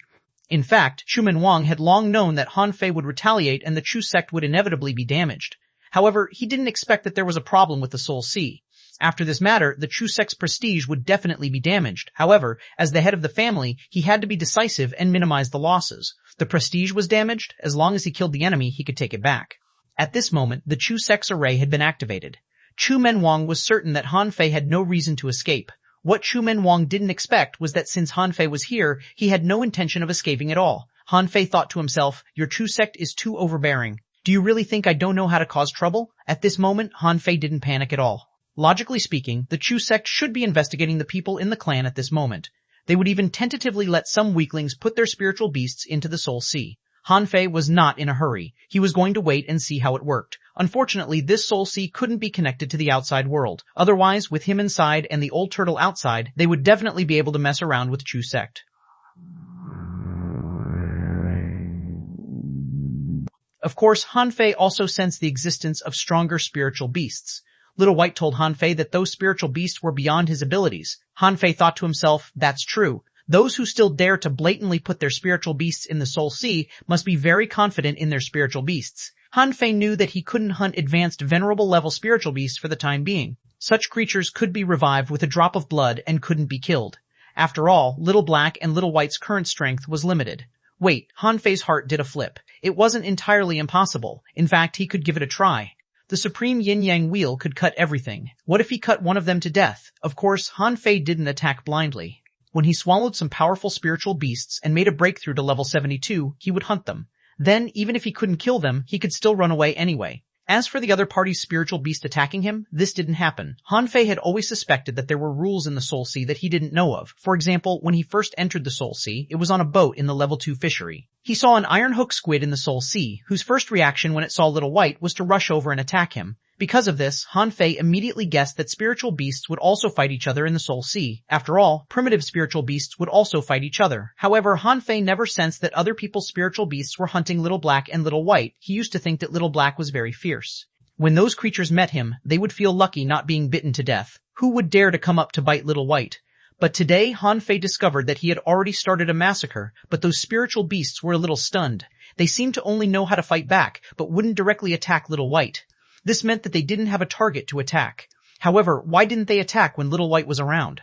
In fact, Chu Menwang had long known that Han Fei would retaliate and the Chu sect would inevitably be damaged. However, he didn't expect that there was a problem with the Soul Sea. After this matter, the Chu sect's prestige would definitely be damaged. However, as the head of the family, he had to be decisive and minimize the losses. The prestige was damaged. As long as he killed the enemy, he could take it back. At this moment, the Chu sect's array had been activated. Chu Menwang was certain that Han Fei had no reason to escape. What Chu Menwang didn't expect was that since Han Fei was here, he had no intention of escaping at all. Han Fei thought to himself, "Your Chu sect is too overbearing. Do you really think I don't know how to cause trouble?" At this moment, Han Fei didn't panic at all. Logically speaking, the Chu sect should be investigating the people in the clan at this moment. They would even tentatively let some weaklings put their spiritual beasts into the Soul Sea. Han Fei was not in a hurry. He was going to wait and see how it worked. Unfortunately, this Soul Sea couldn't be connected to the outside world. Otherwise, with him inside and the old turtle outside, they would definitely be able to mess around with Chu sect. Of course, Han Fei also sensed the existence of stronger spiritual beasts. Little White told Han Fei that those spiritual beasts were beyond his abilities. Han Fei thought to himself, "That's true. Those who still dare to blatantly put their spiritual beasts in the Soul Sea must be very confident in their spiritual beasts." Han Fei knew that he couldn't hunt advanced venerable level spiritual beasts for the time being. Such creatures could be revived with a drop of blood and couldn't be killed. After all, Little Black and Little White's current strength was limited. Wait, Han Fei's heart did a flip. It wasn't entirely impossible. In fact, he could give it a try. The supreme yin-yang wheel could cut everything. What if he cut one of them to death? Of course, Han Fei didn't attack blindly. When he swallowed some powerful spiritual beasts and made a breakthrough to level 72, he would hunt them. Then, even if he couldn't kill them, he could still run away anyway. As for the other party's spiritual beast attacking him, this didn't happen. Han Fei had always suspected that there were rules in the Soul Sea that he didn't know of. For example, when he first entered the Soul Sea, it was on a boat in the level 2 fishery. He saw an iron hook squid in the Soul Sea, whose first reaction when it saw Little White was to rush over and attack him. Because of this, Han Fei immediately guessed that spiritual beasts would also fight each other in the Soul Sea. After all, primitive spiritual beasts would also fight each other. However, Han Fei never sensed that other people's spiritual beasts were hunting Little Black and Little White. He used to think that Little Black was very fierce. When those creatures met him, they would feel lucky not being bitten to death. Who would dare to come up to bite Little White? But today, Han Fei discovered that he had already started a massacre, but those spiritual beasts were a little stunned. They seemed to only know how to fight back, but wouldn't directly attack Little White. This meant that they didn't have a target to attack. However, why didn't they attack when Little White was around?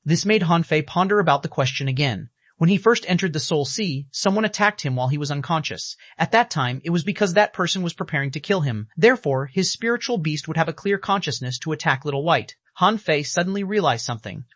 This made Han Fei ponder about the question again. When he first entered the Soul Sea, someone attacked him while he was unconscious. At that time, it was because that person was preparing to kill him. Therefore, his spiritual beast would have a clear consciousness to attack Little White. Han Fei suddenly realized something.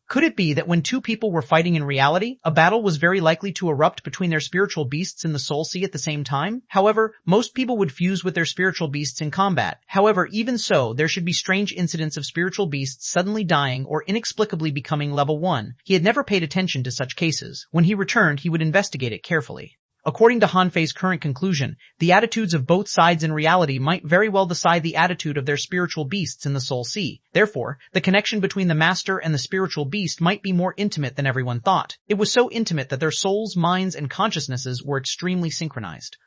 Could it be that when two people were fighting in reality, a battle was very likely to erupt between their spiritual beasts in the Soul Sea at the same time? However, most people would fuse with their spiritual beasts in combat. However, even so, there should be strange incidents of spiritual beasts suddenly dying or inexplicably becoming level 1. He had never paid attention to such cases. When he returned, he would investigate it carefully. According to Han Fei's current conclusion, the attitudes of both sides in reality might very well decide the attitude of their spiritual beasts in the Soul Sea. Therefore, the connection between the master and the spiritual beast might be more intimate than everyone thought. It was so intimate that their souls, minds, and consciousnesses were extremely synchronized.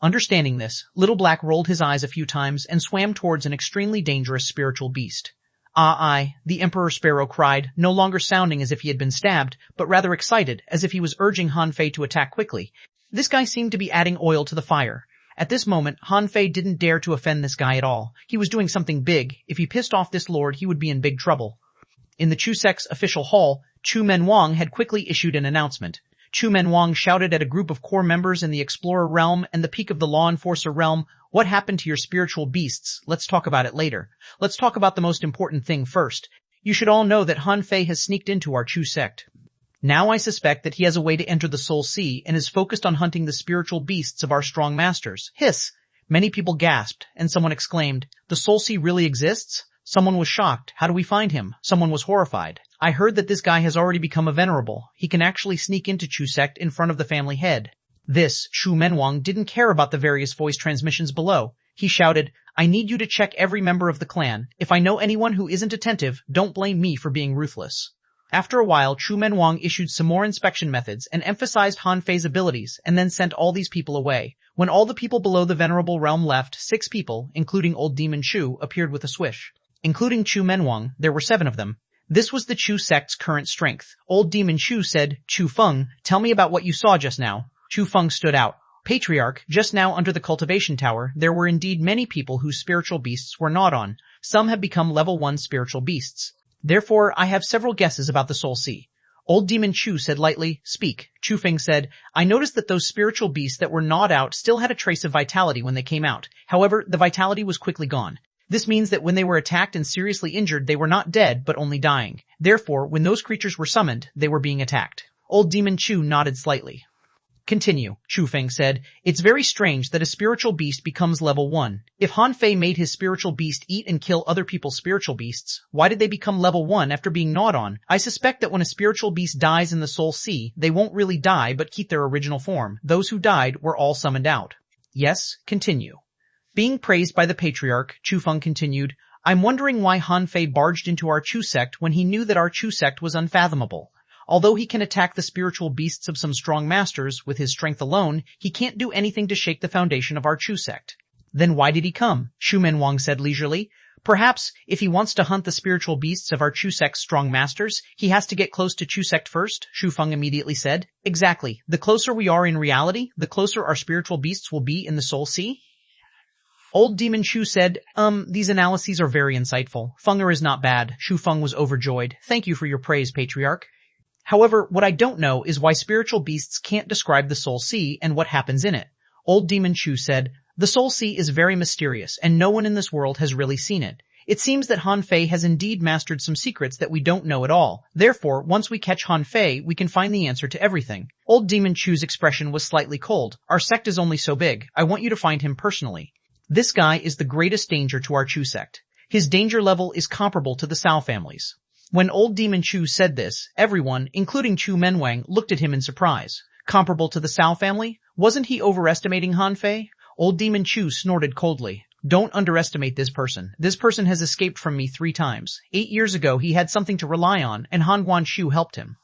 Understanding this, Little Black rolled his eyes a few times and swam towards an extremely dangerous spiritual beast. "Ah, the Emperor Sparrow cried, no longer sounding as if he had been stabbed, but rather excited, as if he was urging Han Fei to attack quickly. This guy seemed to be adding oil to the fire. At this moment, Han Fei didn't dare to offend this guy at all. He was doing something big. If he pissed off this lord, he would be in big trouble. In the Chu sect's official hall, Chu Menwang had quickly issued an announcement. Chu Menwang shouted at a group of core members in the Explorer realm and the peak of the Law Enforcer realm, "What happened to your spiritual beasts? Let's talk about it later. Let's talk about the most important thing first. You should all know that Han Fei has sneaked into our Chu sect. Now I suspect that he has a way to enter the Soul Sea and is focused on hunting the spiritual beasts of our strong masters. Hiss! Many people gasped, and someone exclaimed, "The Soul Sea really exists?" Someone was shocked. "How do we find him?" Someone was horrified. "I heard that this guy has already become a venerable. He can actually sneak into Chu sect in front of the family head." This, Shu Menwang didn't care about the various voice transmissions below. He shouted, "I need you to check every member of the clan. If I know anyone who isn't attentive, don't blame me for being ruthless." After a while, Chu Menwang issued some more inspection methods and emphasized Han Fei's abilities and then sent all these people away. When all the people below the venerable realm left, 6 people, including old demon Chu, appeared with a swish. Including Chu Menwang, there were 7 of them. This was the Chu sect's current strength. Old demon Chu said, "Chu Feng, tell me about what you saw just now." Chu Feng stood out. "Patriarch, just now under the cultivation tower, there were indeed many people whose spiritual beasts were gnawed on. Some have become level 1 spiritual beasts. Therefore, I have several guesses about the Soul Sea." Old demon Chu said lightly, "Speak." Chu Feng said, "I noticed that those spiritual beasts that were gnawed out still had a trace of vitality when they came out. However, the vitality was quickly gone. This means that when they were attacked and seriously injured, they were not dead, but only dying. Therefore, when those creatures were summoned, they were being attacked." Old demon Chu nodded slightly. "Continue," Chu Feng said. "It's very strange that a spiritual beast becomes level 1. If Han Fei made his spiritual beast eat and kill other people's spiritual beasts, why did they become level 1 after being gnawed on? I suspect that when a spiritual beast dies in the Soul Sea, they won't really die but keep their original form. Those who died were all summoned out." "Yes, continue." Being praised by the Patriarch, Chu Feng continued, "I'm wondering why Han Fei barged into our Chu sect when he knew that our Chu sect was unfathomable. Although he can attack the spiritual beasts of some strong masters with his strength alone, he can't do anything to shake the foundation of our Chu sect." "Then why did he come?" Shu Menwang said leisurely. "Perhaps, if he wants to hunt the spiritual beasts of our Chu sect's strong masters, he has to get close to Chu sect first," Shu Feng immediately said. "Exactly. The closer we are in reality, the closer our spiritual beasts will be in the Soul Sea." Old demon Shu said, These analyses are very insightful. Fenger is not bad." Shu Feng was overjoyed. "Thank you for your praise, Patriarch. However, what I don't know is why spiritual beasts can't describe the Soul Sea and what happens in it." Old demon Chu said, "The Soul Sea is very mysterious, and no one in this world has really seen it. It seems that Han Fei has indeed mastered some secrets that we don't know at all. Therefore, once we catch Han Fei, we can find the answer to everything." Old demon Chu's expression was slightly cold. "Our sect is only so big. I want you to find him personally. This guy is the greatest danger to our Chu sect. His danger level is comparable to the Cao family's." When old demon Chu said this, everyone, including Chu Menwang, looked at him in surprise. Comparable to the Cao family? Wasn't he overestimating Han Fei? Old demon Chu snorted coldly. "Don't underestimate this person. This person has escaped from me 3 times. 8 years ago he had something to rely on, and Han Guanshu helped him.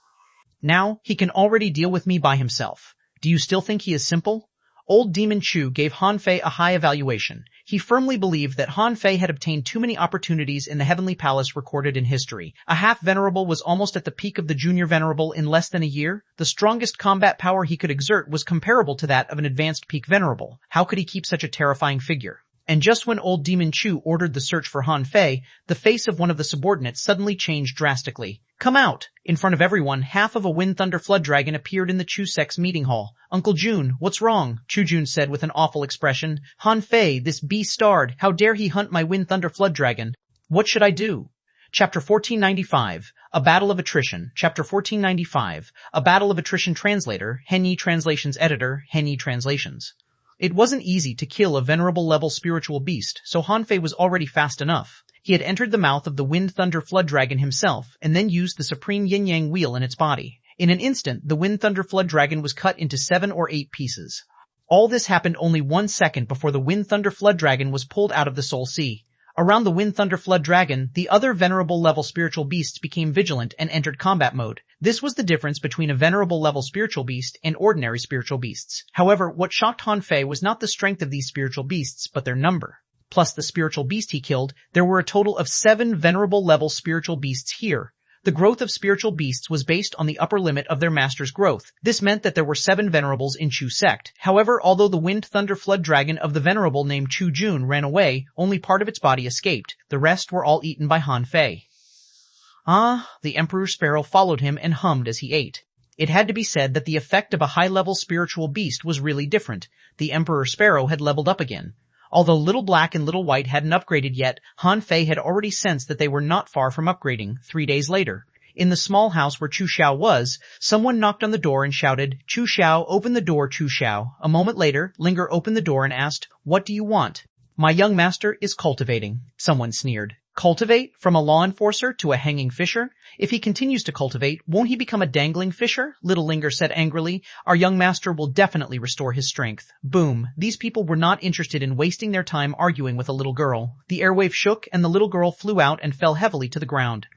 Now, he can already deal with me by himself. Do you still think he is simple?" Old demon Chu gave Han Fei a high evaluation. He firmly believed that Han Fei had obtained too many opportunities in the Heavenly Palace recorded in history. A half-venerable was almost at the peak of the junior venerable in less than a year. The strongest combat power he could exert was comparable to that of an advanced peak venerable. How could he keep such a terrifying figure? And just when old demon Chu ordered the search for Han Fei, the face of one of the subordinates suddenly changed drastically. "Come out!" In front of everyone, half of a Wind Thunder Flood Dragon appeared in the Chu sect's meeting hall. "Uncle Jun, what's wrong?" Chu Jun said with an awful expression. "Han Fei, this beast-starred, how dare he hunt my Wind Thunder Flood Dragon? What should I do?" Chapter 1495, A Battle of Attrition. Chapter 1495, A Battle of Attrition. Translator, Henyi Translations. Editor, Henyi Translations. It wasn't easy to kill a venerable level spiritual beast, so Han Fei was already fast enough. He had entered the mouth of the Wind Thunder Flood Dragon himself, and then used the supreme yin-yang wheel in its body. In an instant, the Wind Thunder Flood Dragon was cut into 7 or 8 pieces. All this happened only 1 second before the Wind Thunder Flood Dragon was pulled out of the Soul Sea. Around the Wind Thunder Flood Dragon, the other venerable level spiritual beasts became vigilant and entered combat mode. This was the difference between a venerable level spiritual beast and ordinary spiritual beasts. However, what shocked Han Fei was not the strength of these spiritual beasts, but their number. Plus the spiritual beast he killed, there were a total of 7 venerable level spiritual beasts here. The growth of spiritual beasts was based on the upper limit of their master's growth. This meant that there were 7 venerables in Chu sect. However, although the Wind Thunder Flood Dragon of the venerable named Chu Jun ran away, only part of its body escaped. The rest were all eaten by Han Fei. Ah, the Emperor Sparrow followed him and hummed as he ate. It had to be said that the effect of a high-level spiritual beast was really different. The Emperor Sparrow had leveled up again. Although Little Black and Little White hadn't upgraded yet, Han Fei had already sensed that they were not far from upgrading 3 days later. In the small house where Chu Xiao was, someone knocked on the door and shouted, "Chu Xiao, open the door, Chu Xiao." A moment later, Linger opened the door and asked, "What do you want?" "My young master is cultivating," someone sneered. "Cultivate? From a law enforcer to a hanging fisher? If he continues to cultivate, won't he become a dangling fisher?" Little Linger said angrily. "Our young master will definitely restore his strength." Boom. These people were not interested in wasting their time arguing with a little girl. The airwave shook and the little girl flew out and fell heavily to the ground.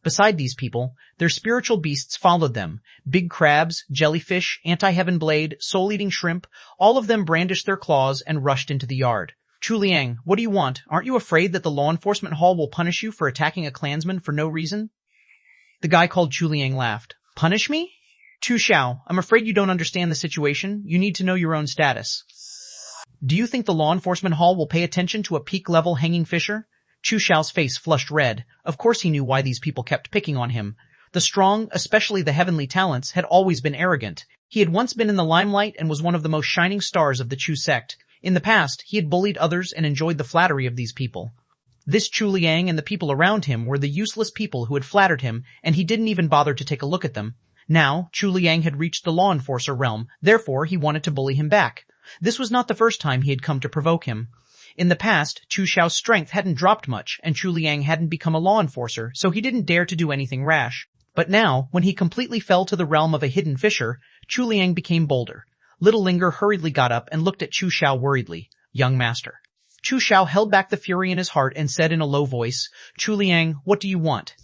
Beside these people, their spiritual beasts followed them. Big crabs, jellyfish, anti-heaven blade, soul-eating shrimp, all of them brandished their claws and rushed into the yard. "Chu Liang, what do you want? Aren't you afraid that the law enforcement hall will punish you for attacking a clansman for no reason?" The guy called Chu Liang laughed. "Punish me? Chu Xiao, I'm afraid you don't understand the situation. You need to know your own status. Do you think the law enforcement hall will pay attention to a peak-level hanging fisher?" Chu Xiao's face flushed red. Of course he knew why these people kept picking on him. The strong, especially the heavenly talents, had always been arrogant. He had once been in the limelight and was one of the most shining stars of the Chu sect. In the past, he had bullied others and enjoyed the flattery of these people. This Chu Liang and the people around him were the useless people who had flattered him, and he didn't even bother to take a look at them. Now, Chu Liang had reached the law enforcer realm, therefore he wanted to bully him back. This was not the first time he had come to provoke him. In the past, Chu Xiao's strength hadn't dropped much, and Chu Liang hadn't become a law enforcer, so he didn't dare to do anything rash. But now, when he completely fell to the realm of a hidden fisher, Chu Liang became bolder. Little Linger hurriedly got up and looked at Chu Xiao worriedly. "Young master." Chu Xiao held back the fury in his heart and said in a low voice, "Chu Liang, what do you want?"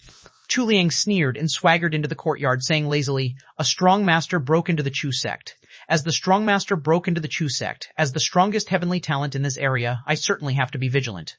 Chu Liang sneered and swaggered into the courtyard, saying lazily, "A strong master broke into the Chu sect. As the strong master broke into the Chu sect, as the strongest heavenly talent in this area, I certainly have to be vigilant."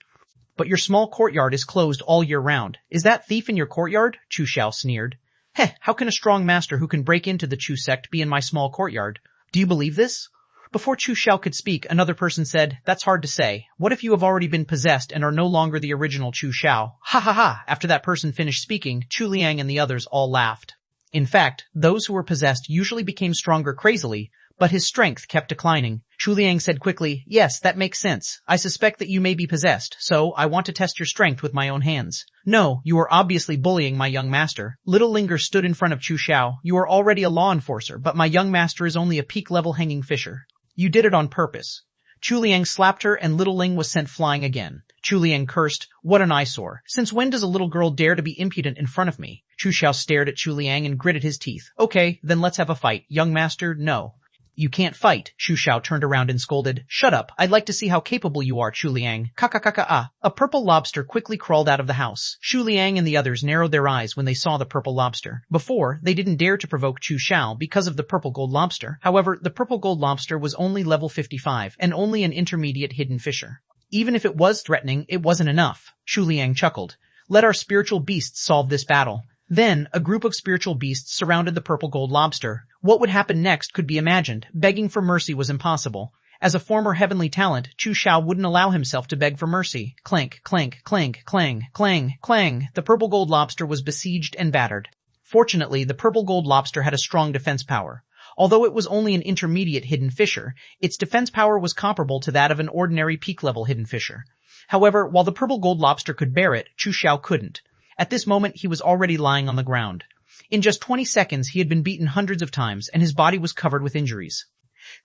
"But your small courtyard is closed all year round. Is that thief in your courtyard?" Chu Xiao sneered. "Heh, how can a strong master who can break into the Chu sect be in my small courtyard? Do you believe this?" Before Chu Xiao could speak, another person said, "That's hard to say. What if you have already been possessed and are no longer the original Chu Xiao?" Ha ha ha! After that person finished speaking, Chu Liang and the others all laughed. In fact, those who were possessed usually became stronger crazily, but his strength kept declining. Chu Liang said quickly, "Yes, that makes sense. I suspect that you may be possessed, so I want to test your strength with my own hands." "No, you are obviously bullying my young master." Little Linger stood in front of Chu Xiao. "You are already a law enforcer, but my young master is only a peak-level hanging fisher. You did it on purpose." Chu Liang slapped her and Little Ling was sent flying again. Chu Liang cursed, "What an eyesore. Since when does a little girl dare to be impudent in front of me?" Chu Xiao stared at Chu Liang and gritted his teeth. "Okay, then let's have a fight. Young master, no." "You can't fight." Chu Xiao turned around and scolded. "Shut up. I'd like to see how capable you are, Chu Liang." Ka-ka-ka-ka-ah. A purple lobster quickly crawled out of the house. Chu Liang and the others narrowed their eyes when they saw the purple lobster. Before, they didn't dare to provoke Chu Xiao because of the purple gold lobster. However, the purple gold lobster was only level 55 and only an intermediate hidden fisher. Even if it was threatening, it wasn't enough. Chu Liang chuckled. "Let our spiritual beasts solve this battle." Then, a group of spiritual beasts surrounded the purple gold lobster. What would happen next could be imagined. Begging for mercy was impossible. As a former heavenly talent, Chu Xiao wouldn't allow himself to beg for mercy. Clank, clank, clank, clang, clang, clang. The purple gold lobster was besieged and battered. Fortunately, the purple gold lobster had a strong defense power. Although it was only an intermediate hidden fisher, its defense power was comparable to that of an ordinary peak-level hidden fisher. However, while the purple gold lobster could bear it, Chu Xiao couldn't. At this moment, he was already lying on the ground. In just 20 seconds, he had been beaten hundreds of times, and his body was covered with injuries.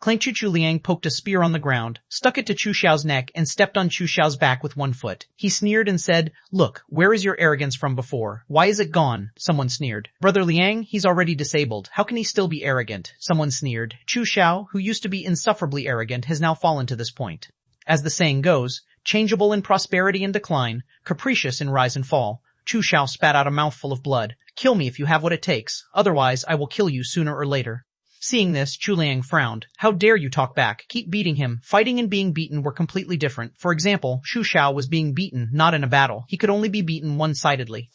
Chu Liang poked a spear on the ground, stuck it to Chu Xiao's neck, and stepped on Chu Xiao's back with one foot. He sneered and said, "Look, where is your arrogance from before? Why is it gone?" Someone sneered. "Brother Liang, he's already disabled. How can he still be arrogant?" Someone sneered. Chu Xiao, who used to be insufferably arrogant, has now fallen to this point. As the saying goes, changeable in prosperity and decline, capricious in rise and fall. Chu Xiao spat out a mouthful of blood. "Kill me if you have what it takes. Otherwise, I will kill you sooner or later." Seeing this, Chu Liang frowned. "How dare you talk back? Keep beating him." Fighting and being beaten were completely different. For example, Chu Xiao was being beaten, not in a battle. He could only be beaten one-sidedly.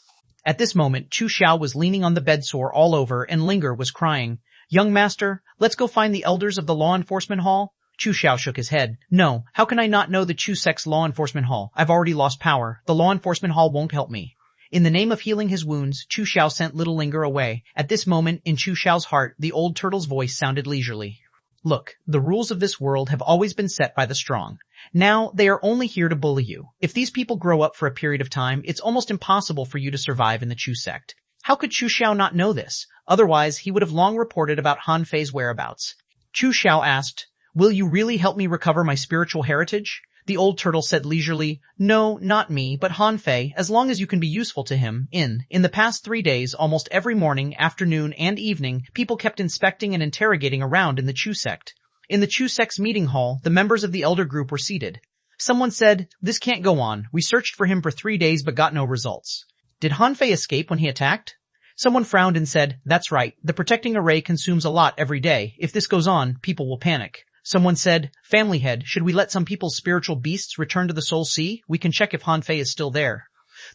At this moment, Chu Xiao was leaning on the bed sore all over, and Linger was crying. "Young master, let's go find the elders of the law enforcement hall." Chu Xiao shook his head. "No, how can I not know the Chu sect's law enforcement hall? I've already lost power. The law enforcement hall won't help me." In the name of healing his wounds, Chu Xiao sent Little Linger away. At this moment, in Chu Xiao's heart, the old turtle's voice sounded leisurely. "Look, the rules of this world have always been set by the strong. Now, they are only here to bully you. If these people grow up for a period of time, it's almost impossible for you to survive in the Chu sect. How could Chu Xiao not know this? Otherwise, he would have long reported about Han Fei's whereabouts. Chu Xiao asked, "Will you really help me recover my spiritual heritage?" The old turtle said leisurely, "No, not me, but Han Fei, as long as you can be useful to him. In the past 3 days, almost every morning, afternoon, and evening, people kept inspecting and interrogating around in the Chu sect. In the Chu sect's meeting hall, the members of the elder group were seated. Someone said, 'This can't go on. We searched for him for 3 days but got no results.' Did Han Fei escape when he attacked?" Someone frowned and said, "That's right. The protecting array consumes a lot every day. If this goes on, people will panic." Someone said, "Family head, should we let some people's spiritual beasts return to the Soul Sea? We can check if Han Fei is still there."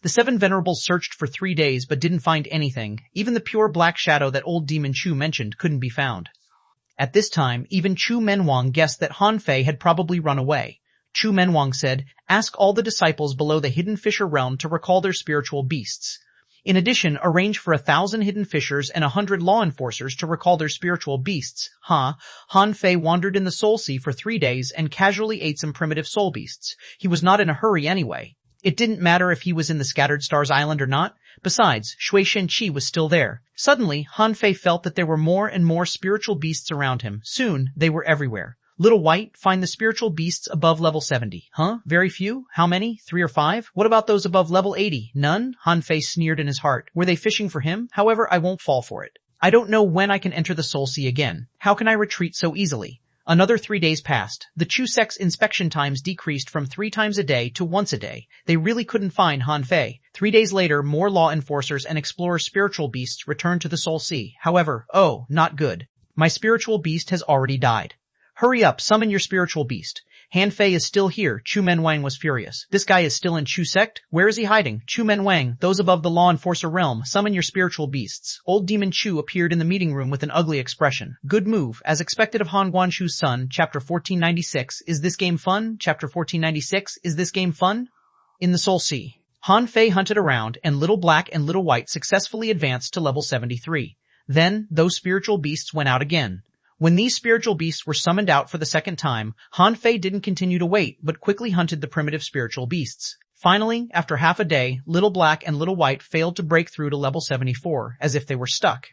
The 7 venerables searched for 3 days but didn't find anything. Even the pure black shadow that old demon Chu mentioned couldn't be found. At this time, even Chu Menwang guessed that Han Fei had probably run away. Chu Menwang said, "Ask all the disciples below the hidden fisher realm to recall their spiritual beasts. In addition, arrange for 1,000 hidden fishers and 100 law enforcers to recall their spiritual beasts." Han Fei wandered in the Soul Sea for 3 days and casually ate some primitive soul beasts. He was not in a hurry anyway. It didn't matter if he was in the Scattered Stars Island or not. Besides, Shui Chi was still there. Suddenly, Han Fei felt that there were more and more spiritual beasts around him. Soon, they were everywhere. Little White, find the spiritual beasts above level 70. Very few? How many? 3 or 5? What about those above level 80? None? Han Fei sneered in his heart. Were they fishing for him? However, I won't fall for it. I don't know when I can enter the Soul Sea again. How can I retreat so easily? Another 3 days passed. The Chu sect's inspection times decreased from 3 times a day to once a day. They really couldn't find Han Fei. 3 days later, more law enforcers and explorers' spiritual beasts returned to the Soul Sea. However, not good. My spiritual beast has already died. Hurry up, summon your spiritual beast. Han Fei is still here. Chu Menwang was furious. This guy is still in Chu sect? Where is he hiding? Chu Menwang, those above the law enforcer realm, summon your spiritual beasts. Old Demon Chu appeared in the meeting room with an ugly expression. Good move, as expected of Han Guanshu's son. Chapter 1496, is this game fun? Chapter 1496, is this game fun? In the Soul Sea, Han Fei hunted around, and Little Black and Little White successfully advanced to level 73. Then, those spiritual beasts went out again. When these spiritual beasts were summoned out for the second time, Han Fei didn't continue to wait, but quickly hunted the primitive spiritual beasts. Finally, after half a day, Little Black and Little White failed to break through to level 74, as if they were stuck.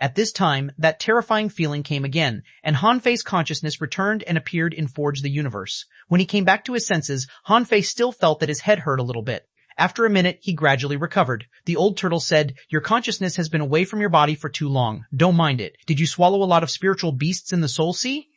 At this time, that terrifying feeling came again, and Han Fei's consciousness returned and appeared in Forge the Universe. When he came back to his senses, Han Fei still felt that his head hurt a little bit. After a minute, he gradually recovered. The old turtle said, "Your consciousness has been away from your body for too long. Don't mind it. Did you swallow a lot of spiritual beasts in the Soul Sea?"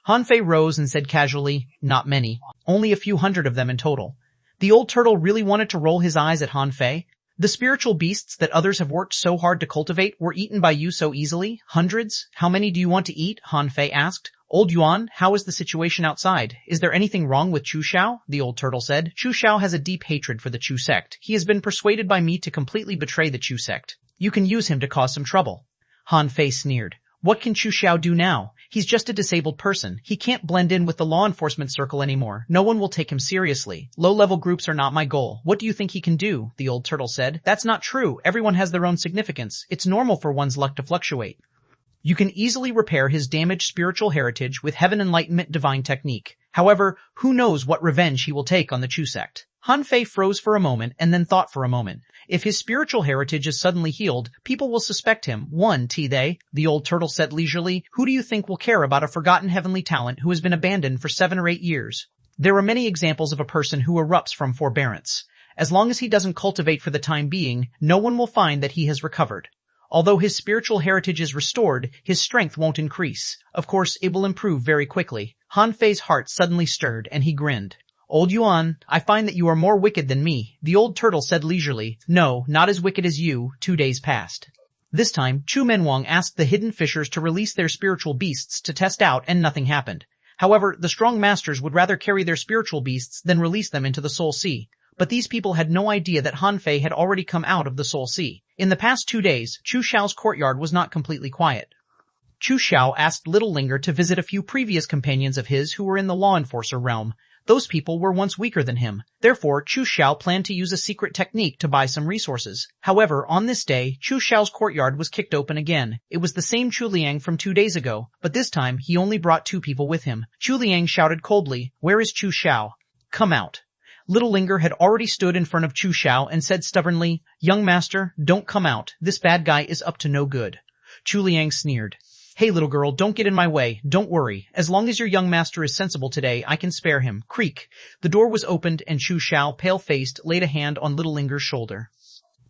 Han Fei rose and said casually, "Not many. Only a few hundred of them in total." The old turtle really wanted to roll his eyes at Han Fei. The spiritual beasts that others have worked so hard to cultivate were eaten by you so easily? Hundreds? How many do you want to eat? Han Fei asked. "Old Yuan, how is the situation outside? Is there anything wrong with Chu Xiao?" The old turtle said. "Chu Xiao has a deep hatred for the Chu sect. He has been persuaded by me to completely betray the Chu sect. You can use him to cause some trouble." Han Fei sneered. "What can Chu Xiao do now? He's just a disabled person. He can't blend in with the law enforcement circle anymore. No one will take him seriously. Low-level groups are not my goal. What do you think he can do?" The old turtle said. "That's not true. Everyone has their own significance. It's normal for one's luck to fluctuate. You can easily repair his damaged spiritual heritage with Heaven Enlightenment divine technique. However, who knows what revenge he will take on the Chu sect." Han Fei froze for a moment and then thought for a moment. If his spiritual heritage is suddenly healed, people will suspect him. The old turtle said leisurely. "Who do you think will care about a forgotten heavenly talent who has been abandoned for 7 or 8 years? There are many examples of a person who erupts from forbearance. As long as he doesn't cultivate for the time being, no one will find that he has recovered. Although his spiritual heritage is restored, his strength won't increase. Of course, it will improve very quickly." Han Fei's heart suddenly stirred, and he grinned. "Old Yuan, I find that you are more wicked than me." The old turtle said leisurely. "No, not as wicked as you." 2 days passed. This time, Chu Menwang asked the hidden fishers to release their spiritual beasts to test out, and nothing happened. However, the strong masters would rather carry their spiritual beasts than release them into the Soul Sea. But these people had no idea that Han Fei had already come out of the Soul Sea. In the past 2 days, Chu Xiao's courtyard was not completely quiet. Chu Xiao asked Little Linger to visit a few previous companions of his who were in the law enforcer realm. Those people were once weaker than him. Therefore, Chu Xiao planned to use a secret technique to buy some resources. However, on this day, Chu Xiao's courtyard was kicked open again. It was the same Chu Liang from 2 days ago, but this time he only brought 2 people with him. Chu Liang shouted coldly, "Where is Chu Xiao? Come out." Little Linger had already stood in front of Chu Xiao and said stubbornly, "Young master, don't come out. This bad guy is up to no good." Chu Liang sneered. "Hey little girl, don't get in my way. Don't worry. As long as your young master is sensible today, I can spare him." Creak. The door was opened and Chu Xiao, pale-faced, laid a hand on Little Linger's shoulder.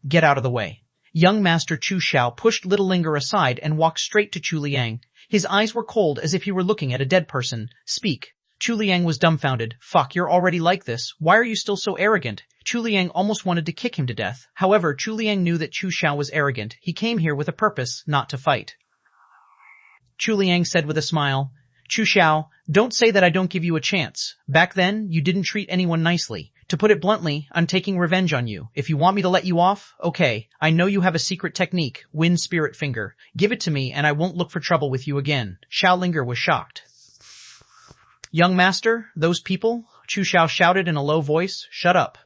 "Get out of the way." Young master Chu Xiao pushed Little Linger aside and walked straight to Chu Liang. His eyes were cold as if he were looking at a dead person. "Speak." Chu Liang was dumbfounded. "Fuck, you're already like this. Why are you still so arrogant?" Chu Liang almost wanted to kick him to death. However, Chu Liang knew that Chu Xiao was arrogant. He came here with a purpose, not to fight. Chu Liang said with a smile, "Chu Xiao, don't say that I don't give you a chance. Back then, you didn't treat anyone nicely. To put it bluntly, I'm taking revenge on you. If you want me to let you off, okay. I know you have a secret technique, Wind Spirit Finger. Give it to me and I won't look for trouble with you again." Xiao Linger was shocked. "Young master, those people?" Chu Xiao shouted in a low voice. "Shut up."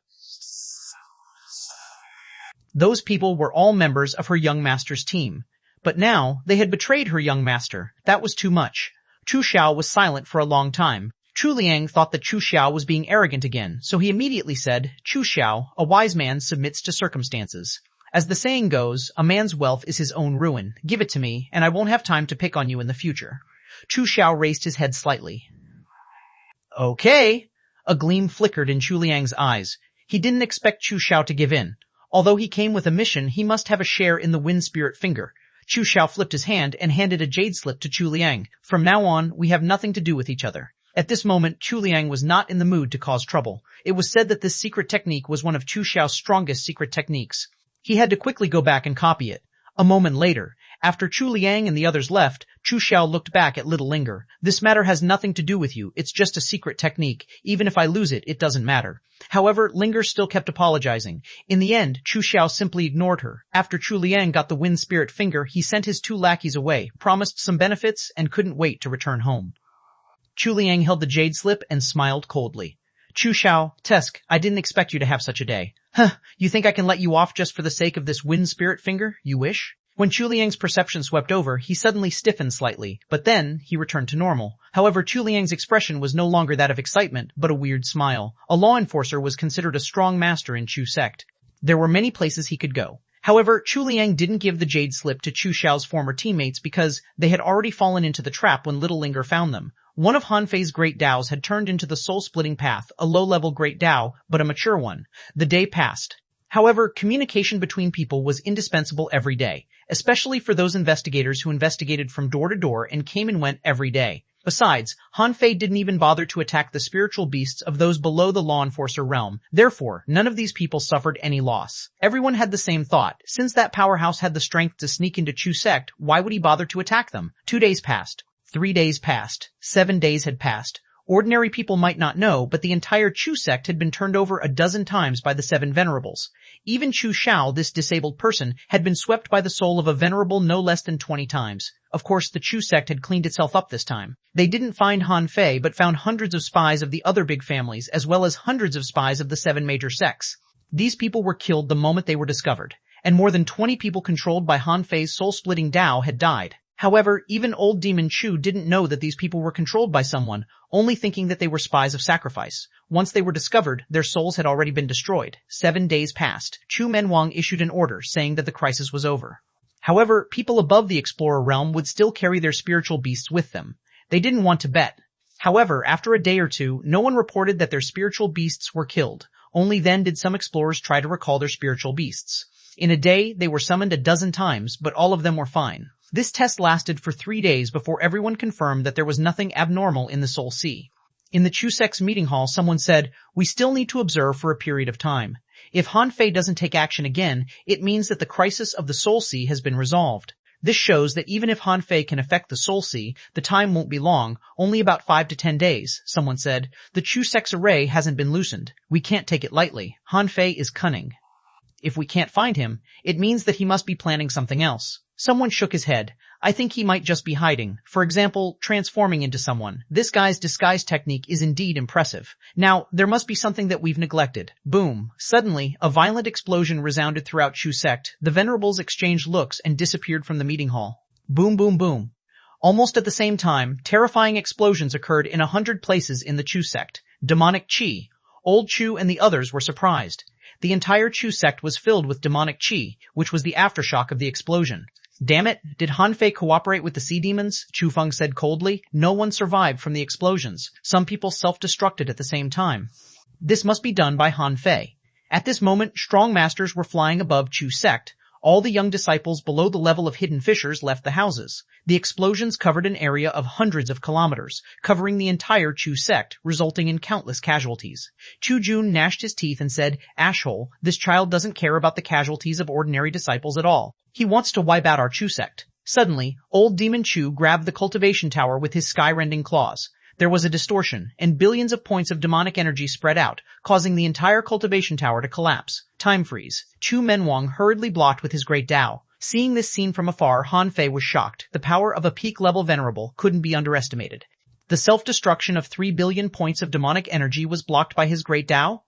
Those people were all members of her young master's team. But now, they had betrayed her young master. That was too much. Chu Xiao was silent for a long time. Chu Liang thought that Chu Xiao was being arrogant again, so he immediately said, "Chu Xiao, a wise man submits to circumstances. As the saying goes, a man's wealth is his own ruin. Give it to me, and I won't have time to pick on you in the future." Chu Xiao raised his head slightly. "Okay." A gleam flickered in Chu Liang's eyes. He didn't expect Chu Xiao to give in. Although he came with a mission, he must have a share in the Wind Spirit Finger. Chu Xiao flipped his hand and handed a jade slip to Chu Liang. "From now on, we have nothing to do with each other." At this moment, Chu Liang was not in the mood to cause trouble. It was said that this secret technique was one of Chu Xiao's strongest secret techniques. He had to quickly go back and copy it. A moment later, after Chu Liang and the others left, Chu Xiao looked back at Little Linger. "This matter has nothing to do with you. It's just a secret technique. Even if I lose it, it doesn't matter." However, Linger still kept apologizing. In the end, Chu Xiao simply ignored her. After Chu Liang got the Wind Spirit Finger, he sent his 2 lackeys away, promised some benefits, and couldn't wait to return home. Chu Liang held the jade slip and smiled coldly. "Chu Xiao, Tesk, I didn't expect you to have such a day." "Huh, you think I can let you off just for the sake of this Wind Spirit Finger? You wish?" When Chu Liang's perception swept over, he suddenly stiffened slightly, but then he returned to normal. However, Chu Liang's expression was no longer that of excitement, but a weird smile. A law enforcer was considered a strong master in Chu sect. There were many places he could go. However, Chu Liang didn't give the jade slip to Chu Xiao's former teammates because they had already fallen into the trap when Little Linger found them. One of Han Fei's great Daos had turned into the soul-splitting path, a low-level great Dao, but a mature one. The day passed. However, communication between people was indispensable every day, especially for those investigators who investigated from door to door and came and went every day. Besides, Han Fei didn't even bother to attack the spiritual beasts of those below the law enforcer realm. Therefore, none of these people suffered any loss. Everyone had the same thought. Since that powerhouse had the strength to sneak into Chu sect, why would he bother to attack them? 2 days passed. 3 days passed. 7 days had passed. Ordinary people might not know, but the entire Chu sect had been turned over a dozen times by the 7 venerables. Even Chu Xiao, this disabled person, had been swept by the soul of a venerable no less than 20 times. Of course, the Chu sect had cleaned itself up this time. They didn't find Han Fei, but found hundreds of spies of the other big families, as well as hundreds of spies of the 7 major sects. These people were killed the moment they were discovered, and more than 20 people controlled by Han Fei's soul-splitting Dao had died. However, even old Demon Chu didn't know that these people were controlled by someone, only thinking that they were spies of sacrifice. Once they were discovered, their souls had already been destroyed. 7 days passed. Chu Menwang issued an order saying that the crisis was over. However, people above the Explorer realm would still carry their spiritual beasts with them. They didn't want to bet. However, after a day or two, no one reported that their spiritual beasts were killed. Only then did some explorers try to recall their spiritual beasts. In a day, they were summoned a dozen times, but all of them were fine. This test lasted for 3 days before everyone confirmed that there was nothing abnormal in the Soul Sea. In the Chu sect's meeting hall, someone said, "We still need to observe for a period of time. If Han Fei doesn't take action again, it means that the crisis of the Soul Sea has been resolved. This shows that even if Han Fei can affect the Soul Sea, the time won't be long, only about 5 to 10 days, someone said. The Chu sect's array hasn't been loosened. We can't take it lightly. Han Fei is cunning. If we can't find him, it means that he must be planning something else." Someone shook his head. "I think he might just be hiding. For example, transforming into someone. This guy's disguise technique is indeed impressive. Now, there must be something that we've neglected." Boom. Suddenly, a violent explosion resounded throughout Chu sect. The venerables exchanged looks and disappeared from the meeting hall. Boom, boom, boom. Almost at the same time, terrifying explosions occurred in 100 places in the Chu sect. Demonic chi. Old Chu and the others were surprised. The entire Chu sect was filled with demonic qi, which was the aftershock of the explosion. Damn it, did Han Fei cooperate with the sea demons? Chu Feng said coldly. No one survived from the explosions. Some people self-destructed at the same time. This must be done by Han Fei. At this moment, strong masters were flying above Chu sect. All the young disciples below the level of hidden fishers left the houses. The explosions covered an area of hundreds of kilometers, covering the entire Chu sect, resulting in countless casualties. Chu Jun gnashed his teeth and said, "Ashhole, this child doesn't care about the casualties of ordinary disciples at all. He wants to wipe out our Chu sect." Suddenly, old Demon Chu grabbed the cultivation tower with his sky-rending claws. There was a distortion, and billions of points of demonic energy spread out, causing the entire cultivation tower to collapse. Time freeze. Chu Menwang hurriedly blocked with his great Dao. Seeing this scene from afar, Han Fei was shocked. The power of a peak-level venerable couldn't be underestimated. The self-destruction of 3 billion points of demonic energy was blocked by his great Dao?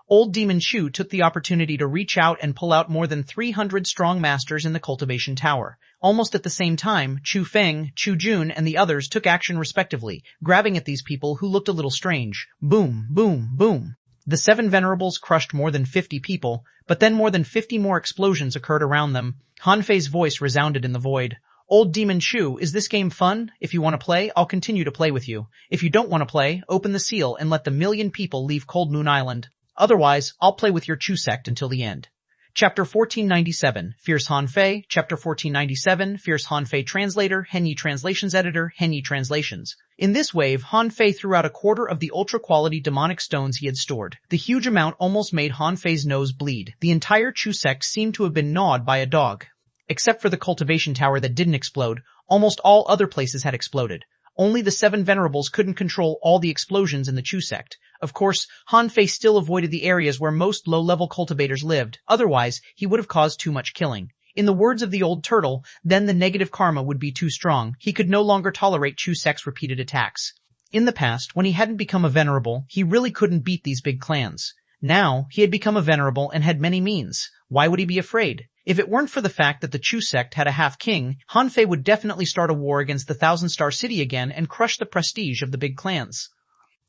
Old Demon Chu took the opportunity to reach out and pull out more than 300 strong masters in the cultivation tower. Almost at the same time, Chu Feng, Chu Jun, and the others took action respectively, grabbing at these people who looked a little strange. Boom, boom, boom. The 7 venerables crushed more than 50 people, but then more than 50 more explosions occurred around them. Han Fei's voice resounded in the void. Old Demon Chu, is this game fun? If you want to play, I'll continue to play with you. If you don't want to play, open the seal and let the 1,000,000 people leave Cold Moon Island. Otherwise, I'll play with your Chu sect until the end. Chapter 1497, Fierce Han Fei. Chapter 1497, Fierce Han Fei Translator, Henyi Translations Editor, Henyi Translations. In this wave, Han Fei threw out a quarter of the ultra-quality demonic stones he had stored. The huge amount almost made Han Fei's nose bleed. The entire Chu sect seemed to have been gnawed by a dog. Except for the cultivation tower that didn't explode, almost all other places had exploded. Only the 7 venerables couldn't control all the explosions in the Chu sect. Of course, Han Fei still avoided the areas where most low-level cultivators lived. Otherwise, he would have caused too much killing. In the words of the old turtle, then the negative karma would be too strong. He could no longer tolerate Chu sect's repeated attacks. In the past, when he hadn't become a venerable, he really couldn't beat these big clans. Now, he had become a venerable and had many means. Why would he be afraid? If it weren't for the fact that the Chu sect had a half-king, Han Fei would definitely start a war against the Thousand-Star City again and crush the prestige of the big clans.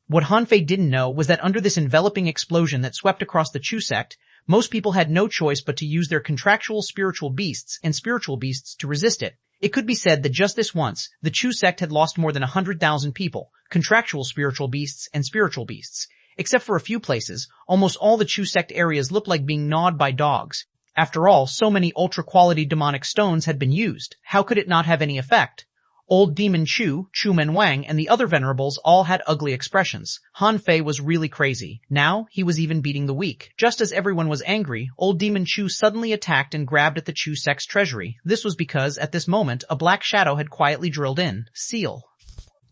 What Han Fei didn't know was that under this enveloping explosion that swept across the Chu sect, most people had no choice but to use their contractual spiritual beasts and spiritual beasts to resist it. It could be said that just this once, the Chu sect had lost more than 100,000 people, contractual spiritual beasts and spiritual beasts. Except for a few places, almost all the Chu sect areas looked like being gnawed by dogs. After all, so many ultra-quality demonic stones had been used. How could it not have any effect? Old Demon Chu, Chu Menwang, and the other venerables all had ugly expressions. Han Fei was really crazy. Now, he was even beating the weak. Just as everyone was angry, Old Demon Chu suddenly attacked and grabbed at the Chu sect's treasury. This was because, at this moment, a black shadow had quietly drilled in. Seal.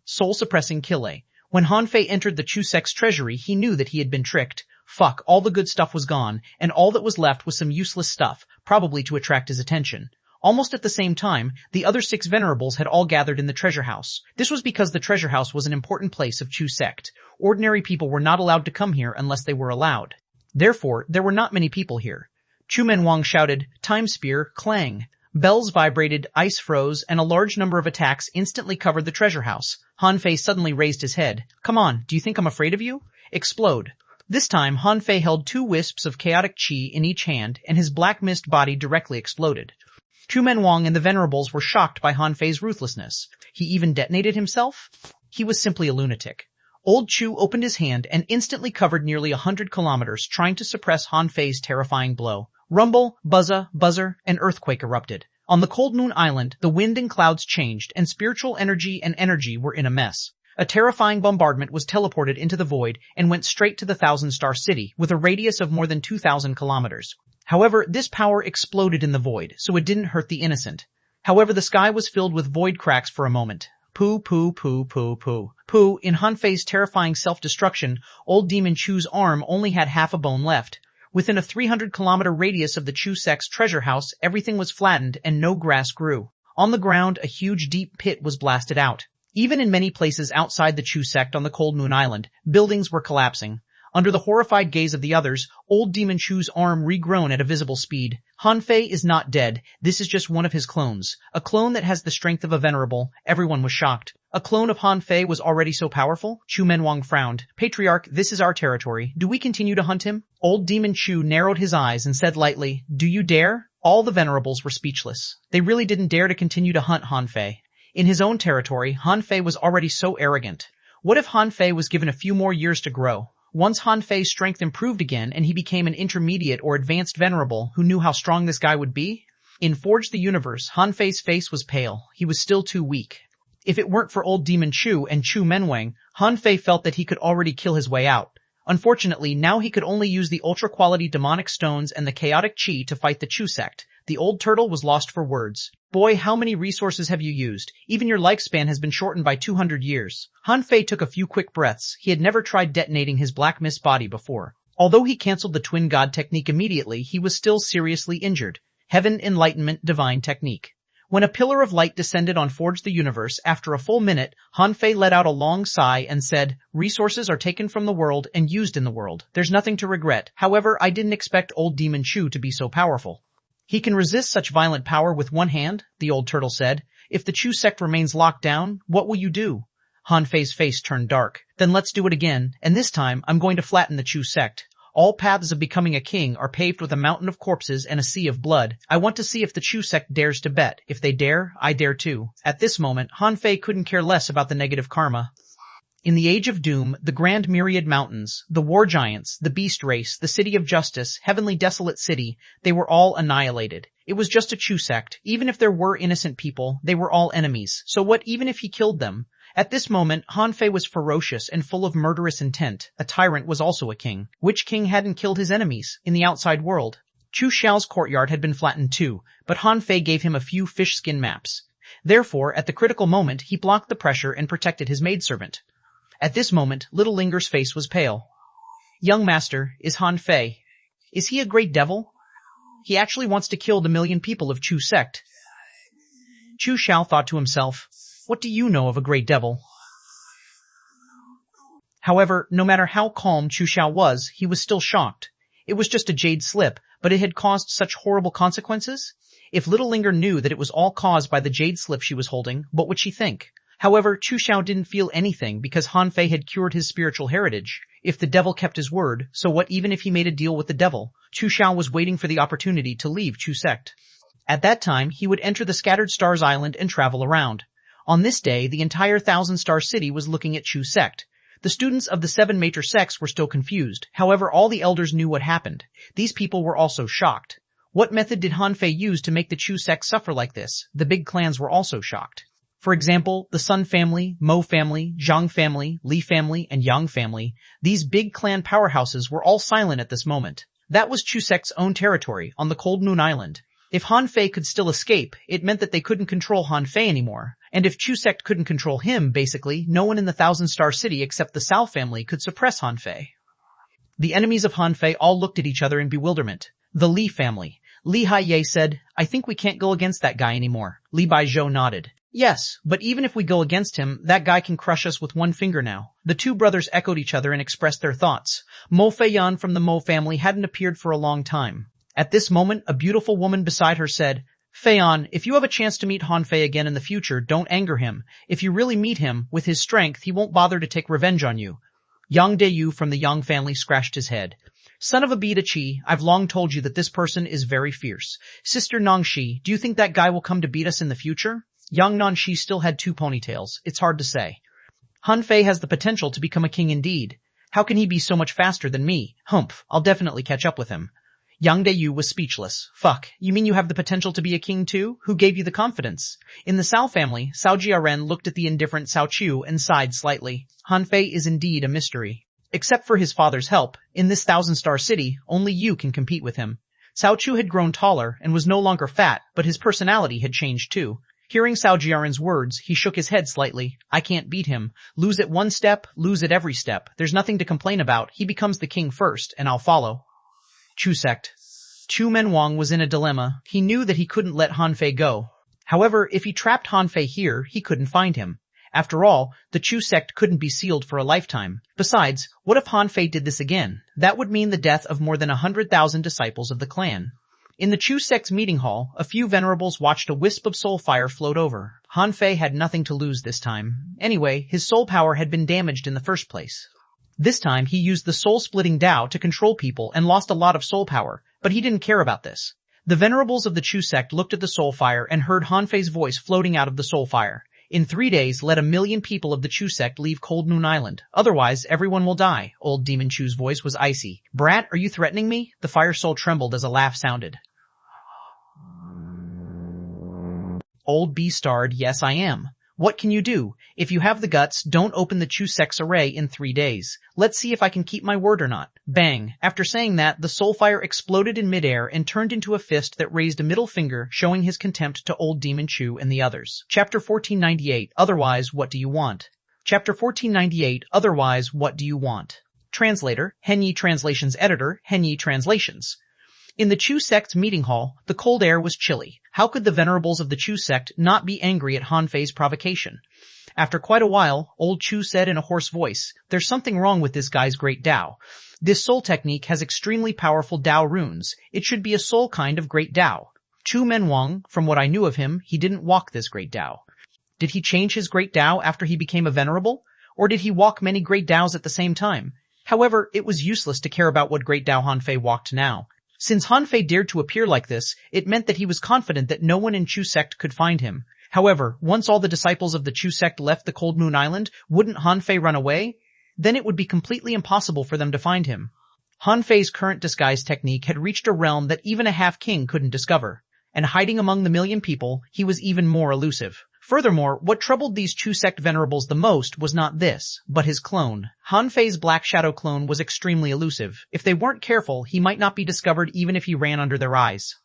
Soul-suppressing Kille. When Han Fei entered the Chu sect's treasury, he knew that he had been tricked. Fuck, all the good stuff was gone, and all that was left was some useless stuff, probably to attract his attention. Almost at the same time, the other 6 venerables had all gathered in the treasure house. This was because the treasure house was an important place of Chu sect. Ordinary people were not allowed to come here unless they were allowed. Therefore, there were not many people here. Chu Menwang shouted, "Time spear, clang." Bells vibrated, ice froze, and a large number of attacks instantly covered the treasure house. Han Fei suddenly raised his head. "Come on, do you think I'm afraid of you?" Explode. This time, Han Fei held 2 wisps of chaotic qi in each hand, and his black mist body directly exploded. Chu Menwang and the venerables were shocked by Han Fei's ruthlessness. He even detonated himself? He was simply a lunatic. Old Chu opened his hand and instantly covered nearly 100 kilometers, trying to suppress Han Fei's terrifying blow. Rumble, buzzer, an earthquake erupted. On the Cold Moon Island, the wind and clouds changed, and spiritual energy and energy were in a mess. A terrifying bombardment was teleported into the void and went straight to the Thousand-Star City, with a radius of more than 2,000 kilometers. However, this power exploded in the void, so it didn't hurt the innocent. However, the sky was filled with void cracks for a moment. Poo, poo, poo, poo, poo. Poo, in Han Fei's terrifying self-destruction, Old Demon Chu's arm only had half a bone left. Within a 300-kilometer radius of the Chu sect's treasure house, everything was flattened and no grass grew. On the ground, a huge deep pit was blasted out. Even in many places outside the Chu sect on the Cold Moon Island, buildings were collapsing. Under the horrified gaze of the others, old Demon Chu's arm regrown at a visible speed. Han Fei is not dead. This is just one of his clones. A clone that has the strength of a venerable. Everyone was shocked. A clone of Han Fei was already so powerful? Chu Menwang frowned. Patriarch, this is our territory. Do we continue to hunt him? Old Demon Chu narrowed his eyes and said lightly, Do you dare? All the venerables were speechless. They really didn't dare to continue to hunt Han Fei. In his own territory, Han Fei was already so arrogant. What if Han Fei was given a few more years to grow? Once Han Fei's strength improved again and he became an intermediate or advanced venerable who knew how strong this guy would be? In Forge the Universe, Han Fei's face was pale. He was still too weak. If it weren't for old Demon Chu and Chu Menwang, Han Fei felt that he could already kill his way out. Unfortunately, now he could only use the ultra-quality demonic stones and the chaotic chi to fight the Chu sect. The old turtle was lost for words. Boy, how many resources have you used? Even your lifespan has been shortened by 200 years. Han Fei took a few quick breaths. He had never tried detonating his black mist body before. Although he cancelled the twin god technique immediately, he was still seriously injured. Heaven, enlightenment, divine technique. When a pillar of light descended on Forge the Universe, after a full minute, Han Fei let out a long sigh and said, Resources are taken from the world and used in the world. There's nothing to regret. However, I didn't expect old Demon Chu to be so powerful. He can resist such violent power with one hand, the old turtle said. If the Chu sect remains locked down, what will you do? Han Fei's face turned dark. Then let's do it again, and this time I'm going to flatten the Chu sect. All paths of becoming a king are paved with a mountain of corpses and a sea of blood. I want to see if the Chu sect dares to bet. If they dare, I dare too. At this moment, Han Fei couldn't care less about the negative karma. In the Age of Doom, the Grand Myriad Mountains, the War Giants, the Beast Race, the City of Justice, Heavenly Desolate City, they were all annihilated. It was just a Chu sect. Even if there were innocent people, they were all enemies. So what even if he killed them? At this moment, Han Fei was ferocious and full of murderous intent. A tyrant was also a king. Which king hadn't killed his enemies in the outside world? Chu Xiao's courtyard had been flattened too, but Han Fei gave him a few fish skin maps. Therefore, at the critical moment, he blocked the pressure and protected his maidservant. At this moment, Little Linger's face was pale. Young master, is Han Fei. Is he a great devil? He actually wants to kill the million people of Chu sect. Chu Xiao thought to himself, what do you know of a great devil? However, no matter how calm Chu Xiao was, he was still shocked. It was just a jade slip, but it had caused such horrible consequences? If Little Linger knew that it was all caused by the jade slip she was holding, what would she think? However, Chu Xiao didn't feel anything because Han Fei had cured his spiritual heritage. If the devil kept his word, so what even if he made a deal with the devil? Chu Xiao was waiting for the opportunity to leave Chu sect. At that time, he would enter the Scattered Stars Island and travel around. On this day, the entire Thousand Star City was looking at Chu sect. The students of the 7 major sects were still confused. However, all the elders knew what happened. These people were also shocked. What method did Han Fei use to make the Chu sect suffer like this? The big clans were also shocked. For example, the Sun family, Mo family, Zhang family, Li family, and Yang family, these big clan powerhouses were all silent at this moment. That was Chu sect's own territory on the Cold Moon Island. If Han Fei could still escape, it meant that they couldn't control Han Fei anymore. And if Chu sect couldn't control him, basically, no one in the Thousand Star City except the Cao family could suppress Han Fei. The enemies of Han Fei all looked at each other in bewilderment. The Li family. Li Haiye said, I think we can't go against that guy anymore. Li Baizhou nodded. Yes, but even if we go against him, that guy can crush us with one finger now. The two brothers echoed each other and expressed their thoughts. Mo Feiyan from the Mo family hadn't appeared for a long time. At this moment, a beautiful woman beside her said, Feiyan, if you have a chance to meet Han Fei again in the future, don't anger him. If you really meet him, with his strength, he won't bother to take revenge on you. Yang Deyu from the Yang family scratched his head. Son of a Bida Chi, I've long told you that this person is very fierce. Sister Nangxi, do you think that guy will come to beat us in the future? Yang Nanxi still had 2 ponytails. It's hard to say. Han Fei has the potential to become a king indeed. How can he be so much faster than me? Humph, I'll definitely catch up with him. Yang Deyu was speechless. Fuck, you mean you have the potential to be a king too? Who gave you the confidence? In the Cao family, Cao Jiaren looked at the indifferent Cao Chu and sighed slightly. Han Fei is indeed a mystery. Except for his father's help, in this Thousand Star City, only you can compete with him. Cao Chu had grown taller and was no longer fat, but his personality had changed too. Hearing Cao Jiaren's words, he shook his head slightly. I can't beat him. Lose at one step, lose at every step. There's nothing to complain about. He becomes the king first, and I'll follow. Chu sect. Chu Menwang was in a dilemma. He knew that he couldn't let Han Fei go. However, if he trapped Han Fei here, he couldn't find him. After all, the Chu sect couldn't be sealed for a lifetime. Besides, what if Han Fei did this again? That would mean the death of more than 100,000 disciples of the clan. In the Chu sect's meeting hall, a few venerables watched a wisp of soul fire float over. Han Fei had nothing to lose this time. Anyway, his soul power had been damaged in the first place. This time he used the soul-splitting Tao to control people and lost a lot of soul power, but he didn't care about this. The venerables of the Chu sect looked at the soul fire and heard Han Fei's voice floating out of the soul fire. In 3 days, let 1 million people of the Chu sect leave Cold Moon Island. Otherwise, everyone will die. Old Demon Chu's voice was icy. Brat, are you threatening me? The fire soul trembled as a laugh sounded. Old B starred, yes I am. What can you do? If you have the guts, don't open the Chu sect's array in 3 days. Let's see if I can keep my word or not. Bang. After saying that, the soul fire exploded in midair and turned into a fist that raised a middle finger, showing his contempt to Old Demon Chu and the others. Chapter 1498, Otherwise, What Do You Want? Chapter 1498, Otherwise, What Do You Want? Translator, Henyi Translations Editor, Henyi Translations. In the Chu sect's meeting hall, the cold air was chilly. How could the venerables of the Chu sect not be angry at Han Fei's provocation? After quite a while, old Chu said in a hoarse voice, there's something wrong with this guy's great Tao. This soul technique has extremely powerful Tao runes. It should be a soul kind of great Tao. Chu Menwang, from what I knew of him, he didn't walk this great Tao. Did he change his great Tao after he became a venerable? Or did he walk many great Taos at the same time? However, it was useless to care about what great Tao Han Fei walked now. Since Han Fei dared to appear like this, it meant that he was confident that no one in Chu sect could find him. However, once all the disciples of the Chu sect left the Cold Moon Island, wouldn't Han Fei run away? Then it would be completely impossible for them to find him. Han Fei's current disguise technique had reached a realm that even a half-king couldn't discover, and hiding among the million people, he was even more elusive. Furthermore, what troubled these Chu sect venerables the most was not this, but his clone. Han Fei's Black Shadow clone was extremely elusive. If they weren't careful, he might not be discovered even if he ran under their eyes.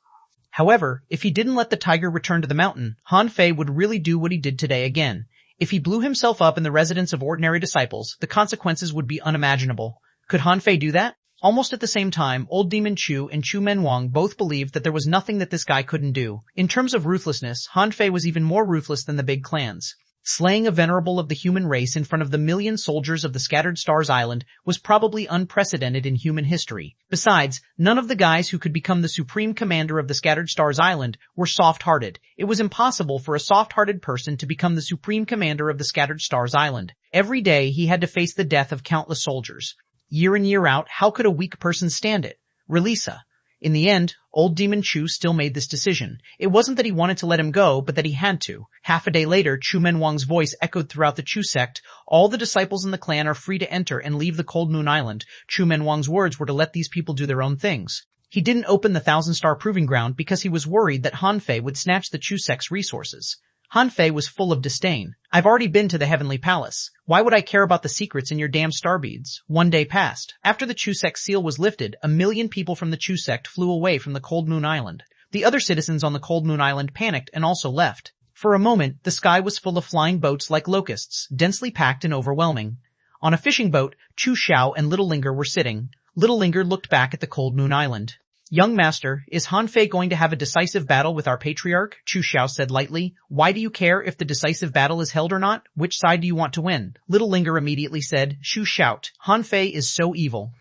However, if he didn't let the tiger return to the mountain, Han Fei would really do what he did today again. If he blew himself up in the residence of ordinary disciples, the consequences would be unimaginable. Could Han Fei do that? Almost at the same time, Old Demon Chu and Chu Menwang both believed that there was nothing that this guy couldn't do. In terms of ruthlessness, Han Fei was even more ruthless than the big clans. Slaying a venerable of the human race in front of the million soldiers of the Scattered Stars Island was probably unprecedented in human history. Besides, none of the guys who could become the supreme commander of the Scattered Stars Island were soft-hearted. It was impossible for a soft-hearted person to become the supreme commander of the Scattered Stars Island. Every day he had to face the death of countless soldiers. Year in year out, how could a weak person stand it? Releasa. In the end, Old Demon Chu still made this decision. It wasn't that he wanted to let him go, but that he had to. Half a day later, Chu Menwang's voice echoed throughout the Chu sect. All the disciples in the clan are free to enter and leave the Cold Moon Island. Chu Menwang's words were to let these people do their own things. He didn't open the 1,000-star proving ground because he was worried that Han Fei would snatch the Chu sect's resources. Han Fei was full of disdain. I've already been to the Heavenly Palace. Why would I care about the secrets in your damn star beads? 1 day passed. After the Chu sect seal was lifted, 1 million people from the Chu sect flew away from the Cold Moon Island. The other citizens on the Cold Moon Island panicked and also left. For a moment, the sky was full of flying boats like locusts, densely packed and overwhelming. On a fishing boat, Chu Xiao and Little Linger were sitting. Little Linger looked back at the Cold Moon Island. Young master, is Han Fei going to have a decisive battle with our patriarch? Chu Xiao said lightly. Why do you care if the decisive battle is held or not? Which side do you want to win? Little Linger immediately said. Shu shout. Han Fei is so evil.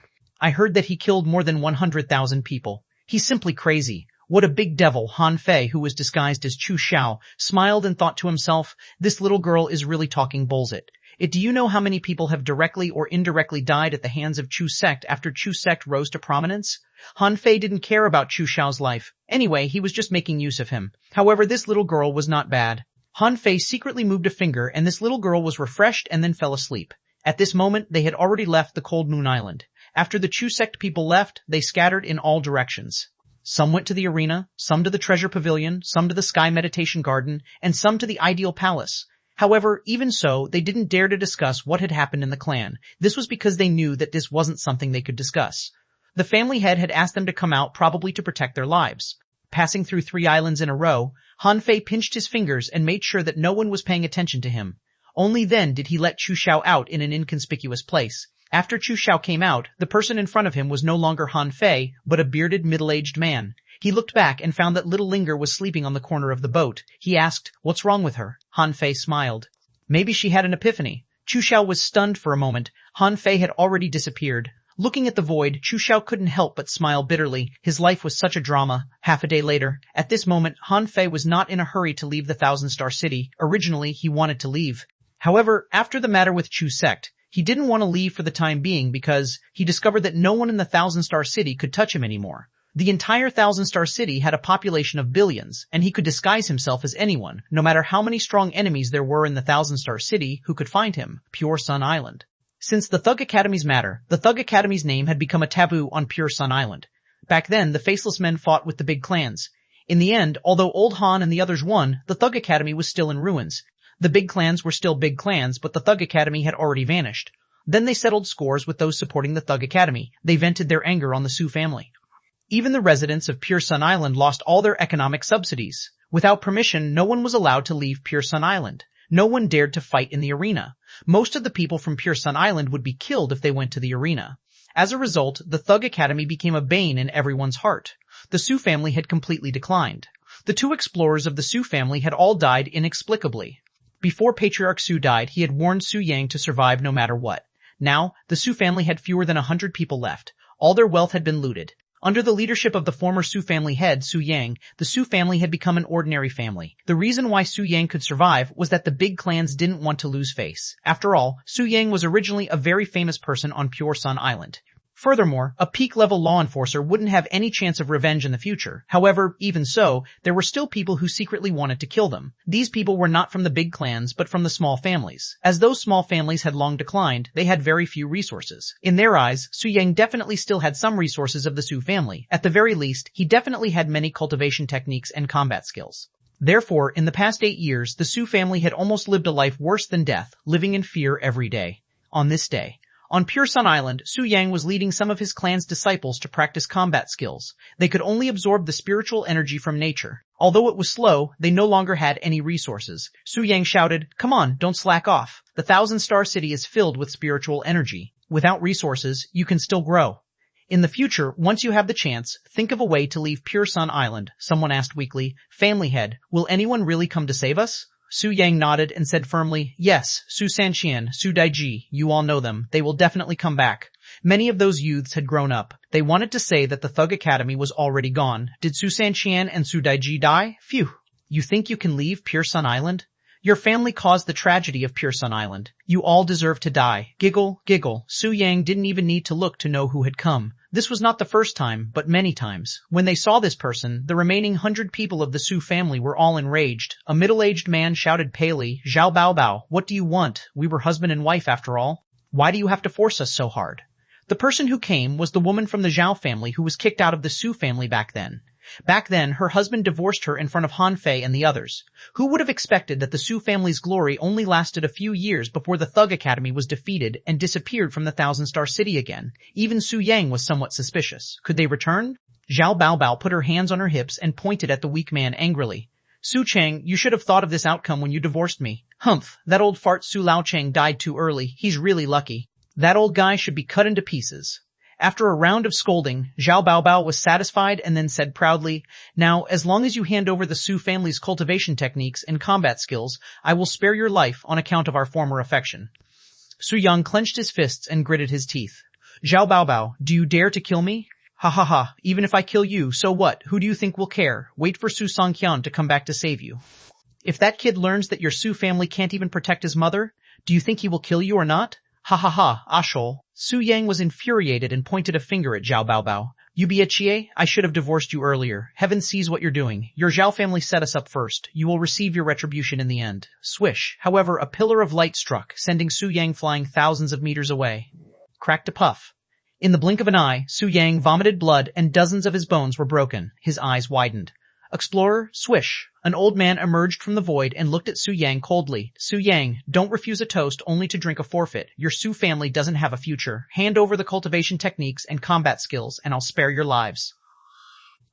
I heard that he killed more than 100,000 people. He's simply crazy. What a big devil. Han Fei, who was disguised as Chu Xiao, smiled and thought to himself, this little girl is really talking bullshit. Do you know how many people have directly or indirectly died at the hands of Chu sect after Chu sect rose to prominence? Han Fei didn't care about Chu Xiao's life. Anyway, he was just making use of him. However, this little girl was not bad. Han Fei secretly moved a finger and this little girl was refreshed and then fell asleep. At this moment, they had already left the Cold Moon Island. After the Chu sect people left, they scattered in all directions. Some went to the arena, some to the treasure pavilion, some to the sky meditation garden, and some to the ideal palace. However, even so, they didn't dare to discuss what had happened in the clan. This was because they knew that this wasn't something they could discuss. The family head had asked them to come out probably to protect their lives. Passing through 3 islands in a row, Han Fei pinched his fingers and made sure that no one was paying attention to him. Only then did he let Chu Xiao out in an inconspicuous place. After Chu Xiao came out, the person in front of him was no longer Han Fei, but a bearded middle-aged man. He looked back and found that Little Linger was sleeping on the corner of the boat. He asked, what's wrong with her? Han Fei smiled. Maybe she had an epiphany. Chu Xiao was stunned for a moment. Han Fei had already disappeared. Looking at the void, Chu Xiao couldn't help but smile bitterly. His life was such a drama. Half a day later. At this moment, Han Fei was not in a hurry to leave the Thousand-Star City. Originally, he wanted to leave. However, after the matter with Chu Sect, he didn't want to leave for the time being because he discovered that no one in the Thousand-Star City could touch him anymore. The entire Thousand-Star City had a population of billions, and he could disguise himself as anyone, no matter how many strong enemies there were in the Thousand-Star City who could find him. Pure Sun Island. Since the Thug Academy's matter, the Thug Academy's name had become a taboo on Pure Sun Island. Back then, the Faceless Men fought with the big clans. In the end, although Old Han and the others won, the Thug Academy was still in ruins. The big clans were still big clans, but the Thug Academy had already vanished. Then they settled scores with those supporting the Thug Academy. They vented their anger on the Su family. Even the residents of Pure Sun Island lost all their economic subsidies. Without permission, no one was allowed to leave Pure Sun Island. No one dared to fight in the arena. Most of the people from Pure Sun Island would be killed if they went to the arena. As a result, the Thug Academy became a bane in everyone's heart. The Su family had completely declined. The two explorers of the Su family had all died inexplicably. Before Patriarch Su died, he had warned Su Yang to survive no matter what. Now, the Su family had fewer than 100 people left. All their wealth had been looted. Under the leadership of the former Su family head, Su Yang, the Su family had become an ordinary family. The reason why Su Yang could survive was that the big clans didn't want to lose face. After all, Su Yang was originally a very famous person on Pure Sun Island. Furthermore, a peak-level law enforcer wouldn't have any chance of revenge in the future. However, even so, there were still people who secretly wanted to kill them. These people were not from the big clans, but from the small families. As those small families had long declined, they had very few resources. In their eyes, Su Yang definitely still had some resources of the Su family. At the very least, he definitely had many cultivation techniques and combat skills. Therefore, in the past 8 years, the Su family had almost lived a life worse than death, living in fear every day. On this day, on Pure Sun Island, Su Yang was leading some of his clan's disciples to practice combat skills. They could only absorb the spiritual energy from nature. Although it was slow, they no longer had any resources. Su Yang shouted, "Come on, don't slack off. The Thousand-Star City is filled with spiritual energy. Without resources, you can still grow. In the future, once you have the chance, think of a way to leave Pure Sun Island," someone asked weakly. "Family head, will anyone really come to save us?" Su Yang nodded and said firmly, "Yes, Su Sanqian, Su Daiji, you all know them. They will definitely come back." Many of those youths had grown up. They wanted to say that the Thug Academy was already gone. Did Su Sanqian and Su Daiji die? Phew. You think you can leave Pure Sun Island? Your family caused the tragedy of Pure Sun Island. You all deserve to die. Giggle, giggle. Su Yang didn't even need to look to know who had come. This was not the first time, but many times. When they saw this person, the remaining 100 people of the Su family were all enraged. A middle-aged man shouted palely, "Zhao Bao Bao, what do you want? We were husband and wife after all. Why do you have to force us so hard?" The person who came was the woman from the Zhao family who was kicked out of the Su family back then. Back then, her husband divorced her in front of Han Fei and the others. Who would have expected that the Su family's glory only lasted a few years before the Thug Academy was defeated and disappeared from the Thousand-Star City again? Even Su Yang was somewhat suspicious. Could they return? Zhao Bao Bao put her hands on her hips and pointed at the weak man angrily. "Su Cheng, you should have thought of this outcome when you divorced me. Humph, that old fart Su Lao Cheng died too early. He's really lucky. That old guy should be cut into pieces." After a round of scolding, Zhao Bao Bao was satisfied and then said proudly, "Now, as long as you hand over the Su family's cultivation techniques and combat skills, I will spare your life on account of our former affection." Su Yang clenched his fists and gritted his teeth. "Zhao Bao Bao, do you dare to kill me? Ha ha ha, even if I kill you, so what? Who do you think will care? Wait for Su Songqian to come back to save you. If that kid learns that your Su family can't even protect his mother, do you think he will kill you or not? Ha ha ha, Ashol." Su Yang was infuriated and pointed a finger at Zhao Bao Bao. "You Biechie, I should have divorced you earlier. Heaven sees what you're doing. Your Zhao family set us up first. You will receive your retribution in the end." Swish. However, a pillar of light struck, sending Su Yang flying thousands of meters away. Cracked a puff. In the blink of an eye, Su Yang vomited blood and dozens of his bones were broken. His eyes widened. "Explorer, swish." An old man emerged from the void and looked at Su Yang coldly. "Su Yang, don't refuse a toast only to drink a forfeit. Your Su family doesn't have a future. Hand over the cultivation techniques and combat skills and I'll spare your lives.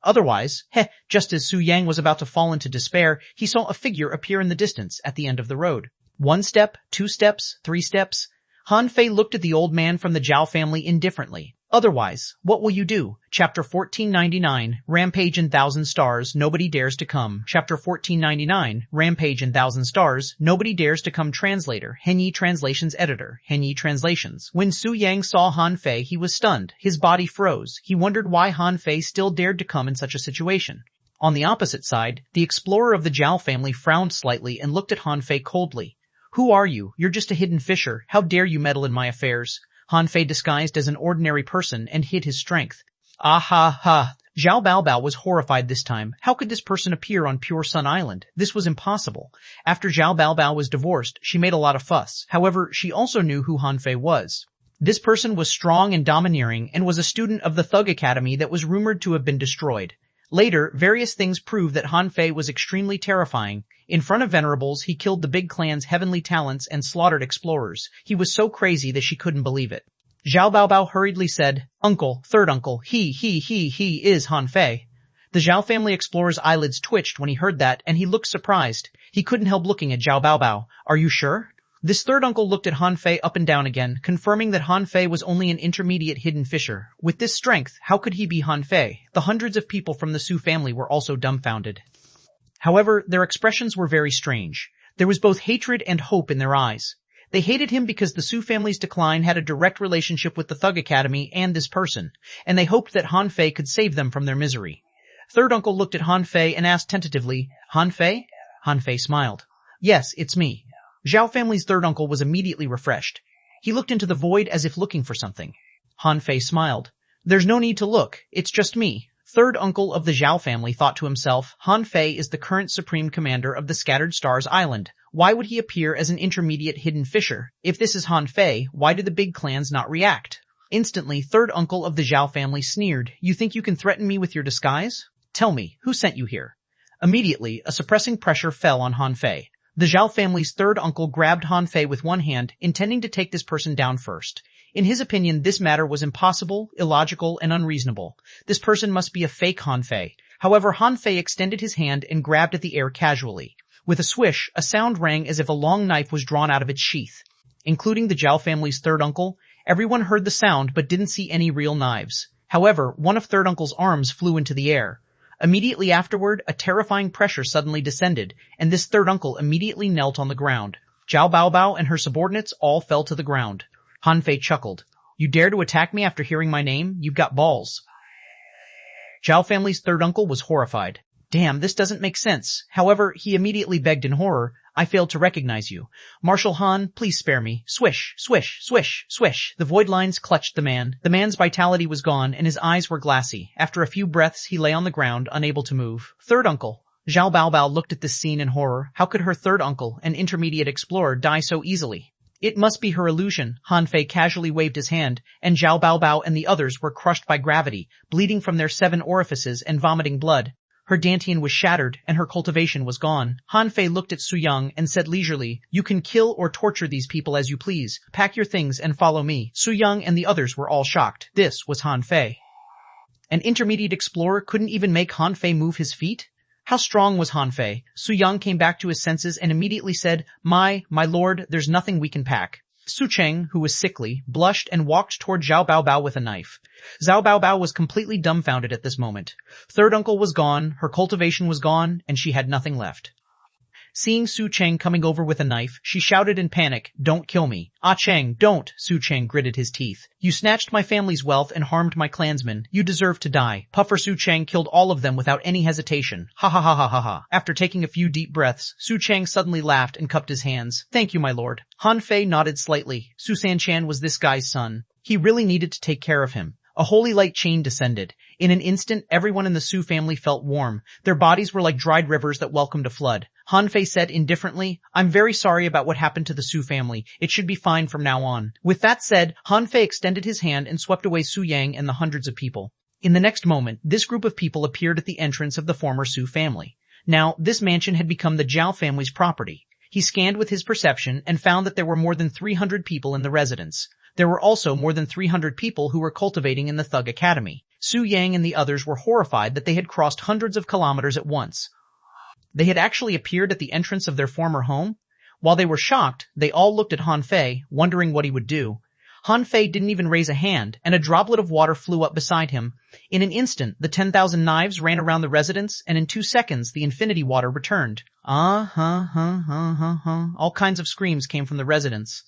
Otherwise, just as Su Yang was about to fall into despair, he saw a figure appear in the distance at the end of the road. 1 step, 2 steps, 3 steps. Han Fei looked at the old man from the Zhao family indifferently. Otherwise, what will you do? Chapter 1499, Rampage in Thousand Stars, Nobody Dares to Come. Chapter 1499, Rampage in Thousand Stars, Nobody Dares to Come. Translator, Henyi Translations Editor, Henyi Translations. When Su Yang saw Han Fei, he was stunned. His body froze. He wondered why Han Fei still dared to come in such a situation. On the opposite side, the explorer of the Zhao family frowned slightly and looked at Han Fei coldly. Who are you? You're just a hidden fisher. How dare you meddle in my affairs? Han Fei disguised as an ordinary person and hid his strength. Ah ha ha. Zhao Baobao was horrified this time. How could this person appear on Pure Sun Island? This was impossible. After Zhao Baobao was divorced, she made a lot of fuss. However, she also knew who Han Fei was. This person was strong and domineering and was a student of the Thug Academy that was rumored to have been destroyed. Later, various things proved that Han Fei was extremely terrifying. In front of Venerables, he killed the big clan's heavenly talents and slaughtered explorers. He was so crazy that she couldn't believe it. Zhao Baobao hurriedly said, Uncle, third uncle, he is Han Fei. The Zhao family explorer's eyelids twitched when he heard that, and he looked surprised. He couldn't help looking at Zhao Baobao. Are you sure? This third uncle looked at Han Fei up and down again, confirming that Han Fei was only an intermediate hidden fisher. With this strength, how could he be Han Fei? The hundreds of people from the Su family were also dumbfounded. However, their expressions were very strange. There was both hatred and hope in their eyes. They hated him because the Su family's decline had a direct relationship with the Thug Academy and this person, and they hoped that Han Fei could save them from their misery. Third uncle looked at Han Fei and asked tentatively, Han Fei? Han Fei smiled. Yes, it's me. Zhao family's third uncle was immediately refreshed. He looked into the void as if looking for something. Han Fei smiled. There's no need to look, it's just me. Third uncle of the Zhao family thought to himself, Han Fei is the current supreme commander of the Scattered Stars Island. Why would he appear as an intermediate hidden fisher? If this is Han Fei, why do the big clans not react? Instantly, third uncle of the Zhao family sneered. You think you can threaten me with your disguise? Tell me, who sent you here? Immediately, a suppressing pressure fell on Han Fei. The Zhao family's third uncle grabbed Han Fei with one hand, intending to take this person down first. In his opinion, this matter was impossible, illogical, and unreasonable. This person must be a fake Han Fei. However, Han Fei extended his hand and grabbed at the air casually. With a swish, a sound rang as if a long knife was drawn out of its sheath. Including the Zhao family's third uncle, everyone heard the sound but didn't see any real knives. However, one of third uncle's arms flew into the air. Immediately afterward, a terrifying pressure suddenly descended, and this third uncle immediately knelt on the ground. Zhao Baobao and her subordinates all fell to the ground. Han Fei chuckled. You dare to attack me after hearing my name? You've got balls. Zhao family's third uncle was horrified. Damn, this doesn't make sense. However, he immediately begged in horror. I failed to recognize you. Marshal Han, please spare me. Swish, swish, swish, swish. The void lines clutched the man. The man's vitality was gone, and his eyes were glassy. After a few breaths, he lay on the ground, unable to move. Third uncle. Zhao Baobao looked at this scene in horror. How could her third uncle, an intermediate explorer, die so easily? It must be her illusion. Han Fei casually waved his hand, and Zhao Baobao and the others were crushed by gravity, bleeding from their 7 orifices and vomiting blood. Her dantian was shattered, and her cultivation was gone. Han Fei looked at Su Yang and said leisurely, You can kill or torture these people as you please. Pack your things and follow me. Su Yang and the others were all shocked. This was Han Fei. An intermediate explorer couldn't even make Han Fei move his feet? How strong was Han Fei? Su Yang came back to his senses and immediately said, My lord, there's nothing we can pack. Su Cheng, who was sickly, blushed and walked toward Zhao Baobao with a knife. Zhao Baobao was completely dumbfounded at this moment. Third uncle was gone, her cultivation was gone, and she had nothing left. Seeing Su Cheng coming over with a knife, she shouted in panic, Don't kill me. Ah Cheng, don't! Su Cheng gritted his teeth. You snatched my family's wealth and harmed my clansmen. You deserve to die. Puffer Su Cheng killed all of them without any hesitation. Ha ha ha ha ha ha. After taking a few deep breaths, Su Cheng suddenly laughed and cupped his hands. Thank you, my lord. Han Fei nodded slightly. Su Sanchan was this guy's son. He really needed to take care of him. A holy light chain descended. In an instant, everyone in the Su family felt warm. Their bodies were like dried rivers that welcomed a flood. Han Fei said indifferently, I'm very sorry about what happened to the Su family. It should be fine from now on. With that said, Han Fei extended his hand and swept away Su Yang and the hundreds of people. In the next moment, this group of people appeared at the entrance of the former Su family. Now, this mansion had become the Zhao family's property. He scanned with his perception and found that there were more than 300 people in the residence. There were also more than 300 people who were cultivating in the Thug Academy. Su Yang and the others were horrified that they had crossed hundreds of kilometers at once. They had actually appeared at the entrance of their former home. While they were shocked, they all looked at Han Fei, wondering what he would do. Han Fei didn't even raise a hand, and a droplet of water flew up beside him. In an instant, the 10,000 knives ran around the residence, and in 2 seconds, the infinity water returned. All kinds of screams came from the residence.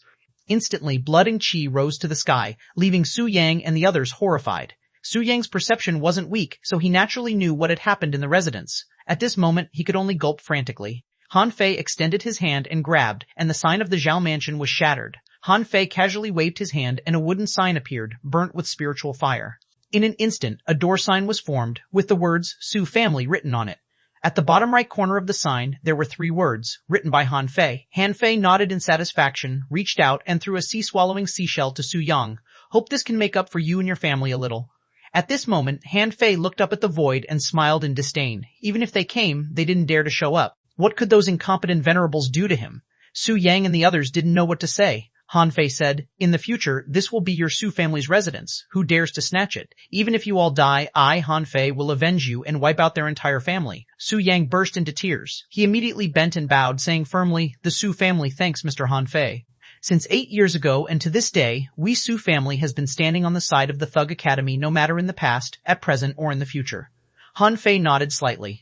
Instantly, blood and qi rose to the sky, leaving Su Yang and the others horrified. Su Yang's perception wasn't weak, so he naturally knew what had happened in the residence. At this moment, he could only gulp frantically. Han Fei extended his hand and grabbed, and the sign of the Zhao mansion was shattered. Han Fei casually waved his hand and a wooden sign appeared, burnt with spiritual fire. In an instant, a door sign was formed, with the words Su family written on it. At the bottom right corner of the sign, there were 3 words, written by Han Fei. Han Fei nodded in satisfaction, reached out, and threw a sea-swallowing seashell to Su Yang. Hope this can make up for you and your family a little. At this moment, Han Fei looked up at the void and smiled in disdain. Even if they came, they didn't dare to show up. What could those incompetent venerables do to him? Su Yang and the others didn't know what to say. Han Fei said, in the future, this will be your Su family's residence. Who dares to snatch it? Even if you all die, I, Han Fei, will avenge you and wipe out their entire family. Su Yang burst into tears. He immediately bent and bowed, saying firmly, the Su family thanks Mr. Han Fei. Since 8 years ago and to this day, we Su family has been standing on the side of the Thug Academy no matter in the past, at present, or in the future. Han Fei nodded slightly.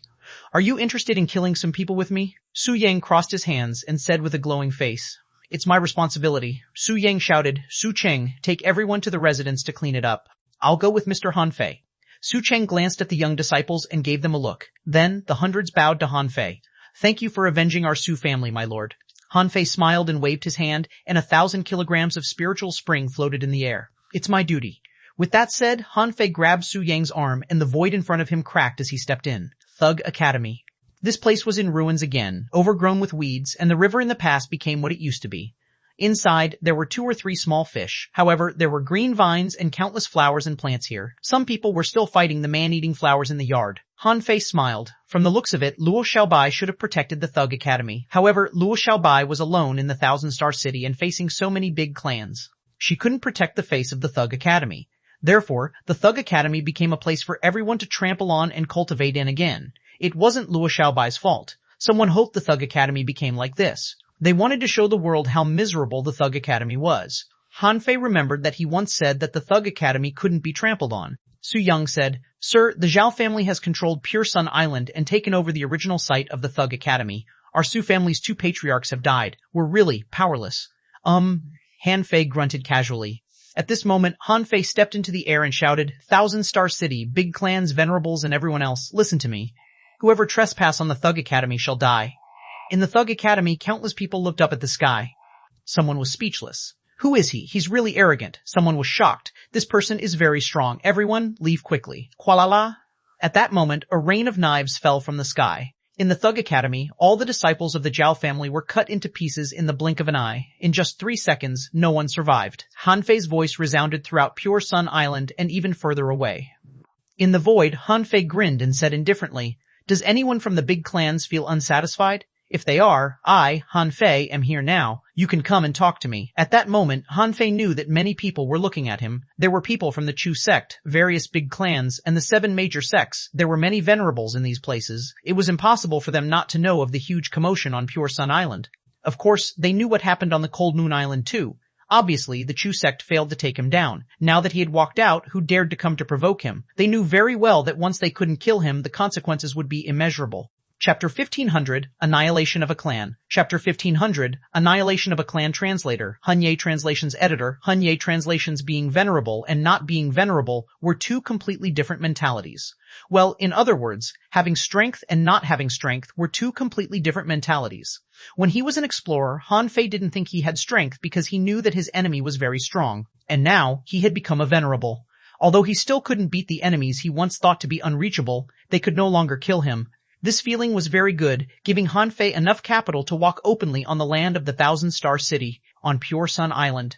Are you interested in killing some people with me? Su Yang crossed his hands and said with a glowing face, it's my responsibility. Su Yang shouted, Su Cheng, take everyone to the residence to clean it up. I'll go with Mr. Han Fei. Su Cheng glanced at the young disciples and gave them a look. Then, the hundreds bowed to Han Fei. Thank you for avenging our Su family, my lord. Han Fei smiled and waved his hand, and 1,000 kilograms of spiritual spring floated in the air. It's my duty. With that said, Han Fei grabbed Su Yang's arm and the void in front of him cracked as he stepped in. Thug Academy. This place was in ruins again, overgrown with weeds, and the river in the past became what it used to be. Inside, there were 2 or 3 small fish. However, there were green vines and countless flowers and plants here. Some people were still fighting the man-eating flowers in the yard. Han Fei smiled. From the looks of it, Luo Xiaobai should have protected the Thug Academy. However, Luo Xiaobai was alone in the 1,000-star city and facing so many big clans. She couldn't protect the face of the Thug Academy. Therefore, the Thug Academy became a place for everyone to trample on and cultivate in again. It wasn't Luo Xiaobai's fault. Someone hoped the Thug Academy became like this. They wanted to show the world how miserable the Thug Academy was. Han Fei remembered that he once said that the Thug Academy couldn't be trampled on. Su Yang said, Sir, the Zhao family has controlled Pure Sun Island and taken over the original site of the Thug Academy. Our Su family's 2 patriarchs have died. We're really powerless. Han Fei grunted casually. At this moment, Han Fei stepped into the air and shouted, 1,000-star city, big clans, venerables, and everyone else, listen to me. Whoever trespass on the Thug Academy shall die. In the Thug Academy, countless people looked up at the sky. Someone was speechless. Who is he? He's really arrogant. Someone was shocked. This person is very strong. Everyone, leave quickly. Kualala. At that moment, a rain of knives fell from the sky. In the Thug Academy, all the disciples of the Zhao family were cut into pieces in the blink of an eye. In just 3 seconds, no one survived. Han Fei's voice resounded throughout Pure Sun Island and even further away. In the void, Han Fei grinned and said indifferently, Does anyone from the big clans feel unsatisfied? If they are, I, Han Fei, am here now. You can come and talk to me. At that moment, Han Fei knew that many people were looking at him. There were people from the Chu sect, various big clans, and the 7 major sects. There were many venerables in these places. It was impossible for them not to know of the huge commotion on Pure Sun Island. Of course, they knew what happened on the Cold Moon Island too. Obviously, the Chu sect failed to take him down. Now that he had walked out, who dared to come to provoke him? They knew very well that once they couldn't kill him, the consequences would be immeasurable. Chapter 1500, Annihilation of a Clan. Chapter 1500, Annihilation of a Clan. Translator, Hunye Translations Editor. Hunye Translations. Being venerable and not being venerable were 2 completely different mentalities. Well, in other words, having strength and not having strength were 2 completely different mentalities. When he was an explorer, Han Fei didn't think he had strength because he knew that his enemy was very strong. And now, he had become a venerable. Although he still couldn't beat the enemies he once thought to be unreachable, they could no longer kill him. This feeling was very good, giving Han Fei enough capital to walk openly on the land of the 1,000-star city, on Pure Sun Island.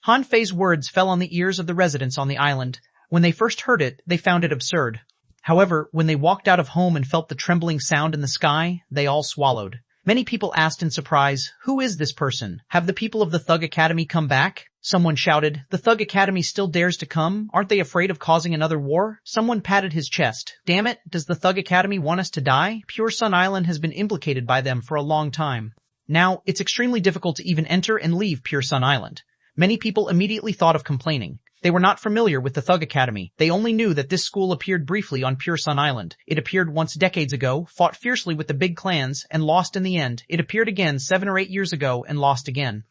Han Fei's words fell on the ears of the residents on the island. When they first heard it, they found it absurd. However, when they walked out of home and felt the trembling sound in the sky, they all swallowed. Many people asked in surprise, who is this person? Have the people of the Thug Academy come back? Someone shouted, the Thug Academy still dares to come? Aren't they afraid of causing another war? Someone patted his chest. Damn it, does the Thug Academy want us to die? Pure Sun Island has been implicated by them for a long time. Now, it's extremely difficult to even enter and leave Pure Sun Island. Many people immediately thought of complaining. They were not familiar with the Thug Academy. They only knew that this school appeared briefly on Pure Sun Island. It appeared once decades ago, fought fiercely with the big clans, and lost in the end. It appeared again 7 or 8 years ago and lost again.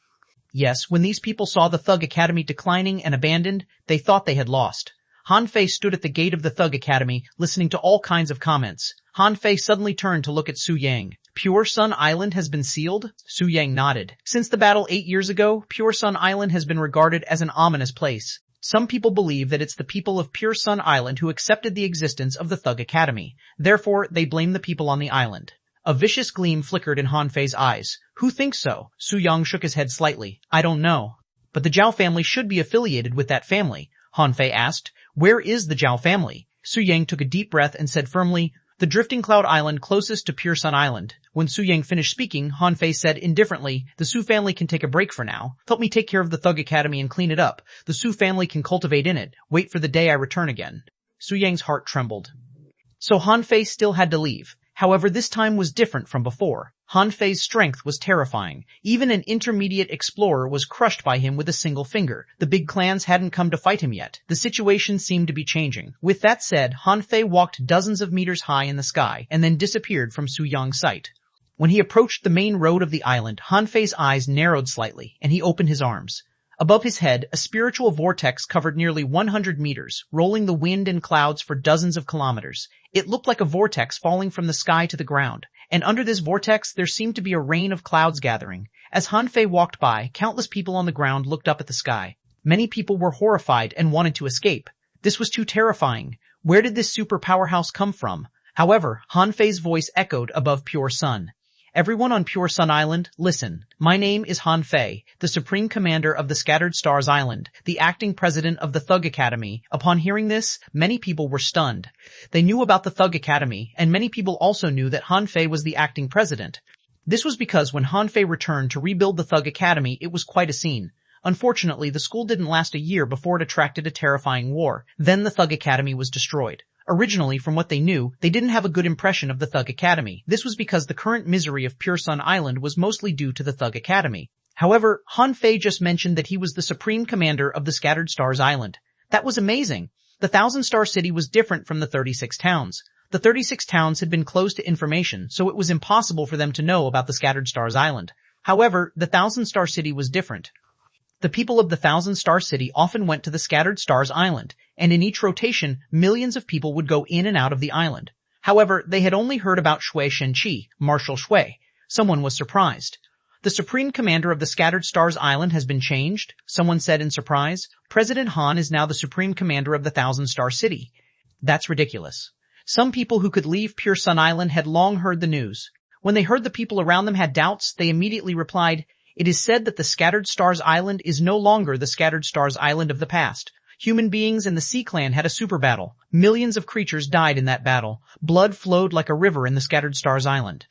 Yes, when these people saw the Thug Academy declining and abandoned, they thought they had lost. Han Fei stood at the gate of the Thug Academy, listening to all kinds of comments. Han Fei suddenly turned to look at Su Yang. Pure Sun Island has been sealed? Su Yang nodded. Since the battle 8 years ago, Pure Sun Island has been regarded as an ominous place. Some people believe that it's the people of Pure Sun Island who accepted the existence of the Thug Academy. Therefore, they blame the people on the island. A vicious gleam flickered in Han Fei's eyes. Who thinks so? Su Yang shook his head slightly. I don't know. But the Zhao family should be affiliated with that family. Han Fei asked. Where is the Zhao family? Su Yang took a deep breath and said firmly, the Drifting Cloud Island closest to Pure Sun Island. When Su Yang finished speaking, Han Fei said indifferently, the Su family can take a break for now. Help me take care of the Thug Academy and clean it up. The Su family can cultivate in it. Wait for the day I return again. Su Yang's heart trembled. So Han Fei still had to leave. However, this time was different from before. Han Fei's strength was terrifying. Even an intermediate explorer was crushed by him with a single finger. The big clans hadn't come to fight him yet. The situation seemed to be changing. With that said, Han Fei walked dozens of meters high in the sky and then disappeared from Su Yang's sight. When he approached the main road of the island, Han Fei's eyes narrowed slightly, and he opened his arms. Above his head, a spiritual vortex covered nearly 100 meters, rolling the wind and clouds for dozens of kilometers. It looked like a vortex falling from the sky to the ground, and under this vortex there seemed to be a rain of clouds gathering. As Han Fei walked by, countless people on the ground looked up at the sky. Many people were horrified and wanted to escape. This was too terrifying. Where did this super powerhouse come from? However, Han Fei's voice echoed above Pure Sun. Everyone on Pure Sun Island, listen. My name is Han Fei, the Supreme Commander of the Scattered Stars Island, the acting president of the Thug Academy. Upon hearing this, many people were stunned. They knew about the Thug Academy, and many people also knew that Han Fei was the acting president. This was because when Han Fei returned to rebuild the Thug Academy, it was quite a scene. Unfortunately, the school didn't last a year before it attracted a terrifying war. Then the Thug Academy was destroyed. Originally, from what they knew, they didn't have a good impression of the Thug Academy. This was because the current misery of Pure Sun Island was mostly due to the Thug Academy. However, Han Fei just mentioned that he was the Supreme Commander of the Scattered Stars Island. That was amazing. The 1,000-star city was different from the 36 towns. The 36 towns had been closed to information, so it was impossible for them to know about the Scattered Stars Island. However, the 1,000-star city was different. The people of the 1,000-star city often went to the Scattered Stars Island, and in each rotation, millions of people would go in and out of the island. However, they had only heard about Shui Shenqi, Marshal Shui. Someone was surprised. The Supreme Commander of the Scattered Stars Island has been changed, someone said in surprise. President Han is now the Supreme Commander of the 1,000-star city. That's ridiculous. Some people who could leave Pure Sun Island had long heard the news. When they heard the people around them had doubts, they immediately replied, it is said that the Scattered Stars Island is no longer the Scattered Stars Island of the past. Human beings and the Sea Clan had a super battle. Millions of creatures died in that battle. Blood flowed like a river in the Scattered Stars Island.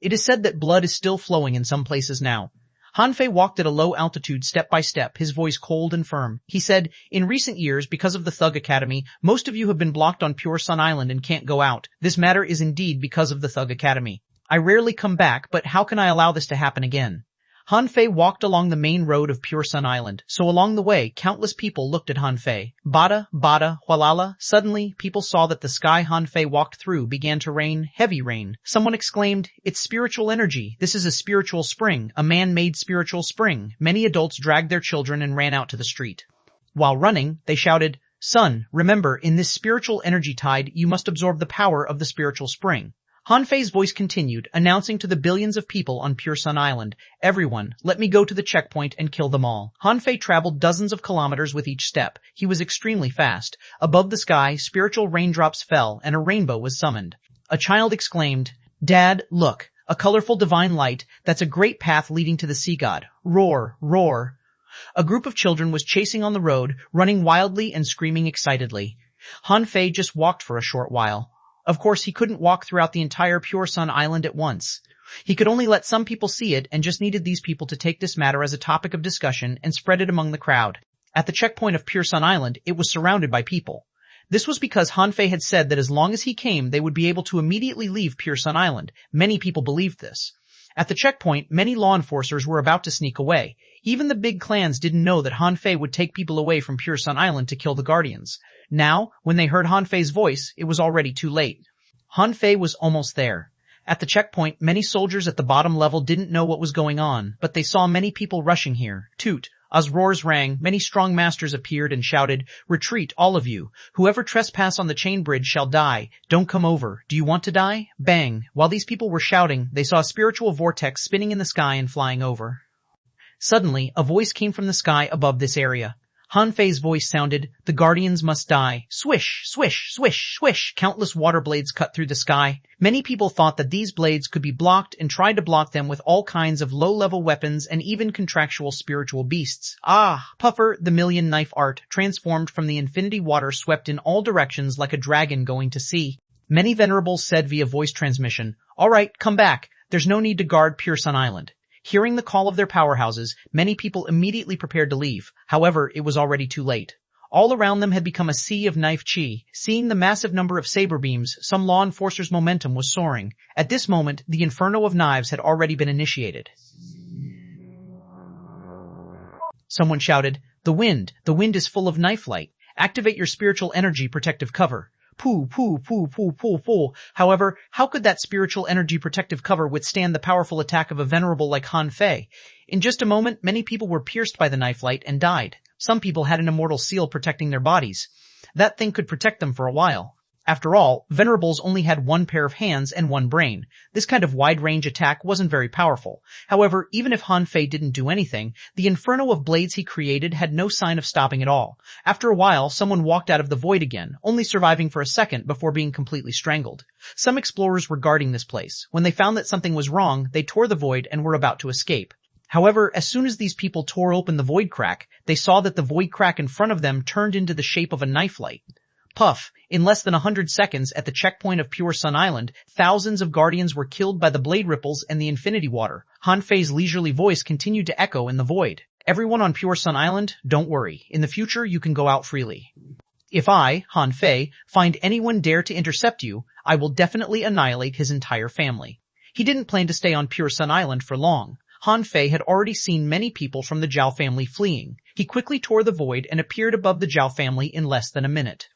It is said that blood is still flowing in some places now. Han Fei walked at a low altitude step by step, his voice cold and firm. He said, in recent years, because of the Thug Academy, most of you have been blocked on Pure Sun Island and can't go out. This matter is indeed because of the Thug Academy. I rarely come back, but how can I allow this to happen again? Han Fei walked along the main road of Pure Sun Island, so along the way, countless people looked at Han Fei. Bada, bada, hualala. Suddenly, people saw that the sky Han Fei walked through began to rain, heavy rain. Someone exclaimed, it's spiritual energy. This is a spiritual spring, a man-made spiritual spring. Many adults dragged their children and ran out to the street. While running, they shouted, son, remember, in this spiritual energy tide, you must absorb the power of the spiritual spring. Han Fei's voice continued, announcing to the billions of people on Pure Sun Island, everyone, let me go to the checkpoint and kill them all. Han Fei traveled dozens of kilometers with each step. He was extremely fast. Above the sky, spiritual raindrops fell and a rainbow was summoned. A child exclaimed, Dad, look, a colorful divine light, that's a great path leading to the sea god. Roar, roar. A group of children was chasing on the road, running wildly and screaming excitedly. Han Fei just walked for a short while. Of course, he couldn't walk throughout the entire Pure Sun Island at once. He could only let some people see it and just needed these people to take this matter as a topic of discussion and spread it among the crowd. At the checkpoint of Pure Sun Island, it was surrounded by people. This was because Han Fei had said that as long as he came, they would be able to immediately leave Pure Sun Island. Many people believed this. At the checkpoint, many law enforcers were about to sneak away. Even the big clans didn't know that Han Fei would take people away from Pure Sun Island to kill the Guardians. Now, when they heard Han Fei's voice, it was already too late. Han Fei was almost there. At the checkpoint, many soldiers at the bottom level didn't know what was going on, but they saw many people rushing here. Toot! As roars rang, many strong masters appeared and shouted, "Retreat, all of you! Whoever trespass on the chain bridge shall die. Don't come over. Do you want to die?" Bang! While these people were shouting, they saw a spiritual vortex spinning in the sky and flying over. Suddenly, a voice came from the sky above this area. Han Fei's voice sounded, "The Guardians must die." Swish, swish, swish, swish, countless water blades cut through the sky. Many people thought that these blades could be blocked and tried to block them with all kinds of low-level weapons and even contractual spiritual beasts. Puffer, the million knife art, transformed from the infinity water swept in all directions like a dragon going to sea. Many venerables said via voice transmission, "All right, come back. There's no need to guard Pure Sun Island." Hearing the call of their powerhouses, many people immediately prepared to leave. However, it was already too late. All around them had become a sea of knife chi. Seeing the massive number of saber beams, some law enforcers' momentum was soaring. At this moment, the inferno of knives had already been initiated. Someone shouted, the wind is full of knife light. Activate your spiritual energy protective cover." Poo. However, how could that spiritual energy protective cover withstand the powerful attack of a venerable like Han Fei? In just a moment, many people were pierced by the knife light and died. Some people had an immortal seal protecting their bodies. That thing could protect them for a while. After all, venerables only had one pair of hands and one brain. This kind of wide-range attack wasn't very powerful. However, even if Han Fei didn't do anything, the inferno of blades he created had no sign of stopping at all. After a while, someone walked out of the void again, only surviving for a second before being completely strangled. Some explorers were guarding this place. When they found that something was wrong, they tore the void and were about to escape. However, as soon as these people tore open the void crack, they saw that the void crack in front of them turned into the shape of a knife light. Puff! In less than 100 seconds at the checkpoint of Pure Sun Island, thousands of guardians were killed by the blade ripples and the infinity water. Han Fei's leisurely voice continued to echo in the void. "Everyone on Pure Sun Island, don't worry. In the future, you can go out freely. If I, Han Fei, find anyone dare to intercept you, I will definitely annihilate his entire family." He didn't plan to stay on Pure Sun Island for long. Han Fei had already seen many people from the Zhao family fleeing. He quickly tore the void and appeared above the Zhao family in less than a minute.